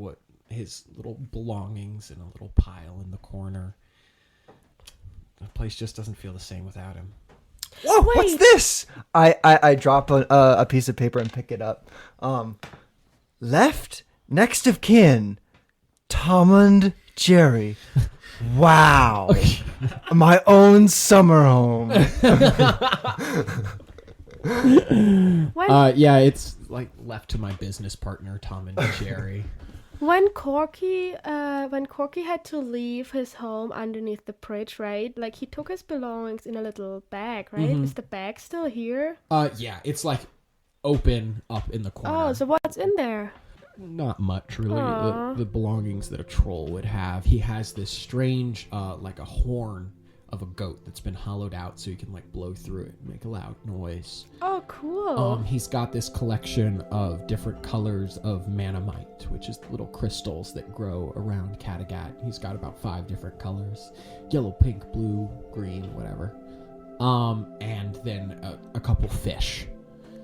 Speaker 2: his little belongings in a little pile in the corner. The place just doesn't feel the same without him.
Speaker 1: Whoa, what's this? I drop a piece of paper and pick it up. Left, next of kin, Tommund Jerry. Wow. My own summer home.
Speaker 2: Yeah, it's like left to my business partner, Tommund Jerry.
Speaker 7: When Corky had to leave his home underneath the bridge, right? Like, he took his belongings in a little bag, right?
Speaker 2: Mm-hmm.
Speaker 7: Is the bag still here?
Speaker 2: Yeah, it's like open up in the corner.
Speaker 7: Oh, so what's in there?
Speaker 2: Not much, really. The belongings that a troll would have. He has this strange, like a horn of a goat that's been hollowed out so you can like blow through it and make a loud noise.
Speaker 7: Oh, cool.
Speaker 2: He's got this collection of different colors of manamite, which is the little crystals that grow around Kattegat. He's got about 5 different colors: yellow, pink, blue, green, whatever. And then a couple fish.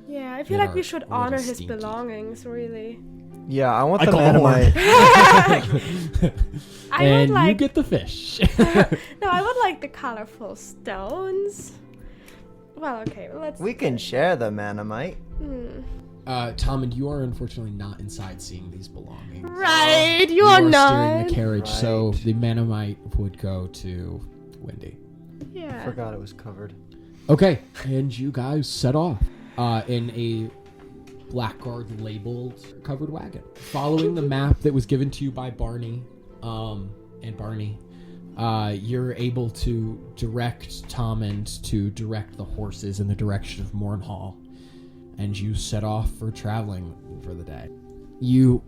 Speaker 7: Yeah, I feel like we should honor his belongings, really.
Speaker 1: Yeah, I want the Manamite.
Speaker 2: And you get the fish.
Speaker 7: No, I would like the colorful stones. Well, okay, let's...
Speaker 1: We can share the Manamite.
Speaker 2: Tommund, you are unfortunately not inside seeing these belongings.
Speaker 7: Right, you
Speaker 2: You
Speaker 7: are
Speaker 2: steering
Speaker 7: not.
Speaker 2: the carriage,
Speaker 1: Right.
Speaker 2: so the Manamite would go to Wendy.
Speaker 7: Yeah.
Speaker 1: Forgot it was covered.
Speaker 2: Okay, and you guys set off in a Blackguard labeled covered wagon, following the map that was given to you by Barney. And Barney, you're able to direct Tommund to direct the horses in the direction of Mournhall, and you set off for traveling for the day. You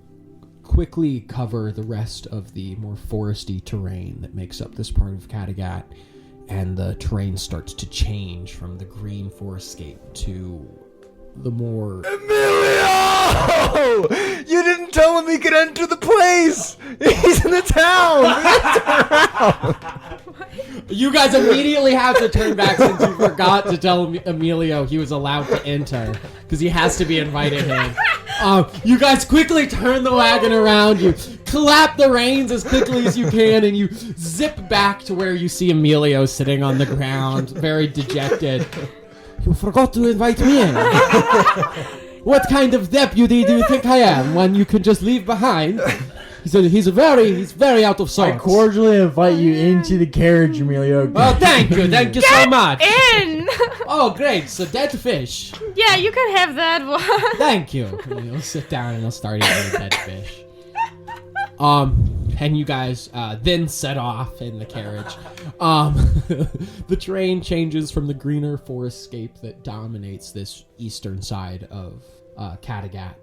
Speaker 2: quickly cover the rest of the more foresty terrain that makes up this part of Kattegat, and the terrain starts to change from the green forestscape to the more...
Speaker 1: Emilio! You didn't tell him he could enter the place! He's in the town!
Speaker 2: You guys immediately have to turn back since you forgot to tell Emilio he was allowed to enter, because he has to be invited in. You guys quickly turn the wagon around, you clap the reins as quickly as you can, and you zip back to where you see Emilio sitting on the ground, very dejected. You forgot to invite me in. What kind of deputy do you think I am, one you can just leave behind? He said he's very out of sorts.
Speaker 9: I cordially invite you into the carriage, Emilio.
Speaker 2: Oh, thank you so much.
Speaker 7: In!
Speaker 2: Oh, great, so dead fish.
Speaker 7: Yeah, you can have that one.
Speaker 2: Thank you. And you'll sit down and I'll start eating the dead fish. And you guys then set off in the carriage. The terrain changes from the greener forestscape that dominates this eastern side of Kattegat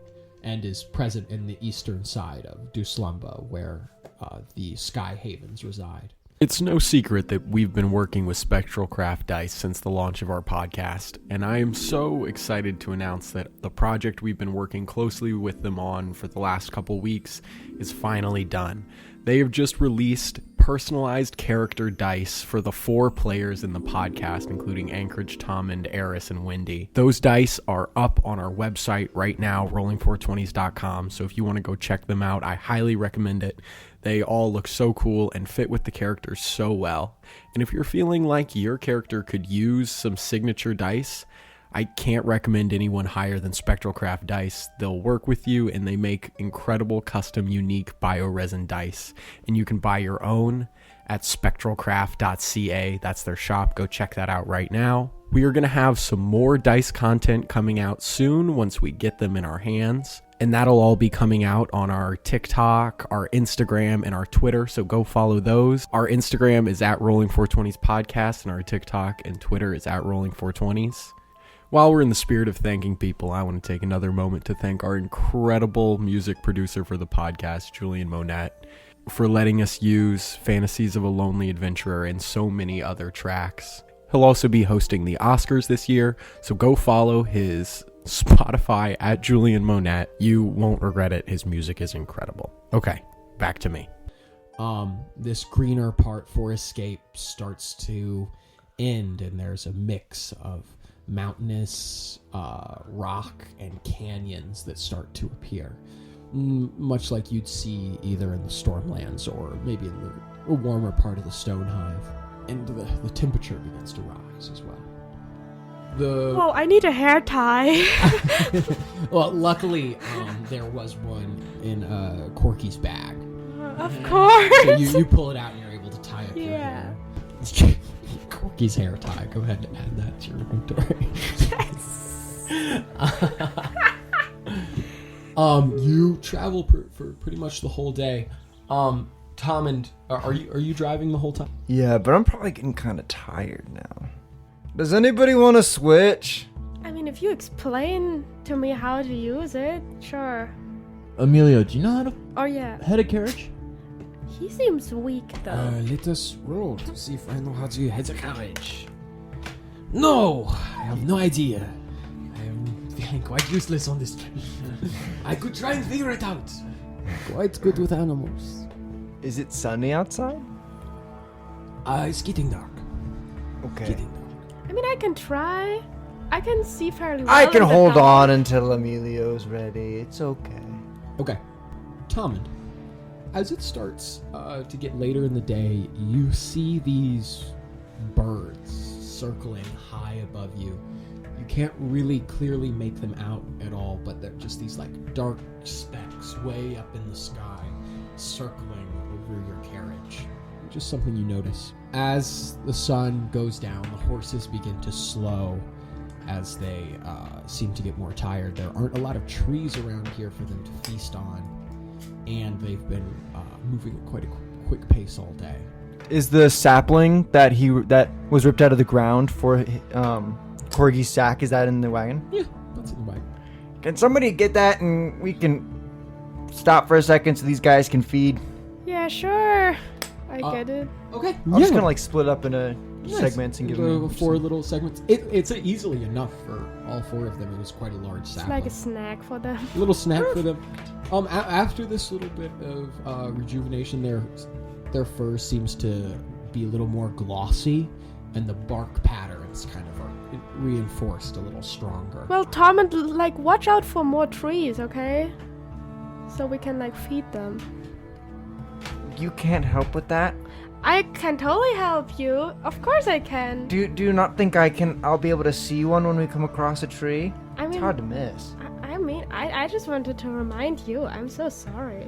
Speaker 2: and is present in the eastern side of Dou'Slumba, where the Sky Havens reside.
Speaker 10: It's no secret that we've been working with Spectral Craft Dice since the launch of our podcast, and I am so excited to announce that the project we've been working closely with them on for the last couple weeks is finally done. They have just released personalized character dice for the 4 players in the podcast, including Anchorage, Tommund, Erris, and Wendy. Those dice are up on our website right now, rolling420s.com, so if you want to go check them out, I highly recommend it. They all look so cool and fit with the characters so well. And if you're feeling like your character could use some signature dice, I can't recommend anyone higher than Spectral Craft Dice. They'll work with you, and they make incredible custom unique bioresin dice, and you can buy your own at spectralcraft.ca. That's their shop. Go check that out right now. We are going to have some more dice content coming out soon once we get them in our hands. And that'll all be coming out on our TikTok, our Instagram, and our Twitter. So go follow those. Our Instagram is at Rolling420s Podcast, and our TikTok and Twitter is at Rolling420s. While we're in the spirit of thanking people, I want to take another moment to thank our incredible music producer for the podcast, Julian Monette, for letting us use Fantasies of a Lonely Adventurer and so many other tracks. He'll also be hosting the Oscars this year, so go follow his Spotify at Julian Monette. You won't regret it. His music is incredible. Okay, back to me.
Speaker 2: This greener part for escape starts to end, and there's a mix of mountainous rock and canyons that start to appear, much like you'd see either in the Stormlands or maybe in the warmer part of the Stone Hive. And the temperature begins to rise as well.
Speaker 7: Whoa, I need a hair tie.
Speaker 2: Well, luckily, there was one in Corky's bag.
Speaker 7: Of course.
Speaker 2: So you pull it out and you're able to tie up your hair. Corky's hair tie. Go ahead and add that to your inventory. Yes. You travel for pretty much the whole day. Tommund, are you driving the whole time?
Speaker 1: Yeah, but I'm probably getting kind of tired now. Does anybody want to switch?
Speaker 7: I mean, if you explain to me how to use it, sure.
Speaker 9: Emilio, do you know how to head a carriage?
Speaker 7: He seems weak, though.
Speaker 5: Let us roll to see if I know how to head a carriage. No, I have no idea. I am feeling quite useless on this trip. I could try and figure it out. Quite good with animals.
Speaker 1: Is it sunny outside?
Speaker 5: It's getting dark.
Speaker 1: Okay.
Speaker 7: I mean, I can try. I can see fairly well.
Speaker 1: I can
Speaker 7: in the
Speaker 1: hold
Speaker 7: dark.
Speaker 1: on until Emilio's ready. It's okay.
Speaker 2: Okay. Tommund, as it starts to get later in the day, you see these birds circling high above you. You can't really clearly make them out at all, but they're just these like dark specks way up in the sky, circling over your carriage. Just something you notice. As the sun goes down, the horses begin to slow as they seem to get more tired. There aren't a lot of trees around here for them to feast on, and they've been moving at quite a quick pace all day.
Speaker 1: Is the sapling that was ripped out of the ground for Corgi's sack, is that in the wagon?
Speaker 2: Yeah, that's in the wagon.
Speaker 1: Can somebody get that and we can stop for a second so these guys can feed?
Speaker 7: Yeah, sure. I get it.
Speaker 2: Okay.
Speaker 1: I'm just gonna split up into segments and give them
Speaker 2: 4 little segments. It's easily enough for all 4 of them. It was quite a large
Speaker 7: It's
Speaker 2: sapling.
Speaker 7: like a snack for them.
Speaker 2: A little snack for them. After this little bit of rejuvenation, their fur seems to be a little more glossy, and the bark patterns kind of are reinforced a little stronger.
Speaker 7: Well, Tom, and watch out for more trees, okay? So we can feed them.
Speaker 1: You can't help with that?
Speaker 7: I can totally help you. Of course I can.
Speaker 1: Do you not think I'll be able to see one when we come across a tree?
Speaker 7: I mean,
Speaker 1: it's hard to miss.
Speaker 7: I just wanted to remind you. I'm so sorry.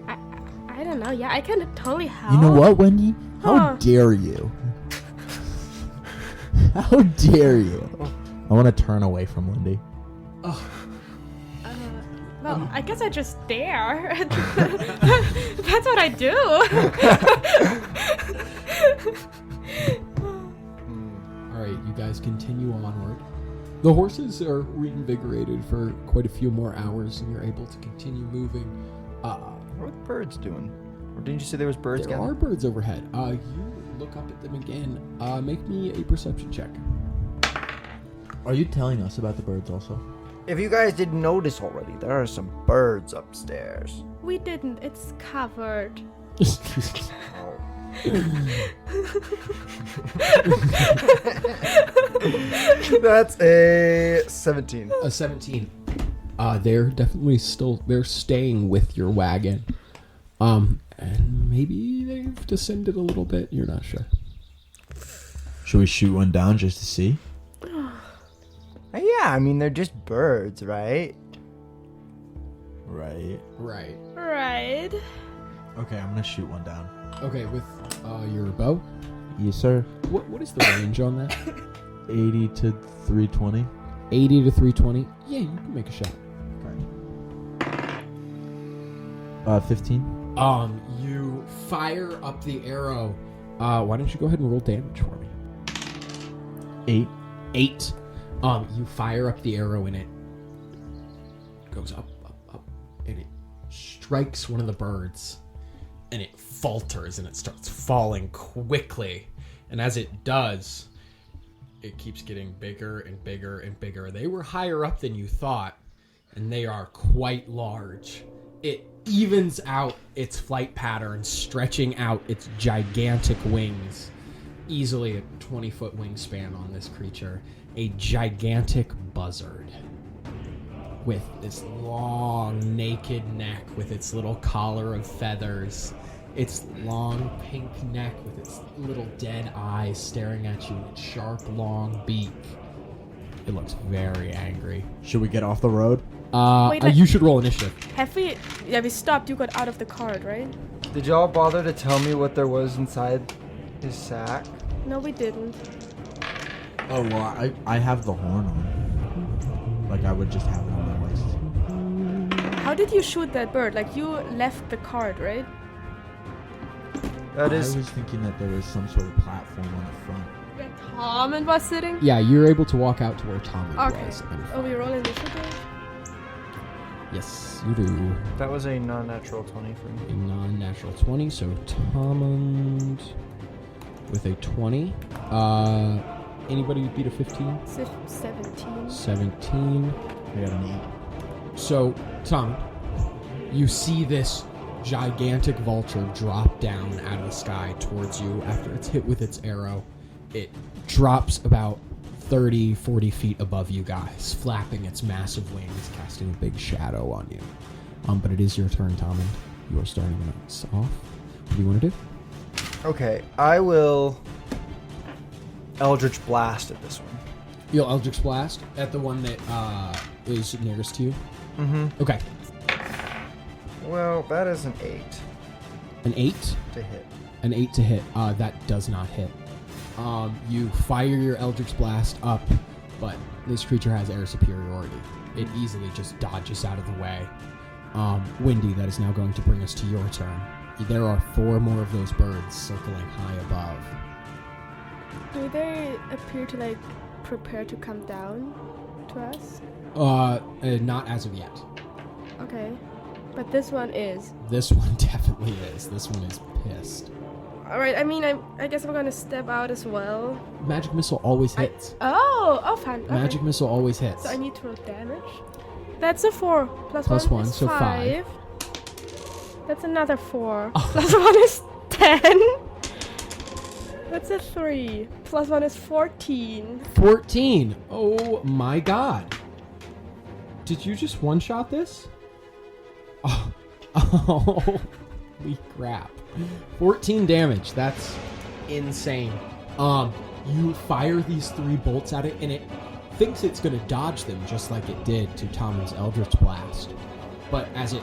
Speaker 7: I don't know. Yeah, I can totally help.
Speaker 9: You know what, Wendy? How
Speaker 7: Huh.
Speaker 9: dare you? How dare you? I want to turn away from Wendy.
Speaker 7: Well, I guess I just dare. That's what I do.
Speaker 2: Alright, you guys continue onward. The horses are reinvigorated for quite a few more hours, and you're able to continue moving.
Speaker 1: What are the birds doing? Or didn't you say there was birds
Speaker 2: There are birds overhead. You look up at them again. Make me a perception check.
Speaker 9: Are you telling us about the birds also?
Speaker 1: If you guys didn't notice already, there are some birds upstairs.
Speaker 7: We didn't. It's covered.
Speaker 1: That's a 17.
Speaker 2: A 17. They're definitely they're staying with your wagon. And maybe they've descended a little bit. You're not sure.
Speaker 9: Should we shoot one down just to see?
Speaker 1: Hey, Yeah, I mean, they're just birds, right?
Speaker 9: Right.
Speaker 2: Right.
Speaker 7: Right.
Speaker 9: Okay, I'm gonna shoot one down.
Speaker 2: Okay, with your bow.
Speaker 9: Yes, sir.
Speaker 2: What is the range on that?
Speaker 9: 80 to 320.
Speaker 2: 80 to 320. Yeah, you can make a shot.
Speaker 9: 15.
Speaker 2: You fire up the arrow. Why don't you go ahead and roll damage for me?
Speaker 9: 8.
Speaker 2: 8. You fire up the arrow and it goes up, and it strikes one of the birds, and it falters and it starts falling quickly. And as it does, it keeps getting bigger and bigger and bigger. They were higher up than you thought, and they are quite large. It evens out its flight pattern, stretching out its gigantic wings. Easily a 20-foot wingspan on this creature. A gigantic buzzard with this long, naked neck with its little collar of feathers. Its long pink neck with its little dead eyes staring at you, its sharp, long beak. It looks very angry.
Speaker 9: Should we get off the road?
Speaker 7: Wait,
Speaker 2: You should roll initiative.
Speaker 7: Have we? Yeah, we stopped. You got out of the cart, right?
Speaker 1: Did y'all bother to tell me what there was inside his sack?
Speaker 7: No, we didn't.
Speaker 9: Oh, well, I have the horn on. Like, I would just have it on my waist.
Speaker 7: How did you shoot that bird? Like, you left the cart, right?
Speaker 9: I was thinking that there was some sort of platform on the front.
Speaker 7: Where Tommund was sitting?
Speaker 2: Yeah, you're able to walk out to where Tommund
Speaker 7: Okay.
Speaker 2: was.
Speaker 7: Oh, we roll initiative?
Speaker 2: Yes, you do.
Speaker 1: That was a non-natural 20 for me.
Speaker 2: A non-natural 20, so Tommund with a 20. Anybody beat a 15?
Speaker 7: 17.
Speaker 2: 17.
Speaker 9: I got an 8.
Speaker 2: So, Tommund, you see this gigantic vulture drop down out of the sky towards you after it's hit with its arrow. It drops about 30, 40 feet above you guys, flapping its massive wings, casting a big shadow on you. But it is your turn, Tommund. You are starting us off. What do you want to do?
Speaker 1: Okay, I will Eldritch Blast at this one.
Speaker 2: You'll Eldritch Blast at the one that is nearest to you?
Speaker 1: Mm-hmm.
Speaker 2: Okay.
Speaker 1: Well, that is an 8
Speaker 2: An 8?
Speaker 1: to hit.
Speaker 2: An 8 to hit. That does not hit. You fire your Eldritch Blast up, but this creature has air superiority. It easily just dodges out of the way. Wendy, that is now going to bring us to your turn. There are 4 more of those birds circling high above.
Speaker 7: Do they appear to, like, prepare to come down to us?
Speaker 2: Not as of yet.
Speaker 7: Okay. But this one is.
Speaker 2: This one definitely is. This one is pissed.
Speaker 7: Alright, I mean, I guess we're gonna step out as well.
Speaker 2: Magic Missile always hits.
Speaker 7: Oh, fine. Okay.
Speaker 2: Magic Missile always hits.
Speaker 7: So I need to roll damage. That's a 4. Plus one is
Speaker 2: so 5.
Speaker 7: That's another 4. Plus 1 is 10. That's a 3. Plus 1 is 14.
Speaker 2: 14. Oh my god. Did you just one-shot this? Oh. Holy crap. 14 damage. That's insane. You fire these 3 bolts at it, and it thinks it's going to dodge them just like it did to Tommund's Eldritch Blast. But as it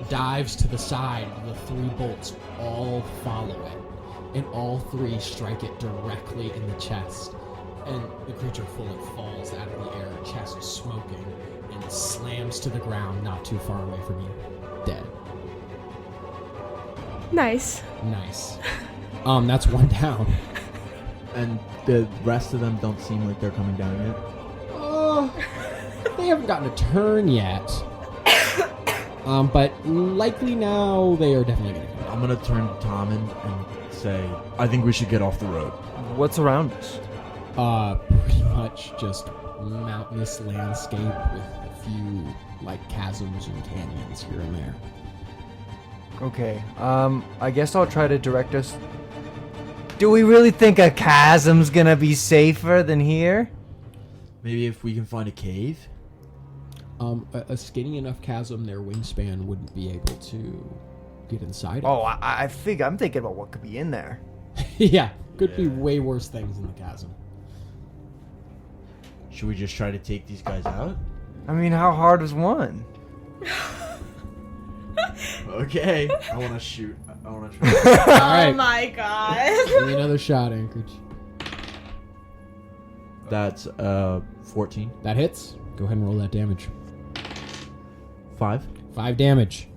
Speaker 2: dives to the side, the 3 bolts all follow it, and all 3 strike it directly in the chest. And the creature fully falls out of the air, chest smoking, and slams to the ground not too far away from you. Dead.
Speaker 7: Nice.
Speaker 2: Nice. That's 1 down.
Speaker 9: And the rest of them don't seem like they're coming down yet.
Speaker 2: They haven't gotten a turn yet. But likely now they are definitely going to come.
Speaker 9: I'm going to turn to Tommund and say, I think we should get off the road.
Speaker 1: What's around us?
Speaker 2: Pretty much just mountainous landscape with a few, like, chasms and canyons here and there.
Speaker 1: Okay, I guess I'll try to direct us. Do we really think a chasm's gonna be safer than here?
Speaker 9: Maybe if we can find a cave?
Speaker 2: A skinny enough chasm, their wingspan wouldn't be able to get inside
Speaker 1: Oh,
Speaker 2: of.
Speaker 1: I figure I'm thinking about what could be in there.
Speaker 2: Yeah, could be way worse things in the chasm.
Speaker 9: Should we just try to take these guys out?
Speaker 1: I mean, how hard was one?
Speaker 9: Okay. I want to shoot. I want to try.
Speaker 2: All right.
Speaker 7: Oh my god.
Speaker 2: Give me another shot, Anchorage.
Speaker 9: That's 14.
Speaker 2: That hits. Go ahead and roll that damage.
Speaker 9: 5.
Speaker 2: 5 damage.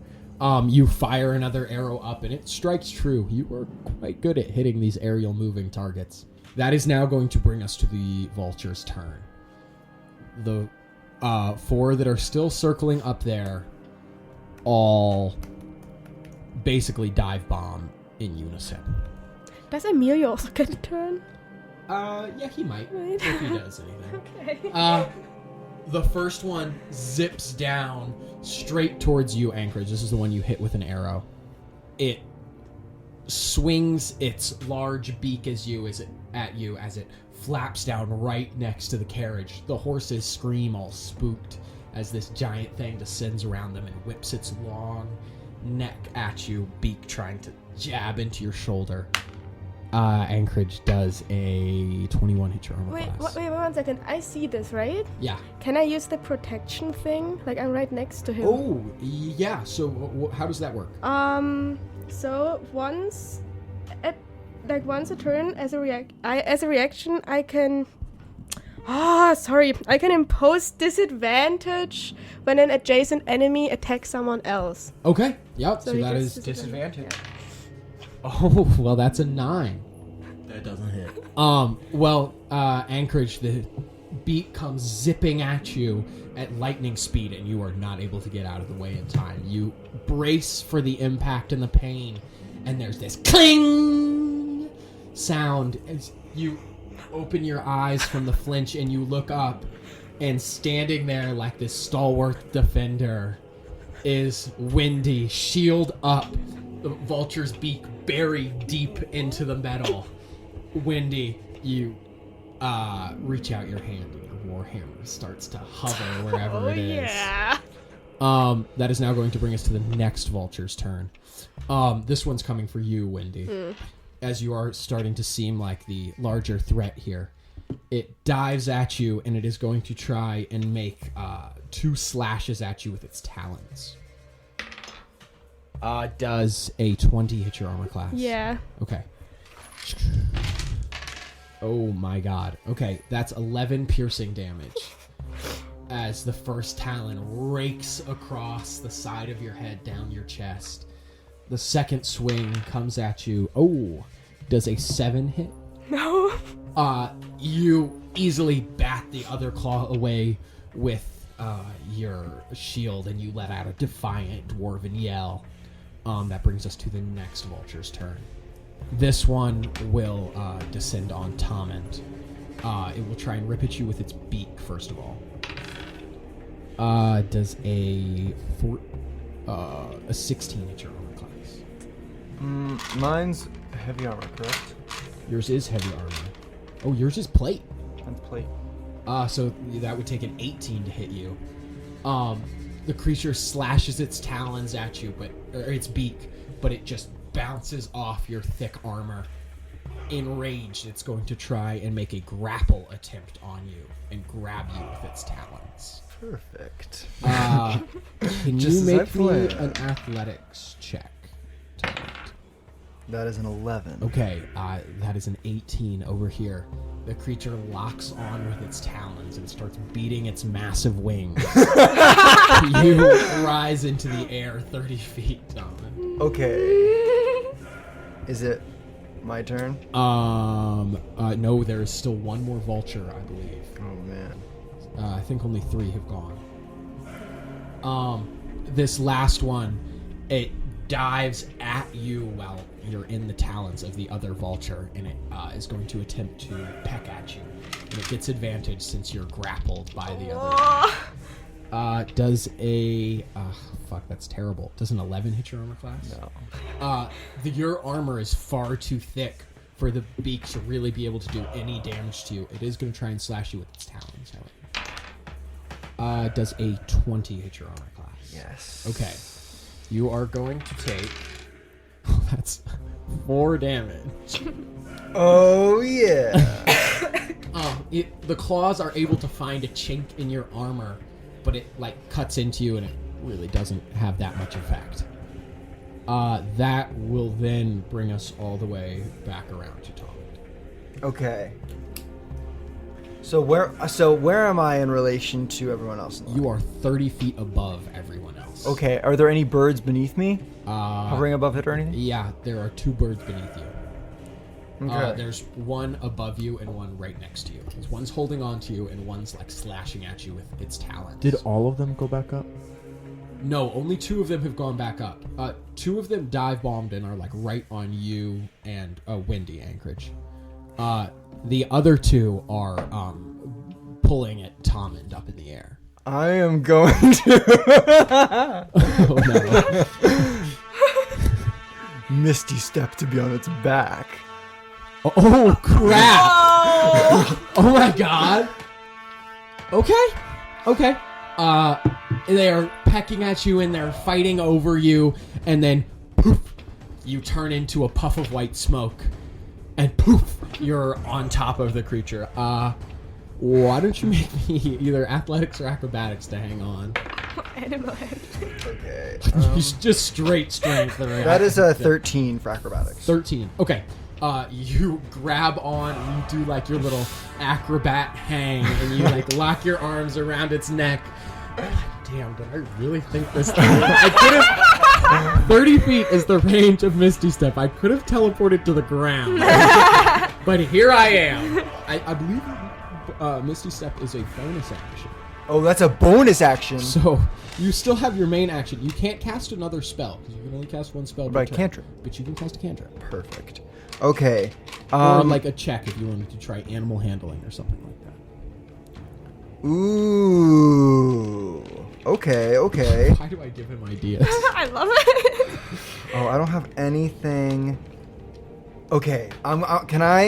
Speaker 2: You fire another arrow up, and it strikes true. You are quite good at hitting these aerial moving targets. That is now going to bring us to the vulture's turn. The 4 that are still circling up there all basically dive bomb in unison.
Speaker 7: Does Emilio also get a turn?
Speaker 2: Yeah, he might.
Speaker 7: Right.
Speaker 2: If he does anything.
Speaker 7: Okay.
Speaker 2: The first one zips down straight towards you, Anchorage. This is the one you hit with an arrow. It swings its large beak at you as it flaps down right next to the carriage. The horses scream all spooked as this giant thing descends around them and whips its long neck at you, beak trying to jab into your shoulder. Anchorage does a 21 hit your armor class.
Speaker 7: Wait 1 second. I see this, right?
Speaker 2: Yeah.
Speaker 7: Can I use the protection thing? Like, I'm right next to him.
Speaker 2: Oh, yeah. So how does that work?
Speaker 7: So once a turn, as a reaction, I can. I can impose disadvantage when an adjacent enemy attacks someone else.
Speaker 2: Okay. Yep. So
Speaker 7: he
Speaker 2: that
Speaker 7: gets
Speaker 2: is
Speaker 1: Disadvantage.
Speaker 2: Oh, well, that's a 9.
Speaker 9: That doesn't hit.
Speaker 2: Anchorage, the beak comes zipping at you at lightning speed, and you are not able to get out of the way in time. You brace for the impact and the pain, and there's this cling sound as you open your eyes from the flinch, and you look up, and standing there like this stalwart defender is Wendy, shield up, the vulture's beak buried deep into the metal. Wendy, you reach out your hand, and your warhammer starts to hover wherever it is.
Speaker 7: Yeah.
Speaker 2: That is now going to bring us to the next vulture's turn. This one's coming for you, Wendy. As you are starting to seem like the larger threat here. It dives at you, and it is going to try and make 2 slashes at you with its talons. Does a 20 hit your armor class?
Speaker 7: Yeah.
Speaker 2: Okay. Oh my god. Okay, that's 11 piercing damage. As the first talon rakes across the side of your head down your chest. The second swing comes at you. Oh, does a 7 hit?
Speaker 7: No.
Speaker 2: You easily bat the other claw away with your shield, and you let out a defiant dwarven yell. That brings us to the next vulture's turn. This one will descend on Tommund. It will try and rip at you with its beak, first of all. Does a 16 hit your armor class?
Speaker 1: Mine's heavy armor, correct?
Speaker 2: Yours is heavy armor. Oh, yours is plate.
Speaker 1: And plate.
Speaker 2: So that would take an 18 to hit you. The creature slashes its talons at you, or its beak, but it just bounces off your thick armor. Enraged, it's going to try and make a grapple attempt on you and grab you with its talons.
Speaker 1: Perfect.
Speaker 2: Can you make me an athletics check?
Speaker 1: That is an 11.
Speaker 2: Okay, that is an 18 over here. The creature locks on with its talons and starts beating its massive wings. You rise into the air 30 feet, Tommund.
Speaker 1: Okay. Is it my turn?
Speaker 2: No, there is still one more vulture, I believe.
Speaker 1: Oh, man.
Speaker 2: I think only 3 have gone. This last one, it dives at you while you're in the talons of the other vulture, and it is going to attempt to peck at you. And it gets advantage since you're grappled by the other. Does a... fuck, that's terrible. Does an 11 hit your armor class?
Speaker 1: No.
Speaker 2: Your armor is far too thick for the beak to really be able to do any damage to you. It is going to try and slash you with its talons, however. Does a 20 hit your armor class?
Speaker 1: Yes.
Speaker 2: Okay. You are going to take... that's 4 damage.
Speaker 1: Oh, yeah.
Speaker 2: The claws are able to find a chink in your armor, but it like cuts into you and it really doesn't have that much effect. That will then bring us all the way back around to Tommund.
Speaker 1: Okay. So where am I in relation to everyone else?
Speaker 2: You are 30 feet above everyone else.
Speaker 1: Okay. Are there any birds beneath me? Hovering above it or anything?
Speaker 2: Yeah, there are 2 birds beneath you.
Speaker 1: Okay.
Speaker 2: There's one above you and one right next to you. One's holding on to you and one's like slashing at you with its talons.
Speaker 9: Did all of them go back up?
Speaker 2: No, only 2 of them have gone back up. 2 of them dive bombed and are like right on you and Wendy, Anchorage. The other 2 are pulling at Tommund up in the air.
Speaker 1: I am going to
Speaker 2: Oh no.
Speaker 1: Misty Step to be on its back.
Speaker 2: Oh crap! Oh my god. Okay. They are pecking at you and they're fighting over you, and then poof, you turn into a puff of white smoke, and poof, you're on top of the creature. Why don't you make me either athletics or acrobatics to hang on?
Speaker 7: Animal.
Speaker 1: Okay.
Speaker 2: Just straight strength.
Speaker 1: That is a 13 for acrobatics.
Speaker 2: 13. Okay. You grab on and you do like your little acrobat hang, and you like lock your arms around its neck. Damn, did I really think this through? I could have. 30 feet is the range of Misty Step. I could have teleported to the ground, but here I am. I believe Misty Step is a bonus action.
Speaker 1: Oh, that's a bonus action.
Speaker 2: So you still have your main action. You can't cast another spell because you can only cast one spell.
Speaker 1: By cantrip.
Speaker 2: But you can cast a cantrip.
Speaker 1: Perfect. Okay.
Speaker 2: Or like a check if you wanted to try animal handling or something like that.
Speaker 1: Ooh. Okay.
Speaker 2: Why do I give him ideas?
Speaker 7: I love it.
Speaker 1: Oh, I don't have anything. Okay. Can I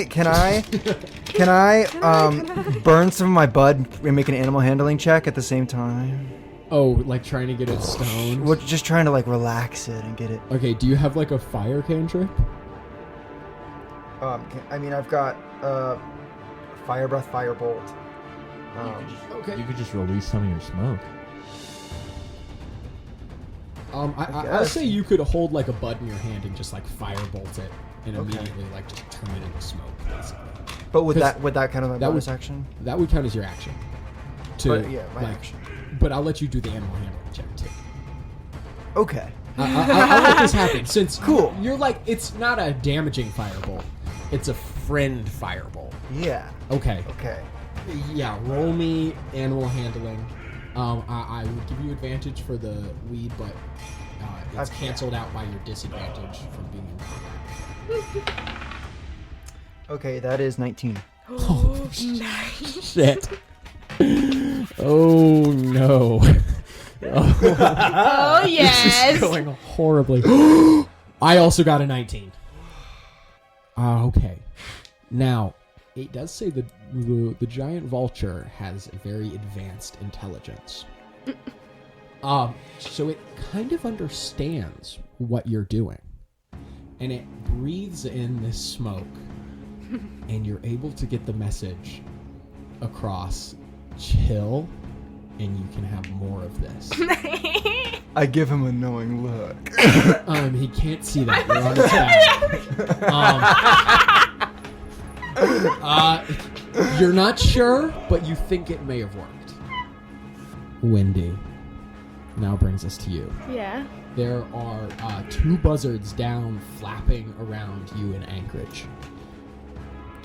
Speaker 1: burn some of my bud and make an animal handling check at the same time?
Speaker 2: Oh, like trying to get it stoned?
Speaker 1: We're just trying to like relax it and get it.
Speaker 2: Okay, do you have like a fire cantrip?
Speaker 1: I've got fire breath, fire bolt.
Speaker 2: Okay.
Speaker 9: You could just release some of your smoke.
Speaker 2: I'll say you could hold like a bud in your hand and just like firebolt it and immediately like just turn it into smoke, basically.
Speaker 1: But would that kind of my bonus action?
Speaker 2: That would count as your action.
Speaker 1: My action.
Speaker 2: But I'll let you do the animal handling check too.
Speaker 1: Okay.
Speaker 2: I'll let this happen since
Speaker 1: cool.
Speaker 2: You're like, it's not a damaging firebolt. It's a friend firebolt.
Speaker 1: Yeah.
Speaker 2: Okay.
Speaker 1: Okay.
Speaker 2: Yeah, roll me animal handling. I would give you advantage for the weed, but it's canceled out by your disadvantage from being in combat.
Speaker 1: Okay, that is 19.
Speaker 7: Oh, nice.
Speaker 2: Shit. Oh no.
Speaker 7: Oh yes.
Speaker 2: This is going horribly. I also got a 19. Okay. Now, it does say that the giant vulture has a very advanced intelligence. So it kind of understands what you're doing. And it breathes in this smoke. And you're able to get the message across. Chill, and you can have more of this.
Speaker 1: I give him a knowing look.
Speaker 2: He can't see that. You're on his back. You're not sure, but you think it may have worked. Wendy, now brings us to you.
Speaker 7: Yeah.
Speaker 2: There are 2 buzzards down flapping around you in Anchorage.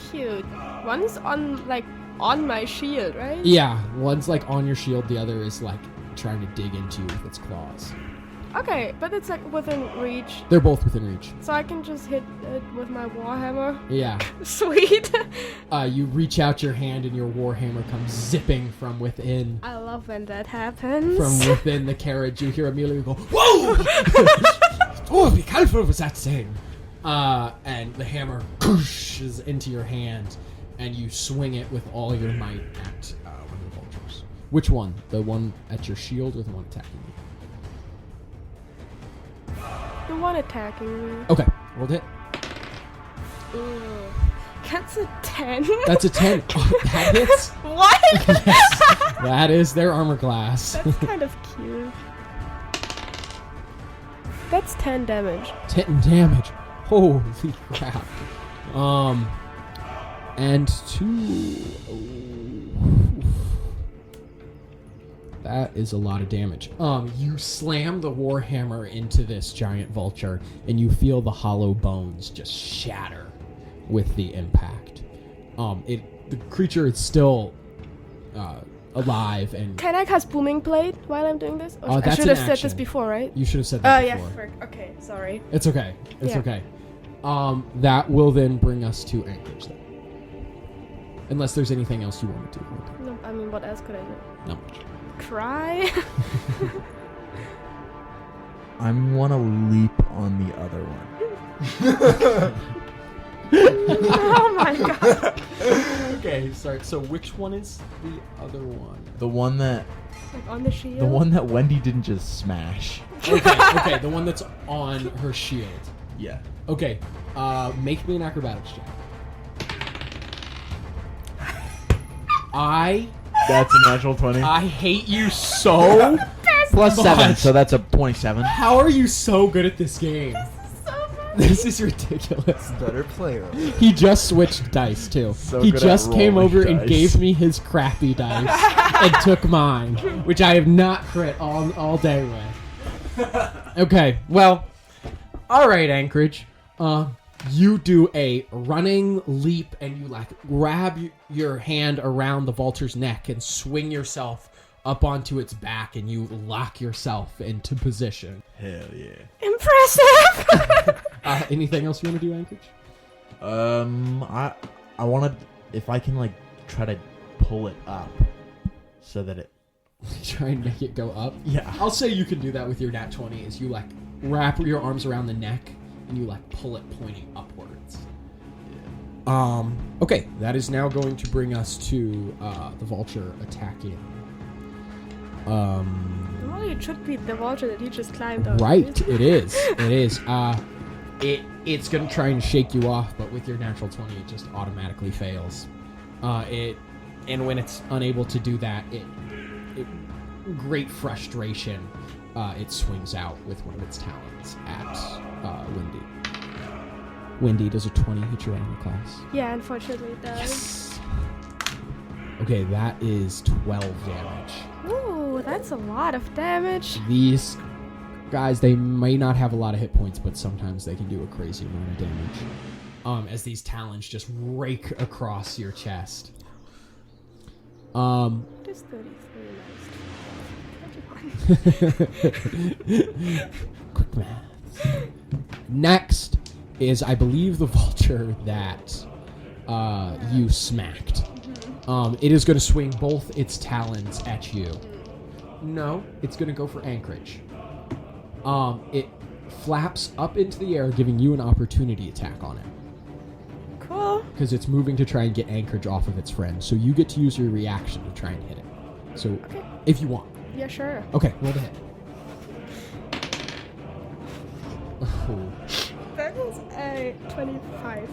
Speaker 7: Cute. One's on my shield, right?
Speaker 2: Yeah, one's like on your shield, the other is like trying to dig into you with its claws.
Speaker 7: Okay, but it's like within reach.
Speaker 2: They're both within reach.
Speaker 7: So I can just hit it with my warhammer.
Speaker 2: Yeah.
Speaker 7: Sweet.
Speaker 2: You reach out your hand and your warhammer comes zipping from within.
Speaker 7: I love when that happens.
Speaker 2: From within the carriage, you hear Amelia go, "Whoa! Oh, be careful with that thing!" And the hammer pushes into your hand, and you swing it with all your might at one of the vultures. Which one? The one at your shield or the one attacking you?
Speaker 7: The one attacking me.
Speaker 2: Okay, roll hit.
Speaker 7: That's a 10.
Speaker 2: That's a 10. Oh, that hits.
Speaker 7: What?
Speaker 2: Yes, that is their armor class.
Speaker 7: That's kind of cute. That's 10 damage.
Speaker 2: 10 damage. Holy crap. And 2. That is a lot of damage. You slam the warhammer into this giant vulture, and you feel the hollow bones just shatter with the impact. The creature is still alive, and
Speaker 7: Can I cast Booming Blade while I'm doing this? Or I
Speaker 2: that's
Speaker 7: should
Speaker 2: an
Speaker 7: have said this
Speaker 2: action.
Speaker 7: before, right?
Speaker 2: you should have said that
Speaker 7: Yeah,
Speaker 2: before.
Speaker 7: frick. Okay, sorry.
Speaker 2: It's okay. It's
Speaker 7: Yeah.
Speaker 2: okay. That will then bring us to Anchorage, then. Unless there's anything else you want to do.
Speaker 7: No, I mean, what else could I do?
Speaker 2: No.
Speaker 7: Cry?
Speaker 9: I want to leap on the other one.
Speaker 7: Oh my god.
Speaker 2: Okay, sorry. So which one is the other one?
Speaker 9: The one that
Speaker 7: Like on the shield?
Speaker 9: Wendy didn't just smash.
Speaker 2: Okay, the one that's on her shield.
Speaker 9: Yeah.
Speaker 2: Okay, make me an acrobatics check.
Speaker 9: That's a natural 20.
Speaker 2: I hate you so.
Speaker 9: Plus 7,
Speaker 2: much.
Speaker 9: so that's a 27.
Speaker 2: How are you so good at this game? This is ridiculous.
Speaker 1: Better player.
Speaker 2: He just switched dice too.
Speaker 9: So
Speaker 2: He
Speaker 9: good at
Speaker 2: just came
Speaker 9: rolling
Speaker 2: over and
Speaker 9: dice.
Speaker 2: gave me his crappy dice and took mine, which I have not crit all day with. Okay, well, all right, Anchorage. You do a running leap and you like grab your hand around the vulture's neck and swing yourself up onto its back, and you lock yourself into position.
Speaker 9: Hell yeah.
Speaker 7: Impressive!
Speaker 2: Anything else you want to do, Anchorage?
Speaker 9: I want to, if I can like try to pull it up so that it.
Speaker 2: Try and make it go up.
Speaker 9: Yeah.
Speaker 2: I'll say you can do that with your nat 20. Is you like wrap your arms around the neck and you like pull it pointing upwards. Okay, that is now going to bring us to the vulture attacking.
Speaker 7: Oh, it should be the vulture that you just climbed on.
Speaker 2: Right, it is. It is. It's gonna try and shake you off, but with your natural 20, it just automatically fails. And when it's unable to do that, it great frustration, it swings out with one of its talons at Wendy. Wendy, does a 20 hit your armor class?
Speaker 7: Yeah, unfortunately it does.
Speaker 2: Yes. Okay, that is 12 damage.
Speaker 7: Ooh, that's a lot of damage.
Speaker 2: These guys, they may not have a lot of hit points, but sometimes they can do a crazy amount of damage. As these talons just rake across your chest.
Speaker 7: Just 33
Speaker 2: Quick math. Next is, I believe, the vulture that you smacked. It is going to swing both its talons at you. No, it's going to go for Anchorage. It flaps up into the air, giving you an opportunity attack on it.
Speaker 7: Cool.
Speaker 2: Because it's moving to try and get Anchorage off of its friend. So you get to use your reaction to try and hit it. So,
Speaker 7: Okay.
Speaker 2: if you want.
Speaker 7: Yeah, sure.
Speaker 2: Okay, roll the hit. Oh.
Speaker 7: That is a 25.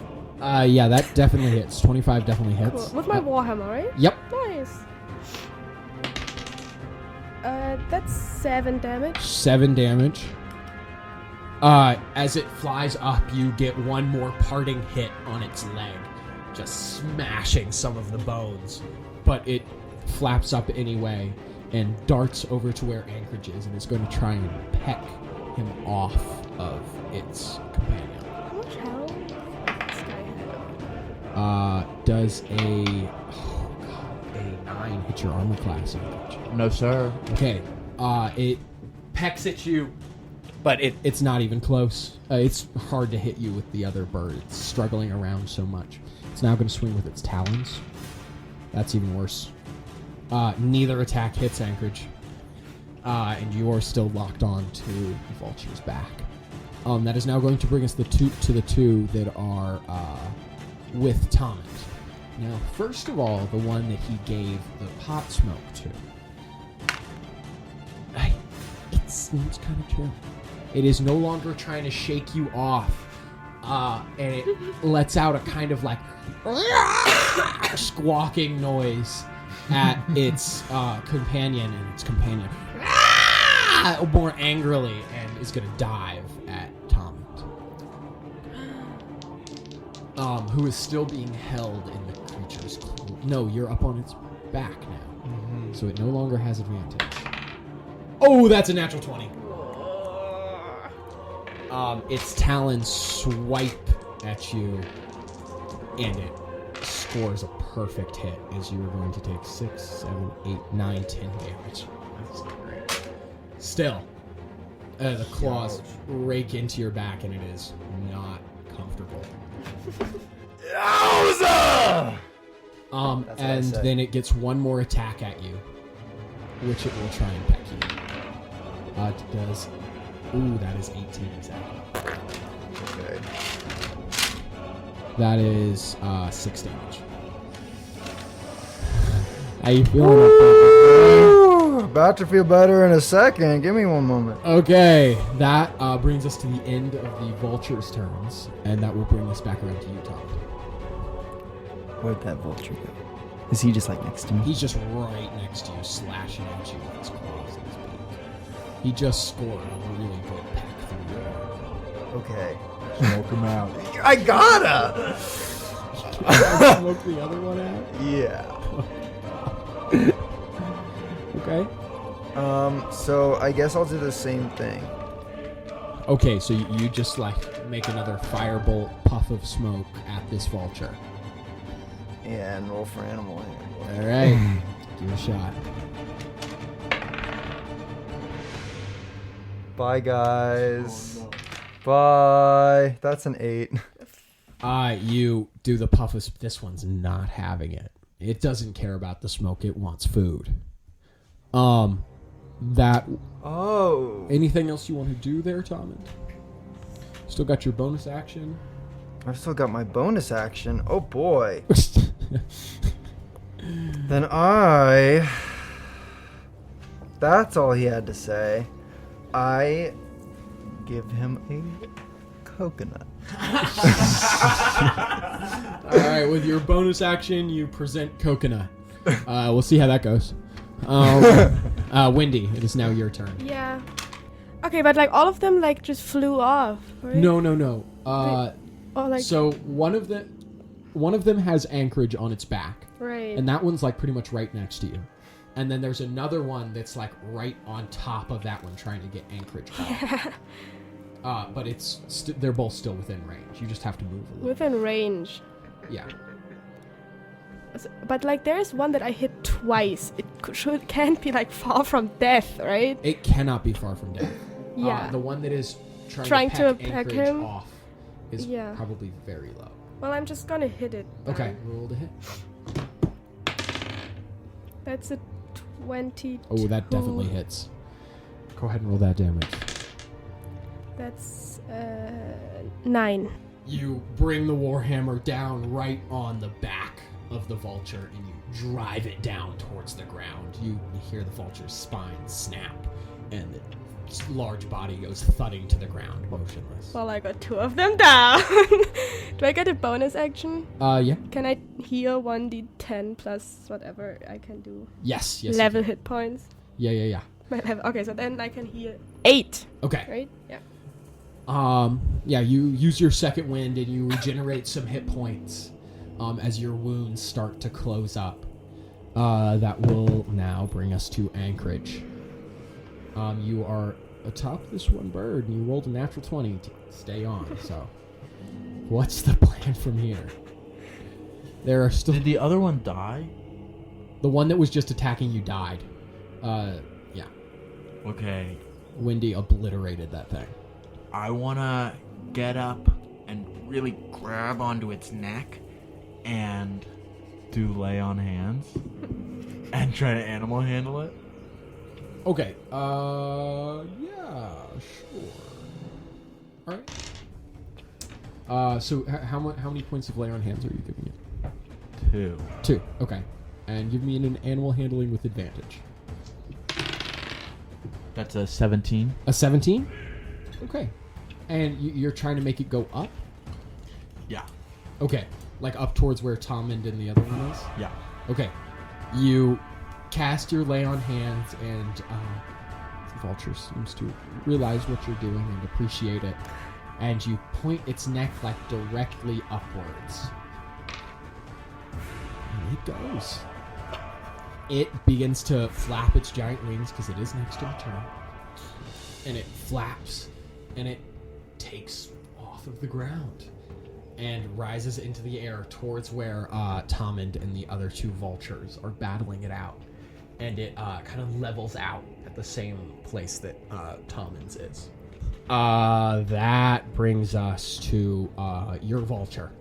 Speaker 2: Yeah, that definitely hits. 25 definitely hits.
Speaker 7: Cool. With my Warhammer, right?
Speaker 2: Yep.
Speaker 7: Nice. That's 7 damage.
Speaker 2: 7 damage. As it flies up, you get one more parting hit on its leg, just smashing some of the bones. But it flaps up anyway and darts over to where Anchorage is and is going to try and peck him off of its companion.
Speaker 7: How much health does this guy have?
Speaker 2: Does a 9 hit your armor class, Anchorage?
Speaker 9: No, sir.
Speaker 2: Okay, it pecks at you, but it's not even close. It's hard to hit you with the other bird. It's struggling around so much. It's now going to swing with its talons. That's even worse. Neither attack hits Anchorage. And you're still locked on to the vulture's back. That is now going to bring us to the two that are with Tommund. Now, first of all, the one that he gave the pot smoke to. It seems kind of chill. It is no longer trying to shake you off. and it lets out a kind of like squawking noise at its companion, and its companion more angrily, and is going to dive at Tommund, who is still being held in the creature's claw. No, you're up on its back now, so it no longer has advantage. Oh, that's a natural 20. Its talons swipe at you, and it scores a perfect hit as you are going to take 6, 7, 8, 9, 10 damage. That's not great. Still, the claws rake into your back, and it is not comfortable. And then it gets one more attack at you, which it will try and peck you. It does. Ooh, that is 18 exactly.
Speaker 1: Okay.
Speaker 2: That is 6 damage. How you feeling up there?
Speaker 1: About to feel better in a second. Give me one moment.
Speaker 2: Okay, that brings us to the end of the vulture's turns, and that will bring us back around to you, Tom.
Speaker 3: Where'd that vulture go? Is he just like next to me?
Speaker 2: He's just right next to you, slashing at you with his claws and his beak. He just scored a really good peck through your arm.
Speaker 1: Okay.
Speaker 9: Smoke him out.
Speaker 1: I gotta!
Speaker 2: Smoke the other one out?
Speaker 1: Yeah.
Speaker 2: Okay.
Speaker 1: So I guess I'll do the same thing.
Speaker 2: Okay, so you just like make another firebolt puff of smoke at this vulture.
Speaker 1: And roll for animal handling.
Speaker 2: All right, give it a shot.
Speaker 1: Bye, guys. Bye. That's an 8.
Speaker 2: You do the puff of... This one's not having it. It doesn't care about the smoke. It wants food. That...
Speaker 1: Oh.
Speaker 2: Anything else you want to do there, Tommund? Still got your bonus action?
Speaker 1: I've still got my bonus action. Oh, boy. Then I... That's all he had to say. I give him a coconut.
Speaker 2: All right, with your bonus action, you present coconut. We'll see how that goes. Wendy, it is now your turn.
Speaker 7: Yeah. Okay, but like all of them like just flew off, right?
Speaker 2: No.
Speaker 7: Like
Speaker 2: So one of them has Anchorage on its back,
Speaker 7: right.
Speaker 2: and that one's like pretty much right next to you. And then there's another one that's like right on top of that one, trying to get Anchorage off. But it's they're both still within range. You just have to move a little.
Speaker 7: Within range.
Speaker 2: Yeah.
Speaker 7: But like there's one that I hit twice. It can't be like far from death, right?
Speaker 2: It cannot be far from death.
Speaker 7: Yeah.
Speaker 2: The one that is trying
Speaker 7: to
Speaker 2: peck
Speaker 7: peck
Speaker 2: Anchorage
Speaker 7: him
Speaker 2: off is probably very low.
Speaker 7: Well, I'm just gonna hit it.
Speaker 2: Okay, roll to hit.
Speaker 7: That's a 22.
Speaker 2: Oh, that definitely hits. Go ahead and roll that damage.
Speaker 7: That's 9.
Speaker 2: You bring the warhammer down right on the back of the vulture, and you drive it down towards the ground. You hear the vulture's spine snap, and the large body goes thudding to the ground, motionless.
Speaker 7: Well, I got 2 of them down. Do I get a bonus action?
Speaker 2: Yeah.
Speaker 7: Can I heal 1d10 plus whatever I can do?
Speaker 2: Yes.
Speaker 7: Level hit points.
Speaker 2: Yeah.
Speaker 7: Okay, so then I can heal 8.
Speaker 2: Okay.
Speaker 7: Right? Yeah.
Speaker 2: Yeah, you use your second wind and you regenerate some hit points as your wounds start to close up. That will now bring us to Anchorage. You are atop this one bird, and you rolled a natural 20 to stay on, so... What's the plan from here? There are still...
Speaker 9: Did the other one die?
Speaker 2: The one that was just attacking you died. Yeah.
Speaker 9: Okay.
Speaker 2: Wendy obliterated that thing.
Speaker 9: I want to get up and really grab onto its neck and do lay on hands and try to animal handle it.
Speaker 2: Okay. Yeah, sure. All right. So how many points of lay on hands are you giving it? 2. Okay. And give me an animal handling with advantage.
Speaker 9: That's a 17.
Speaker 2: A 17? Okay. And you're trying to make it go up?
Speaker 4: Yeah.
Speaker 2: Okay. Like up towards where Tommund and the other one is?
Speaker 4: Yeah.
Speaker 2: Okay. You cast your lay on hands, and the vulture seems to realize what you're doing and appreciate it. And you point its neck like directly upwards. And it goes. It begins to flap its giant wings because it is next to the turn. And it flaps, and it takes off of the ground and rises into the air towards where Tommund and the other two vultures are battling it out. And it kind of levels out at the same place that Tommund's is. That brings us to your vulture.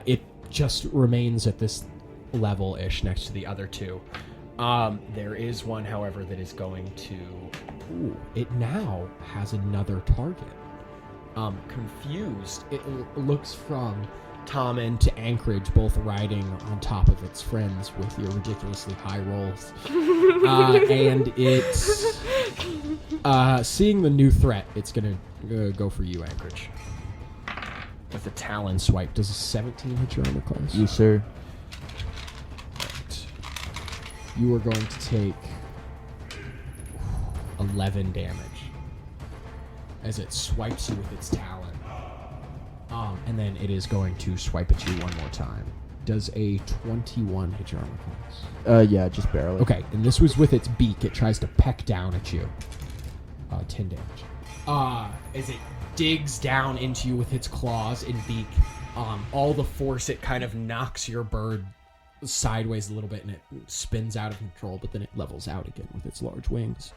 Speaker 2: It just remains at this level-ish next to the other two. There is one, however, that is going to... Ooh, it now has another target. Confused, it looks from Tommund to Anchorage, both riding on top of its friends with your ridiculously high rolls. And it's... seeing the new threat, it's going to go for you, Anchorage. With a Talon swipe. Does a 17 hit your armor class?
Speaker 9: Yes, sir.
Speaker 2: Right. You are going to take 11 damage as it swipes you with its talon. And then it is going to swipe at you one more time. Does a 21 hit your armor class?
Speaker 9: Yeah, just barely.
Speaker 2: Okay, and this was with its beak. It tries to peck down at you. 10 damage. As it digs down into you with its claws and beak, all the force, it kind of knocks your bird sideways a little bit, and it spins out of control, but then it levels out again with its large wings.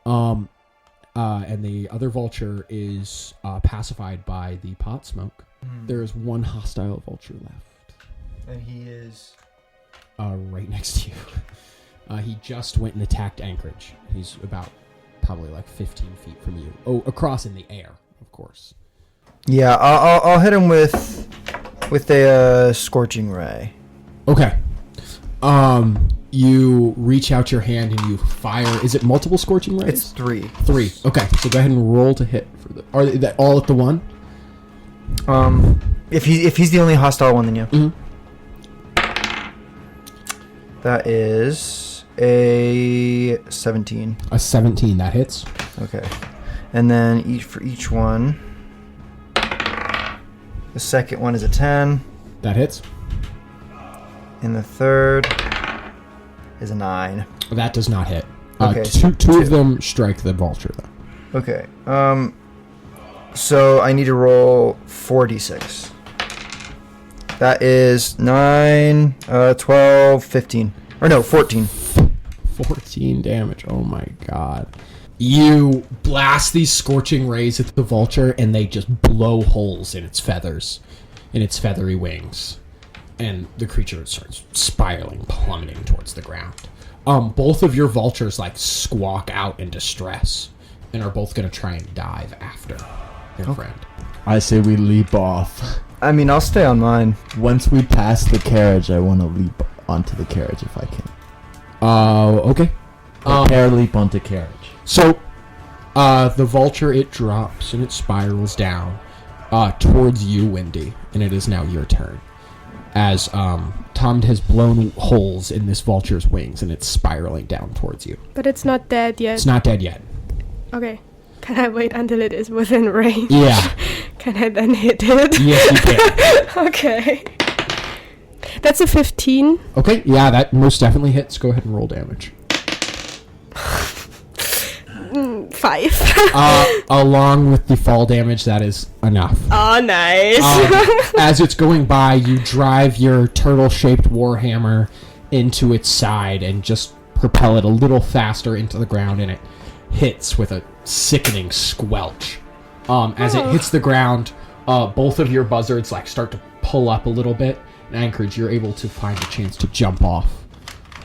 Speaker 2: And the other vulture is pacified by the pot smoke. There is one hostile vulture left.
Speaker 1: And he is...
Speaker 2: right next to you. He just went and attacked Anchorage. He's about probably like 15 feet from you. Oh, across in the air, of course.
Speaker 1: Yeah, I'll hit him with a scorching ray.
Speaker 2: Okay. You reach out your hand and you fire. Is it multiple scorching rays?
Speaker 1: It's 3.
Speaker 2: 3. Okay, so go ahead and roll to hit for the. Are they all at the one?
Speaker 1: If he's the only hostile one, then yeah.
Speaker 2: Mm-hmm.
Speaker 1: That is a 17.
Speaker 2: A 17, that hits.
Speaker 1: Okay, and then for each one, the second one is a 10.
Speaker 2: That hits.
Speaker 1: And the third is a 9.
Speaker 2: That does not hit.
Speaker 1: Okay,
Speaker 2: two of them strike the vulture, though.
Speaker 1: Okay. So I need to roll 4d6. That is 9, 12, 15. Or no, 14.
Speaker 2: 14 damage. Oh my god. You blast these scorching rays at the vulture, and they just blow holes in its feathers, in its feathery wings. And the creature starts spiraling, plummeting towards the ground. Both of your vultures like squawk out in distress and are both going to try and dive after their friend.
Speaker 9: I say we leap off.
Speaker 1: I mean, I'll stay on mine.
Speaker 9: Once we pass the carriage, I want to leap onto the carriage if I can.
Speaker 2: Okay.
Speaker 9: Pair leap onto carriage.
Speaker 2: So, the vulture, it drops and it spirals down towards you, Wendy, and it is now your turn. As Tommund has blown holes in this vulture's wings, and it's spiraling down towards you.
Speaker 7: But it's not dead yet.
Speaker 2: It's not dead yet.
Speaker 7: Okay. Can I wait until it is within range?
Speaker 2: Yeah.
Speaker 7: Can I then hit it?
Speaker 2: Yes, you can.
Speaker 7: Okay. That's a 15.
Speaker 2: Okay, yeah, that most definitely hits. Go ahead and roll damage.
Speaker 7: 5.
Speaker 2: Along with the fall damage, that is enough.
Speaker 7: Oh, nice.
Speaker 2: As it's going by, you drive your turtle-shaped warhammer into its side and just propel it a little faster into the ground, and it hits with a sickening squelch. As it hits the ground, both of your buzzards start to pull up a little bit. In Anchorage, you're able to find a chance to jump off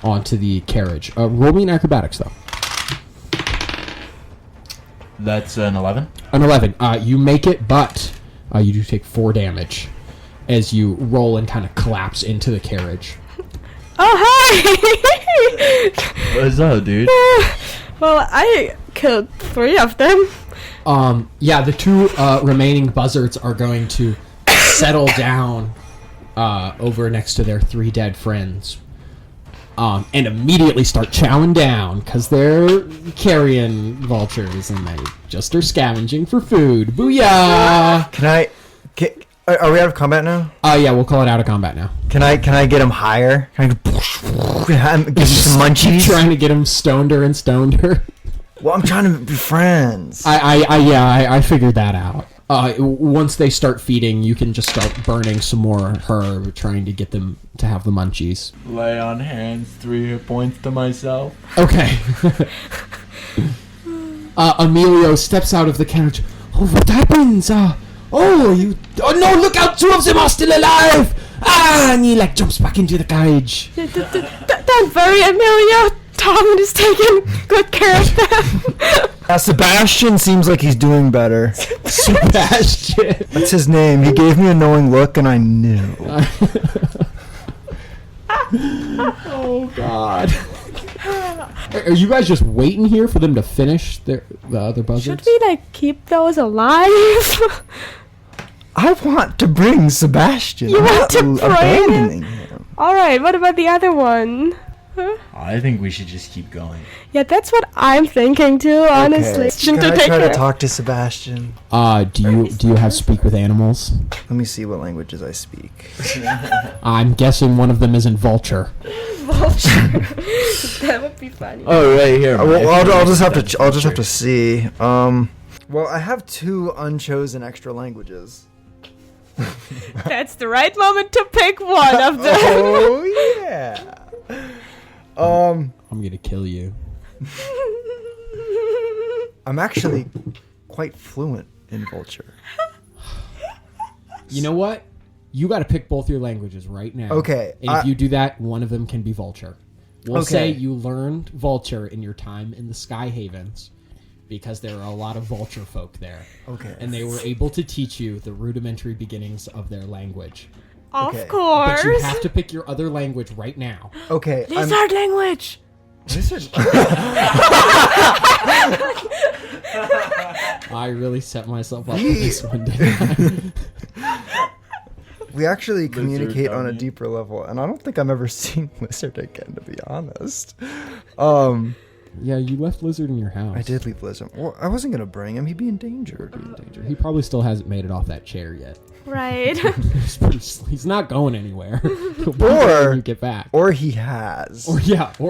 Speaker 2: onto the carriage. Roll me an acrobatics, though.
Speaker 9: That's an 11.
Speaker 2: An 11. You make it, but you do take 4 damage as you roll and kind of collapse into the carriage.
Speaker 7: Oh, hi!
Speaker 9: What's up, dude?
Speaker 7: Well, I killed 3 of them.
Speaker 2: Yeah, the 2 remaining buzzards are going to
Speaker 5: settle down over next to their 3 dead friends. And immediately start chowing down because they're carrion vultures and they just are scavenging for food. Booyah!
Speaker 1: Are we out of combat now?
Speaker 5: Yeah, we'll call it out of combat now.
Speaker 1: Can I get him higher? Can I give him some munchies?
Speaker 5: Trying to get him stoneder and stoneder.
Speaker 1: Well, I'm trying to be friends.
Speaker 5: I figured that out. Once they start feeding, you can just start burning some more herb, trying to get them to have the munchies.
Speaker 9: Lay on hands, 3 hit points to myself.
Speaker 5: Okay. Emilio steps out of the carriage. Oh, what happens? Oh, no, look out, 2 of them are still alive! And he, jumps back into the carriage.
Speaker 7: Don't worry, Emilio. Tommund is taking good care of them.
Speaker 1: Sebastian seems like he's doing better.
Speaker 5: Sebastian.
Speaker 1: That's his name. He gave me a knowing look, and I knew.
Speaker 5: Oh, God. Are you guys just waiting here for them to finish the other buzzards?
Speaker 7: Should we, keep those alive?
Speaker 1: I want to bring Sebastian.
Speaker 7: You want to bring
Speaker 1: abandoning him.
Speaker 7: Alright, what about the other one? Huh?
Speaker 9: I think we should just keep going.
Speaker 7: Yeah, that's what I'm thinking too, honestly.
Speaker 1: Okay. Can I try to talk to Sebastian?
Speaker 5: Do you have speak with animals?
Speaker 1: Let me see what languages I speak.
Speaker 5: I'm guessing one of them isn't vulture.
Speaker 7: Vulture. That would be funny.
Speaker 9: Oh, right here.
Speaker 1: I'll just have to see. Well, I have 2 unchosen extra languages.
Speaker 7: That's the right moment to pick one of them.
Speaker 1: Oh yeah.
Speaker 5: I'm gonna kill you.
Speaker 1: I'm actually quite fluent in vulture.
Speaker 5: You know what? You got to pick both your languages right now.
Speaker 1: Okay.
Speaker 5: And if you do that, one of them can be vulture. We'll
Speaker 1: Okay.
Speaker 5: say you learned vulture in your time in the Sky Havens because there are a lot of vulture folk there.
Speaker 1: Okay.
Speaker 5: And they were able to teach you the rudimentary beginnings of their language.
Speaker 7: Of
Speaker 1: Okay.
Speaker 7: course.
Speaker 5: But you have to pick your other language right now.
Speaker 1: Okay.
Speaker 7: Lizard language.
Speaker 1: Lizard.
Speaker 5: I really set myself up for this one, didn't I?
Speaker 1: We actually communicate on a deeper level, and I don't think I'm ever seeing Lizard again, to be honest.
Speaker 5: Yeah, you left Lizard in your house.
Speaker 1: I did leave Lizard. Well, I wasn't gonna bring him. He'd be in danger.
Speaker 5: He probably still hasn't made it off that chair yet.
Speaker 7: Right.
Speaker 5: He's not going anywhere. He'll be
Speaker 1: Or-
Speaker 5: there when you get back.
Speaker 1: Or he has.
Speaker 5: Or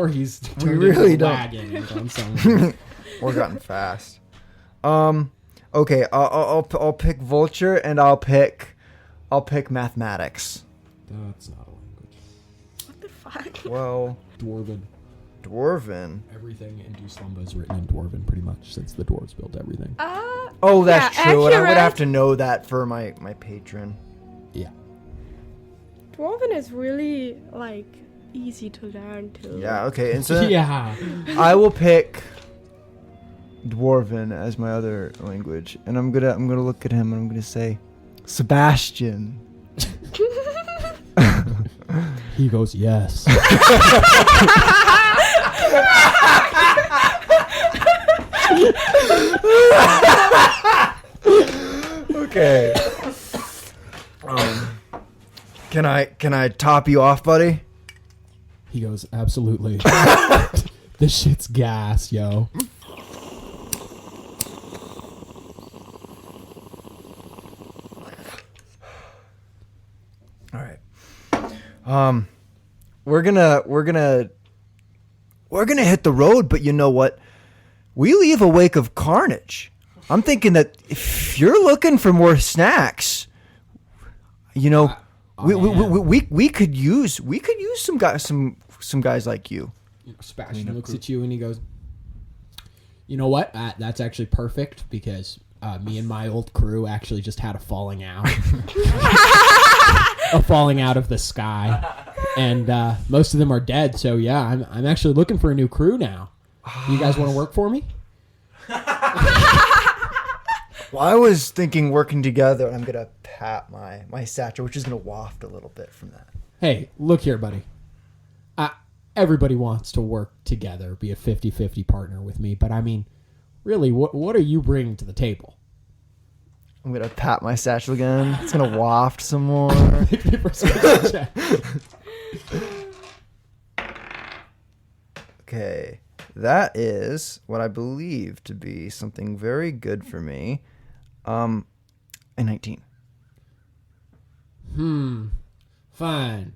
Speaker 5: he's
Speaker 1: We
Speaker 5: turned
Speaker 1: really
Speaker 5: into a
Speaker 1: don't.
Speaker 5: wagon and gone somewhere.
Speaker 1: Or gotten fast. Okay. I'll pick vulture, and I'll pick mathematics.
Speaker 5: That's not a language.
Speaker 7: What the fuck?
Speaker 1: Well, Dwarven.
Speaker 5: Everything in Dou'Slumba is written in Dwarven, pretty much, since the dwarves built everything.
Speaker 1: Oh, that's
Speaker 7: yeah,
Speaker 1: true. And I would
Speaker 7: accurate.
Speaker 1: have to know that for my patron.
Speaker 5: Yeah.
Speaker 7: Dwarven is really, easy to learn too.
Speaker 1: Yeah. Okay. And so
Speaker 5: Yeah.
Speaker 1: I will pick Dwarven as my other language, and I'm gonna look at him and I'm gonna say, Sebastian.
Speaker 5: He goes, yes.
Speaker 1: Okay. Can I top you off, buddy?
Speaker 5: He goes, absolutely. This shit's gas, yo.
Speaker 1: All right. We're gonna hit the road, but you know what? We leave a wake of carnage. I'm thinking that if you're looking for more snacks, you know, we could use some guys like you.
Speaker 5: Sebastian looks at you and he goes, you know what? That's actually perfect because me and my old crew actually just had a falling out. A falling out of the sky. And most of them are dead. So, yeah, I'm actually looking for a new crew now. You guys want to work for me?
Speaker 1: Well, I was thinking working together, and I'm going to pat my satchel, which is going to waft a little bit from that.
Speaker 5: Hey, look here, buddy. Everybody wants to work together, be a 50-50 partner with me. But, I mean, really, what are you bringing to the table?
Speaker 1: I'm gonna pat my satchel again. It's gonna waft some more. Okay, that is what I believe to be something very good for me. A 19.
Speaker 2: Fine.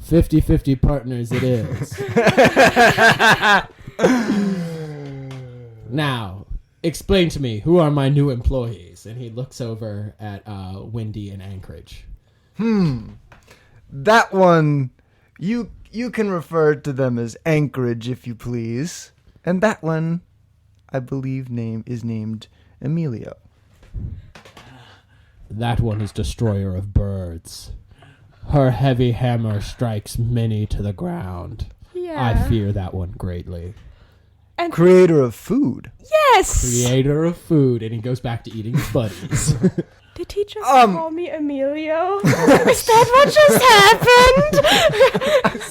Speaker 2: 50-50 partners it is. Now, explain to me, who are my new employees? And he looks over at Wendy and Anchorage.
Speaker 1: That one, you can refer to them as Anchorage if you please. And that one, I believe, is named Emilio.
Speaker 2: That one is Destroyer of Birds. Her heavy hammer strikes many to the ground.
Speaker 7: Yeah.
Speaker 2: I fear that one greatly.
Speaker 7: And
Speaker 1: Creator of food.
Speaker 7: yes!
Speaker 2: Creator of food, and he goes back to eating his buddies.
Speaker 7: Did he just call me Emilio? Is that what just happened?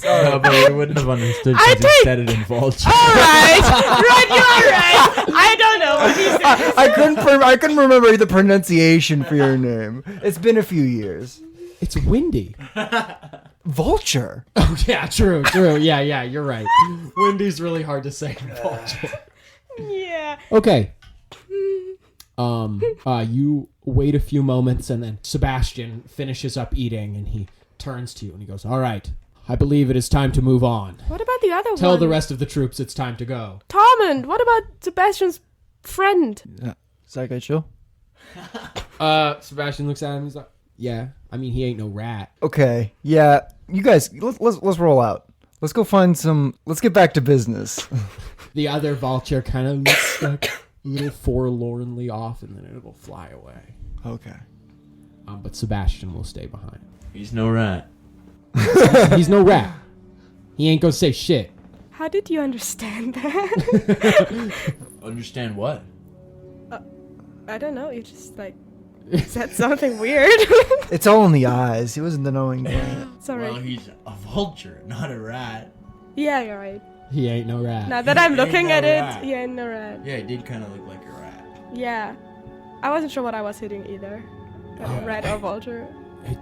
Speaker 9: No, but we wouldn't have understood because he said it in Vulture.
Speaker 7: Alright, you're right. I don't know what he said.
Speaker 1: I couldn't remember the pronunciation for your name. It's been a few years.
Speaker 2: It's Wendy.
Speaker 1: Vulture.
Speaker 2: Oh, yeah, true. Yeah, you're right. Wendy's really hard to say in Vulture.
Speaker 7: Yeah.
Speaker 2: Okay. You wait a few moments, and then Sebastian finishes up eating, and he turns to you, and he goes, "All right, I believe it is time to move on.
Speaker 7: What about the other one?
Speaker 2: Tell the rest of the troops it's time to go."
Speaker 7: Tommund, what about Sebastian's friend?
Speaker 1: Is that guy chill?
Speaker 2: Sebastian looks at him, he's like, "Yeah, I mean, he ain't no rat."
Speaker 1: Okay. Yeah. You guys, let's roll out. Let's go find some. Let's get back to business.
Speaker 2: The other vulture kind of looks like a little forlornly off, and then it'll fly away.
Speaker 1: Okay.
Speaker 2: But Sebastian will stay behind.
Speaker 9: He's no rat.
Speaker 2: He's no rat. He ain't gonna say shit.
Speaker 7: How did you understand that?
Speaker 9: Understand what?
Speaker 7: I don't know. You just said something weird.
Speaker 1: It's all in the eyes. He wasn't the knowing guy.
Speaker 7: Sorry.
Speaker 9: Well, he's a vulture, not a rat.
Speaker 7: Yeah, you're right.
Speaker 2: He ain't no rat.
Speaker 7: Now that I'm
Speaker 9: He ain't
Speaker 7: looking
Speaker 9: no
Speaker 7: at it,
Speaker 9: rat.
Speaker 7: he ain't no rat.
Speaker 9: Yeah, he did kind of look like a rat.
Speaker 7: Yeah. I wasn't sure what I was hitting either. Rat or vulture.
Speaker 2: Hey,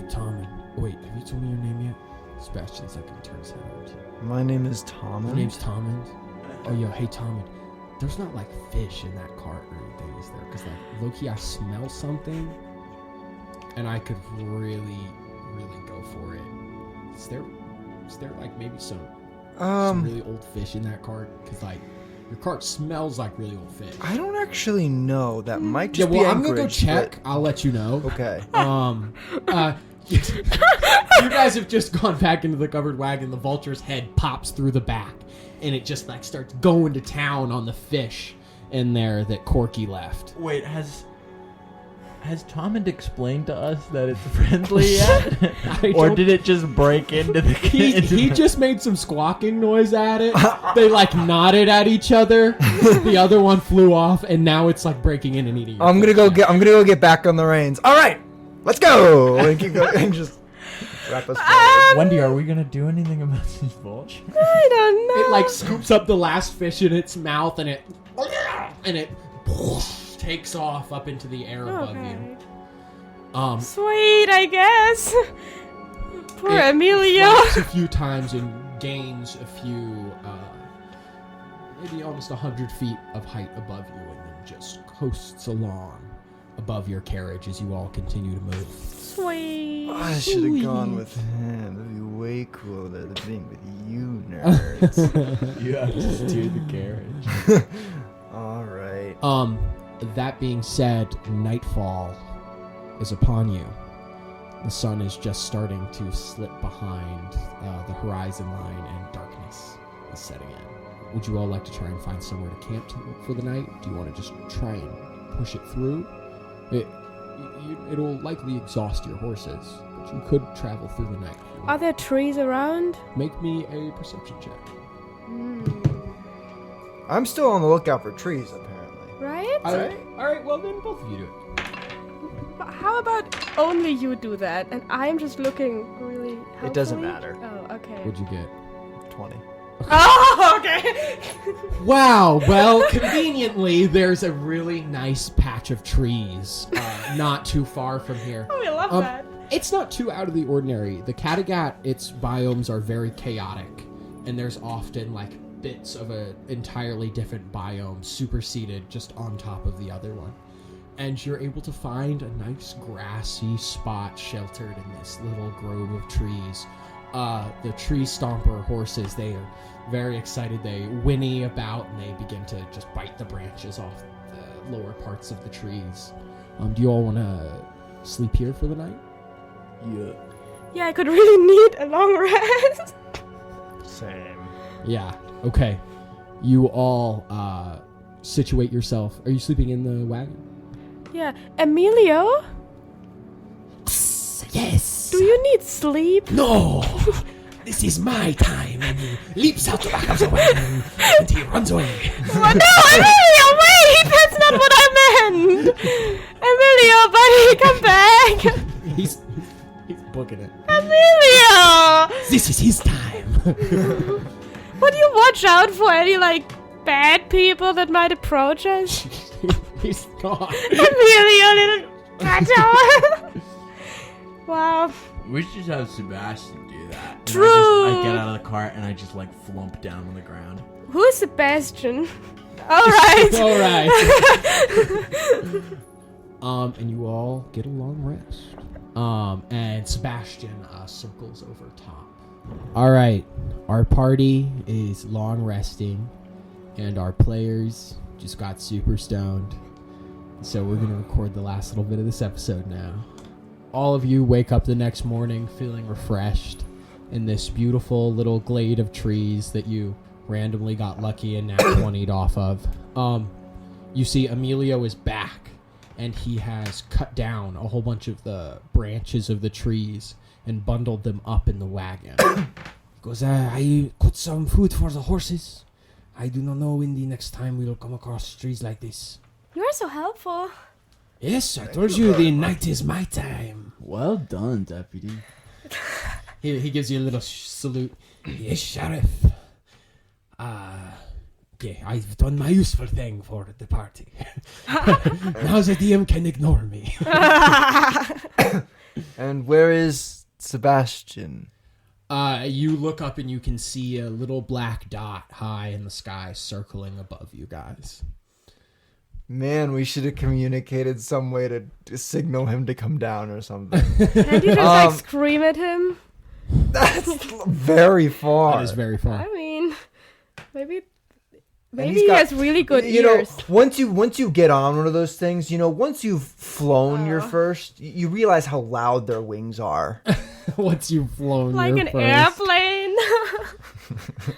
Speaker 2: Tom. Wait, have you told me your name yet? Sebastian's like, he turns his head over to you.
Speaker 1: My name is Tommund.
Speaker 2: Your name's Tommund? Oh, yo, hey, Tommund. There's not, fish in that cart or anything, is there? Because, low-key, I smell something, and I could really, really go for it. Is there maybe some really old fish in that cart? Because, your cart smells like really old fish.
Speaker 1: I don't actually know. That might just be
Speaker 2: I'm gonna go
Speaker 1: Anchorage,
Speaker 2: check. I'll let you know.
Speaker 1: Okay.
Speaker 2: You guys have just gone back into the covered wagon. The vulture's head pops through the back, and it just starts going to town on the fish in there that Corky left.
Speaker 9: Wait, has Tommund explained to us that it's friendly yet? Or did it just break into the
Speaker 2: He just made some squawking noise at it. They nodded at each other. The other one flew off, and now it's breaking in and eating.
Speaker 1: I'm gonna go get back on the reins. All right, let's go. And keep going and just wrap us forward.
Speaker 9: Wendy, are we gonna do anything about this vulture?
Speaker 7: I don't know.
Speaker 2: It scoops up the last fish in its mouth, and it takes off up into the air above you.
Speaker 7: Sweet, I guess. Poor Emilio.
Speaker 2: Flaps a few times and gains a few, maybe almost 100 feet of height above you, and then just coasts along above your carriage as you all continue to move.
Speaker 7: Sweet.
Speaker 1: I should have gone with him. That'd be way cooler than being with you, nerds.
Speaker 9: You have to steer the carriage.
Speaker 1: All right.
Speaker 2: That being said, nightfall is upon you. The sun is just starting to slip behind the horizon line, and darkness is setting in. Would you all like to try and find somewhere to camp for the night? Do you want to just try and push it through? It'll likely exhaust your horses, but you could travel through the night.
Speaker 7: Are there trees around?
Speaker 2: Make me a perception check.
Speaker 1: I'm still on the lookout for trees, apparently.
Speaker 7: Right?
Speaker 2: All right, well then both of you do it.
Speaker 7: But how about only you do that, and I'm just looking really helpfully?
Speaker 1: It doesn't matter.
Speaker 7: Oh, okay.
Speaker 2: What'd you get?
Speaker 1: 20.
Speaker 7: Oh, okay.
Speaker 2: Wow. Well, conveniently, there's a really nice patch of trees not too far from here.
Speaker 7: Oh, we love that.
Speaker 2: It's not too out of the ordinary. The Kattegat, its biomes are very chaotic, and there's often like bits of an entirely different biome superseded just on top of the other one. And you're able to find a nice grassy spot sheltered in this little grove of trees. The tree stomper horses, they are very excited. They whinny about and they begin to just bite the branches off the lower parts of the trees. Do you all want to sleep here for the night?
Speaker 7: Yeah, I could really need a long rest.
Speaker 6: Same.
Speaker 2: Yeah. Okay. You all situate yourself. Are you sleeping in the wagon?
Speaker 7: Yeah. Emilio,
Speaker 5: Yes.
Speaker 7: do you need sleep?
Speaker 5: No. This is my time. And he leaps out the back of the wagon and he runs away.
Speaker 7: Oh, no, Emilio, wait! That's not what I meant! Emilio, buddy, come back!
Speaker 2: He's booking it.
Speaker 7: Emilio!
Speaker 5: This is his time.
Speaker 7: Would you watch out for any, like, bad people that might approach us?
Speaker 2: He's gone.
Speaker 7: Emilio, little cat. Wow.
Speaker 9: We should just have Sebastian do that. And
Speaker 7: True.
Speaker 9: I get out of the cart and I just like flump down on the ground.
Speaker 7: Who is Sebastian? Alright.
Speaker 2: All right. And you all get a long rest. And Sebastian circles over top. All right, our party is long resting, and our players just got super stoned. So we're gonna record the last little bit of this episode now. All of you wake up the next morning feeling refreshed in this beautiful little glade of trees that you randomly got lucky and nat 20'd off of. You see Emilio is back, and he has cut down a whole bunch of the branches of the trees and bundled them up in the wagon.
Speaker 5: He goes, I cut some food for the horses. I do not know when the next time we will come across trees like this.
Speaker 7: You are so helpful.
Speaker 5: Yes, I told you the night is my time.
Speaker 9: Well done, deputy.
Speaker 2: He gives you a little salute.
Speaker 5: Yes, Sheriff. Okay, I've done my useful thing for the party. Now the DM can ignore me.
Speaker 1: And where is Sebastian?
Speaker 2: You look up and you can see a little black dot high in the sky circling above you guys.
Speaker 1: Man, we should have communicated some way to signal him to come down or something.
Speaker 7: Can't you just, like, scream at him?
Speaker 1: That's very far.
Speaker 2: That is very far.
Speaker 7: I mean, maybe
Speaker 1: And
Speaker 7: he has really good ears.
Speaker 1: Once you get on one of those things, once you've flown your first, you realize how loud their wings are.
Speaker 2: Once you've flown
Speaker 7: Like
Speaker 2: your
Speaker 7: an
Speaker 2: first.
Speaker 7: airplane.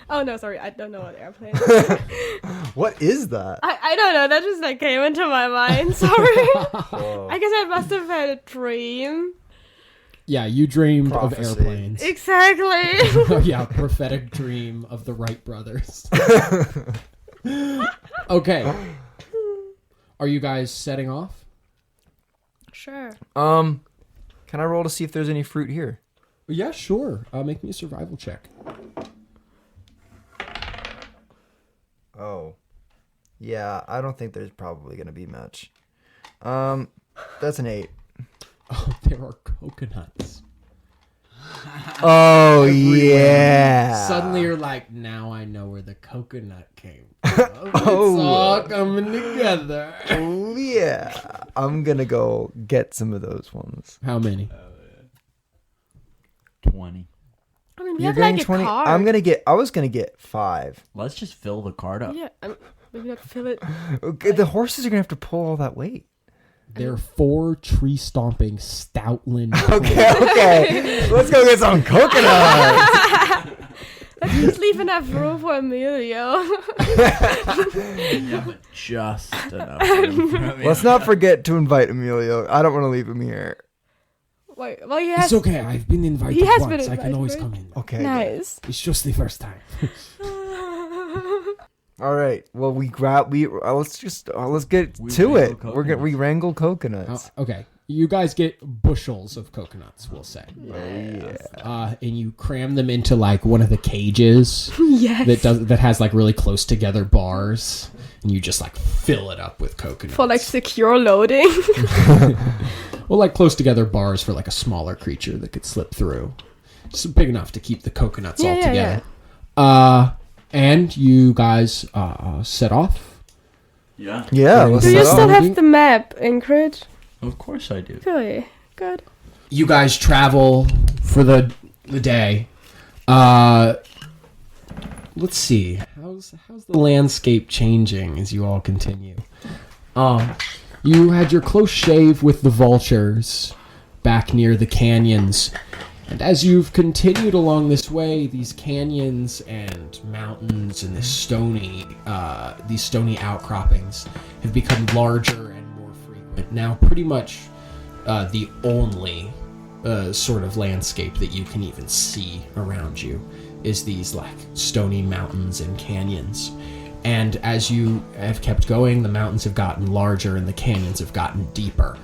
Speaker 7: Oh, no, sorry. I don't know what airplane is.
Speaker 1: What is that?
Speaker 7: I don't know. That just like came into my mind. Sorry. I guess I must have had a dream.
Speaker 2: Yeah, you dreamed
Speaker 1: Prophecy.
Speaker 2: of airplanes.
Speaker 7: Exactly.
Speaker 2: Yeah, prophetic dream of the Wright brothers. Okay. Are you guys setting off?
Speaker 7: Sure.
Speaker 1: Can I roll to see if there's any fruit here?
Speaker 2: Yeah, sure. Make me a survival check.
Speaker 1: Oh. Yeah, I don't think there's probably going to be much. That's an 8.
Speaker 2: Oh, there are coconuts.
Speaker 1: Oh, yeah.
Speaker 2: Suddenly you're like, now I know where the coconut came from. It's all coming together.
Speaker 1: Oh, yeah. I'm going to go get some of those ones.
Speaker 2: How many?
Speaker 9: 20.
Speaker 7: I mean, we
Speaker 1: You're
Speaker 7: have like
Speaker 1: getting
Speaker 7: a
Speaker 1: 20?
Speaker 7: card.
Speaker 1: I was going to get 5.
Speaker 9: Let's just fill the cart up.
Speaker 7: Yeah, maybe not fill it.
Speaker 1: Okay, the horses are going to have to pull all that weight.
Speaker 2: They're 4 tree stomping stoutland.
Speaker 1: Okay. Let's go get some coconuts.
Speaker 7: Let's just leave enough room for Emilio.
Speaker 9: Yeah, but just enough.
Speaker 1: Let's not forget to invite Emilio. I don't want to leave him here.
Speaker 7: Wait, well, he has.
Speaker 5: It's okay, I've been invited
Speaker 7: He has
Speaker 5: once.
Speaker 7: been
Speaker 5: I can
Speaker 7: invited,
Speaker 5: always
Speaker 7: right?
Speaker 5: come in.
Speaker 1: Okay.
Speaker 7: Nice.
Speaker 5: It's just the first time.
Speaker 1: All right. Well, let's get
Speaker 9: We
Speaker 1: to
Speaker 9: wrangle
Speaker 1: it. We wrangle coconuts.
Speaker 2: Okay. You guys get bushels of coconuts, we'll say. And you cram them into like one of the cages that has like really close together bars, and you just like fill it up with coconuts.
Speaker 7: For like secure loading.
Speaker 2: Well, like close together bars for like a smaller creature that could slip through. Just big enough to keep the coconuts all together. And you guys set off.
Speaker 4: Yeah.
Speaker 1: Yeah.
Speaker 7: Do
Speaker 1: let's
Speaker 7: you
Speaker 1: set
Speaker 7: still
Speaker 1: off.
Speaker 7: have the map, Anchorage?
Speaker 4: Of course I do.
Speaker 7: Really? Good.
Speaker 2: You guys travel for the day. Let's see. How's the landscape changing as you all continue? You had your close shave with the vultures back near the canyons. And as you've continued along this way, these canyons and mountains and these stony outcroppings have become larger and more frequent. Now, pretty much the only sort of landscape that you can even see around you is these like stony mountains and canyons. And as you have kept going, the mountains have gotten larger and the canyons have gotten deeper.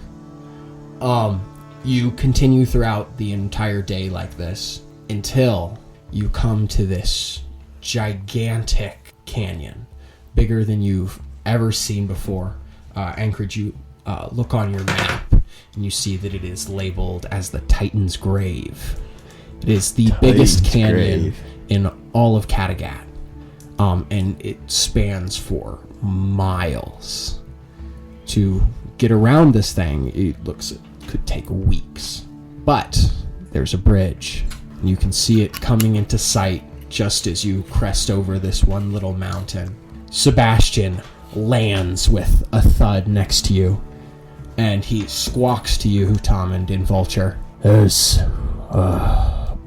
Speaker 2: You continue throughout the entire day like this until you come to this gigantic canyon, bigger than you've ever seen before. Anchorage, you look on your map and you see that it is labeled as the Titan's Grave. It is the biggest canyon in all of Kattegat. And it spans for miles. To get around this thing, it could take weeks. But there's a bridge, and you can see it coming into sight just as you crest over this one little mountain. Sebastian lands with a thud next to you, and he squawks to you, Tommund in Vulture.
Speaker 8: There's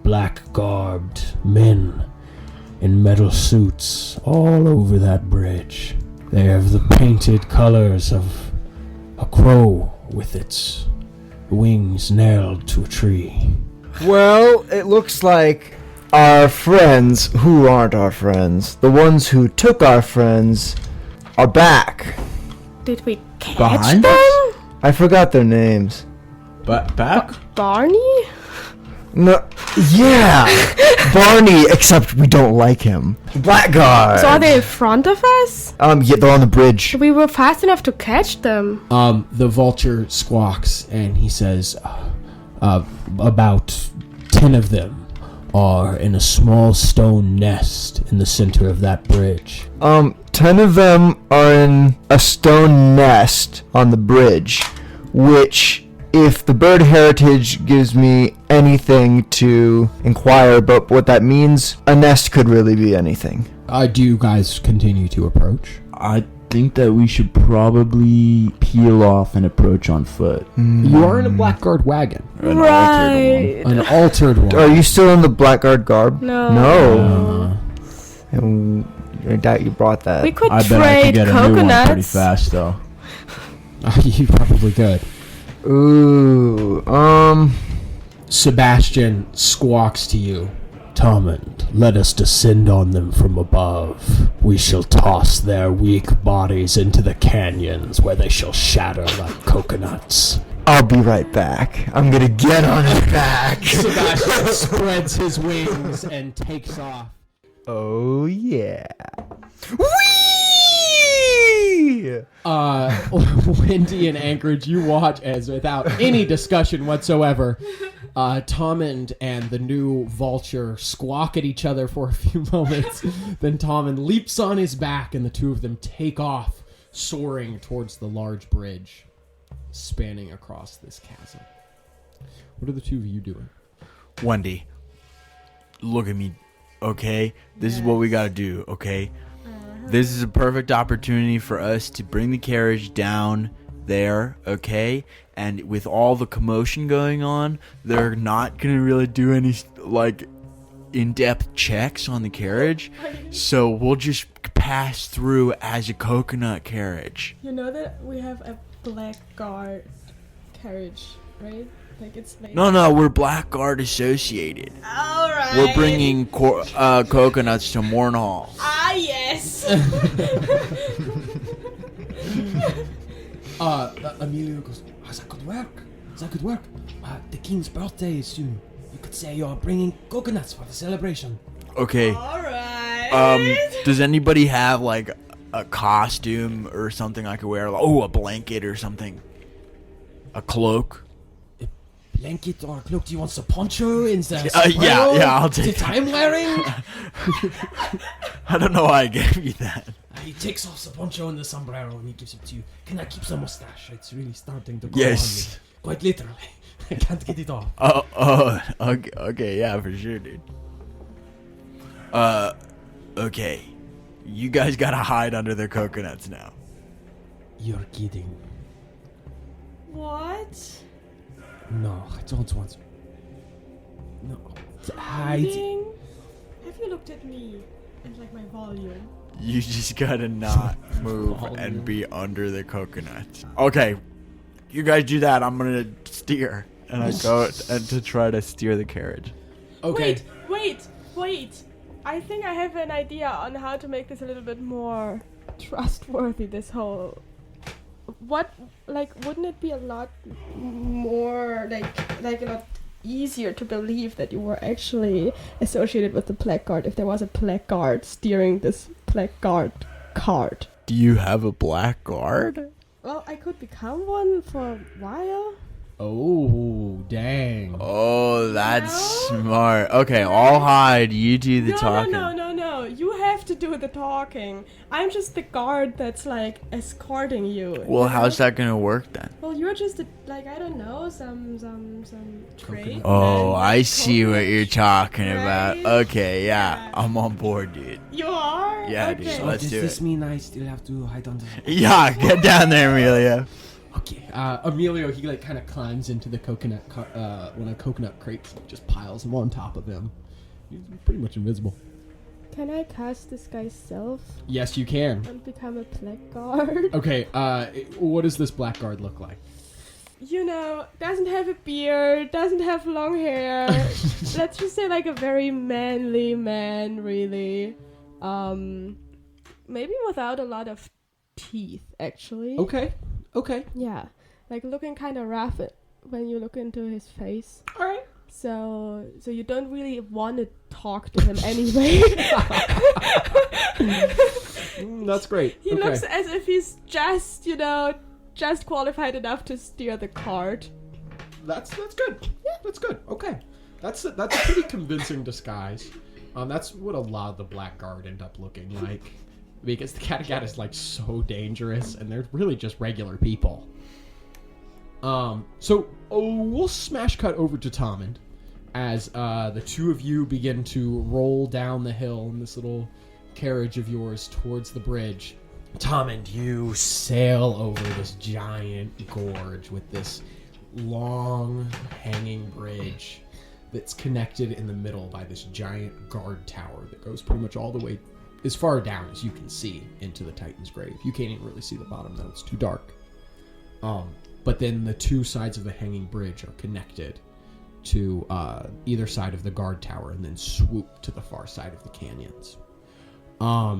Speaker 8: black-garbed men in metal suits all over that bridge. They have the painted colors of a crow with its wings nailed to a tree.
Speaker 1: Well, it looks like our friends who aren't our friends, the ones who took our friends, are back.
Speaker 7: Did we catch
Speaker 4: Behind
Speaker 7: them?
Speaker 4: us?
Speaker 1: I forgot their names.
Speaker 4: Back?
Speaker 7: Barney?
Speaker 1: No, yeah, Barney. Except we don't like him. Blackguard.
Speaker 7: So are they in front of us?
Speaker 1: Yeah, they're on the bridge.
Speaker 7: We were fast enough to catch them.
Speaker 2: The vulture squawks and he says, about 10 of them are in a small stone nest in the center of that bridge.
Speaker 1: 10 of them are in a stone nest on the bridge, which, if the bird heritage gives me anything to inquire about what that means, a nest could really be anything.
Speaker 2: Do you guys continue to approach?
Speaker 4: I think that we should probably peel off and approach on foot.
Speaker 2: You are in a blackguard wagon.
Speaker 7: Right.
Speaker 2: An altered one.
Speaker 1: Are you still in the blackguard garb?
Speaker 7: No.
Speaker 1: No. I doubt you brought that.
Speaker 7: We could
Speaker 4: I bet I could
Speaker 7: trade
Speaker 4: get a new one pretty
Speaker 7: coconuts.
Speaker 4: fast, though.
Speaker 2: You probably could.
Speaker 1: Ooh,
Speaker 2: Sebastian squawks to you.
Speaker 8: Tommund, let us descend on them from above. We shall toss their weak bodies into the canyons where they shall shatter like coconuts.
Speaker 1: I'll be right back. I'm gonna get on his back.
Speaker 2: Sebastian spreads his wings and takes off.
Speaker 1: Oh, yeah.
Speaker 2: Wendy and Anchorage, you watch as, without any discussion whatsoever, Tommund and the new vulture squawk at each other for a few moments. Then Tommund leaps on his back and the two of them take off, soaring towards the large bridge spanning across this chasm. What are the two of you doing?
Speaker 4: Wendy, look at me, okay? This is what we gotta do, okay? This is a perfect opportunity for us to bring the carriage down there, okay? And with all the commotion going on, they're not gonna really do any, like, in-depth checks on the carriage. So we'll just pass through as a coconut carriage.
Speaker 7: You know that we have a blackguard carriage, right? Like it's like
Speaker 4: No, we're Blackguard associated.
Speaker 7: all right.
Speaker 4: We're bringing coconuts to Mournhall.
Speaker 7: Ah, yes.
Speaker 2: Emilio goes, how's that gonna work?
Speaker 5: That could work. The king's birthday is soon. You could say you're bringing coconuts for the celebration.
Speaker 4: Okay.
Speaker 7: All right.
Speaker 4: Does anybody have like a costume or something I could wear? Like, a blanket or something. A cloak.
Speaker 5: Blanket or cloak? Do you want the poncho in the
Speaker 4: yeah, I'll take
Speaker 5: that I'm wearing?
Speaker 4: I don't know why I gave you that.
Speaker 5: He takes off the poncho and the sombrero and he gives it to you. Can I keep the mustache? It's really starting to grow on me. Quite literally. I can't get it off.
Speaker 4: Okay, yeah, for sure, dude. Okay. You guys gotta hide under the coconuts now.
Speaker 5: You're kidding.
Speaker 7: What?
Speaker 5: No, I don't want to. No.
Speaker 7: Hiding? Have you looked at me and like my volume?
Speaker 4: You just gotta not move and be under the coconuts. Okay, you guys do that. I'm gonna steer. And I go to try to steer the carriage.
Speaker 5: Okay.
Speaker 7: Wait. I think I have an idea on how to make this a little bit more trustworthy, this whole... wouldn't it be a lot more, like a lot easier to believe that you were actually associated with the Blackguard if there was a Blackguard steering this Blackguard cart?
Speaker 4: Do you have a blackguard?
Speaker 7: Well, I could become one for a while.
Speaker 2: Oh, dang.
Speaker 4: Oh, that's
Speaker 7: No?
Speaker 4: smart. Okay, I'll hide. You do the talking.
Speaker 7: No. You have to do the talking. I'm just the guard that's like escorting you.
Speaker 4: Well,
Speaker 7: you
Speaker 4: how's
Speaker 7: know?
Speaker 4: that gonna work then?
Speaker 7: Well, you're just I don't know, some trade.
Speaker 4: Oh,
Speaker 7: man,
Speaker 4: I
Speaker 7: like
Speaker 4: see what
Speaker 7: coconut,
Speaker 4: you're talking about.
Speaker 7: right?
Speaker 4: Okay, yeah,
Speaker 7: Yeah.
Speaker 4: I'm on board, dude.
Speaker 7: You are?
Speaker 4: Yeah,
Speaker 7: okay.
Speaker 4: dude,
Speaker 5: So
Speaker 4: let's
Speaker 5: does
Speaker 4: do
Speaker 5: this
Speaker 4: it.
Speaker 5: mean I still have to hide under the...
Speaker 4: Yeah, get down there, Amelia.
Speaker 2: Okay. Emilio, he like kind of climbs into the coconut, one of the coconut crates, and just piles them on top of him. He's pretty much invisible.
Speaker 7: Can I cast this guy's self
Speaker 2: Yes, you can.
Speaker 7: and become a Blackguard?
Speaker 2: Okay, what does this blackguard look like?
Speaker 7: You know, doesn't have a beard, doesn't have long hair. Let's just say like a very manly man, really. Maybe without a lot of teeth, actually.
Speaker 2: Okay.
Speaker 7: Yeah, like looking kind of rough when you look into his face.
Speaker 2: All right.
Speaker 7: So you don't really want to talk to him anyway.
Speaker 2: That's great.
Speaker 7: He looks as if he's just qualified enough to steer the cart.
Speaker 2: That's good. Yeah, that's good. Okay. That's a pretty convincing disguise. That's what a lot of the blackguard end up looking like. Because the Kattegat is like so dangerous and they're really just regular people. We'll smash cut over to Tommund as the two of you begin to roll down the hill in this little carriage of yours towards the bridge. Tommund, you sail over this giant gorge with this long hanging bridge that's connected in the middle by this giant guard tower that goes pretty much all the way as far down as you can see into the Titan's grave. You can't even really see the bottom though, it's too dark. But then the two sides of the hanging bridge are connected to either side of the guard tower and then swoop to the far side of the canyons.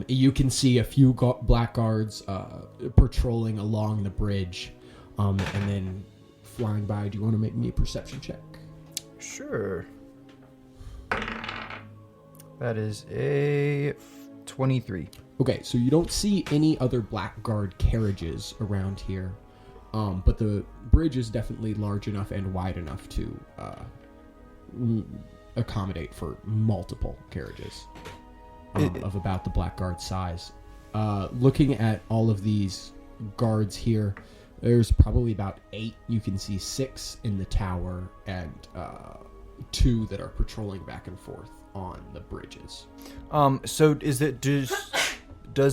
Speaker 2: You can see a few blackguards patrolling along the bridge and then flying by. Do you want to make me a perception check?
Speaker 1: Sure. That is a 23.
Speaker 2: Okay, so you don't see any other blackguard carriages around here. But the bridge is definitely large enough and wide enough to accommodate for multiple carriages of about the blackguard size. Looking at all of these guards here, there's probably about 8. You can see 6 in the tower and 2 that are patrolling back and forth on the bridges.
Speaker 1: So does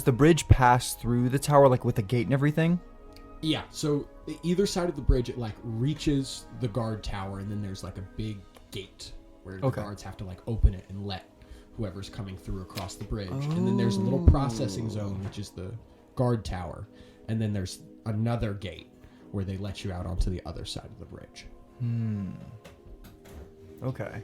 Speaker 1: the bridge pass through the tower like with the gate and everything?
Speaker 2: Yeah, so either side of the bridge, it like reaches the guard tower, and then there's like a big gate where the guards have to like open it and let whoever's coming through across the bridge. And then there's a little processing zone, which is the guard tower, and then there's another gate where they let you out onto the other side of the bridge.
Speaker 1: Okay.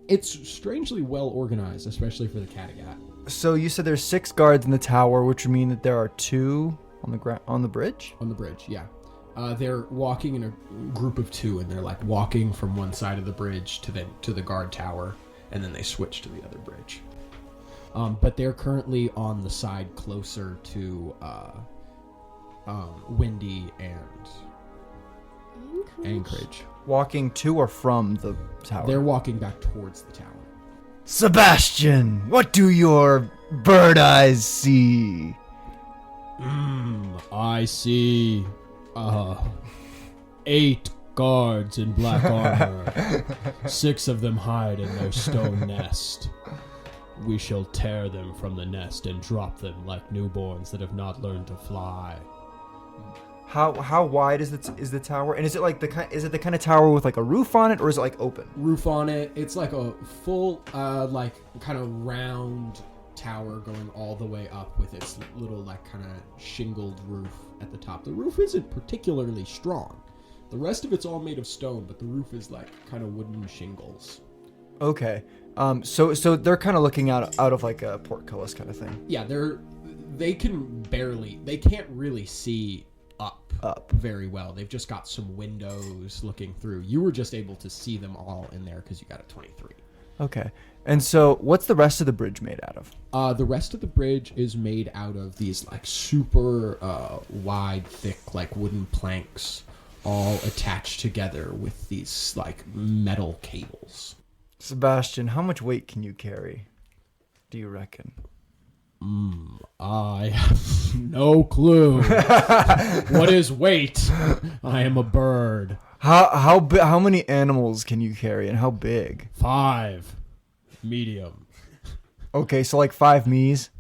Speaker 2: It's strangely well organized, especially for the Kattegat.
Speaker 1: So you said there's 6 guards in the tower, which would mean that there are 2 on the bridge?
Speaker 2: On the bridge, yeah. They're walking in a group of two, and they're like walking from one side of the bridge to the guard tower, and then they switch to the other bridge. But they're currently on the side closer to Wendy and Anchorage.
Speaker 1: Walking to or from the tower?
Speaker 2: They're walking back towards the tower.
Speaker 1: Sebastian, what do your bird eyes see?
Speaker 8: I see 8 guards in black armor. 6 of them hide in their stone nest. We shall tear them from the nest and drop them like newborns that have not learned to fly.
Speaker 1: How wide is the tower? And is it like the kind of tower with like a roof on it, or is it like open?
Speaker 2: Roof on it. It's like a full like kind of round tower going all the way up with its little like kind of shingled roof at the top. The roof isn't particularly strong. The rest of it's all made of stone, but the roof is like kind of wooden shingles.
Speaker 1: Okay. So they're kind of looking out of like a portcullis kind of thing.
Speaker 2: Yeah, they can't really see up very well. They've just got some windows looking through. You were just able to see them all in there because you got a 23.
Speaker 1: Okay. And so what's the rest of the bridge made out of?
Speaker 2: The rest of the bridge is made out of these like super wide, thick like wooden planks all attached together with these like metal cables.
Speaker 1: Sebastian, how much weight can you carry, do you reckon?
Speaker 8: I have no clue. What is weight? I am a bird.
Speaker 1: How many animals can you carry, and how big?
Speaker 8: 5. Medium.
Speaker 1: Okay, so like 5 me's?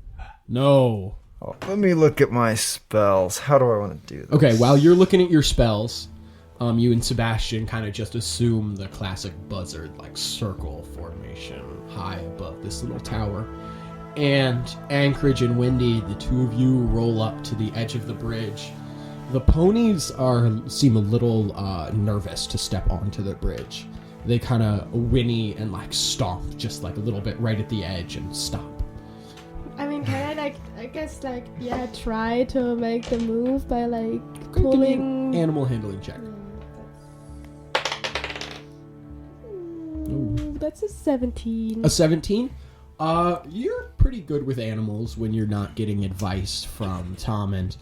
Speaker 8: No.
Speaker 1: Oh, let me look at my spells. How do I want to do this?
Speaker 2: Okay, while you're looking at your spells, you and Sebastian kind of just assume the classic buzzard like circle formation high above this little tower. And Anchorage and Wendy, the two of you roll up to the edge of the bridge. The ponies seem a little nervous to step onto the bridge. They kind of whinny and like stomp just like a little bit right at the edge and stop.
Speaker 7: I mean, can I try to make the move by like
Speaker 2: Give me
Speaker 7: pulling
Speaker 2: an animal handling check.
Speaker 7: Ooh, that's a 17.
Speaker 2: A 17? You're pretty good with animals when you're not getting advice from Tommund.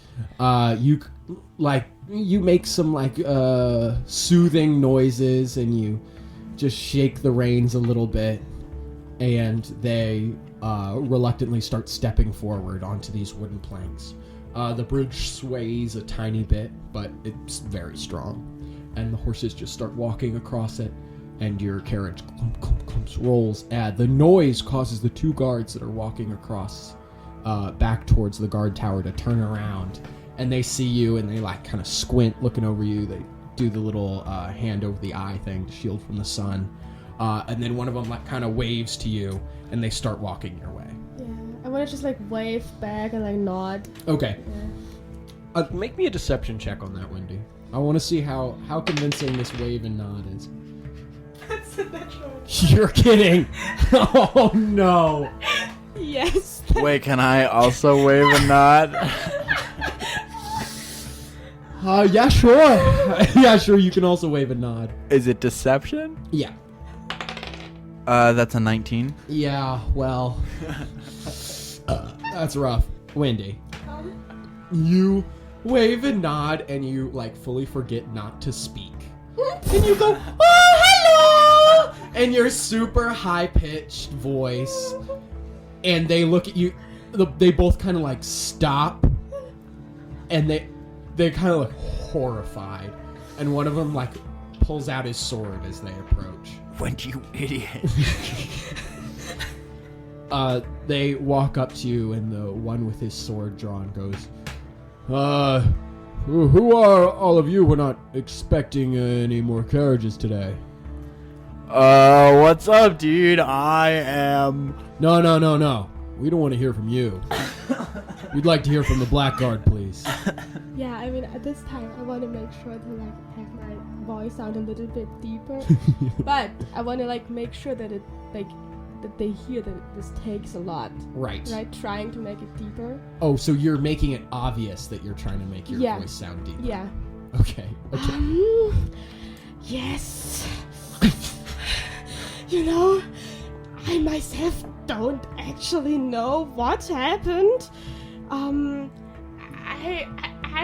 Speaker 2: You make some like soothing noises, and you just shake the reins a little bit, and they reluctantly start stepping forward onto these wooden planks. The bridge sways a tiny bit, but it's very strong, and the horses just start walking across it. And your carriage rolls. The noise causes the 2 guards that are walking across back towards the guard tower to turn around. And they see you, and they like kind of squint looking over you. They do the little hand over the eye thing to shield from the sun. And then one of them like kind of waves to you, and they start walking your way.
Speaker 7: Yeah, I want to just like wave back and like nod.
Speaker 2: Okay.
Speaker 7: Yeah.
Speaker 2: Make me a deception check on that, Wendy. I want to see how convincing this wave and nod is.
Speaker 7: That's a natural.
Speaker 2: You're kidding. Oh, no.
Speaker 7: Yes.
Speaker 6: Wait, can I also wave a nod?
Speaker 2: Yeah, sure. Yeah, sure, you can also wave a nod.
Speaker 6: Is it deception?
Speaker 2: Yeah.
Speaker 6: That's a 19.
Speaker 2: Yeah, well. That's rough. Wendy. You wave and nod, and you, like, fully forget not to speak. And you go, oh, hello! And your super high-pitched voice. And they look at you. They both kind of, like, stop. And they kind of look horrified. And one of them, like, pulls out his sword as they approach.
Speaker 6: Wendy, you idiot.
Speaker 2: They walk up to you, and the one with his sword drawn goes, who are all of you? We're not expecting any more carriages today.
Speaker 6: What's up, dude? I am...
Speaker 2: No. We don't want to hear from you. We'd like to hear from the Blackguard, please.
Speaker 7: Yeah, I mean, at this time, I want to make sure to like have my voice sound a little bit deeper, but I want to like make sure that it like that they hear that this takes a lot.
Speaker 2: Right.
Speaker 7: Trying to make it deeper.
Speaker 2: Oh, so you're making it obvious that you're trying to make your voice sound deeper.
Speaker 7: Yeah.
Speaker 2: Okay.
Speaker 7: Yes. You know, I myself don't actually know what happened. I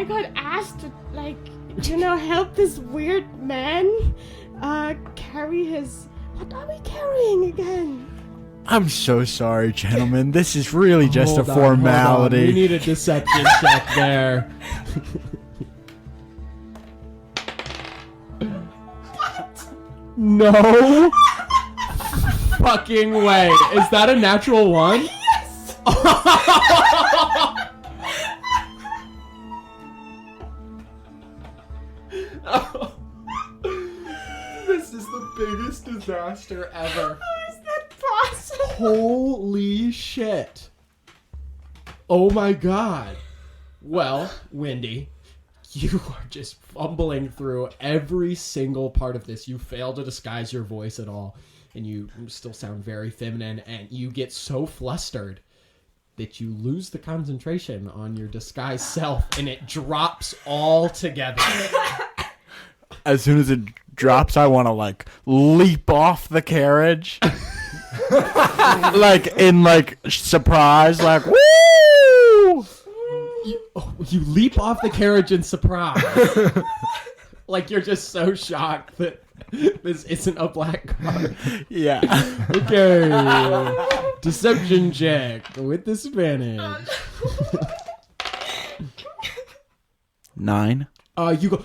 Speaker 7: got asked to, like, you know, help this weird man carry his... What are we carrying again?
Speaker 6: I'm so sorry, gentlemen. This is really just
Speaker 2: Hold
Speaker 6: a
Speaker 2: on,
Speaker 6: formality.
Speaker 2: hold on. We need a deception check there. No fucking way. Is that a natural one?
Speaker 7: Yes!
Speaker 2: This is the biggest disaster ever.
Speaker 7: How is that possible?
Speaker 2: Holy shit. Oh my god. Well, Wendy, you are just fumbling through every single part of this. You fail to disguise your voice at all, and you still sound very feminine, and you get so flustered that you lose the concentration on your disguised self, and it drops all together.
Speaker 6: As soon as it drops, I want to, like, leap off the carriage. Like, in, like, surprise, like, woo!
Speaker 2: You leap off the carriage in surprise. Like you're just so shocked that this isn't a black car.
Speaker 6: Yeah.
Speaker 2: Okay. Deception check with disadvantage.
Speaker 6: 9.
Speaker 2: You go,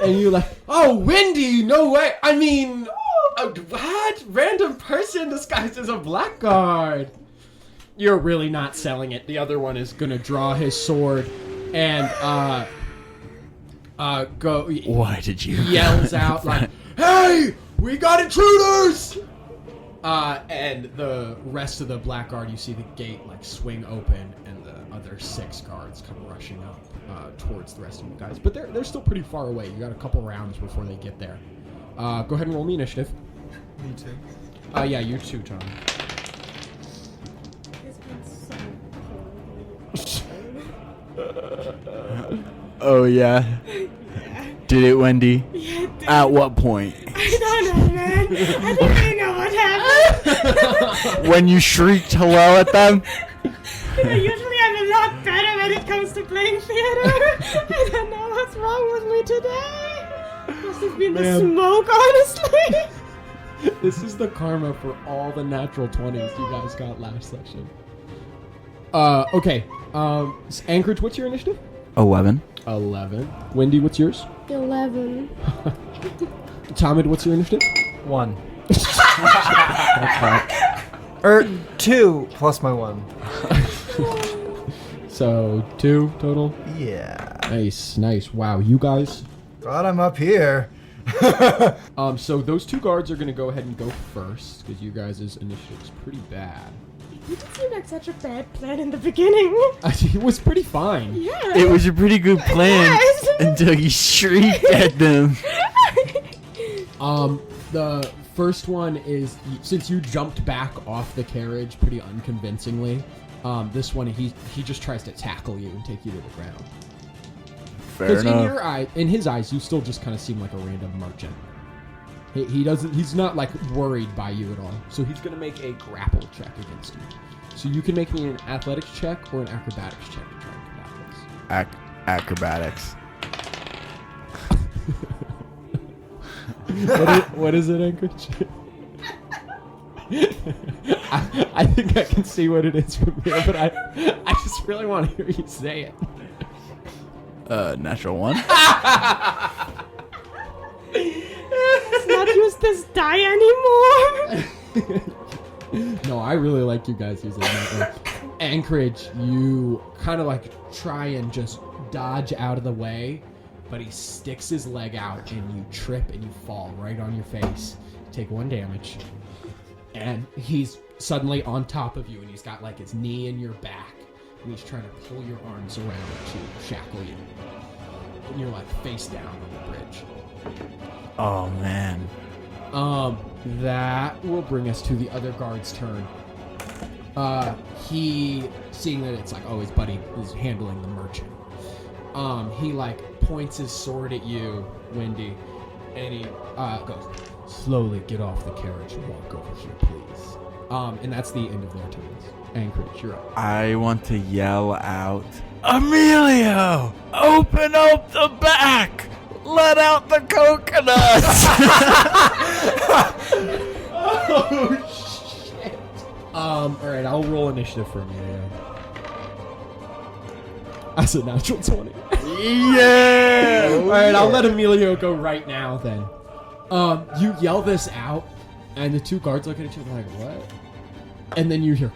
Speaker 2: and you're like, oh, Wendy, no way. I mean, what? Random person disguised as a blackguard. You're really not selling it. The other one is gonna draw his sword and go.
Speaker 6: Why did you?
Speaker 2: Yells out like, "Hey, we got intruders!" And the rest of the blackguard, you see the gate like swing open, and the other 6 guards come rushing up towards the rest of you guys. But they're still pretty far away. You got a couple rounds before they get there. Go ahead and roll me initiative.
Speaker 1: Me too.
Speaker 2: Yeah, you too, Tom.
Speaker 6: Oh, yeah. Did it, Wendy?
Speaker 7: Yeah, it did.
Speaker 6: At what point?
Speaker 7: I don't know, man. I don't really know what happened.
Speaker 6: When you shrieked hello at them?
Speaker 7: Usually I'm a lot better when it comes to playing theater. I don't know what's wrong with me today. Must have been the smoke, honestly.
Speaker 2: This is the karma for all the natural 20s you guys got last section. Okay. Anchorage, what's your initiative?
Speaker 6: 11.
Speaker 2: 11. Wendy, what's yours?
Speaker 7: 11.
Speaker 2: Tommund, what's your initiative?
Speaker 1: 1. 2 plus my 1.
Speaker 2: So 2 total.
Speaker 1: Yeah.
Speaker 2: Nice. Wow, you guys.
Speaker 1: Glad I'm up here.
Speaker 2: So those 2 guards are gonna go ahead and go first because you guys' initiative is pretty bad.
Speaker 7: It didn't seem like such a bad plan in the beginning.
Speaker 2: It was pretty fine.
Speaker 7: Yeah.
Speaker 6: It was a pretty good plan
Speaker 7: Yes.
Speaker 6: until you shrieked at them.
Speaker 2: The first one is, since you jumped back off the carriage pretty unconvincingly, this one he just tries to tackle you and take you to the ground.
Speaker 6: Fair
Speaker 2: Because
Speaker 6: enough.
Speaker 2: in his eyes, you still just kind of seem like a random merchant. He's not like worried by you at all. So he's gonna make a grapple check against you. So you can make me an athletics check or an acrobatics check to try and combat this.
Speaker 6: Acrobatics.
Speaker 2: What is it, Anchorage? I think I can see what it is from here, but I just really want to hear you say it.
Speaker 6: Natural 1.
Speaker 7: Let's not use this die anymore.
Speaker 2: No, I really like you guys using that one. Anchorage, you kind of like try and just dodge out of the way, but he sticks his leg out and you trip and you fall right on your face. Take 1 damage. And he's suddenly on top of you and he's got like his knee in your back and he's trying to pull your arms around to shackle you. And you're like face down on the bridge.
Speaker 6: Oh, man.
Speaker 2: That will bring us to the other guard's turn. He, seeing that it's like, oh, his buddy is handling the merchant, He like points his sword at you, Wendy, and he goes, "Slowly get off the carriage and walk over here, please." And that's the end of their turns. Anchorage, you're up.
Speaker 4: I want to yell out, Emilio, open up the back! Let out the coconuts!
Speaker 2: Oh, shit. Alright, I'll roll initiative for Emilio. That's a natural 20.
Speaker 4: Yeah!
Speaker 2: Alright, I'll let Emilio go right now then. You yell this out, and the two guards look at each other like, what? And then you hear,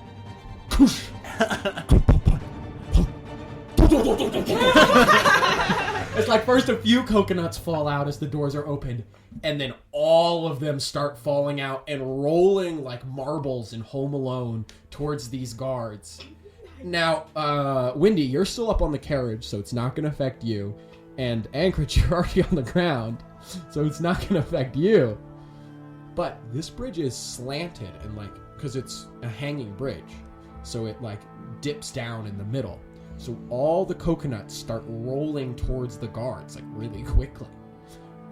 Speaker 2: Koosh! It's like first a few coconuts fall out as the doors are opened, and then all of them start falling out and rolling like marbles in Home Alone towards these guards. Now, Wendy, you're still up on the carriage, so it's not going to affect you. And Anchorage, you're already on the ground, so it's not going to affect you. But this bridge is slanted and like, because it's a hanging bridge, so it like dips down in the middle. So all the coconuts start rolling towards the guards like really quickly.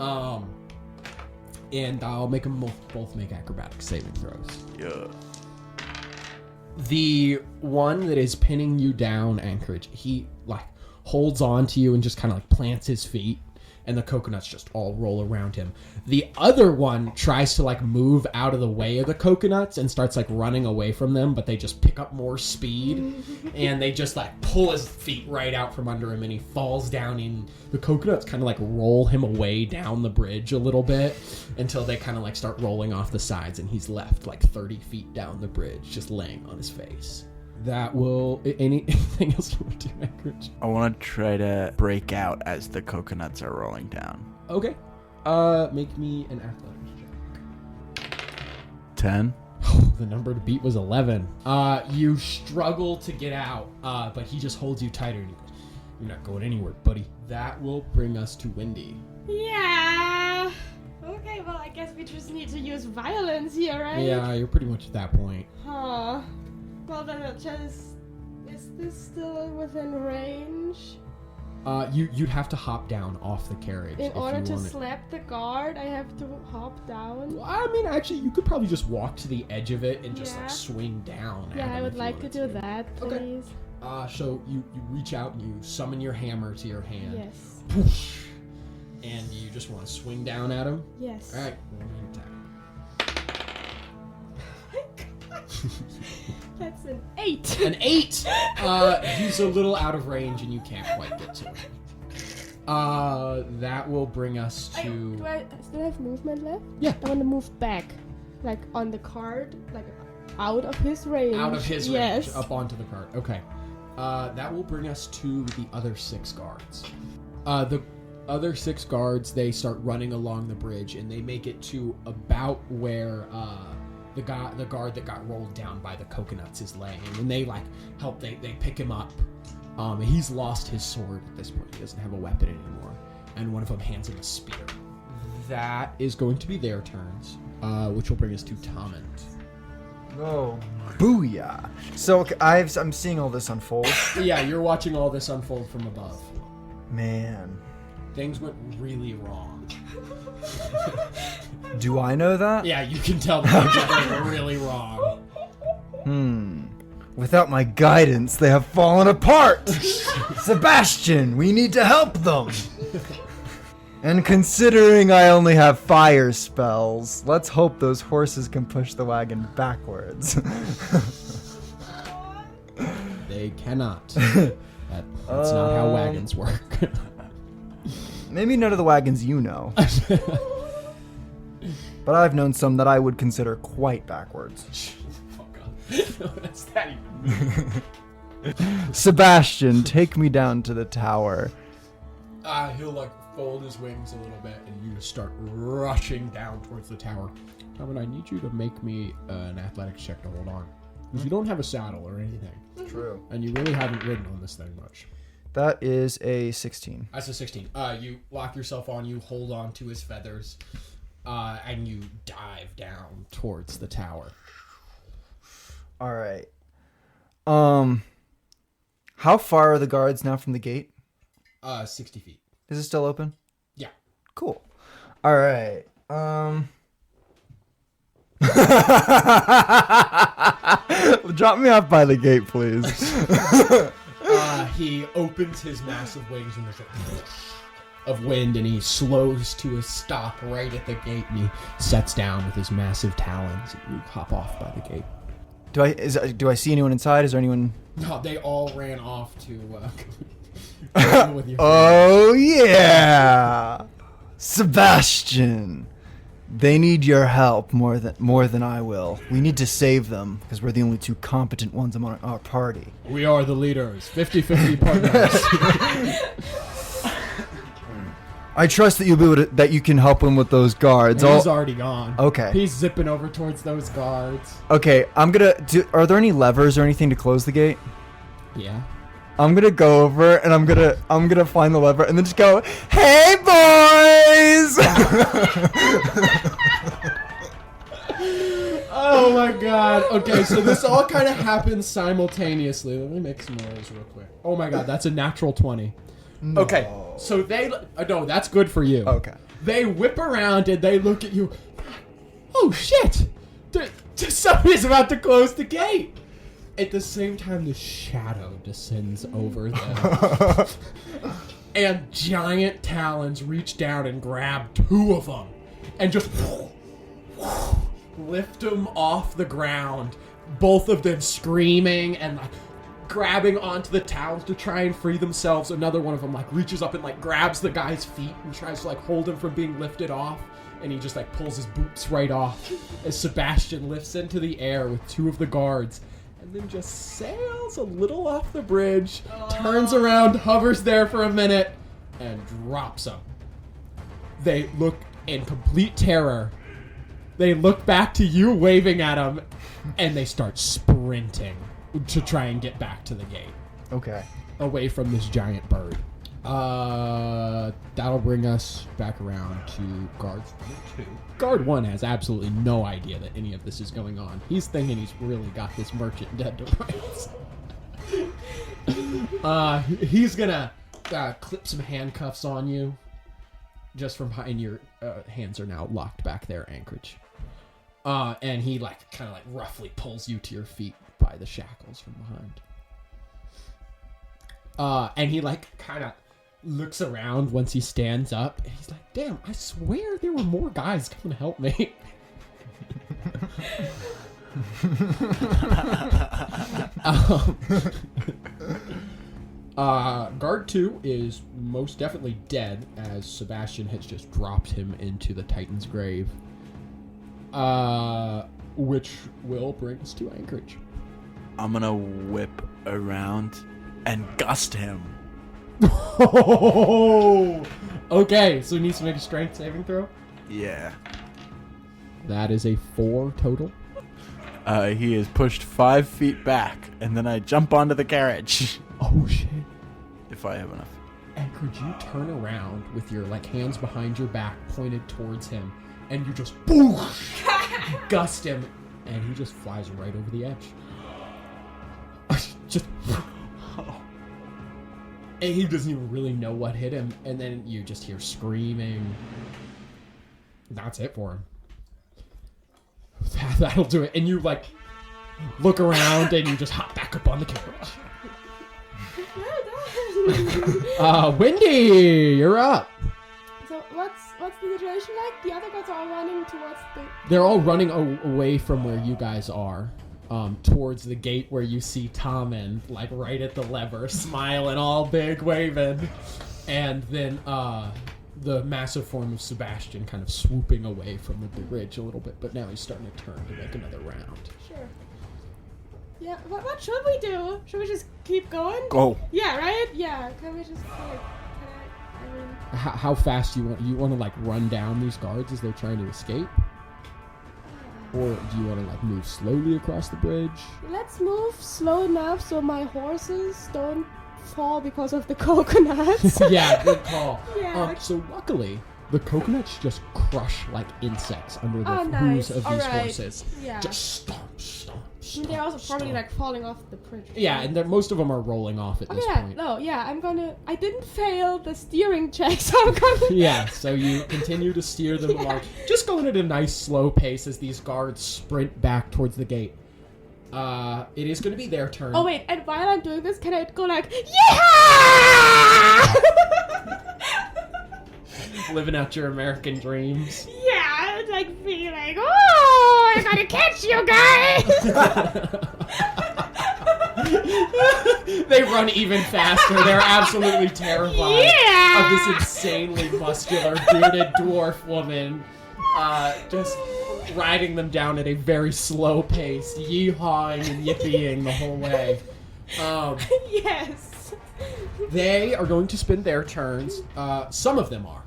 Speaker 2: And I'll make them both make acrobatic saving throws.
Speaker 4: Yeah.
Speaker 2: The one that is pinning you down, Anchorage, he like holds on to you and just kind of like plants his feet, and the coconuts just all roll around him. The other one tries to like move out of the way of the coconuts and starts like running away from them, but they just pick up more speed and they just like pull his feet right out from under him, and he falls down in the coconuts, kind of like roll him away down the bridge a little bit until they kind of like start rolling off the sides, and he's left like 30 feet down the bridge just laying on his face. That will... Anything else you want to do, Anchorage?
Speaker 4: I want to try to break out as the coconuts are rolling down.
Speaker 2: Okay. Make me an athletics check.
Speaker 4: 10.
Speaker 2: The number to beat was 11. You struggle to get out, but he just holds you tighter and he goes, "You're not going anywhere, buddy." That will bring us to Wendy.
Speaker 7: Yeah. Okay, well, I guess we just need to use violence here, right?
Speaker 2: Yeah, you're pretty much at that point.
Speaker 7: Huh. Well, then I'll just... Is this still within range?
Speaker 2: You'd have to hop down off the carriage.
Speaker 7: In order to slap the guard, I have to hop down?
Speaker 2: Well, I mean, actually, you could probably just walk to the edge of it and just
Speaker 7: Yeah.
Speaker 2: like swing down.
Speaker 7: Yeah,
Speaker 2: at
Speaker 7: I
Speaker 2: him
Speaker 7: would
Speaker 2: if you
Speaker 7: like to
Speaker 2: wanted
Speaker 7: do that,
Speaker 2: Okay.
Speaker 7: please.
Speaker 2: So you reach out and you summon your hammer to your hand.
Speaker 7: Yes.
Speaker 2: Poosh, and you just want to swing down at him.
Speaker 7: Yes.
Speaker 2: All right, roll me an attack.
Speaker 7: That's an 8.
Speaker 2: An 8. He's a little out of range and you can't quite get to him. That will bring us to...
Speaker 7: Do I still have movement left?
Speaker 2: Yeah.
Speaker 7: I want to move back, like on the card, like out of his range.
Speaker 2: Out of his
Speaker 7: yes.
Speaker 2: range, up onto the cart. Okay. That will bring us to the other 6 guards. The other 6 guards, they start running along the bridge, and they make it to about where the guard that got rolled down by the coconuts is laying. And they like help. They pick him up. He's lost his sword at this point. He doesn't have a weapon anymore. And one of them hands him a spear. That is going to be their turns, which will bring us to Tommund.
Speaker 1: Oh, booyah! So I'm seeing all this unfold.
Speaker 2: Yeah, you're watching all this unfold from above.
Speaker 1: Man,
Speaker 2: Things went really wrong.
Speaker 1: do I know that?
Speaker 2: Yeah, you can tell that things went really wrong.
Speaker 1: Without my guidance, they have fallen apart. Sebastian, we need to help them. And considering I only have fire spells, let's hope those horses can push the wagon backwards.
Speaker 2: They cannot. That's not how wagons work.
Speaker 1: Maybe none of the wagons you know. But I've known some that I would consider quite backwards.
Speaker 2: Fuck off. No, that's that even.
Speaker 1: Sebastian, take me down to the tower.
Speaker 2: He'll like fold his wings a little bit, and you just start rushing down towards the tower. Tommund, I need you to make me an athletics check to hold on, because you don't have a saddle or anything.
Speaker 1: True.
Speaker 2: And you really haven't ridden on this thing much.
Speaker 1: That is a 16.
Speaker 2: That's a 16. You lock yourself on, you hold on to his feathers, and you dive down towards the tower.
Speaker 1: All right. How far are the guards now from the gate?
Speaker 2: 60 feet.
Speaker 1: Is it still open?
Speaker 2: Yeah.
Speaker 1: Cool. All right. Drop me off by the gate, please.
Speaker 2: He opens his massive wings and there's of wind, and he slows to a stop right at the gate, and he sets down with his massive talons, and you hop off by the gate.
Speaker 1: Do I see anyone inside? Is there anyone?
Speaker 2: No, they all ran off to with your
Speaker 1: Oh yeah, Sebastian. They need your help more than I will. We need to save them because we're the only two competent ones among our party.
Speaker 2: We are the leaders. 50-50 partners.
Speaker 1: I trust that you'll be able to, that you can help him with those guards.
Speaker 2: He's already gone.
Speaker 1: Okay.
Speaker 2: He's zipping over towards those guards.
Speaker 1: Okay, I'm gonna. Are there any levers or anything to close the gate?
Speaker 2: Yeah.
Speaker 1: I'm gonna go over and I'm gonna find the lever and then just go, "Hey boys!"
Speaker 2: Oh my god. Okay, so this all kind of happens simultaneously. Let me make some noise real quick. Oh my god, that's a natural 20.
Speaker 1: No.
Speaker 2: Okay, so they... no, that's good for you.
Speaker 1: Okay.
Speaker 2: They whip around and they look at you. Oh shit! Somebody's about to close the gate! At the same time, the shadow descends over them. And giant talons reach down and grab two of them. And just... lift them off the ground. Both of them screaming and like grabbing onto the talons to try and free themselves. Another one of them like reaches up and like grabs the guy's feet and tries to like hold him from being lifted off. And he just like pulls his boots right off as Sebastian lifts into the air with two of the guards. And then just sails a little off the bridge, turns around, hovers there for a minute, and drops them. They look in complete terror. They look back to you, waving at them, and they start sprinting to try and get back to the gate.
Speaker 1: Okay.
Speaker 2: Away from this giant bird. That'll bring us back around to guards 1 and 2. Guard 1 has absolutely no idea that any of this is going on. He's thinking he's really got this merchant dead to rights. He's gonna clip some handcuffs on you. Just from behind your hands are now locked back there, Anchorage. And he like kind of like roughly pulls you to your feet by the shackles from behind. And he like kind of looks around once he stands up, and he's like, "Damn, I swear there were more guys coming to help me." Guard 2 is most definitely dead, as Sebastian has just dropped him into the Titan's grave. Which will bring us to Anchorage.
Speaker 4: I'm gonna whip around and gust him.
Speaker 2: Okay, so he needs to make a strength saving throw?
Speaker 4: Yeah.
Speaker 2: That is a 4 total.
Speaker 4: He is pushed 5 feet back, and then I jump onto the carriage.
Speaker 2: Oh shit.
Speaker 4: If I have enough.
Speaker 2: Anchorage, you turn around with your like hands behind your back pointed towards him, and you just boosh, gust him, and he just flies right over the edge. Just... And he doesn't even really know what hit him, and then you just hear screaming. That's it for him. That'll do it. And you like look around and you just hop back up on the carriage. Wendy, you're up.
Speaker 7: So what's the situation like? The other guys are all running towards the...
Speaker 2: They're all running away from where you guys are. Towards the gate where you see Tommund, like right at the lever, smiling, all big, waving. And then the massive form of Sebastian kind of swooping away from the bridge a little bit, but now he's starting to turn to make another round.
Speaker 7: Sure. Yeah, what should we do? Should we just keep going?
Speaker 4: Go.
Speaker 7: Yeah, right? Yeah, can we just like... I mean...
Speaker 2: How fast do you want to like run down these guards as they're trying to escape? Or do you want to like move slowly across the bridge?
Speaker 7: Let's move slow enough so my horses don't fall because of the coconuts.
Speaker 2: Yeah, good call.
Speaker 7: Yeah.
Speaker 2: So luckily, the coconuts just crush like insects under the hooves of these horses.
Speaker 7: Yeah.
Speaker 2: Just stomp, stomp,
Speaker 7: They're also probably like falling off the bridge.
Speaker 2: Yeah, and most of them are rolling off at this point.
Speaker 7: I didn't fail the steering check, so I'm gonna...
Speaker 2: Yeah, so you continue to steer them along, just going at a nice slow pace as these guards sprint back towards the gate. It is going to be their turn.
Speaker 7: Oh wait, and while I'm doing this, can I go like, yeah!
Speaker 2: Living out your American dreams.
Speaker 7: Yeah, it's like being like, oh, I gotta catch you guys!
Speaker 2: They run even faster. They're absolutely terrified of this insanely muscular, bearded dwarf woman. Just riding them down at a very slow pace, yee-hawing and yippieing the whole way.
Speaker 7: Yes.
Speaker 2: They are going to spend their turns. Some of them are.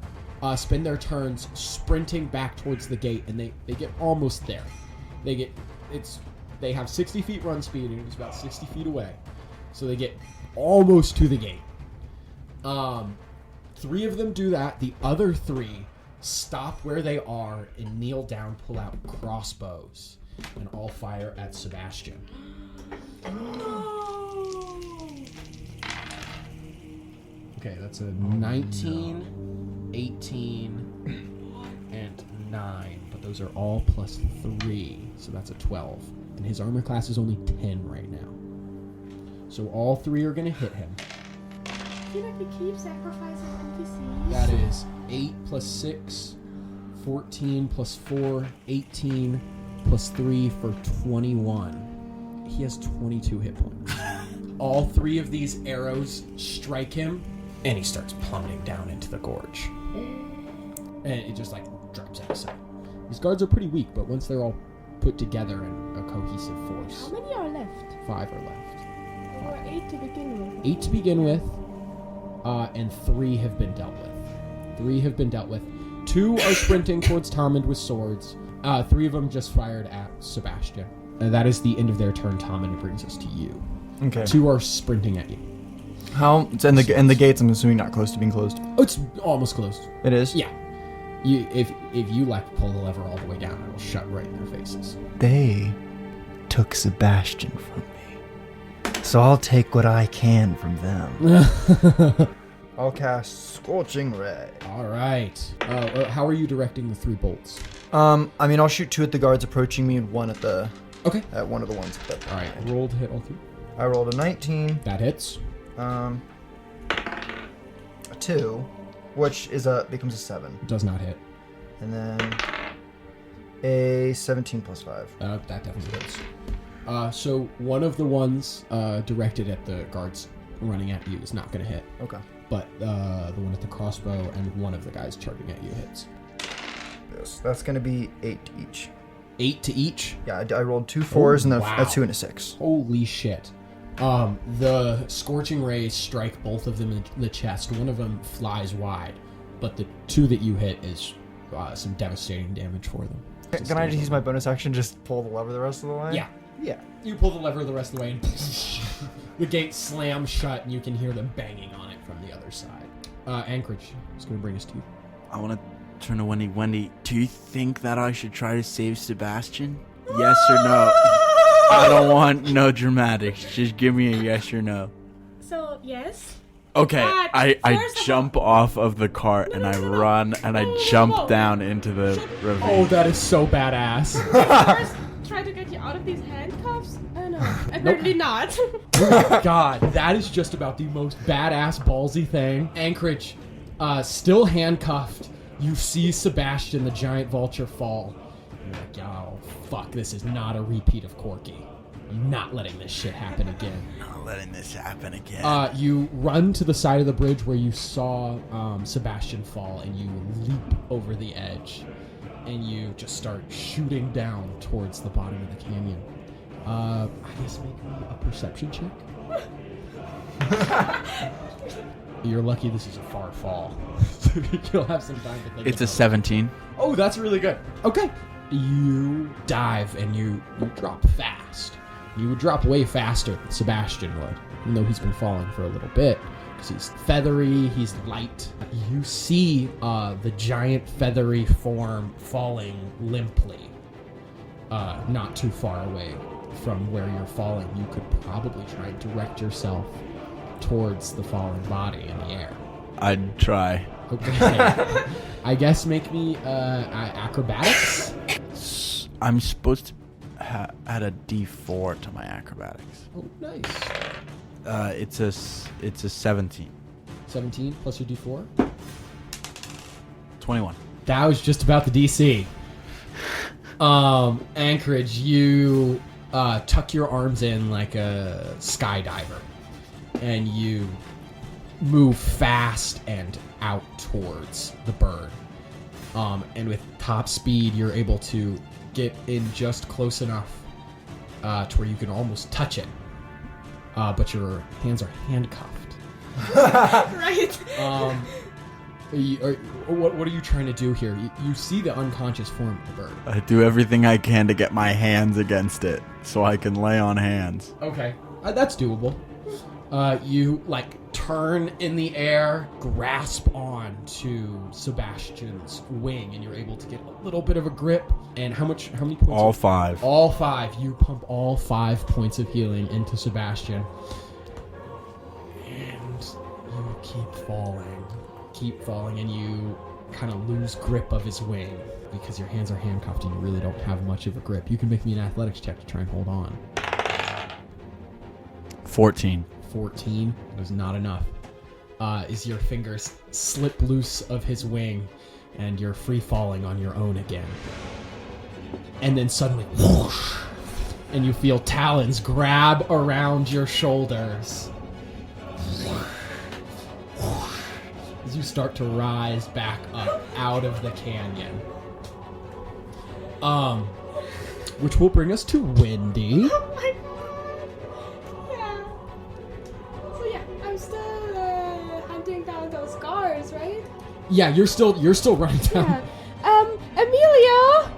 Speaker 2: Spend their turns sprinting back towards the gate, and they get almost there. They have 60 feet run speed, and it's about 60 feet away. So they get almost to the gate. 3 of them do that. The other 3 stop where they are and kneel down, pull out crossbows, and all fire at Sebastian. Okay, that's a 19, 18, and 9. But those are all plus 3, so that's a 12. And his armor class is only 10 right now. So all 3 are going to hit him.
Speaker 7: I feel like we keep sacrificing NPCs.
Speaker 2: That is 8 plus 6, 14 plus 4, 18 plus 3 for 21. He has 22 hit points. All 3 of these arrows strike him, and he starts plummeting down into the gorge. And it just like drops out of sight. These guards are pretty weak, but once they're all put together in a cohesive force.
Speaker 7: How many are left?
Speaker 2: 5 are left.
Speaker 7: There were 8 to begin with.
Speaker 2: 8 to begin with, and 3 have been dealt with. 2 are sprinting towards Tommund with swords. 3 of them just fired at Sebastian. That is the end of their turn, Tommund. It brings us to you.
Speaker 1: Okay.
Speaker 2: 2 are sprinting at you.
Speaker 1: How? It's in the gates. I'm assuming not close to being closed.
Speaker 2: Oh, it's almost closed.
Speaker 1: It is.
Speaker 2: Yeah. If you like pull the lever all the way down, it'll shut right in their faces.
Speaker 1: They took Sebastian from me, so I'll take what I can from them. I'll cast Scorching Ray.
Speaker 2: All right. How are you directing the 3 bolts?
Speaker 1: I'll shoot 2 at the guards approaching me and 1 at the.
Speaker 2: Okay.
Speaker 1: At one of the ones.
Speaker 2: All right. Roll to hit all 3.
Speaker 1: I rolled a 19.
Speaker 2: That hits.
Speaker 1: A 2, which becomes a 7.
Speaker 2: Does not hit.
Speaker 1: And then a 17 plus 5.
Speaker 2: That definitely hits. So one of the ones directed at the guards running at you is not going to hit.
Speaker 1: Okay.
Speaker 2: But the one at the crossbow and one of the guys charging at you hits.
Speaker 1: Yes, that's going to be 8 each.
Speaker 2: 8 to each?
Speaker 1: Yeah, I rolled 2 4s and then a 2 and a 6.
Speaker 2: Holy shit. The scorching rays strike both of them in the chest. One of them flies wide, but the 2 that you hit is some devastating damage for them.
Speaker 1: Can I just use my bonus action, just pull the lever the rest of the way?
Speaker 2: Yeah.
Speaker 1: Yeah.
Speaker 2: You pull the lever the rest of the way, and the gate slams shut, and you can hear them banging on it from the other side. Anchorage is going to bring us to you.
Speaker 4: I want to turn to Wendy. Wendy, do you think that I should try to save Sebastian? Yes or no? I don't want no dramatics. Just give me a yes or no.
Speaker 7: So, yes.
Speaker 4: Okay,
Speaker 7: But
Speaker 4: I
Speaker 7: first of
Speaker 4: jump off of the cart and I run and I jump down into the ravine.
Speaker 2: Oh, that is so badass.
Speaker 7: First, try to get you out of these handcuffs? No, apparently not.
Speaker 2: God, that is just about the most badass, ballsy thing. Anchorage, still handcuffed, you see Sebastian, the giant vulture, fall. You're like, oh, fuck, this is not a repeat of Corky. I'm not letting this shit happen again.
Speaker 4: Not letting this happen again.
Speaker 2: You run to the side of the bridge where you saw Sebastian fall, and you leap over the edge, and you just start shooting down towards the bottom of the canyon. I guess make a perception check. You're lucky this is a far fall. You'll have some time to think.
Speaker 4: It's a 17.
Speaker 2: Oh, that's really good. Okay. You dive and you drop fast. You would drop way faster than Sebastian would, even though he's been falling for a little bit, because he's feathery, he's light. You see the giant feathery form falling limply, not too far away from where you're falling, you could probably try and direct yourself towards the falling body in the air.
Speaker 4: I'd try.
Speaker 2: Okay. I guess make me acrobatics.
Speaker 4: I'm supposed to add a D4 to my acrobatics.
Speaker 2: Oh, nice.
Speaker 4: It's a 17.
Speaker 2: 17 plus your D4.
Speaker 4: 21.
Speaker 2: That was just about the DC. Anchorage, you tuck your arms in like a skydiver, and you move fast and out towards the bird. And with top speed, you're able to get in just close enough to where you can almost touch it. But your hands are handcuffed.
Speaker 7: Right.
Speaker 2: What are you trying to do here? You see the unconscious form of the bird.
Speaker 4: I do everything I can to get my hands against it so I can lay on hands.
Speaker 2: Okay, that's doable. You turn in the air, grasp on to Sebastian's wing, and you're able to get a little bit of a grip. And how many points?
Speaker 4: All 5.
Speaker 2: All 5. You pump all 5 points of healing into Sebastian. And you keep falling, and you kind of lose grip of his wing because your hands are handcuffed and you really don't have much of a grip. You can make me an athletics check to try and hold on.
Speaker 4: 14.
Speaker 2: 14 was not enough. As your fingers slip loose of his wing and you're free falling on your own again. And then suddenly, whoosh, and you feel talons grab around your shoulders. As you start to rise back up out of the canyon. Which will bring us to Wendy.
Speaker 7: Oh my god. Yeah. So yeah, I'm still hunting down those guards, right?
Speaker 2: Yeah, you're still running down.
Speaker 7: Yeah. Emilio,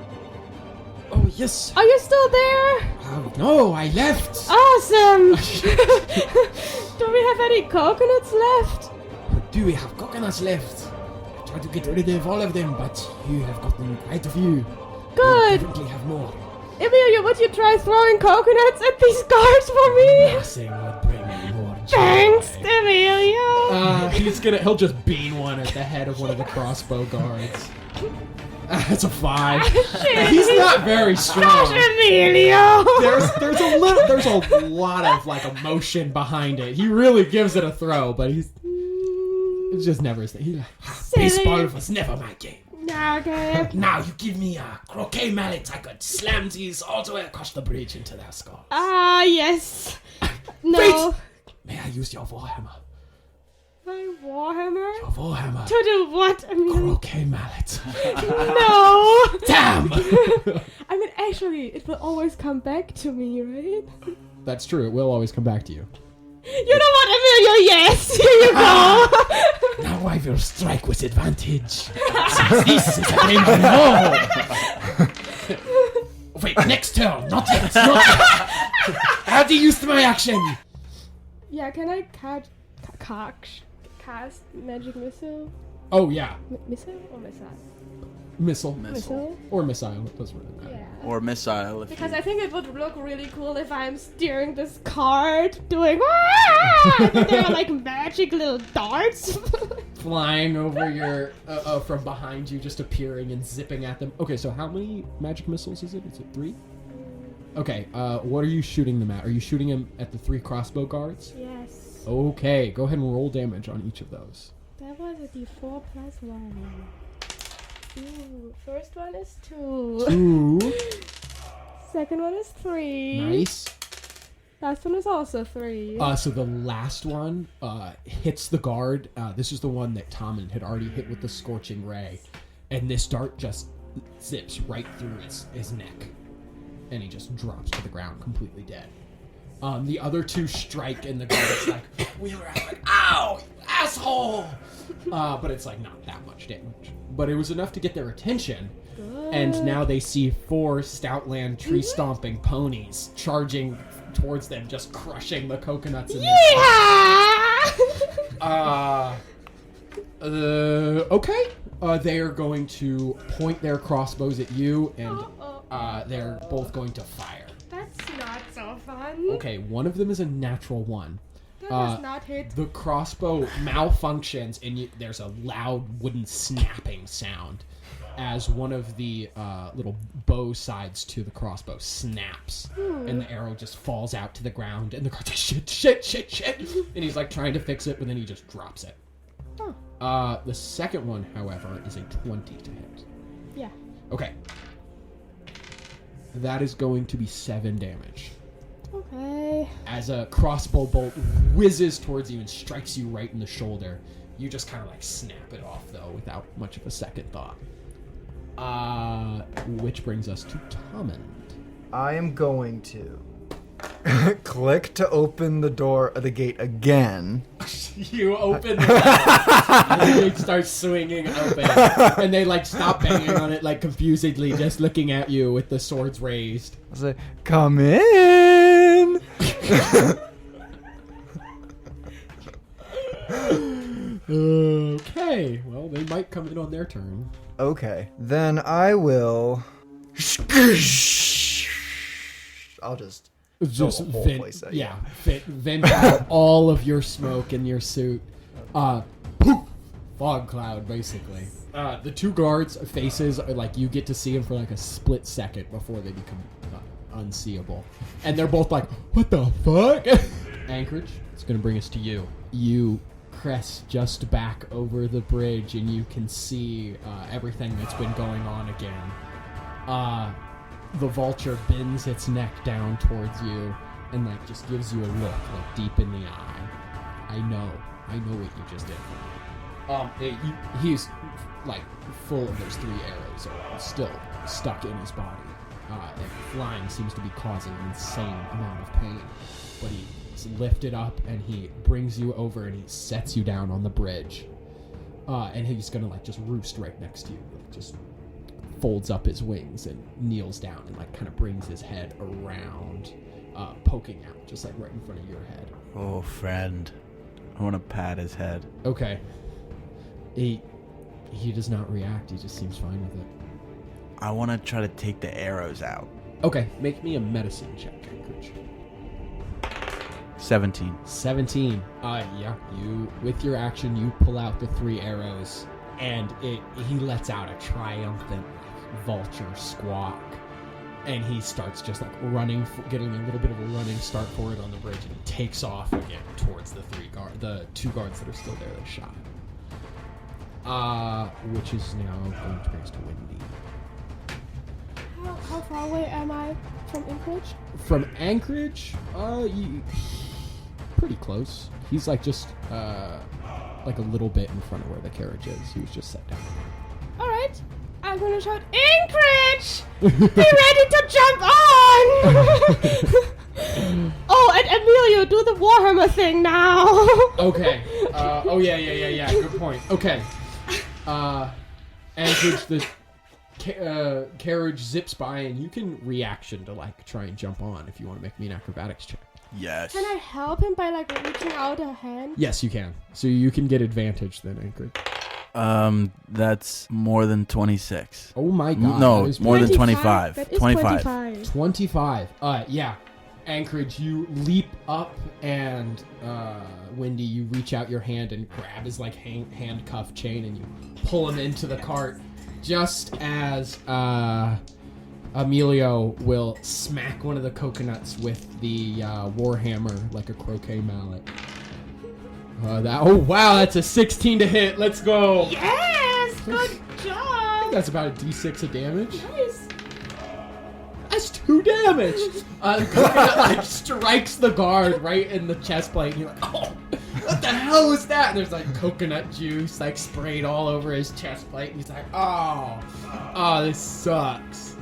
Speaker 2: Oh yes.
Speaker 7: are you still there?
Speaker 2: No, I left.
Speaker 7: Awesome. Do we have any coconuts left?
Speaker 5: Do we have coconuts left? I tried to get rid of all of them, but you have gotten quite a few.
Speaker 7: Good.
Speaker 5: We definitely have more.
Speaker 7: Emilio, would you try throwing coconuts at these guards for me?
Speaker 5: Nothing would bring me more joy.
Speaker 7: Thanks, Emilio.
Speaker 2: He'll just bean one at the head of one of the crossbow guards. That's a 5.
Speaker 7: Shit.
Speaker 2: He's not very strong.
Speaker 7: Gosh, Emilio.
Speaker 2: There's a lot of emotion behind it. He really gives it a throw, but it's just never his thing. He's like,
Speaker 5: Baseball was never my game.
Speaker 7: Okay.
Speaker 5: Now you give me a croquet mallet, I could slam these all the way across the bridge into their skulls.
Speaker 7: Ah, yes. No.
Speaker 5: May I use your warhammer?
Speaker 7: My warhammer?
Speaker 5: Your warhammer.
Speaker 7: To do what, Emilio?
Speaker 5: Croquet mallet.
Speaker 7: No.
Speaker 5: Damn!
Speaker 7: I mean, actually, it will always come back to me, right?
Speaker 2: That's true. It will always come back to you.
Speaker 7: You know what, Emilio? Yes. Here you go.
Speaker 5: Now I will strike with advantage. Since this is a game of war. Wait, next turn. Not yet. I already used my action.
Speaker 7: Yeah, can I cast magic missile?
Speaker 2: Oh yeah,
Speaker 7: Missile or missile?
Speaker 2: missile or missile. It doesn't really matter.
Speaker 7: Yeah.
Speaker 4: Or missile.
Speaker 7: Because I think it would look really cool if I'm steering this cart doing and there are magic little darts.
Speaker 2: Flying over your from behind you, just appearing and zipping at them. Okay, so how many magic missiles is it? Is it 3? Okay, what are you shooting them at? Are you shooting them at the 3 crossbow guards?
Speaker 7: Yes.
Speaker 2: Okay, go ahead and roll damage on each of those.
Speaker 7: That was a d4 plus 1. Ooh, first one is 2.
Speaker 2: 2.
Speaker 7: Second one is 3.
Speaker 2: Nice.
Speaker 7: Last one is also 3.
Speaker 2: So the last one hits the guard. This is the one that Tommund had already hit with the scorching ray, and this dart just zips right through his neck, and he just drops to the ground completely dead. The other 2 strike, and the guard is wheel around ow, you asshole! But it's not that much damage. But it was enough to get their attention.
Speaker 7: Good.
Speaker 2: And now they see 4 Stoutland tree-stomping ponies charging towards them, just crushing the coconuts in their okay. They are going to point their crossbows at you, and they're both going to fire.
Speaker 7: That's not 1.
Speaker 2: Okay, one of them is a natural 1.
Speaker 7: That does not hit.
Speaker 2: The crossbow malfunctions, and there's a loud wooden snapping sound as one of the little bow sides to the crossbow snaps, and the arrow just falls out to the ground, and the guard's like, shit, and he's like trying to fix it, but then he just drops it.
Speaker 7: Oh.
Speaker 2: The second one, however, is a 20 to hit.
Speaker 7: Yeah.
Speaker 2: Okay. That is going to be 7 damage.
Speaker 7: Okay.
Speaker 2: As a crossbow bolt whizzes towards you and strikes you right in the shoulder, you just kind of like snap it off, though, without much of a second thought. Which brings us to Tommund.
Speaker 1: I am going to click to open the gate again.
Speaker 2: You open the gate, and the gate starts swinging open, and they like stop banging on it like confusedly, just looking at you with the swords raised.
Speaker 1: I say, "Come in."
Speaker 2: Okay, well, they might come in on their turn.
Speaker 1: Okay, then I will. I'll just
Speaker 2: Just
Speaker 1: the whole
Speaker 2: vent,
Speaker 1: place out,
Speaker 2: yeah, vent out all of your smoke in your suit. Poof, fog cloud, basically. The two guards' faces are like, you get to see them for like a split second before they become unseeable, and they're both like, "What the fuck?" Anchorage, it's gonna bring us to you. You crest just back over the bridge, and you can see everything that's been going on again. The vulture bends its neck down towards you and like just gives you a look like deep in the eye. I know what you just did for me. He's like full of those 3 arrows still stuck in his body. And flying seems to be causing an insane amount of pain. But he's lifted up and he brings you over and he sets you down on the bridge. And he's gonna like just roost right next to you, like just folds up his wings and kneels down and like kind of brings his head around, poking out just like right in front of your head.
Speaker 4: Oh, friend, I want to pat his head.
Speaker 2: Okay. He does not react. He just seems fine with it.
Speaker 4: I want to try to take the arrows out.
Speaker 2: Okay, make me a medicine check, Anchorage.
Speaker 4: 17.
Speaker 2: 17. Yeah, you, with your action, you pull out the 3 arrows, and he lets out a triumphant vulture squawk, and he starts just like running, getting a little bit of a running start for it on the bridge, and he takes off again towards the 2 guards that are still there that shot him. Which is now going to bring us to Wendy.
Speaker 7: How far away am I from Anchorage?
Speaker 2: From Anchorage, pretty close. He's like just like a little bit in front of where the carriage is. He was just set down.
Speaker 7: All right, I'm gonna shout, Anchorage! Be ready to jump on! Oh, and Emilio, do the Warhammer thing now.
Speaker 2: Okay. Oh yeah. Good point. Okay. Anchorage, the carriage zips by, and you can reaction to like try and jump on if you want to make me an acrobatics check.
Speaker 4: Yes.
Speaker 7: Can I help him by like reaching out a hand?
Speaker 2: Yes, you can. So you can get advantage then, Anchorage.
Speaker 4: That's more than 26.
Speaker 2: Oh my god.
Speaker 4: No,
Speaker 2: that is
Speaker 4: more than
Speaker 7: 25.
Speaker 4: 25.
Speaker 7: That is
Speaker 4: 25.
Speaker 2: 25. Yeah. Anchorage, you leap up, and Wendy, you reach out your hand and grab his like handcuff chain, and you pull him into the cart, just as Emilio will smack one of the coconuts with the warhammer like a croquet mallet. Oh wow, that's a 16 to hit. Let's go.
Speaker 7: Yes, good job.
Speaker 2: That's about a d6 of damage.
Speaker 7: Nice.
Speaker 2: That's 2 damage. The coconut like strikes the guard right in the chest plate, and you're like, oh, what the hell was that? And there's like coconut juice like sprayed all over his chest plate, and he's like, oh, this sucks.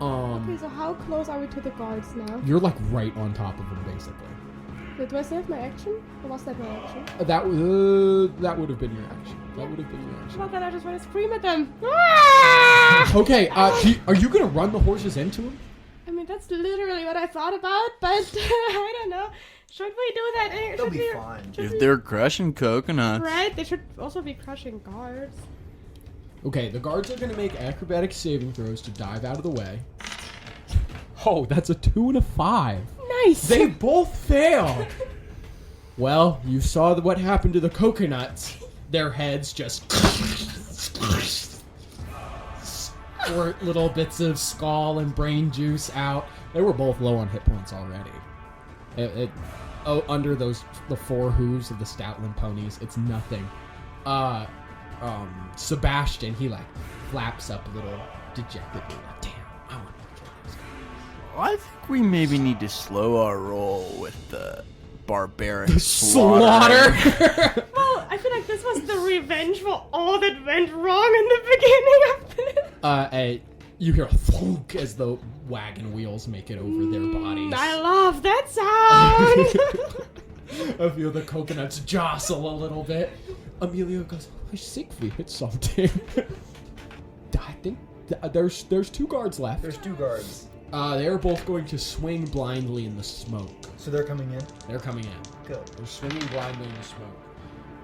Speaker 7: Okay, so how close are we to the guards now?
Speaker 2: You're like right on top of him, basically.
Speaker 7: Wait, do I still have my action? Or was that my action?
Speaker 2: That would have been your action. That would have been your action.
Speaker 7: Well, then I just want to scream at them. Ah!
Speaker 2: Okay, are you gonna run the horses into him?
Speaker 7: I mean, that's literally what I thought about, but I don't know. Should we do that?
Speaker 1: They'll be fine.
Speaker 4: If they're crushing coconuts.
Speaker 7: Right, they should also be crushing guards.
Speaker 2: Okay, the guards are gonna make acrobatic saving throws to dive out of the way. Oh, that's a 2 and a 5.
Speaker 7: Nice.
Speaker 2: They both failed. Well, you saw what happened to the coconuts. Their heads just squirt little bits of skull and brain juice out. They were both low on hit points already. Under the 4 hooves of the Stoutland ponies, it's nothing. Sebastian, he like flaps up a little dejectedly. Like, damn, I want to kill those guys.
Speaker 4: I think we maybe need to slow our roll with the barbaric
Speaker 2: Slaughter.
Speaker 7: Well, I feel like this was the revenge for all that went wrong in the beginning of this.
Speaker 2: You hear a thunk as the wagon wheels make it over their bodies.
Speaker 7: I love that sound.
Speaker 2: A few of the coconuts jostle a little bit. Emilio goes, I think we hit something. I think there's 2 guards left.
Speaker 1: There's 2 guards.
Speaker 2: They're both going to swing blindly in the smoke.
Speaker 1: So they're coming in?
Speaker 2: They're coming in.
Speaker 1: Good.
Speaker 2: They're swinging blindly in the smoke.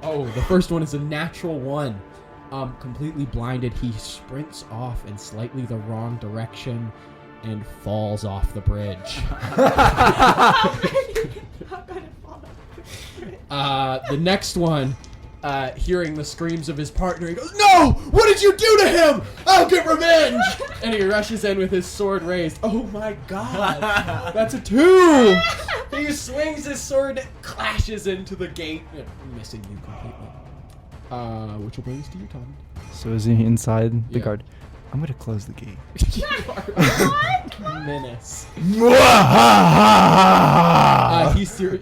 Speaker 2: Oh, the first one is a natural 1. Completely blinded, he sprints off in slightly the wrong direction and falls off the bridge.
Speaker 7: How could it fall off the bridge?
Speaker 2: The next one, hearing the screams of his partner, he goes, "No! What did you do to him? I'll get revenge!" And he rushes in with his sword raised. Oh my god! That's a 2! He swings his sword, clashes into the gate, missing you completely. Which will bring us to you, Tom.
Speaker 1: So is he inside the
Speaker 2: Yeah.
Speaker 1: guard? I'm gonna close the gate.
Speaker 2: You are a menace. He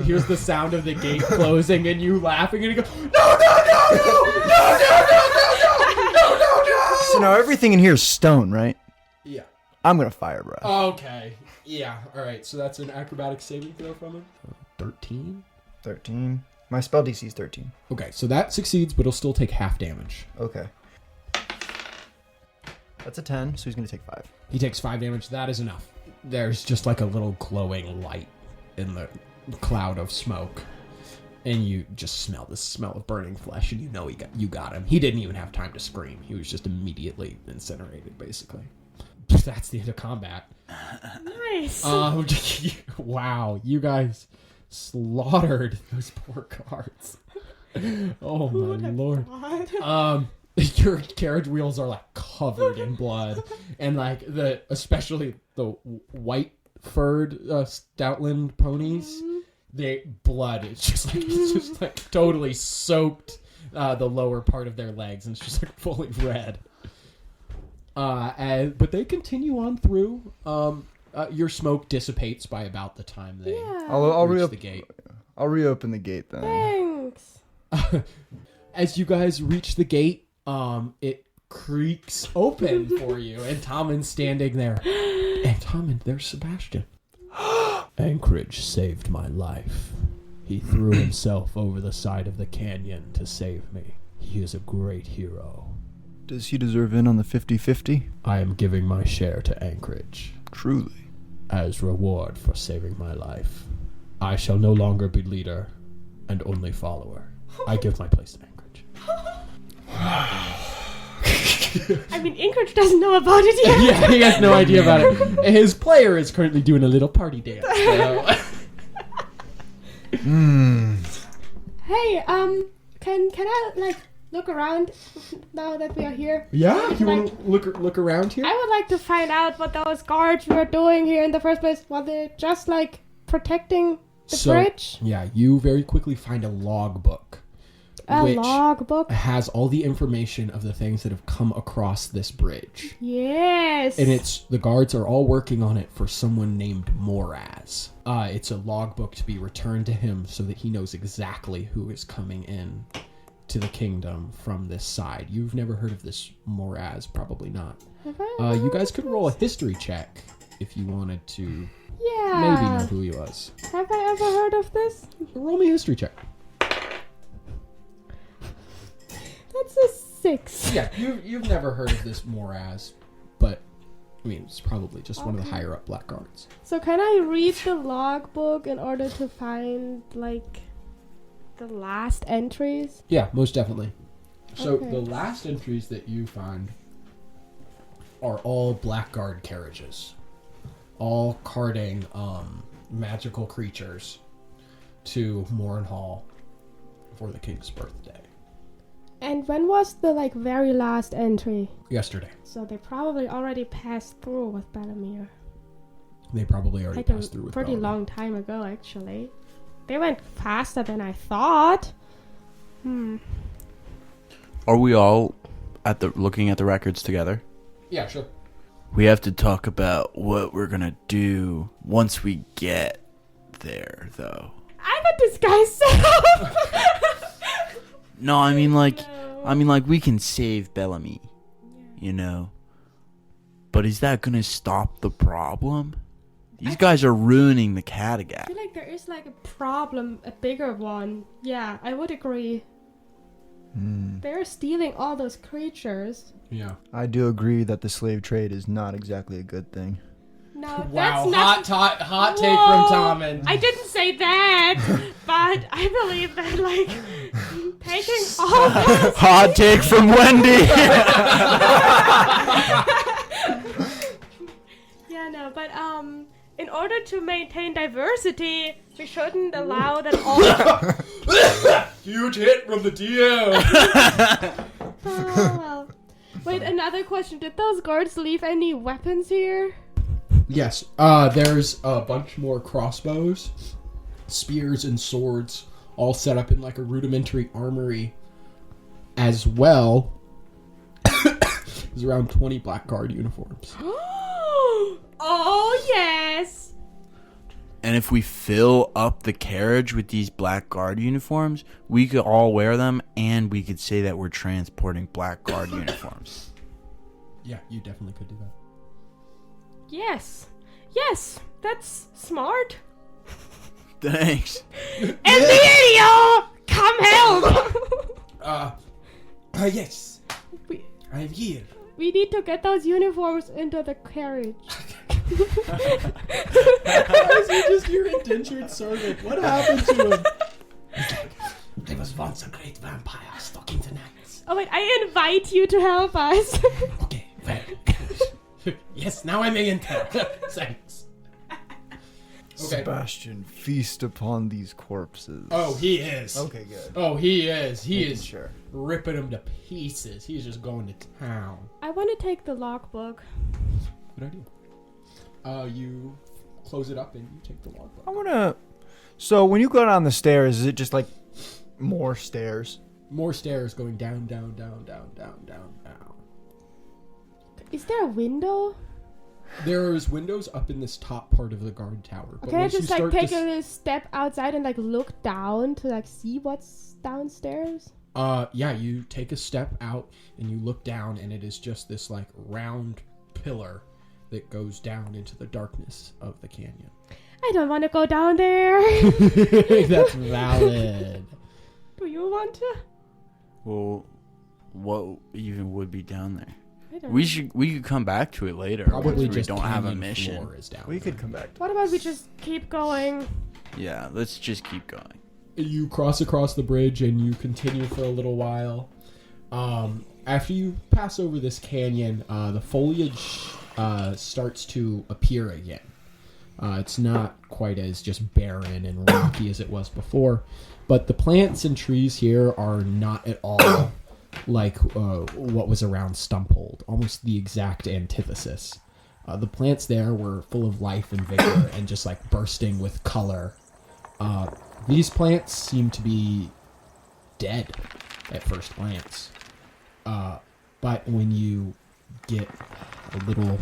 Speaker 2: hears the sound of the gate closing and you laughing, and he goes, "No!
Speaker 1: So now everything in here is stone, right?
Speaker 2: Yeah.
Speaker 1: I'm gonna fire breath.
Speaker 2: Okay. Yeah. All right. So that's an acrobatics saving throw from him. 13.
Speaker 1: 13. My spell DC is 13.
Speaker 2: Okay. So that succeeds, but it'll still take half damage.
Speaker 1: Okay. That's a 10, so he's gonna take 5.
Speaker 2: He takes 5 damage. That is enough. There's just like a little glowing light in the cloud of smoke, and you just smell the smell of burning flesh, and you know you got him. He didn't even have time to scream. He was just immediately incinerated, basically. That's the end of combat.
Speaker 7: Nice.
Speaker 2: Wow, you guys slaughtered those poor guards. Oh my lord. Your carriage wheels are like covered in blood, and like especially the white furred Stoutland ponies, it's just like totally soaked the lower part of their legs, and it's just like fully red. But they continue on through. Your smoke dissipates by about the time they
Speaker 1: I'll
Speaker 2: reach the gate.
Speaker 1: I'll reopen the gate then.
Speaker 7: Thanks.
Speaker 2: As you guys reach the gate, it creaks open for you, and Tommund's standing there. And Tommund, there's Sebastian.
Speaker 8: Anchorage saved my life. He threw himself over the side of the canyon to save me. He is a great hero.
Speaker 1: Does he deserve in on the 50-50?
Speaker 8: I am giving my share to Anchorage.
Speaker 1: Truly.
Speaker 8: As reward for saving my life. I shall no longer be leader and only follower. I give my place to Anchorage.
Speaker 7: I mean, Anchorage doesn't know about it yet.
Speaker 2: Yeah, he has no idea about it. His player is currently doing a little party dance. So.
Speaker 7: Hey, can I like look around now that we are here?
Speaker 2: Yeah, you want to look around here?
Speaker 7: I would like to find out what those guards were doing here in the first place. Were they just like protecting the bridge?
Speaker 2: Yeah, you very quickly find a logbook.
Speaker 7: A logbook?
Speaker 2: Has all the information of the things that have come across this bridge.
Speaker 7: Yes.
Speaker 2: And the guards are all working on it for someone named Moraz. It's a logbook to be returned to him so that he knows exactly who is coming in to the kingdom from this side. You've never heard of this Moraz, probably not. You guys could roll a history check if you wanted to maybe know who he was.
Speaker 7: Have I ever heard of this?
Speaker 2: Roll me a history check.
Speaker 7: That's a 6.
Speaker 2: Yeah, you've never heard of this Moraz, but I mean it's probably just one of the higher up blackguards.
Speaker 7: So can I read the logbook in order to find like the last entries?
Speaker 2: Yeah, most definitely. So
Speaker 7: Okay.
Speaker 2: the last entries that you find are all blackguard carriages, all carting magical creatures to Mournhall for the king's birthday.
Speaker 7: And when was the very last entry?
Speaker 2: Yesterday.
Speaker 7: So they probably already passed through with Bellamere.
Speaker 2: They probably already passed through with
Speaker 7: pretty
Speaker 2: Bellamere.
Speaker 7: long time ago, actually. They went faster than I thought.
Speaker 4: Are we all looking at the records together?
Speaker 2: Yeah, sure.
Speaker 4: We have to talk about what we're gonna do once we get there, though.
Speaker 7: I got disguise self!
Speaker 4: No, I mean like
Speaker 7: No.
Speaker 4: we can save Bellamy, you know. But is that gonna stop the problem? These guys are ruining the
Speaker 7: I
Speaker 4: Kattegat.
Speaker 7: feel like there is a problem, a bigger one. Yeah, I would agree. They're stealing all those creatures.
Speaker 2: Yeah.
Speaker 1: I do agree that the slave trade is not exactly a good thing.
Speaker 7: No,
Speaker 2: Wow,
Speaker 7: that's not...
Speaker 2: hot take from
Speaker 7: Whoa!
Speaker 2: Tommund.
Speaker 7: I didn't say that, but I believe that taking all those...
Speaker 4: Hot take from Wendy.
Speaker 7: Yeah, no, but in order to maintain diversity, we shouldn't allow that all...
Speaker 2: Huge hit from the DM.
Speaker 7: Oh, well. Wait, another question. Did those guards leave any weapons here?
Speaker 2: Yes. There's a bunch more crossbows, spears, and swords, all set up in a rudimentary armory. As well, there's around 20 Blackguard uniforms.
Speaker 7: Oh, yes!
Speaker 4: And if we fill up the carriage with these Blackguard uniforms, we could all wear them, and we could say that we're transporting Blackguard uniforms.
Speaker 2: Yeah, you definitely could do that.
Speaker 7: Yes. Yes, that's smart.
Speaker 4: Thanks.
Speaker 7: Emilio! Come help!
Speaker 2: Yes.
Speaker 7: we,
Speaker 2: I am here.
Speaker 7: we need to get those uniforms into the carriage.
Speaker 2: Why is he just your indentured servant? What happened to him?
Speaker 5: There was once a great vampire stalking the nights.
Speaker 7: Oh wait, I invite you to help us.
Speaker 5: Okay, fair. Yes, now I'm in there. Thanks.
Speaker 2: Okay.
Speaker 1: Sebastian, feast upon these corpses.
Speaker 2: Oh, he is.
Speaker 1: Okay, good.
Speaker 2: Oh, he is. He
Speaker 1: Making
Speaker 2: is
Speaker 1: sure.
Speaker 2: ripping them to pieces. He's just going to town.
Speaker 7: I want to take the logbook.
Speaker 2: Good idea. You close it up and you take the logbook.
Speaker 1: I want to... So, when you go down the stairs, is it just more stairs?
Speaker 2: More stairs going down, down, down, down, down, down, down.
Speaker 7: Is there a window?
Speaker 2: There's windows up in this top part of the guard tower. But
Speaker 7: Can I
Speaker 2: once you
Speaker 7: just
Speaker 2: start
Speaker 7: take
Speaker 2: to
Speaker 7: a little step outside and look down to see what's downstairs?
Speaker 2: Yeah, you take a step out and you look down and it is just this round pillar that goes down into the darkness of the canyon.
Speaker 7: I don't want to go down there.
Speaker 2: That's valid.
Speaker 7: Do you want to?
Speaker 4: Well, what even would be down there?
Speaker 7: I don't
Speaker 4: We
Speaker 7: know.
Speaker 4: could come back to it later.
Speaker 2: Probably
Speaker 4: once we
Speaker 2: just
Speaker 4: don't have a
Speaker 2: canyon
Speaker 4: mission.
Speaker 2: floor is down
Speaker 1: We
Speaker 2: there.
Speaker 1: could come back to
Speaker 7: What about we just keep going?
Speaker 4: Yeah, let's just keep going.
Speaker 2: You cross across the bridge and you continue for a little while. After you pass over this canyon, the foliage starts to appear again. It's not quite as just barren and rocky as it was before, but the plants and trees here are not at all like what was around Stumphold, almost the exact antithesis. The plants there were full of life and vigor and just bursting with color. These plants seem to be dead at first glance. But when you get a little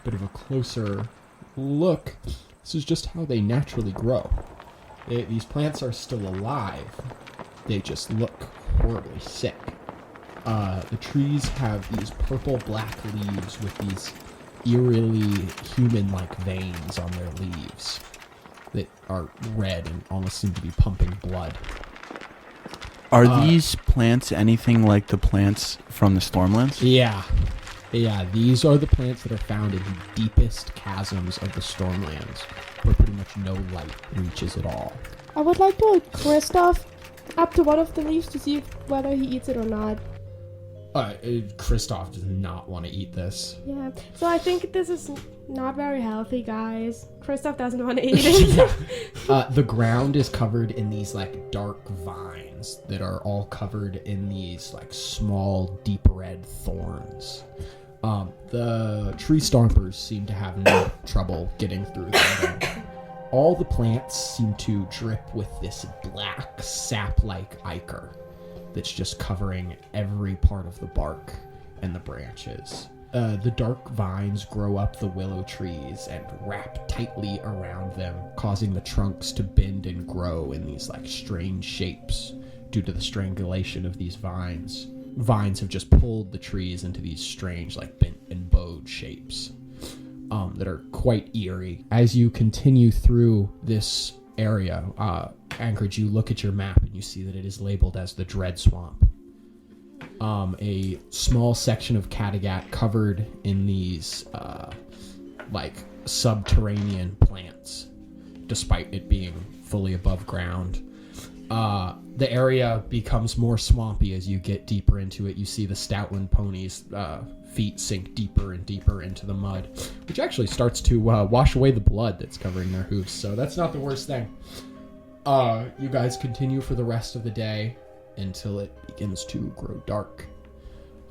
Speaker 2: bit of a closer look, this is just how they naturally grow. These plants are still alive. They just look horribly sick. The trees have these purple-black leaves with these eerily human-like veins on their leaves that are red and almost seem to be pumping blood.
Speaker 4: Are these plants anything like the plants from the Stormlands?
Speaker 2: Yeah, these are the plants that are found in the deepest chasms of the Stormlands, where pretty much no light reaches at all.
Speaker 7: I would like to Kristoff up to one of the leaves to see whether he eats it or not.
Speaker 2: Kristoff does not want to eat this.
Speaker 7: Yeah, so I think this is not very healthy, guys. Christoph doesn't want to eat it.
Speaker 2: The ground is covered in these like dark vines that are all covered in these like small, deep red thorns. The tree stompers seem to have no trouble getting through them. All the plants seem to drip with this black sap-like ichor that's just covering every part of the bark and the branches. The dark vines grow up the willow trees and wrap tightly around them, causing the trunks to bend and grow in these like strange shapes due to the strangulation of these vines. Vines have just pulled the trees into these strange like bent and bowed shapes that are quite eerie. As you continue through this area, Anchorage, you look at your map and you see that it is labeled as the Dread Swamp. A small section of Kattegat covered in these like subterranean plants, despite it being fully above ground. The area becomes more swampy as you get deeper into it. You see the Stoutland ponies' feet sink deeper and deeper into the mud, which actually starts to wash away the blood that's covering their hooves, so that's not the worst thing. You guys continue for the rest of the day until it begins to grow dark.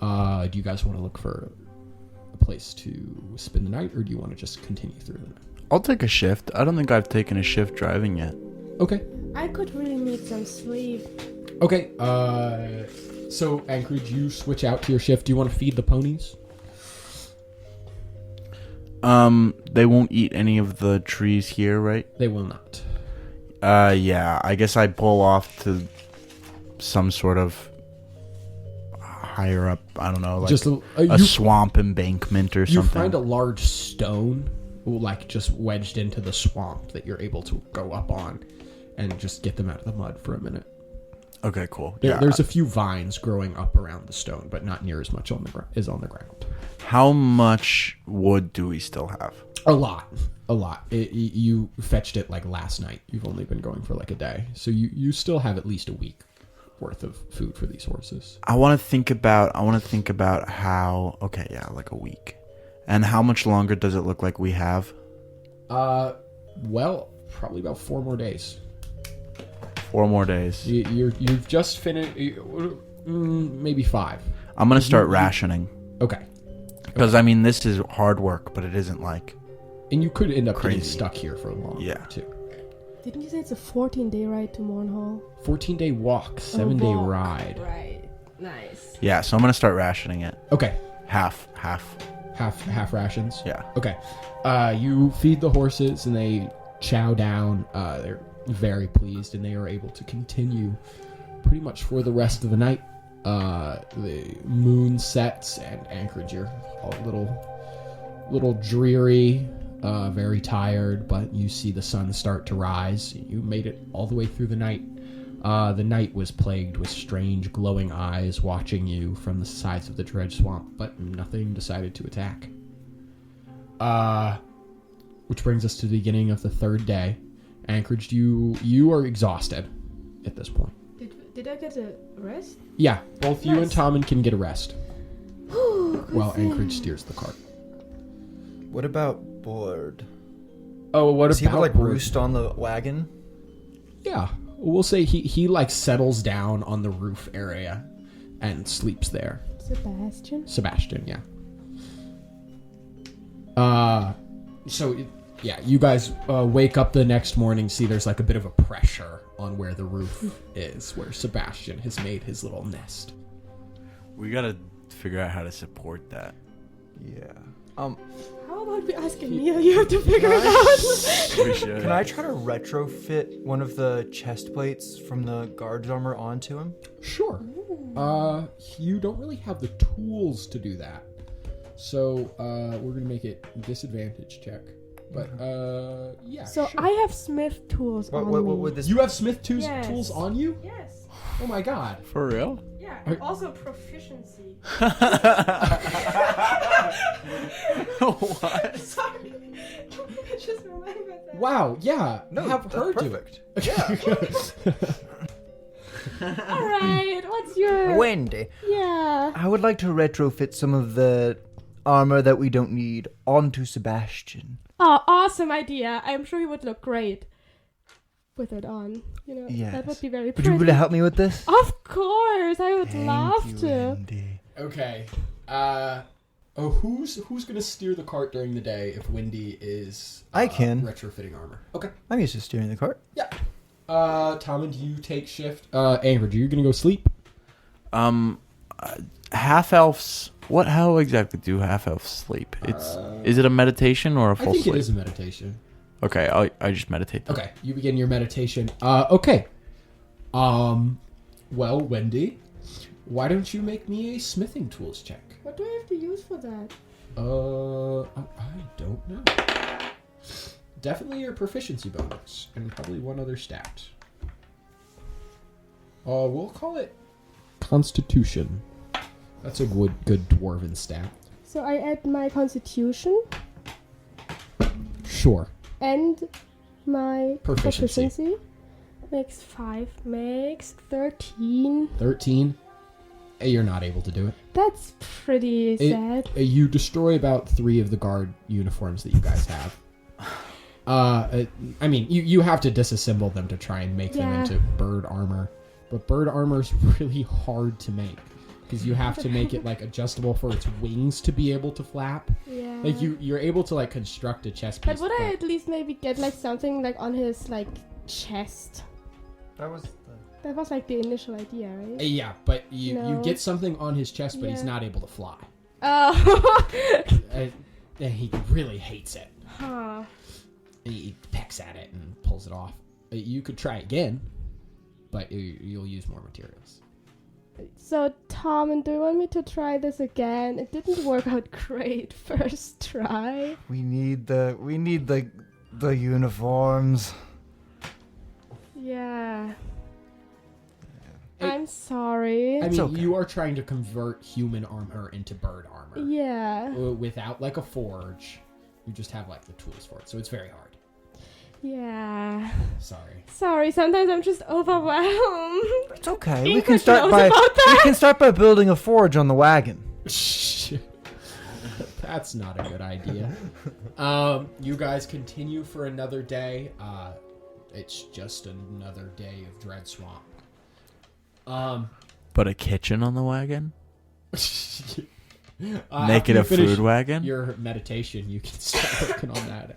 Speaker 2: Do you guys want to look for a place to spend the night, or do you want to just continue through the night?
Speaker 4: I'll take a shift. I don't think I've taken a shift driving yet.
Speaker 2: Okay.
Speaker 7: I could really need some sleep.
Speaker 2: Okay, so Anchorage, you switch out to your shift. Do you want to feed the ponies?
Speaker 4: They won't eat any of the trees here, right?
Speaker 2: They will not.
Speaker 4: Yeah, I guess I pull off to some sort of higher up, I don't know, like
Speaker 2: just
Speaker 4: a swamp embankment or something.
Speaker 2: You find a large stone, like just wedged into the swamp that you're able to go up on and just get them out of the mud for a minute.
Speaker 4: Okay, cool.
Speaker 2: There's a few vines growing up around the stone, but not near as much on the ground.
Speaker 4: How much wood do we still have?
Speaker 2: A lot. You fetched it like last night. You've only been going for like a day, so you still have at least a week worth of food for these horses.
Speaker 4: I want to think about how. Okay, yeah, like a week. And how much longer does it look like we have?
Speaker 2: Well, probably about 4 more days.
Speaker 4: 4 more days.
Speaker 2: You've just finished. Maybe 5.
Speaker 4: I'm gonna start rationing.
Speaker 2: Okay.
Speaker 4: Because I mean, this is hard work, but it isn't like.
Speaker 2: And you could end up
Speaker 4: crazy.
Speaker 2: Getting stuck here for a long time too.
Speaker 7: Didn't you say it's a 14-day ride to Mournhall?
Speaker 2: 14-day walk, 7-day ride.
Speaker 7: Right. Nice.
Speaker 4: Yeah, so I'm gonna start rationing it.
Speaker 2: Okay.
Speaker 4: Half
Speaker 2: rations.
Speaker 4: Yeah.
Speaker 2: Okay. You feed the horses and they chow down. They're very pleased and they are able to continue pretty much for the rest of the night. The moon sets and Anchorage, you're a little dreary, very tired, but you see the sun start to rise. You made it all the way through the night. The night was plagued with strange glowing eyes watching you from the sides of the Dread Swamp, but nothing decided to attack. Which brings us to the beginning of the 3rd day. Anchorage, you are exhausted at this point.
Speaker 7: Did I get a rest?
Speaker 2: Yeah, both you and Tommund can get a rest. While
Speaker 7: thing.
Speaker 2: Anchorage steers the cart.
Speaker 1: What about Board?
Speaker 2: Oh, what
Speaker 1: Does
Speaker 2: about
Speaker 1: he like
Speaker 2: Board?
Speaker 1: roost on the wagon?
Speaker 2: Yeah, we'll say he like settles down on the roof area and sleeps there. Sebastian, yeah. Yeah, you guys wake up the next morning, see there's like a bit of a pressure on where the roof is, where Sebastian has made his little nest.
Speaker 4: We gotta figure out how to support that.
Speaker 1: Yeah.
Speaker 7: How about we ask Emil? You have to figure it out.
Speaker 4: We should.
Speaker 1: Can I try to retrofit one of the chest plates from the guard's armor onto him?
Speaker 2: Sure. You don't really have the tools to do that. So, we're gonna make it disadvantage check. But, yeah.
Speaker 7: So
Speaker 2: sure.
Speaker 7: I have smith tools on me.
Speaker 1: What would this?
Speaker 2: You have smith tools
Speaker 7: Yes.
Speaker 2: on you?
Speaker 7: Yes.
Speaker 2: Oh my god.
Speaker 4: For real?
Speaker 7: Yeah, and also proficiency.
Speaker 4: What?
Speaker 7: Sorry. I just remembered that.
Speaker 2: Wow, yeah.
Speaker 1: No,
Speaker 2: have
Speaker 1: that's
Speaker 2: her
Speaker 1: perfect.
Speaker 2: do it. Yeah.
Speaker 7: Alright, what's your...
Speaker 1: Wendy,
Speaker 7: Yeah.
Speaker 1: I would like to retrofit some of the armor that we don't need onto Sebastian.
Speaker 7: Oh, awesome idea. I'm sure he would look great with it on. You know,
Speaker 1: Yes.
Speaker 7: that would be very
Speaker 1: Would
Speaker 7: pretty.
Speaker 1: you be able to help me with this?
Speaker 7: Of course, I would
Speaker 1: Thank
Speaker 7: love
Speaker 1: you,
Speaker 7: to.
Speaker 1: Wendy.
Speaker 2: Okay. Who's gonna steer the cart during the day if Wendy is
Speaker 1: I can.
Speaker 2: retrofitting armor? Okay.
Speaker 1: I'm used to steering the cart.
Speaker 2: Yeah. Tommund, you take shift. Anchorage, you're gonna go sleep.
Speaker 4: Half elves. How exactly do half elves sleep? Is it a meditation or a
Speaker 2: I
Speaker 4: full
Speaker 2: think
Speaker 4: sleep?
Speaker 2: it is a meditation.
Speaker 4: Okay, I just meditate. Then.
Speaker 2: Okay, you begin your meditation. Okay. Well, Wendy, why don't you make me a smithing tools check?
Speaker 7: What do I have to use for that?
Speaker 2: I don't know. Definitely your proficiency bonus, and probably one other stat. We'll call it Constitution. That's a good dwarven stat.
Speaker 7: So I add my constitution
Speaker 2: Sure.
Speaker 7: and my
Speaker 2: Proficiency.
Speaker 7: proficiency. Makes 5, makes 13.
Speaker 2: 13. You're not able to do it.
Speaker 7: That's pretty sad.
Speaker 2: You destroy about 3 of the guard uniforms that you guys have. I mean, you have to disassemble them to try and make them
Speaker 7: Yeah.
Speaker 2: into bird armor. But bird armor is really hard to make. Because you have to make it, like, adjustable for its wings to be able to flap.
Speaker 7: Yeah.
Speaker 2: Like, you're able to, like, construct a chest piece.
Speaker 7: But would I at least maybe get like something like on his like chest?
Speaker 1: That was
Speaker 7: That was like the initial idea, right?
Speaker 2: Yeah, but you
Speaker 7: No.
Speaker 2: get something on his chest, but he's
Speaker 7: Yeah.
Speaker 2: not able to fly.
Speaker 7: Oh.
Speaker 2: He really hates it.
Speaker 7: Huh.
Speaker 2: He pecks at it and pulls it off. You could try again, but you'll use more materials.
Speaker 7: So, Tom, do you want me to try this again? It didn't work out great first try.
Speaker 1: We need the uniforms.
Speaker 7: Yeah.
Speaker 2: Hey,
Speaker 7: I'm sorry.
Speaker 2: I mean,
Speaker 1: okay.
Speaker 2: you are trying to convert human armor into bird armor.
Speaker 7: Yeah.
Speaker 2: Without, like, a forge. You just have, like, the tools for it, so it's very hard.
Speaker 7: Yeah.
Speaker 2: Sorry.
Speaker 7: Sorry, sometimes I'm just overwhelmed.
Speaker 1: It's okay.
Speaker 7: Ingrid
Speaker 1: We can start
Speaker 7: knows
Speaker 1: by
Speaker 7: about that.
Speaker 1: building a forge on the wagon.
Speaker 2: That's not a good idea. You guys continue for another day. It's just another day of Dread Swamp.
Speaker 4: But a kitchen on the wagon? Make
Speaker 2: After
Speaker 4: it
Speaker 2: you
Speaker 4: a
Speaker 2: finish
Speaker 4: food wagon?
Speaker 2: Your meditation, you can start working on that.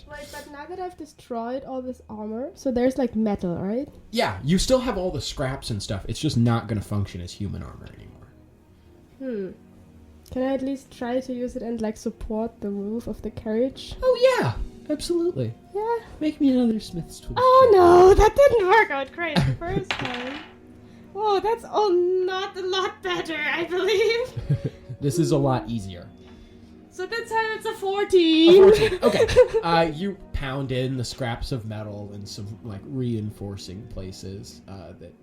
Speaker 7: Wait, but now that I've destroyed all this armor, so there's like metal, right?
Speaker 2: Yeah, you still have all the scraps and stuff. It's just not going to function as human armor anymore.
Speaker 7: Can I at least try to use it and like support the roof of the carriage?
Speaker 2: Oh yeah, absolutely.
Speaker 7: Yeah.
Speaker 2: Make me another smith's tool.
Speaker 7: Oh no, that didn't work out great the first time. Whoa, that's all not a lot better, I believe.
Speaker 2: This is a lot easier.
Speaker 7: So this time it's a 14.
Speaker 2: Okay. You pound in the scraps of metal in some like reinforcing places that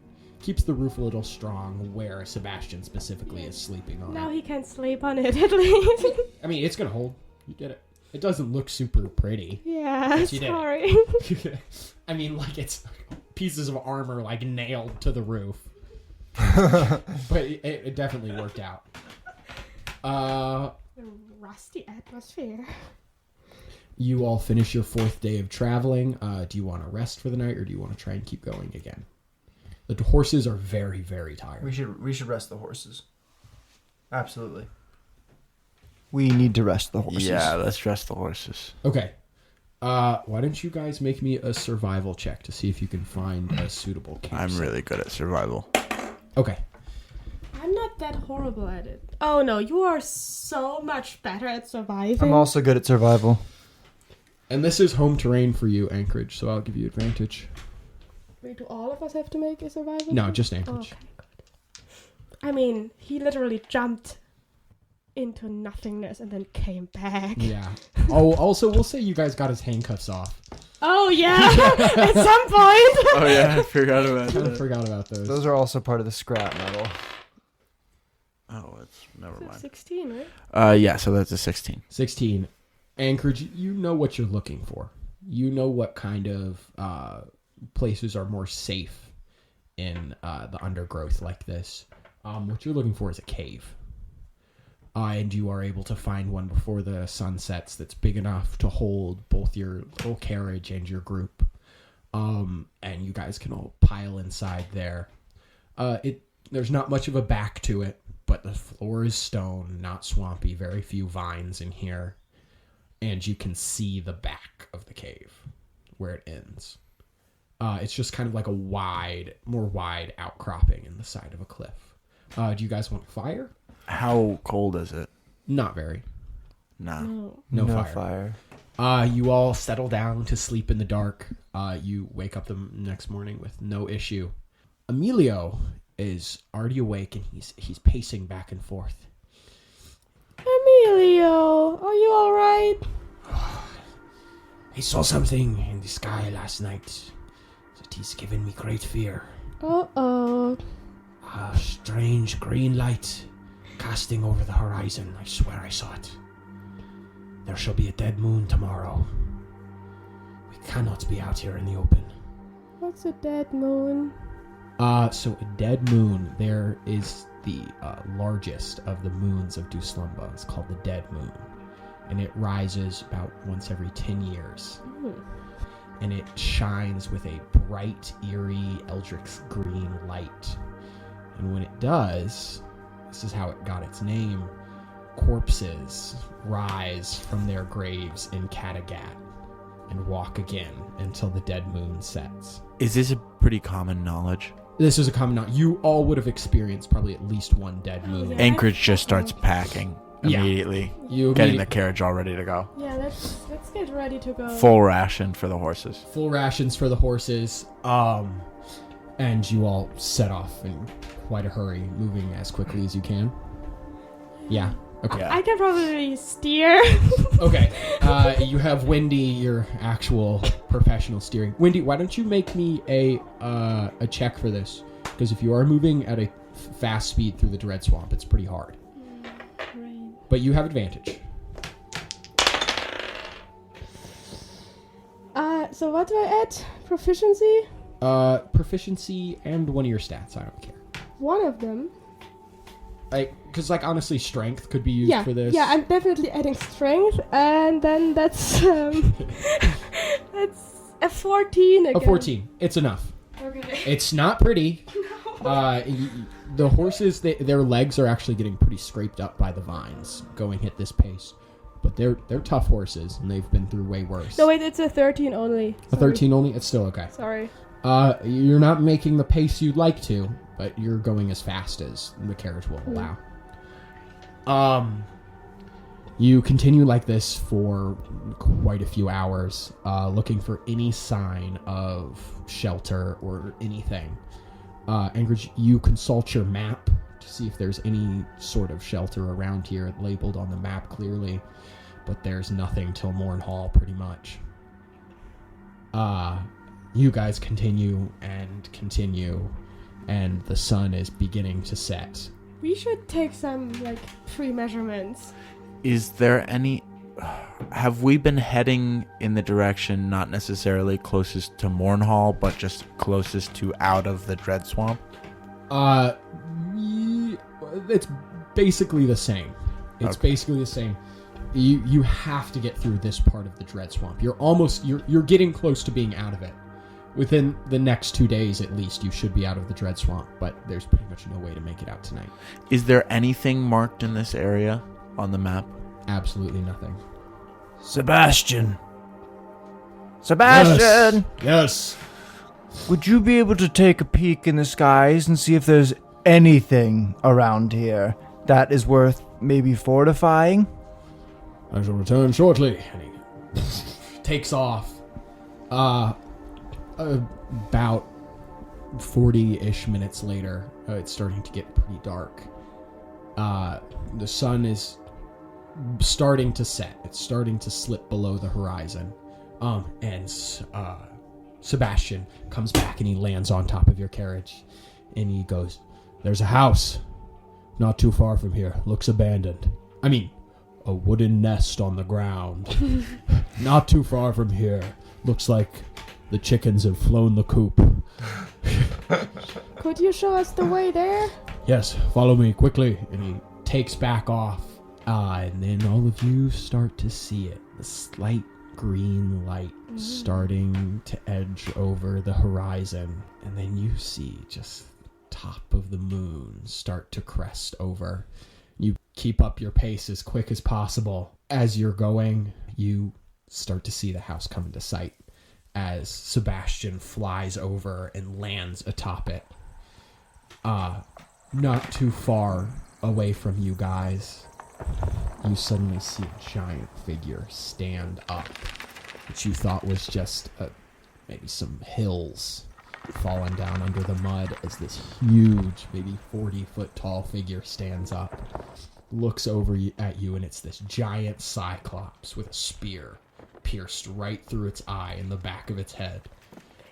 Speaker 2: keeps the roof a little strong where Sebastian specifically is sleeping on
Speaker 7: Now
Speaker 2: it.
Speaker 7: he can sleep on it at least.
Speaker 2: I mean, it's gonna hold. You did it. It doesn't look super pretty.
Speaker 7: Yeah,
Speaker 2: Yes, you did.
Speaker 7: sorry.
Speaker 2: I mean, like it's pieces of armor like nailed to the roof. But it definitely worked out.
Speaker 7: Rusty atmosphere.
Speaker 2: You all finish your 4th day of traveling. Do you want to rest for the night, or do you want to try and keep going again? The horses are very, very tired.
Speaker 1: We should rest the horses. Absolutely. We need to rest the horses.
Speaker 4: Yeah, let's rest the horses.
Speaker 2: Okay. Why don't you guys make me a survival check to see if you can find a suitable campsite?
Speaker 4: I'm really good at survival.
Speaker 2: Okay.
Speaker 7: I'm not that horrible at it. Oh no, you are so much better at surviving.
Speaker 1: I'm also good at survival.
Speaker 2: And this is home terrain for you, Anchorage, so I'll give you advantage.
Speaker 7: Wait, do all of us have to make a survival?
Speaker 2: No,
Speaker 7: check?
Speaker 2: just
Speaker 7: Oh,
Speaker 2: Anchorage.
Speaker 7: okay, good. I mean, he literally jumped into nothingness and then came back.
Speaker 2: Yeah. Oh, also, we'll say you guys got his handcuffs off.
Speaker 7: Oh yeah, at some point.
Speaker 4: Oh yeah, I forgot about
Speaker 2: Kind of forgot about those.
Speaker 1: Those are also part of the scrap metal.
Speaker 4: Oh, it's never mind.
Speaker 7: 16, right?
Speaker 4: Yeah, so that's a 16.
Speaker 2: 16. Anchorage, you know what you're looking for. You know what kind of places are more safe in the undergrowth like this. What you're looking for is a cave. and you are able to find one before the sun sets that's big enough to hold both your little carriage and your group. And you guys can all pile inside there. There's not much of a back to it, but the floor is stone, not swampy, very few vines in here. And you can see the back of the cave where it ends. It's just kind of like a more wide outcropping in the side of a cliff. Do you guys want fire?
Speaker 6: How cold is it?
Speaker 2: Not very.
Speaker 6: Nah.
Speaker 2: No fire. You all settle down to sleep in the dark. You wake up the next morning with no issue. Emilio is already awake and he's pacing back and forth.
Speaker 7: Emilio, are you alright?
Speaker 8: I saw something in the sky last night that is giving me great fear.
Speaker 7: Uh-oh.
Speaker 8: A strange green light casting over the horizon. I swear I saw it. There shall be a dead moon tomorrow. We cannot be out here in the open.
Speaker 7: What's a dead moon?
Speaker 2: So a dead moon, there is the largest of the moons of Dou'Slumba. It's called the dead moon. And it rises about once every 10 years. And it shines with a bright, eerie, eldritch green light. And when it does, this is how it got its name, corpses rise from their graves in Kattegat and walk again until the dead moon sets.
Speaker 6: Is this a pretty common knowledge?
Speaker 2: This is a common knowledge. You all would have experienced probably at least one dead moon.
Speaker 7: Yeah.
Speaker 6: Anchorage just starts packing
Speaker 2: Yeah.
Speaker 6: immediately.
Speaker 2: You
Speaker 6: Getting the carriage all ready to go.
Speaker 7: Yeah, let's get ready to go.
Speaker 6: Full ration for the horses.
Speaker 2: full rations for the horses, and you all set off in quite a hurry, moving as quickly as you can. Yeah. Okay.
Speaker 6: Yeah.
Speaker 7: I can probably steer.
Speaker 2: Okay. You have Wendy, your actual professional steering. Wendy, why don't you make me a check for this? Because if you are moving at a fast speed through the Dread Swamp, it's pretty hard.
Speaker 7: Right.
Speaker 2: But you have advantage.
Speaker 7: So what do I add? Proficiency?
Speaker 2: Proficiency and one of your stats. I don't care.
Speaker 7: One of them.
Speaker 2: Because honestly, strength could be used for this.
Speaker 7: Yeah, I'm definitely adding strength, and then that's that's a 14 again.
Speaker 2: A 14. It's enough.
Speaker 7: Okay.
Speaker 2: It's not pretty. The horses, their legs are actually getting pretty scraped up by the vines going at this pace. But they're tough horses, and they've been through way worse.
Speaker 7: No, wait, it's a 13 only.
Speaker 2: A 13 only? It's still okay.
Speaker 7: Sorry.
Speaker 2: You're not making the pace you'd like to, but you're going as fast as the carriage will allow. You continue like this for quite a few hours, looking for any sign of shelter or anything. Anchorage, you consult your map to see if there's any sort of shelter around here labeled on the map clearly, but there's nothing till Mournhall pretty much. You guys continue, and the sun is beginning to set.
Speaker 7: We should take some, pre-measurements.
Speaker 6: Is there any... Have we been heading in the direction not necessarily closest to Mournhall, but just closest to out of the Dread Swamp?
Speaker 2: It's basically the same. It's
Speaker 6: Okay.
Speaker 2: basically the same. You have to get through this part of the Dread Swamp. You're getting close to being out of it. Within the next 2 days, at least, you should be out of the Dread Swamp, but there's pretty much no way to make it out tonight.
Speaker 6: Is there anything marked in this area on the map?
Speaker 2: Absolutely nothing.
Speaker 1: Sebastian! Sebastian!
Speaker 2: Yes.
Speaker 1: Would you be able to take a peek in the skies and see if there's anything around here that is worth maybe fortifying?
Speaker 2: I shall return shortly. And he takes off. About 40-ish minutes later, it's starting to get pretty dark. The sun is starting to set. It's starting to slip below the horizon. And Sebastian comes back and he lands on top of your carriage. And he goes, "There's a house not too far from here. Looks abandoned. I mean, a wooden nest on the ground. Not too far from here. Looks like the chickens have flown the coop."
Speaker 7: Could you show us the way there?
Speaker 2: "Yes, follow me quickly." And he takes back off And then all of you start to see it. The slight green light starting to edge over the horizon. And then you see just top of the moon start to crest over. You keep up your pace as quick as possible. As you're going, you start to see the house come into sight as Sebastian flies over and lands atop it. Not too far away from you guys, you suddenly see a giant figure stand up, which you thought was just maybe some hills falling down under the mud, as this huge, maybe 40-foot tall figure stands up, looks over at you, and it's this giant cyclops with a spear pierced right through its eye in the back of its head.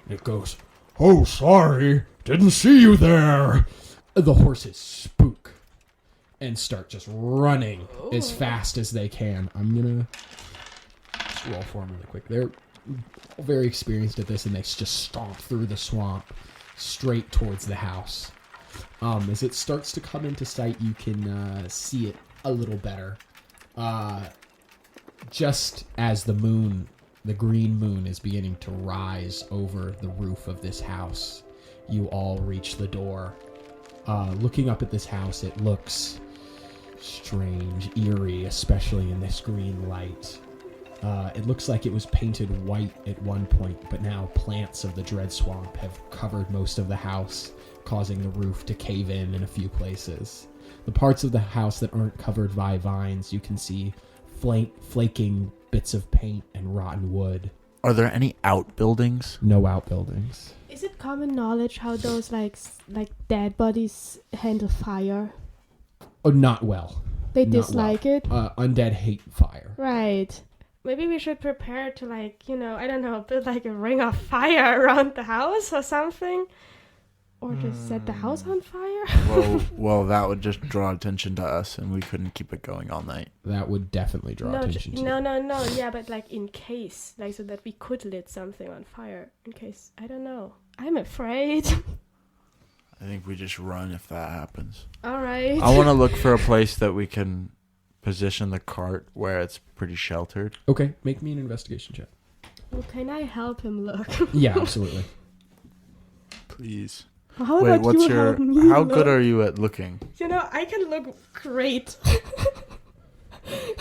Speaker 2: And it goes, "Oh, sorry, didn't see you there." The horses spook and start just running as fast as they can. I'm gonna just roll for them really quick. They're very experienced at this, and they just stomp through the swamp straight towards the house. As it starts to come into sight, you can see it a little better. Just as the moon, the green moon, is beginning to rise over the roof of this house, you all reach the door. Looking up at this house, it looks strange, eerie, especially in this green light. It looks like it was painted white at one point, but now plants of the Dread Swamp have covered most of the house, causing the roof to cave in a few places. The parts of the house that aren't covered by vines, you can see flaking bits of paint and rotten wood.
Speaker 4: Are there any outbuildings?
Speaker 2: No outbuildings.
Speaker 7: Is it common knowledge how those like dead bodies handle fire?
Speaker 2: Oh, not well.
Speaker 7: They
Speaker 2: Not
Speaker 7: dislike
Speaker 2: well.
Speaker 7: it?
Speaker 2: Undead hate fire.
Speaker 7: Right. Maybe we should prepare to I don't know, build like a ring of fire around the house or something. Or just set the house on fire.
Speaker 4: Well, that would just draw attention to us, and we couldn't keep it going all night.
Speaker 2: That would definitely draw attention to you.
Speaker 7: No. Yeah, but in case, so that we could lit something on fire. In case, I don't know. I'm afraid.
Speaker 4: I think we just run if that happens.
Speaker 7: All right.
Speaker 4: I want to look for a place that we can position the cart where it's pretty sheltered.
Speaker 2: Okay, make me an investigation check.
Speaker 7: Well, can I help him look?
Speaker 2: Yeah, absolutely.
Speaker 4: Please.
Speaker 7: How about you help me
Speaker 4: How
Speaker 7: look?
Speaker 4: good are you at looking?
Speaker 7: I can look great.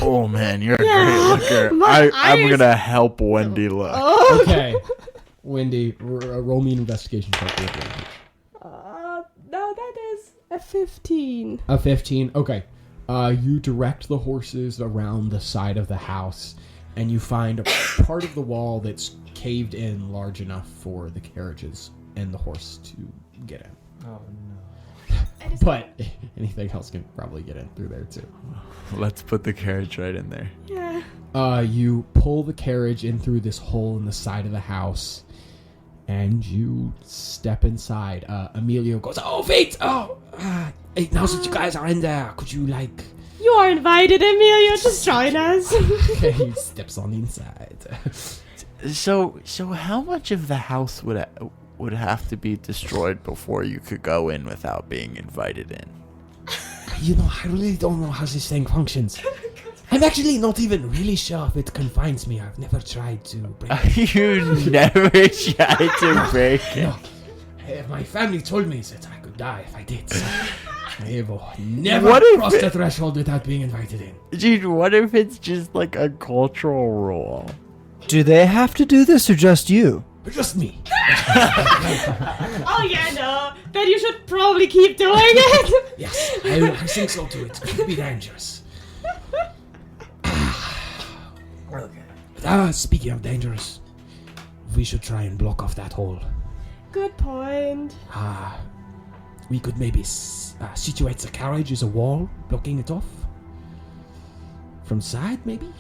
Speaker 4: Oh man, you're a great looker. I'm gonna help Wendy look.
Speaker 7: Oh.
Speaker 2: Okay, Wendy, roll me an investigation check.
Speaker 7: No, that is a 15.
Speaker 2: A 15. Okay. You direct the horses around the side of the house, and you find a part of the wall that's caved in large enough for the carriages and the horse to get in.
Speaker 1: Oh no.
Speaker 2: But anything else can probably get in through there too.
Speaker 4: Let's put the carriage right in there.
Speaker 7: Yeah.
Speaker 2: You pull the carriage in through this hole in the side of the house, and you step inside. Emilio goes, "Oh, wait! Oh, hey, now that you guys are in there, could you
Speaker 7: You are invited, Emilio. Just join us.
Speaker 2: He steps on the inside.
Speaker 4: So how much of the house would have to be destroyed before you could go in without being invited in?
Speaker 5: I really don't know how this thing functions. I'm actually not even really sure if it confines me. I've never tried to break it.
Speaker 4: You never tried to break it.
Speaker 5: No. My family told me that I could die if I did. So I have never crossed the threshold without being invited in.
Speaker 4: Dude, what if it's just like a cultural rule?
Speaker 1: Do they have to do this or just you?
Speaker 5: Just me.
Speaker 7: Oh, yeah, no. Then you should probably keep doing it.
Speaker 5: Yes, I think so too. It could be dangerous. Speaking of dangerous, we should try and block off that hole.
Speaker 7: Good point.
Speaker 5: We could maybe situate the carriage as a wall, blocking it off. From side, maybe?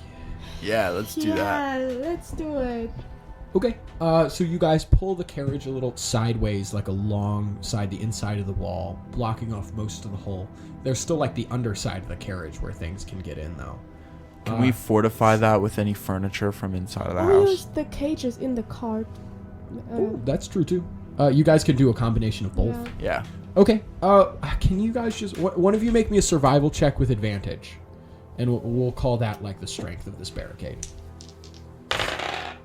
Speaker 4: Yeah, let's do that.
Speaker 7: Yeah, let's do it.
Speaker 2: Okay, so you guys pull the carriage a little sideways, alongside the inside of the wall, blocking off most of the hole. There's still the underside of the carriage where things can get in, though.
Speaker 4: Can we fortify that with any furniture from inside of the
Speaker 7: Or
Speaker 4: house?
Speaker 7: use the cages in the cart.
Speaker 2: That's true, too. You guys can do a combination of both.
Speaker 4: Yeah.
Speaker 2: Okay, can you guys just... one of you make me a survival check with advantage? And we'll call that like the strength of this barricade.
Speaker 7: That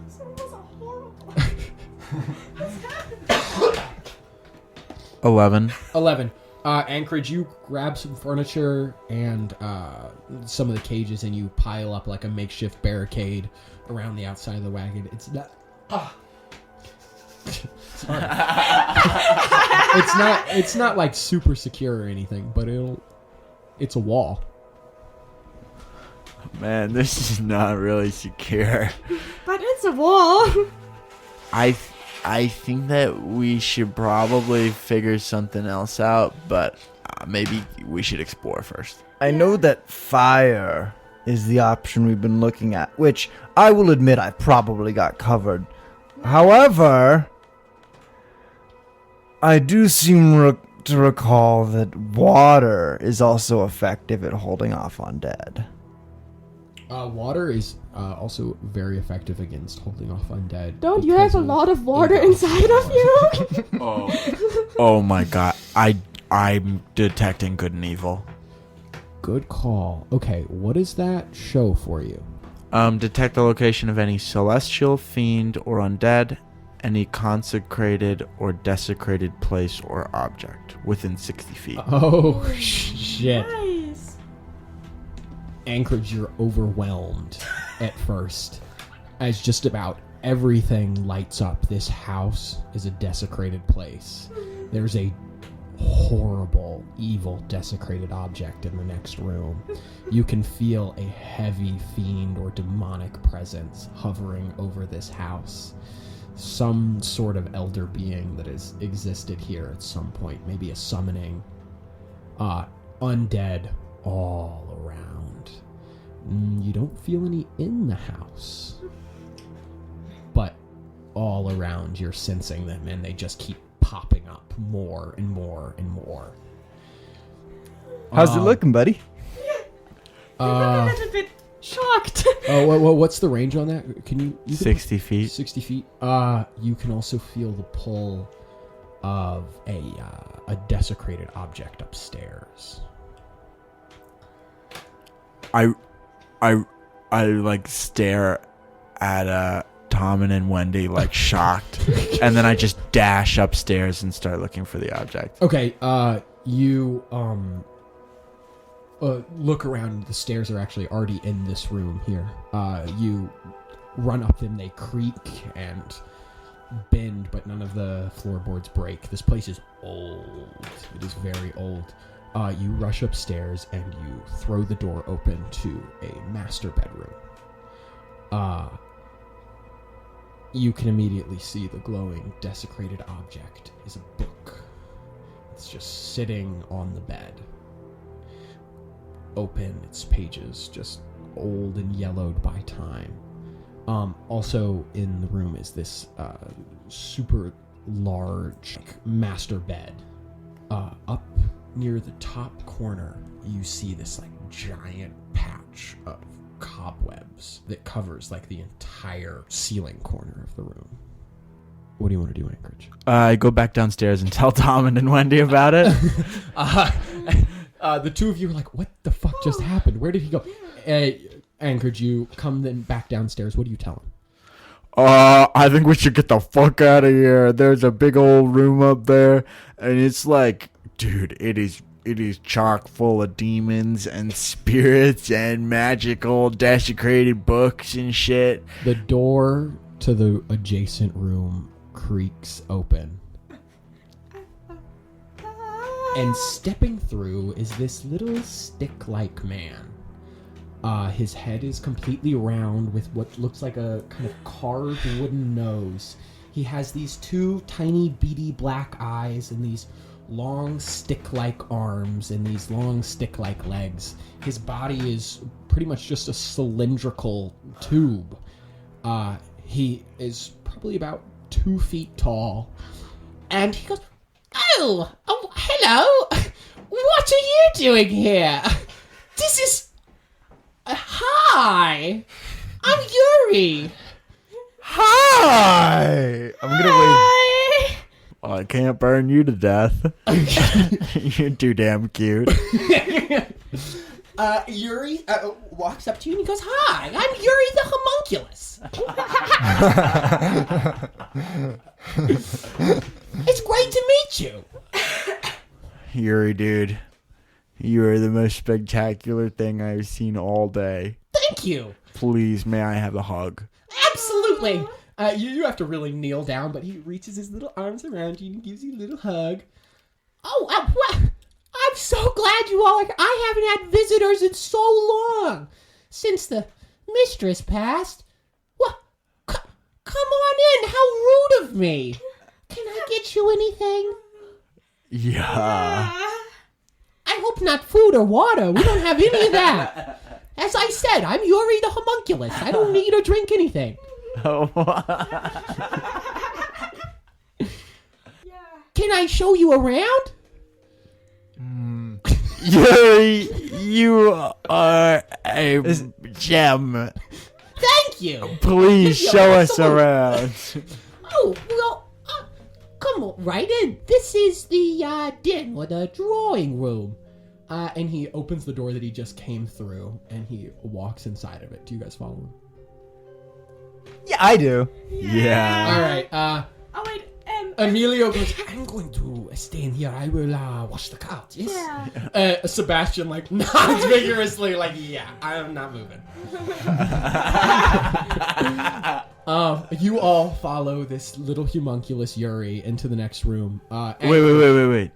Speaker 7: was a horrible. What's happening?
Speaker 4: 11.
Speaker 2: 11. Anchorage, you grab some furniture and some of the cages, and you pile up like a makeshift barricade around the outside of the wagon. It's not. Sorry. It's not like super secure or anything, but it's a wall.
Speaker 6: Man, this is not really secure.
Speaker 7: But it's a wall.
Speaker 6: I think that we should probably figure something else out, but maybe we should explore first.
Speaker 1: I know that fire is the option we've been looking at, which I will admit I probably got covered. However, I do seem to recall that water is also effective at holding off undead.
Speaker 2: Water is also very effective against holding off undead.
Speaker 7: Don't you have a lot of water inside of you?
Speaker 6: Oh my god. I'm detecting good and evil.
Speaker 2: Good call. Okay, what does that show for you?
Speaker 6: Detect the location of any celestial, fiend, or undead, any consecrated or desecrated place or object within 60 feet.
Speaker 2: Oh, shit.
Speaker 7: Nice.
Speaker 2: Anchorage, you're overwhelmed at first, as just about everything lights up. This house is a desecrated place. There's a horrible, evil, desecrated object in the next room. You can feel a heavy fiend or demonic presence hovering over this house. Some sort of elder being that has existed here at some point, maybe a summoning. Undead all around. You don't feel any in the house, but all around you're sensing them, and they just keep popping up more and more and more.
Speaker 1: How's it looking, buddy?
Speaker 7: I'm a little bit shocked.
Speaker 2: What's the range on that? Can you
Speaker 6: 60 feet.
Speaker 2: 60 feet. You can also feel the pull of a desecrated object upstairs.
Speaker 6: I like stare at Tommund and Wendy like shocked, and then I just dash upstairs and start looking for the object.
Speaker 2: Okay, you look around. The stairs are actually already in this room here. You run up them. They creak and bend, but none of the floorboards break. This place is old. It is very old. You rush upstairs and you throw the door open to a master bedroom. You can immediately see the glowing, desecrated object is a book. It's just sitting on the bed. Open, its pages just old and yellowed by time. Also in the room is this super large master bed. Up near the top corner, you see this like giant patch of cobwebs that covers like the entire ceiling corner of the room. What do you want to do, Anchorage?
Speaker 6: I go back downstairs and tell Tommund and Wendy about it.
Speaker 2: The two of you are like, what the fuck just happened? Where did he go? Anchorage, you come then back downstairs. What do you tell him?
Speaker 6: I think we should get the fuck out of here. There's a big old room up there, and it's like, dude, it is chock full of demons and spirits and magical desecrated books and shit.
Speaker 2: The door to the adjacent room creaks open. And stepping through is this little stick-like man. His head is completely round with what looks like a kind of carved wooden nose. He has these two tiny beady black eyes and these long stick-like arms and these long stick-like legs. His body is pretty much just a cylindrical tube. He is probably about 2 feet tall. And he goes, Oh, hello. What are you doing here? This is... hi. I'm Yuri.
Speaker 1: Hi! I'm gonna wave.
Speaker 6: Well, I can't burn you to death. You're too damn cute.
Speaker 5: Yuri walks up to you and he goes, "Hi, I'm Yuri the homunculus. It's great to meet you."
Speaker 6: Yuri, dude, you are the most spectacular thing I've seen all day.
Speaker 5: Thank you.
Speaker 6: Please, may I have a hug?
Speaker 5: Absolutely. You have to really kneel down, but he reaches his little arms around you and gives you a little hug. Oh, I'm so glad you all are here. I haven't had visitors in so long. Since the mistress passed. Well, come on in. How rude of me. Can I get you anything?
Speaker 6: Yeah.
Speaker 5: I hope not food or water. We don't have any of that. As I said, I'm Yuri the homunculus. I don't need or drink anything. Can I show you around?
Speaker 6: Yuri, you are a gem.
Speaker 5: Thank you.
Speaker 6: Please show us around.
Speaker 5: Oh, well, come on, right in. This is the den or the drawing room. And he opens the door that he just came through, and he walks inside of it. Do you guys follow him?
Speaker 1: Yeah, I do.
Speaker 6: Yeah.
Speaker 5: All right.
Speaker 7: Oh wait,
Speaker 5: Emilio goes, "I'm going to stay in here. I will wash the couch." Yes.
Speaker 7: yeah.
Speaker 5: Sebastian nods vigorously, yeah, I am not moving. You all follow this little homunculus Yuri into the next room.
Speaker 6: Wait.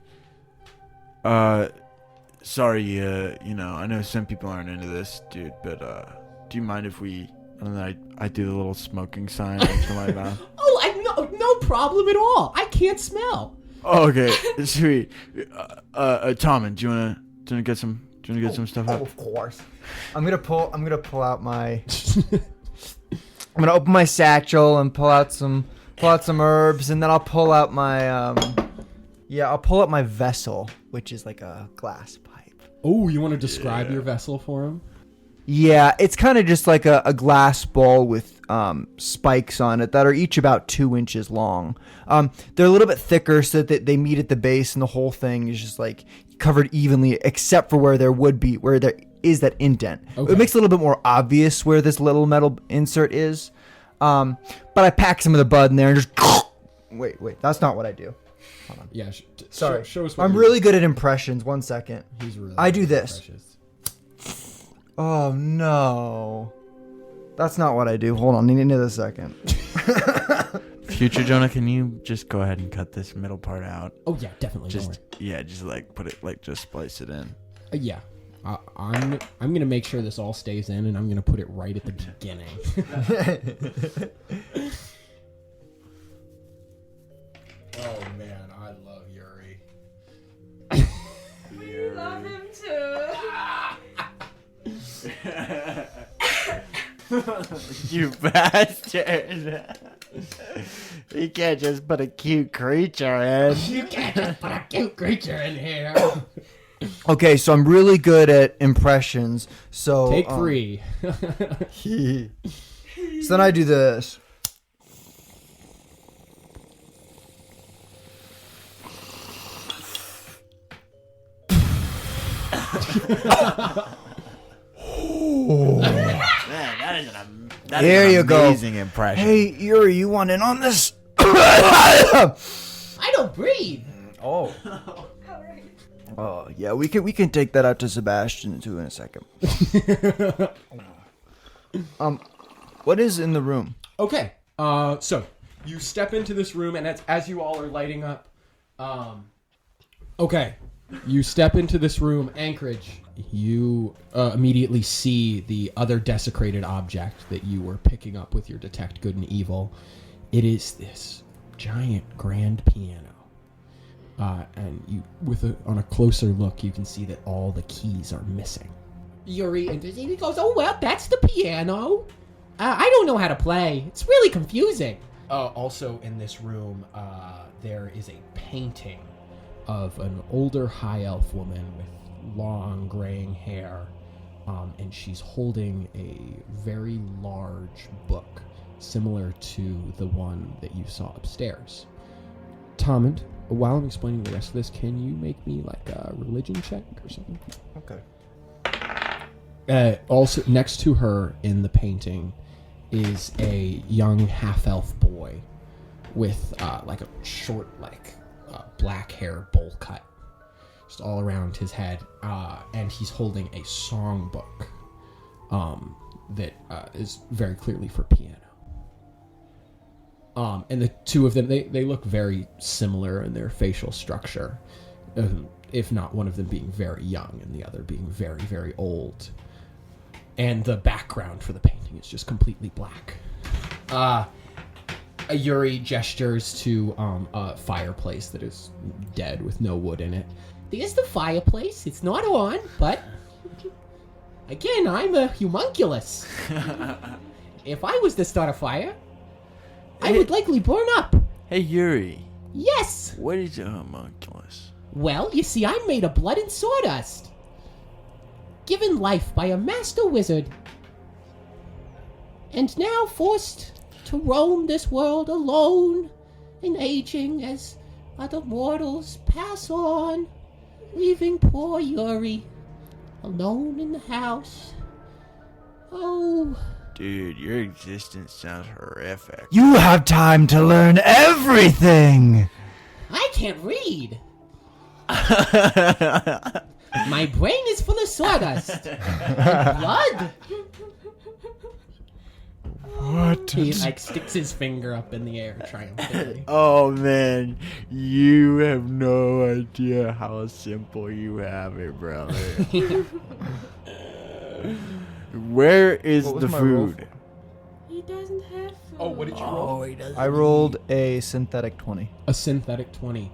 Speaker 6: Sorry, I know some people aren't into this, dude, but do you mind if we? And then I do the little smoking sign into my mouth.
Speaker 5: Oh, no problem at all. I can't smell.
Speaker 6: Oh, okay, sweet. Tommund, do you wanna get some? Do you wanna get some stuff up?
Speaker 1: Of course. I'm gonna pull out my. I'm gonna open my satchel and pull out some herbs, and then I'll pull out my I'll pull out my vessel, which is like a glass pipe.
Speaker 5: Oh, you want to describe your vessel for him?
Speaker 1: Yeah, it's kind of just like a glass bowl with spikes on it that are each about 2 inches long. They're a little bit thicker so that they meet at the base, and the whole thing is just like covered evenly, except for where there is that indent. Okay. It makes it a little bit more obvious where this little metal insert is. But I pack some of the bud in there and just wait. That's not what I do. Hold on.
Speaker 5: Yeah.
Speaker 1: Sorry.
Speaker 5: Show us what
Speaker 1: I'm really good at impressions. 1 second.
Speaker 5: He's really.
Speaker 1: I do this. Oh no, that's not what I do. Hold on, need another second.
Speaker 6: Future Jonah, can you just go ahead and cut this middle part out?
Speaker 5: Oh yeah, definitely.
Speaker 6: Just put it just splice it in.
Speaker 5: Yeah, I'm gonna make sure this all stays in, and I'm gonna put it right at the beginning. Oh man, I love Yuri.
Speaker 7: We love him too.
Speaker 6: You bastard. You can't just put a cute creature in.
Speaker 5: You can't just put a cute creature in here.
Speaker 1: Okay, so I'm really good at impressions. So
Speaker 5: Take 3.
Speaker 1: So then I do this.
Speaker 6: Man, that
Speaker 1: There
Speaker 6: is
Speaker 1: you
Speaker 6: an
Speaker 1: go.
Speaker 6: amazing impression.
Speaker 1: Hey, Yuri, you want in on this?
Speaker 5: I don't breathe.
Speaker 1: Oh.
Speaker 7: Alright.
Speaker 1: Oh, yeah, we can take that out to Sebastian too in a second. What is in the room?
Speaker 5: Okay. So you step into this room, and as you all are lighting up. Okay. You step into this room, Anchorage. You immediately see the other desecrated object that you were picking up with your detect good and evil. It is this giant grand piano. And you, on a closer look, you can see that all the keys are missing. Yuri and he goes, "Oh well, that's the piano. I don't know how to play. It's really confusing." Also in this room, there is a painting of an older high elf woman with long graying hair, and she's holding a very large book, similar to the one that you saw upstairs. Tommund, while I'm explaining the rest of this, can you make me like a religion check or something?
Speaker 1: Okay.
Speaker 2: Also, next to her in the painting is a young half-elf boy with like a short, black hair bowl cut just all around his head, and he's holding a songbook that is very clearly for piano. And the two of them, they look very similar in their facial structure, if not one of them being very young and the other being very, very old. And the background for the painting is just completely black. Yuri gestures to a fireplace that is dead with no wood in it.
Speaker 5: There's the fireplace. It's not on, but again, I'm a homunculus. If I was to start a fire, I would likely burn up.
Speaker 6: Hey, Yuri.
Speaker 5: Yes.
Speaker 6: What is a homunculus?
Speaker 5: Well, you see, I'm made of blood and sawdust. Given life by a master wizard. And now forced to roam this world alone and aging as other mortals pass on, leaving poor Yuri alone in the house. Oh...
Speaker 6: Dude, your existence sounds horrific.
Speaker 1: You have time to learn everything!
Speaker 5: I can't read. My brain is full of sawdust. And blood.
Speaker 1: What?
Speaker 2: He sticks his finger up in the air triumphantly.
Speaker 6: Oh, man. You have no idea how simple you have it, brother. Where is the food?
Speaker 7: He doesn't have food.
Speaker 2: Oh, what did you roll?
Speaker 6: He doesn't.
Speaker 1: I rolled a synthetic 20.
Speaker 2: A synthetic 20.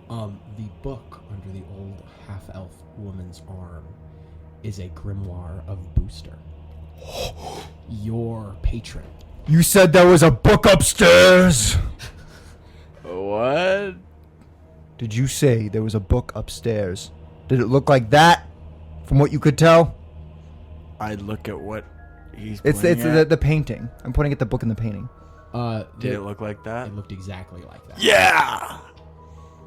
Speaker 2: The book under the old half-elf woman's arm is a grimoire of Booster. Your patron.
Speaker 1: You said there was a book upstairs!
Speaker 6: What?
Speaker 1: Did you say there was a book upstairs? Did it look like that? From what you could tell?
Speaker 6: I look at what he's
Speaker 1: It's
Speaker 6: pointing at.
Speaker 1: the painting. I'm pointing at the book in the painting.
Speaker 6: Did it look like that?
Speaker 2: It looked exactly like that.
Speaker 6: Yeah!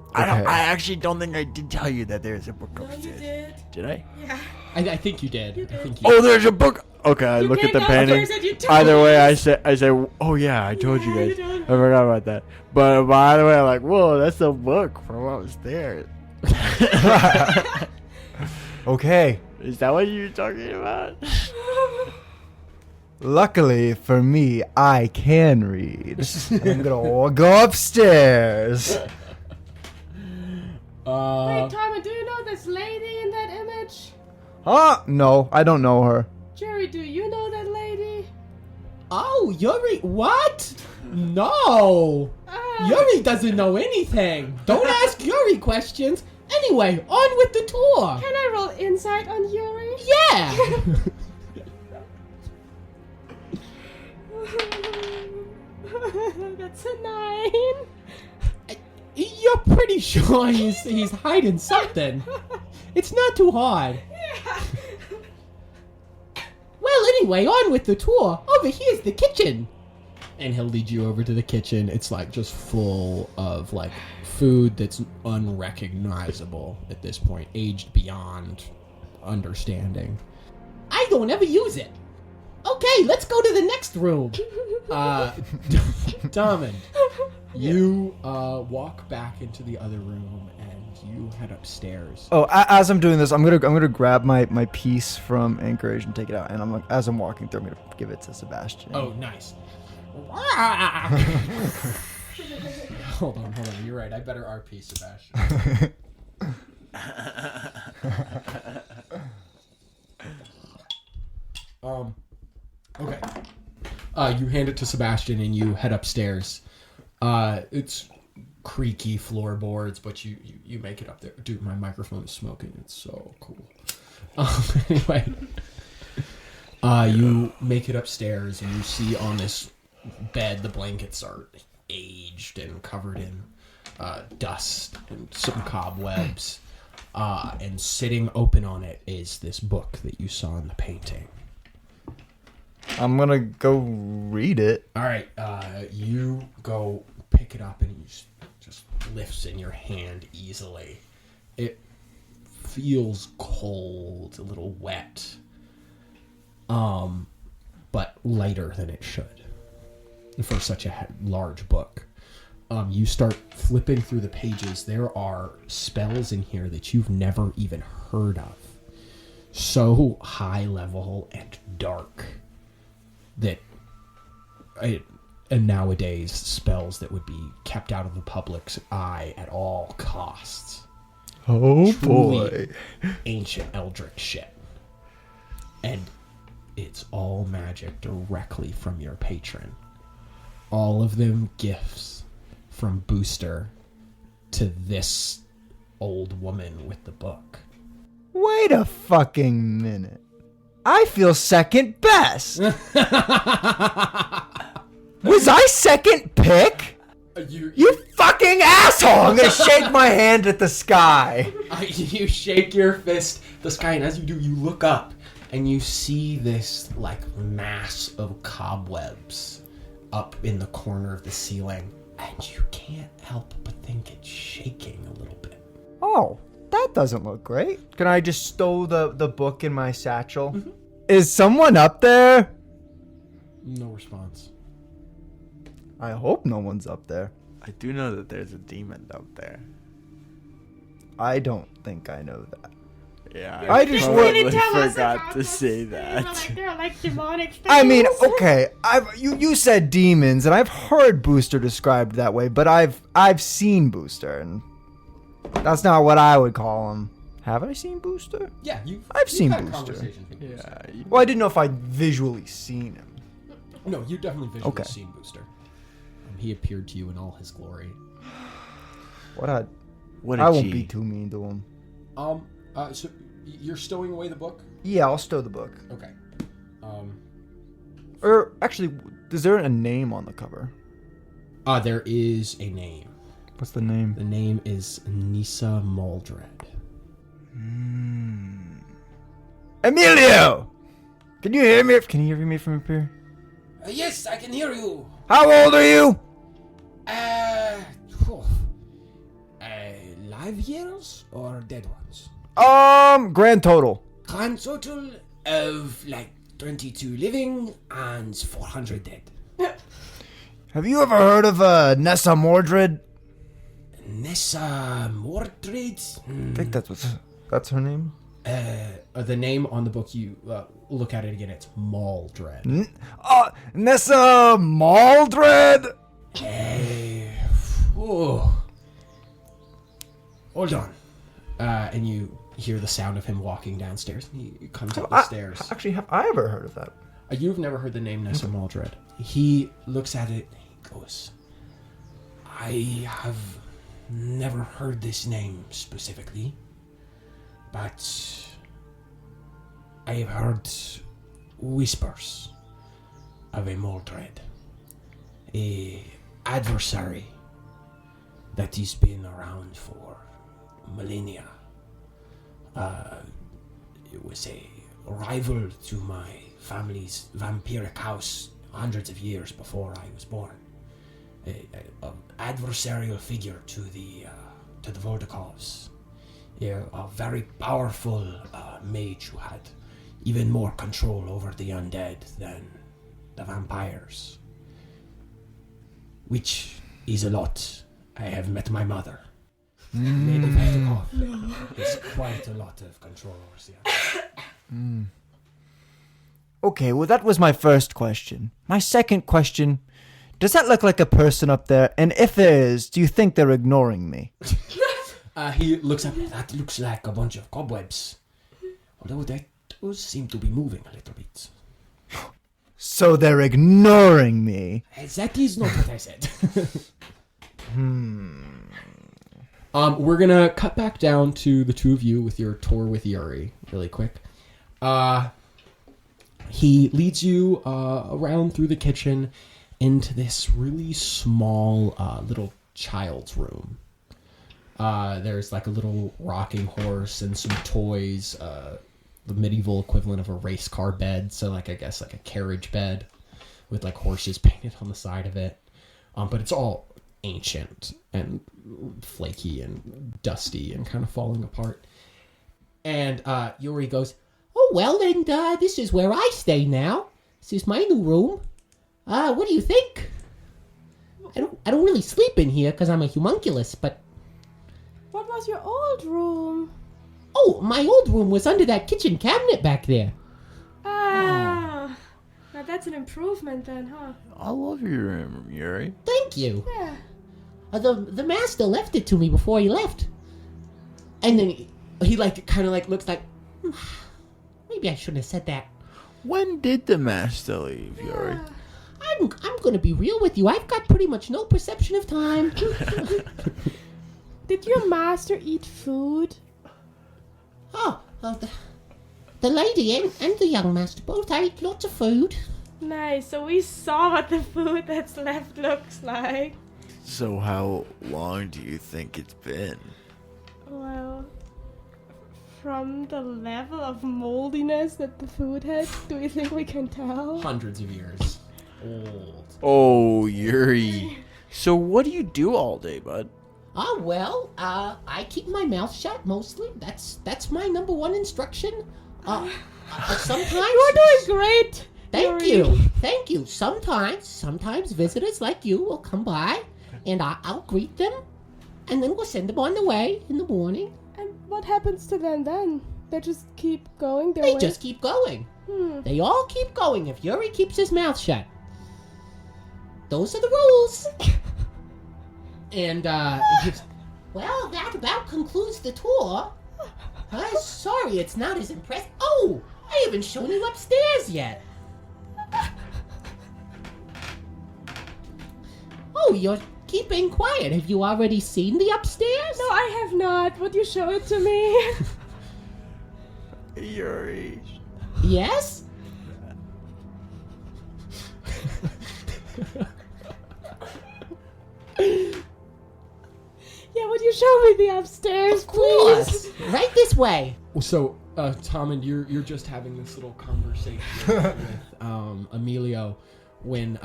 Speaker 1: Okay.
Speaker 6: I actually don't think I did tell you that there's a book
Speaker 7: No, you
Speaker 6: upstairs.
Speaker 7: did.
Speaker 6: Did I?
Speaker 7: Yeah.
Speaker 2: I think you did.
Speaker 7: You did.
Speaker 2: I think you
Speaker 6: Oh, there's a book. Okay, I
Speaker 7: You
Speaker 6: look at
Speaker 7: came
Speaker 6: the painting.
Speaker 7: downstairs and you told
Speaker 6: Either way,
Speaker 7: us.
Speaker 6: I say, oh yeah, I told you
Speaker 7: Yeah,
Speaker 6: guys.
Speaker 7: you
Speaker 6: I
Speaker 7: told me.
Speaker 6: forgot about that. But by the way, I'm like, whoa, that's a book from upstairs.
Speaker 1: Okay.
Speaker 6: Is that what you're talking about?
Speaker 1: Luckily for me, I can read. I'm gonna go upstairs.
Speaker 7: Wait, Tommy, do you know this lady in that image?
Speaker 1: Huh? No, I don't know her.
Speaker 7: Jerry, do you know that lady?
Speaker 5: Oh, Yuri, what? No. Yuri doesn't know anything. Don't ask Yuri questions. Anyway, on with the tour.
Speaker 7: Can I roll insight on Yuri?
Speaker 5: Yeah.
Speaker 7: That's a 9.
Speaker 5: You're pretty sure he's hiding something. It's not too hard. Well, anyway, on with the tour. Over here's the kitchen.
Speaker 2: And he'll lead you over to the kitchen. It's like just full of like food that's unrecognizable at this point, aged beyond understanding.
Speaker 5: I don't ever use it. Okay, let's go to the next room.
Speaker 2: Tommund, you walk back into the other room and you head upstairs.
Speaker 1: Oh, as I'm doing this, I'm gonna grab my piece from Anchorage and take it out, and as I'm walking through, I'm gonna give it to Sebastian.
Speaker 2: Oh, nice. Hold on. You're right. I better RP Sebastian. Okay. You hand it to Sebastian and you head upstairs. It's creaky floorboards, but you make it up there. Dude, my microphone is smoking. It's so cool. Anyway, you make it upstairs and you see on this bed the blankets are aged and covered in dust and some cobwebs. And sitting open on it is this book that you saw in the painting.
Speaker 1: I'm gonna go read it.
Speaker 2: All right, you go pick it up and you just lifts in your hand easily. It feels cold, a little wet.
Speaker 5: but lighter than it should for such a large book. You start flipping through the pages. There are spells in here that you've never even heard of. So high level and dark that and nowadays spells that would be kept out of the public's eye at all costs.
Speaker 1: Oh
Speaker 5: Truly ancient eldritch shit. And it's all magic directly from your patron. All of them gifts from Booster to this old woman with the book.
Speaker 1: Wait a fucking minute. I feel second best. Was I second pick? You fucking asshole! I'm gonna shake my hand at the sky.
Speaker 5: You shake your fist at the sky, and as you do, you look up and you see this like mass of cobwebs up in the corner of the ceiling, and you can't help but think it's shaking a little bit.
Speaker 1: Oh, that doesn't look great. Can I just stow the book in my satchel? Mm-hmm. Is someone up there?
Speaker 5: No response.
Speaker 1: I hope no one's up there.
Speaker 6: I do know that there's a demon up there.
Speaker 1: I don't think I know that.
Speaker 6: Yeah,
Speaker 1: I just
Speaker 6: totally forgot to say that.
Speaker 7: They're like demonic things.
Speaker 1: I mean, okay, you said demons, and I've heard Booster described that way, but I've seen Booster, and that's not what I would call him. Have I seen Booster?
Speaker 5: Yeah,
Speaker 1: I've seen
Speaker 5: had
Speaker 1: Booster.
Speaker 5: conversations with Booster.
Speaker 6: Yeah.
Speaker 1: Well, I didn't know if I'd visually seen him.
Speaker 5: No, you definitely visually
Speaker 1: Okay.
Speaker 5: seen Booster. He appeared to you in all his glory.
Speaker 6: What a
Speaker 1: I won't
Speaker 6: G.
Speaker 1: be too mean to him.
Speaker 5: So you're stowing away the book?
Speaker 1: Yeah, I'll stow the book.
Speaker 5: Okay.
Speaker 1: Or actually, is there a name on the cover?
Speaker 5: There is a name.
Speaker 1: What's the name?
Speaker 5: The name is Nisa Maldred.
Speaker 1: Emilio! Can you hear me? Can you hear me from up here?
Speaker 5: Yes, I can hear you.
Speaker 1: How old are you?
Speaker 5: Live years or dead ones?
Speaker 1: Grand total.
Speaker 5: Grand total of like 22 living and 400 dead.
Speaker 1: Have you ever heard of Nessa Mordred?
Speaker 5: Nessa Mordred?
Speaker 1: I think that's her name.
Speaker 5: The name on the book, you look at it again, it's Maldred.
Speaker 1: Nessa Maldred?
Speaker 5: Hold on. And you hear the sound of him walking downstairs. He comes up the stairs.
Speaker 1: Actually, have I ever heard of that?
Speaker 5: You've never heard the name Nessa Maldred. He looks at it and he goes, I have never heard this name specifically, but I have heard whispers of a Maldred, a adversary that has been around for millennia. It was a rival to my family's vampiric house hundreds of years before I was born. An adversarial figure to the Voldakovs. A very powerful mage who had even more control over the undead than the vampires. Which is a lot. I have met my mother. Lady Voltakov has quite a lot of control over the undead.
Speaker 1: Okay, well, that was my first question. My second question, does that look like a person up there? And if there is, do you think they're ignoring me?
Speaker 5: He looks up. That looks like a bunch of cobwebs. Although that does seem to be moving a little bit.
Speaker 1: So they're ignoring me.
Speaker 5: That is not what I said. We're gonna cut back down to the two of you with your tour with Yuri really quick. He leads you around through the kitchen into this really small little child's room. There's like a little rocking horse and some toys, the medieval equivalent of a race car bed, so like I guess like a carriage bed with like horses painted on the side of it. But it's all ancient and flaky and dusty and kind of falling apart. And Yuri goes, "Oh Oh, well, and this is where I stay now. This is my new room. What do you think? I don't really sleep in here because I'm a homunculus, but...
Speaker 7: What was your old room?
Speaker 5: Oh, my old room was under that kitchen cabinet back there.
Speaker 7: Ah, now that's an improvement then, huh?
Speaker 6: I love your room, Yuri.
Speaker 5: Thank you.
Speaker 7: Yeah.
Speaker 5: The master left it to me before he left. And then he like, kind of like looks like... Maybe I shouldn't have said that.
Speaker 6: When did the master leave, Yuri?
Speaker 5: I'm gonna be real with you. I've got pretty much no perception of time.
Speaker 7: Did your master eat food?
Speaker 5: Oh, the lady and the young master both ate lots of food.
Speaker 7: Nice, so we saw what the food that's left looks like.
Speaker 6: So how long do you think it's been?
Speaker 7: Well, from the level of moldiness that the food has, do you think we can tell?
Speaker 2: Hundreds of years old.
Speaker 6: Oh, Yuri. So what do you do all day, bud?
Speaker 5: Well, I keep my mouth shut mostly. That's my number one instruction. Sometimes
Speaker 7: You're doing great!
Speaker 5: Thank
Speaker 7: Yuri.
Speaker 5: you. Sometimes visitors like you will come by, and I'll greet them, and then we'll send them on the way in the morning.
Speaker 7: And what happens to them then? They just keep going their
Speaker 5: They
Speaker 7: way?
Speaker 5: just keep going. They all keep going if Yuri keeps his mouth shut. Those are the rules. And, well, that about concludes the tour. Sorry, it's not as impressive. Oh, I haven't shown you upstairs yet. Oh, you're keeping quiet. Have you already seen the upstairs?
Speaker 7: No, I have not. Would you show it to me?
Speaker 6: Yuri.
Speaker 5: Yes?
Speaker 7: Yeah, would you show me the upstairs,
Speaker 5: Of course.
Speaker 7: please?
Speaker 5: Right this way.
Speaker 2: So, Tommund, you're just having this little conversation with Emilio when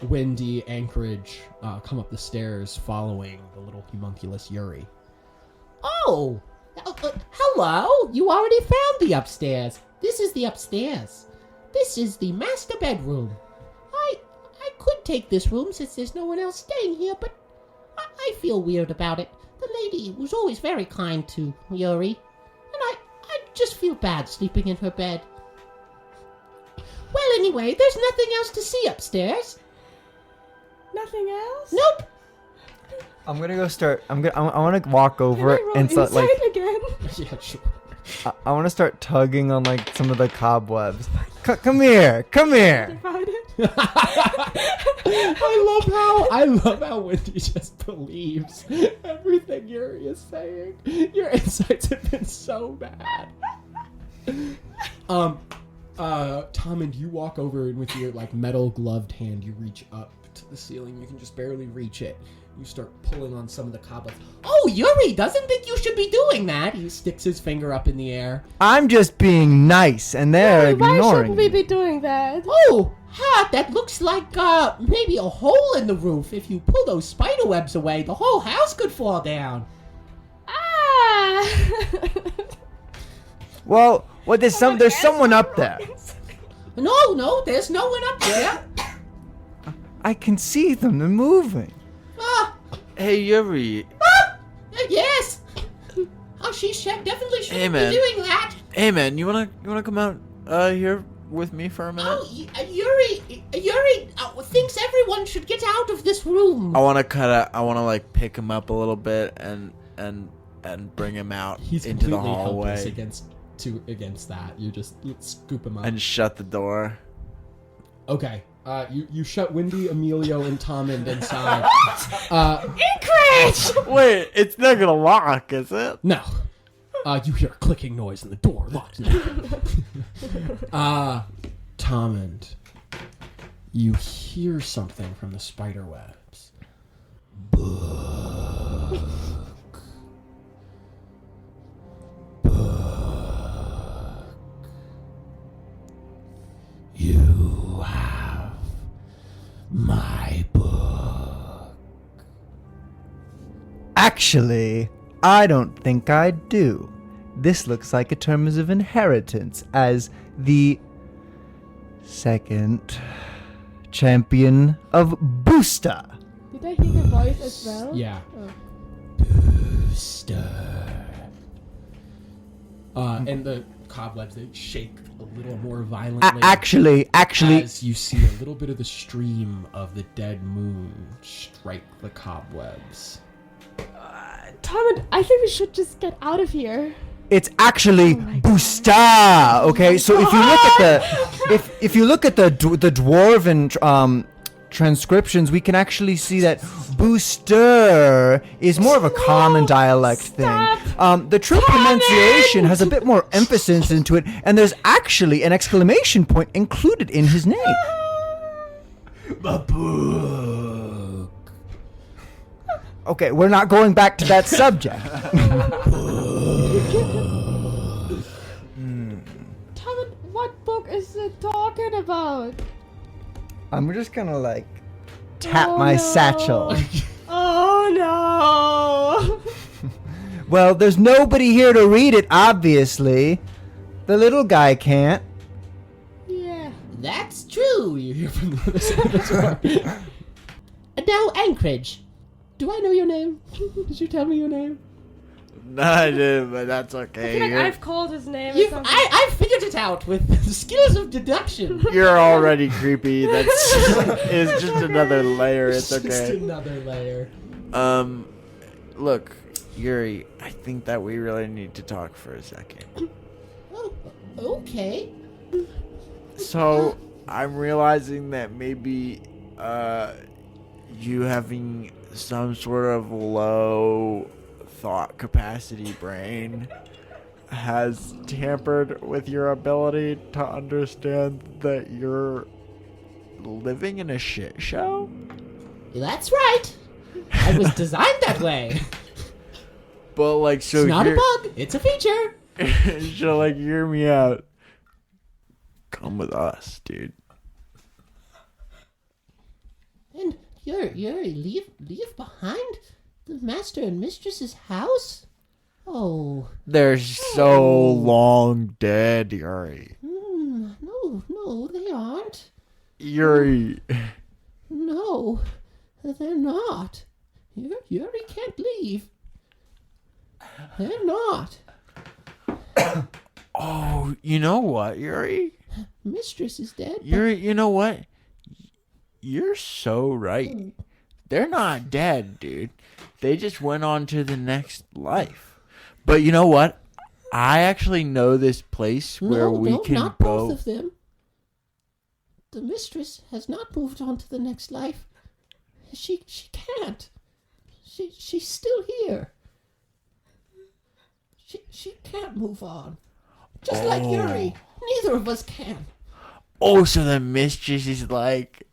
Speaker 2: Wendy, Anchorage come up the stairs following the little homunculus Yuri.
Speaker 5: Oh, hello. You already found the upstairs. This is the upstairs. This is the master bedroom. I could take this room since there's no one else staying here, but I feel weird about it. The lady was always very kind to Yuri, and I just feel bad sleeping in her bed. Well, anyway, there's nothing else to see upstairs.
Speaker 7: Nothing else?
Speaker 5: Nope.
Speaker 1: I'm gonna go start. I want to walk
Speaker 7: Can
Speaker 1: over
Speaker 7: I roll
Speaker 1: and start
Speaker 7: insight
Speaker 1: like.
Speaker 7: again?
Speaker 2: Yeah, sure.
Speaker 1: I want to start tugging on like some of the cobwebs. Come here. Come here.
Speaker 7: About it?
Speaker 2: I love how Wendy just believes everything Yuri is saying. Your insights have been so bad. Tommund, you walk over and with your like metal gloved hand, you reach up to the ceiling. You can just barely reach it. You start pulling on some of the cobwebs.
Speaker 5: Oh, Yuri doesn't think you should be doing that.
Speaker 2: He sticks his finger up in the air.
Speaker 1: I'm just being nice, and they're
Speaker 7: Why
Speaker 1: ignoring
Speaker 7: shouldn't we
Speaker 1: me.
Speaker 7: be doing that?
Speaker 5: Oh, that looks like maybe a hole in the roof. If you pull those spider webs away, the whole house could fall down.
Speaker 7: Ah!
Speaker 1: Well, there's someone up there.
Speaker 5: No, there's no one up there.
Speaker 1: I can see them. They're moving.
Speaker 6: Hey, Yuri.
Speaker 5: Yes. Oh, she definitely shouldn't
Speaker 6: Hey, man.
Speaker 5: be doing that.
Speaker 6: Hey, man, you wanna come out here with me for a minute?
Speaker 5: Oh, Yuri thinks everyone should get out of this room.
Speaker 6: I wanna like pick him up a little bit and bring him out
Speaker 2: He's
Speaker 6: into the
Speaker 2: completely helpless
Speaker 6: hallway
Speaker 2: against that. You just scoop him up.
Speaker 6: and shut the door.
Speaker 2: Okay. You shut Wendy, Emilio, and Tommund inside.
Speaker 7: Anchorage!
Speaker 6: Wait, it's not gonna lock, is it?
Speaker 2: No. You hear a clicking noise and the door locks. Tommund, you hear something from the spider webs.
Speaker 8: You have my book.
Speaker 1: Actually, I don't think I do. this looks like a terms of inheritance as the second champion of Booster.
Speaker 7: Did I hear the voice as well?
Speaker 2: Yeah.
Speaker 7: Oh.
Speaker 2: And the cobwebs, they shake a little more violently.
Speaker 1: Actually,
Speaker 2: as you see a little bit of the stream of the dead moon strike the cobwebs.
Speaker 7: Tommund, I think we should just get out of here.
Speaker 1: it's actually Booster. Okay, so if you look at the if you look at the dwarven transcriptions, we can actually see that Booster is more of a common dialect thing. The true pronunciation has a bit more emphasis into it, and there's actually an exclamation point included in his name. Okay, we're not going back to that subject.
Speaker 7: Tommund, what book is it talking about?
Speaker 1: I'm just gonna like tap my satchel.
Speaker 7: Oh no!
Speaker 1: Well, there's nobody here to read it, obviously. The little guy can't.
Speaker 7: Yeah.
Speaker 5: That's true, you hear from the other side of the door. And now, Anchorage. Do I know your name? Did you tell me your name?
Speaker 6: No, I didn't, but that's
Speaker 7: I
Speaker 6: okay.
Speaker 7: feel like
Speaker 6: You're-
Speaker 7: I've called his name. or
Speaker 5: You've,
Speaker 7: something.
Speaker 5: I figured it out with the skills of deduction.
Speaker 6: You're already creepy. That's it's just another layer. It's
Speaker 2: Just
Speaker 6: okay.
Speaker 2: another layer.
Speaker 6: Look, Yuri, I think that we really need to talk for a second.
Speaker 5: Oh, okay.
Speaker 6: So, I'm realizing that maybe, you having some sort of low thought capacity brain has tampered with your ability to understand that you're living in a shit show?
Speaker 5: That's right. I was designed that way.
Speaker 6: But, like, so
Speaker 5: It's not a
Speaker 6: you're-
Speaker 5: bug. It's a feature.
Speaker 6: so, like, hear me out. Come with us, dude.
Speaker 5: And Yuri, leave behind the master and mistress's house? Oh.
Speaker 6: They're so long dead, Yuri.
Speaker 5: No, they aren't.
Speaker 6: Yuri.
Speaker 5: No, they're not. Yuri can't leave. They're not.
Speaker 6: Oh, you know what, Yuri?
Speaker 5: Mistress is dead.
Speaker 6: Yuri, you know what? You're so right. They're not dead, dude. They just went on to the next life. But you know what? I actually know this place where we can
Speaker 5: not
Speaker 6: go.
Speaker 5: both of them. The mistress has not moved on to the next life. She can't. She's still here. She can't move on. Just like Yuri. Neither of us can.
Speaker 6: Oh, so the mistress is like,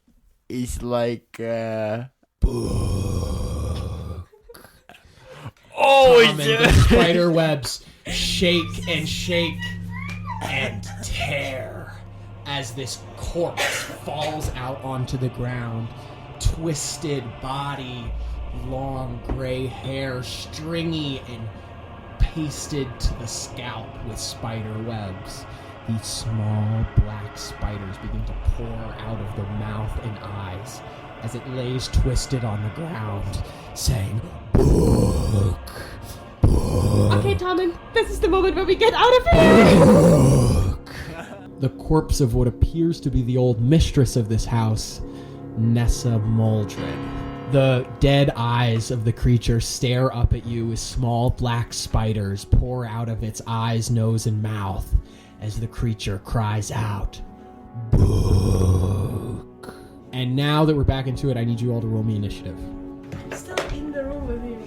Speaker 6: oh,
Speaker 2: And the spider webs shake and tear as this corpse falls out onto the ground. Twisted body, long gray hair, stringy and pasted to the scalp with spider webs. These small black spiders begin to pour out of the mouth and eyes as it lays twisted on the ground, saying, "Book, book."
Speaker 7: Okay, Tommund, this is the moment where we get out of here.
Speaker 2: The corpse of what appears to be the old mistress of this house, Nessa Muldred. The dead eyes of the creature stare up at you as small black spiders pour out of its eyes, nose, and mouth as the creature cries out, "Book." And now that we're back into it, I need you all to roll me initiative.
Speaker 7: I'm still in the room with you.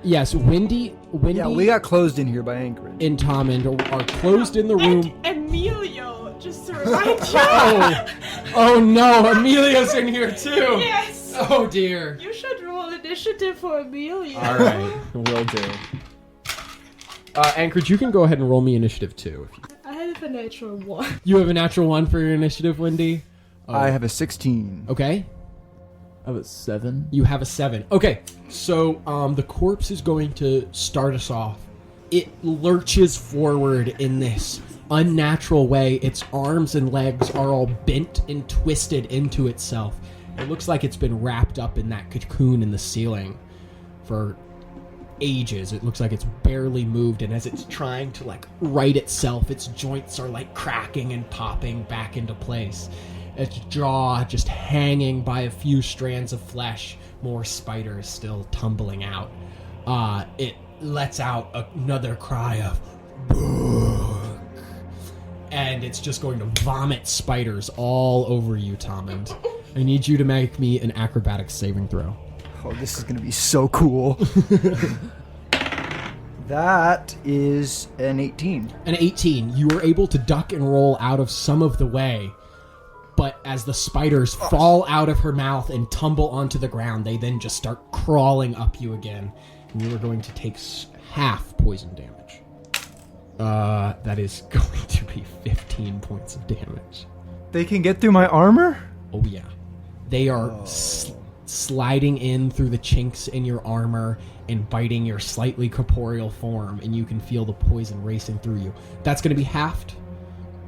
Speaker 2: Yes, Wendy,
Speaker 1: Yeah, we got closed in here by Anchorage.
Speaker 2: and Tommund are closed in the room.
Speaker 7: And Emilio, just to remind you.
Speaker 2: Oh no, Emilio's in here too.
Speaker 7: Yes.
Speaker 2: Oh dear.
Speaker 7: You should roll initiative for Emilio.
Speaker 2: All right, will do. Anchorage, you can go ahead and roll me initiative too.
Speaker 7: I have a natural one.
Speaker 2: You have a natural one for your initiative, Wendy.
Speaker 1: I have a 16.
Speaker 2: Okay.
Speaker 4: I have a 7.
Speaker 2: You have a 7. Okay, so the corpse is going to start us off
Speaker 5: it lurches forward in this unnatural way. Its arms and legs are all bent and twisted into itself. It looks like it's been wrapped up in that cocoon in the ceiling for ages. It looks like it's barely moved, and as it's trying to like right itself, its joints are like cracking and popping back into place. Its jaw just hanging by a few strands of flesh, more spiders still tumbling out. It lets out another cry of "Book," and it's just going to vomit spiders all over you, Tommund. I need you to make me an acrobatics saving throw.
Speaker 1: Oh, this is going to be so cool. That is an 18.
Speaker 5: An 18. You were able to duck and roll out of some of the way, but as the spiders fall out of her mouth and tumble onto the ground, they then just start crawling up you again. And you are going to take half poison damage. That is going to be 15 points of damage.
Speaker 1: They can get through my armor?
Speaker 5: Oh, yeah. They are sliding in through the chinks in your armor and biting your slightly corporeal form, and you can feel the poison racing through you. That's going to be halved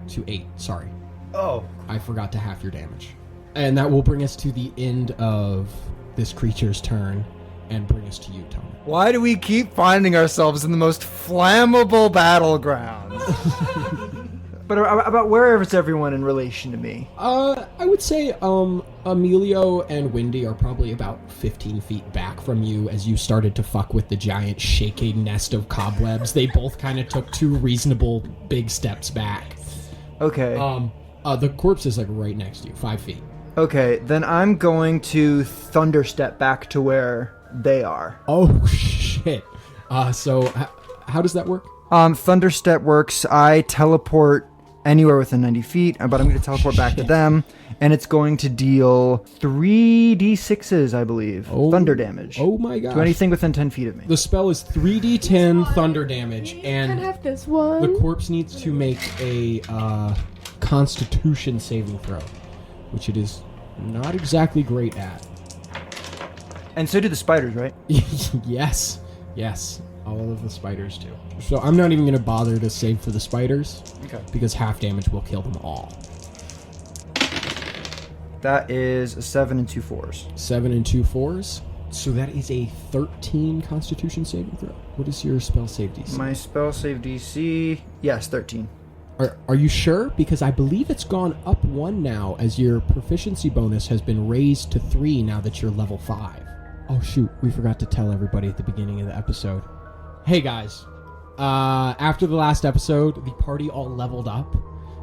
Speaker 5: to 8. Sorry.
Speaker 1: Oh.
Speaker 5: I forgot to half your damage. And that will bring us to the end of this creature's turn and bring us to you, Tom.
Speaker 1: Why do we keep finding ourselves in the most flammable battlegrounds? But about where is everyone in relation to me?
Speaker 5: I would say Emilio and Wendy are probably about 15 feet back from you as you started to fuck with the giant shaking nest of cobwebs. They both kind of took 2 reasonable big steps back.
Speaker 1: Okay.
Speaker 5: The corpse is like right next to you, 5 feet.
Speaker 1: Okay, then I'm going to thunderstep back to where they are.
Speaker 5: Oh, shit. So how does that work?
Speaker 1: Thunderstep works. I teleport anywhere within 90 feet, but I'm going to teleport back to them, and it's going to deal 3d6s, I believe, thunder damage.
Speaker 5: Oh my god.
Speaker 1: To anything within 10 feet of me.
Speaker 5: The spell is 3d10 thunder damage, and
Speaker 7: can have this one.
Speaker 5: the corpse needs to make a constitution saving throw, which it is not exactly great at.
Speaker 1: And so do the spiders, right?
Speaker 5: Yes. All of the spiders do. So I'm not even going to bother to save for the spiders.
Speaker 1: Okay.
Speaker 5: Because half damage will kill them all.
Speaker 1: That is a 7 and 2 4s.
Speaker 5: 7 and 2 4s. So that is a 13 Constitution saving throw. What is your spell save DC?
Speaker 1: My spell save DC, yes, 13.
Speaker 5: Are you sure? Because I believe it's gone up 1 now, as your proficiency bonus has been raised to 3 now that you're level 5. Oh shoot, we forgot to tell everybody at the beginning of the episode. Hey guys, after the last episode, the party all leveled up,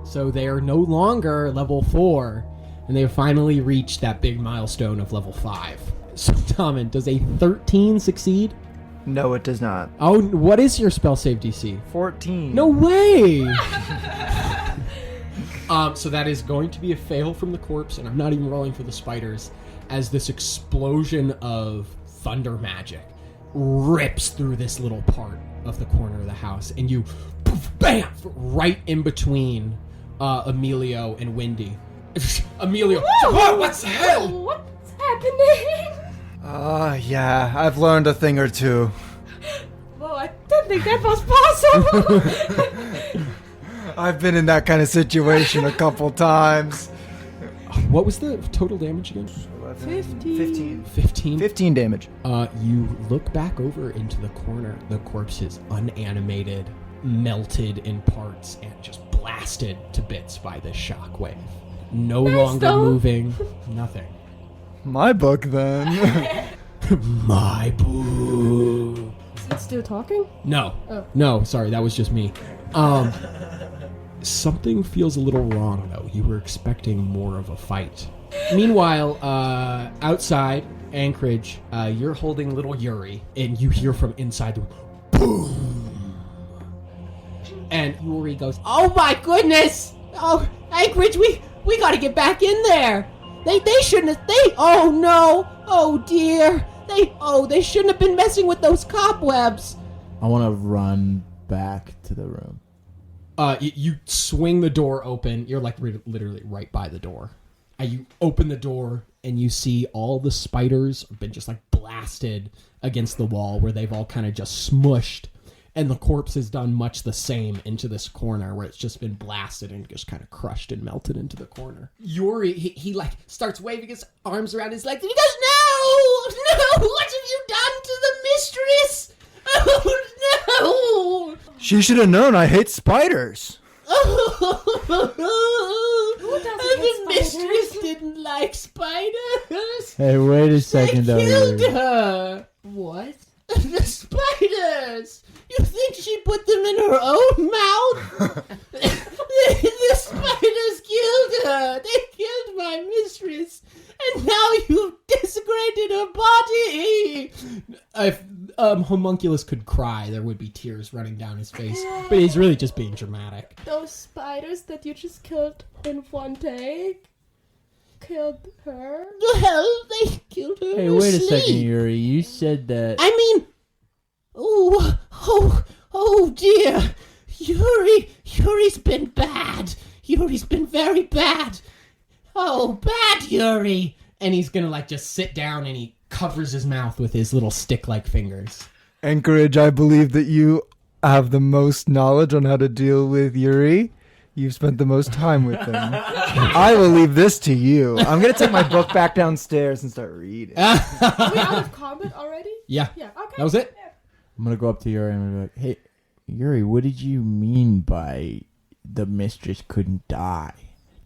Speaker 5: so they are no longer level 4, and they have finally reached that big milestone of level 5. So Tommund, does a 13 succeed?
Speaker 1: No, it does not.
Speaker 5: Oh, what is your spell save DC?
Speaker 1: 14.
Speaker 5: No way! So that is going to be a fail from the corpse, and I'm not even rolling for the spiders, as this explosion of thunder magic rips through this little part of the corner of the house, and you poof, bam, right in between Emilio and Wendy. Emilio, what's the hell?
Speaker 7: What's happening?
Speaker 1: Yeah, I've learned a thing or two.
Speaker 7: Well, I didn't think that was possible.
Speaker 1: I've been in that kind of situation a couple times.
Speaker 5: What was the total damage again?
Speaker 1: 15.
Speaker 5: 15
Speaker 1: damage.
Speaker 5: You look back over into the corner. The corpse is unanimated, melted in parts, and just blasted to bits by this shockwave. No longer
Speaker 7: though.
Speaker 5: moving. Nothing.
Speaker 1: My book, then.
Speaker 5: My boo.
Speaker 7: Is it still talking?
Speaker 5: No.
Speaker 7: Oh.
Speaker 5: No, sorry, that was just me. Something feels a little wrong, though. You were expecting more of a fight. Meanwhile, outside Anchorage, you're holding little Yuri, and you hear from inside the room, boom! And Yuri goes, "Oh my goodness! Oh, Anchorage, we gotta get back in there! They shouldn't have, oh no! Oh dear! They shouldn't have been messing with those cobwebs!"
Speaker 9: I want to run back to the room.
Speaker 5: You swing the door open. You're like literally right by the door. You open the door and you see all the spiders have been just like blasted against the wall where they've all kind of just smushed.
Speaker 2: And the corpse has done much the same into this corner where it's just been blasted and just kind of crushed and melted into the corner. Yuri, he like starts waving his arms around his legs and he goes, No! What have you done to the mistress? Oh, no!
Speaker 1: She should have known I hate spiders.
Speaker 2: The mistress didn't like spiders.
Speaker 9: Hey, wait a second, though.
Speaker 2: They killed
Speaker 9: Yuri.
Speaker 2: her.
Speaker 7: What?
Speaker 2: The spiders! You think she put them in her own mouth? The spiders killed her! They killed my mistress! And now you've desecrated her body! If Homunculus could cry, there would be tears running down his face. But he's really just being dramatic.
Speaker 7: Those spiders that you just killed in one take killed her?
Speaker 2: Well, they killed her
Speaker 9: Hey,
Speaker 2: in her
Speaker 9: wait a
Speaker 2: sleep.
Speaker 9: second, Yuri. You said that.
Speaker 2: I mean, oh dear. Yuri's been bad. Yuri's been very bad. Oh, bad Yuri. And he's gonna like just sit down and he covers his mouth with his little stick-like fingers.
Speaker 1: Anchorage, I believe that you have the most knowledge on how to deal with Yuri. You've spent the most time with him. I will leave this to you. I'm going to take my book back downstairs and start reading.
Speaker 7: Are we out of combat already?
Speaker 2: Yeah,
Speaker 7: Yeah, okay.
Speaker 2: that was it.
Speaker 9: I'm gonna go up to Yuri and I'm gonna be like, "Hey, Yuri, what did you mean by the mistress couldn't die?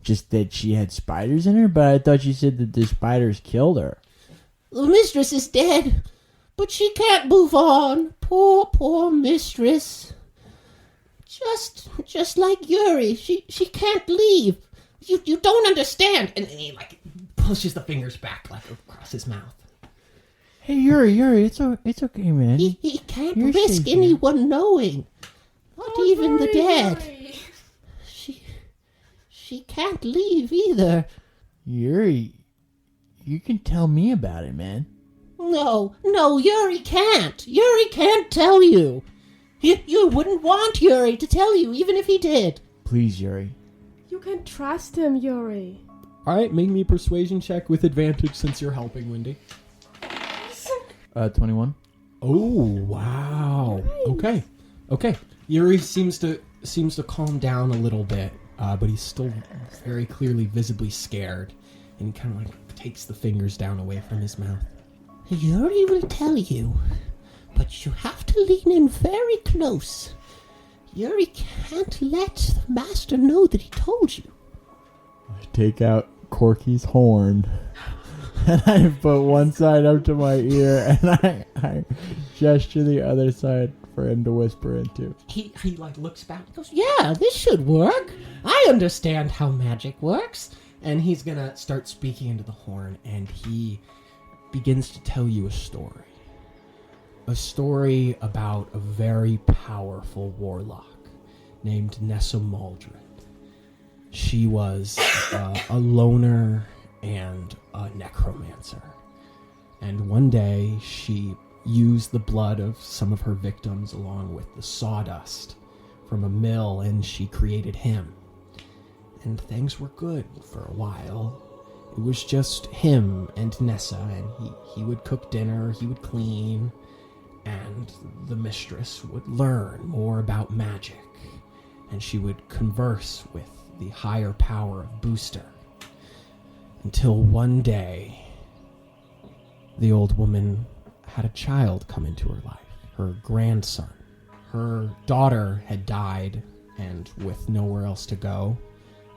Speaker 9: Just that she had spiders in her? But I thought you said that the spiders killed her."
Speaker 2: The mistress is dead, but she can't move on. Poor mistress. Just like Yuri, she can't leave. You don't understand. And he like pushes the fingers back like across his mouth.
Speaker 9: Hey, Yuri, it's okay, man.
Speaker 2: He can't
Speaker 9: You're
Speaker 2: risk
Speaker 9: safe here.
Speaker 2: anyone knowing. Not even the dead.
Speaker 7: Yuri.
Speaker 2: She can't leave either.
Speaker 9: Yuri, you can tell me about it, man.
Speaker 2: No, Yuri can't. Yuri can't tell you. You wouldn't want Yuri to tell you, even if he did.
Speaker 9: Please, Yuri.
Speaker 7: You can trust him, Yuri.
Speaker 2: All right, make me a persuasion check with advantage since you're helping, Wendy.
Speaker 9: 21.
Speaker 2: Oh, wow.
Speaker 7: Nice.
Speaker 2: Okay. Yuri seems to calm down a little bit, but he's still very clearly visibly scared, and he kind of like takes the fingers down away from his mouth. Yuri will tell you, but you have to lean in very close. Yuri can't let the master know that he told you.
Speaker 9: I take out Corky's horn, and I put one side up to my ear, and I gesture the other side for him to whisper into.
Speaker 2: He like looks back and goes, "Yeah, this should work. I understand how magic works." And he's gonna start speaking into the horn, and he begins to tell you a story. A story about a very powerful warlock named Nessa Maldred. She was a loner and a necromancer. And one day she used the blood of some of her victims along with the sawdust from a mill, and she created him. And things were good for a while. It was just him and Nessa, and he would cook dinner, he would clean, and the mistress would learn more about magic, and she would converse with the higher power of Booster. Until one day, the old woman had a child come into her life, her grandson. Her daughter had died, and with nowhere else to go,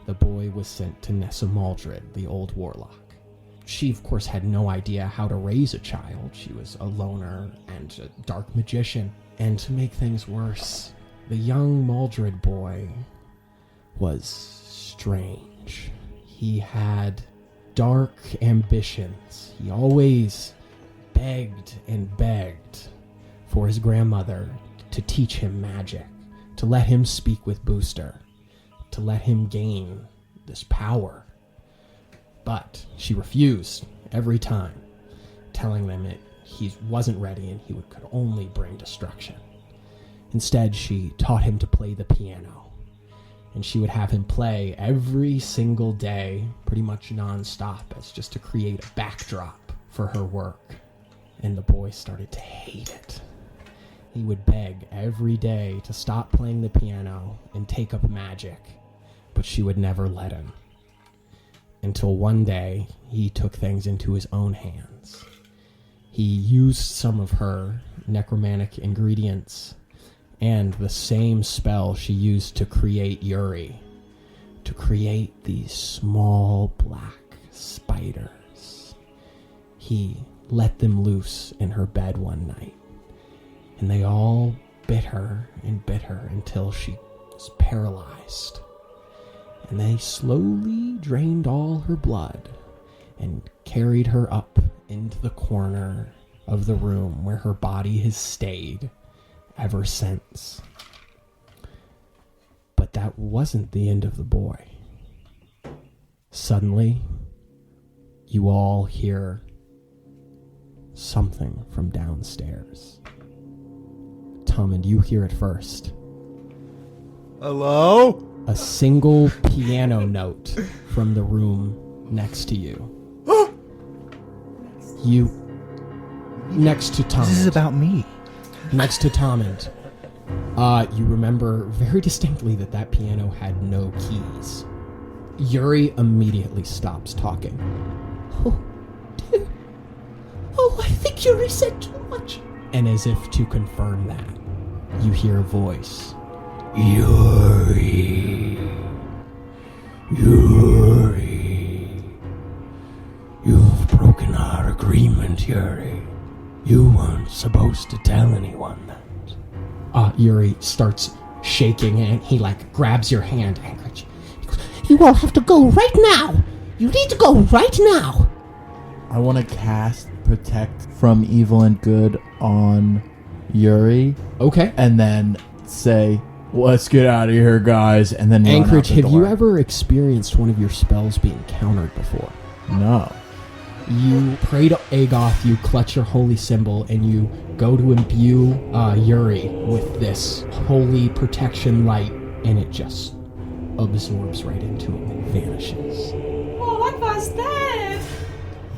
Speaker 2: the boy was sent to Nessa Maldred, the old warlock. She, of course, had no idea how to raise a child. She was a loner and a dark magician. And to make things worse, the young Maldred boy was strange. He had dark ambitions. He always begged and begged for his grandmother to teach him magic, to let him speak with Booster, to let him gain this power. But she refused every time, telling them that he wasn't ready and he could only bring destruction. Instead, she taught him to play the piano, and she would have him play every single day, pretty much non-stop, as just to create a backdrop for her work. And the boy started to hate it.
Speaker 5: He would beg every day to stop playing the piano and take up magic, but she would never let him. Until one day, he took things into his own hands. He used some of her necromantic ingredients and the same spell she used to create Yuri, to create these small black spiders. He let them loose in her bed one night, and they all bit her until she was paralyzed. And they slowly drained all her blood and carried her up into the corner of the room where her body has stayed ever since. But that wasn't the end of the boy. Suddenly, you all hear something from downstairs. Tommund, you hear it first.
Speaker 6: Hello?
Speaker 5: A single piano note from the room next to you. Next to Tommund.
Speaker 1: This is about me.
Speaker 5: Next to Tommund. You remember very distinctly that piano had no keys. Yuri immediately stops talking.
Speaker 7: Oh, dear. Oh, I think Yuri said too much.
Speaker 5: And as if to confirm that, you hear a voice.
Speaker 8: Yuri. You've broken our agreement, Yuri. You weren't supposed to tell anyone that.
Speaker 5: Yuri starts shaking and he grabs your hand, Anchorage.
Speaker 7: He goes, you all have to go right now. You need to go right now.
Speaker 9: I want to cast Protect from Evil and Good on Yuri.
Speaker 5: Okay.
Speaker 9: And then say, let's get out of here, guys. And then
Speaker 5: Anchorage,
Speaker 9: run out the
Speaker 5: have you
Speaker 9: door.
Speaker 5: ever experienced one of your spells being countered before?
Speaker 9: No.
Speaker 5: You pray to Agoth, you clutch your holy symbol, and you go to imbue Yuri with this holy protection light, and it just absorbs right into him and vanishes.
Speaker 7: Oh, what was that?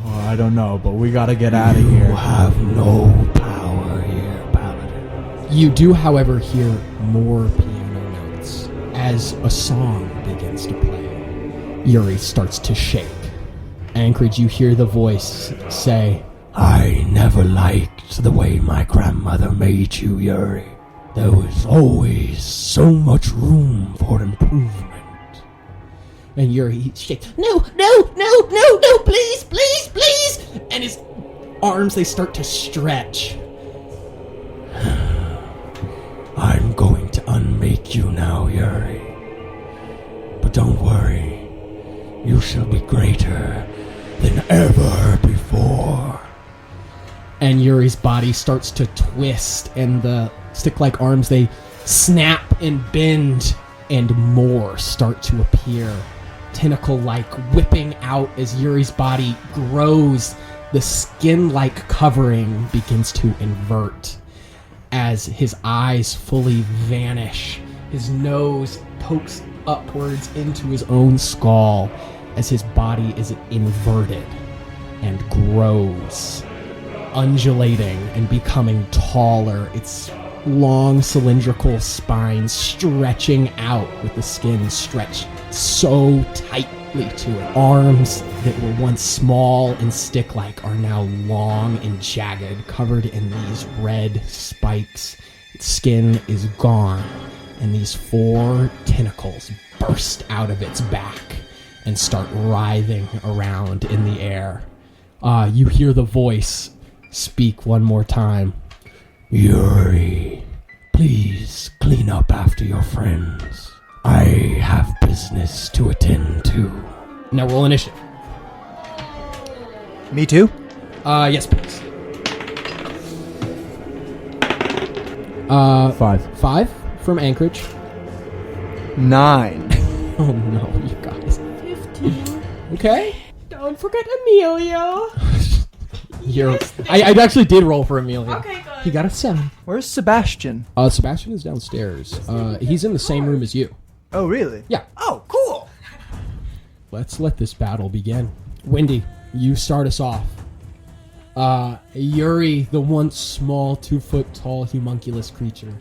Speaker 9: Oh, I don't know, but we gotta get out of here.
Speaker 8: You have no power here, Paladin.
Speaker 5: You do, however, hear more piano notes as a song begins to play. Yuri starts to shake. Anchorage, you hear the voice say,
Speaker 8: I never liked the way my grandmother made you, Yuri. There was always so much room for improvement.
Speaker 5: and Yuri shakes.
Speaker 7: No, please.
Speaker 5: And his arms, they start to stretch.
Speaker 8: I'm going to unmake you now, Yuri. But don't worry. You shall be greater than ever before.
Speaker 5: And Yuri's body starts to twist, and the stick-like arms, they snap and bend, and more start to appear. Tentacle-like whipping out as Yuri's body grows. The skin-like covering begins to invert as his eyes fully vanish. His nose pokes upwards into his own skull as his body is inverted and grows, undulating and becoming taller. Its long cylindrical spine stretching out with the skin stretched so tightly to it. Arms that were once small and stick-like are now long and jagged, covered in these red spikes. Its skin is gone, and these 4 tentacles burst out of its back and start writhing around in the air. You hear the voice speak one more time.
Speaker 8: Yuri, please clean up after your friends. I have business to attend to.
Speaker 5: Now roll initiative.
Speaker 1: Me too?
Speaker 5: Yes, please.
Speaker 9: 5.
Speaker 5: 5 from Anchorage.
Speaker 1: 9.
Speaker 5: Oh no, you guys.
Speaker 7: 15.
Speaker 5: Okay.
Speaker 7: Don't forget Amelia.
Speaker 5: I actually did roll for Amelia.
Speaker 7: Okay, good.
Speaker 5: He got a 7.
Speaker 1: Where's Sebastian?
Speaker 5: Sebastian is downstairs. He's in the same room as you.
Speaker 1: Oh, really?
Speaker 5: Yeah.
Speaker 1: Oh, cool.
Speaker 5: Let's let this battle begin. Wendy, you start us off. Yuri, the once small 2-foot-tall homunculus creature,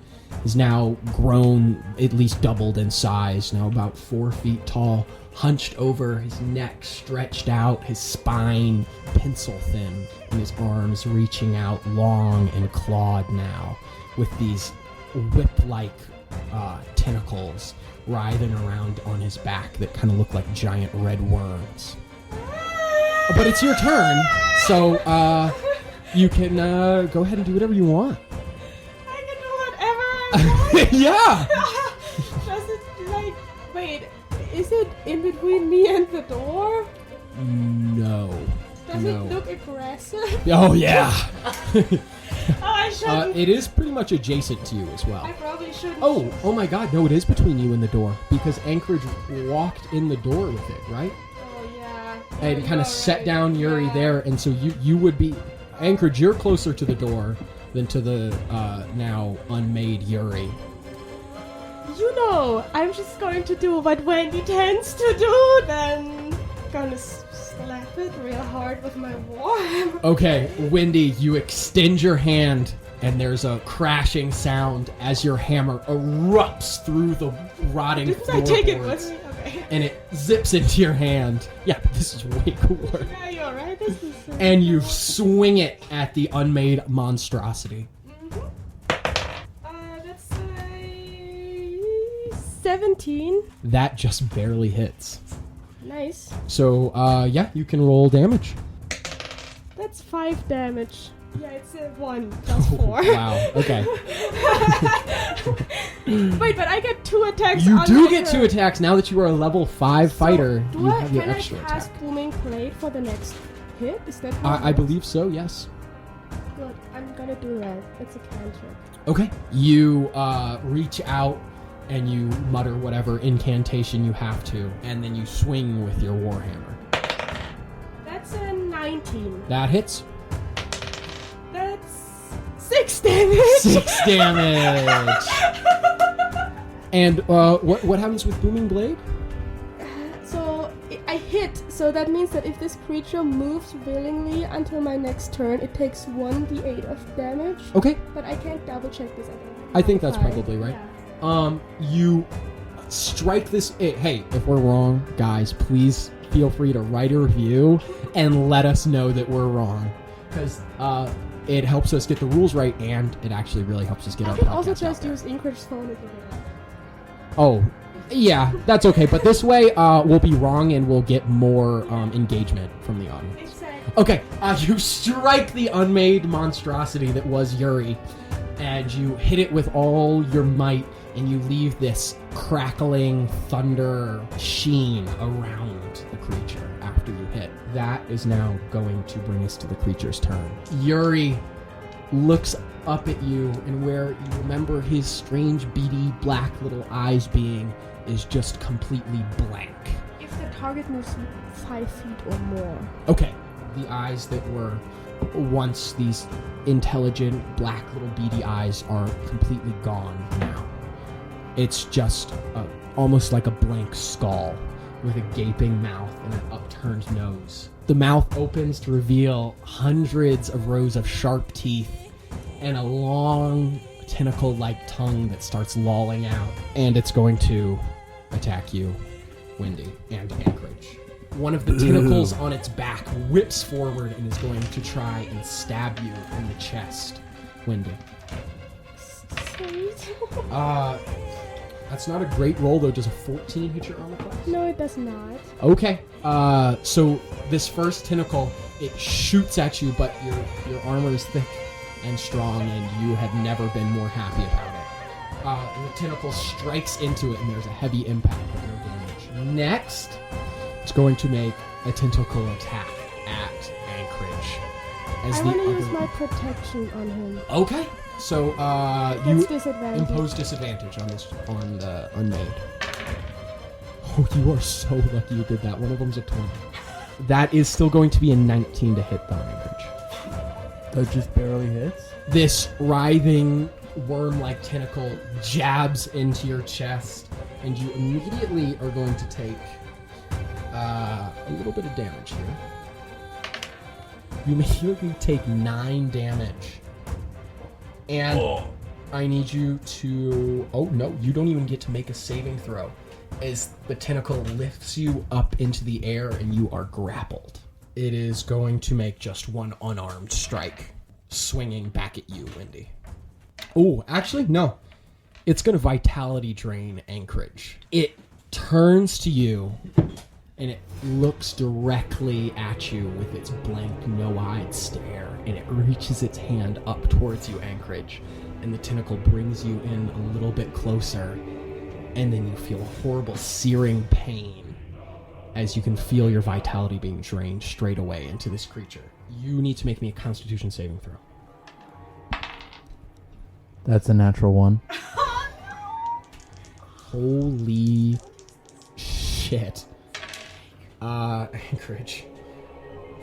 Speaker 5: is now grown, at least doubled in size, now about 4 feet tall, hunched over, his neck stretched out, his spine pencil thin, and his arms reaching out long and clawed now, with these whip-like tentacles writhing around on his back that kind of look like giant red worms. But it's your turn, so you can go ahead and do whatever you want.
Speaker 7: I can do whatever I want.
Speaker 5: Yeah!
Speaker 7: Does it, like, wait, is it in between me and the door?
Speaker 5: No.
Speaker 7: Does it look aggressive?
Speaker 5: Oh, yeah.
Speaker 7: I shouldn't.
Speaker 5: It is pretty much adjacent to you as well.
Speaker 7: I probably shouldn't.
Speaker 5: Oh my god, no, it is between you and the door, because Anchorage walked in the door with it, right?
Speaker 7: Oh, yeah.
Speaker 5: And kind of set
Speaker 7: right.
Speaker 5: down Yuri
Speaker 7: Yeah.
Speaker 5: there, and so you would be... Anchorage, you're closer to the door than to the now unmade Yuri.
Speaker 7: You know, I'm just going to do what Wendy tends to do, then gonna slap it real hard with my warhammer.
Speaker 5: Okay, Wendy, you extend your hand, and there's a crashing sound as your hammer erupts through the rotting
Speaker 7: Didn't I take it
Speaker 5: floorboards,
Speaker 7: with me? Okay.
Speaker 5: and it zips into your hand. Yeah, but this is way cooler.
Speaker 7: Yeah, you're right. This is.
Speaker 5: And you swing it at the unmade monstrosity.
Speaker 7: Let's say 17.
Speaker 5: That just barely hits.
Speaker 7: Nice.
Speaker 5: So, yeah, you can roll damage.
Speaker 7: That's 5 damage. Yeah, it's 1 plus 4.
Speaker 5: Wow, okay.
Speaker 7: Wait, but I get 2 attacks.
Speaker 5: You
Speaker 7: on
Speaker 5: do
Speaker 7: my
Speaker 5: get
Speaker 7: turn.
Speaker 5: 2 attacks now that you are a level 5 fighter.
Speaker 7: Do
Speaker 5: You
Speaker 7: I,
Speaker 5: have your
Speaker 7: can I
Speaker 5: extra
Speaker 7: cast
Speaker 5: attack.
Speaker 7: Booming Blade for the next hit? Is that how it
Speaker 5: I
Speaker 7: works?
Speaker 5: believe so, yes.
Speaker 7: Good. I'm gonna do that. It's a cantrip.
Speaker 5: Okay. You reach out and you mutter whatever incantation you have to, and then you swing with your warhammer.
Speaker 7: That's a 19.
Speaker 5: That hits.
Speaker 7: That's 6 damage.
Speaker 5: 6 damage. And what happens with Booming Blade?
Speaker 7: So I hit. So that means that if this creature moves willingly until my next turn, it takes 1d8 of damage.
Speaker 5: Okay.
Speaker 7: But I can't double check this.
Speaker 5: I think that's
Speaker 7: Fine.
Speaker 5: probably right.
Speaker 7: Yeah.
Speaker 5: You strike this. Hey, if we're wrong, guys, please feel free to write a review and let us know that we're wrong, because it helps us get the rules right, and it actually really helps us get
Speaker 7: I
Speaker 5: our
Speaker 7: can
Speaker 5: podcast
Speaker 7: also
Speaker 5: out
Speaker 7: just
Speaker 5: there.
Speaker 7: use Anchorage's phone if you want.
Speaker 5: Oh, yeah, that's okay. But this way, we'll be wrong and we'll get more engagement from the audience.
Speaker 7: Exactly.
Speaker 5: Okay, you strike the unmade monstrosity that was Yuri, and you hit it with all your might, and you leave this crackling thunder sheen around the creature after you hit. That is now going to bring us to the creature's turn. Yuri looks up at you, and where you remember his strange, beady, black little eyes being is just completely blank.
Speaker 7: If the target moves 5 feet or more.
Speaker 5: Okay, the eyes that were once these intelligent, black little beady eyes are completely gone now. It's just almost like a blank skull with a gaping mouth and an upturned nose. The mouth opens to reveal hundreds of rows of sharp teeth and a long tentacle-like tongue that starts lolling out. And it's going to attack you, Wendy, and Anchorage. One of the tentacles on its back whips forward and is going to try and stab you in the chest, Wendy.
Speaker 7: Sweet.
Speaker 5: That's not a great roll, though. Does a 14 hit your armor class?
Speaker 7: No, it does not.
Speaker 5: Okay. So this first tentacle, it shoots at you, but your armor is thick and strong, and you have never been more happy about it. The tentacle strikes into it, and there's a heavy impact, but no damage. Next, it's going to make a tentacle attack at Anchorage.
Speaker 7: I want to use my protection on him.
Speaker 5: Okay. So you
Speaker 7: That's disadvantage.
Speaker 5: impose disadvantage on the unmade. Oh, you are so lucky you did that. One of them's a 20. That is still going to be a 19 to hit the Anchorage.
Speaker 9: That just barely hits?
Speaker 5: This writhing worm-like tentacle jabs into your chest, and you immediately are going to take a little bit of damage here.
Speaker 2: You immediately take 9 damage. And I need you to... Oh, no, you don't even get to make a saving throw. As the tentacle lifts you up into the air and you are grappled. It is going to make just one unarmed strike, swinging back at you, Wendy. Oh, actually, no. It's going to vitality drain Anchorage. It turns to you, and it looks directly at you with its blank, no-eyed stare, and it reaches its hand up towards you, Anchorage, and the tentacle brings you in a little bit closer, and then you feel a horrible searing pain as you can feel your vitality being drained straight away into this creature. You need to make me a Constitution saving throw.
Speaker 9: That's a natural 1.
Speaker 2: Holy shit. Anchorage.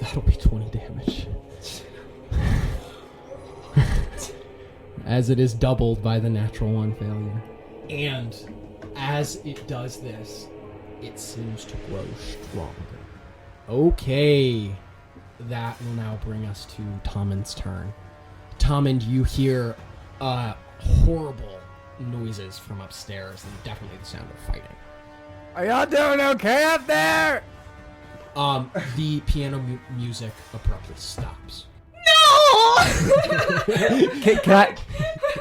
Speaker 2: That'll be 20 damage. As it is doubled by the natural 1 failure. And as it does this, it seems to grow stronger. Okay. That will now bring us to Tommund's turn. Tommund, you hear horrible noises from upstairs and definitely the sound of fighting.
Speaker 1: Are y'all doing okay up there?
Speaker 2: The piano music abruptly stops.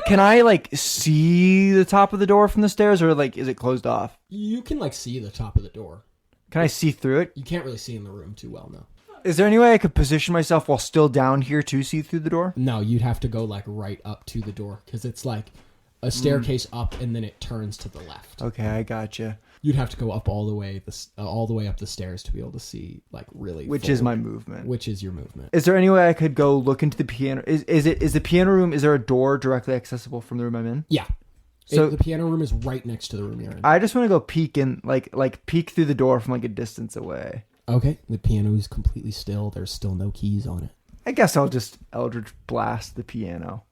Speaker 1: Can I like see the top of the door from the stairs, or like is it closed off?
Speaker 2: You can like see the top of the door.
Speaker 1: Can I see through it?
Speaker 2: You can't really see in the room too well, no.
Speaker 1: Is there any way I could position myself while still down here to see through the door?
Speaker 2: No, you'd have to go like right up to the door because it's like a staircase up and then it turns to the left.
Speaker 1: Okay, I gotcha.
Speaker 2: You'd have to go up all the way up the stairs to be able to see like really.
Speaker 1: Which is my movement.
Speaker 2: Which is your movement.
Speaker 1: Is there any way I could go look into the piano? Is the piano room? Is there a door directly accessible from the room I'm in?
Speaker 2: Yeah.
Speaker 1: So
Speaker 2: the piano room is right next to the room you're in.
Speaker 1: I just want to go peek in, like peek through the door from like a distance away.
Speaker 2: Okay. The piano is completely still. There's still no keys on it.
Speaker 1: I guess I'll just Eldritch Blast the piano.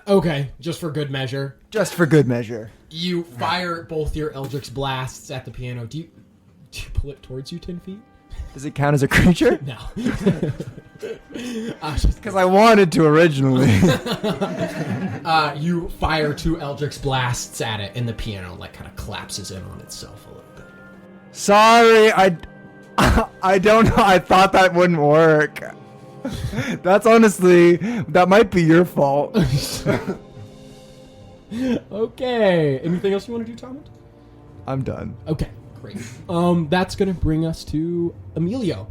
Speaker 2: Okay, just for good measure.
Speaker 1: Just for good measure.
Speaker 2: You fire both your Eldritch Blasts at the piano. Do you pull it towards you 10 feet?
Speaker 1: Does it count as a creature?
Speaker 2: No.
Speaker 1: Because I wanted to originally.
Speaker 2: You fire 2 Eldritch Blasts at it, and the piano like kind of collapses in on itself a little bit.
Speaker 1: Sorry, I don't know. I thought that wouldn't work. That's honestly, that might be your fault.
Speaker 2: Okay. Anything else you want to do, Tommund?
Speaker 1: I'm done.
Speaker 2: Okay, great. That's gonna bring us to Emilio.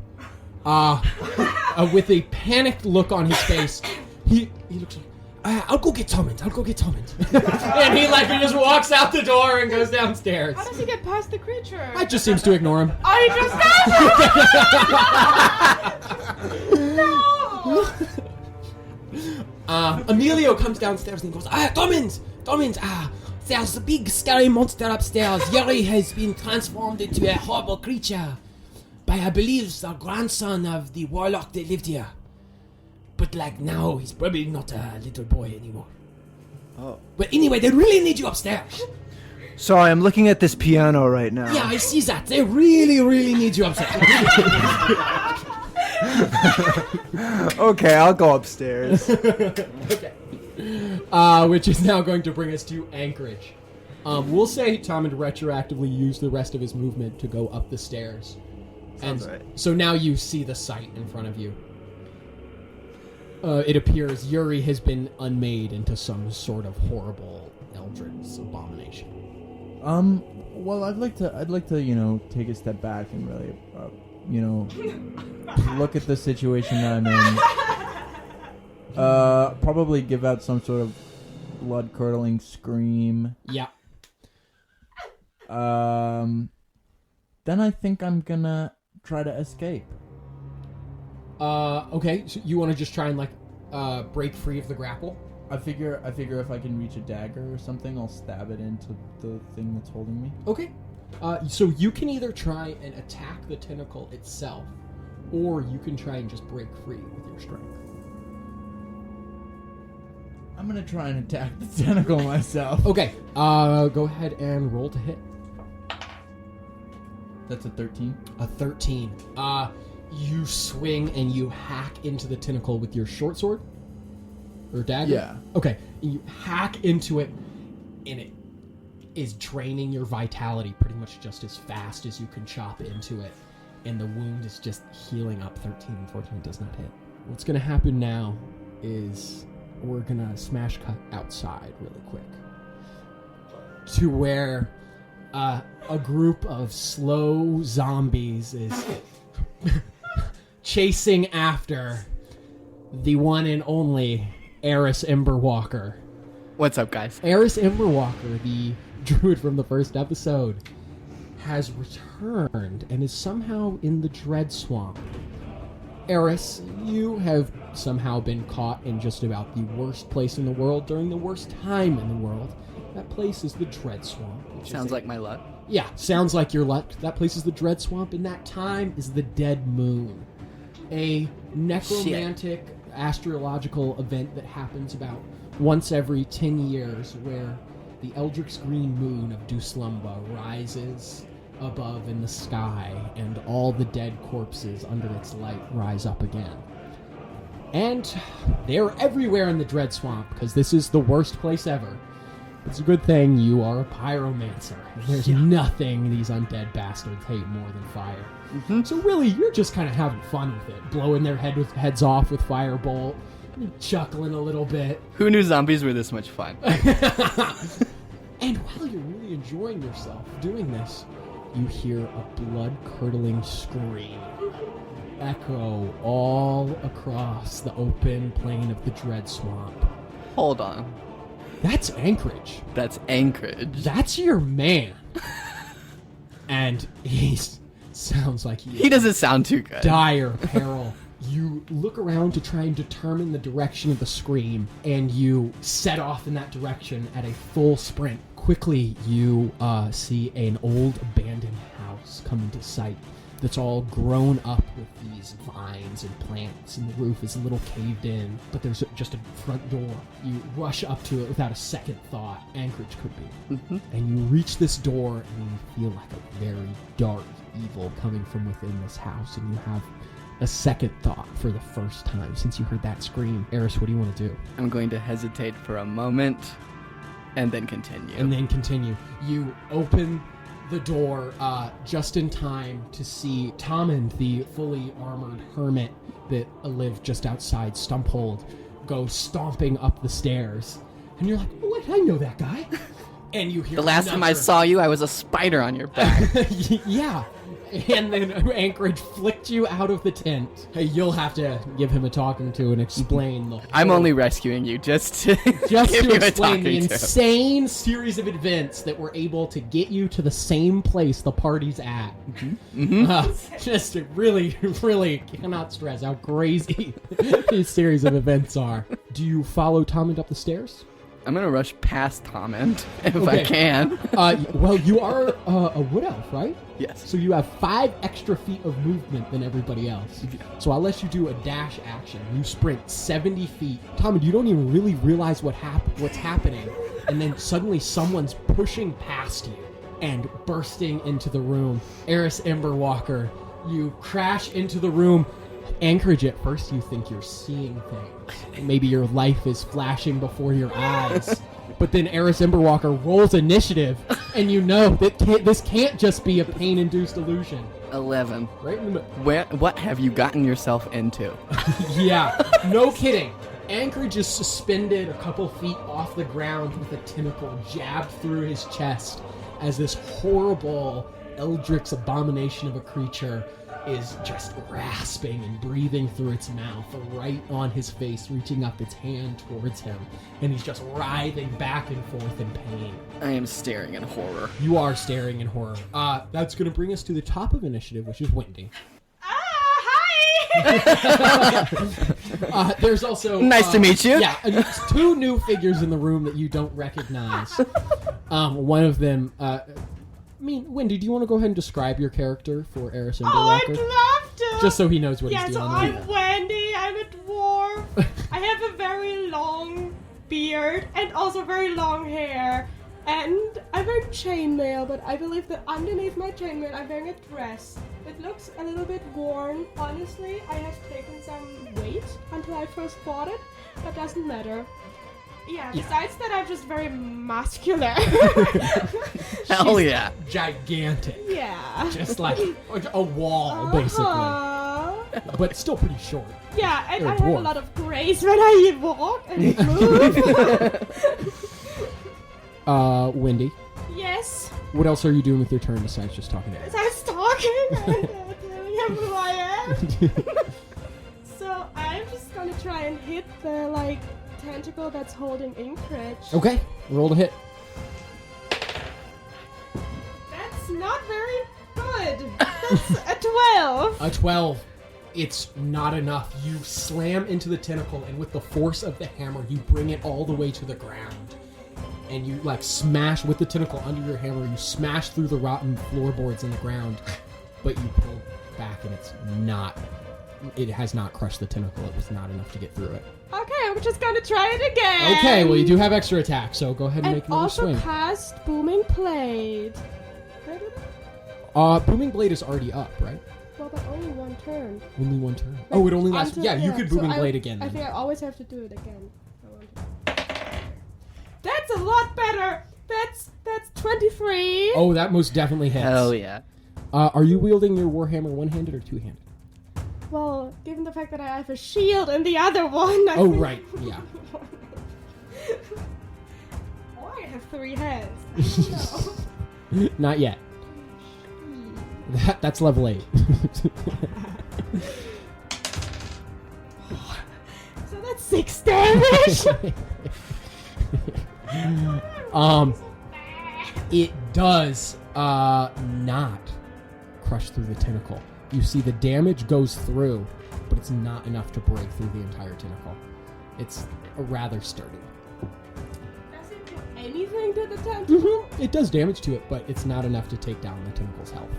Speaker 2: With a panicked look on his face, he looks like, I'll go get Tommund. And he just walks out the door and goes downstairs.
Speaker 7: How does he get past the creature?
Speaker 2: It just seems to ignore him.
Speaker 7: Oh, he just does. No.
Speaker 2: Emilio comes downstairs and goes, Tommund, there's a big scary monster upstairs. Yuri has been transformed into a horrible creature by, I believe, the grandson of the warlock that lived here. But now he's probably not a little boy anymore.
Speaker 1: Oh.
Speaker 2: But anyway, they really need you upstairs.
Speaker 1: Sorry, I'm looking at this piano right now.
Speaker 2: Yeah, I see that. They really, really need you upstairs.
Speaker 1: Okay, I'll go upstairs.
Speaker 2: Okay. Which is now going to bring us to Anchorage. We'll say Tommund retroactively used the rest of his movement to go up the stairs.
Speaker 1: Sounds right.
Speaker 2: So now you see the sight in front of you. It appears Yuri has been unmade into some sort of horrible eldritch abomination.
Speaker 9: Well, I'd like to, take a step back and really, look at the situation that I'm in. Probably give out some sort of blood-curdling scream.
Speaker 2: Yeah.
Speaker 9: Then I think I'm gonna try to escape.
Speaker 2: Okay, so you want to just try and break free of the grapple?
Speaker 9: I figure if I can reach a dagger or something, I'll stab it into the thing that's holding me.
Speaker 2: Okay. So you can either try and attack the tentacle itself, or you can try and just break free with your strength.
Speaker 9: I'm gonna try and attack the tentacle myself.
Speaker 2: Okay. Go ahead and roll to hit.
Speaker 9: That's a 13.
Speaker 2: A 13. you swing and you hack into the tentacle with your short sword? Or dagger?
Speaker 1: Yeah.
Speaker 2: Okay, you hack into it, and it is draining your vitality pretty much just as fast as you can chop into it, and the wound is just healing up. 13 and 14 does not hit. What's going to happen now is we're going to smash cut outside really quick to where a group of slow zombies is chasing after the one and only Erris Emberwalker.
Speaker 3: What's up, guys?
Speaker 2: Erris Emberwalker, the druid from the first episode, has returned and is somehow in the Dread Swamp. Erris, you have somehow been caught in just about the worst place in the world during the worst time in the world. That place is the Dread Swamp.
Speaker 3: Sounds like my luck.
Speaker 2: Yeah, sounds like your luck. That place is the Dread Swamp, and that time is the Dead Moon. A necromantic astrological event that happens about once every 10 years where the Eldritch Green Moon of Dou'Slumba rises above in the sky, and all the dead corpses under its light rise up again. And they're everywhere in the Dread Swamp, because this is the worst place ever. It's a good thing you are a pyromancer. There's nothing these undead bastards hate more than fire. Mm-hmm. So really, you're just kind of having fun with it, blowing their heads off with firebolt, chuckling a little bit.
Speaker 3: Who knew zombies were this much fun?
Speaker 2: And while you're really enjoying yourself doing this, you hear a blood-curdling scream echo all across the open plain of the Dread Swamp.
Speaker 3: Hold on.
Speaker 2: That's Anchorage.
Speaker 3: That's Anchorage.
Speaker 2: That's your man. And he sounds like
Speaker 3: he doesn't sound too good.
Speaker 2: Dire peril. You look around to try and determine the direction of the scream, and you set off in that direction at a full sprint. Quickly, you see an old abandoned house come into sight that's all grown up with these vines and plants, and the roof is a little caved in, but there's just a front door. You rush up to it without a second thought. Anchorage could be. Mm-hmm. And you reach this door, and you feel like a very dark evil coming from within this house, and you have a second thought for the first time since you heard that scream. Erris, what do you want to do?
Speaker 3: I'm going to hesitate for a moment, and then continue. You open the door just in time to see Tommund, the fully armored hermit that lived just outside Stumphold, go stomping up the stairs. And you're like, what? I know that guy. And you hear the last time I saw you, I was a spider on your back.
Speaker 2: Yeah. And then Anchorage flicked you out of the tent. Hey, you'll have to give him a talking to and explain the whole...
Speaker 3: I'm only rescuing you just to
Speaker 2: explain the insane series of events that were able to get you to the same place the party's at. Mm-hmm. Mm-hmm. Just really, really cannot stress how crazy these series of events are. Do you follow Tommund up the stairs?
Speaker 3: I'm going to rush past Tommund if I can.
Speaker 2: Well, you are a wood elf, right?
Speaker 3: Yes.
Speaker 2: So you have 5 extra feet of movement than everybody else. So I'll let you do a dash action. You sprint 70 feet. Tommund, you don't even really realize what's happening. And then suddenly someone's pushing past you and bursting into the room. Erris Emberwalker, you crash into the room. Anchorage, at first you think you're seeing things. Maybe your life is flashing before your eyes. But then Erris Emberwalker rolls initiative, and you know that this can't just be a pain-induced illusion.
Speaker 3: 11.
Speaker 2: Right in the
Speaker 3: What have you gotten yourself into?
Speaker 2: Yeah, no kidding. Anchorage is suspended a couple feet off the ground with a tentacle jabbed through his chest as this horrible eldritch abomination of a creature is just rasping and breathing through its mouth right on his face, reaching up its hand towards him, and he's just writhing back and forth in pain.
Speaker 3: I am staring in horror.
Speaker 2: You are staring in horror. That's going to bring us to the top of initiative, which is Wendy.
Speaker 7: Hi!
Speaker 2: There's also...
Speaker 3: Nice to meet you.
Speaker 2: Yeah, 2 new figures in the room that you don't recognize. One of them... Wendy, do you want to go ahead and describe your character for Erris Emberwalker?
Speaker 7: Oh, I'd love to.
Speaker 2: Just so he knows what he's doing.
Speaker 7: Yes, I'm Wendy. I'm a dwarf. I have a very long beard and also very long hair. And I'm wearing chainmail, but I believe that underneath my chainmail I'm wearing a dress. It looks a little bit worn. Honestly, I have taken some weight until I first bought it, but doesn't matter. Yeah, besides that, I'm just very muscular.
Speaker 3: Hell yeah.
Speaker 2: Gigantic.
Speaker 7: Yeah.
Speaker 2: Just like a wall, basically. But still pretty short.
Speaker 7: Yeah, and
Speaker 2: You're
Speaker 7: I
Speaker 2: a
Speaker 7: have a
Speaker 2: dwarf.
Speaker 7: lot of grace when I walk and move.
Speaker 2: Wendy,
Speaker 7: Yes,
Speaker 2: what else are you doing with your turn besides just talking to
Speaker 7: as
Speaker 2: Erris?
Speaker 7: I was talking and telling him who I am. So I'm just gonna try and hit the, tentacle that's holding Anchorage.
Speaker 2: Okay, roll to hit.
Speaker 7: That's not very good. That's a 12.
Speaker 2: A 12. It's not enough. You slam into the tentacle, and with the force of the hammer, you bring it all the way to the ground. And you, smash with the tentacle under your hammer. You smash through the rotten floorboards in the ground, but you pull back, and it has not crushed the tentacle. It was not enough to get through it.
Speaker 7: Okay, I'm just gonna try it again.
Speaker 2: Okay, well, you do have extra attack, so go ahead and make
Speaker 7: And
Speaker 2: another
Speaker 7: also
Speaker 2: swing.
Speaker 7: cast Booming Blade. Did I do that?
Speaker 2: Booming Blade is already up, right?
Speaker 7: Well, but only one turn.
Speaker 2: Only one turn. Oh, it only lasts.
Speaker 7: Until-
Speaker 2: You could Booming Blade again.
Speaker 7: I
Speaker 2: Then.
Speaker 7: think I always have to do it again. That's a lot better. That's 23.
Speaker 2: Oh, that most definitely hits.
Speaker 3: Hell yeah.
Speaker 2: Are you wielding your warhammer one-handed or two-handed?
Speaker 7: Well, given the fact that I have a shield in the other one.
Speaker 2: Oh, right. Yeah.
Speaker 7: Or I have 3 hands. I don't know.
Speaker 2: Not yet. That's level 8.
Speaker 7: So that's 6 damage.
Speaker 2: It does not crush through the tentacle. You see the damage goes through, but it's not enough to break through the entire tentacle. It's rather sturdy.
Speaker 7: Does it do anything to the tentacle?
Speaker 2: It does damage to it, but it's not enough to take down the tentacle's health.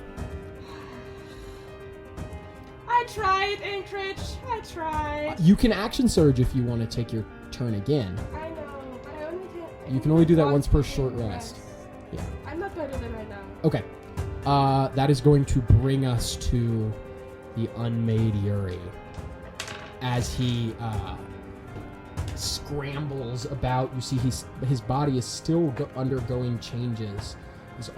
Speaker 7: I tried, Anchorage. I tried.
Speaker 2: You can action surge if you want to take your turn again.
Speaker 7: I know, but I only can.
Speaker 2: You can only do that once per short rest. Yeah.
Speaker 7: I'm not going to do that right now.
Speaker 2: Okay. That is going to bring us to the unmade Yuri. As he scrambles about, you see his body is still undergoing changes. His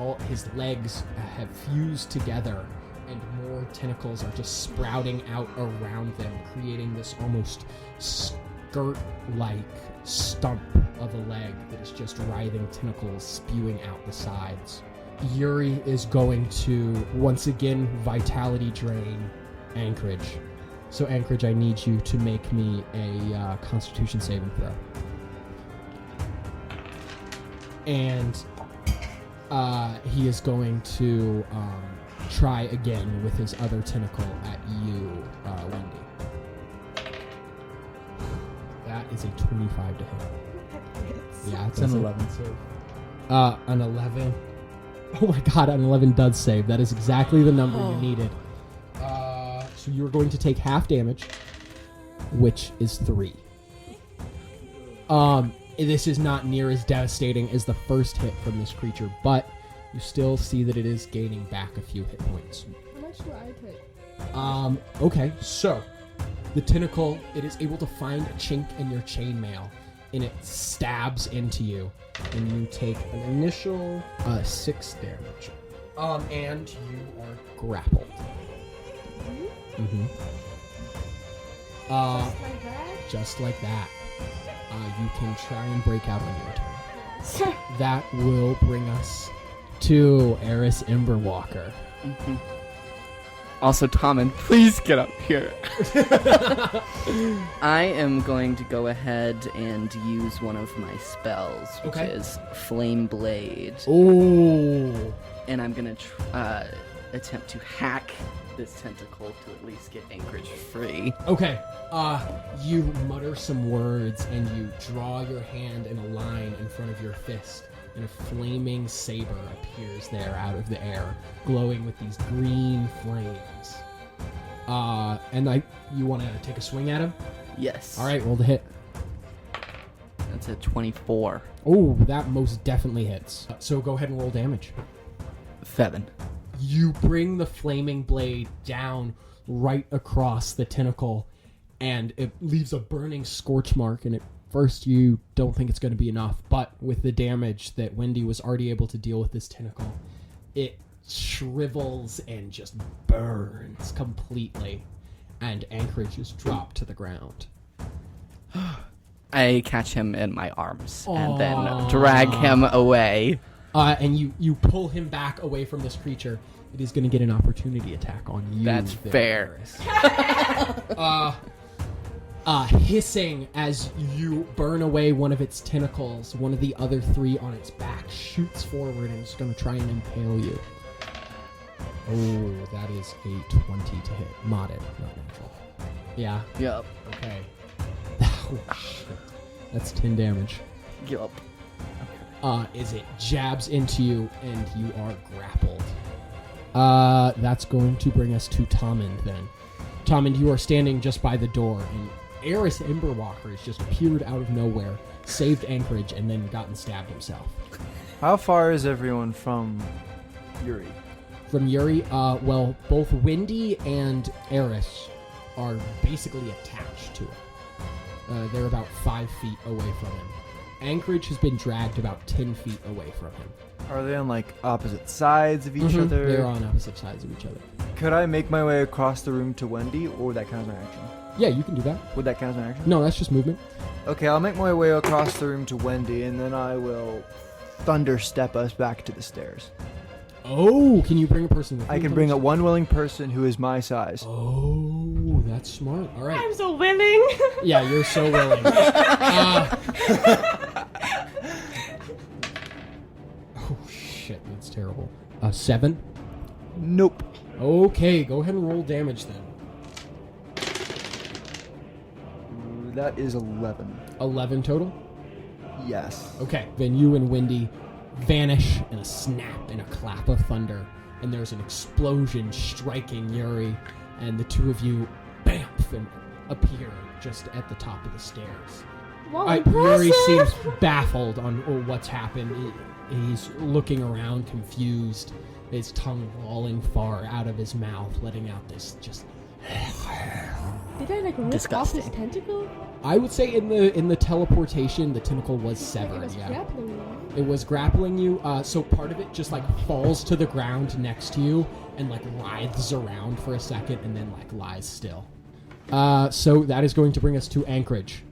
Speaker 2: legs have fused together, and more tentacles are just sprouting out around them, creating this almost skirt-like stump of a leg that is just writhing tentacles spewing out the sides. Yuri is going to once again vitality drain Anchorage. So Anchorage, I need you to make me a Constitution saving throw. And he is going to try again with his other tentacle at you, Wendy. That is a 25 to hit. Yeah,
Speaker 9: It's an 11 save.
Speaker 2: An 11. Oh my god, an 11 does save. That is exactly the number you needed. So you're going to take half damage, which is 3. This is not near as devastating as the first hit from this creature, but you still see that it is gaining back a few hit points.
Speaker 7: How much do I take?
Speaker 2: Okay, so the tentacle, it is able to find a chink in your chainmail, and it stabs into you, and you take an initial 6 damage. And you are grappled. Mm-hmm.
Speaker 7: Just like that?
Speaker 2: Just like that. You can try and break out on your turn. That will bring us to Erris Emberwalker.
Speaker 3: Mm-hmm. Also, Tommund, please get up here. I am going to go ahead and use one of my spells, which is Flame Blade.
Speaker 2: Oh!
Speaker 3: And I'm going to attempt to hack this tentacle to at least get Anchorage free.
Speaker 2: Okay. You mutter some words and you draw your hand in a line in front of your fist, and a flaming saber appears there out of the air, glowing with these green flames. And you want to take a swing at him?
Speaker 3: Yes.
Speaker 2: All right, roll the hit.
Speaker 3: That's a 24.
Speaker 2: Oh, that most definitely hits. So go ahead and roll damage.
Speaker 3: 7.
Speaker 2: You bring the flaming blade down right across the tentacle, and it leaves a burning scorch mark, and at first you don't think it's going to be enough, but with the damage that Wendy was already able to deal with this tentacle, it shrivels and just burns completely, and Anchorage is dropped to the ground.
Speaker 3: I catch him in my arms and then drag him away.
Speaker 2: And you pull him back away from this creature. It is going to get an opportunity attack on you.
Speaker 3: That's fair.
Speaker 2: Hissing as you burn away one of its tentacles, one of the other 3 on its back shoots forward and is going to try and impale you. Oh, that is a 20 to hit. Modded, not natural. Yeah?
Speaker 3: Yup.
Speaker 2: Okay. Oh, shit. That's 10 damage.
Speaker 3: Yup.
Speaker 2: As it jabs into you and you are grappled. That's going to bring us to Tommund then. Tommund, you are standing just by the door, and Erris Emberwalker has just appeared out of nowhere, saved Anchorage, and then gotten stabbed himself.
Speaker 1: How far is everyone from Yuri?
Speaker 2: From Yuri, well, both Wendy and Erris are basically attached to it. They're about 5 feet away from him. Anchorage has been dragged about 10 feet away from him.
Speaker 1: Are they on like opposite sides of each other?
Speaker 2: They're on opposite sides of each other.
Speaker 1: Could I make my way across the room to Wendy, or would that count as my action?
Speaker 2: Yeah, you can do that.
Speaker 1: Would that count as my action?
Speaker 2: No, that's just movement.
Speaker 1: Okay, I'll make my way across the room to Wendy, and then I will thunder step us back to the stairs.
Speaker 2: Oh, can you bring a person with you?
Speaker 1: I can bring a one willing person who is my size.
Speaker 2: Oh, that's smart. All right.
Speaker 7: I'm so willing.
Speaker 2: Yeah, you're so willing. Oh, shit, that's terrible. 7?
Speaker 1: Nope.
Speaker 2: Okay, go ahead and roll damage then.
Speaker 1: That is 11.
Speaker 2: 11 total?
Speaker 1: Yes.
Speaker 2: Okay, then you and Wendy vanish in a snap, in a clap of thunder, and there's an explosion striking Yuri, and the two of you bamf and appear just at the top of the stairs.
Speaker 7: Well,
Speaker 2: Yuri seems
Speaker 7: impressive.
Speaker 2: baffled on what's happened. He's looking around confused, his tongue lolling far out of his mouth, letting out this just...
Speaker 7: Did I like rip
Speaker 3: Disgusting.
Speaker 7: off his tentacle?
Speaker 2: I would say in the teleportation, the tentacle was
Speaker 7: It
Speaker 2: severed,
Speaker 7: was
Speaker 2: yeah.
Speaker 7: grappling me.
Speaker 2: It was grappling you, so part of it just like falls to the ground next to you and like writhes around for a second and then like lies still. So that is going to bring us to Anchorage.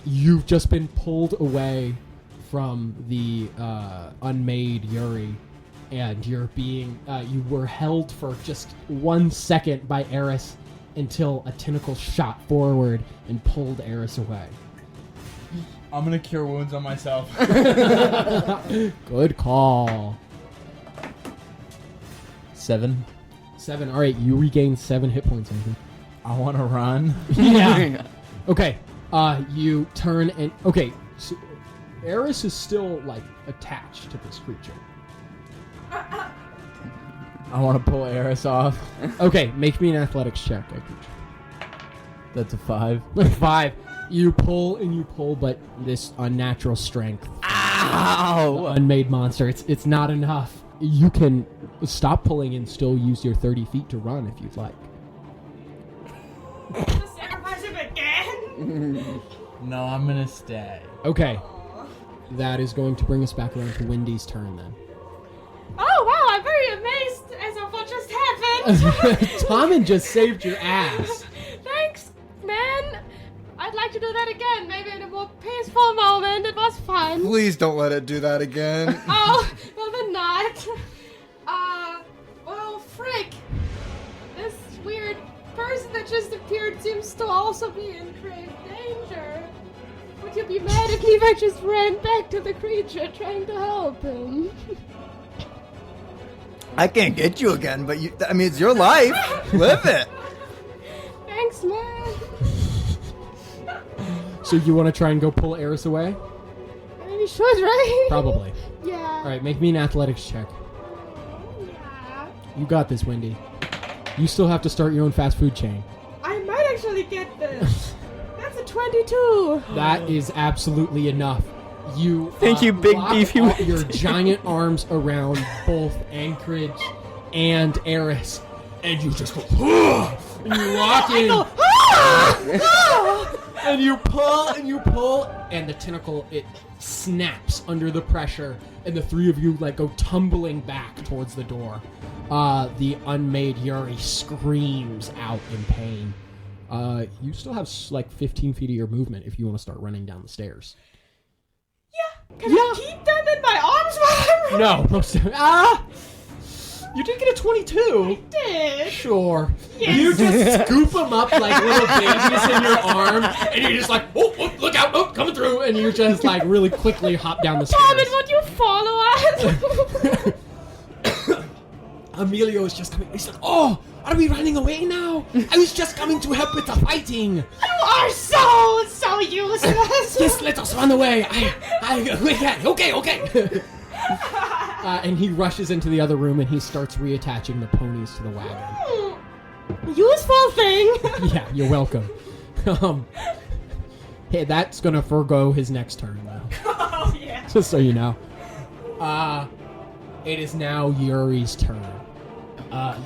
Speaker 2: You've just been pulled away from the unmade Yuri, and you're being you were held for just 1 second by Erris until a tentacle shot forward and pulled Erris away.
Speaker 9: I'm gonna cure wounds on myself.
Speaker 2: Good call.
Speaker 9: 7.
Speaker 2: 7. All right, you regain 7 hit points. Anthony.
Speaker 9: I want to run.
Speaker 2: Yeah. Okay. You turn and so Erris is still like attached to this creature.
Speaker 9: I want to pull Erris off.
Speaker 2: Okay, make me an athletics check.
Speaker 9: That's a 5.
Speaker 2: 5. You pull and you pull, but this unnatural strength.
Speaker 3: Ow!
Speaker 2: Unmade monster. It's not enough. You can stop pulling and still use your 30 feet to run if you'd like.
Speaker 7: To sacrifice him again?
Speaker 9: No, I'm gonna stay.
Speaker 2: Okay. That is going to bring us back around to Wendy's turn then.
Speaker 7: Oh wow, I'm very amazed as of what just happened.
Speaker 2: Tommund just saved your ass.
Speaker 7: Thanks, man. I'd like to do that again, maybe in a more peaceful moment. It was fun.
Speaker 1: Please don't let it do that again.
Speaker 7: Oh, well then not. Well, frick. This weird person that just appeared seems to also be in grave danger. Would you be mad at me if I just ran back to the creature trying to help him?
Speaker 1: I can't get you again, but it's your life. Live it.
Speaker 7: Thanks, man.
Speaker 2: So you want to try and go pull Erris away?
Speaker 7: I mean, you should, right?
Speaker 2: Probably.
Speaker 7: Yeah.
Speaker 2: All right, make me an athletics check.
Speaker 7: Yeah.
Speaker 2: You got this, Wendy. You still have to start your own fast food chain.
Speaker 7: I might actually get this. That's a 22.
Speaker 5: That is absolutely enough. You
Speaker 3: Thank you, big
Speaker 5: lock
Speaker 3: beefy
Speaker 5: up
Speaker 3: witch.
Speaker 5: your giant arms around both Anchorage and Erris, and you just go, and you lock in, and you pull, and the tentacle, it snaps under the pressure, and the three of you like go tumbling back towards the door. The unmade Yuri screams out in pain. You still have like 15 feet of your movement if you want to start running down the stairs.
Speaker 7: Can I keep them in my arms while I'm
Speaker 5: No. You did get a 22.
Speaker 7: did?
Speaker 5: Sure.
Speaker 7: Yes.
Speaker 5: You just scoop them up like little babies in your arm, and you're just like, oh, look out, oh, coming through, and you just like really quickly hop down the
Speaker 7: Tommund,
Speaker 5: stairs.
Speaker 7: would you follow us?
Speaker 5: Emilio is just coming. He's like, oh, are we running away now? I was just coming to help with the fighting.
Speaker 7: You are so useless.
Speaker 5: Just let us run away. We can. Okay. And he rushes into the other room and he starts reattaching the ponies to the wagon.
Speaker 7: Useful thing.
Speaker 5: Yeah, you're welcome. Hey, that's gonna forgo his next turn though.
Speaker 7: Oh yeah.
Speaker 5: Just so you know. It is now Yuri's turn.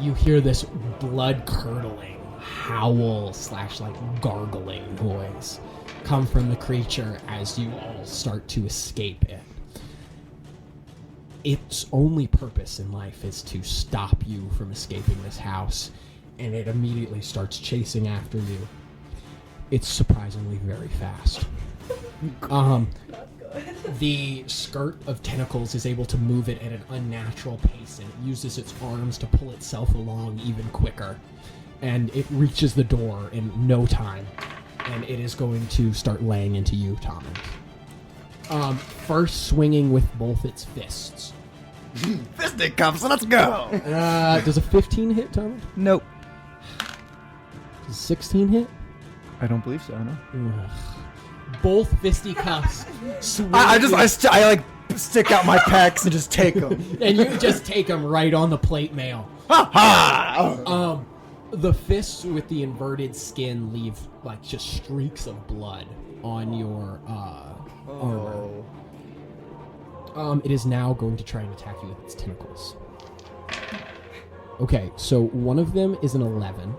Speaker 5: You hear this blood-curdling howl / like gargling noise come from the creature as you all start to escape it. Its only purpose in life is to stop you from escaping this house, and it immediately starts chasing after you. It's surprisingly very fast. The skirt of tentacles is able to move it at an unnatural pace, and it uses its arms to pull itself along even quicker. And it reaches the door in no time, and it is going to start laying into you, Tommund. First swinging with both its fists.
Speaker 1: Fisticuffs, let's go.
Speaker 5: Does a 15 hit, Tommund?
Speaker 1: Nope.
Speaker 5: Does a 16 hit?
Speaker 1: I don't believe so, no.
Speaker 5: Ugh. Both fisticuffs swing.
Speaker 1: I like stick out my pecs and just take them.
Speaker 5: And you just take them right on the plate mail. The fists with the inverted skin leave like just streaks of blood on your armor. It is now going to try and attack you with its tentacles. Okay, so one of them is an 11,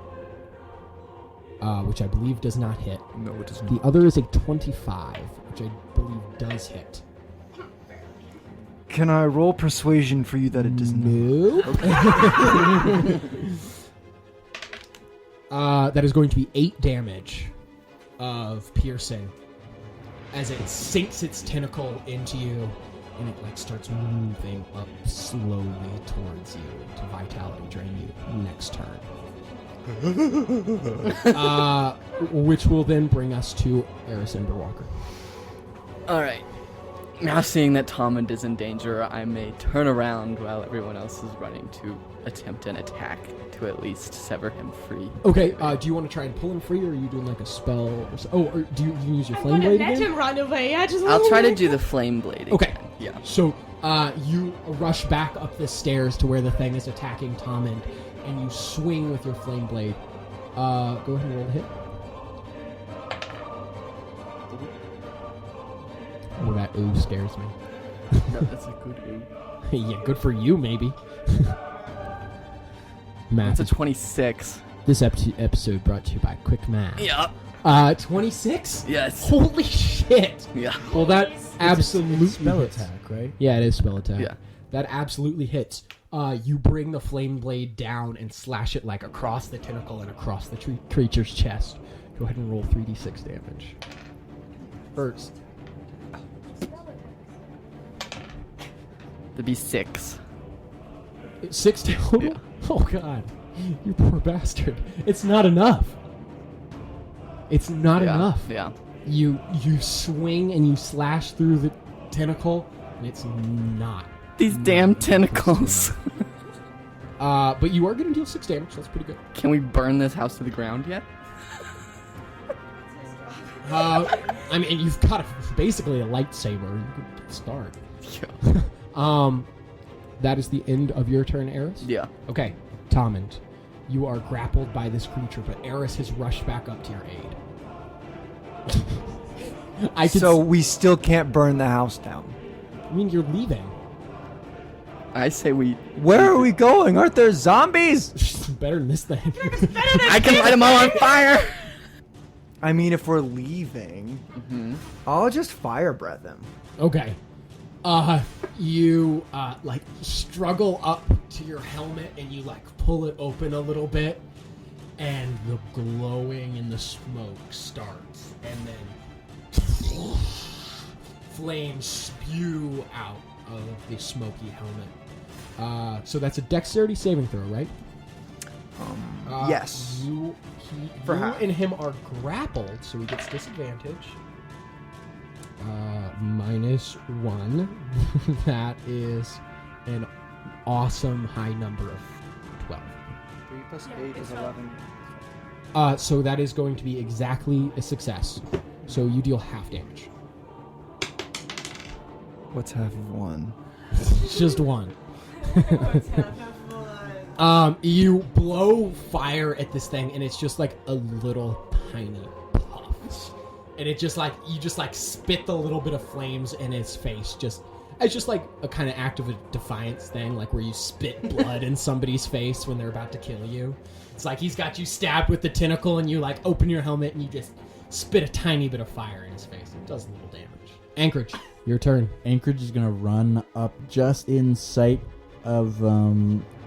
Speaker 5: which I believe does not hit.
Speaker 1: No, it does
Speaker 5: The
Speaker 1: not.
Speaker 5: other is a 25, which I believe does hit.
Speaker 1: Can I roll persuasion for you that it does not?
Speaker 5: Nope. That is going to be 8 damage of piercing as it sinks its tentacle into you, and it like starts moving up slowly towards you to vitality drain you next turn. Which will then bring us to Erris Emberwalker.
Speaker 3: Alright. Now seeing that Tommund is in danger, I may turn around while everyone else is running to attempt an attack to at least sever him free.
Speaker 5: Okay, do you want to try and pull him free, or are you doing like a spell? Or do you use your
Speaker 7: I'm
Speaker 5: flame
Speaker 7: gonna
Speaker 5: blade
Speaker 7: let
Speaker 5: again?
Speaker 7: him run away.
Speaker 3: I'll try to do the flame blade
Speaker 5: Okay.
Speaker 3: again. Yeah.
Speaker 5: So, you rush back up the stairs to where the thing is attacking Tommund, and you swing with your flame blade. Go ahead and roll a hit. Oh, that ooh scares me.
Speaker 3: No, that's a good ooh.
Speaker 5: Yeah, good for you, maybe. Math.
Speaker 3: That's a 26.
Speaker 5: This episode brought to you by Quick Math.
Speaker 3: Yeah.
Speaker 5: 26?
Speaker 3: Yes.
Speaker 5: Holy shit!
Speaker 3: Yeah.
Speaker 5: Well, that absolutely
Speaker 9: Spell
Speaker 5: hits.
Speaker 9: attack, right?
Speaker 5: Yeah, it is spell attack.
Speaker 3: Yeah.
Speaker 5: That absolutely hits. You bring the flame blade down and slash it like across the tentacle and across the creature's chest. Go ahead and roll 3d6 damage. First.
Speaker 3: That'd be 6.
Speaker 5: 6 total?
Speaker 3: Yeah.
Speaker 5: Oh god. You poor bastard. It's not enough. It's not enough.
Speaker 3: Yeah.
Speaker 5: You swing and you slash through the tentacle, and it's not.
Speaker 3: These damn tentacles.
Speaker 5: But you are going to deal 6 damage. That's pretty good.
Speaker 3: Can we burn this house to the ground yet?
Speaker 5: I mean, you've got basically a lightsaber. You could start.
Speaker 3: Yeah.
Speaker 5: That is the end of your turn, Erris?
Speaker 3: Yeah.
Speaker 5: Okay, Tommund, you are grappled by this creature, but Erris has rushed back up to your aid.
Speaker 1: So we still can't burn the house down.
Speaker 2: I mean, you're leaving.
Speaker 3: I say we.
Speaker 1: Where are we going? Aren't there zombies?
Speaker 2: Better than this thing.
Speaker 3: I can light them all on fire.
Speaker 1: I mean, if we're leaving, I'll just fire breath him.
Speaker 2: Okay. You, like, struggle up to your helmet and you, like, pull it open a little bit, and the glowing in the smoke starts, and then flames spew out of the smoky helmet. So that's a dexterity saving throw, right?
Speaker 1: Yes.
Speaker 2: You and him are grappled, so he gets disadvantage. -1. That is an awesome high number of 12.
Speaker 1: 3 plus 8 is 11.
Speaker 2: So that is going to be exactly a success. So you deal half damage.
Speaker 1: What's half of 1?
Speaker 2: Just 1. You blow fire at this thing, and it's just like a little tiny puff. And it just like, you just like spit the little bit of flames in his face. It's just like a kind of act of a defiance thing, like where you spit blood in somebody's face when they're about to kill you. It's like he's got you stabbed with the tentacle, and you like open your helmet and you just spit a tiny bit of fire in his face. It does a little damage. Anchorage, your turn.
Speaker 9: Anchorage is gonna run up just in sight of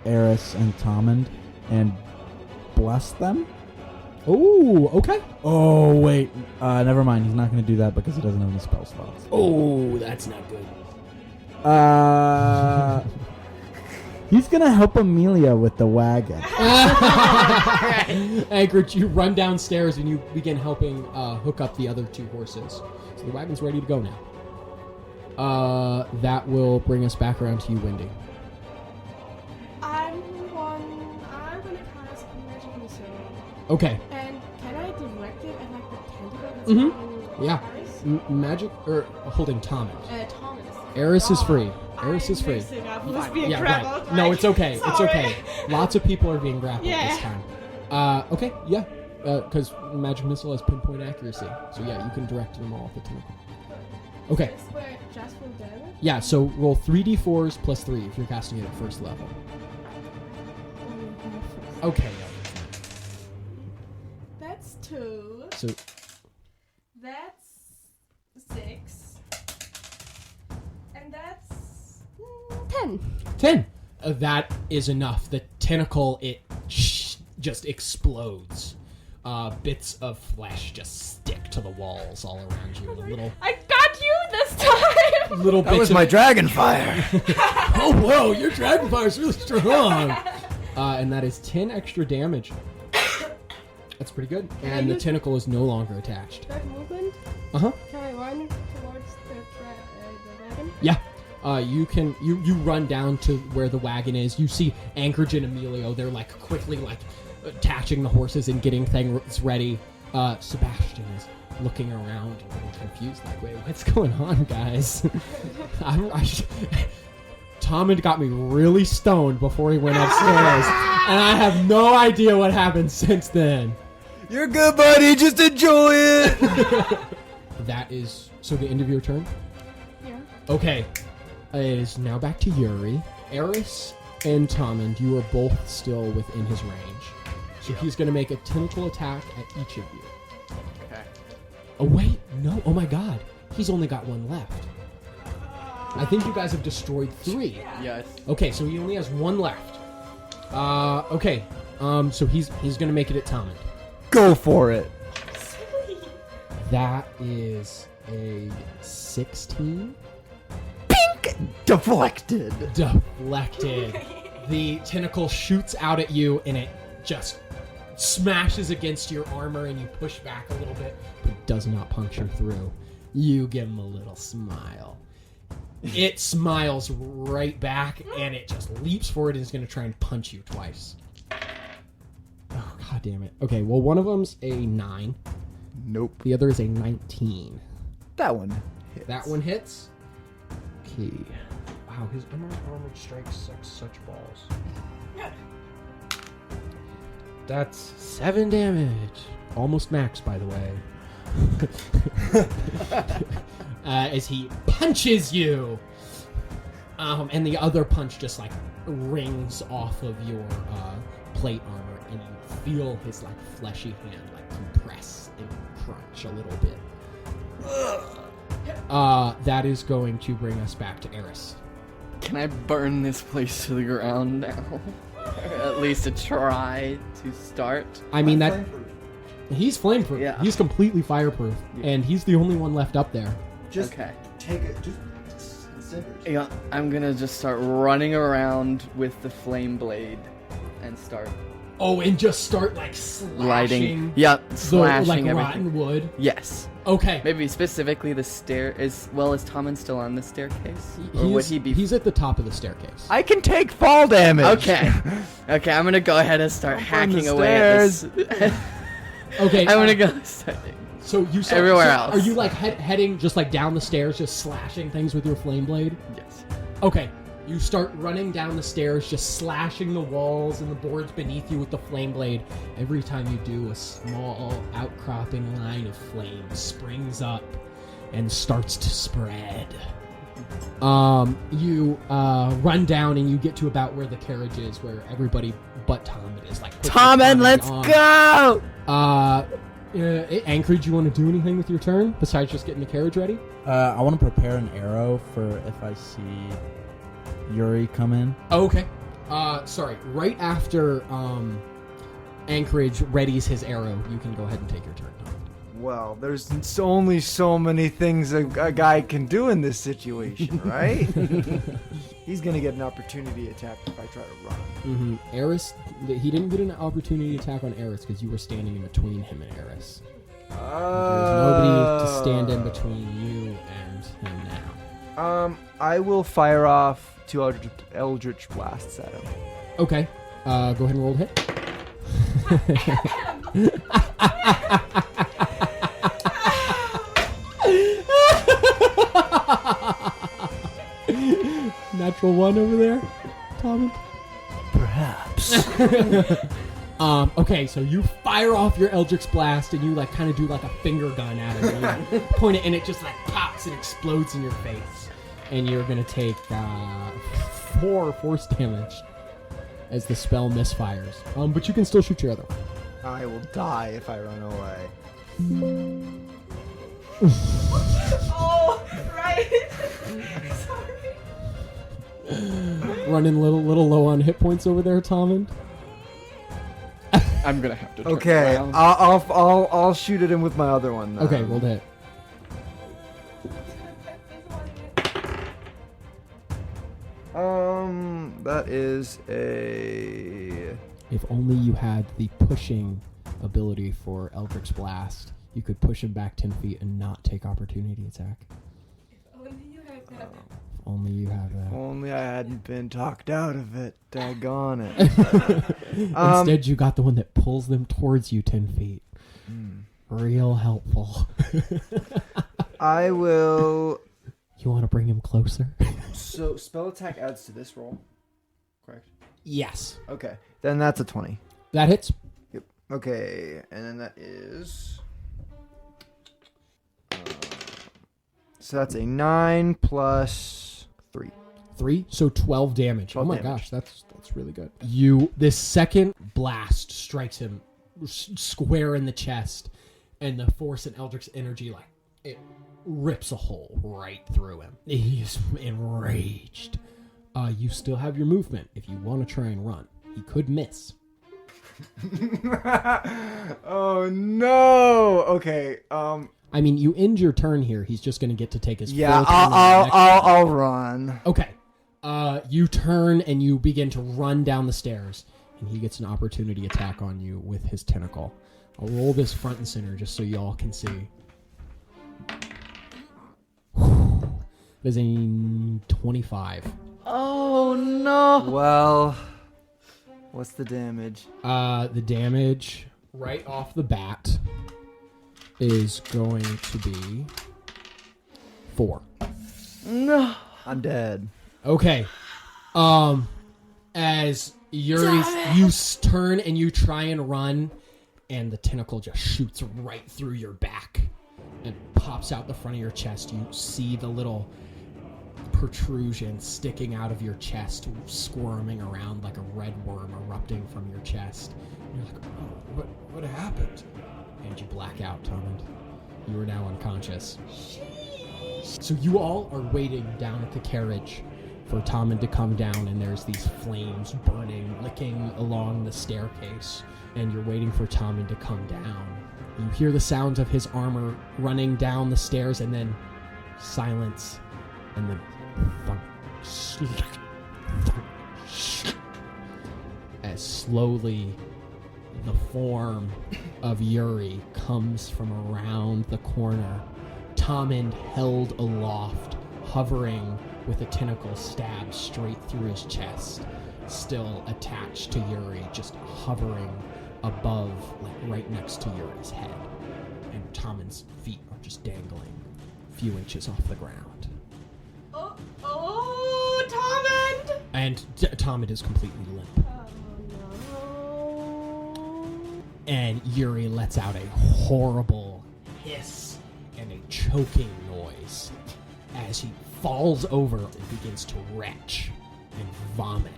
Speaker 9: Erris and Tommund and bless them.
Speaker 2: Oh, okay.
Speaker 9: Oh wait, never mind. He's not gonna do that because he doesn't have any spell slots.
Speaker 2: Oh, that's not good.
Speaker 9: He's gonna help Amelia with the wagon.
Speaker 2: Anchorage, you run downstairs and you begin helping hook up the other 2 horses. So the wagon's ready to go now. That will bring us back around to you, Wendy.
Speaker 7: I'm gonna cast Magic Missile.
Speaker 2: Okay.
Speaker 7: And can I direct it at like the tentacle that's
Speaker 2: Mhm.
Speaker 7: holding
Speaker 2: Yeah.
Speaker 7: Erris?
Speaker 2: Magic or holding Tommund.
Speaker 7: Thomas.
Speaker 2: Erris is free.
Speaker 7: Oh,
Speaker 2: Erris is free.
Speaker 7: I was being
Speaker 2: Yeah,
Speaker 7: grappled.
Speaker 2: right. No, it's okay. It's
Speaker 7: Sorry.
Speaker 2: okay. Lots of people are being grappled
Speaker 7: Yeah.
Speaker 2: this time. Okay, yeah. Because Magic Missile has pinpoint accuracy. So yeah, you can direct them all at the tentacle. Okay.
Speaker 7: Is this where just for damage?
Speaker 2: Yeah, so roll 3d4s plus 3 if you're casting it at first level. Okay.
Speaker 7: That's 2.
Speaker 2: So
Speaker 7: That's 6. And that's 10.
Speaker 2: 10. That is enough. The tentacle, it just explodes. Bits of flesh just stick to the walls all around you.
Speaker 7: I got you this time!
Speaker 2: Little
Speaker 1: That
Speaker 2: bits
Speaker 1: was
Speaker 2: of
Speaker 1: my dragon fire.
Speaker 2: Oh, whoa, your dragon fire is really strong. And that is 10 extra damage. That's pretty good. And the tentacle is no longer attached.
Speaker 7: That movement?
Speaker 2: Uh-huh.
Speaker 7: Can I run towards the wagon?
Speaker 2: Yeah. You can you run down to where the wagon is. You see Anchorage and Emilio. They're like quickly like attaching the horses and getting things ready. Sebastian is looking around a little confused, like, wait, what's going on, guys? Tommund got me really stoned before he went upstairs, and I have no idea what happened since then.
Speaker 1: You're good, buddy. Just enjoy it.
Speaker 2: That is so the end of your turn?
Speaker 7: Yeah.
Speaker 2: Okay. It is now back to Yuri. Erris and Tommund, you are both still within his range. So he's going to make a tentacle attack at each of you.
Speaker 3: Okay.
Speaker 2: Oh, wait. No. Oh, my God. He's only got 1 left. I think you guys have destroyed 3.
Speaker 3: Yes.
Speaker 2: Okay, so he only has 1 left. Okay. So he's going to make it at Tommund.
Speaker 1: Go for it.
Speaker 2: That is a 16.
Speaker 1: Deflected.
Speaker 2: Deflected. The tentacle shoots out at you and it just smashes against your armor and you push back a little bit, but it does not puncture through. You give him a little smile. It smiles right back and it just leaps forward and is going to try and punch you twice. Oh, God damn it. Okay, well, one of them's a 9.
Speaker 1: Nope.
Speaker 2: The other is a 19.
Speaker 1: That one hits.
Speaker 2: That one hits. Okay. Wow, his armored strikes suck such balls. That's 7 damage. Almost max, by the way.
Speaker 5: as he punches you. And the other punch just like rings off of your plate armor, and you feel his like fleshy hand like compress and crunch a little bit. That is going to bring us back to Erris.
Speaker 3: Can I burn this place to the ground now? Or at least to try to start?
Speaker 5: I mean, that he's flameproof.
Speaker 3: Yeah.
Speaker 5: He's completely fireproof, and he's the only one left up there.
Speaker 6: Just
Speaker 3: Okay.
Speaker 6: take it. Just cinders.
Speaker 3: Yeah, I'm gonna just start running around with the flame blade and start
Speaker 5: Oh, and just start like slashing
Speaker 3: lighting. Yep,
Speaker 5: the
Speaker 3: slashing
Speaker 5: like
Speaker 3: everything.
Speaker 5: rotten wood.
Speaker 3: Yes.
Speaker 5: Okay.
Speaker 3: Maybe specifically the stair. As well as Tommund still on the staircase, or would he be?
Speaker 5: He's at the top of the staircase.
Speaker 1: I can take fall damage.
Speaker 3: Okay. Okay, I'm gonna go ahead and start hacking away at this.
Speaker 5: Okay.
Speaker 3: I'm gonna go.
Speaker 5: So you start,
Speaker 3: Everywhere
Speaker 5: so
Speaker 3: else.
Speaker 5: Are you like heading just like down the stairs, just slashing things with your flame blade?
Speaker 3: Yes.
Speaker 5: Okay. You start running down the stairs, just slashing the walls and the boards beneath you with the flame blade. Every time you do, a small outcropping line of flame springs up and starts to spread. You run down and you get to about where the carriage is, where everybody but Tommund is like.
Speaker 3: Tommund, let's go!
Speaker 5: Anchorage, you want to do anything with your turn besides just getting the carriage ready?
Speaker 4: I want to prepare an arrow for if I see Yuri come in.
Speaker 5: Okay. Sorry. Right after Anchorage readies his arrow, you can go ahead and take your turn.
Speaker 1: Well, there's only so many things a guy can do in this situation, right? He's gonna get an opportunity attack if I try to run.
Speaker 5: Mm-hmm. Erris, he didn't get an opportunity attack on Erris because you were standing in between him and Erris. There's nobody to stand in between you and him now.
Speaker 1: I will fire off 2 Eldritch Blasts at him.
Speaker 5: Okay. Go ahead and roll to hit. Natural 1 over there, Tommy?
Speaker 1: Perhaps.
Speaker 5: Okay, so you fire off your Eldritch Blast and you like kind of do like a finger gun at it. And you point it and it just like pops and explodes in your face. And you're gonna take 4 force damage as the spell misfires. But you can still shoot your other one.
Speaker 1: I will die if I run away.
Speaker 7: Oh, right. Sorry.
Speaker 5: Running a little low on hit points over there, Tommund.
Speaker 3: I'm gonna have to. Turn
Speaker 1: Okay,
Speaker 3: around.
Speaker 1: I'll shoot at him with my other one. Then.
Speaker 5: Okay, roll to hit.
Speaker 1: That is a.
Speaker 5: If only you had the pushing ability for Eldritch Blast, you could push him back 10 feet and not take opportunity attack.
Speaker 7: Only you have that.
Speaker 5: If only you have that.
Speaker 1: Only I hadn't been talked out of it. Daggone it.
Speaker 5: Instead, you got the one that pulls them towards you 10 feet. Real helpful.
Speaker 1: I will.
Speaker 5: You want to bring him closer?
Speaker 1: So spell attack adds to this roll, correct?
Speaker 5: Yes.
Speaker 1: Okay, then that's a 20.
Speaker 5: That hits.
Speaker 1: Yep. Okay, and then that is. So that's a 9 plus 3.
Speaker 5: 3, so 12 damage.
Speaker 1: 12
Speaker 5: oh my
Speaker 1: damage.
Speaker 5: gosh, that's really good. This second blast strikes him square in the chest, and the force and Eldritch energy it rips a hole right through him. He's enraged. You still have your movement if you want to try and run. He could miss.
Speaker 1: Oh no. Okay.
Speaker 5: I mean, you end your turn here. He's just going to get to take his
Speaker 1: Yeah.
Speaker 5: full turn on the next turn.
Speaker 1: I'll run.
Speaker 5: Okay. You turn and you begin to run down the stairs, and he gets an opportunity attack on you with his tentacle. I'll roll this front and center just so y'all can see. There's a 25.
Speaker 3: Oh no!
Speaker 1: Well, what's the damage?
Speaker 5: The damage right off the bat is going to be 4.
Speaker 3: No.
Speaker 1: I'm dead.
Speaker 5: Okay. As you turn and you try and run, and the tentacle just shoots right through your back and pops out the front of your chest. You see the little protrusion sticking out of your chest, squirming around like a red worm erupting from your chest. And you're like, oh, what happened? And you black out, Tommund. You are now unconscious. So you all are waiting down at the carriage for Tommund to come down, and there's these flames burning, licking along the staircase, and you're waiting for Tommund to come down. You hear the sounds of his armor running down the stairs, and then silence, and then as slowly the form of Yuri comes from around the corner, Tommund held aloft, hovering with a tentacle stabbed straight through his chest, still attached to Yuri, just hovering above, like right next to Yuri's head. And Tommund's feet are just dangling a few inches off the ground.
Speaker 7: Oh, Tommund!
Speaker 5: And Tommund is completely limp.
Speaker 7: Oh, no.
Speaker 5: And Yuri lets out a horrible hiss and a choking noise as he falls over and begins to retch and vomit.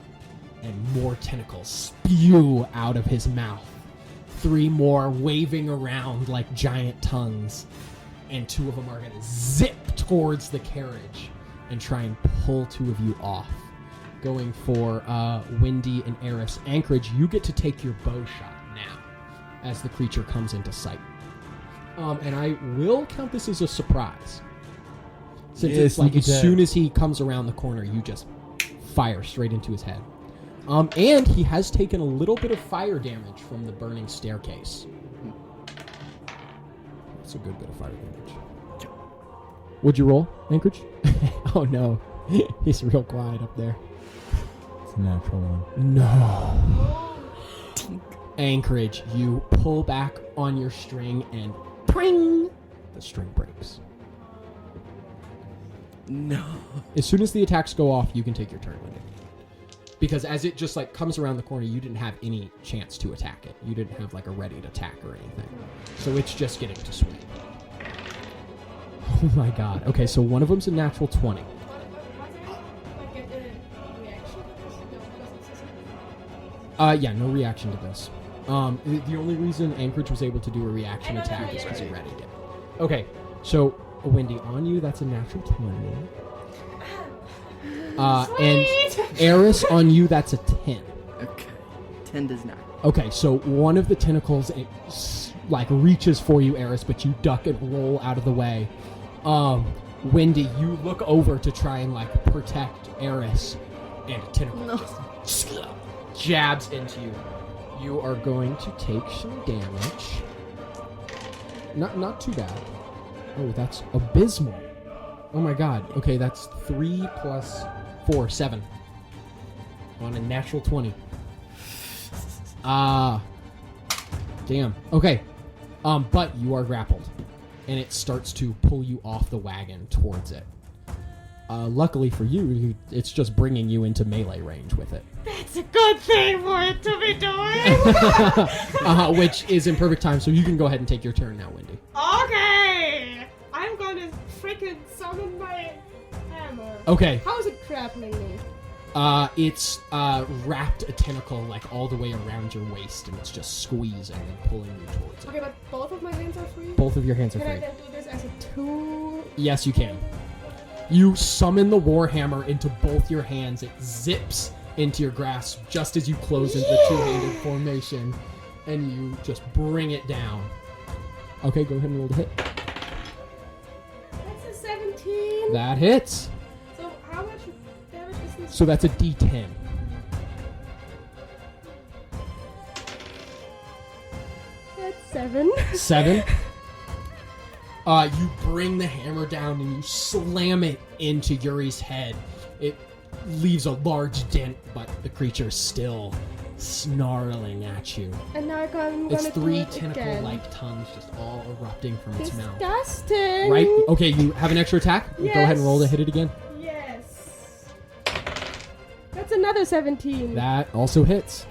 Speaker 5: And more tentacles spew out of his mouth. 3 more waving around like giant tongues. And 2 of them are going to zip towards the carriage and try and pull 2 of you off. Going for Wendy and Erris. Anchorage, you get to take your bow shot now as the creature comes into sight. And I will count this as a surprise. Since it's like as soon as he comes around the corner, you just fire straight into his head. And he has taken a little bit of fire damage from the burning staircase. That's a good bit of fire damage. Would you roll, Anchorage? Oh no, he's real quiet up there.
Speaker 9: It's a natural one.
Speaker 5: No. Anchorage, you pull back on your string and pring! The string breaks.
Speaker 3: No.
Speaker 5: As soon as the attacks go off, you can take your turn with it. Because as it just like comes around the corner, you didn't have any chance to attack it. You didn't have like a ready to attack or anything. So it's just getting to swing. Oh my god. Okay, so one of them's a natural 20. Yeah, no reaction to this. The only reason Anchorage was able to do a reaction attack is because he readied it. Okay, so Wendy, on you, that's a natural 20. And Erris, on you, that's a 10.
Speaker 3: Okay. 10 does not.
Speaker 5: Okay, so one of the tentacles like reaches for you, Erris, but you duck and roll out of the way. Wendy, you look over to try and like protect Erris, and a tentacle just jabs into you. You are going to take some damage. Not too bad. Oh, that's abysmal. Oh my god. Okay, that's 3 plus 4, 7. On a natural 20. Damn. Okay. But you are grappled. And it starts to pull you off the wagon towards it. Luckily for you, it's just bringing you into melee range with it.
Speaker 7: That's a good thing for it to be doing.
Speaker 5: Which is in perfect time, so you can go ahead and take your turn now, Wendy.
Speaker 7: Okay. I'm gonna freaking summon my hammer.
Speaker 5: Okay.
Speaker 7: How is it grappling me?
Speaker 5: It's wrapped a tentacle like all the way around your waist, and it's just squeezing and pulling you towards it.
Speaker 7: Okay, but both of my hands are free?
Speaker 5: Both of your hands are
Speaker 7: Can
Speaker 5: free.
Speaker 7: I then do this as a tool?
Speaker 5: Yes, you can. You summon the warhammer into both your hands. It zips into your grasp just as you close into the two-handed formation, and you just bring it down. Okay, go ahead and roll the hit.
Speaker 7: That's a 17.
Speaker 5: That hits.
Speaker 7: So how much damage is this?
Speaker 5: So that's a D10.
Speaker 7: That's 7.
Speaker 5: 7. You bring the hammer down and you slam it into Yuri's head. It leaves a large dent, but the creature's still snarling at you.
Speaker 7: And now I'm gonna
Speaker 5: It's 3
Speaker 7: do it
Speaker 5: tentacle-like tongues just all erupting from its mouth.
Speaker 7: Disgusting.
Speaker 5: Right? Okay, you have an extra attack?
Speaker 7: Yes.
Speaker 5: Go ahead and roll to hit it again.
Speaker 7: Yes. That's another 17.
Speaker 5: That also hits.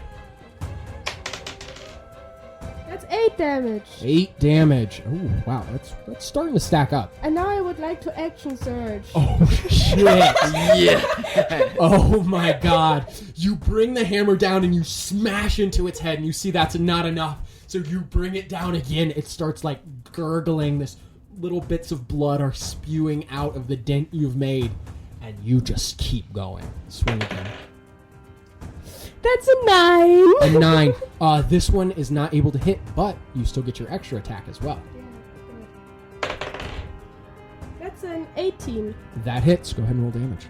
Speaker 7: That's 8 damage.
Speaker 2: 8 damage. Oh, wow. That's starting to stack up.
Speaker 7: And now I would like to action surge.
Speaker 2: Oh, shit.
Speaker 3: Yeah.
Speaker 2: Oh, my God. You bring the hammer down and you smash into its head, and you see that's not enough. So you bring it down again. It starts, like, gurgling. This little bits of blood are spewing out of the dent you've made. And you just keep going. Swing again.
Speaker 7: That's a 9.
Speaker 2: A 9. This one is not able to hit, but you still get your extra attack as well.
Speaker 7: Yeah, that's an 18.
Speaker 2: That hits. Go ahead and roll damage.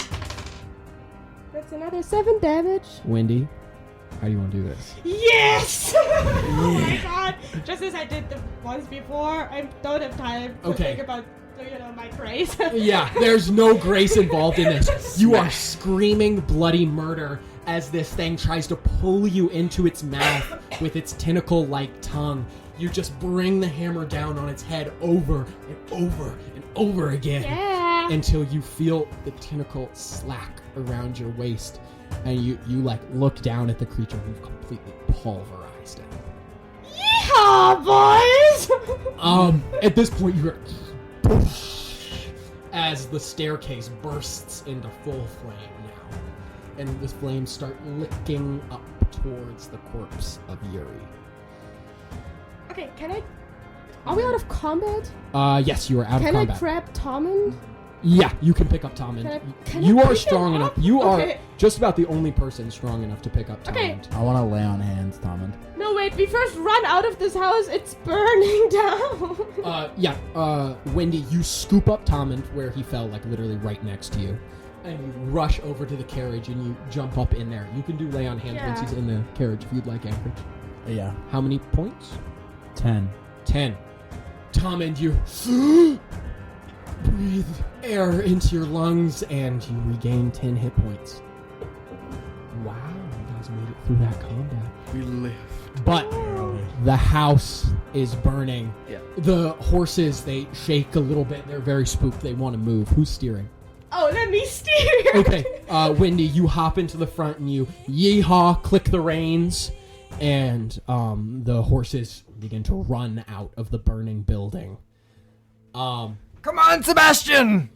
Speaker 7: That's another 7 damage.
Speaker 2: Wendy, how do you want to do this?
Speaker 7: Yes! Oh my god. Just as I did the ones before, I don't have time to think about, my grace.
Speaker 2: Yeah, there's no grace involved in this. You are screaming bloody murder as this thing tries to pull you into its mouth with its tentacle-like tongue. You just bring the hammer down on its head over and over and over again until you feel the tentacle slack around your waist, and you like look down at the creature who've completely pulverized it.
Speaker 7: Yeehaw, boys!
Speaker 2: At this point, you're as the staircase bursts into full flame now, and the flames start licking up towards the corpse of Yuri.
Speaker 7: Okay, are we out of combat?
Speaker 2: Yes, you are out of combat.
Speaker 7: Can I grab Tommund?
Speaker 2: Yeah, you can pick up Tommund. You are strong enough. You are just about the only person strong enough to pick up Tommund.
Speaker 9: I want to lay on hands, Tommund.
Speaker 7: No, wait, we first run out of this house. It's burning down.
Speaker 2: Wendy, you scoop up Tommund where he fell, like literally right next to you. And you rush over to the carriage and you jump up in there. You can do lay on hands once he's in the carriage if you'd like, Anchorage.
Speaker 9: Yeah.
Speaker 2: How many points?
Speaker 9: 10.
Speaker 2: 10. Tommund, you breathe air into your lungs and you regain 10 hit points. Wow, you guys made it through that combat.
Speaker 3: We lived.
Speaker 2: But the house is burning.
Speaker 3: Yeah.
Speaker 2: The horses, they shake a little bit. They're very spooked. They want to move. Who's steering?
Speaker 7: Oh, let me steer.
Speaker 2: Okay, Wendy, you hop into the front and you yeehaw, click the reins, and the horses begin to run out of the burning building.
Speaker 1: Come on, Sebastian!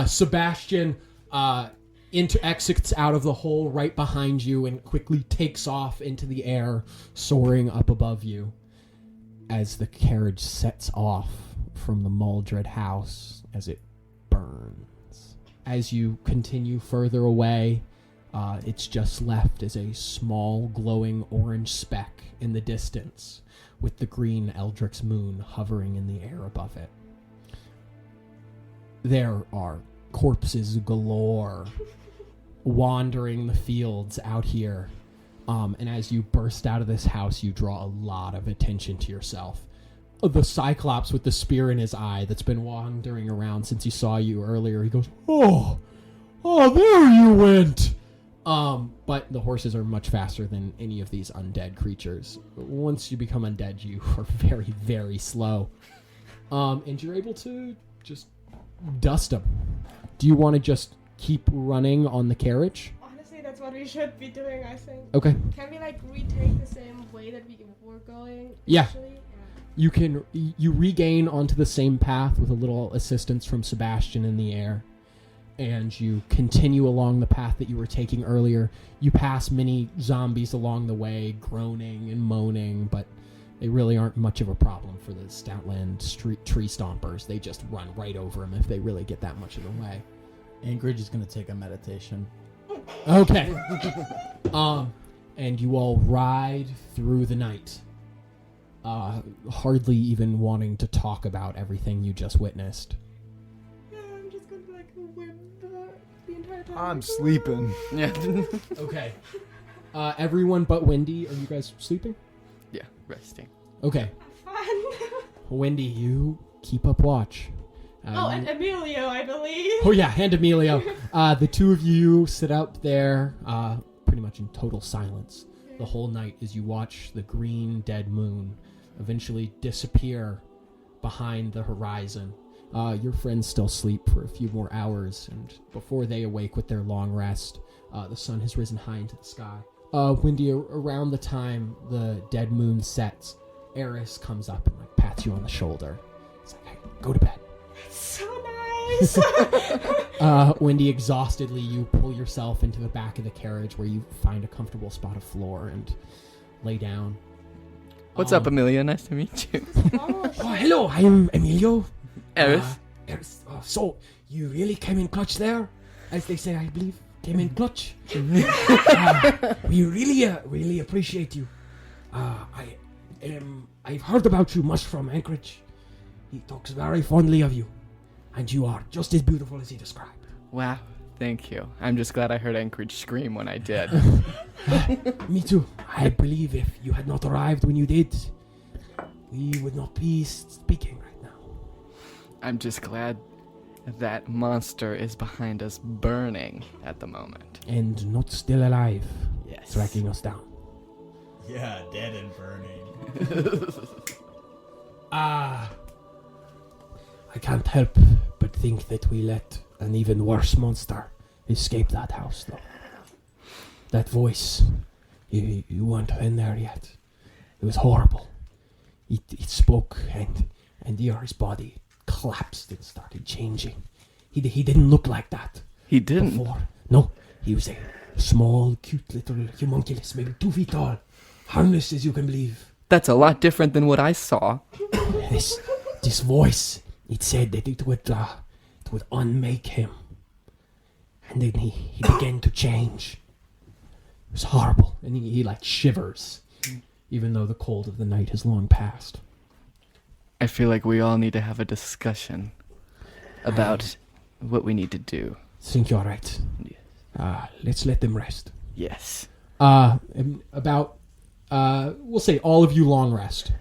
Speaker 2: Sebastian exits out of the hole right behind you and quickly takes off into the air, soaring up above you as the carriage sets off from the Maldred house as it burns. As you continue further away, it's just left as a small glowing orange speck in the distance with the green Eldrick's moon hovering in the air above it. There are corpses galore wandering the fields out here. And as you burst out of this house, you draw a lot of attention to yourself. The Cyclops with the spear in his eye that's been wandering around since he saw you earlier, he goes, Oh, there you went! But the horses are much faster than any of these undead creatures. Once you become undead, you are very, very slow. And you're able to just dust them. Do you want to just keep running on the carriage?
Speaker 7: Honestly, that's what we should be doing, I think.
Speaker 2: Okay.
Speaker 7: Can we, retake the same way that we were going?
Speaker 2: Yeah.
Speaker 7: Initially?
Speaker 2: You regain onto the same path with a little assistance from Sebastian in the air. And you continue along the path that you were taking earlier. You pass many zombies along the way, groaning and moaning, but they really aren't much of a problem for the Stoutland tree stompers. They just run right over them if they really get that much of the way.
Speaker 9: Anchorage is going to take a meditation.
Speaker 2: Okay. And you all ride through the night. Hardly even wanting to talk about everything you just witnessed.
Speaker 7: Yeah, I'm just going to whip the entire time.
Speaker 1: I'm sleeping.
Speaker 3: Yeah.
Speaker 2: Okay. Everyone but Wendy, are you guys sleeping?
Speaker 3: Yeah, resting.
Speaker 2: Okay.
Speaker 7: Fun.
Speaker 2: Wendy, you keep up watch.
Speaker 7: And Emilio, I believe.
Speaker 2: Oh yeah, and Emilio. The two of you sit out there, pretty much in total silence the whole night as you watch the green dead moon eventually disappear behind the horizon. Your friends still sleep for a few more hours, and before they awake with their long rest, the sun has risen high into the sky. Wendy, around the time the dead moon sets,
Speaker 5: Erris comes up and like pats you on the shoulder. It's like, hey, go to bed.
Speaker 7: So nice.
Speaker 5: Wendy, exhaustedly, you pull yourself into the back of the carriage where you find a comfortable spot of floor and lay down.
Speaker 3: What's up, Amelia? Nice to meet you.
Speaker 5: Oh, hello, I'm Emilio.
Speaker 3: Erris.
Speaker 5: Erris. So, you really came in clutch there? As they say, I believe. Came in clutch. We really appreciate you. I've heard about you much from Anchorage. He talks very fondly of you. And you are just as beautiful as he described.
Speaker 3: Wow, thank you. I'm just glad I heard Anchorage scream when I did.
Speaker 5: Me too. I believe if you had not arrived when you did, we would not be speaking right now.
Speaker 3: I'm just glad that monster is behind us burning at the moment.
Speaker 5: And not still alive.
Speaker 3: Yes.
Speaker 5: Tracking us down.
Speaker 9: Yeah, dead and burning.
Speaker 5: I can't help but think that we let an even worse monster escape that house, though. That voice, you weren't in there yet. It was horrible. It spoke, and Erris' body collapsed and started changing. He didn't look like that.
Speaker 3: He didn't?
Speaker 5: Before. No, he was a small, cute little homunculus, maybe 2 feet tall, harmless as you can believe.
Speaker 3: That's a lot different than what I saw.
Speaker 5: This voice, it said that it would unmake him. And then he began to change. It was horrible. And he like shivers, even though the cold of the night has long passed.
Speaker 3: I feel like we all need to have a discussion about what we need to do.
Speaker 5: Think you're right.
Speaker 3: Yes.
Speaker 5: Let's let them rest.
Speaker 3: Yes.
Speaker 5: About, we'll say all of you long rest.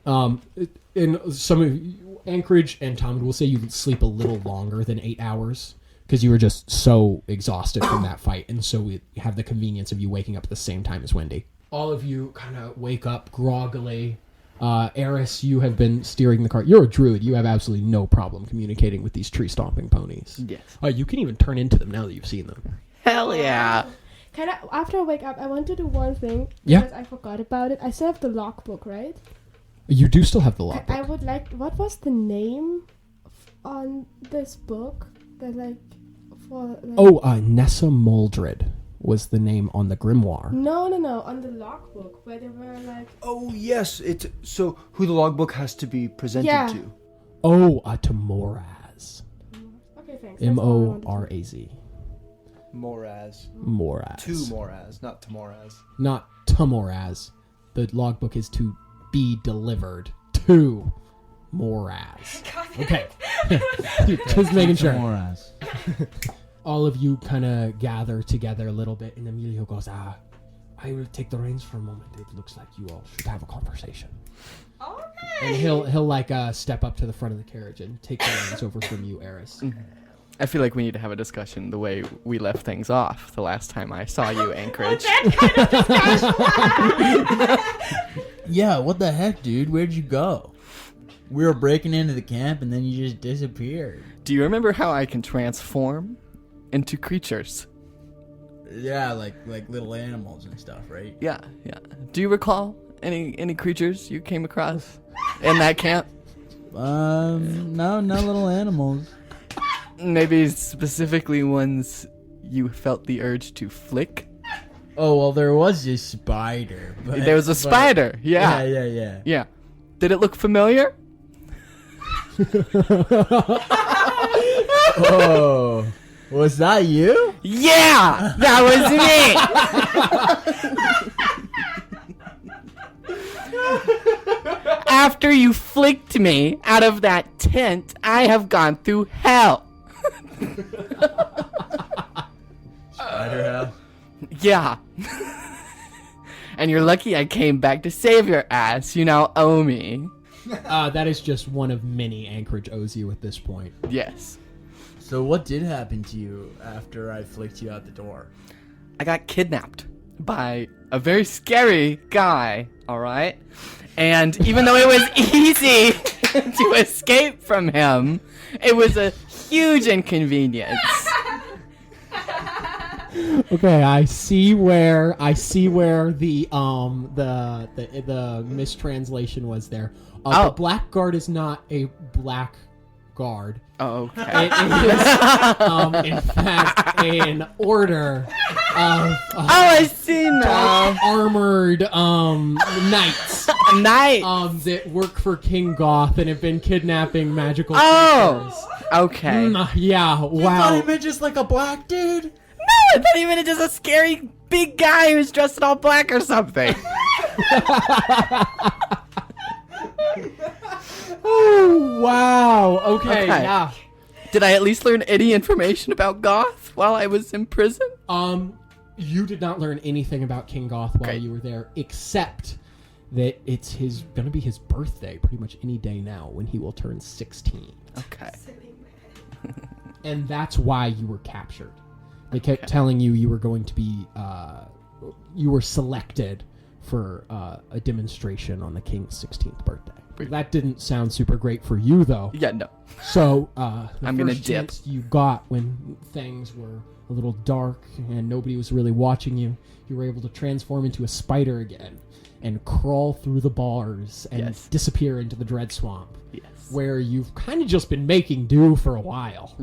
Speaker 5: In some of you, Anchorage and Tommund, we'll say you sleep a little longer than 8 hours because you were just so exhausted from that fight, and so we have the convenience of you waking up at the same time as Wendy. All of you kind of wake up groggily. Erris, you have been steering the cart. You're a druid. You have absolutely no problem communicating with these tree-stomping ponies.
Speaker 3: Yes.
Speaker 5: You can even turn into them now that you've seen them.
Speaker 3: Hell yeah.
Speaker 7: Can I, after I wake up, I want to do one thing.
Speaker 5: Yeah.
Speaker 7: Because I forgot about it. I still have the logbook, right?
Speaker 5: You do still have the logbook.
Speaker 7: I would like... What was the name on this book? That
Speaker 5: Nessa Moldred was the name on the grimoire.
Speaker 7: No. On the logbook, where they were like...
Speaker 1: Oh, yes. So who the logbook has to be presented to.
Speaker 5: Tamoraz.
Speaker 7: Okay, thanks.
Speaker 5: Moraz.
Speaker 1: Moraz.
Speaker 5: Moraz.
Speaker 1: To Moraz, not Tamoraz.
Speaker 5: Not Tamoraz. The logbook is to be delivered to Moraz. Okay. Just making sure.
Speaker 9: Moraz.
Speaker 5: All of you kind of gather together a little bit, and Emilio goes, I will take the reins for a moment. It looks like you all should have a conversation.
Speaker 7: Okay.
Speaker 5: And he'll like step up to the front of the carriage and take the reins over from you, Erris.
Speaker 3: I feel like we need to have a discussion the way we left things off the last time I saw you, Anchorage.
Speaker 9: Yeah, what the heck, dude? Where'd you go? We were breaking into the camp and then you just disappeared.
Speaker 3: Do you remember how I can transform into creatures?
Speaker 9: Yeah, like little animals and stuff, right?
Speaker 3: Yeah. Do you recall any creatures you came across in that camp?
Speaker 9: No, not little animals.
Speaker 3: Maybe specifically ones you felt the urge to flick?
Speaker 9: Oh, well, there was a spider.
Speaker 3: There was a spider, yeah.
Speaker 9: Yeah.
Speaker 3: Did it look familiar?
Speaker 9: Oh, was that you?
Speaker 3: Yeah, that was me. After you flicked me out of that tent, I have gone through hell.
Speaker 9: Spider hell?
Speaker 3: Yeah. And you're lucky I came back to save your ass. You now owe me.
Speaker 5: That is just one of many Anchorage owes you at this point.
Speaker 3: Yes.
Speaker 9: So what did happen to you after I flicked you out the door?
Speaker 3: I got kidnapped by a very scary guy, alright? And even though it was easy to escape from him, it was a huge inconvenience.
Speaker 5: Okay, I see where the mistranslation was there. The black guard is not a black guard.
Speaker 3: Oh, okay.
Speaker 5: It is, in fact, an order of
Speaker 3: I see now.
Speaker 5: armored knights. That work for King Goth and have been kidnapping magical creatures.
Speaker 3: Okay.
Speaker 5: Yeah,
Speaker 9: I thought
Speaker 5: wow.
Speaker 9: he meant just like a black dude.
Speaker 3: No, I thought he meant just a scary big guy who's dressed in all black or something.
Speaker 5: Oh, wow. Okay, yeah.
Speaker 3: Did I at least learn any information about Goth while I was in prison?
Speaker 5: You did not learn anything about King Goth while you were there, except that it's gonna be his birthday pretty much any day now when he will turn 16.
Speaker 3: Okay.
Speaker 5: And that's why you were captured. They kept telling you were going to be, you were selected for a demonstration on the king's 16th birthday. That didn't sound super great for you, though.
Speaker 3: Yeah, no.
Speaker 5: So,
Speaker 3: I'm gonna dip.
Speaker 5: chance you got when things were a little dark and nobody was really watching you, you were able to transform into a spider again and crawl through the bars and disappear into the Dread Swamp.
Speaker 3: Yes.
Speaker 5: Where you've kind of just been making do for a while.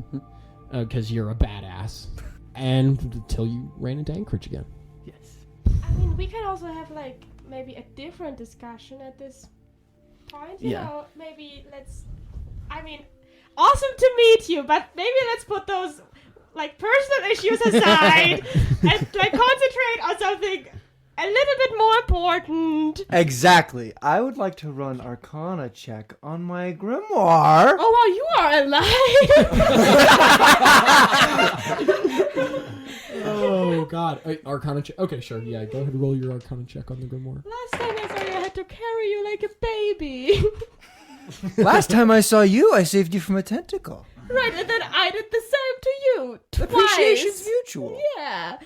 Speaker 5: Because you're a badass. And until you ran into Anchorage again.
Speaker 3: Yes.
Speaker 7: I mean, we can also have, like, maybe a different discussion at this point. You know, maybe let's... I mean, awesome to meet you, but maybe let's put those, like, personal issues aside and, like, concentrate on something a little bit more important.
Speaker 1: Exactly. I would like to run Arcana check on my grimoire.
Speaker 7: Oh, wow, you are alive.
Speaker 5: Oh, God. Arcana check. Okay, sure. Yeah, go ahead and roll your Arcana check on the grimoire.
Speaker 7: Last time I saw you, I had to carry you like a baby.
Speaker 1: Last time I saw you, I saved you from a tentacle.
Speaker 7: Right, and then I did the same to you. Twice.
Speaker 1: Appreciation's mutual.
Speaker 7: Yeah.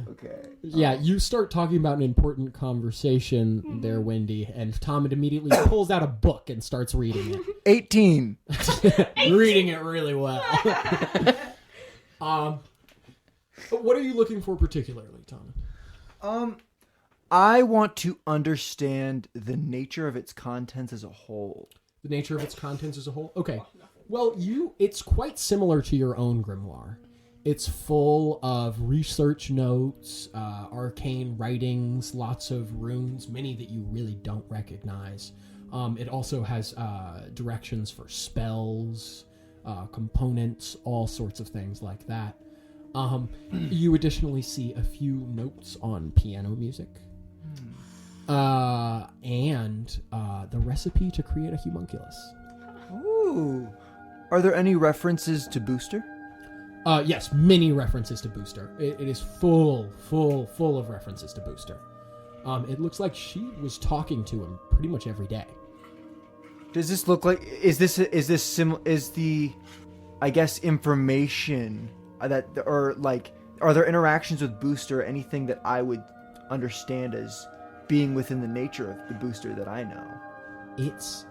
Speaker 1: Okay.
Speaker 5: Yeah, you start talking about an important conversation there, Wendy, and Tommund immediately pulls out a book and starts reading it.
Speaker 1: 18.
Speaker 5: Reading it really well. What are you looking for particularly, Tommund?
Speaker 1: I want to understand the nature of its contents as a whole.
Speaker 5: The nature of its contents as a whole? Okay. Well, it's quite similar to your own grimoire. It's full of research notes, arcane writings, lots of runes, many that you really don't recognize. It also has directions for spells, components, all sorts of things like that. You additionally see a few notes on piano music. And the recipe to create a homunculus.
Speaker 1: Ooh. Are there any references to Booster?
Speaker 5: Yes, many references to Booster. It is full of references to Booster. It looks like she was talking to him pretty much every day.
Speaker 1: Does this look like... Is the, I guess, information that... Or, like, are there interactions with Booster, anything that I would understand as being within the nature of the Booster that I know?
Speaker 5: It's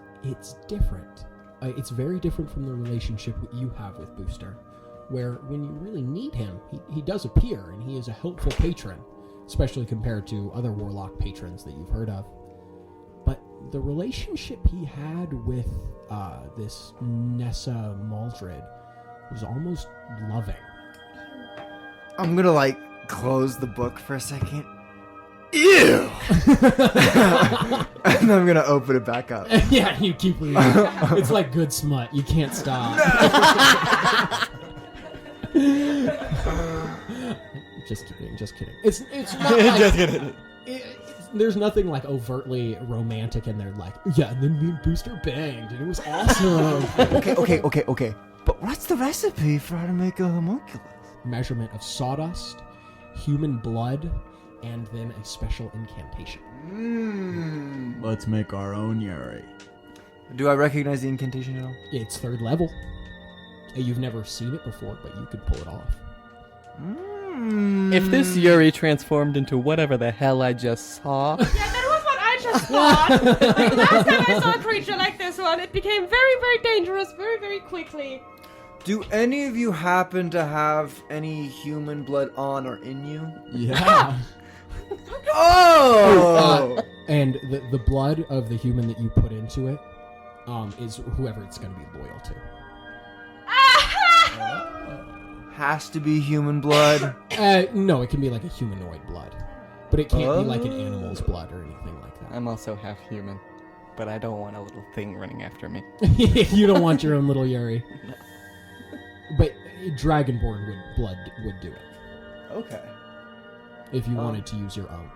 Speaker 5: different. It's very different from the relationship you have with Booster, where when you really need him, he does appear, and he is a helpful patron, especially compared to other Warlock patrons that you've heard of. But the relationship he had with this Nessa Maldred was almost loving.
Speaker 1: I'm gonna, like, close the book for a second. Ew! And I'm gonna open it back up.
Speaker 5: Yeah, you keep reading. It's like good smut. You can't stop. Just kidding. It's not like,
Speaker 6: Just kidding.
Speaker 5: There's nothing like overtly romantic in there. Like, yeah, and then me and Booster banged, and it was awesome.
Speaker 1: Okay. But what's the recipe for how to make a homunculus?
Speaker 5: Measurement of sawdust, human blood, and then a special incantation.
Speaker 9: Let's make our own Yuri.
Speaker 1: Do I recognize the incantation at all?
Speaker 5: It's 3rd level. You've never seen it before, but you could pull it off.
Speaker 3: If this Yuri transformed into whatever the hell I just saw...
Speaker 7: Yeah, that was what I just thought. Like, last time I saw a creature like this one, it became very, very dangerous very, very quickly.
Speaker 1: Do any of you happen to have any human blood on or in you?
Speaker 2: Yeah.
Speaker 1: Oh!
Speaker 2: And the blood of the human that you put into it is whoever it's going to be loyal to.
Speaker 1: Has to be human blood.
Speaker 2: No, it can be like a humanoid blood. But it can't be like an animal's blood or anything like that.
Speaker 3: I'm also half human, but I don't want a little thing running after me.
Speaker 2: You don't want your own little Yuri. No. But Dragonborn blood would do it.
Speaker 1: Okay.
Speaker 2: If you wanted to use your own.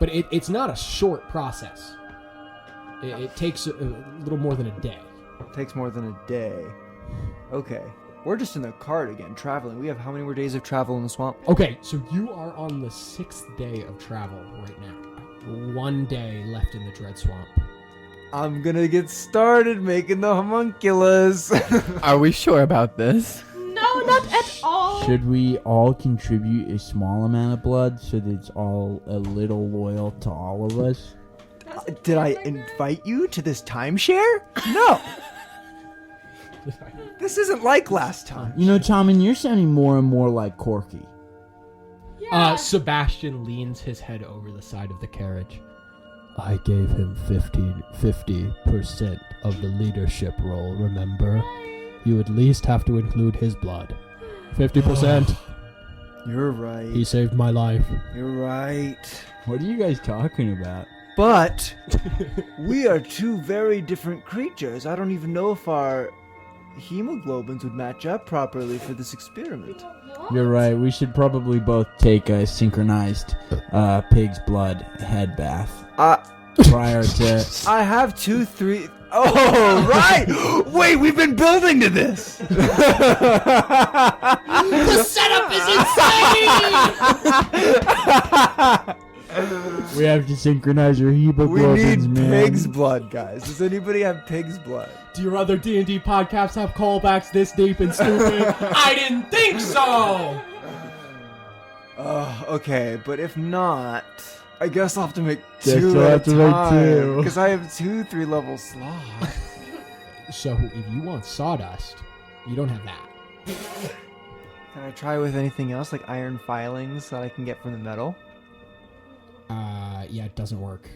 Speaker 2: But it's not a short process. It takes a little more than a day.
Speaker 1: It takes more than a day. Okay. We're just in the cart again, traveling. We have how many more days of travel in the swamp?
Speaker 2: Okay, so you are on the 6th day of travel right now. 1 day left in the Dread Swamp.
Speaker 1: I'm gonna get started making the homunculus.
Speaker 3: Are we sure about this?
Speaker 7: No, not at all.
Speaker 9: Should we all contribute a small amount of blood so that it's all a little loyal to all of us?
Speaker 1: Did I invite you to this timeshare? No. This isn't like last time.
Speaker 9: You know, Tommen, you're sounding more and more like Corky.
Speaker 7: Yeah.
Speaker 2: Sebastian leans his head over the side of the carriage.
Speaker 8: I gave him 50% of the leadership role, remember? You at least have to include his blood.
Speaker 2: 50%.
Speaker 1: You're right.
Speaker 8: He saved my life.
Speaker 1: You're right.
Speaker 9: What are you guys talking about?
Speaker 1: But we are two very different creatures. I don't even know if our hemoglobins would match up properly for this experiment.
Speaker 9: You're right. We should probably both take a synchronized pig's blood head bath prior to...
Speaker 1: I have 2, 3... Oh, right! Wait, we've been building to this!
Speaker 5: The setup is insane!
Speaker 9: We have to synchronize your
Speaker 1: We
Speaker 9: hemoglobins,
Speaker 1: need
Speaker 9: man.
Speaker 1: pig's blood, guys. Does anybody have pig's blood?
Speaker 2: Do your other D&D podcasts have callbacks this deep and stupid? I didn't think so!
Speaker 1: Okay, but if not, I guess I'll have to make
Speaker 9: Guess
Speaker 1: 2
Speaker 9: you'll
Speaker 1: at
Speaker 9: have
Speaker 1: a
Speaker 9: to make
Speaker 1: time.
Speaker 9: 2.
Speaker 1: Because I have 2 3-level slots.
Speaker 2: So if you want sawdust, you don't have that.
Speaker 1: Can I try with anything else, like iron filings that I can get from the metal?
Speaker 2: Yeah, it doesn't work.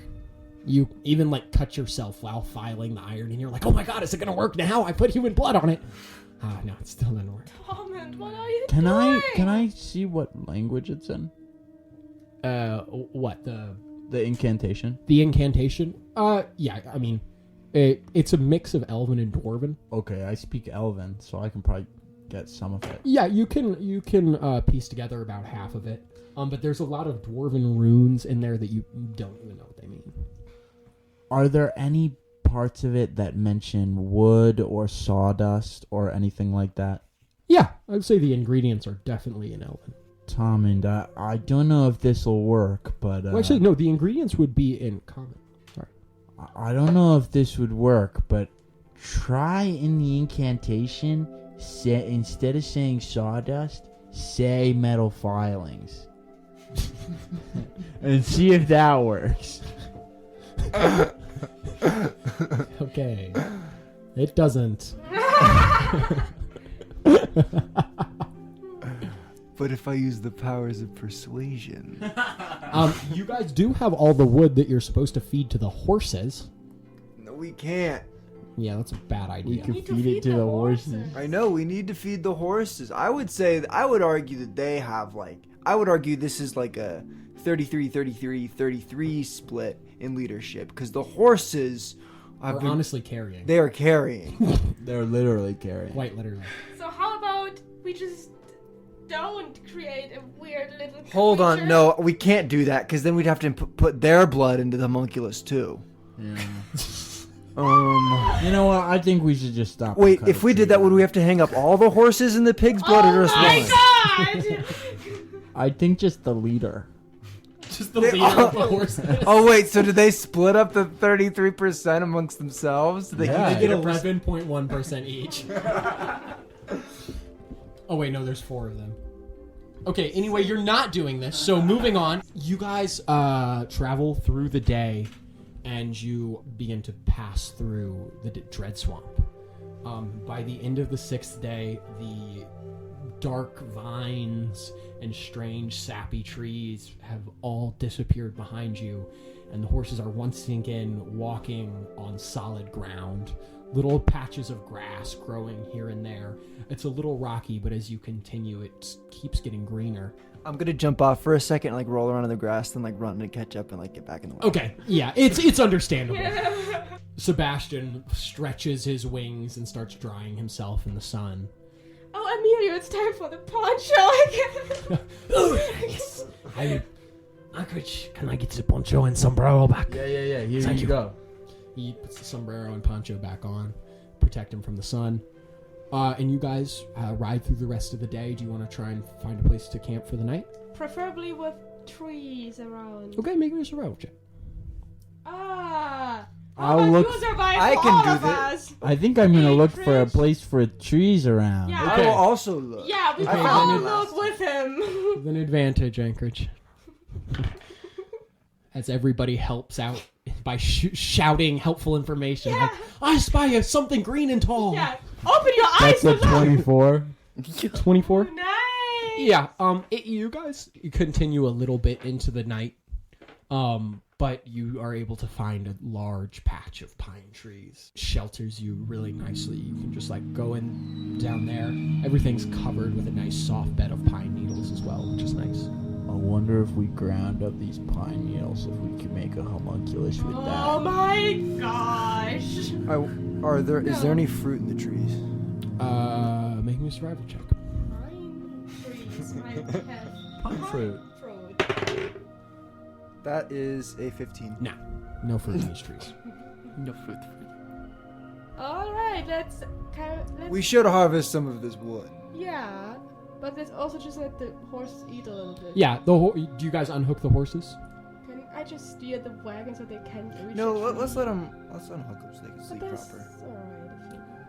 Speaker 2: You even like cut yourself while filing the iron, and you're like, "Oh my god, is it gonna work now? I put human blood on it." No, it still didn't work.
Speaker 7: Tommund, what are you
Speaker 9: Can
Speaker 7: doing?
Speaker 9: I see what language it's in?
Speaker 2: What
Speaker 9: The incantation?
Speaker 2: the incantation? Yeah, I mean, it's a mix of Elven and Dwarven.
Speaker 9: Okay, I speak Elven, so I can probably get some of it.
Speaker 2: Yeah, you can piece together about half of it. But there's a lot of Dwarven runes in there that you don't even know what they mean.
Speaker 9: Are there any parts of it that mention wood or sawdust or anything like that?
Speaker 2: Yeah, I would say the ingredients are definitely in Elven.
Speaker 9: Tommund, I don't know if this will work, but...
Speaker 2: Well, actually, no, the ingredients would be in common. Sorry.
Speaker 9: I don't know if this would work, but try in the incantation, instead of saying sawdust, say metal filings. And see if that works.
Speaker 2: Okay. It doesn't.
Speaker 1: But if I use the powers of persuasion...
Speaker 2: You guys do have all the wood that you're supposed to feed to the horses.
Speaker 1: No, we can't.
Speaker 2: Yeah, that's a bad
Speaker 9: We
Speaker 2: idea.
Speaker 9: can
Speaker 7: need to
Speaker 9: feed it
Speaker 7: feed
Speaker 9: to
Speaker 7: the
Speaker 9: the horses.
Speaker 1: I know, we need to feed the horses. I would argue that they have, I would argue this is like a 33-33-33 split in leadership. Because the horses...
Speaker 2: Are honestly carrying.
Speaker 1: They are carrying.
Speaker 9: They're literally carrying.
Speaker 2: Quite literally.
Speaker 7: So how about we just don't create a weird little
Speaker 1: Hold on,
Speaker 7: creature?
Speaker 1: no, we can't do that. Because then we'd have to put their blood into the homunculus too.
Speaker 9: Yeah.
Speaker 1: Um...
Speaker 9: You know what? I think we should just stop.
Speaker 1: Wait,
Speaker 9: and cut
Speaker 1: if
Speaker 9: a
Speaker 1: we did
Speaker 9: tree
Speaker 1: that, would
Speaker 9: down.
Speaker 1: we have to hang up all the horses in the pig's blood or
Speaker 7: Oh
Speaker 1: just
Speaker 7: my
Speaker 1: one?
Speaker 7: god!
Speaker 9: I think just the leader.
Speaker 2: Just the leader of the horses.
Speaker 1: Oh wait, so did they split up the 33% amongst themselves? Did they
Speaker 9: Yeah.
Speaker 1: each
Speaker 2: They
Speaker 1: get
Speaker 2: get
Speaker 1: a
Speaker 2: 11.1% each. Oh wait, no, there's 4 of them. Okay, anyway, you're not doing this, so moving on. You guys travel through the day, and you begin to pass through the Dread Swamp. By the end of the 6th day, the dark vines and strange sappy trees have all disappeared behind you, and the horses are once again walking on solid ground. Little patches of grass growing here and there. It's a little rocky, but as you continue, it keeps getting greener.
Speaker 1: I'm gonna jump off for a second, like roll around in the grass, then like run to catch up and like get back in the water.
Speaker 2: Okay, yeah, it's understandable. Sebastian stretches his wings and starts drying himself in the sun.
Speaker 7: Oh, Emilio, it's time for the poncho again.
Speaker 5: Anchorage, can I get the poncho and sombrero back?
Speaker 9: Yeah. Here
Speaker 5: Thank
Speaker 9: you
Speaker 5: you.
Speaker 9: go.
Speaker 2: He puts the sombrero and poncho back on, protect him from the sun. And you guys ride through the rest of the day. Do you want to try and find a place to camp for the night?
Speaker 7: Preferably with trees around.
Speaker 2: Okay, make me a survival check.
Speaker 9: I'll look.
Speaker 7: You survive
Speaker 1: I
Speaker 7: for
Speaker 1: can
Speaker 7: all
Speaker 1: do
Speaker 7: of
Speaker 1: that.
Speaker 7: us.
Speaker 9: I think I'm gonna look for a
Speaker 7: Anchorage.
Speaker 9: place for trees around.
Speaker 7: Yeah.
Speaker 1: I will also look.
Speaker 7: Yeah, we
Speaker 2: Okay,
Speaker 7: can all
Speaker 2: then
Speaker 7: look with him.
Speaker 2: With an advantage, Anchorage. As everybody helps out by shouting helpful information.
Speaker 7: Yeah.
Speaker 2: Like, I spy something green and tall.
Speaker 7: Yeah, open your eyes
Speaker 9: That's a
Speaker 7: and look.
Speaker 9: 24.
Speaker 2: 24?
Speaker 7: Nice.
Speaker 2: Yeah, you guys continue a little bit into the night, but you are able to find a large patch of pine trees. Shelters you really nicely. You can just like go in down there. Everything's covered with a nice soft bed of pine needles as well, which is nice.
Speaker 9: I wonder if we ground up these pine needles, if we could make a homunculus with
Speaker 7: Oh my gosh.
Speaker 1: Is there any fruit in the trees?
Speaker 2: Make me a survival check.
Speaker 7: Pine trees might have
Speaker 9: Pine fruit.
Speaker 7: fruit.
Speaker 1: That is a 15.
Speaker 2: No fruit in these trees.
Speaker 3: No fruit.
Speaker 7: All right, let's.
Speaker 1: We should harvest some of this wood.
Speaker 7: Yeah, but let's also just let the horses eat a little bit.
Speaker 2: Yeah, do you guys unhook the horses?
Speaker 7: Can I just steer the wagon so they can reach?
Speaker 1: No,
Speaker 7: the tree?
Speaker 1: let's let them hook up so they can
Speaker 7: But
Speaker 1: sleep
Speaker 7: that's
Speaker 1: proper.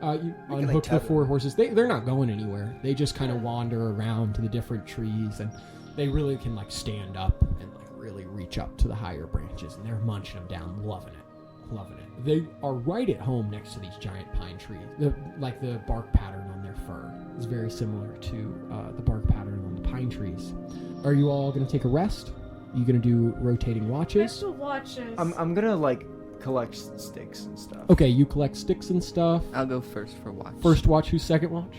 Speaker 7: alright.
Speaker 2: You
Speaker 1: We can,
Speaker 2: unhook
Speaker 1: like,
Speaker 2: the
Speaker 1: tether
Speaker 2: 4 horses. They're not going anywhere. They just kind of wander around to the different trees, and they really can like stand up and like really reach up to the higher branches, and they're munching them down, loving it. They are right at home next to these giant pine trees. The bark pattern on their fur is very similar to the bark pattern on the pine trees. Are you all going to take a rest? Are you going to do rotating
Speaker 7: Let's
Speaker 2: watches?
Speaker 7: do watches.
Speaker 1: I'm gonna like collect sticks and stuff.
Speaker 2: Okay, you collect sticks and stuff.
Speaker 3: I'll go first for watch.
Speaker 2: First watch, who's second watch?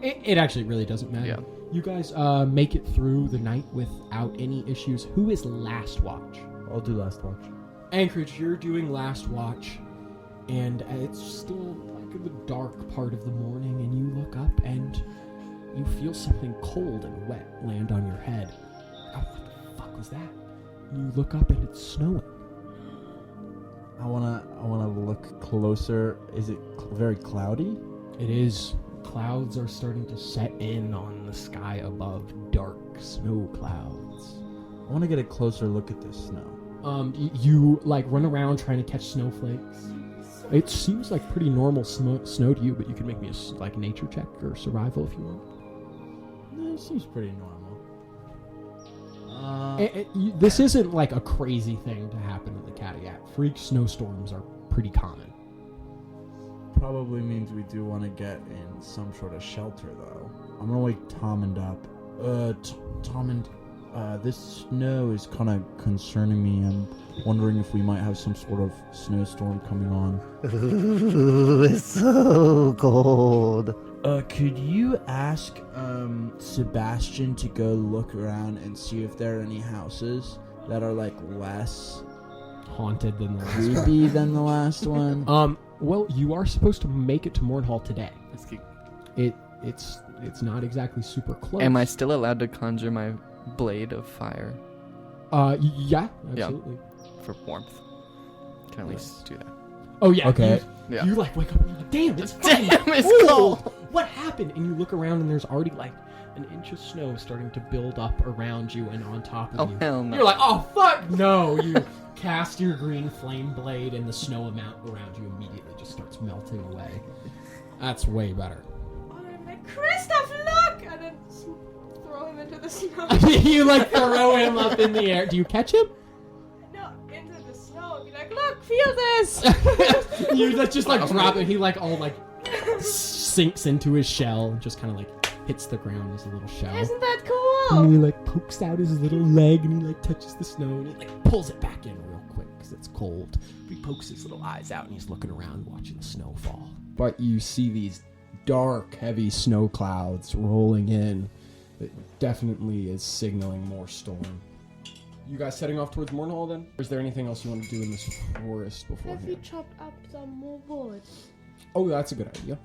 Speaker 2: It actually really doesn't matter.
Speaker 3: Yeah.
Speaker 2: You guys make it through the night without any issues. Who is last watch?
Speaker 9: I'll do last watch.
Speaker 2: Anchorage, you're doing last watch, and it's still like in the dark part of the morning, and you look up and you feel something cold and wet land on your head. Oh, what the fuck was that? You look up and it's snowing.
Speaker 9: I wanna look closer. Is it very cloudy?
Speaker 2: It is. Clouds are starting to set in on the sky above, dark snow clouds.
Speaker 9: I want to get a closer look at this snow.
Speaker 2: You like run around trying to catch snowflakes. It seems like pretty normal snow to you, but you can make me a nature check or survival if you want.
Speaker 9: No, it seems pretty normal.
Speaker 2: This isn't like a crazy thing to happen in the Cadillac. Freak snowstorms are pretty common.
Speaker 9: Probably means we do want to get in some sort of shelter, though. I'm gonna wake Tommund up. Tommund, this snow is kind of concerning me. I'm wondering if we might have some sort of snowstorm coming on.
Speaker 6: Ooh, it's so cold.
Speaker 9: Could you ask Sebastian to go look around and see if there are any houses that are like less
Speaker 2: Haunted than the last one.
Speaker 9: creepy than the last one?
Speaker 2: Well, you are supposed to make it to Mournhall today.
Speaker 3: Let's keep-
Speaker 2: It's not exactly super close.
Speaker 3: Am I still allowed to conjure my blade of fire
Speaker 2: Yeah, absolutely.
Speaker 3: for warmth? Can at least do that.
Speaker 2: Oh yeah.
Speaker 9: Okay.
Speaker 3: Yeah.
Speaker 2: You like wake up and you're like, damn, it's fucking
Speaker 3: Damn, it's cold.
Speaker 2: What happened? And you look around and there's already like an inch of snow starting to build up around you and on top of
Speaker 3: Oh
Speaker 2: you.
Speaker 3: hell no.
Speaker 2: You're like, oh fuck no! You cast your green flame blade and the snow amount around you immediately just starts melting away. That's way better.
Speaker 7: Oh, I'm like, Christoph, look! And then throw him into the snow.
Speaker 2: You like throw him up in the air. Do you catch him?
Speaker 7: No, into the snow. Be like, look, feel this!
Speaker 2: You just like drop it. He like all like sinks into his shell and just kind of like hits the ground as a little shell.
Speaker 7: Isn't that cool?
Speaker 2: And he like pokes out his little leg and he like touches the snow and he like pulls it back in real quick because it's cold. He pokes his little eyes out and he's looking around watching the snow fall. But you see these dark, heavy snow clouds rolling in. It definitely is signaling more storm. You guys heading off towards Mournhall then? Or is there anything else you want to do in this forest
Speaker 7: Have we
Speaker 2: beforehand?
Speaker 7: chopped up some more wood?
Speaker 2: Oh, that's a good idea.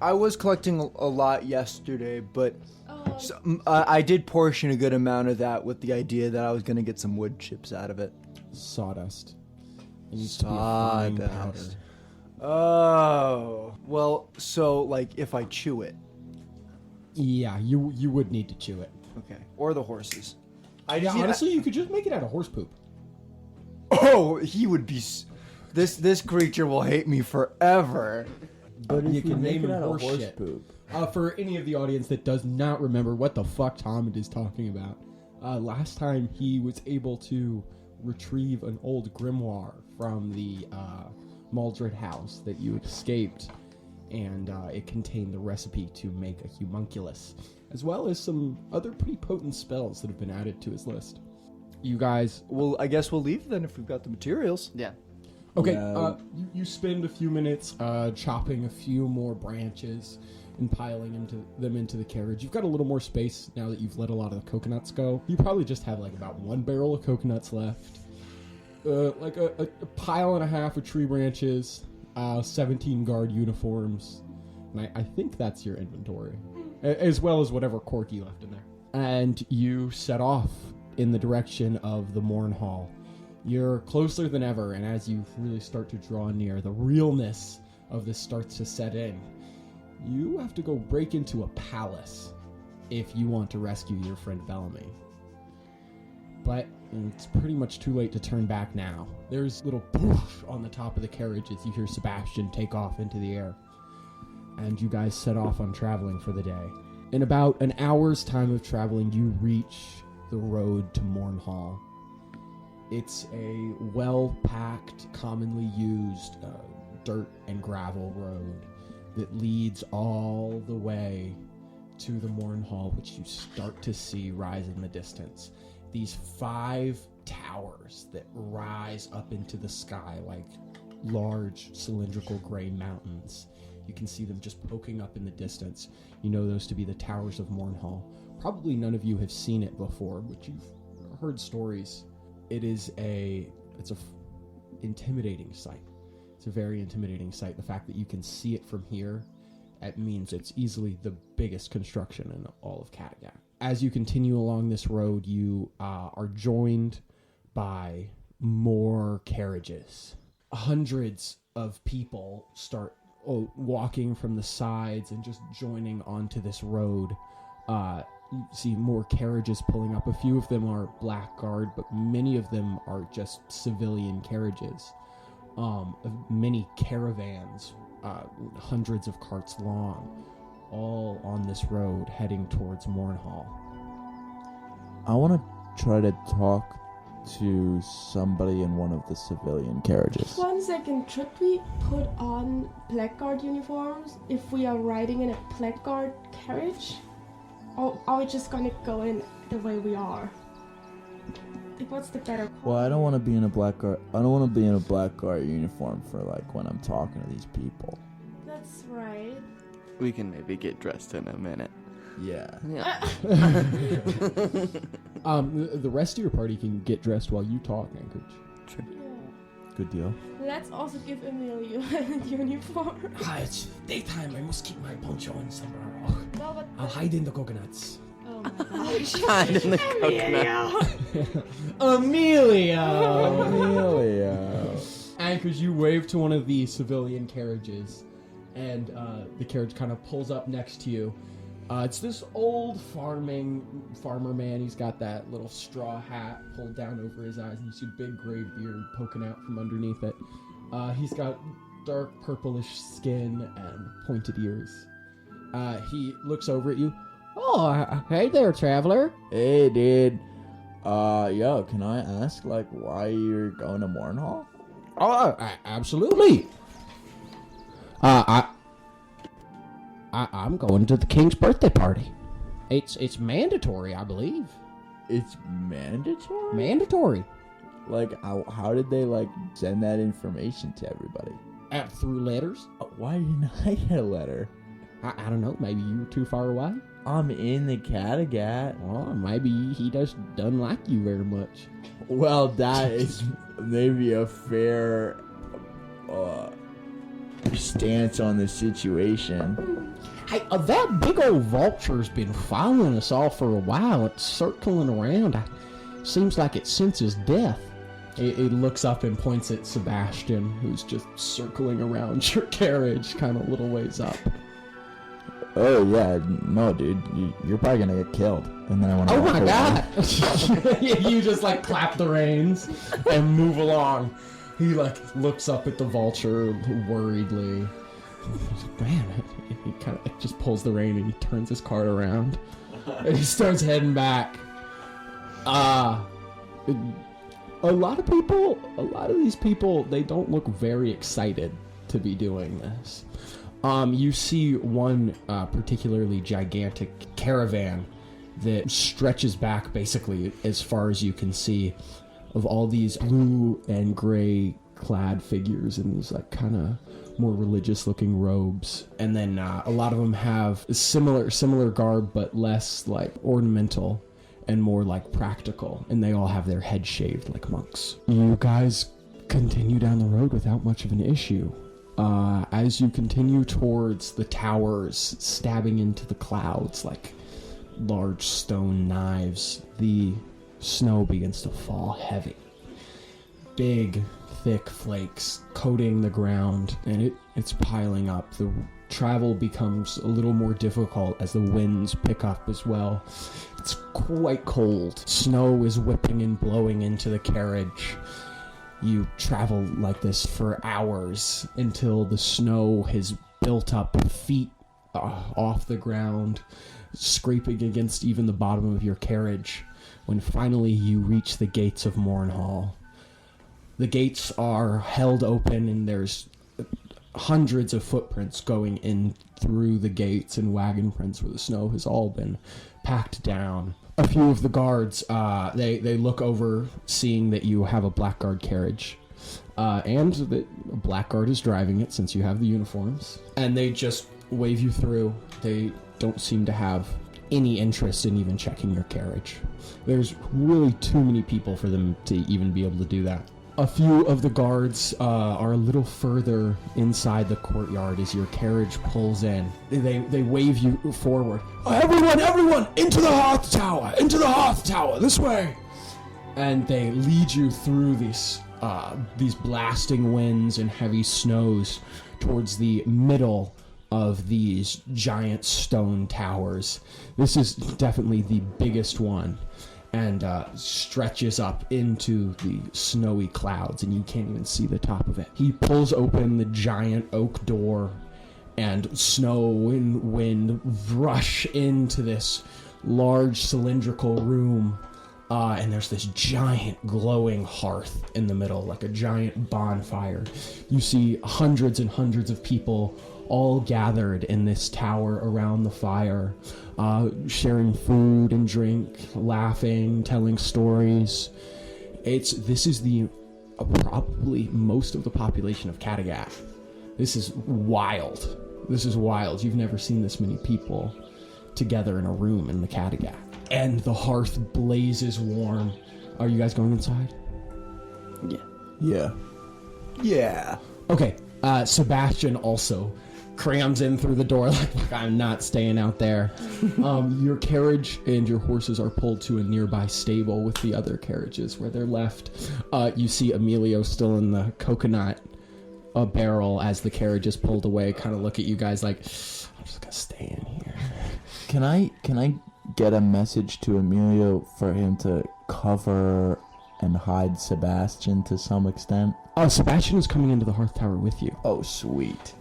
Speaker 1: I was collecting a lot yesterday, but
Speaker 7: Oh,
Speaker 1: I did portion a good amount of that with the idea that I was going to get some wood chips out of it.
Speaker 2: Sawdust. It needs to be a fine powder.
Speaker 1: Sawdust. Oh. Well, so, like, if I chew it.
Speaker 2: Yeah, you would need to chew it.
Speaker 1: Okay. Or the horses.
Speaker 2: Honestly, you could just make it out of horse poop.
Speaker 1: Oh, he would be... This creature will hate me forever.
Speaker 9: But
Speaker 2: You
Speaker 9: if you
Speaker 2: can
Speaker 9: make
Speaker 2: name
Speaker 9: it
Speaker 2: him
Speaker 9: out of
Speaker 2: horse
Speaker 9: horse
Speaker 2: shit.
Speaker 9: poop.
Speaker 2: For any of the audience that does not remember what the fuck Tommund is talking about, last time he was able to retrieve an old grimoire from the Maldred house that you escaped, and it contained the recipe to make a homunculus, as well as some other pretty potent spells that have been added to his list. You guys...
Speaker 1: Well, I guess we'll leave then if we've got the materials.
Speaker 3: Yeah.
Speaker 2: Okay,
Speaker 9: Yeah.
Speaker 2: you spend a few minutes chopping a few more branches and piling them into the carriage. You've got a little more space now that you've let a lot of the coconuts go. You probably just have like about 1 barrel of coconuts left. Like a pile and a half of tree branches, 17 guard uniforms, and I think that's your inventory, as well as whatever corky left in there. And you set off in the direction of the Mournhall. You're closer than ever, and as you really start to draw near, the realness of this starts to set in. You have to go break into a palace if you want to rescue your friend Bellamy. But it's pretty much too late to turn back now. There's little poof on the top of the carriage as you hear Sebastian take off into the air. And you guys set off on traveling for the day. In about an hour's time of traveling, you reach the road to Mournhall. It's a well-packed, commonly used dirt and gravel road that leads all the way to the Mournhall, which you start to see rise in the distance. These 5 towers that rise up into the sky like large cylindrical gray mountains. You can see them just poking up in the distance. You know those to be the towers of Mournhall. Probably none of you have seen it before, but you've heard stories. It's a intimidating sight. It's a very intimidating sight. The fact that you can see it from here, it means it's easily the biggest construction in all of Kattegat. As you continue along this road, you are joined by more carriages. Hundreds of people start walking from the sides and just joining onto this road. You see more carriages pulling up. A few of them are blackguard, but many of them are just civilian carriages. Many caravans, hundreds of carts long, all on this road heading towards Mournhall.
Speaker 9: I want to try to talk to somebody in one of the civilian carriages.
Speaker 7: 1 second, should we put on blackguard uniforms if we are riding in a blackguard carriage? Or are we just gonna go in the way we are? Like, what's the better call?
Speaker 9: Well, I don't want to be in a blackguard. I don't want to be in a blackguard uniform for like when I'm talking to these people.
Speaker 7: That's right.
Speaker 3: We can maybe get dressed in a minute.
Speaker 9: Yeah.
Speaker 3: Yeah.
Speaker 2: The rest of your party can get dressed while you talk, Anchorage.
Speaker 7: Yeah.
Speaker 9: Good deal.
Speaker 7: Let's also give Emilio a uniform.
Speaker 5: It's daytime. I must keep my poncho and sombrero.
Speaker 7: No, but
Speaker 5: I'll hide in the coconuts.
Speaker 7: oh my gosh.
Speaker 3: Hide in the coconut.
Speaker 2: Emilio!
Speaker 9: Emilio.
Speaker 2: Anchorage, you wave to one of the civilian carriages, and the carriage kind of pulls up next to you. It's this old farmer man. He's got that little straw hat pulled down over his eyes, and you see a big gray beard poking out from underneath it. He's got dark purplish skin and pointed ears. He looks over at you.
Speaker 5: Oh, hey there, traveler.
Speaker 9: Hey, dude. Yo, can I ask like why you're going to Mournhall?
Speaker 5: Oh, absolutely. I'm going to the king's birthday party. It's mandatory, I believe.
Speaker 9: It's mandatory?
Speaker 5: Mandatory.
Speaker 9: Like, how did they, like, send that information to everybody?
Speaker 5: Through letters.
Speaker 9: Why didn't I get a letter?
Speaker 5: I don't know. Maybe you were too far away.
Speaker 9: I'm in the Kattegat.
Speaker 5: Well, maybe he just doesn't like you very much.
Speaker 9: Well, that is maybe a fair stance on the situation.
Speaker 5: Hey, that big old vulture's been following us all for a while. It's circling around. Seems like it senses death. It looks up and points at Sebastian, who's just circling around your carriage, kind of a little ways up.
Speaker 9: Oh, yeah. No, dude. You're probably going to get killed. And then I want to.
Speaker 5: Oh, my God. You just, like, clap the reins and move along. He, like, looks up at the vulture worriedly. Man, he kind of just pulls the rein and he turns his cart around. And he starts heading back. A lot of these people, they don't look very excited to be doing this. You see one particularly gigantic caravan that stretches back basically as far as you can see, of all these blue and gray clad figures in these like kind of more religious looking robes. And then a lot of them have similar garb but less like ornamental and more like practical, and they all have their heads shaved like monks. You guys continue down the road without much of an issue. As you continue towards the towers stabbing into the clouds like large stone knives, the snow begins to fall heavy. Big, thick flakes coating the ground, and it's piling up. The travel becomes a little more difficult as the winds pick up as well. It's quite cold. Snow is whipping and blowing into the carriage. You travel like this for hours until the snow has built up feet off the ground, scraping against even the bottom of your carriage, when finally you reach the gates of Mournhall. The gates are held open and there's hundreds of footprints going in through the gates and wagon prints where the snow has all been packed down. A few of the guards, they look over, seeing that you have a blackguard carriage, and that a blackguard is driving it since you have the uniforms, and they just wave you through. They don't seem to have any interest in even checking your carriage. There's really too many people for them to even be able to do that. A few of the guards are a little further inside the courtyard as your carriage pulls in. They wave you forward. Everyone, into the Hearth Tower! Into the Hearth Tower, this way! And they lead you through these blasting winds and heavy snows towards the middle of these giant stone towers. This is definitely the biggest one, and stretches up into the snowy clouds, and you can't even see the top of it. He pulls open the giant oak door, and snow and wind rush into this large cylindrical room, and there's this giant glowing hearth in the middle, like a giant bonfire. You see hundreds and hundreds of people all gathered in this tower around the fire, sharing food and drink, laughing, telling stories. This is the probably most of the population of Kattegat. This is wild. You've never seen this many people together in a room in the Kattegat. And the hearth blazes warm. Are you guys going inside?
Speaker 9: Yeah.
Speaker 5: Okay. Sebastian also crams in through the door like I'm not staying out there. Your carriage and your horses are pulled to a nearby stable with the other carriages where they're left. You see Emilio still in the coconut barrel as the carriage is pulled away, kind of look at you guys like, I'm just gonna stay in here.
Speaker 9: Can I get a message to Emilio for him to cover and hide Sebastian to some extent?
Speaker 5: Sebastian is coming into the Hearth Tower with you.
Speaker 9: Oh, sweet.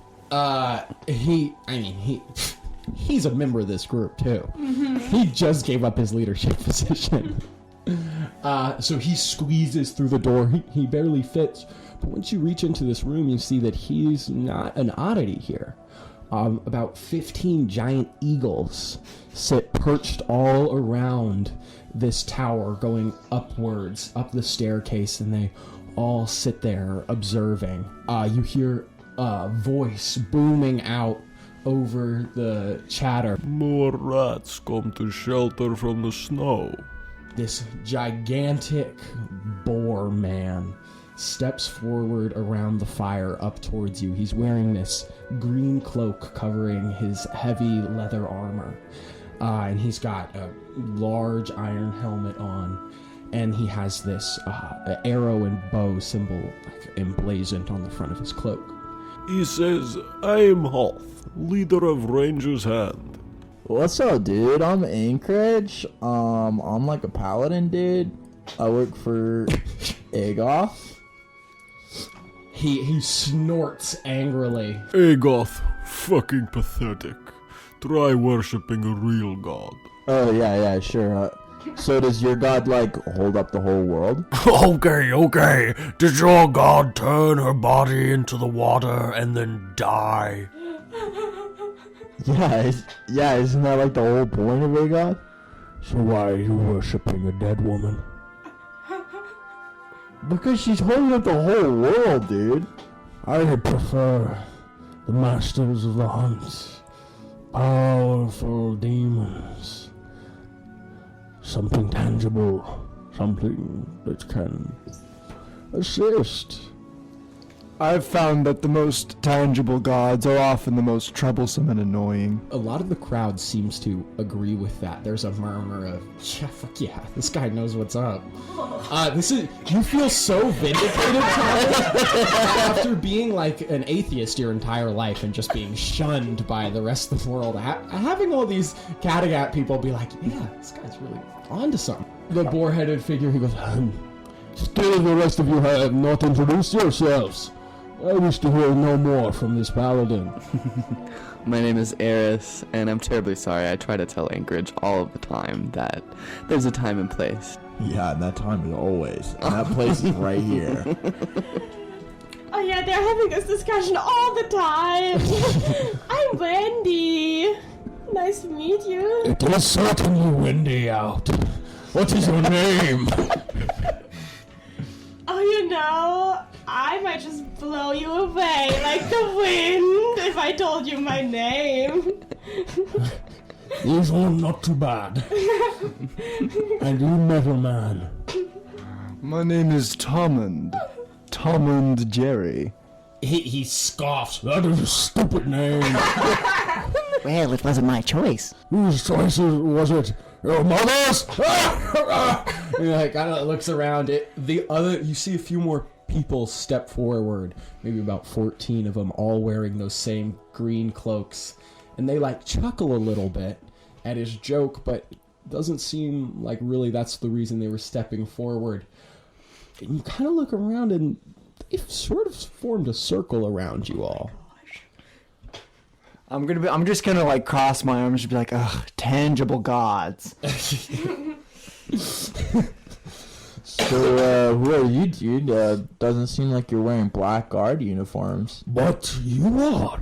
Speaker 5: He's a member of this group too. Mm-hmm. He just gave up his leadership position. So he squeezes through the door. He barely fits. But once you reach into this room, you see that he's not an oddity here.
Speaker 2: about 15 giant eagles sit perched all around this tower going upwards, up the staircase, and they all sit there observing. You hear a voice booming out over the chatter.
Speaker 10: More rats come to shelter from the snow.
Speaker 2: This gigantic boar man steps forward around the fire up towards you. He's wearing this green cloak covering his heavy leather armor. And he's got a large iron helmet on. And he has this arrow and bow symbol emblazoned on the front of his cloak.
Speaker 10: He says, I am Hoth, leader of Ranger's Hand.
Speaker 11: What's up, dude? I'm Anchorage. I'm like a paladin, dude. I work for Agoth.
Speaker 2: He snorts angrily.
Speaker 10: Agoth, fucking pathetic. Try worshipping a real god.
Speaker 11: Oh, yeah, sure. So does your god, like, hold up the whole world?
Speaker 10: Okay. Did your god turn her body into the water and then die?
Speaker 11: Yeah, isn't that like the whole point of Agoth?
Speaker 8: So why are you worshipping a dead woman?
Speaker 11: Because she's holding up the whole world, dude.
Speaker 8: I prefer the masters of the hunt. Powerful demons. Something tangible. Something that can assist.
Speaker 1: I've found that the most tangible gods are often the most troublesome and annoying.
Speaker 2: A lot of the crowd seems to agree with that. There's a murmur of, yeah, fuck yeah, this guy knows what's up. You feel so vindicated, Thomas, after being like an atheist your entire life and just being shunned by the rest of the world. Having all these Kattegat people be like, yeah, this guy's really onto something. The boar-headed figure, he goes,
Speaker 8: Still the rest of you have not introduced yourselves. I wish to hear no more from this paladin.
Speaker 3: My name is Erris, and I'm terribly sorry. I try to tell Anchorage all of the time that there's a time and place.
Speaker 6: Yeah, and that time is always. And that place is right here.
Speaker 7: Oh yeah, they're having this discussion all the time. I'm Wendy. Nice to meet you.
Speaker 8: It is certainly windy out. What is your name?
Speaker 7: Oh, you know, I might just blow you away like the wind if I told you my name.
Speaker 8: These are not too bad. And you, metal man?
Speaker 1: My name is Tommund. Tommund Jerry.
Speaker 2: He scoffs.
Speaker 8: That is a stupid name.
Speaker 12: Well, it wasn't my choice.
Speaker 8: Whose choice was it? Your mother's?
Speaker 2: He like kind of looks around. You see a few more people step forward. Maybe about 14 of them, all wearing those same green cloaks, and they like chuckle a little bit at his joke, but doesn't seem like really that's the reason they were stepping forward. And you kind of look around, and they've sort of formed a circle around you all.
Speaker 1: I'm just gonna like cross my arms and be like, ugh, tangible gods.
Speaker 11: So, who are you, dude? Doesn't seem like you're wearing black guard uniforms.
Speaker 8: But you are.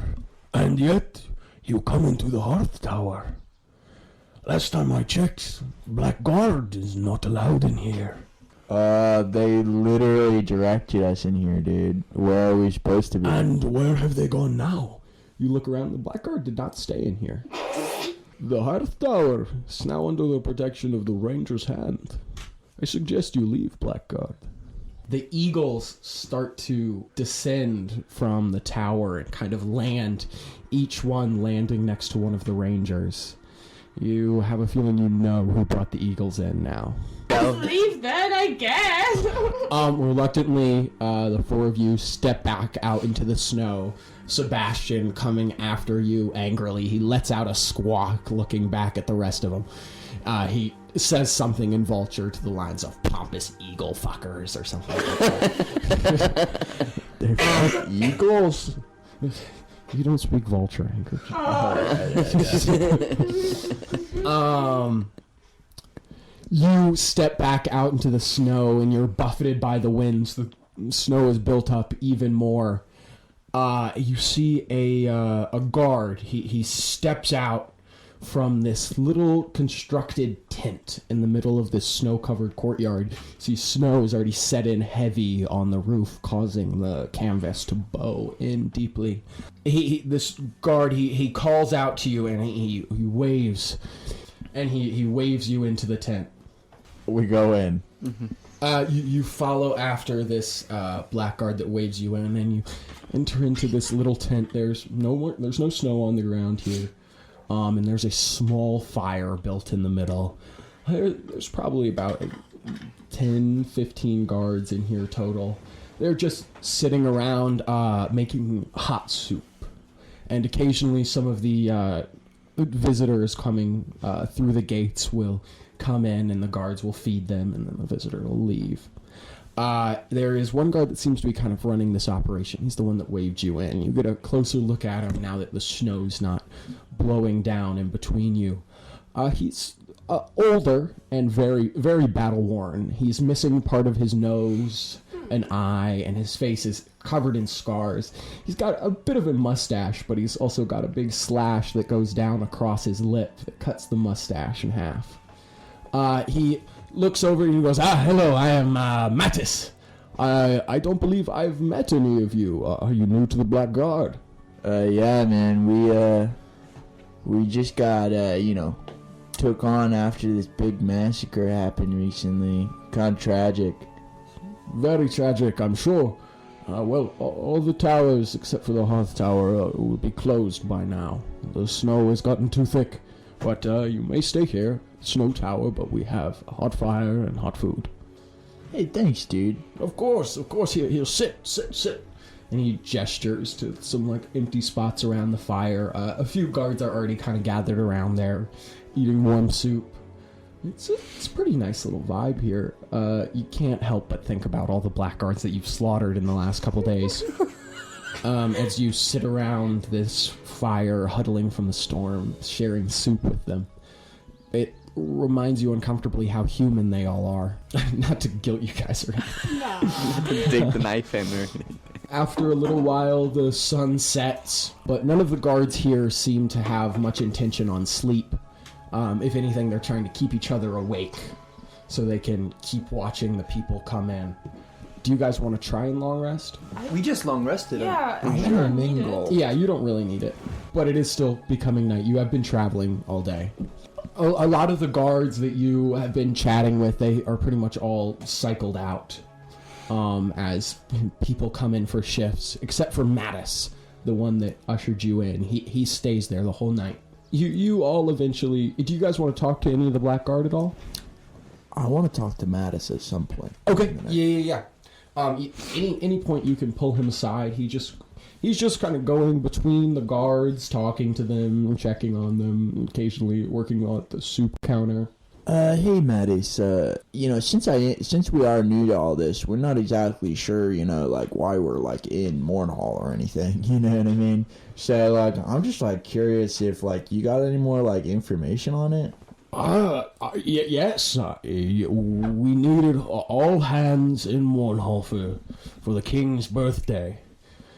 Speaker 8: And yet, you come into the Hearth Tower. Last time I checked, black guard is not allowed in here.
Speaker 11: They literally directed us in here, dude. Where are we supposed to be?
Speaker 8: And where have they gone now?
Speaker 2: You look around, the Blackguard did not stay in here. The Hearth Tower is now under the protection of the Ranger's Hand. I suggest you leave, Blackguard. The eagles start to descend from the tower and kind of land, each one landing next to one of the Rangers. You have a feeling you know who brought the eagles in now.
Speaker 7: Just leave then, I guess.
Speaker 2: Reluctantly, the four of you step back out into the snow. Sebastian coming after you angrily. He lets out a squawk looking back at the rest of them. He says something in Vulture to the lines of pompous eagle fuckers or something like that.
Speaker 11: They're fuck eagles?
Speaker 2: You don't speak Vulture, Anchorage. You step back out into the snow and you're buffeted by the winds. The snow is built up even more. You see a guard. He steps out from this little constructed tent in the middle of this snow-covered courtyard. See, snow is already set in heavy on the roof, causing the canvas to bow in deeply. This guard, he calls out to you, and he waves, and he waves you into the tent.
Speaker 6: We go in.
Speaker 2: You follow after this blackguard that waves you in, and you enter into this little tent. There's no snow on the ground here. And there's a small fire built in the middle. There's probably about 10, 15 guards in here total. They're just sitting around making hot soup. And occasionally some of the visitors coming through the gates will come in, and the guards will feed them, and then the visitor will leave. There is one guard that seems to be kind of running this operation. He's the one that waved you in. You get a closer look at him now that the snow's not blowing down in between you. He's older and very, very battle-worn. He's missing part of his nose, an eye, and his face is covered in scars. He's got a bit of a mustache, but he's also got a big slash that goes down across his lip that cuts the mustache in half. He looks over and he goes, hello, I am Mattis. I don't believe I've met any of you. Are you new to the Black Guard?
Speaker 6: Yeah, man, we just got, took on after this big massacre happened recently. Kind of tragic.
Speaker 2: Very tragic, I'm sure. Well, all the towers, except for the Hearth Tower, will be closed by now. The snow has gotten too thick. But you may stay here, Snow Tower, but we have a hot fire and hot food.
Speaker 6: Hey, thanks, dude.
Speaker 2: Of course. He'll sit. And he gestures to some, empty spots around the fire. A few guards are already kind of gathered around there, eating warm soup. It's a pretty nice little vibe here. You can't help but think about all the blackguards that you've slaughtered in the last couple days. As you sit around this fire, huddling from the storm, sharing soup with them. It reminds you uncomfortably how human they all are. Not to guilt you guys or anything.
Speaker 3: Not to dig the knife in or anything.
Speaker 2: After a little while, the sun sets, but none of the guards here seem to have much intention on sleep. If anything, they're trying to keep each other awake so they can keep watching the people come in. Do you guys want to try and long rest?
Speaker 1: We just long rested.
Speaker 7: Yeah,
Speaker 1: I'm
Speaker 7: I
Speaker 1: sure.
Speaker 7: don't need it.
Speaker 2: Yeah, you don't really need it. But it is still becoming night. You have been traveling all day. A lot of the guards that you have been chatting with, they are pretty much all cycled out as people come in for shifts, except for Mattis, the one that ushered you in. He stays there the whole night. You all eventually... Do you guys want to talk to any of the Black Guard at all?
Speaker 6: I want to talk to Mattis at some point.
Speaker 2: Okay, yeah. Any point you can pull him aside. He's just kind of going between the guards, talking to them, checking on them, occasionally working on the soup counter.
Speaker 6: Hey Mattis, since we are new to all this, we're not exactly sure, why we're in Mournhall or anything, you know what I mean? So I'm just curious if you got any more information on it?
Speaker 5: Yes. We needed all hands in Mournhall for the king's birthday.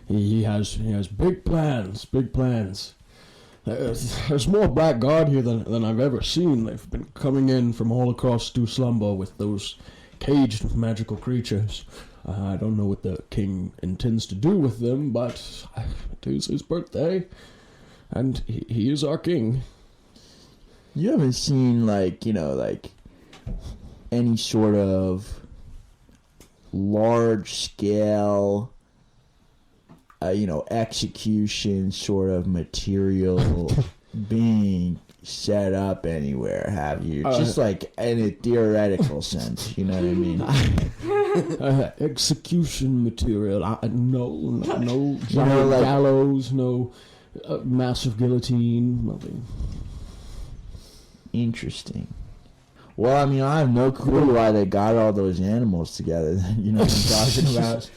Speaker 5: He has big plans. There's more Black Guard here than I've ever seen. They've been coming in from all across Dou'Slumba with those caged magical creatures. I don't know what the king intends to do with them, but it is his birthday, and he is our king.
Speaker 6: You haven't seen, any sort of large-scale, execution sort of material being set up anywhere, have you? Just, in a theoretical sense, you know what I mean?
Speaker 5: Execution material. No giant gallows, no massive guillotine, nothing.
Speaker 6: Interesting. Well, I have no clue why they got all those animals together. You know what I'm talking about?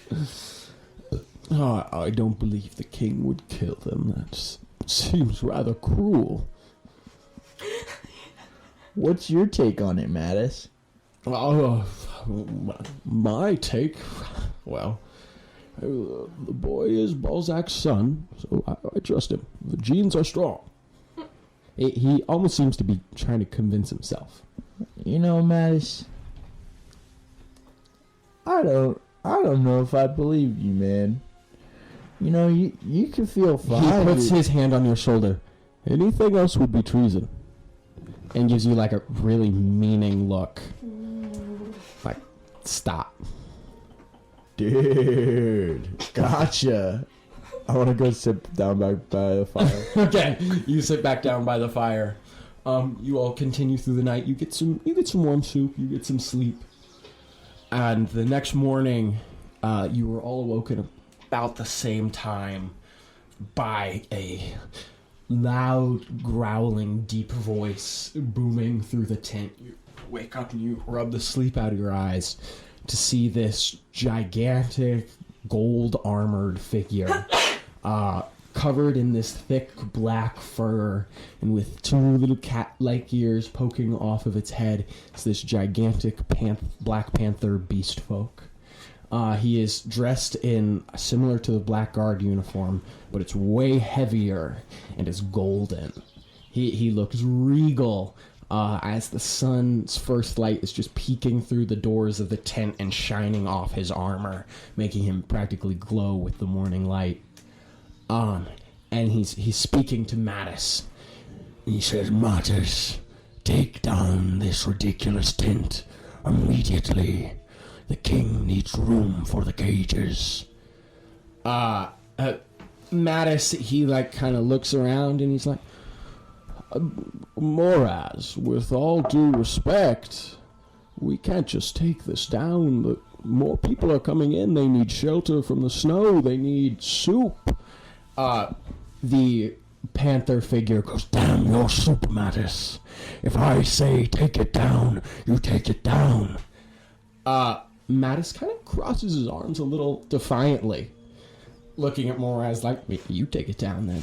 Speaker 5: I don't believe the king would kill them. That seems rather cruel.
Speaker 6: What's your take on it, Mattis?
Speaker 5: My take? Well,
Speaker 8: The boy is Balzac's son, so I trust him. The genes are strong.
Speaker 2: He almost seems to be trying to convince himself.
Speaker 11: You know, Mattis, I don't know if I believe you, man. You know, you can feel fine.
Speaker 2: He puts his hand on your shoulder.
Speaker 8: Anything else would be treason.
Speaker 2: And gives you like a really meaning look. Like, stop.
Speaker 11: Dude, gotcha. I want to go sit down by the fire.
Speaker 2: Okay, you sit back down by the fire. You all continue through the night. You get some warm soup. You get some sleep. And the next morning, you were all awoken about the same time by a loud, growling, deep voice booming through the tent. You wake up and you rub the sleep out of your eyes to see this gigantic, gold-armored figure covered in this thick black fur and with two little cat-like ears poking off of its head. It's this gigantic Black Panther beast folk. He is dressed in similar to the Black Guard uniform, but it's way heavier and is golden. He looks regal as the sun's first light is just peeking through the doors of the tent and shining off his armor, making him practically glow with the morning light. And he's speaking to Mattis.
Speaker 8: He says, Mattis, take down this ridiculous tent immediately. The king needs room for the cages.
Speaker 2: Mattis, he like kind of looks around and he's like,
Speaker 8: Moraz, with all due respect, we can't just take this down. More people are coming in. They need shelter from the snow. They need soup.
Speaker 2: The panther figure goes,
Speaker 8: Damn your soup, Mattis. If I say take it down, you take it down.
Speaker 2: Mattis kind of crosses his arms a little defiantly, looking at Moraz like, you take it down then.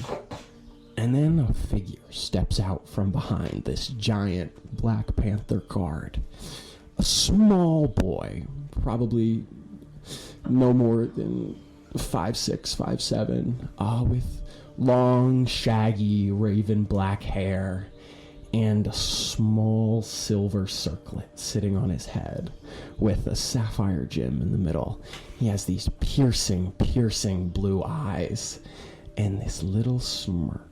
Speaker 2: And then a figure steps out from behind this giant Black Panther guard. A small boy, probably no more than 5'6", 5'7", with long, shaggy, raven black hair and a small silver circlet sitting on his head with a sapphire gem in the middle. He has these piercing blue eyes and this little smirk.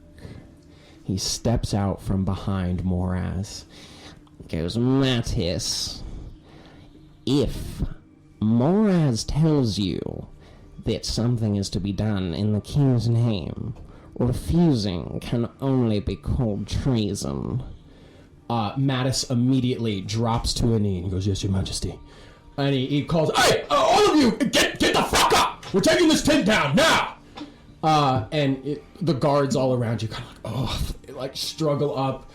Speaker 2: He steps out from behind Moraz.
Speaker 5: Goes, Mattis, if Moraz tells you that something is to be done in the king's name, refusing can only be called treason.
Speaker 2: Mattis immediately drops to a knee and goes, Yes, your majesty. And he calls, Hey, all of you, get the fuck up! We're taking this tent down, now! The guards all around you kind of like struggle up.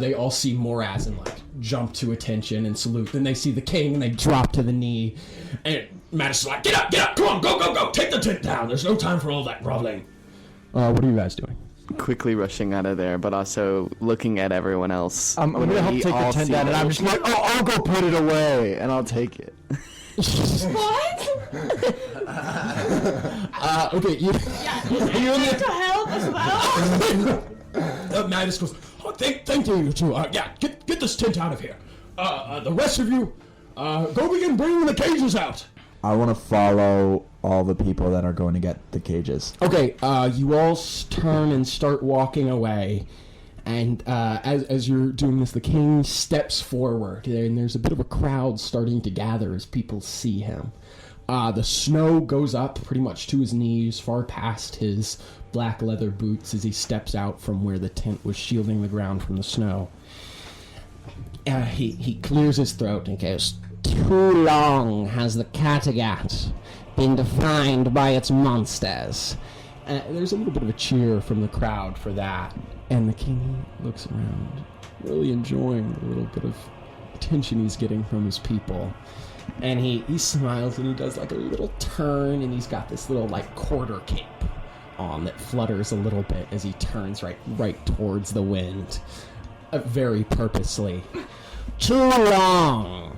Speaker 2: They all see Moraz and like jump to attention and salute. Then they see the king and they drop to the knee. And Mattis is like, Get up, come on, go, take the tent down. There's no time for all that groveling. What are you guys doing?
Speaker 3: Quickly rushing out of there, but also looking at everyone else.
Speaker 6: I'm going to help take the tent down, and I'm just like, I'll go put it away, and I'll take it.
Speaker 7: What?
Speaker 2: Okay, you
Speaker 7: need to help as well?
Speaker 2: Mattis goes, thank you two. Get this tent out of here. The rest of you, go begin bringing the cages out.
Speaker 11: I want to follow all the people that are going to get the cages.
Speaker 2: Okay, you all turn and start walking away. And as you're doing this, the king steps forward. And there's a bit of a crowd starting to gather as people see him. The snow goes up pretty much to his knees, far past his black leather boots as he steps out from where the tent was shielding the ground from the snow. He clears his throat and goes,
Speaker 5: Too long has the Kattegat been defined by its monsters.
Speaker 2: There's a little bit of a cheer from the crowd for that. And the king looks around, really enjoying the little bit of attention he's getting from his people. And he smiles and he does like a little turn, and he's got this little like quarter cape on that flutters a little bit as he turns right towards the wind, very purposely.
Speaker 5: Too long.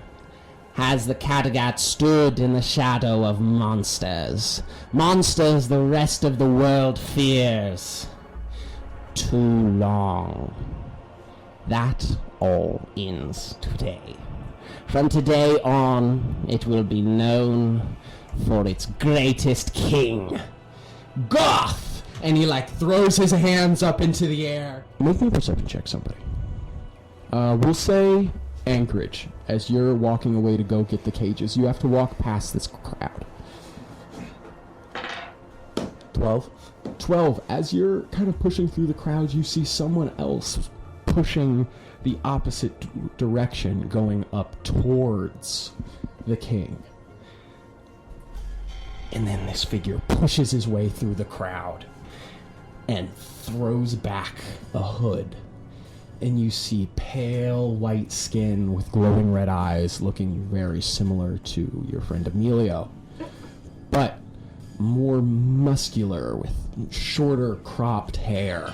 Speaker 5: has the Kattegat stood in the shadow of monsters. Monsters the rest of the world fears. Too long. That all ends today. From today on, it will be known for its greatest king, Goth! And he throws his hands up into the air.
Speaker 2: Make me a perception check, somebody. We'll say Anchorage. As you're walking away to go get the cages, you have to walk past this crowd. 12. As you're kind of pushing through the crowd, you see someone else pushing the opposite direction, going up towards the king. And then this figure pushes his way through the crowd and throws back a hood. And you see pale white skin with glowing red eyes, looking very similar to your friend Emilio, but more muscular with shorter cropped hair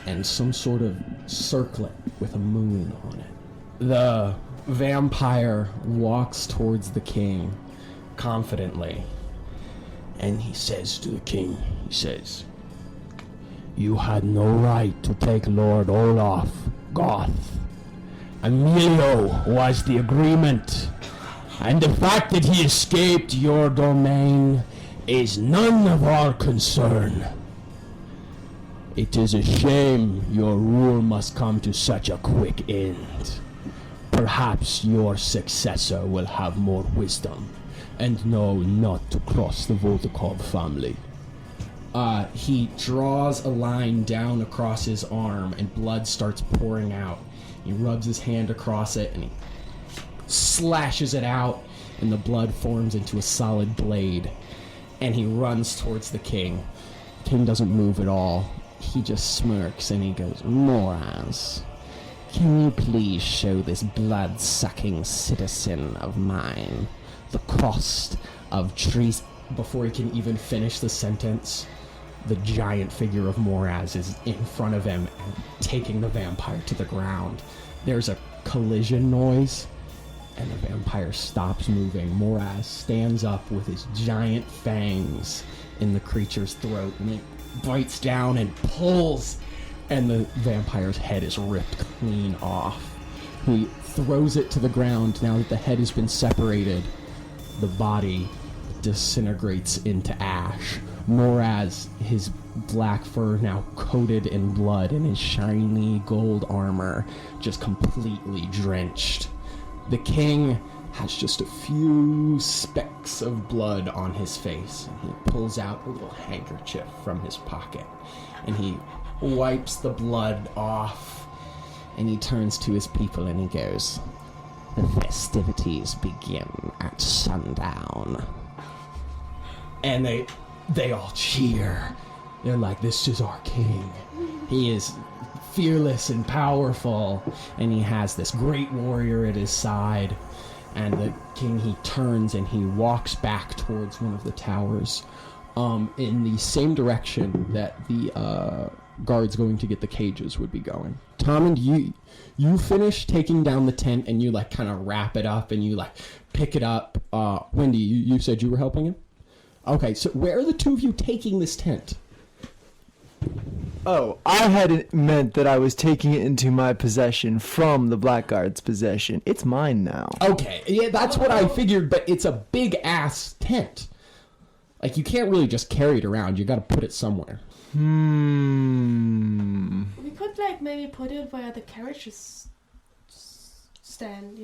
Speaker 2: and some sort of circlet with a moon on it. The vampire walks towards the king confidently, and he says to the king,
Speaker 8: You had no right to take Lord Olaf, Goth. Emilio was the agreement, and the fact that he escaped your domain is none of our concern. It is a shame your rule must come to such a quick end. Perhaps your successor will have more wisdom and know not to cross the Vodakov family.
Speaker 2: He draws a line down across his arm and blood starts pouring out. He rubs his hand across it and he slashes it out, and the blood forms into a solid blade. And he runs towards the king. The king doesn't move at all. He just smirks and he goes,
Speaker 5: Moraz, can you please show this blood-sucking citizen of mine the cost of treason?
Speaker 2: Before he can even finish the sentence, the giant figure of Moraz is in front of him, taking the vampire to the ground. There's a collision noise, and the vampire stops moving. Moraz stands up with his giant fangs in the creature's throat, and it bites down and pulls, and the vampire's head is ripped clean off. He throws it to the ground. Now that the head has been separated, the body disintegrates into ash. Moraz, his black fur now coated in blood, and his shiny gold armor just completely drenched. The king has just a few specks of blood on his face, and he pulls out a little handkerchief from his pocket, and he wipes the blood off, and he turns to his people and he goes,
Speaker 5: The festivities begin at sundown.
Speaker 2: And they all cheer. They're like, this is our king. He is fearless and powerful, and he has this great warrior at his side. And the king, he turns and he walks back towards one of the towers, in the same direction that the guards going to get the cages would be going. Tommund, you finish taking down the tent, and you kind of wrap it up, and you pick it up. Wendy, you said you were helping him? Okay, so where are the two of you taking this tent?
Speaker 1: Oh, I had meant that I was taking it into my possession from the Blackguard's possession. It's mine now.
Speaker 2: Okay, yeah, that's what I figured, but it's a big-ass tent. You can't really just carry it around. You gotta put it somewhere.
Speaker 7: We could, maybe put it where the carriages stand,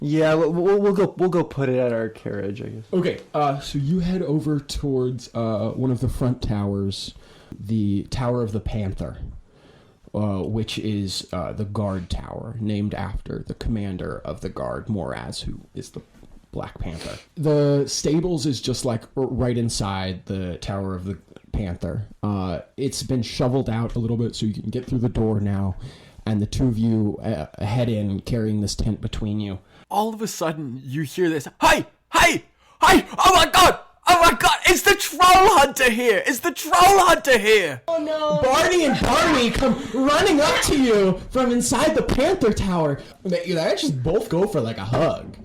Speaker 1: Yeah, we'll go put it at our carriage, I guess.
Speaker 2: Okay, so you head over towards one of the front towers, the Tower of the Panther, which is the guard tower, named after the commander of the guard, Moraz, who is the Black Panther. The stables is just right inside the Tower of the Panther. It's been shoveled out a little bit so you can get through the door now, and the two of you head in carrying this tent between you.
Speaker 10: All of a sudden, you hear this, Hey! Oh my god! It's the troll hunter here!
Speaker 7: Oh no!
Speaker 2: Barney and Barney come running up to you from inside the Panther Tower. They just both go for a hug.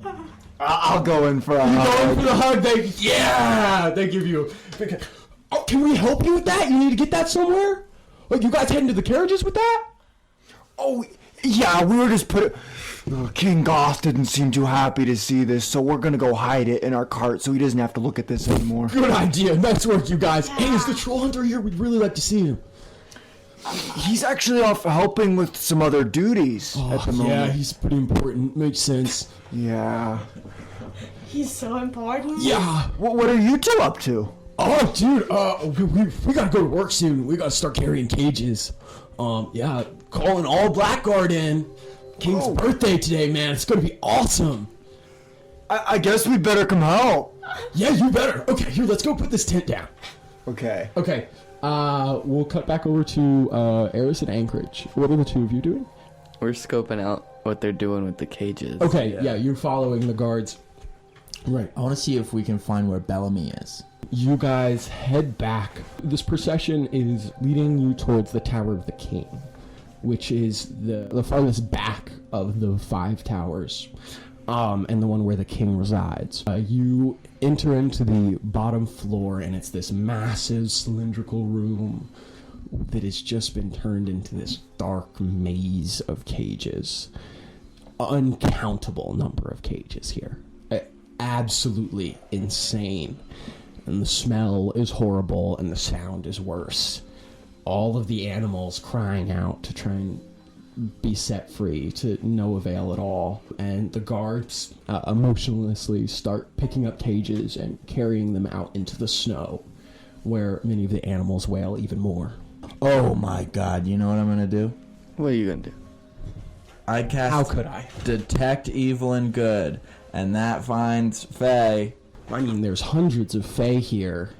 Speaker 6: I'll go in for a
Speaker 2: You
Speaker 6: hug.
Speaker 2: go in for the hug, they give you. Oh, can we help you with that? You need to get that somewhere? Like, you guys heading to the carriages with that?
Speaker 6: Oh, yeah, we were just King Goth didn't seem too happy to see this, so we're gonna go hide it in our cart so he doesn't have to look at this anymore.
Speaker 2: Good idea. Nice work, you guys. Hey, is the troll hunter here? We'd really like to see him.
Speaker 6: He's actually off helping with some other duties at the moment.
Speaker 2: Yeah, he's pretty important. Makes sense.
Speaker 6: Yeah.
Speaker 7: He's so important.
Speaker 2: Yeah.
Speaker 6: What are you two up to?
Speaker 2: Oh, dude, we gotta go to work soon. We gotta start carrying cages. Yeah, calling all Blackguard in. King's birthday today, man. It's gonna be awesome.
Speaker 6: I guess we better come help.
Speaker 2: Yeah, you better. Okay, here, let's go put this tent down.
Speaker 6: Okay.
Speaker 2: Okay, we'll cut back over to Erris and Anchorage. What are the two of you doing?
Speaker 3: We're scoping out what they're doing with the cages.
Speaker 2: Okay, yeah, you're following the guards. Right.
Speaker 11: I want to see if we can find where Bellamy is.
Speaker 2: You guys head back. This procession is leading you towards the Tower of the King, which is the farthest back of the 5 towers, and the one where the king resides. You enter into the bottom floor, and it's this massive cylindrical room that has just been turned into this dark maze of cages. Uncountable number of cages here. Absolutely insane. And the smell is horrible, and the sound is worse. All of the animals crying out to try and be set free, to no avail at all. And the guards emotionlessly start picking up cages and carrying them out into the snow, where many of the animals wail even more.
Speaker 11: Oh my god, you know what I'm gonna do?
Speaker 3: What are you gonna do?
Speaker 11: I cast
Speaker 2: How could I?
Speaker 11: Detect Evil and Good, and that finds Faye.
Speaker 2: I mean, there's hundreds of Fae here,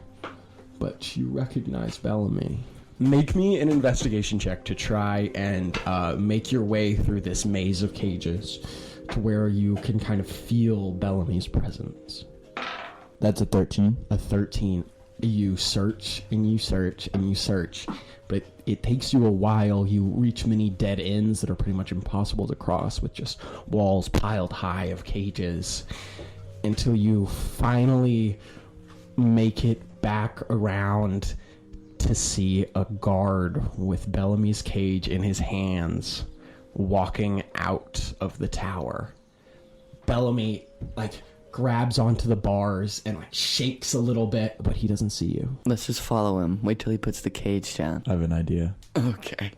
Speaker 2: but you recognize Bellamy. Make me an investigation check to try and make your way through this maze of cages to where you can kind of feel Bellamy's presence.
Speaker 11: That's a 13.
Speaker 2: A 13. You search and you search and you search, but it takes you a while. You reach many dead ends that are pretty much impossible to cross with just walls piled high of cages, until you finally make it back around to see a guard with Bellamy's cage in his hands walking out of the tower. Bellamy, grabs onto the bars and, shakes a little bit, but he doesn't see you.
Speaker 3: Let's just follow him. Wait till he puts the cage down.
Speaker 11: I have an idea.
Speaker 3: Okay.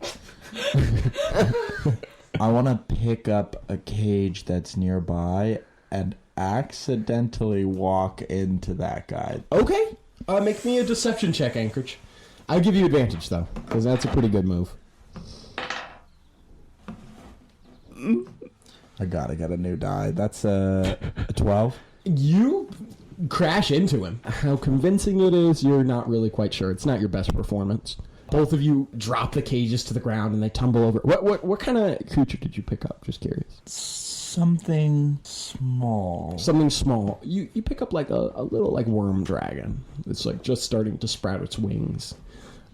Speaker 11: I want to pick up a cage that's nearby and accidentally walk into that guy.
Speaker 2: Okay. Make me a deception check, Anchorage. I'll give you advantage, though, because that's a pretty good move.
Speaker 11: I got a new die. That's a 12.
Speaker 2: You crash into him. How convincing it is, you're not really quite sure. It's not your best performance. Both of you drop the cages to the ground and they tumble over. What kind of creature did you pick up? Just curious.
Speaker 11: Something small.
Speaker 2: Something small. You pick up a little worm dragon. It's just starting to sprout its wings.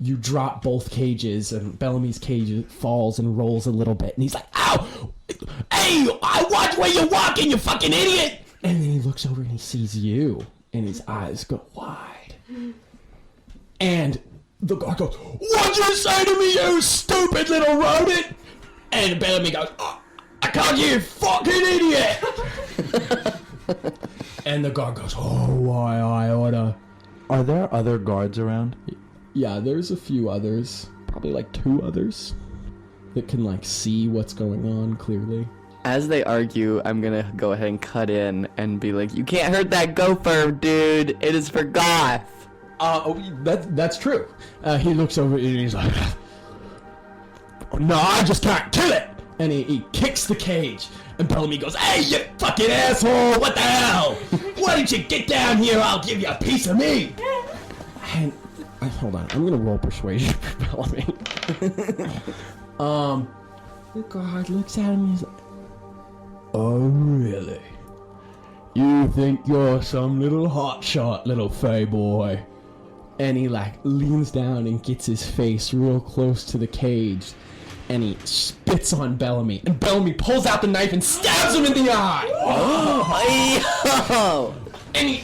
Speaker 2: You drop both cages and Bellamy's cage falls and rolls a little bit, and he's like, "Ow! Hey, I watch where you're walking, you fucking idiot!" And then he looks over and he sees you, and his eyes go wide. And the guard goes, "What'd you say to me, you stupid little rodent?" And Bellamy goes, "Oh, I called you a fucking idiot!" And the guard goes, "Oh, I oughta."
Speaker 11: Are there other guards around?
Speaker 2: Yeah, there's a few others. Probably 2 others that can see what's going on clearly.
Speaker 3: As they argue, I'm gonna go ahead and cut in and be like, "You can't hurt that gopher, dude. It is for Goth."
Speaker 2: That's true. He looks over and he's like, "No, I just can't kill it." And he kicks the cage. And Bellamy goes, "Hey, you fucking asshole! What the hell? Why don't you get down here? I'll give you a piece of me." And hold on, I'm gonna roll persuasion for Bellamy. The guard looks at him and he's like, "Oh, really? You think you're some little hotshot, little fey boy?" And he leans down and gets his face real close to the cage. and he spits on Bellamy, and Bellamy pulls out the knife and stabs him in the eye.
Speaker 3: Oh!
Speaker 2: And he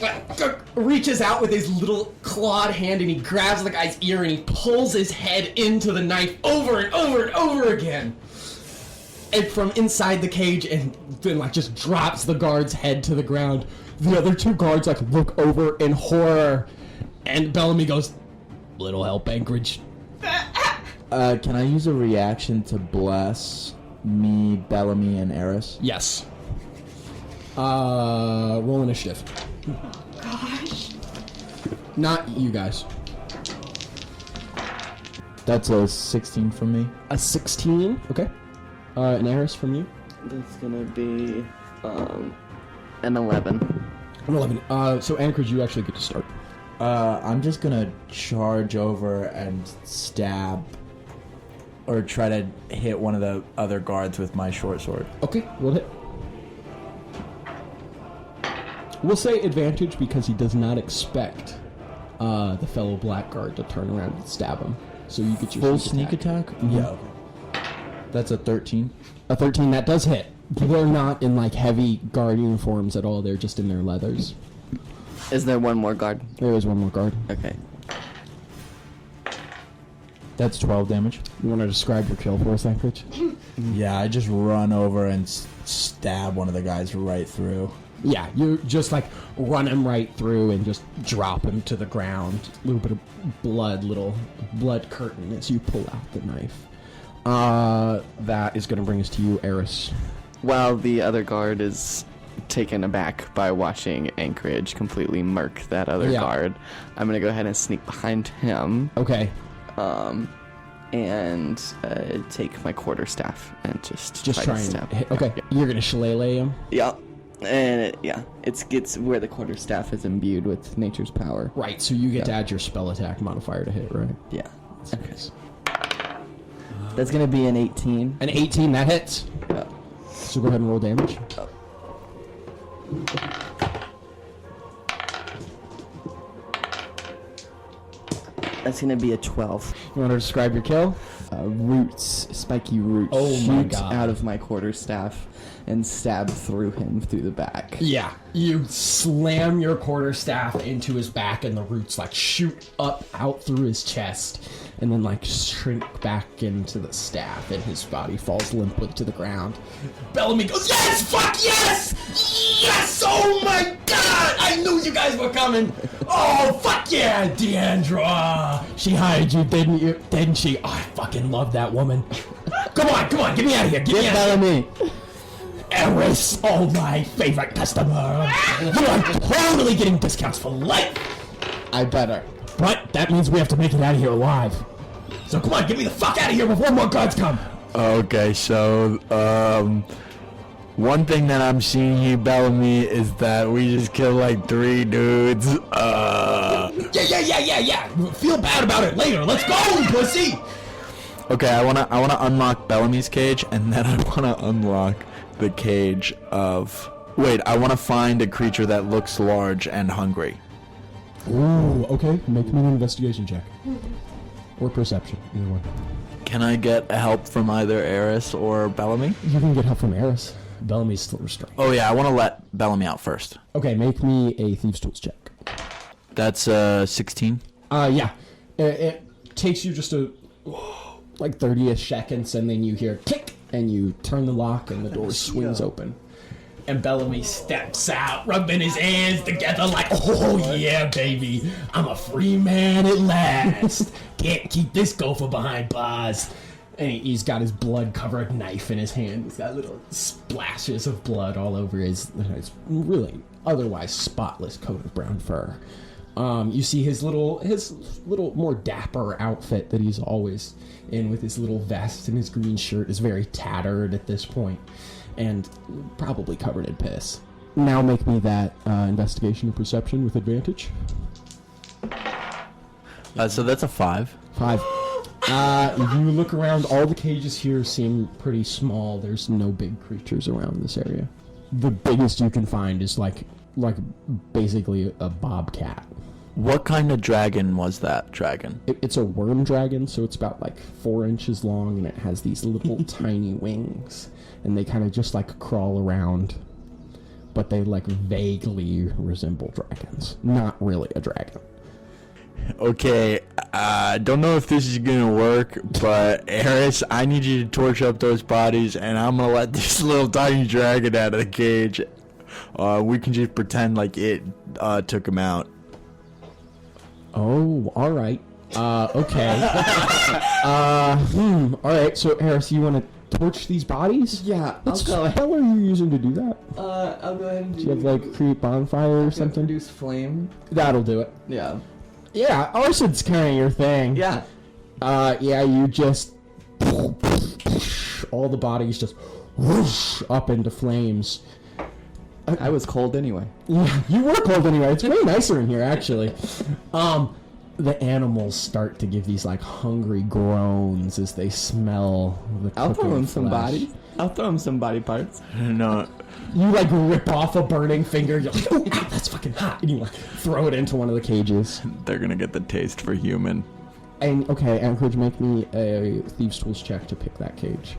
Speaker 2: reaches out with his little clawed hand, and he grabs the guy's ear, and he pulls his head into the knife over and over and over again. And from inside the cage, and then just drops the guard's head to the ground. The other 2 guards look over in horror, and Bellamy goes, "Little help, Anchorage."
Speaker 11: Can I use a reaction to bless me, Bellamy, and Erris?
Speaker 2: Yes. Roll initiative.
Speaker 7: Gosh.
Speaker 2: Not you guys.
Speaker 11: That's a 16 from me.
Speaker 2: A 16. Okay. An Erris from you.
Speaker 3: That's gonna be an 11.
Speaker 2: An 11. So Anchorage, you actually get to start.
Speaker 11: I'm just gonna charge over and stab, or try to hit one of the other guards with my short sword.
Speaker 2: Okay, we'll hit. We'll say advantage because he does not expect the fellow blackguard to turn around and stab him. So you get your
Speaker 11: full sneak attack?
Speaker 2: Mm-hmm.
Speaker 11: Yeah. Okay. That's a 13.
Speaker 2: A 13, that does hit. They're not in heavy guard uniforms at all. They're just in their leathers.
Speaker 3: Is there one more guard?
Speaker 2: There is one more guard.
Speaker 3: Okay.
Speaker 11: That's 12 damage.
Speaker 2: You want to describe your kill for us, Anchorage?
Speaker 11: Yeah, I just run over and stab one of the guys right through.
Speaker 2: Yeah, you just run him right through and just drop him to the ground. A little bit of little blood curtain as you pull out the knife. That is going to bring us to you, Erris.
Speaker 3: While the other guard is taken aback by watching Anchorage completely murk that other guard, I'm going to go ahead and sneak behind him.
Speaker 2: Okay.
Speaker 3: And take my quarterstaff and just
Speaker 2: try and
Speaker 3: stab.
Speaker 2: hit. Okay, you're going to shillelagh him?
Speaker 3: Yeah. And it's where the quarterstaff is imbued with nature's power.
Speaker 2: Right, so you get to add your spell attack modifier to hit, right?
Speaker 3: Yeah. Okay. That's gonna be an 18.
Speaker 2: An 18, that hits.
Speaker 3: Yeah.
Speaker 2: So go ahead and roll damage.
Speaker 3: Oh. That's gonna be a 12.
Speaker 2: You want to describe your kill?
Speaker 3: Roots, spiky roots,
Speaker 2: my
Speaker 3: shoot
Speaker 2: God.
Speaker 3: out of my quarterstaff and stab through him through the back.
Speaker 2: Yeah, you slam your quarterstaff into his back, and the roots shoot up out through his chest, and then shrink back into the staff, and his body falls limply to the ground. Bellamy goes, "Yes! Fuck yes! Yes! Oh my God! I knew you guys were coming! Oh fuck yeah, Deandra! She hired you, didn't you? Didn't she? Oh, I fucking love that woman. Come on, get me out of here! Get me out of here! Erris, oh my favorite customer! You are totally getting discounts for life! I better. But that means we have to make it out of here alive. So come on, get me the fuck out of here before more guards come!
Speaker 6: Okay, so, one thing that I'm seeing here, Bellamy, is that we just killed 3 dudes.
Speaker 2: Yeah. Feel bad about it later. Let's go, pussy!
Speaker 6: Okay, I wanna unlock Bellamy's cage, and then I wanna unlock the cage of... Wait, I wanna find a creature that looks large and hungry.
Speaker 2: Ooh, okay. Make me an investigation check. Or perception, either one.
Speaker 6: Can I get help from either Erris or Bellamy?
Speaker 2: You can get help from Erris. Bellamy's still restrained.
Speaker 6: Oh yeah, I wanna let Bellamy out first.
Speaker 2: Okay, make me a Thieves' Tools check.
Speaker 6: That's 16.
Speaker 2: Yeah. It takes you just 30-ish seconds, and then you hear click, and you turn the lock, and the door swings open. And Bellamy steps out, rubbing his hands together oh yeah, baby, I'm a free man at last. Can't keep this gopher behind bars. And he's got his blood-covered knife in his hand. He's got little splashes of blood all over his really otherwise spotless coat of brown fur. You see his little more dapper outfit that he's always in, with his little vest, and his green shirt is very tattered at this point, and probably covered in piss. Now make me that investigation and perception with advantage.
Speaker 6: So that's a 5.
Speaker 2: 5. You look around, all the cages here seem pretty small. There's no big creatures around this area. The biggest you can find is like basically a bobcat.
Speaker 4: What kind of dragon was that dragon?
Speaker 2: It's a worm dragon, so it's about like 4 inches long, and it has these little tiny wings, and they kind of just like crawl around, but they like vaguely resemble dragons. Not really a dragon.
Speaker 4: Okay, I don't know if this is gonna work, but Erris, I need you to torch up those bodies, and I'm gonna let this little tiny dragon out of the cage. We can just pretend like it took him out.
Speaker 2: Oh, all right. Okay. All right. So, Erris, you want to torch these bodies?
Speaker 3: Yeah,
Speaker 2: What the hell are you using to do that?
Speaker 3: I'll go ahead and
Speaker 2: Do you have like create bonfire or something?
Speaker 3: Produce flame.
Speaker 2: That'll do it.
Speaker 3: Yeah.
Speaker 2: Yeah, arson's kind of your thing.
Speaker 3: Yeah.
Speaker 2: Yeah, you just all the bodies just whoosh up into flames.
Speaker 3: I was cold anyway.
Speaker 2: Yeah, you were cold anyway. It's way nicer in here, actually. The animals start to give these like hungry groans as they smell the
Speaker 3: I'll throw
Speaker 2: cooking
Speaker 3: him some
Speaker 2: flesh.
Speaker 3: bodies. I'll throw him some body parts.
Speaker 4: No,
Speaker 2: You like rip off a burning finger. You're like, oh, that's fucking hot, and you like throw it into one of the cages.
Speaker 4: they're gonna get the taste for human.
Speaker 2: And okay, Anchorage, make me a thieves' tools check to pick that cage.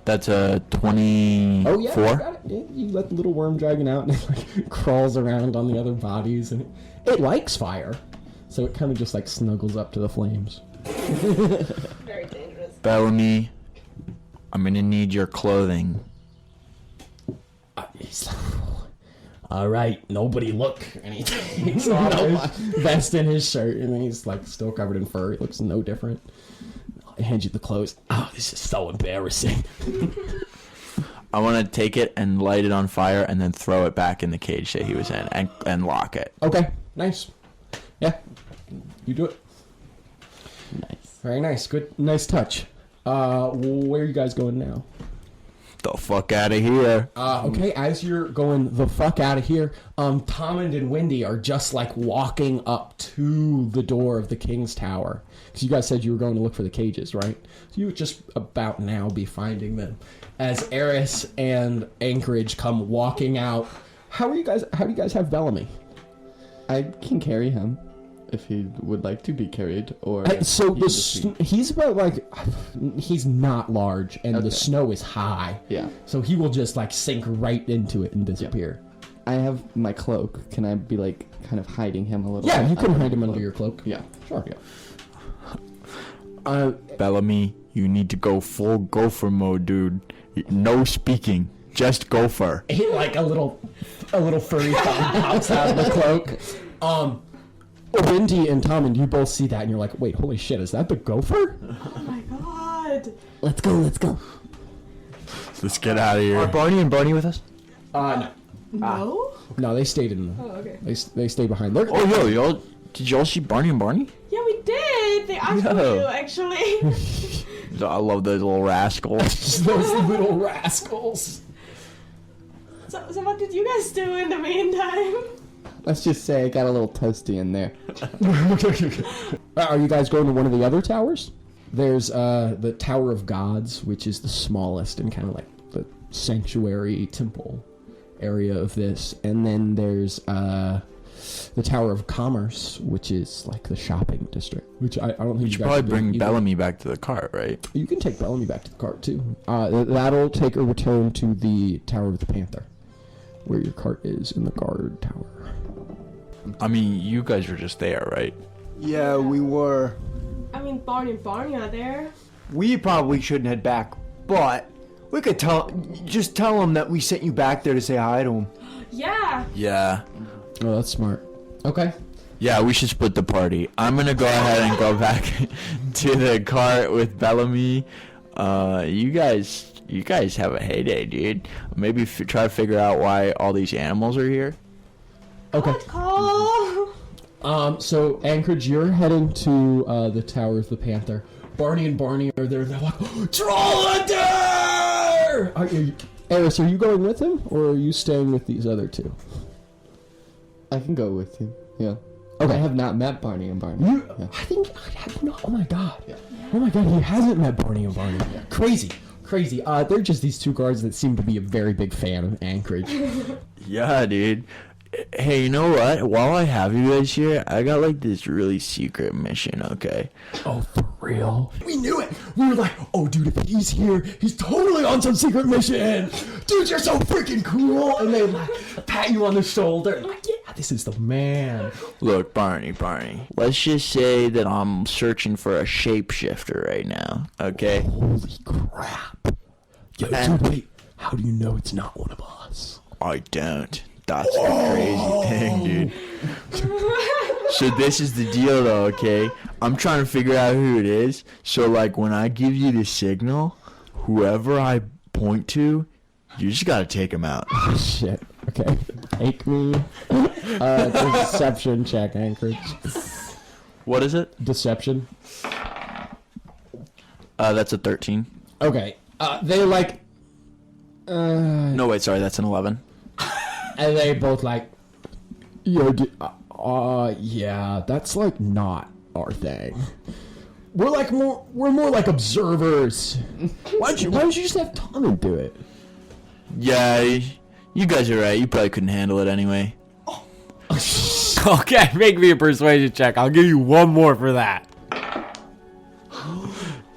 Speaker 4: That's a 24.
Speaker 2: Oh yeah, you got it. Yeah, you let the little worm dragon out, and it like crawls around on the other bodies, and it likes fire, so it kind of just like snuggles up to the flames.
Speaker 7: Very dangerous.
Speaker 4: Bellamy, I'm gonna need your clothing.
Speaker 2: He's like, all right, nobody look, and he takes off his vest and his shirt, and he's like still covered in fur. He looks no different. I hand you the clothes. Oh, this is so embarrassing.
Speaker 4: I want to take it and light it on fire and then throw it back in the cage that he was in and lock it.
Speaker 2: Okay, nice. Yeah, you do it.
Speaker 3: Nice.
Speaker 2: Very nice. Good, nice touch. Where are you guys going now?
Speaker 4: The fuck out of here.
Speaker 2: Okay, as you're going the fuck out of here, Tommund and Wendy are just like walking up to the door of the King's Tower. Because you guys said you were going to look for the cages, right? So you would just about now be finding them. As Erris and Anchorage come walking out. How do you guys have Bellamy?
Speaker 3: I can carry him if he would like to be carried, or
Speaker 2: So
Speaker 3: he
Speaker 2: the
Speaker 3: can just be-
Speaker 2: he's about like, he's not large, and the
Speaker 3: Okay.
Speaker 2: snow is high.
Speaker 3: Yeah.
Speaker 2: So he will just like sink right into it and disappear.
Speaker 3: I have my cloak. Can I be like kind of hiding him a little?
Speaker 2: Yeah,
Speaker 3: bit
Speaker 2: you can
Speaker 3: under
Speaker 2: hide him
Speaker 3: the
Speaker 2: under
Speaker 3: cloak?
Speaker 2: your cloak.
Speaker 3: Yeah.
Speaker 2: Sure.
Speaker 3: Yeah.
Speaker 4: Bellamy, you need to go full gopher mode, dude. No speaking, just gopher.
Speaker 2: He like a little furry thumb pops out of the cloak. Wendy and Tommund, you both see that, and you're like, wait, holy shit, is that the gopher?
Speaker 7: Oh my god.
Speaker 12: Let's go, let's go.
Speaker 4: Let's get out of
Speaker 1: Are
Speaker 4: here.
Speaker 1: Barney and Bunny with us?
Speaker 2: No.
Speaker 7: No?
Speaker 2: No, they stayed in the.
Speaker 7: Oh, okay.
Speaker 2: They stayed behind. They're,
Speaker 4: Oh, y'all, did y'all see Barney and Barney?
Speaker 7: Yeah, we did. They asked for
Speaker 4: No.
Speaker 7: you, actually.
Speaker 4: I love those little rascals.
Speaker 2: those little rascals.
Speaker 7: So what did you guys do in the meantime?
Speaker 3: Let's just say I got a little toasty in there.
Speaker 2: Are you guys going to one of the other towers? There's the Tower of Gods, which is the smallest and kind of like the sanctuary temple area of this, and then there's the Tower of Commerce, which is like the shopping district. Which I don't think
Speaker 4: You
Speaker 2: you
Speaker 4: should
Speaker 2: guys
Speaker 4: probably
Speaker 2: should do
Speaker 4: bring
Speaker 2: either.
Speaker 4: Bellamy back to the cart, right?
Speaker 2: You can take Bellamy back to the cart too. That'll take a return to the Tower of the Panther, where your cart is in the guard tower.
Speaker 4: I mean, you guys were just there, right?
Speaker 1: Yeah, we were.
Speaker 7: I mean, Barney and Barney are there.
Speaker 1: We probably shouldn't head back, but we could tell them that we sent you back there to say hi to them.
Speaker 7: Yeah.
Speaker 4: Yeah.
Speaker 2: Oh, that's smart. Okay.
Speaker 4: Yeah, we should split the party. I'm gonna go ahead and go back to the cart with Bellamy. You guys have a heyday, dude. Maybe try to figure out why all these animals are here.
Speaker 2: Okay.
Speaker 7: Good call.
Speaker 2: So Anchorage, you're heading to the Tower of the Panther. Barney and Barney are there. They're like, Trollander! Erris, are you going with him, or are you staying with these other two?
Speaker 3: I can go with you. Yeah.
Speaker 2: Okay.
Speaker 3: I have not met Barney and Barney. Yeah.
Speaker 2: I think I have not. Oh my god. Yeah. Oh my god, he hasn't met Barney and Barney. Yeah. Crazy. They're just these two guards that seem to be a very big fan of Anchorage.
Speaker 4: Yeah, dude.
Speaker 6: Hey, you know what? While I have you guys here, I got like this really secret mission, okay?
Speaker 8: Oh, for real?
Speaker 2: We knew it. We were like, oh, dude, if he's here, he's totally on some secret mission. Dude, you're so freaking cool. And they like pat you on the shoulder. Like, yeah, this is the man.
Speaker 6: Look, Barney, let's just say that I'm searching for a shapeshifter right now, okay?
Speaker 8: Holy crap. Yo, dude, wait. How do you know it's not one of us?
Speaker 6: I don't. That's the crazy thing, dude. So this is the deal, though, okay? I'm trying to figure out who it is. So, like, when I give you the signal, whoever I point to, you just gotta take him out.
Speaker 2: Oh, shit. Okay. Take me. Deception check, Anchorage.
Speaker 6: What is it?
Speaker 2: Deception.
Speaker 6: That's a 13.
Speaker 2: Okay. They like...
Speaker 6: No, wait, sorry, that's an 11.
Speaker 2: And they both like, yo, yeah, that's like not our thing. We're more like observers. Why don't you just have Tommund do it?
Speaker 6: Yeah, you guys are right. You probably couldn't handle it anyway.
Speaker 10: Okay, make me a persuasion check. I'll give you one more for that.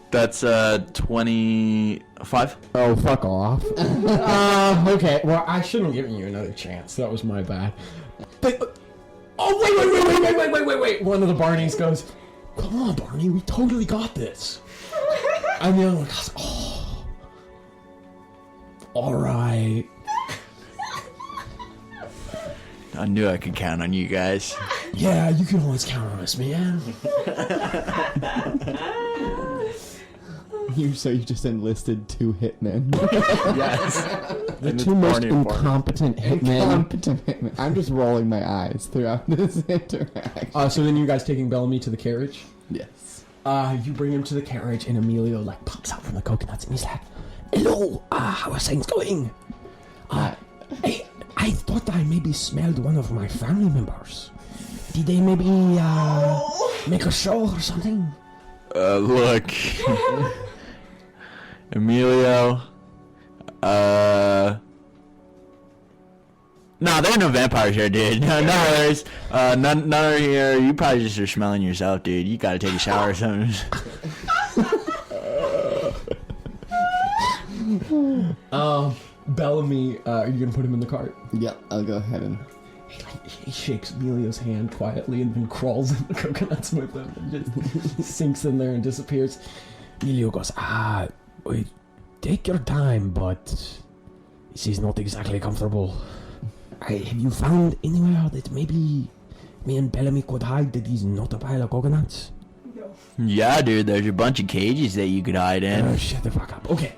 Speaker 6: That's 25.
Speaker 2: Oh, fuck off. Okay, well, I shouldn't have given you another chance. That was my bad. Wait. One of the Barneys goes, come on, Barney, we totally got this. And the other one goes, oh, all right.
Speaker 6: I knew I could count on you guys.
Speaker 2: Yeah, you can always count on us, man.
Speaker 13: You just enlisted 2 hitmen.
Speaker 6: Yes.
Speaker 13: The 2 most incompetent hitmen. I'm just rolling my eyes throughout this interaction.
Speaker 2: So then you guys taking Bellamy to the carriage?
Speaker 13: Yes.
Speaker 2: You bring him to the carriage, and Emilio like pops out from the coconuts, and he's like, "Hello, how are things going? Hey, I thought I maybe smelled one of my family members. Did they maybe make a show or something?"
Speaker 6: Look. Emilio, nah, there are no vampires here, dude. No worries. None are here. You probably just are smelling yourself, dude. You gotta take a shower or something.
Speaker 2: Bellamy, are you gonna put him in the cart?
Speaker 13: Yep, I'll go ahead and...
Speaker 2: He shakes Emilio's hand quietly and then crawls in the coconuts with him and just sinks in there and disappears.
Speaker 8: Emilio goes, wait, take your time, but this is not exactly comfortable. Have you found anywhere that maybe me and Bellamy could hide that is not a pile of coconuts?
Speaker 7: No.
Speaker 6: Yeah, dude, there's a bunch of cages that you could hide in.
Speaker 8: Shut the fuck up. Okay.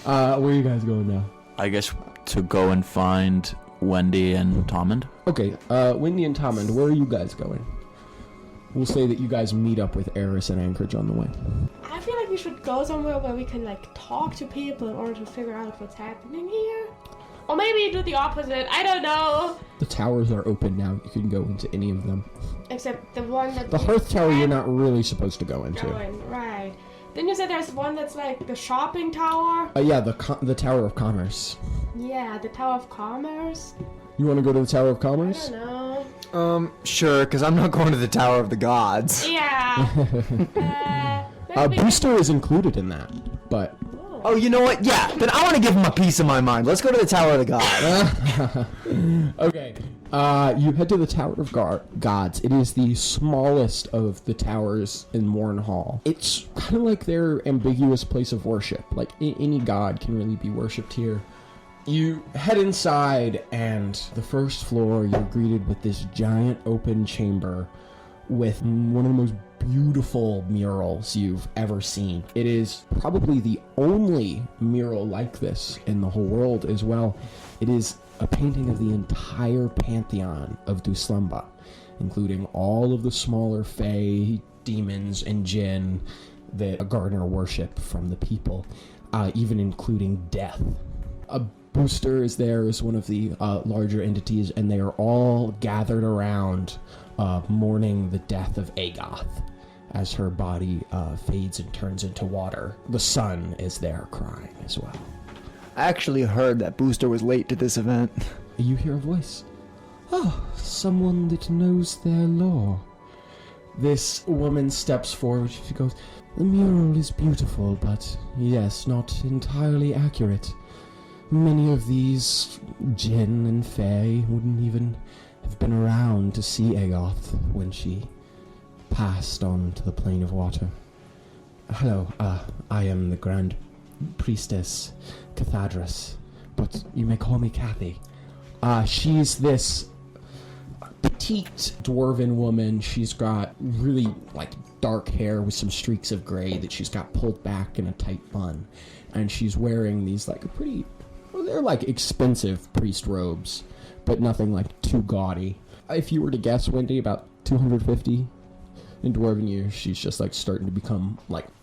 Speaker 2: Where are you guys going now?
Speaker 6: I guess to go and find Wendy and Tommund.
Speaker 2: Okay, Wendy and Tommund, where are you guys going? We'll say that you guys meet up with Erris and Anchorage on the way.
Speaker 7: I feel like we should go somewhere where we can like talk to people in order to figure out what's happening here. Or maybe do the opposite. I don't know.
Speaker 2: The towers are open now. You can go into any of them.
Speaker 7: Except the one that...
Speaker 2: The Hearth Tower you're not really supposed to go into.
Speaker 7: Right. Then you said there's one that's like the shopping tower.
Speaker 2: Yeah, the Tower of Commerce.
Speaker 7: Yeah, the Tower of Commerce.
Speaker 2: You want to go to the Tower of Commerce?
Speaker 7: I don't know.
Speaker 1: Sure, because I'm not going to the Tower of the Gods.
Speaker 7: Yeah.
Speaker 2: Booster is included in that, but...
Speaker 1: Oh, you know what? Yeah, then I want to give him a piece of my mind. Let's go to the Tower of the Gods.
Speaker 2: Okay. You head to the Tower of Gods. It is the smallest of the towers in Mournhall. It's kind of like their ambiguous place of worship. Like, any god can really be worshipped here. You head inside, and the first floor, you're greeted with this giant open chamber with one of the most beautiful murals you've ever seen. It is probably the only mural like this in the whole world as well. It is a painting of the entire pantheon of Dou'Slumba, including all of the smaller fae, demons, and jinn that garner worship from the people, even including death. A Booster is there as one of the larger entities, and they are all gathered around mourning the death of Agoth as her body fades and turns into water. The sun is there crying as well.
Speaker 1: I actually heard that Booster was late to this event.
Speaker 5: You hear a voice. Oh, someone that knows their law. This woman steps forward. She goes, the mural is beautiful, but yes, not entirely accurate. Many of these Jinn and Fae wouldn't even have been around to see Aoth when she passed on to the plane of water. Hello, I am the Grand Priestess Cathadras, but you may call me Kathy. She's this petite dwarven woman. She's got really dark hair with some streaks of gray that she's got pulled back in a tight bun, and she's wearing these they're expensive priest robes, but nothing too gaudy. If you were to guess, Wendy, about 250 in dwarven years, she's just starting to become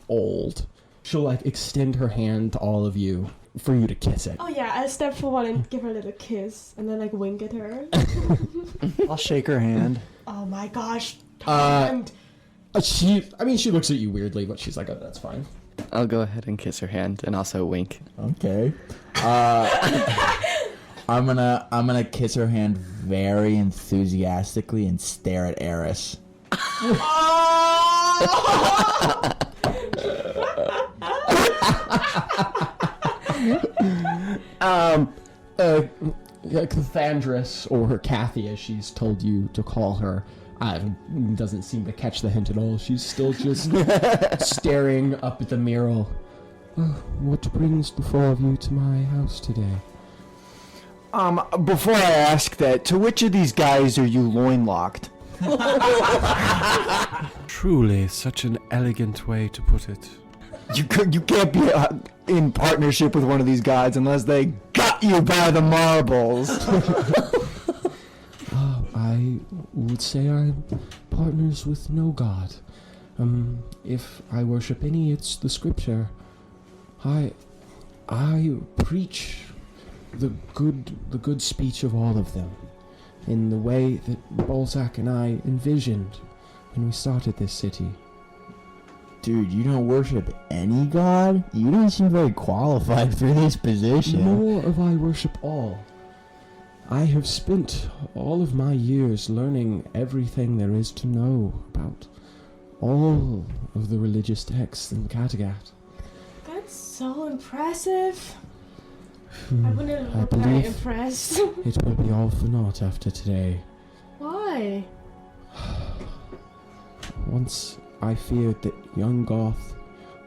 Speaker 5: old. She'll extend her hand to all of you for you to kiss it.
Speaker 7: Oh yeah, I'll step forward and give her a little kiss, and then wink at her.
Speaker 1: I'll shake her hand.
Speaker 7: Oh my gosh,
Speaker 5: she looks at you weirdly, but she's like, oh, that's fine.
Speaker 3: I'll go ahead and kiss her hand and also wink.
Speaker 11: Okay. I'm gonna kiss her hand very enthusiastically and stare at Erris.
Speaker 5: Cathandras, or Kathy as she's told you to call her, doesn't seem to catch the hint at all. She's still just staring up at the mural. What brings the four of you to my house today?
Speaker 1: Before I ask that, to which of these guys are you loin-locked?
Speaker 10: Truly, such an elegant way to put it.
Speaker 1: You can't be in partnership with one of these guys unless they got you by the marbles.
Speaker 5: I would say I'm partners with no god. If I worship any, it's the scripture. I preach the good speech of all of them, in the way that Balzac and I envisioned when we started this city.
Speaker 11: Dude, you don't worship any god? You don't seem very qualified for this position.
Speaker 5: Nor of I worship all. I have spent all of my years learning everything there is to know about all of the religious texts in Kattegat.
Speaker 7: That's so impressive. I wouldn't look very
Speaker 5: believe
Speaker 7: impressed.
Speaker 5: It will be all for naught after today.
Speaker 7: Why?
Speaker 5: Once I feared that young Goth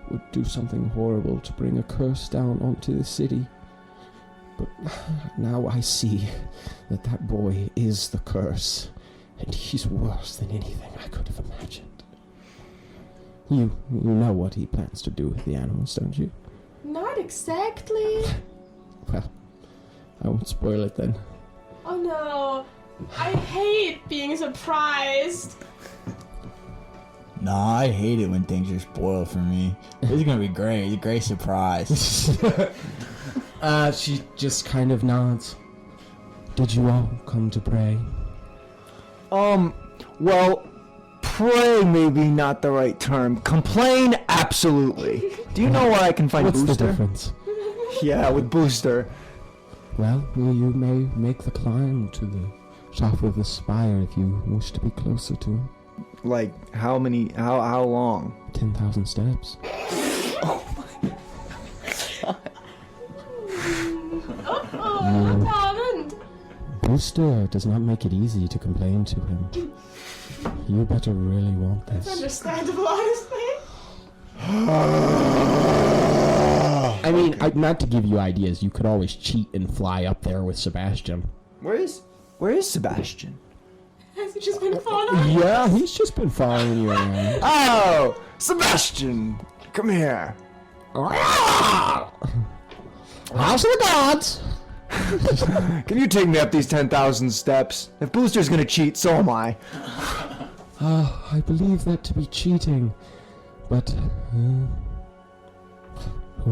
Speaker 5: would do something horrible to bring a curse down onto the city. But now I see that boy is the curse, and he's worse than anything I could have imagined. You know what he plans to do with the animals, don't you?
Speaker 7: Not exactly.
Speaker 5: Well, I won't spoil it then.
Speaker 7: Oh no, I hate being surprised.
Speaker 11: Nah, I hate it when things are spoiled for me. This is gonna be great. It's a great surprise.
Speaker 5: She just kind of nods. Did you all come to pray?
Speaker 1: Well, pray maybe not the right term. Complain, absolutely. Do you know where I can find Booster?
Speaker 5: What's the difference?
Speaker 1: Yeah, with Booster.
Speaker 5: Well, you may make the climb to the top of the spire if you wish to be closer to him.
Speaker 1: How many? How long?
Speaker 5: 10,000 steps.
Speaker 7: Tommund!
Speaker 5: Booster does not make it easy to complain to him. You better really want this.
Speaker 7: It's understandable, honestly.
Speaker 5: I mean, not to give you ideas, you could always cheat and fly up there with Sebastian.
Speaker 1: Where is Sebastian?
Speaker 7: Has he just been following?
Speaker 5: Yeah, he's just been following you around.
Speaker 1: Oh, Sebastian, come here.
Speaker 5: House of the Gods!
Speaker 1: Can you take me up these 10,000 steps? If Booster's gonna cheat, so am I.
Speaker 5: I believe that to be cheating, but who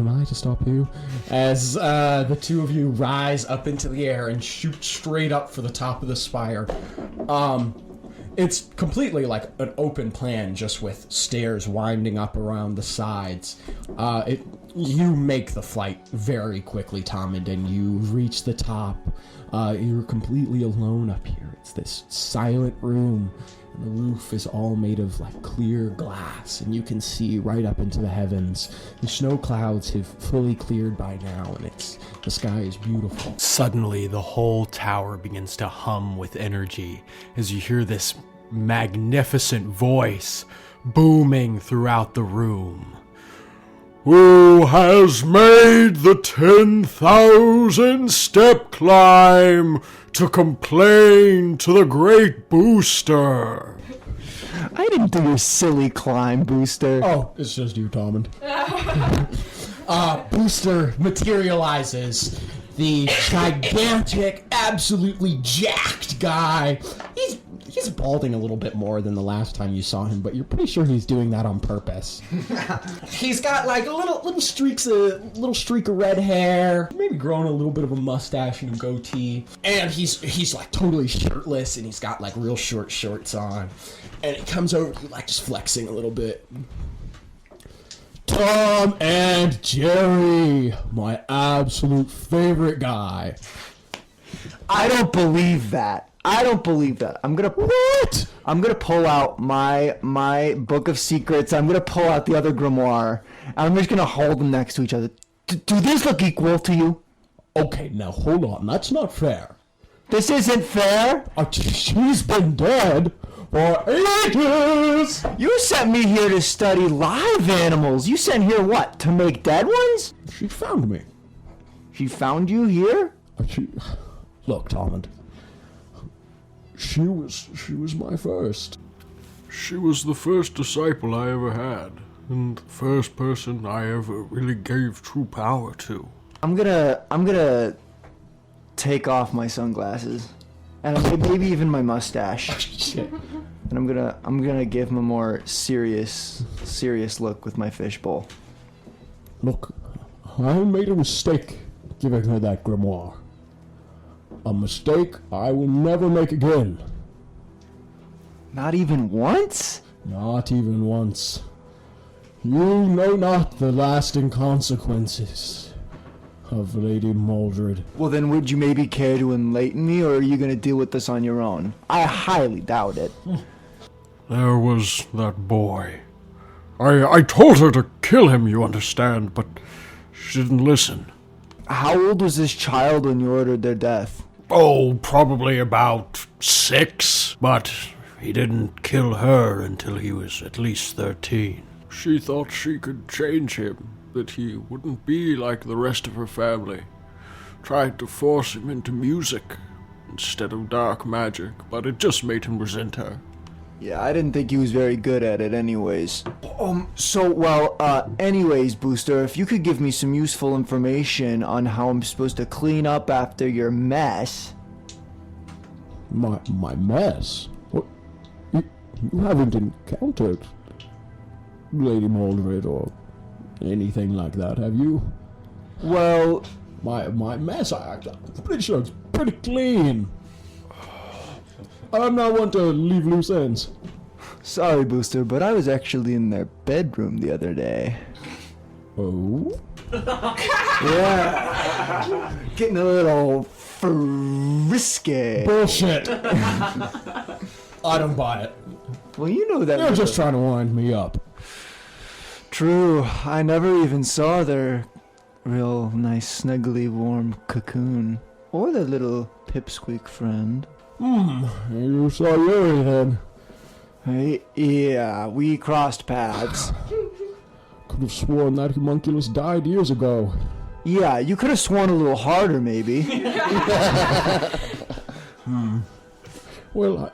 Speaker 5: am I to stop you? As the two of you rise up into the air and shoot straight up for the top of the spire.
Speaker 2: It's completely like an open plan, just with stairs winding up around the sides. You make the flight very quickly, Tommund, and you reach the top. You're completely alone up here. It's this silent room, and the roof is all made of like clear glass, and you can see right up into the heavens. The snow clouds have fully cleared by now, and the sky is beautiful.
Speaker 10: Suddenly, the whole tower begins to hum with energy as you hear this magnificent voice booming throughout the room. Who has made the 10,000 step climb to complain to the great Booster?
Speaker 1: I didn't do your silly climb, Booster.
Speaker 2: Oh, it's just you, Tommund. Booster materializes. The gigantic, absolutely jacked guy. He's balding a little bit more than the last time you saw him, but you're pretty sure he's doing that on purpose. He's got like a little streak of red hair, maybe growing a little bit of a mustache and a goatee, and he's like totally shirtless, and he's got like real short shorts on, and he comes over to you like just flexing a little bit. Tom and Jerry, my absolute favorite guy.
Speaker 1: I don't believe that. I'm gonna pull out my book of secrets. I'm gonna pull out the other grimoire. And I'm just gonna hold them next to each other. Do these look equal to you?
Speaker 2: Okay, now hold on. That's not fair.
Speaker 1: This isn't fair.
Speaker 2: She's been dead for ages.
Speaker 1: You sent me here to study live animals. You sent here what? To make dead ones?
Speaker 2: She found me.
Speaker 1: She found you here?
Speaker 2: Look, Tommund. She was my first.
Speaker 10: She was the first disciple I ever had, and the first person I ever really gave true power to.
Speaker 1: I'm gonna take off my sunglasses, and maybe even my mustache.
Speaker 2: Shit.
Speaker 1: And I'm gonna give him a more serious look with my fishbowl.
Speaker 2: Look, I made a mistake giving her that grimoire. A mistake I will never make again.
Speaker 1: Not even once?
Speaker 2: Not even once. You know not the lasting consequences of Lady Maldred.
Speaker 1: Well, then would you maybe care to enlighten me, or are you gonna deal with this on your own? I highly doubt it.
Speaker 10: There was that boy. I told her to kill him, you understand, but she didn't listen.
Speaker 1: How old was this child when you ordered their death?
Speaker 10: Oh, probably about 6, but he didn't kill her until he was at least 13. She thought she could change him, that he wouldn't be like the rest of her family. Tried to force him into music instead of dark magic, but it just made him resent her.
Speaker 1: Yeah, I didn't think he was very good at it anyways. Anyways, Booster, if you could give me some useful information on how I'm supposed to clean up after your mess.
Speaker 2: My mess? What? You haven't encountered Lady Maldred or anything like that, have you?
Speaker 1: Well,
Speaker 2: my mess, I'm pretty sure it's pretty clean. I'm not one to leave loose ends.
Speaker 1: Sorry, Booster, but I was actually in their bedroom the other day.
Speaker 2: Oh?
Speaker 1: Yeah. Getting a little frisky.
Speaker 2: Bullshit. I don't buy it.
Speaker 1: Well, you know that.
Speaker 2: You're just trying to wind me up.
Speaker 1: True. I never even saw their real nice, snuggly, warm cocoon. Or their little pipsqueak friend.
Speaker 2: You saw Yuri then.
Speaker 1: Yeah, we crossed paths.
Speaker 2: Could have sworn that homunculus died years ago.
Speaker 1: Yeah, you could have sworn a little harder, maybe.
Speaker 2: Well,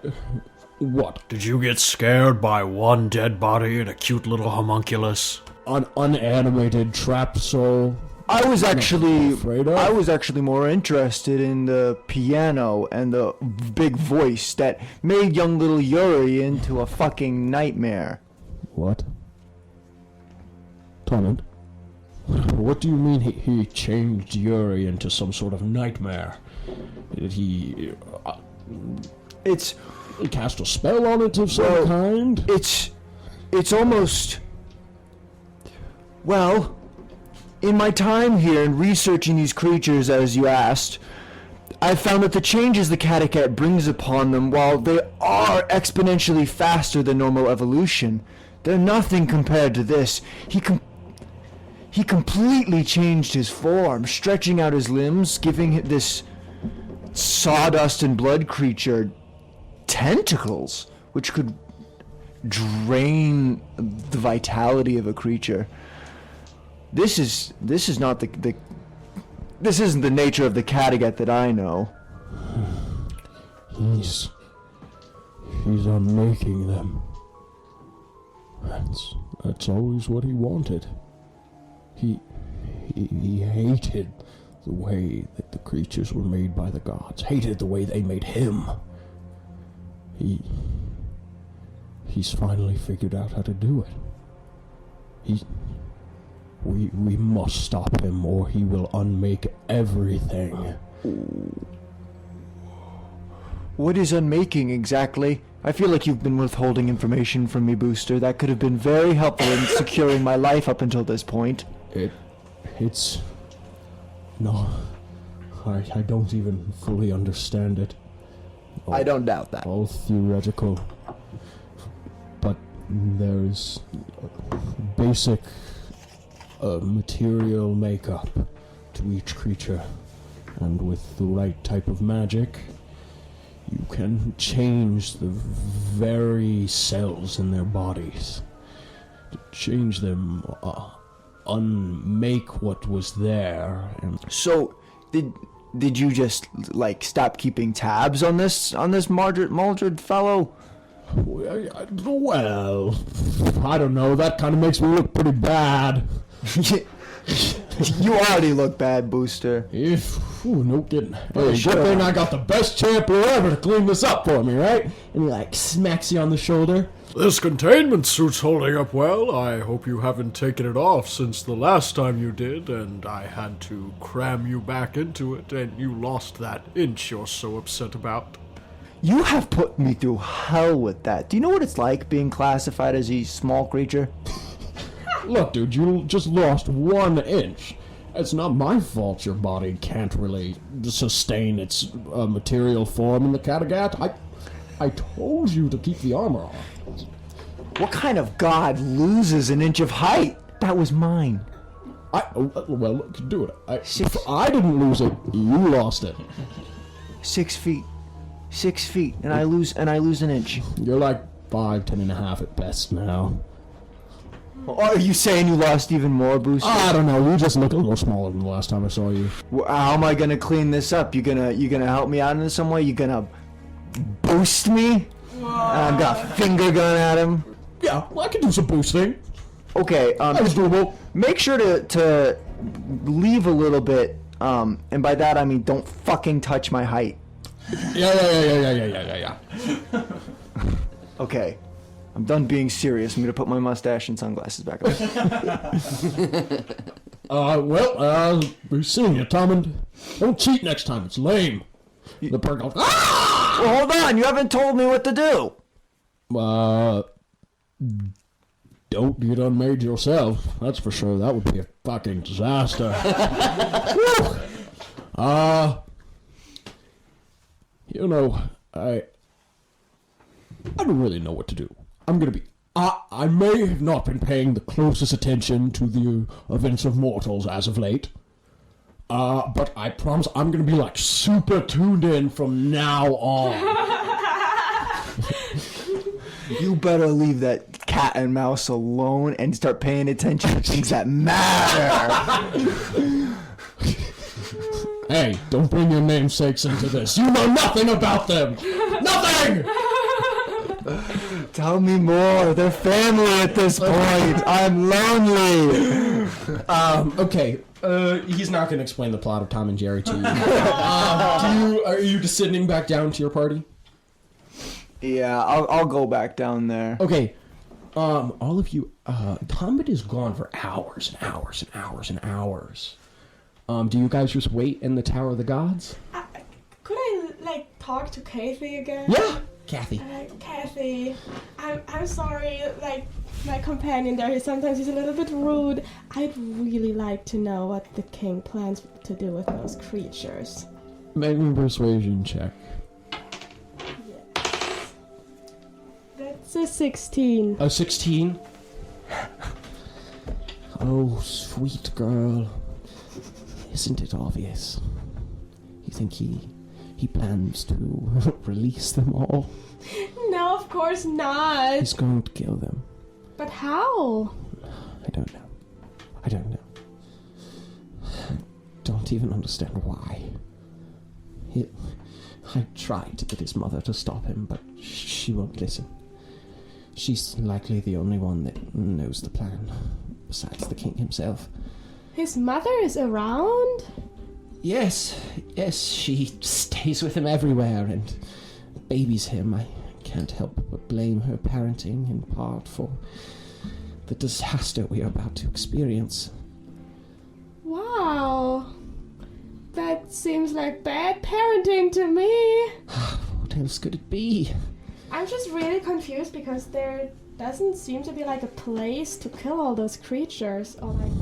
Speaker 2: what?
Speaker 10: Did you get scared by one dead body and a cute little homunculus?
Speaker 2: An unanimated trapped soul.
Speaker 1: I was actually more interested in the piano and the big voice that made young little Yuri into a fucking nightmare.
Speaker 2: What? Tommund? What do you mean he changed Yuri into some sort of nightmare? Did he...
Speaker 1: It's...
Speaker 8: You cast a spell on it of some kind?
Speaker 1: It's almost... Well, in my time here and researching these creatures, as you asked, I found that the changes the Catechette brings upon them, while they are exponentially faster than normal evolution, they're nothing compared to this. He completely changed his form, stretching out his limbs, giving this sawdust and blood creature tentacles, which could drain the vitality of a creature. This is not this isn't the nature of the Catechette that I know.
Speaker 8: He's unmaking them. That's always what he wanted. He hated the way that the creatures were made by the gods. Hated the way they made him. He's finally figured out how to do it. We must stop him, or he will unmake everything.
Speaker 1: What is unmaking exactly? I feel like you've been withholding information from me, Booster. That could have been very helpful in securing my life up until this point.
Speaker 8: No, I don't even fully understand it.
Speaker 1: I don't doubt that.
Speaker 8: All theoretical. But there's basic material makeup to each creature. And with the right type of magic, you can change the very cells in their bodies. To change them, unmake what was there.
Speaker 1: So, did you just stop keeping tabs on this Maldred fellow?
Speaker 8: Well, I don't know. That kind of makes me look pretty bad.
Speaker 1: You already look bad, Booster.
Speaker 8: No kidding. Hey, good thing I got the best champion ever to clean this up for me, right? And he smacks you on the shoulder.
Speaker 14: This containment suit's holding up well. I hope you haven't taken it off since the last time you did, and I had to cram you back into it, and you lost that inch you're so upset about.
Speaker 1: You have put me through hell with that. Do you know what it's like being classified as a small creature?
Speaker 8: Look, dude, you just lost 1 inch. It's not my fault your body can't really sustain its material form in the Catechette. I told you to keep the armor on.
Speaker 1: What kind of god loses an inch of height? That was mine.
Speaker 8: Well, look, do it. I didn't lose it. You lost it.
Speaker 1: 6 feet. 6 feet, and I lose an inch.
Speaker 8: You're like 5'10.5" at best now.
Speaker 1: Are you saying you lost even more, Booster?
Speaker 8: I don't know. You just look a little smaller than the last time I saw you.
Speaker 1: Well, how am I gonna clean this up? You gonna help me out in some way? You gonna boost me? I've got a finger gun at him.
Speaker 8: Yeah, well, I can do some boosting.
Speaker 1: Okay,
Speaker 8: that's doable.
Speaker 1: Make sure to leave a little bit, and by that I mean don't fucking touch my height.
Speaker 8: Yeah.
Speaker 1: Okay, I'm done being serious. I'm gonna put my mustache and sunglasses back on.
Speaker 8: We're seeing you, Tommund. Don't cheat next time. It's lame. The perk goes,
Speaker 1: Well, hold on. You haven't told me what to do.
Speaker 8: Don't get unmade yourself. That's for sure. That would be a fucking disaster. I don't really know what to do. I may have not been paying the closest attention to the events of mortals as of late. But I promise I'm gonna be super tuned in from now on.
Speaker 1: You better leave that cat and mouse alone and start paying attention to things that matter.
Speaker 8: Hey, don't bring your namesakes into this. You know nothing about them. Nothing!
Speaker 1: Tell me more. They're family at this point. I'm lonely.
Speaker 2: Okay. He's not going to explain the plot of Tom and Jerry to you. Are you descending back down to your party?
Speaker 1: Yeah, I'll go back down there.
Speaker 2: Okay. All of you, Tommund is gone for hours and hours and hours and hours. Do you guys just wait in the Tower of the Gods?
Speaker 7: Could I like talk to Kathy again?
Speaker 5: Yeah, Kathy.
Speaker 7: Kathy, I'm sorry. Like my companion there, sometimes he's a little bit rude. I'd really like to know what the king plans to do with those creatures.
Speaker 2: Make me a persuasion check.
Speaker 7: Yes. That's a 16.
Speaker 5: Oh, 16? Oh, sweet girl. Isn't it obvious? You think he plans to release them all?
Speaker 7: No, of course not.
Speaker 5: He's going to kill them.
Speaker 7: But how?
Speaker 5: I don't know. I don't even understand why. I tried to get his mother to stop him, but she won't listen. She's likely the only one that knows the plan, besides the king himself.
Speaker 7: His mother is around?
Speaker 5: Yes, she stays with him everywhere and babies him. I can't help but blame her parenting in part for the disaster we are about to experience.
Speaker 7: Wow. That seems like bad parenting to me.
Speaker 5: What else could it be?
Speaker 7: I'm just really confused because there doesn't seem to be like a place to kill all those creatures or like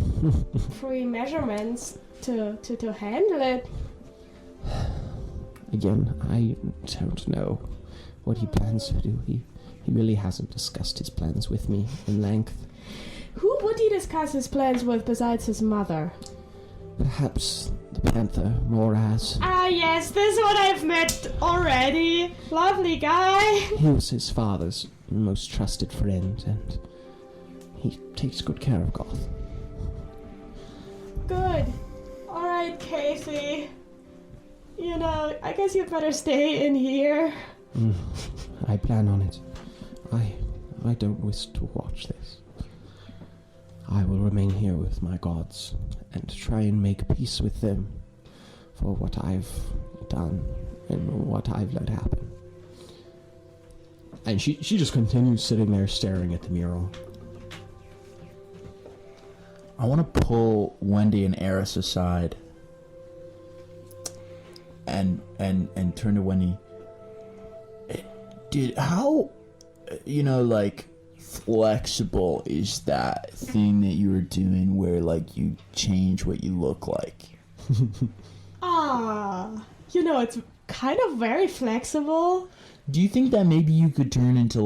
Speaker 7: free measurements to handle it.
Speaker 5: Again, I don't know what he plans to do. He really hasn't discussed his plans with me in length.
Speaker 7: Who would he discuss his plans with besides his mother?
Speaker 5: Perhaps the panther, Moraz.
Speaker 7: Ah, yes, this one I've met already. Lovely guy.
Speaker 5: He was his father's most trusted friend, and he takes good care of Goth.
Speaker 7: Good. Alright, Casey. You know, I guess you'd better stay in here.
Speaker 5: I plan on it. I don't wish to watch this. I will remain here with my gods and try and make peace with them for what I've done and what I've let happen. And she just continues sitting there staring at the mural.
Speaker 11: I want to pull Wendy and Erris aside and turn to Wendy. How flexible is that thing that you were doing where you change what you look like?
Speaker 7: It's kind of very flexible.
Speaker 11: Do you think that maybe you could turn into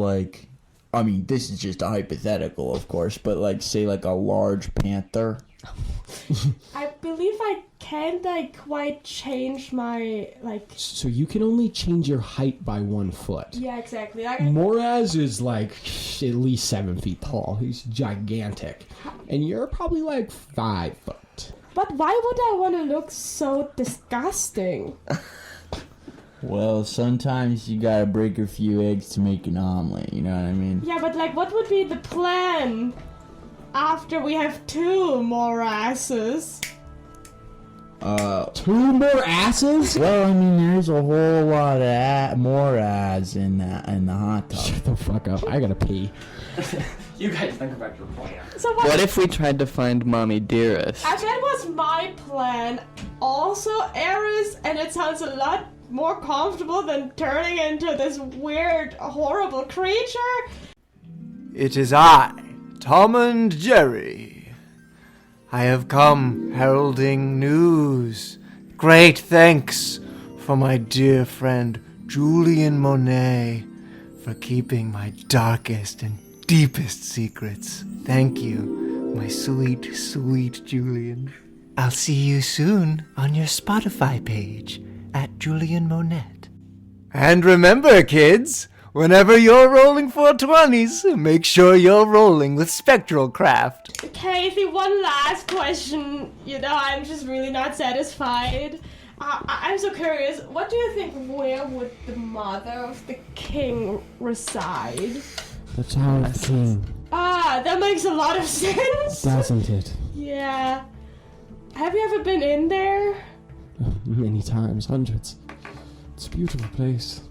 Speaker 11: this is just a hypothetical, of course, but say a large panther?
Speaker 7: I believe I can't quite change my
Speaker 2: So you can only change your height by 1 foot.
Speaker 7: Yeah, exactly.
Speaker 2: Moraz is at least 7 feet tall. He's gigantic, and you're probably 5 foot.
Speaker 7: But why would I want to look so disgusting?
Speaker 11: Well, sometimes you gotta break a few eggs to make an omelet, you know what I mean?
Speaker 7: Yeah, but what would be the plan after we have 2 more asses?
Speaker 2: 2 more asses?
Speaker 11: Well, there's a whole lot of more ads in the hot tub.
Speaker 2: Shut the fuck up. I gotta pee.
Speaker 3: You guys think about your plan.
Speaker 7: So
Speaker 3: what if we tried to find Mommy Dearest?
Speaker 7: That was my plan. Also, Erris, and it sounds a lot more comfortable than turning into this weird, horrible creature.
Speaker 1: It is I, Tommund Jerry. I have come heralding news. Great thanks for my dear friend Julian Monet for keeping my darkest and deepest secrets. Thank you, my sweet, sweet Julian. I'll see you soon on your Spotify page at Julian Monet. And remember, kids, whenever you're rolling 420s, make sure you're rolling with spectral craft.
Speaker 7: Kathy, one last question. I'm just really not satisfied. I'm so curious. What do you think, where would the mother of the king reside?
Speaker 5: The Tower of the King.
Speaker 7: That makes a lot of sense.
Speaker 5: Doesn't it?
Speaker 7: Yeah. Have you ever been in there?
Speaker 5: Many times, hundreds. It's a beautiful place.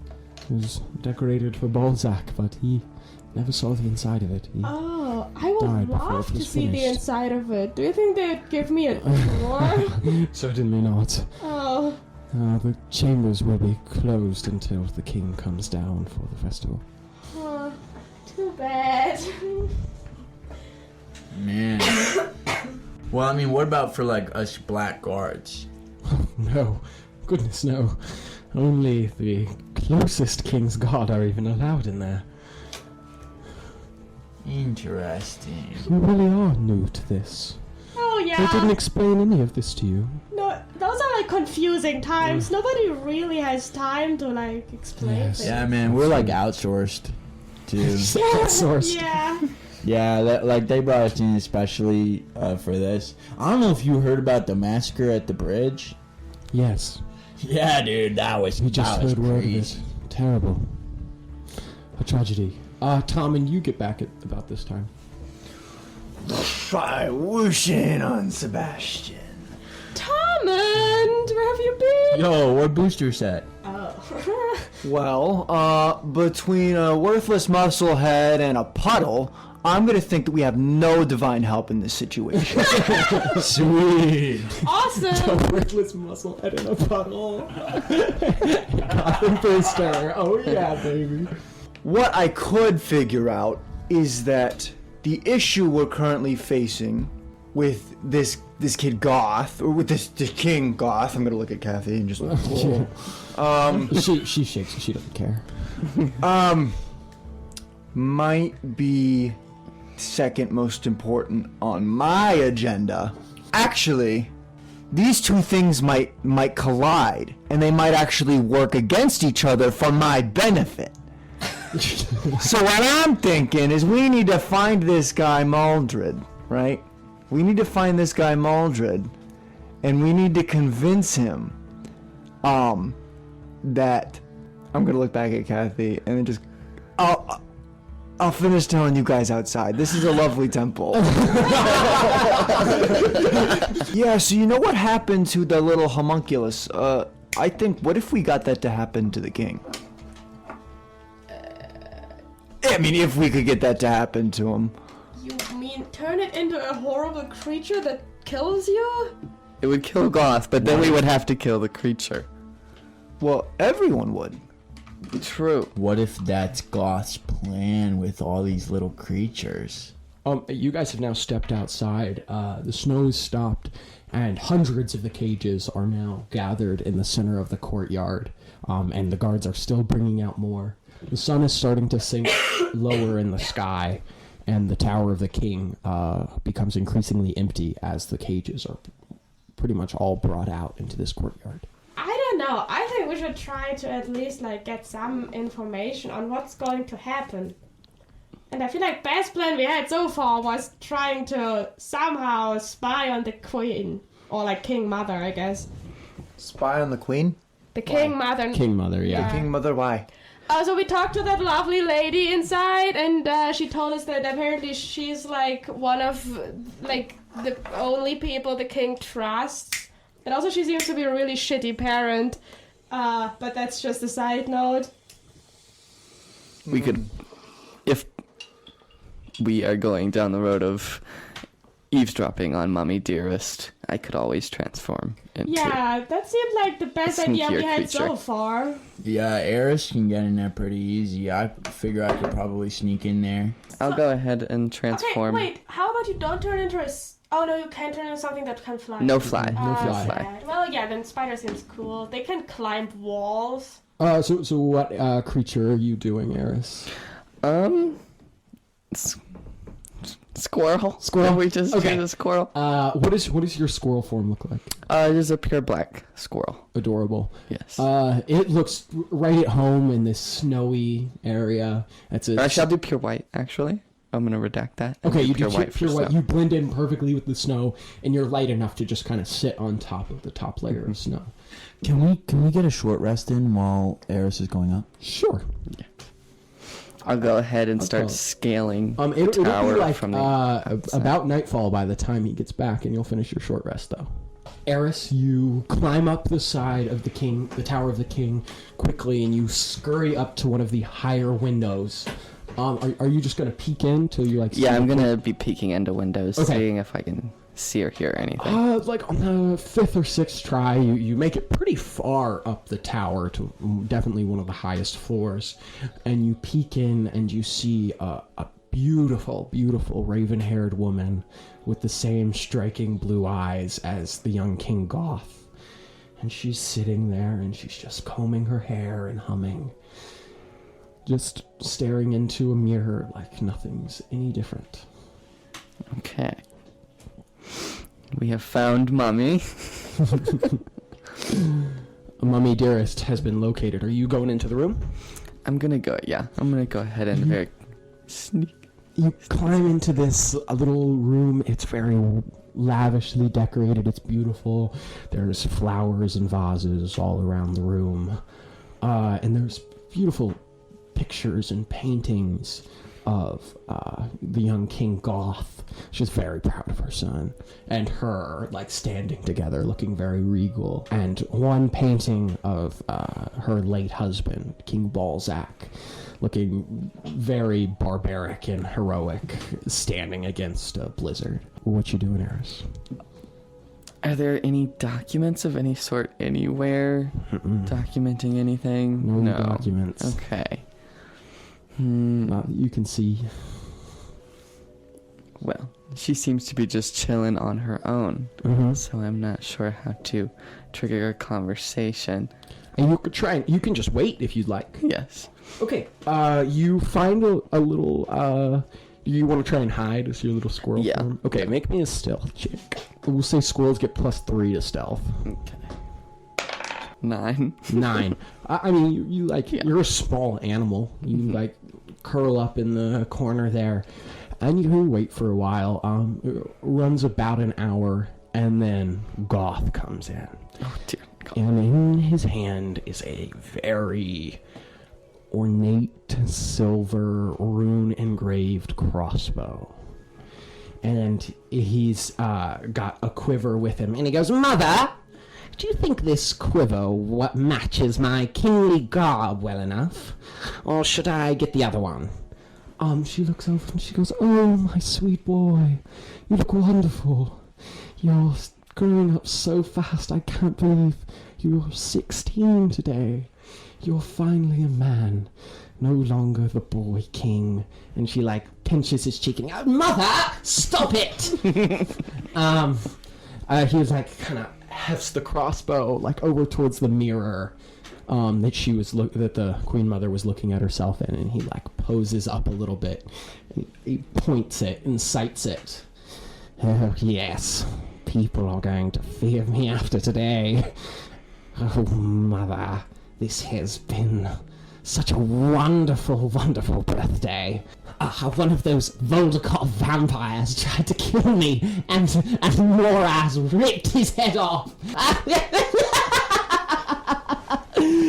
Speaker 5: It was decorated for Balzac, but he never saw the inside of it. He
Speaker 7: I would
Speaker 5: died before
Speaker 7: love
Speaker 5: it
Speaker 7: to
Speaker 5: was
Speaker 7: see the
Speaker 5: finished.
Speaker 7: inside of it. Do you think they'd give me a tour?
Speaker 5: Certainly not.
Speaker 7: Oh,
Speaker 2: The chambers will be closed until the king comes down for the festival.
Speaker 7: Oh, too bad.
Speaker 11: Man. Well, I mean, what about for like us black guards?
Speaker 2: No, goodness no. Only the closest king's guard are even allowed in there.
Speaker 11: Interesting.
Speaker 2: You really are new to this.
Speaker 7: Oh yeah.
Speaker 2: They didn't explain any of this to you.
Speaker 7: No, those are like confusing times. Nobody really has time to like explain things.
Speaker 11: Yeah, man, we're like outsourced to.
Speaker 2: Outsourced.
Speaker 7: Yeah.
Speaker 11: Yeah, like they brought us in especially for this. I don't know if you heard about the massacre at the bridge.
Speaker 2: Yes.
Speaker 11: Yeah, dude, that was.
Speaker 2: We just
Speaker 11: that was
Speaker 2: heard word of
Speaker 11: crazy.
Speaker 2: it. Terrible. A tragedy. Tom, and you get back at about this time.
Speaker 6: Try whoosh in on Sebastian.
Speaker 7: Tommund, where have you been?
Speaker 11: Yo, what booster set?
Speaker 7: Oh.
Speaker 1: Well, between a worthless musclehead and a puddle, I'm gonna think that we have no divine help in this situation.
Speaker 11: Sweet.
Speaker 7: Awesome.
Speaker 2: Worthless musclehead in a puddle. Gotham booster. Oh yeah, baby.
Speaker 1: What I could figure out is that the issue we're currently facing with this kid Goth, or with this King Goth, I'm gonna look at Kathy and just
Speaker 2: she shakes. She doesn't care.
Speaker 1: Might be second most important on my agenda. Actually, these two things might collide, and they might actually work against each other for my benefit. So what I'm thinking is we need to find this guy Maldred, right? We need to find this guy Maldred, and we need to convince him that I'm gonna look back at Kathy and then just I'll finish telling you guys outside. This is a lovely temple. Yeah, so you know what happened to the little homunculus? I think, what if we got that to happen to the king? I mean, if we could get that to happen to him.
Speaker 7: You mean turn it into a horrible creature that kills you?
Speaker 3: It would kill Goth, but then we would have to kill the creature.
Speaker 1: Well, everyone would.
Speaker 3: True.
Speaker 11: What if that's Goth's plan with all these little creatures?
Speaker 2: You guys have now stepped outside. The snow has stopped, and hundreds of the cages are now gathered in the center of the courtyard, and the guards are still bringing out more. The sun is starting to sink lower in the sky, and the Tower of the King becomes increasingly empty as the cages are pretty much all brought out into this courtyard.
Speaker 7: I don't know. I think we should try to at least like get some information on what's going to happen. And I feel like best plan we had so far was trying to somehow spy on the queen. Or like King Mother, I guess.
Speaker 1: Spy on the queen?
Speaker 7: The King Mother.
Speaker 2: King Mother, yeah.
Speaker 1: The King Mother, why?
Speaker 7: So we talked to that lovely lady inside, and she told us that apparently she's like one of like the only people the king trusts. And also she seems to be a really shitty parent. But that's just a side note.
Speaker 3: We could, if we are going down the road of eavesdropping on Mommy Dearest, I could always transform into...
Speaker 7: Yeah, that seemed like the best idea we had so far.
Speaker 11: Yeah, Erris can get in there pretty easy. I figure I could probably sneak in there.
Speaker 3: I'll go ahead and transform.
Speaker 7: Okay, wait, how about you don't turn into a... Oh no, you can turn into something that can fly.
Speaker 3: No fly.
Speaker 2: No fly.
Speaker 7: Sad. Well, yeah, then spider seems cool. They can climb walls.
Speaker 2: So what creature are you doing, Erris?
Speaker 3: Squirrel.
Speaker 2: Squirrel?
Speaker 3: We just do the squirrel.
Speaker 2: What does your squirrel form look like?
Speaker 3: It is a pure black squirrel.
Speaker 2: Adorable.
Speaker 3: Yes.
Speaker 2: It looks right at home in this snowy area.
Speaker 3: I shall do pure white, actually. I'm gonna redact that.
Speaker 2: Okay, you do
Speaker 3: pure white.
Speaker 2: Pure white. You blend in perfectly with the snow, and you're light enough to just kind of sit on top of the top layer of snow.
Speaker 11: Can we get a short rest in while Erris is going up?
Speaker 2: Sure.
Speaker 3: Yeah. I'll go ahead and start scaling the tower
Speaker 2: it'll be like,
Speaker 3: from the
Speaker 2: about nightfall by the time he gets back, and you'll finish your short rest though. Erris, you climb up the side of the Tower of the King, quickly, and you scurry up to one of the higher windows. Are you just gonna peek in till you like?
Speaker 3: Yeah, I'm gonna be peeking into windows, seeing if I can see or hear anything?
Speaker 2: Like on the 5th or 6th try, you make it pretty far up the tower to definitely one of the highest floors, and you peek in and you see a beautiful, beautiful raven-haired woman with the same striking blue eyes as the young King Goth. And she's sitting there and she's just combing her hair and humming, just staring into a mirror like nothing's any different.
Speaker 3: Okay. We have found Mummy.
Speaker 2: Mummy Dearest has been located. Are you going into the room?
Speaker 3: I'm gonna go ahead and very sneak.
Speaker 2: You climb into this little room. It's very lavishly decorated. It's beautiful. There's flowers and vases all around the room. And there's beautiful pictures and paintings of the young King Goth. She's very proud of her son. And her, like, standing together, looking very regal. And one painting of her late husband, King Balzac, looking very barbaric and heroic, standing against a blizzard. What you doing, Erris?
Speaker 3: Are there any documents of any sort anywhere? Documenting anything?
Speaker 2: No documents.
Speaker 3: Okay.
Speaker 2: You can see.
Speaker 3: Well, she seems to be just chilling on her own, so I'm not sure how to trigger a conversation.
Speaker 2: And you could try. You can just wait if you'd like.
Speaker 3: Yes.
Speaker 2: Okay. You find a little. Do you want to try and hide as your little squirrel form? Okay. Make me a stealth check. We'll say squirrels get +3 to stealth.
Speaker 3: Okay. 9.
Speaker 2: 9. I mean, you like you're a small animal. You like curl up in the corner there, and you wait for a while. It runs about an hour, and then Goth comes in.
Speaker 3: Oh dear God.
Speaker 2: And in his hand is a very ornate silver rune engraved crossbow. And he's got a quiver with him, and he goes, "Mother, do you think this quiver matches my kingly garb well enough? Or should I get the other one?" She looks over and she goes, "Oh, my sweet boy, you look wonderful. You're growing up so fast, I can't believe you're 16 today. You're finally a man, no longer the boy king." And she, like, pinches his cheek and goes, "Mother, stop it!" He was, like, kind of hefts the crossbow, like, over towards the mirror that the Queen Mother was looking at herself in, and he, like, poses up a little bit. And he points it and sights it. "Oh, yes, people are going to fear me after today. Oh, Mother, this has been such a wonderful, wonderful birthday. One of those Voldemort vampires tried to kill me, and Moraz ripped his head off."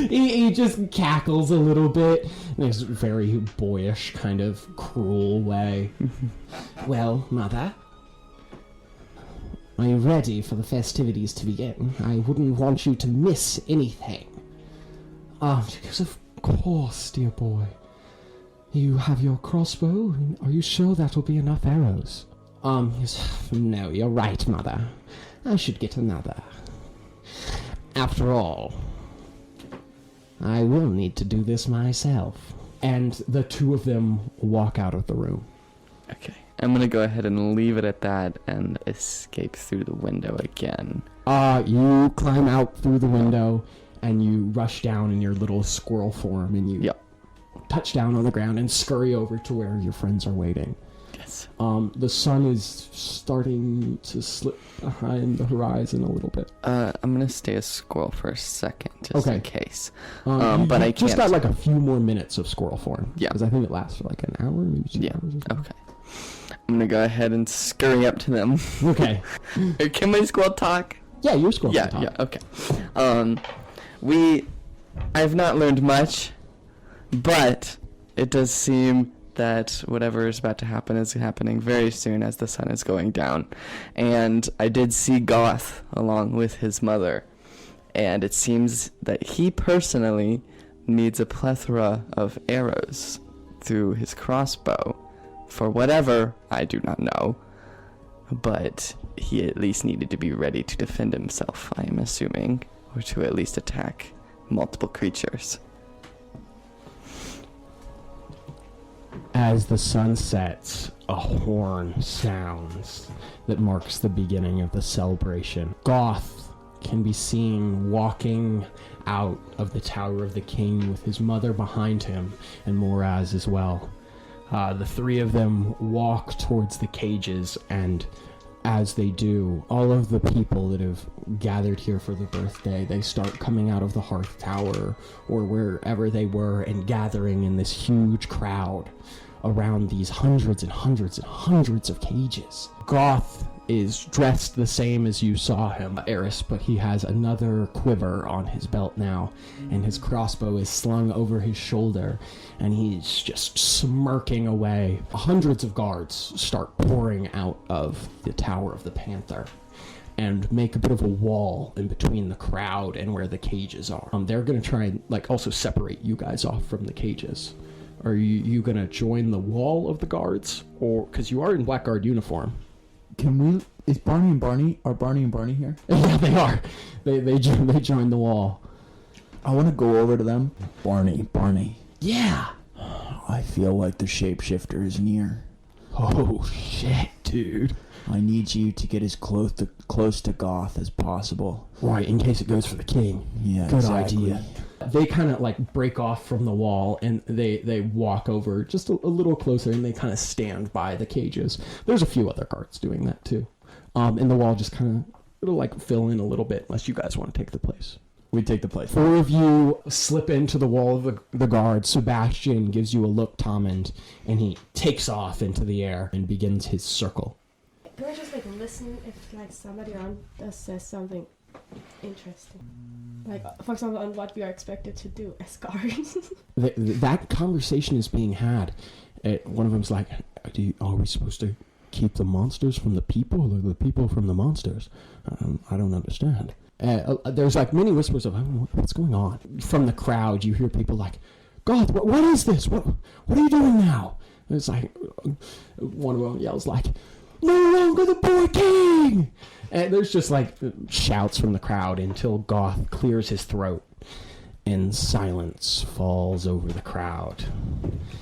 Speaker 2: He just cackles a little bit in this very boyish, kind of cruel way. "Well, Mother, are you ready for the festivities to begin? I wouldn't want you to miss anything." She goes, "Of course, dear boy. You have your crossbow? Are you sure that'll be enough arrows?" "No, you're right, Mother. I should get another. After all, I will need to do this myself." And the two of them walk out of the room.
Speaker 3: Okay. I'm gonna go ahead and leave it at that and escape through the window again.
Speaker 2: You climb out through the window and you rush down in your little squirrel form and you touch down on the ground and scurry over to where your friends are waiting.
Speaker 3: Yes.
Speaker 2: The sun is starting to slip behind the horizon a little bit.
Speaker 3: I'm gonna stay a squirrel for a second, just in case.
Speaker 2: But I just
Speaker 3: can't.
Speaker 2: got like a few more minutes of squirrel form.
Speaker 3: Yeah.
Speaker 2: Because I think it lasts for like an hour, maybe 2 hours or something.
Speaker 3: Okay. I'm gonna go ahead and scurry up to them.
Speaker 2: Okay.
Speaker 3: Can my squirrel talk?
Speaker 2: Yeah, your squirrel can talk.
Speaker 3: Yeah, okay. I've not learned much, but it does seem that whatever is about to happen is happening very soon as the sun is going down. And I did see Goth along with his mother, and it seems that he personally needs a plethora of arrows through his crossbow for whatever, I do not know, but he at least needed to be ready to defend himself, I am assuming, or to at least attack multiple creatures.
Speaker 2: As the sun sets, a horn sounds that marks the beginning of the celebration. Goth can be seen walking out of the Tower of the King with his mother behind him, and Moraz as well. The three of them walk towards the cages, and as they do, all of the people that have gathered here for the birthday, they start coming out of the Hearth Tower or wherever they were and gathering in this huge crowd around these hundreds and hundreds and hundreds of cages. Goth is dressed the same as you saw him, Erris, but he has another quiver on his belt now, and his crossbow is slung over his shoulder, and he's just smirking away. Hundreds of guards start pouring out of the Tower of the Panther and make a bit of a wall in between the crowd and where the cages are. They're going to try and also separate you guys off from the cages. Are you going to join the wall of the guards? Or because you are in Blackguard uniform.
Speaker 11: Is Barney and Barney here?
Speaker 2: Yeah, they are. They joined the wall.
Speaker 11: I want to go over to them. Barney.
Speaker 2: Yeah.
Speaker 11: I feel like the shapeshifter is near.
Speaker 2: Oh shit, dude.
Speaker 11: I need you to get as close to Goth as possible.
Speaker 2: Right, in case it goes for the king.
Speaker 11: Yeah,
Speaker 2: good
Speaker 11: exactly.
Speaker 2: idea. They kind of break off from the wall, and they walk over just a little closer, and they kind of stand by the cages. There's a few other guards doing that too. And the wall just kind of, it'll fill in a little bit unless you guys want to take the place.
Speaker 11: We take the place.
Speaker 2: 4 of you slip into the wall of the guard. Sebastian gives you a look, Tommund, and he takes off into the air and begins his circle.
Speaker 7: Can I just listen if somebody around us says something interesting? For example, on what we are expected to do as guards.
Speaker 2: That conversation is being had. One of them's like, are we supposed to keep the monsters from the people or the people from the monsters? I don't understand. There's many whispers of what's going on. From the crowd, you hear people like, God, what is this? What are you doing now? And it's one of them yells no longer the boy king! And there's just shouts from the crowd until Goth clears his throat and silence falls over the crowd.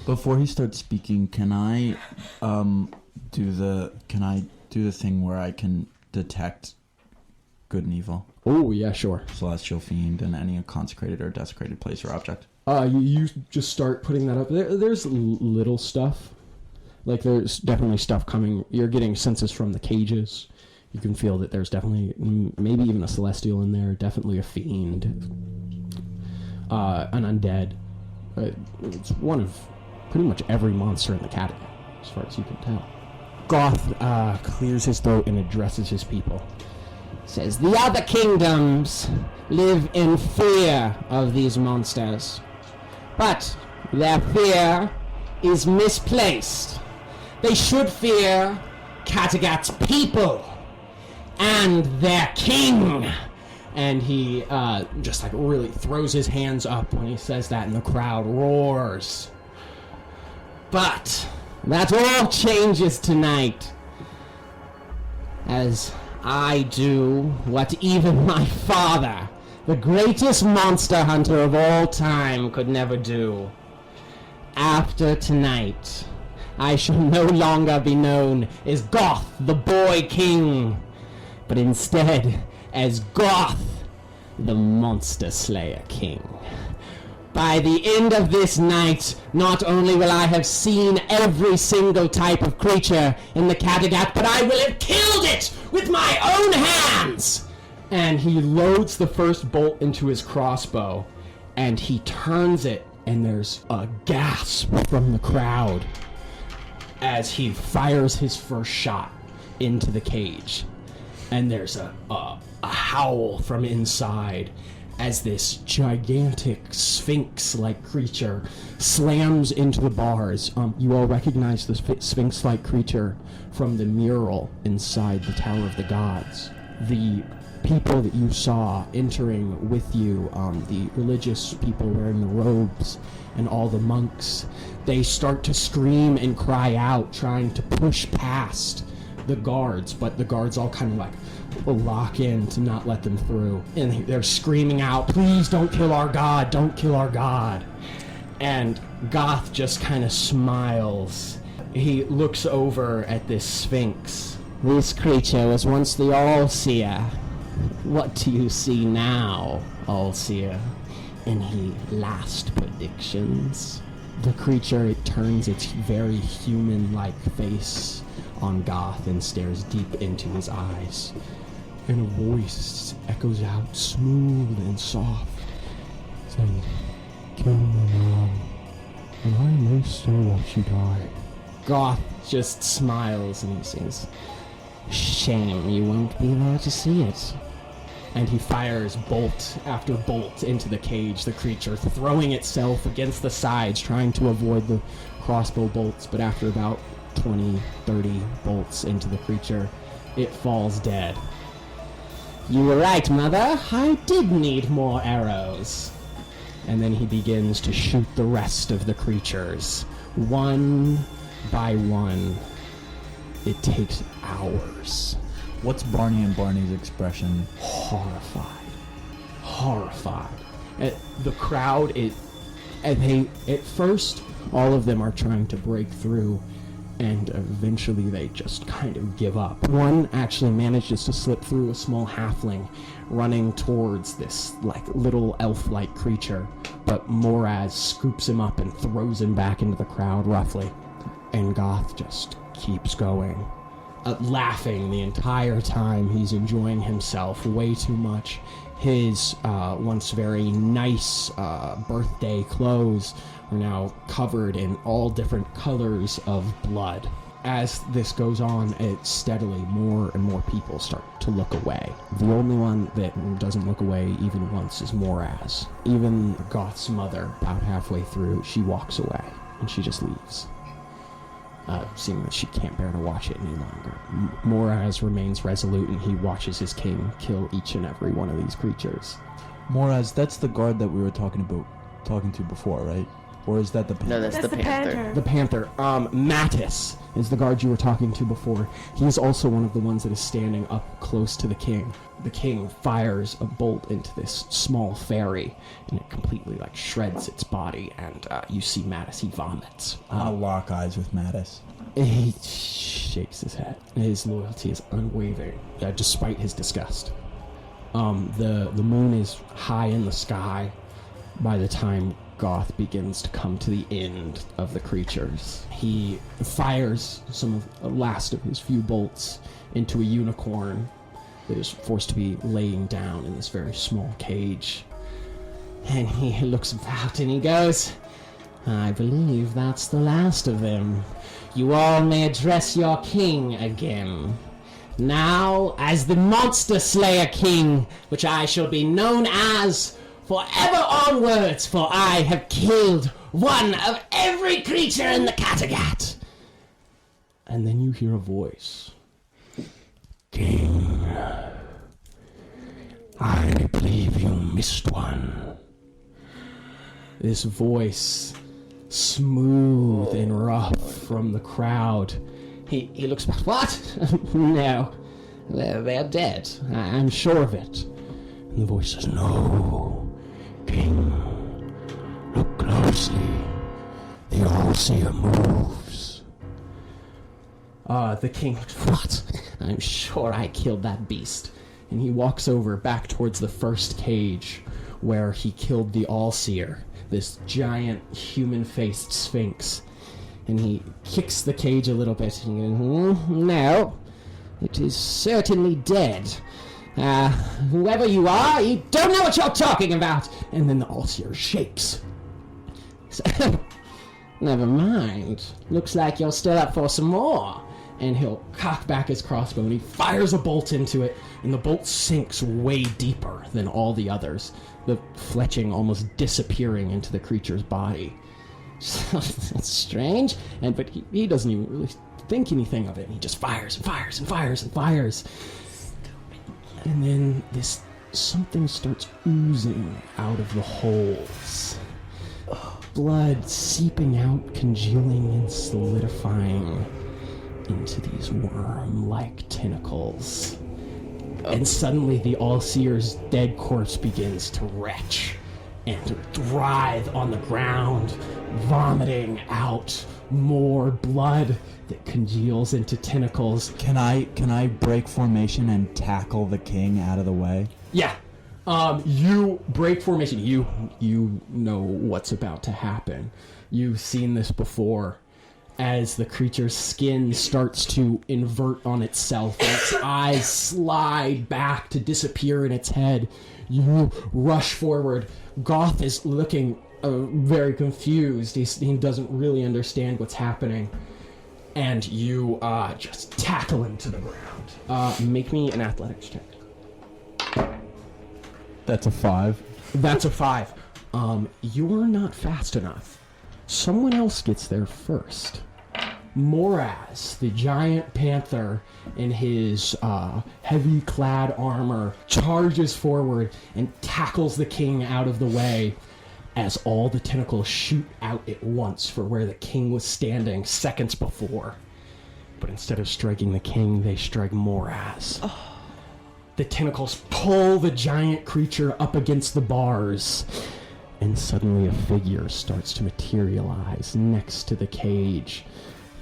Speaker 11: Before he starts speaking, can I do the thing where I can detect good and evil?
Speaker 2: Oh yeah, sure.
Speaker 11: Celestial fiend in any consecrated or desecrated place or object.
Speaker 2: You just start putting that up. There's little stuff. There's definitely stuff coming. You're getting senses from the cages. You can feel that there's definitely, maybe even a celestial in there. Definitely a fiend. An undead. It's one of pretty much every monster in the category, as far as you can tell. Goth clears his throat and addresses his people. Says, the other kingdoms live in fear of these monsters. But their fear is misplaced. They should fear Kattegat's people and their king. And he just really throws his hands up when he says that, and the crowd roars. But that all changes tonight, as I do what even my father, the greatest monster hunter of all time, could never do. After tonight, I shall no longer be known as Goth, the boy king, but instead as Goth, the monster slayer king. By the end of this night, not only will I have seen every single type of creature in the Kattegat, but I will have killed it with my own hands! And he loads the first bolt into his crossbow, and he turns it, and there's a gasp from the crowd as he fires his first shot into the cage. And there's a howl from inside as this gigantic sphinx-like creature slams into the bars. You all recognize the sphinx-like creature from the mural inside the Tower of the Gods. The people that you saw entering with you, the religious people wearing the robes and all the monks, they start to scream and cry out, trying to push past
Speaker 5: the guards, but the guards all kind of like lock in to not let them through. And they're screaming out, "Please don't kill our god, don't kill our god." And Goth just kind of smiles. He looks over at this Sphinx.
Speaker 8: This creature was once the All-Seer. What do you see now, All-Seer? Any last predictions?
Speaker 5: The creature, it turns its very human-like face on Goth and stares deep into his eyes. And a voice echoes out smooth and soft, saying, "Kill me now, and I may still watch you die." Goth just smiles and he says,
Speaker 8: "Shame you won't be there to see it."
Speaker 5: And he fires bolt after bolt into the cage, the creature throwing itself against the sides, trying to avoid the crossbow bolts, but after about 20, 30 bolts into the creature, it falls dead.
Speaker 8: "You were right, Mother. I did need more arrows."
Speaker 5: And then he begins to shoot the rest of the creatures, one by one. It takes hours.
Speaker 11: What's Barney and Barney's expression?
Speaker 5: Horrified. The crowd, at first, all of them are trying to break through, and eventually they just kind of give up. One actually manages to slip through a small halfling running towards this like little elf-like creature, but Moraz scoops him up and throws him back into the crowd roughly. And Goth just keeps going. Laughing the entire time. He's enjoying himself way too much. His once very nice birthday clothes are now covered in all different colors of blood. As this goes on, it steadily more and more people start to look away. The only one that doesn't look away even once is Moraz. Even Goth's mother, about halfway through, she walks away and she just leaves. Seeing that she can't bear to watch it any longer. Moraz remains resolute and he watches his king kill each and every one of these creatures.
Speaker 11: Moraz, that's the guard that we were talking to before, right? Or is that the panther?
Speaker 3: No, that's the panther.
Speaker 5: The panther. Mattis is the guard you were talking to before. He is also one of the ones that is standing up close to the king. The king fires a bolt into this small fairy, and it completely shreds its body, and you see Mattis, he vomits.
Speaker 11: I'll lock eyes with Mattis.
Speaker 5: He shakes his head. His loyalty is unwavering, despite his disgust. The moon is high in the sky by the time Goth begins to come to the end of the creatures. He fires some of the last of his few bolts into a unicorn that is forced to be laying down in this very small cage. And he looks about and he goes, "I believe that's the last of them. You all may address your king again. Now, as the Monster Slayer King, which I shall be known as forever onwards, for I have killed one of every creature in the Kattegat." And then you hear a voice.
Speaker 8: "King, I believe you missed one."
Speaker 5: This voice, smooth and rough from the crowd. He looks back. "What? No, they're dead. I'm sure of it." And the voice says,
Speaker 8: "No, King, look closely. The All-Seer moves."
Speaker 5: The king, "What? I'm sure I killed that beast." And he walks over back towards the first cage where he killed the All-Seer, this giant human-faced sphinx. And he kicks the cage a little bit and he goes, "No, it is certainly dead. Whoever you are, you don't know what you're talking about." And then the All-Seer shakes. "Never mind. Looks like you're still up for some more." And he'll cock back his crossbow and he fires a bolt into it, and the bolt sinks way deeper than all the others, the fletching almost disappearing into the creature's body. That's strange, but he doesn't even really think anything of it. He just fires and fires and fires and fires. And then something starts oozing out of the holes. Blood seeping out, congealing and solidifying into these worm-like tentacles. And suddenly the All-Seer's dead corpse begins to retch and writhe on the ground, vomiting out more blood that congeals into tentacles.
Speaker 11: Can I break formation and tackle the king out of the way?
Speaker 5: Yeah. You break formation. You know what's about to happen. You've seen this before. As the creature's skin starts to invert on itself, and its eyes slide back to disappear in its head, you rush forward. Goth is looking very confused. He doesn't really understand what's happening. And you just tackle him to the ground. Make me an athletics check.
Speaker 11: That's a 5.
Speaker 5: That's a 5. You're not fast enough. Someone else gets there first. Moraz, the giant panther, in his heavy clad armor, charges forward and tackles the king out of the way as all the tentacles shoot out at once for where the king was standing seconds before. But instead of striking the king, they strike Moraz. The tentacles pull the giant creature up against the bars, and suddenly a figure starts to materialize next to the cage,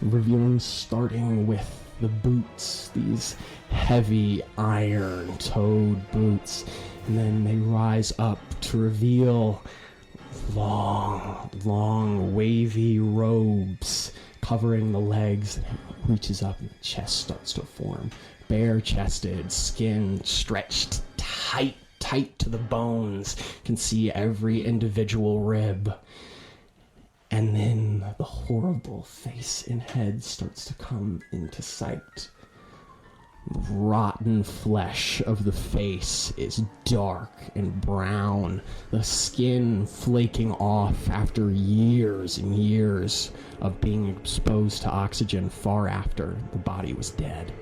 Speaker 5: revealing starting with the boots, these heavy iron-toed boots, and then they rise up to reveal long, wavy robes covering the legs, and it reaches up and the chest starts to form. Bare-chested, skin stretched tight to the bones. You can see every individual rib. And then the horrible face and head starts to come into sight. Rotten flesh of the face is dark and brown, the skin flaking off after years and years of being exposed to oxygen far after the body was dead.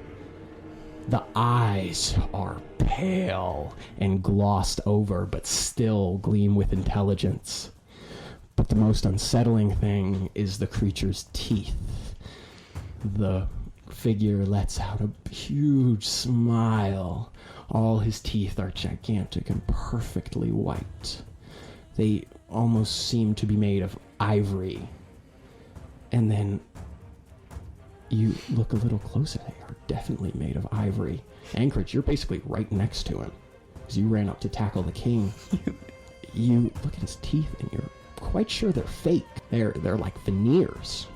Speaker 5: The eyes are pale and glossed over, but still gleam with intelligence. But the most unsettling thing is the creature's teeth. The figure lets out a huge smile. All his teeth are gigantic and perfectly white. They almost seem to be made of ivory. And then you look a little closer. They are definitely made of ivory. Anchorage, you're basically right next to him, because you ran up to tackle the king. You look at his teeth and you're quite sure they're fake. They're like veneers.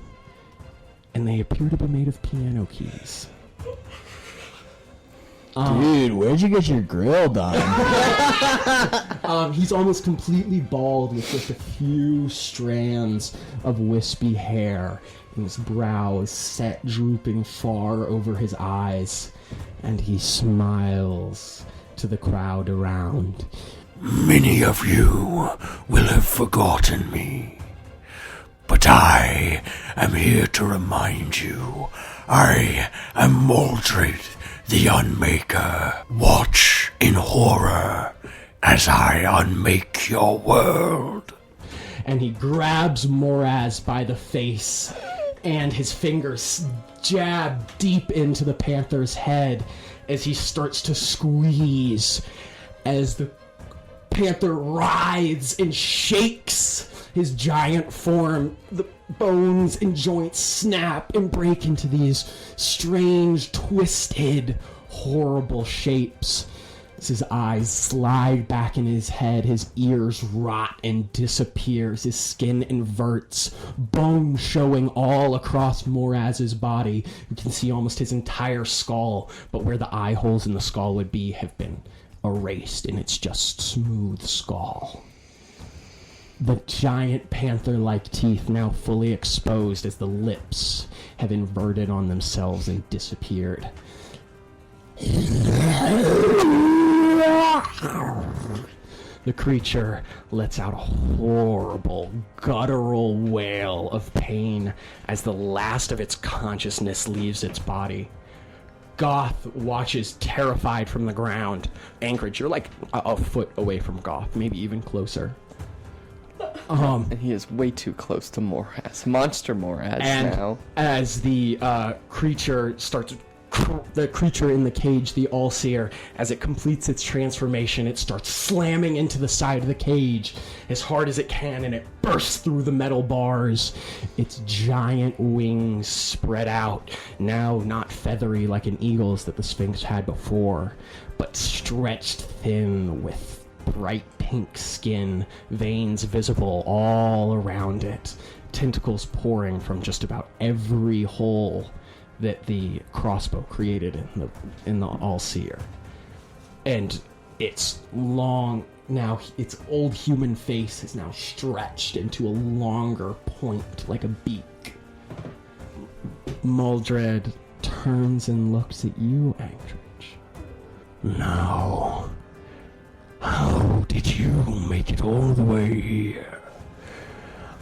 Speaker 5: And they appear to be made of piano keys.
Speaker 11: Dude, where'd you get your grill done?
Speaker 5: He's almost completely bald with just a few strands of wispy hair. And his brow is set, drooping far over his eyes. And he smiles to the crowd around.
Speaker 15: Many of you will have forgotten me, but I am here to remind you, I am Mordred, the Unmaker. Watch in horror as I unmake your world.
Speaker 5: And he grabs Moraz by the face, and his fingers jab deep into the panther's head as he starts to squeeze, as the panther writhes and shakes his giant form. The bones and joints snap and break into these strange, twisted, horrible shapes. As his eyes slide back in his head, his ears rot and disappear, his skin inverts, bone showing all across Moraz's body. You can see almost his entire skull, but where the eye holes in the skull would be have been erased, and it's just smooth skull. The giant panther-like teeth now fully exposed as the lips have inverted on themselves and disappeared. The creature lets out a horrible, guttural wail of pain as the last of its consciousness leaves its body. Goth watches terrified from the ground. Anchorage, you're like a foot away from Goth, maybe even closer.
Speaker 3: And he is way too close to Moraz. Monster Moraz now.
Speaker 2: As the creature starts... The creature in the cage, the All-Seer, as it completes its transformation, it starts slamming into the side of the cage as hard as it can, and it bursts through the metal bars. Its giant wings spread out, now not feathery like an eagle's that the Sphinx had before, but stretched thin with bright pink skin, veins visible all around it, tentacles pouring from just about every hole that the crossbow created in the All-Seer. And its long, now its old human face is now stretched into a longer point like a beak. Maldred turns and looks at you, Anchorage.
Speaker 15: Now, how did you make it all the way here?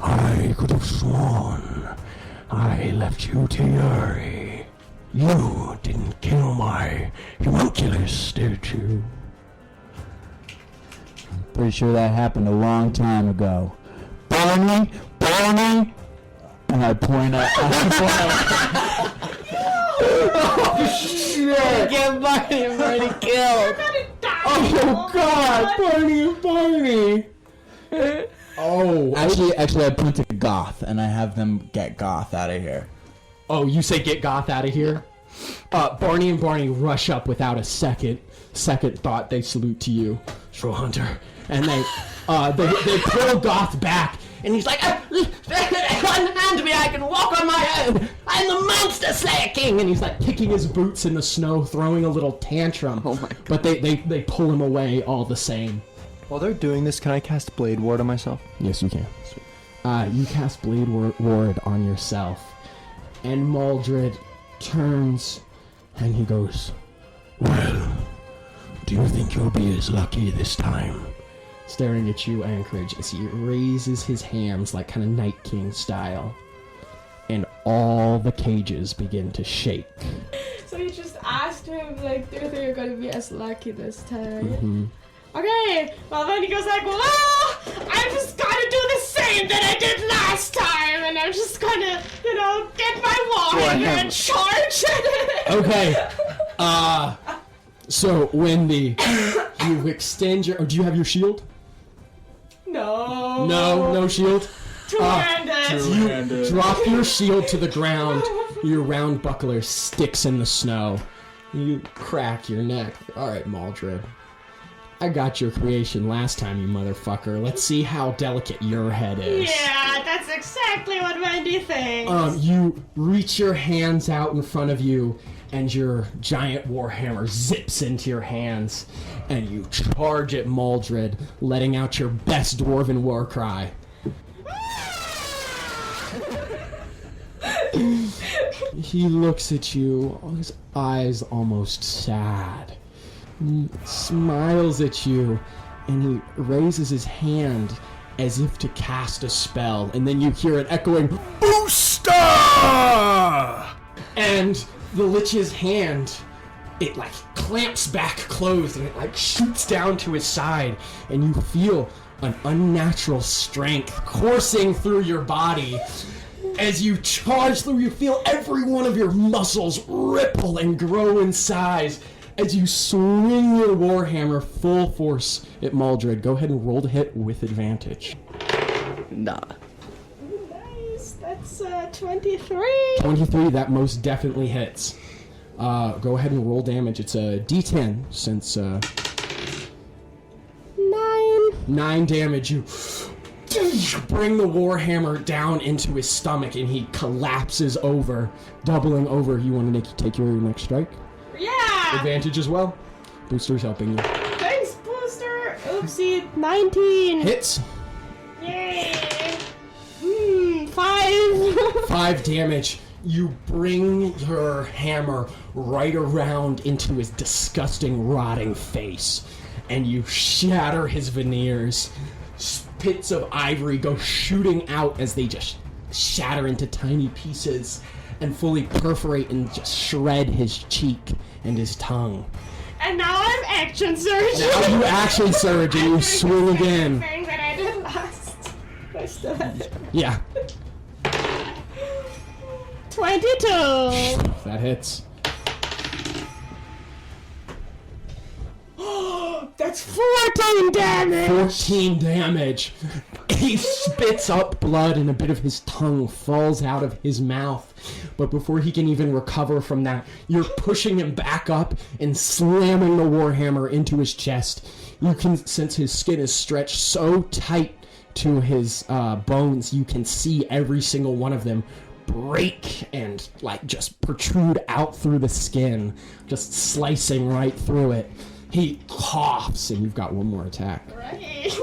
Speaker 15: I could have sworn I left you to Yuri. You didn't kill my homunculus, did you?
Speaker 13: Pretty sure that happened a long time ago. Barney! And I point at...
Speaker 2: Oh, shit!
Speaker 3: Get Barney killed!
Speaker 2: Oh, God! Barney! Oh.
Speaker 13: Actually, I point to Goth, and I have them get Goth out of here.
Speaker 2: Oh, you say get Goth out of here? Barney and Barney rush up without a second thought. They salute to you, Troll Hunter, and they pull Goth back, and he's like, "Unhand me! I can walk on my own. I'm the Monster Slayer King!" And he's like kicking his boots in the snow, throwing a little tantrum.
Speaker 3: Oh my God!
Speaker 2: But they pull him away all the same.
Speaker 1: While they're doing this, can I cast Blade Ward on myself?
Speaker 2: Yes, you can. You cast Blade Ward on yourself. And Maldred turns and he goes,
Speaker 15: "Well, do you think you'll be as lucky this time?"
Speaker 2: Staring at you, Anchorage, as he raises his hands like kind of Night King style. And all the cages begin to shake.
Speaker 7: So you just asked him, like, do you think you're going to be as lucky this time?
Speaker 2: Mm-hmm.
Speaker 7: Okay, well then he goes like, well, I'm just gonna do the same that I did last time, and I'm just gonna, get my warhammer and charge at it.
Speaker 2: Okay. So, Wendy, you extend your... do you have your shield?
Speaker 7: No.
Speaker 2: No shield?
Speaker 7: Two-handed.
Speaker 2: You drop your shield to the ground. Your round buckler sticks in the snow. You crack your neck. Alright, Maldred. I got your creation last time, you motherfucker. Let's see how delicate your head is.
Speaker 7: Yeah, that's exactly what Wendy thinks.
Speaker 2: You reach your hands out in front of you, and your giant warhammer zips into your hands, and you charge at Maldred, letting out your best dwarven war cry. He looks at you, his eyes almost sad. He smiles at you, and he raises his hand as if to cast a spell, and then you hear an echoing "Booster!" And the Lich's hand, it like clamps back closed, and it like shoots down to his side, and you feel an unnatural strength coursing through your body. As you charge through, you feel every one of your muscles ripple and grow in size. As you swing your warhammer full force at Maldred, go ahead and roll to hit with advantage.
Speaker 3: Nah.
Speaker 7: Nice. That's 23.
Speaker 2: 23, that most definitely hits. Go ahead and roll damage. It's a D10 since
Speaker 7: 9.
Speaker 2: 9 damage. You bring the warhammer down into his stomach, and he collapses over, doubling over. You want to take your next strike?
Speaker 7: Yeah!
Speaker 2: Advantage as well. Booster's helping you.
Speaker 7: Thanks, Booster! Oopsie, 19!
Speaker 2: Hits!
Speaker 7: Yay! 5!
Speaker 2: 5 damage. You bring your hammer right around into his disgusting, rotting face, and you shatter his veneers. Pits of ivory go shooting out as they just shatter into tiny pieces and fully perforate and just shred his cheek and his tongue.
Speaker 7: And now I'm action surge.
Speaker 2: Now you action surge and you swing again.
Speaker 7: Thing that I did last. I
Speaker 5: Yeah.
Speaker 7: 22.
Speaker 5: That hits.
Speaker 7: That's 14 damage.
Speaker 5: 14 damage. He spits up blood and a bit of his tongue falls out of his mouth. But before he can even recover from that, you're pushing him back up and slamming the warhammer into his chest. You can sense his skin is stretched so tight to his bones, you can see every single one of them break and like just protrude out through the skin, just slicing right through it. He coughs, and you've got one more attack.
Speaker 7: Right.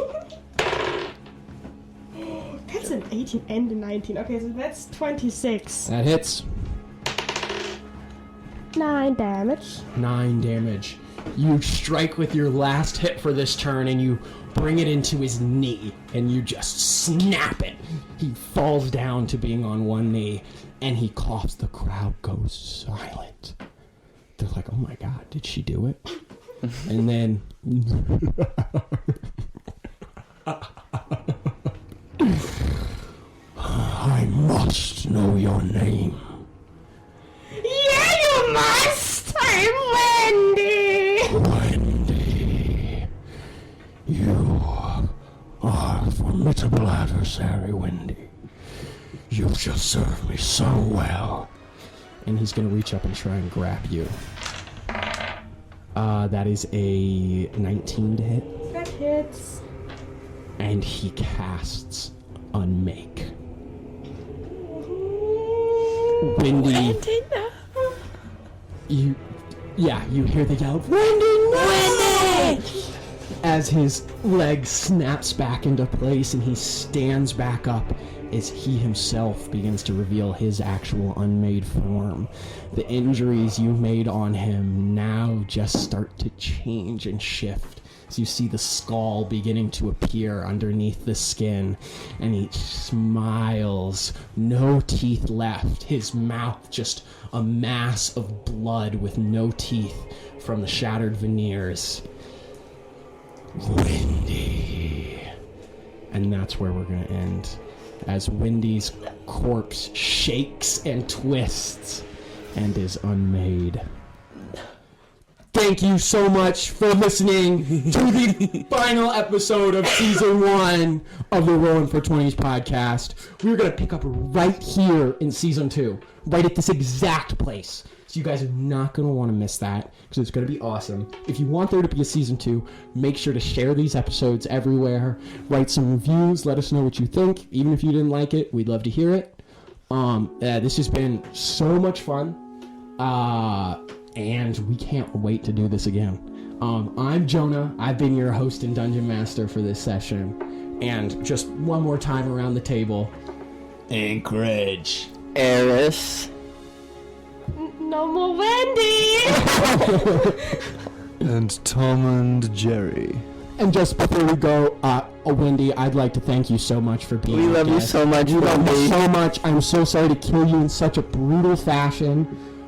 Speaker 7: That's an 18 and a 19. Okay, so that's 26.
Speaker 5: That hits.
Speaker 7: 9 damage.
Speaker 5: 9 damage. You strike with your last hit for this turn, and you bring it into his knee, and you just snap it. He falls down to being on one knee, and he coughs. The crowd goes silent. They're like, oh my god, did she do it? And then...
Speaker 15: I must know your name.
Speaker 7: Yeah, you must! I'm Wendy!
Speaker 15: Wendy. You are a formidable adversary, Wendy. You've just served me so well.
Speaker 5: And he's going to reach up and try and grab you. That is a 19 to hit.
Speaker 7: That hits.
Speaker 5: And he casts Unmake. Wendy, you hear the yell, Wendy! As his leg snaps back into place and he stands back up as he himself begins to reveal his actual unmade form. The injuries you made on him now just start to change and shift. So you see the skull beginning to appear underneath the skin, and he smiles, no teeth left, his mouth just a mass of blood with no teeth from the shattered veneers. Wendy. And that's where we're going to end, as Wendy's corpse shakes and twists and is unmade. Thank you so much for listening to the final episode of Season 1 of the Rolling for 20s podcast. We're going to pick up right here in Season 2, right at this exact place. So you guys are not going to want to miss that, because it's going to be awesome. If you want there to be a Season 2, make sure to share these episodes everywhere. Write some reviews. Let us know what you think. Even if you didn't like it, we'd love to hear it. This has been so much fun. And we can't wait to do this again. I'm Jonah. I've been your host and dungeon master for this session. And just one more time around the table.
Speaker 9: Anchorage.
Speaker 3: Erris.
Speaker 7: No more Wendy!
Speaker 1: And Tommund Jerry.
Speaker 5: And just before we go, Wendy, I'd like to thank you so much for being
Speaker 3: We love you so much,
Speaker 5: We love
Speaker 3: Wendy.
Speaker 5: you so much. I'm so sorry to kill you in such a brutal fashion.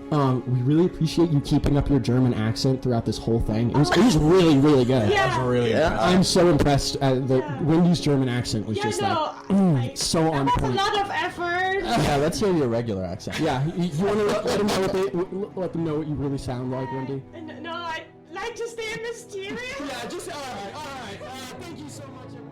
Speaker 5: We really appreciate you keeping up your German accent throughout this whole thing. It was really, really good.
Speaker 7: Yeah.
Speaker 9: That's really impressive.
Speaker 5: I'm so impressed. Wendy's German accent was just so on
Speaker 7: That's a
Speaker 5: point.
Speaker 7: lot of effort.
Speaker 11: Yeah, let's hear your regular accent.
Speaker 5: Yeah, you want to let them know let them know what you really sound like, Wendy?
Speaker 7: No, I'd like to stay mysterious.
Speaker 5: Yeah, just all right. Thank you so much, everybody.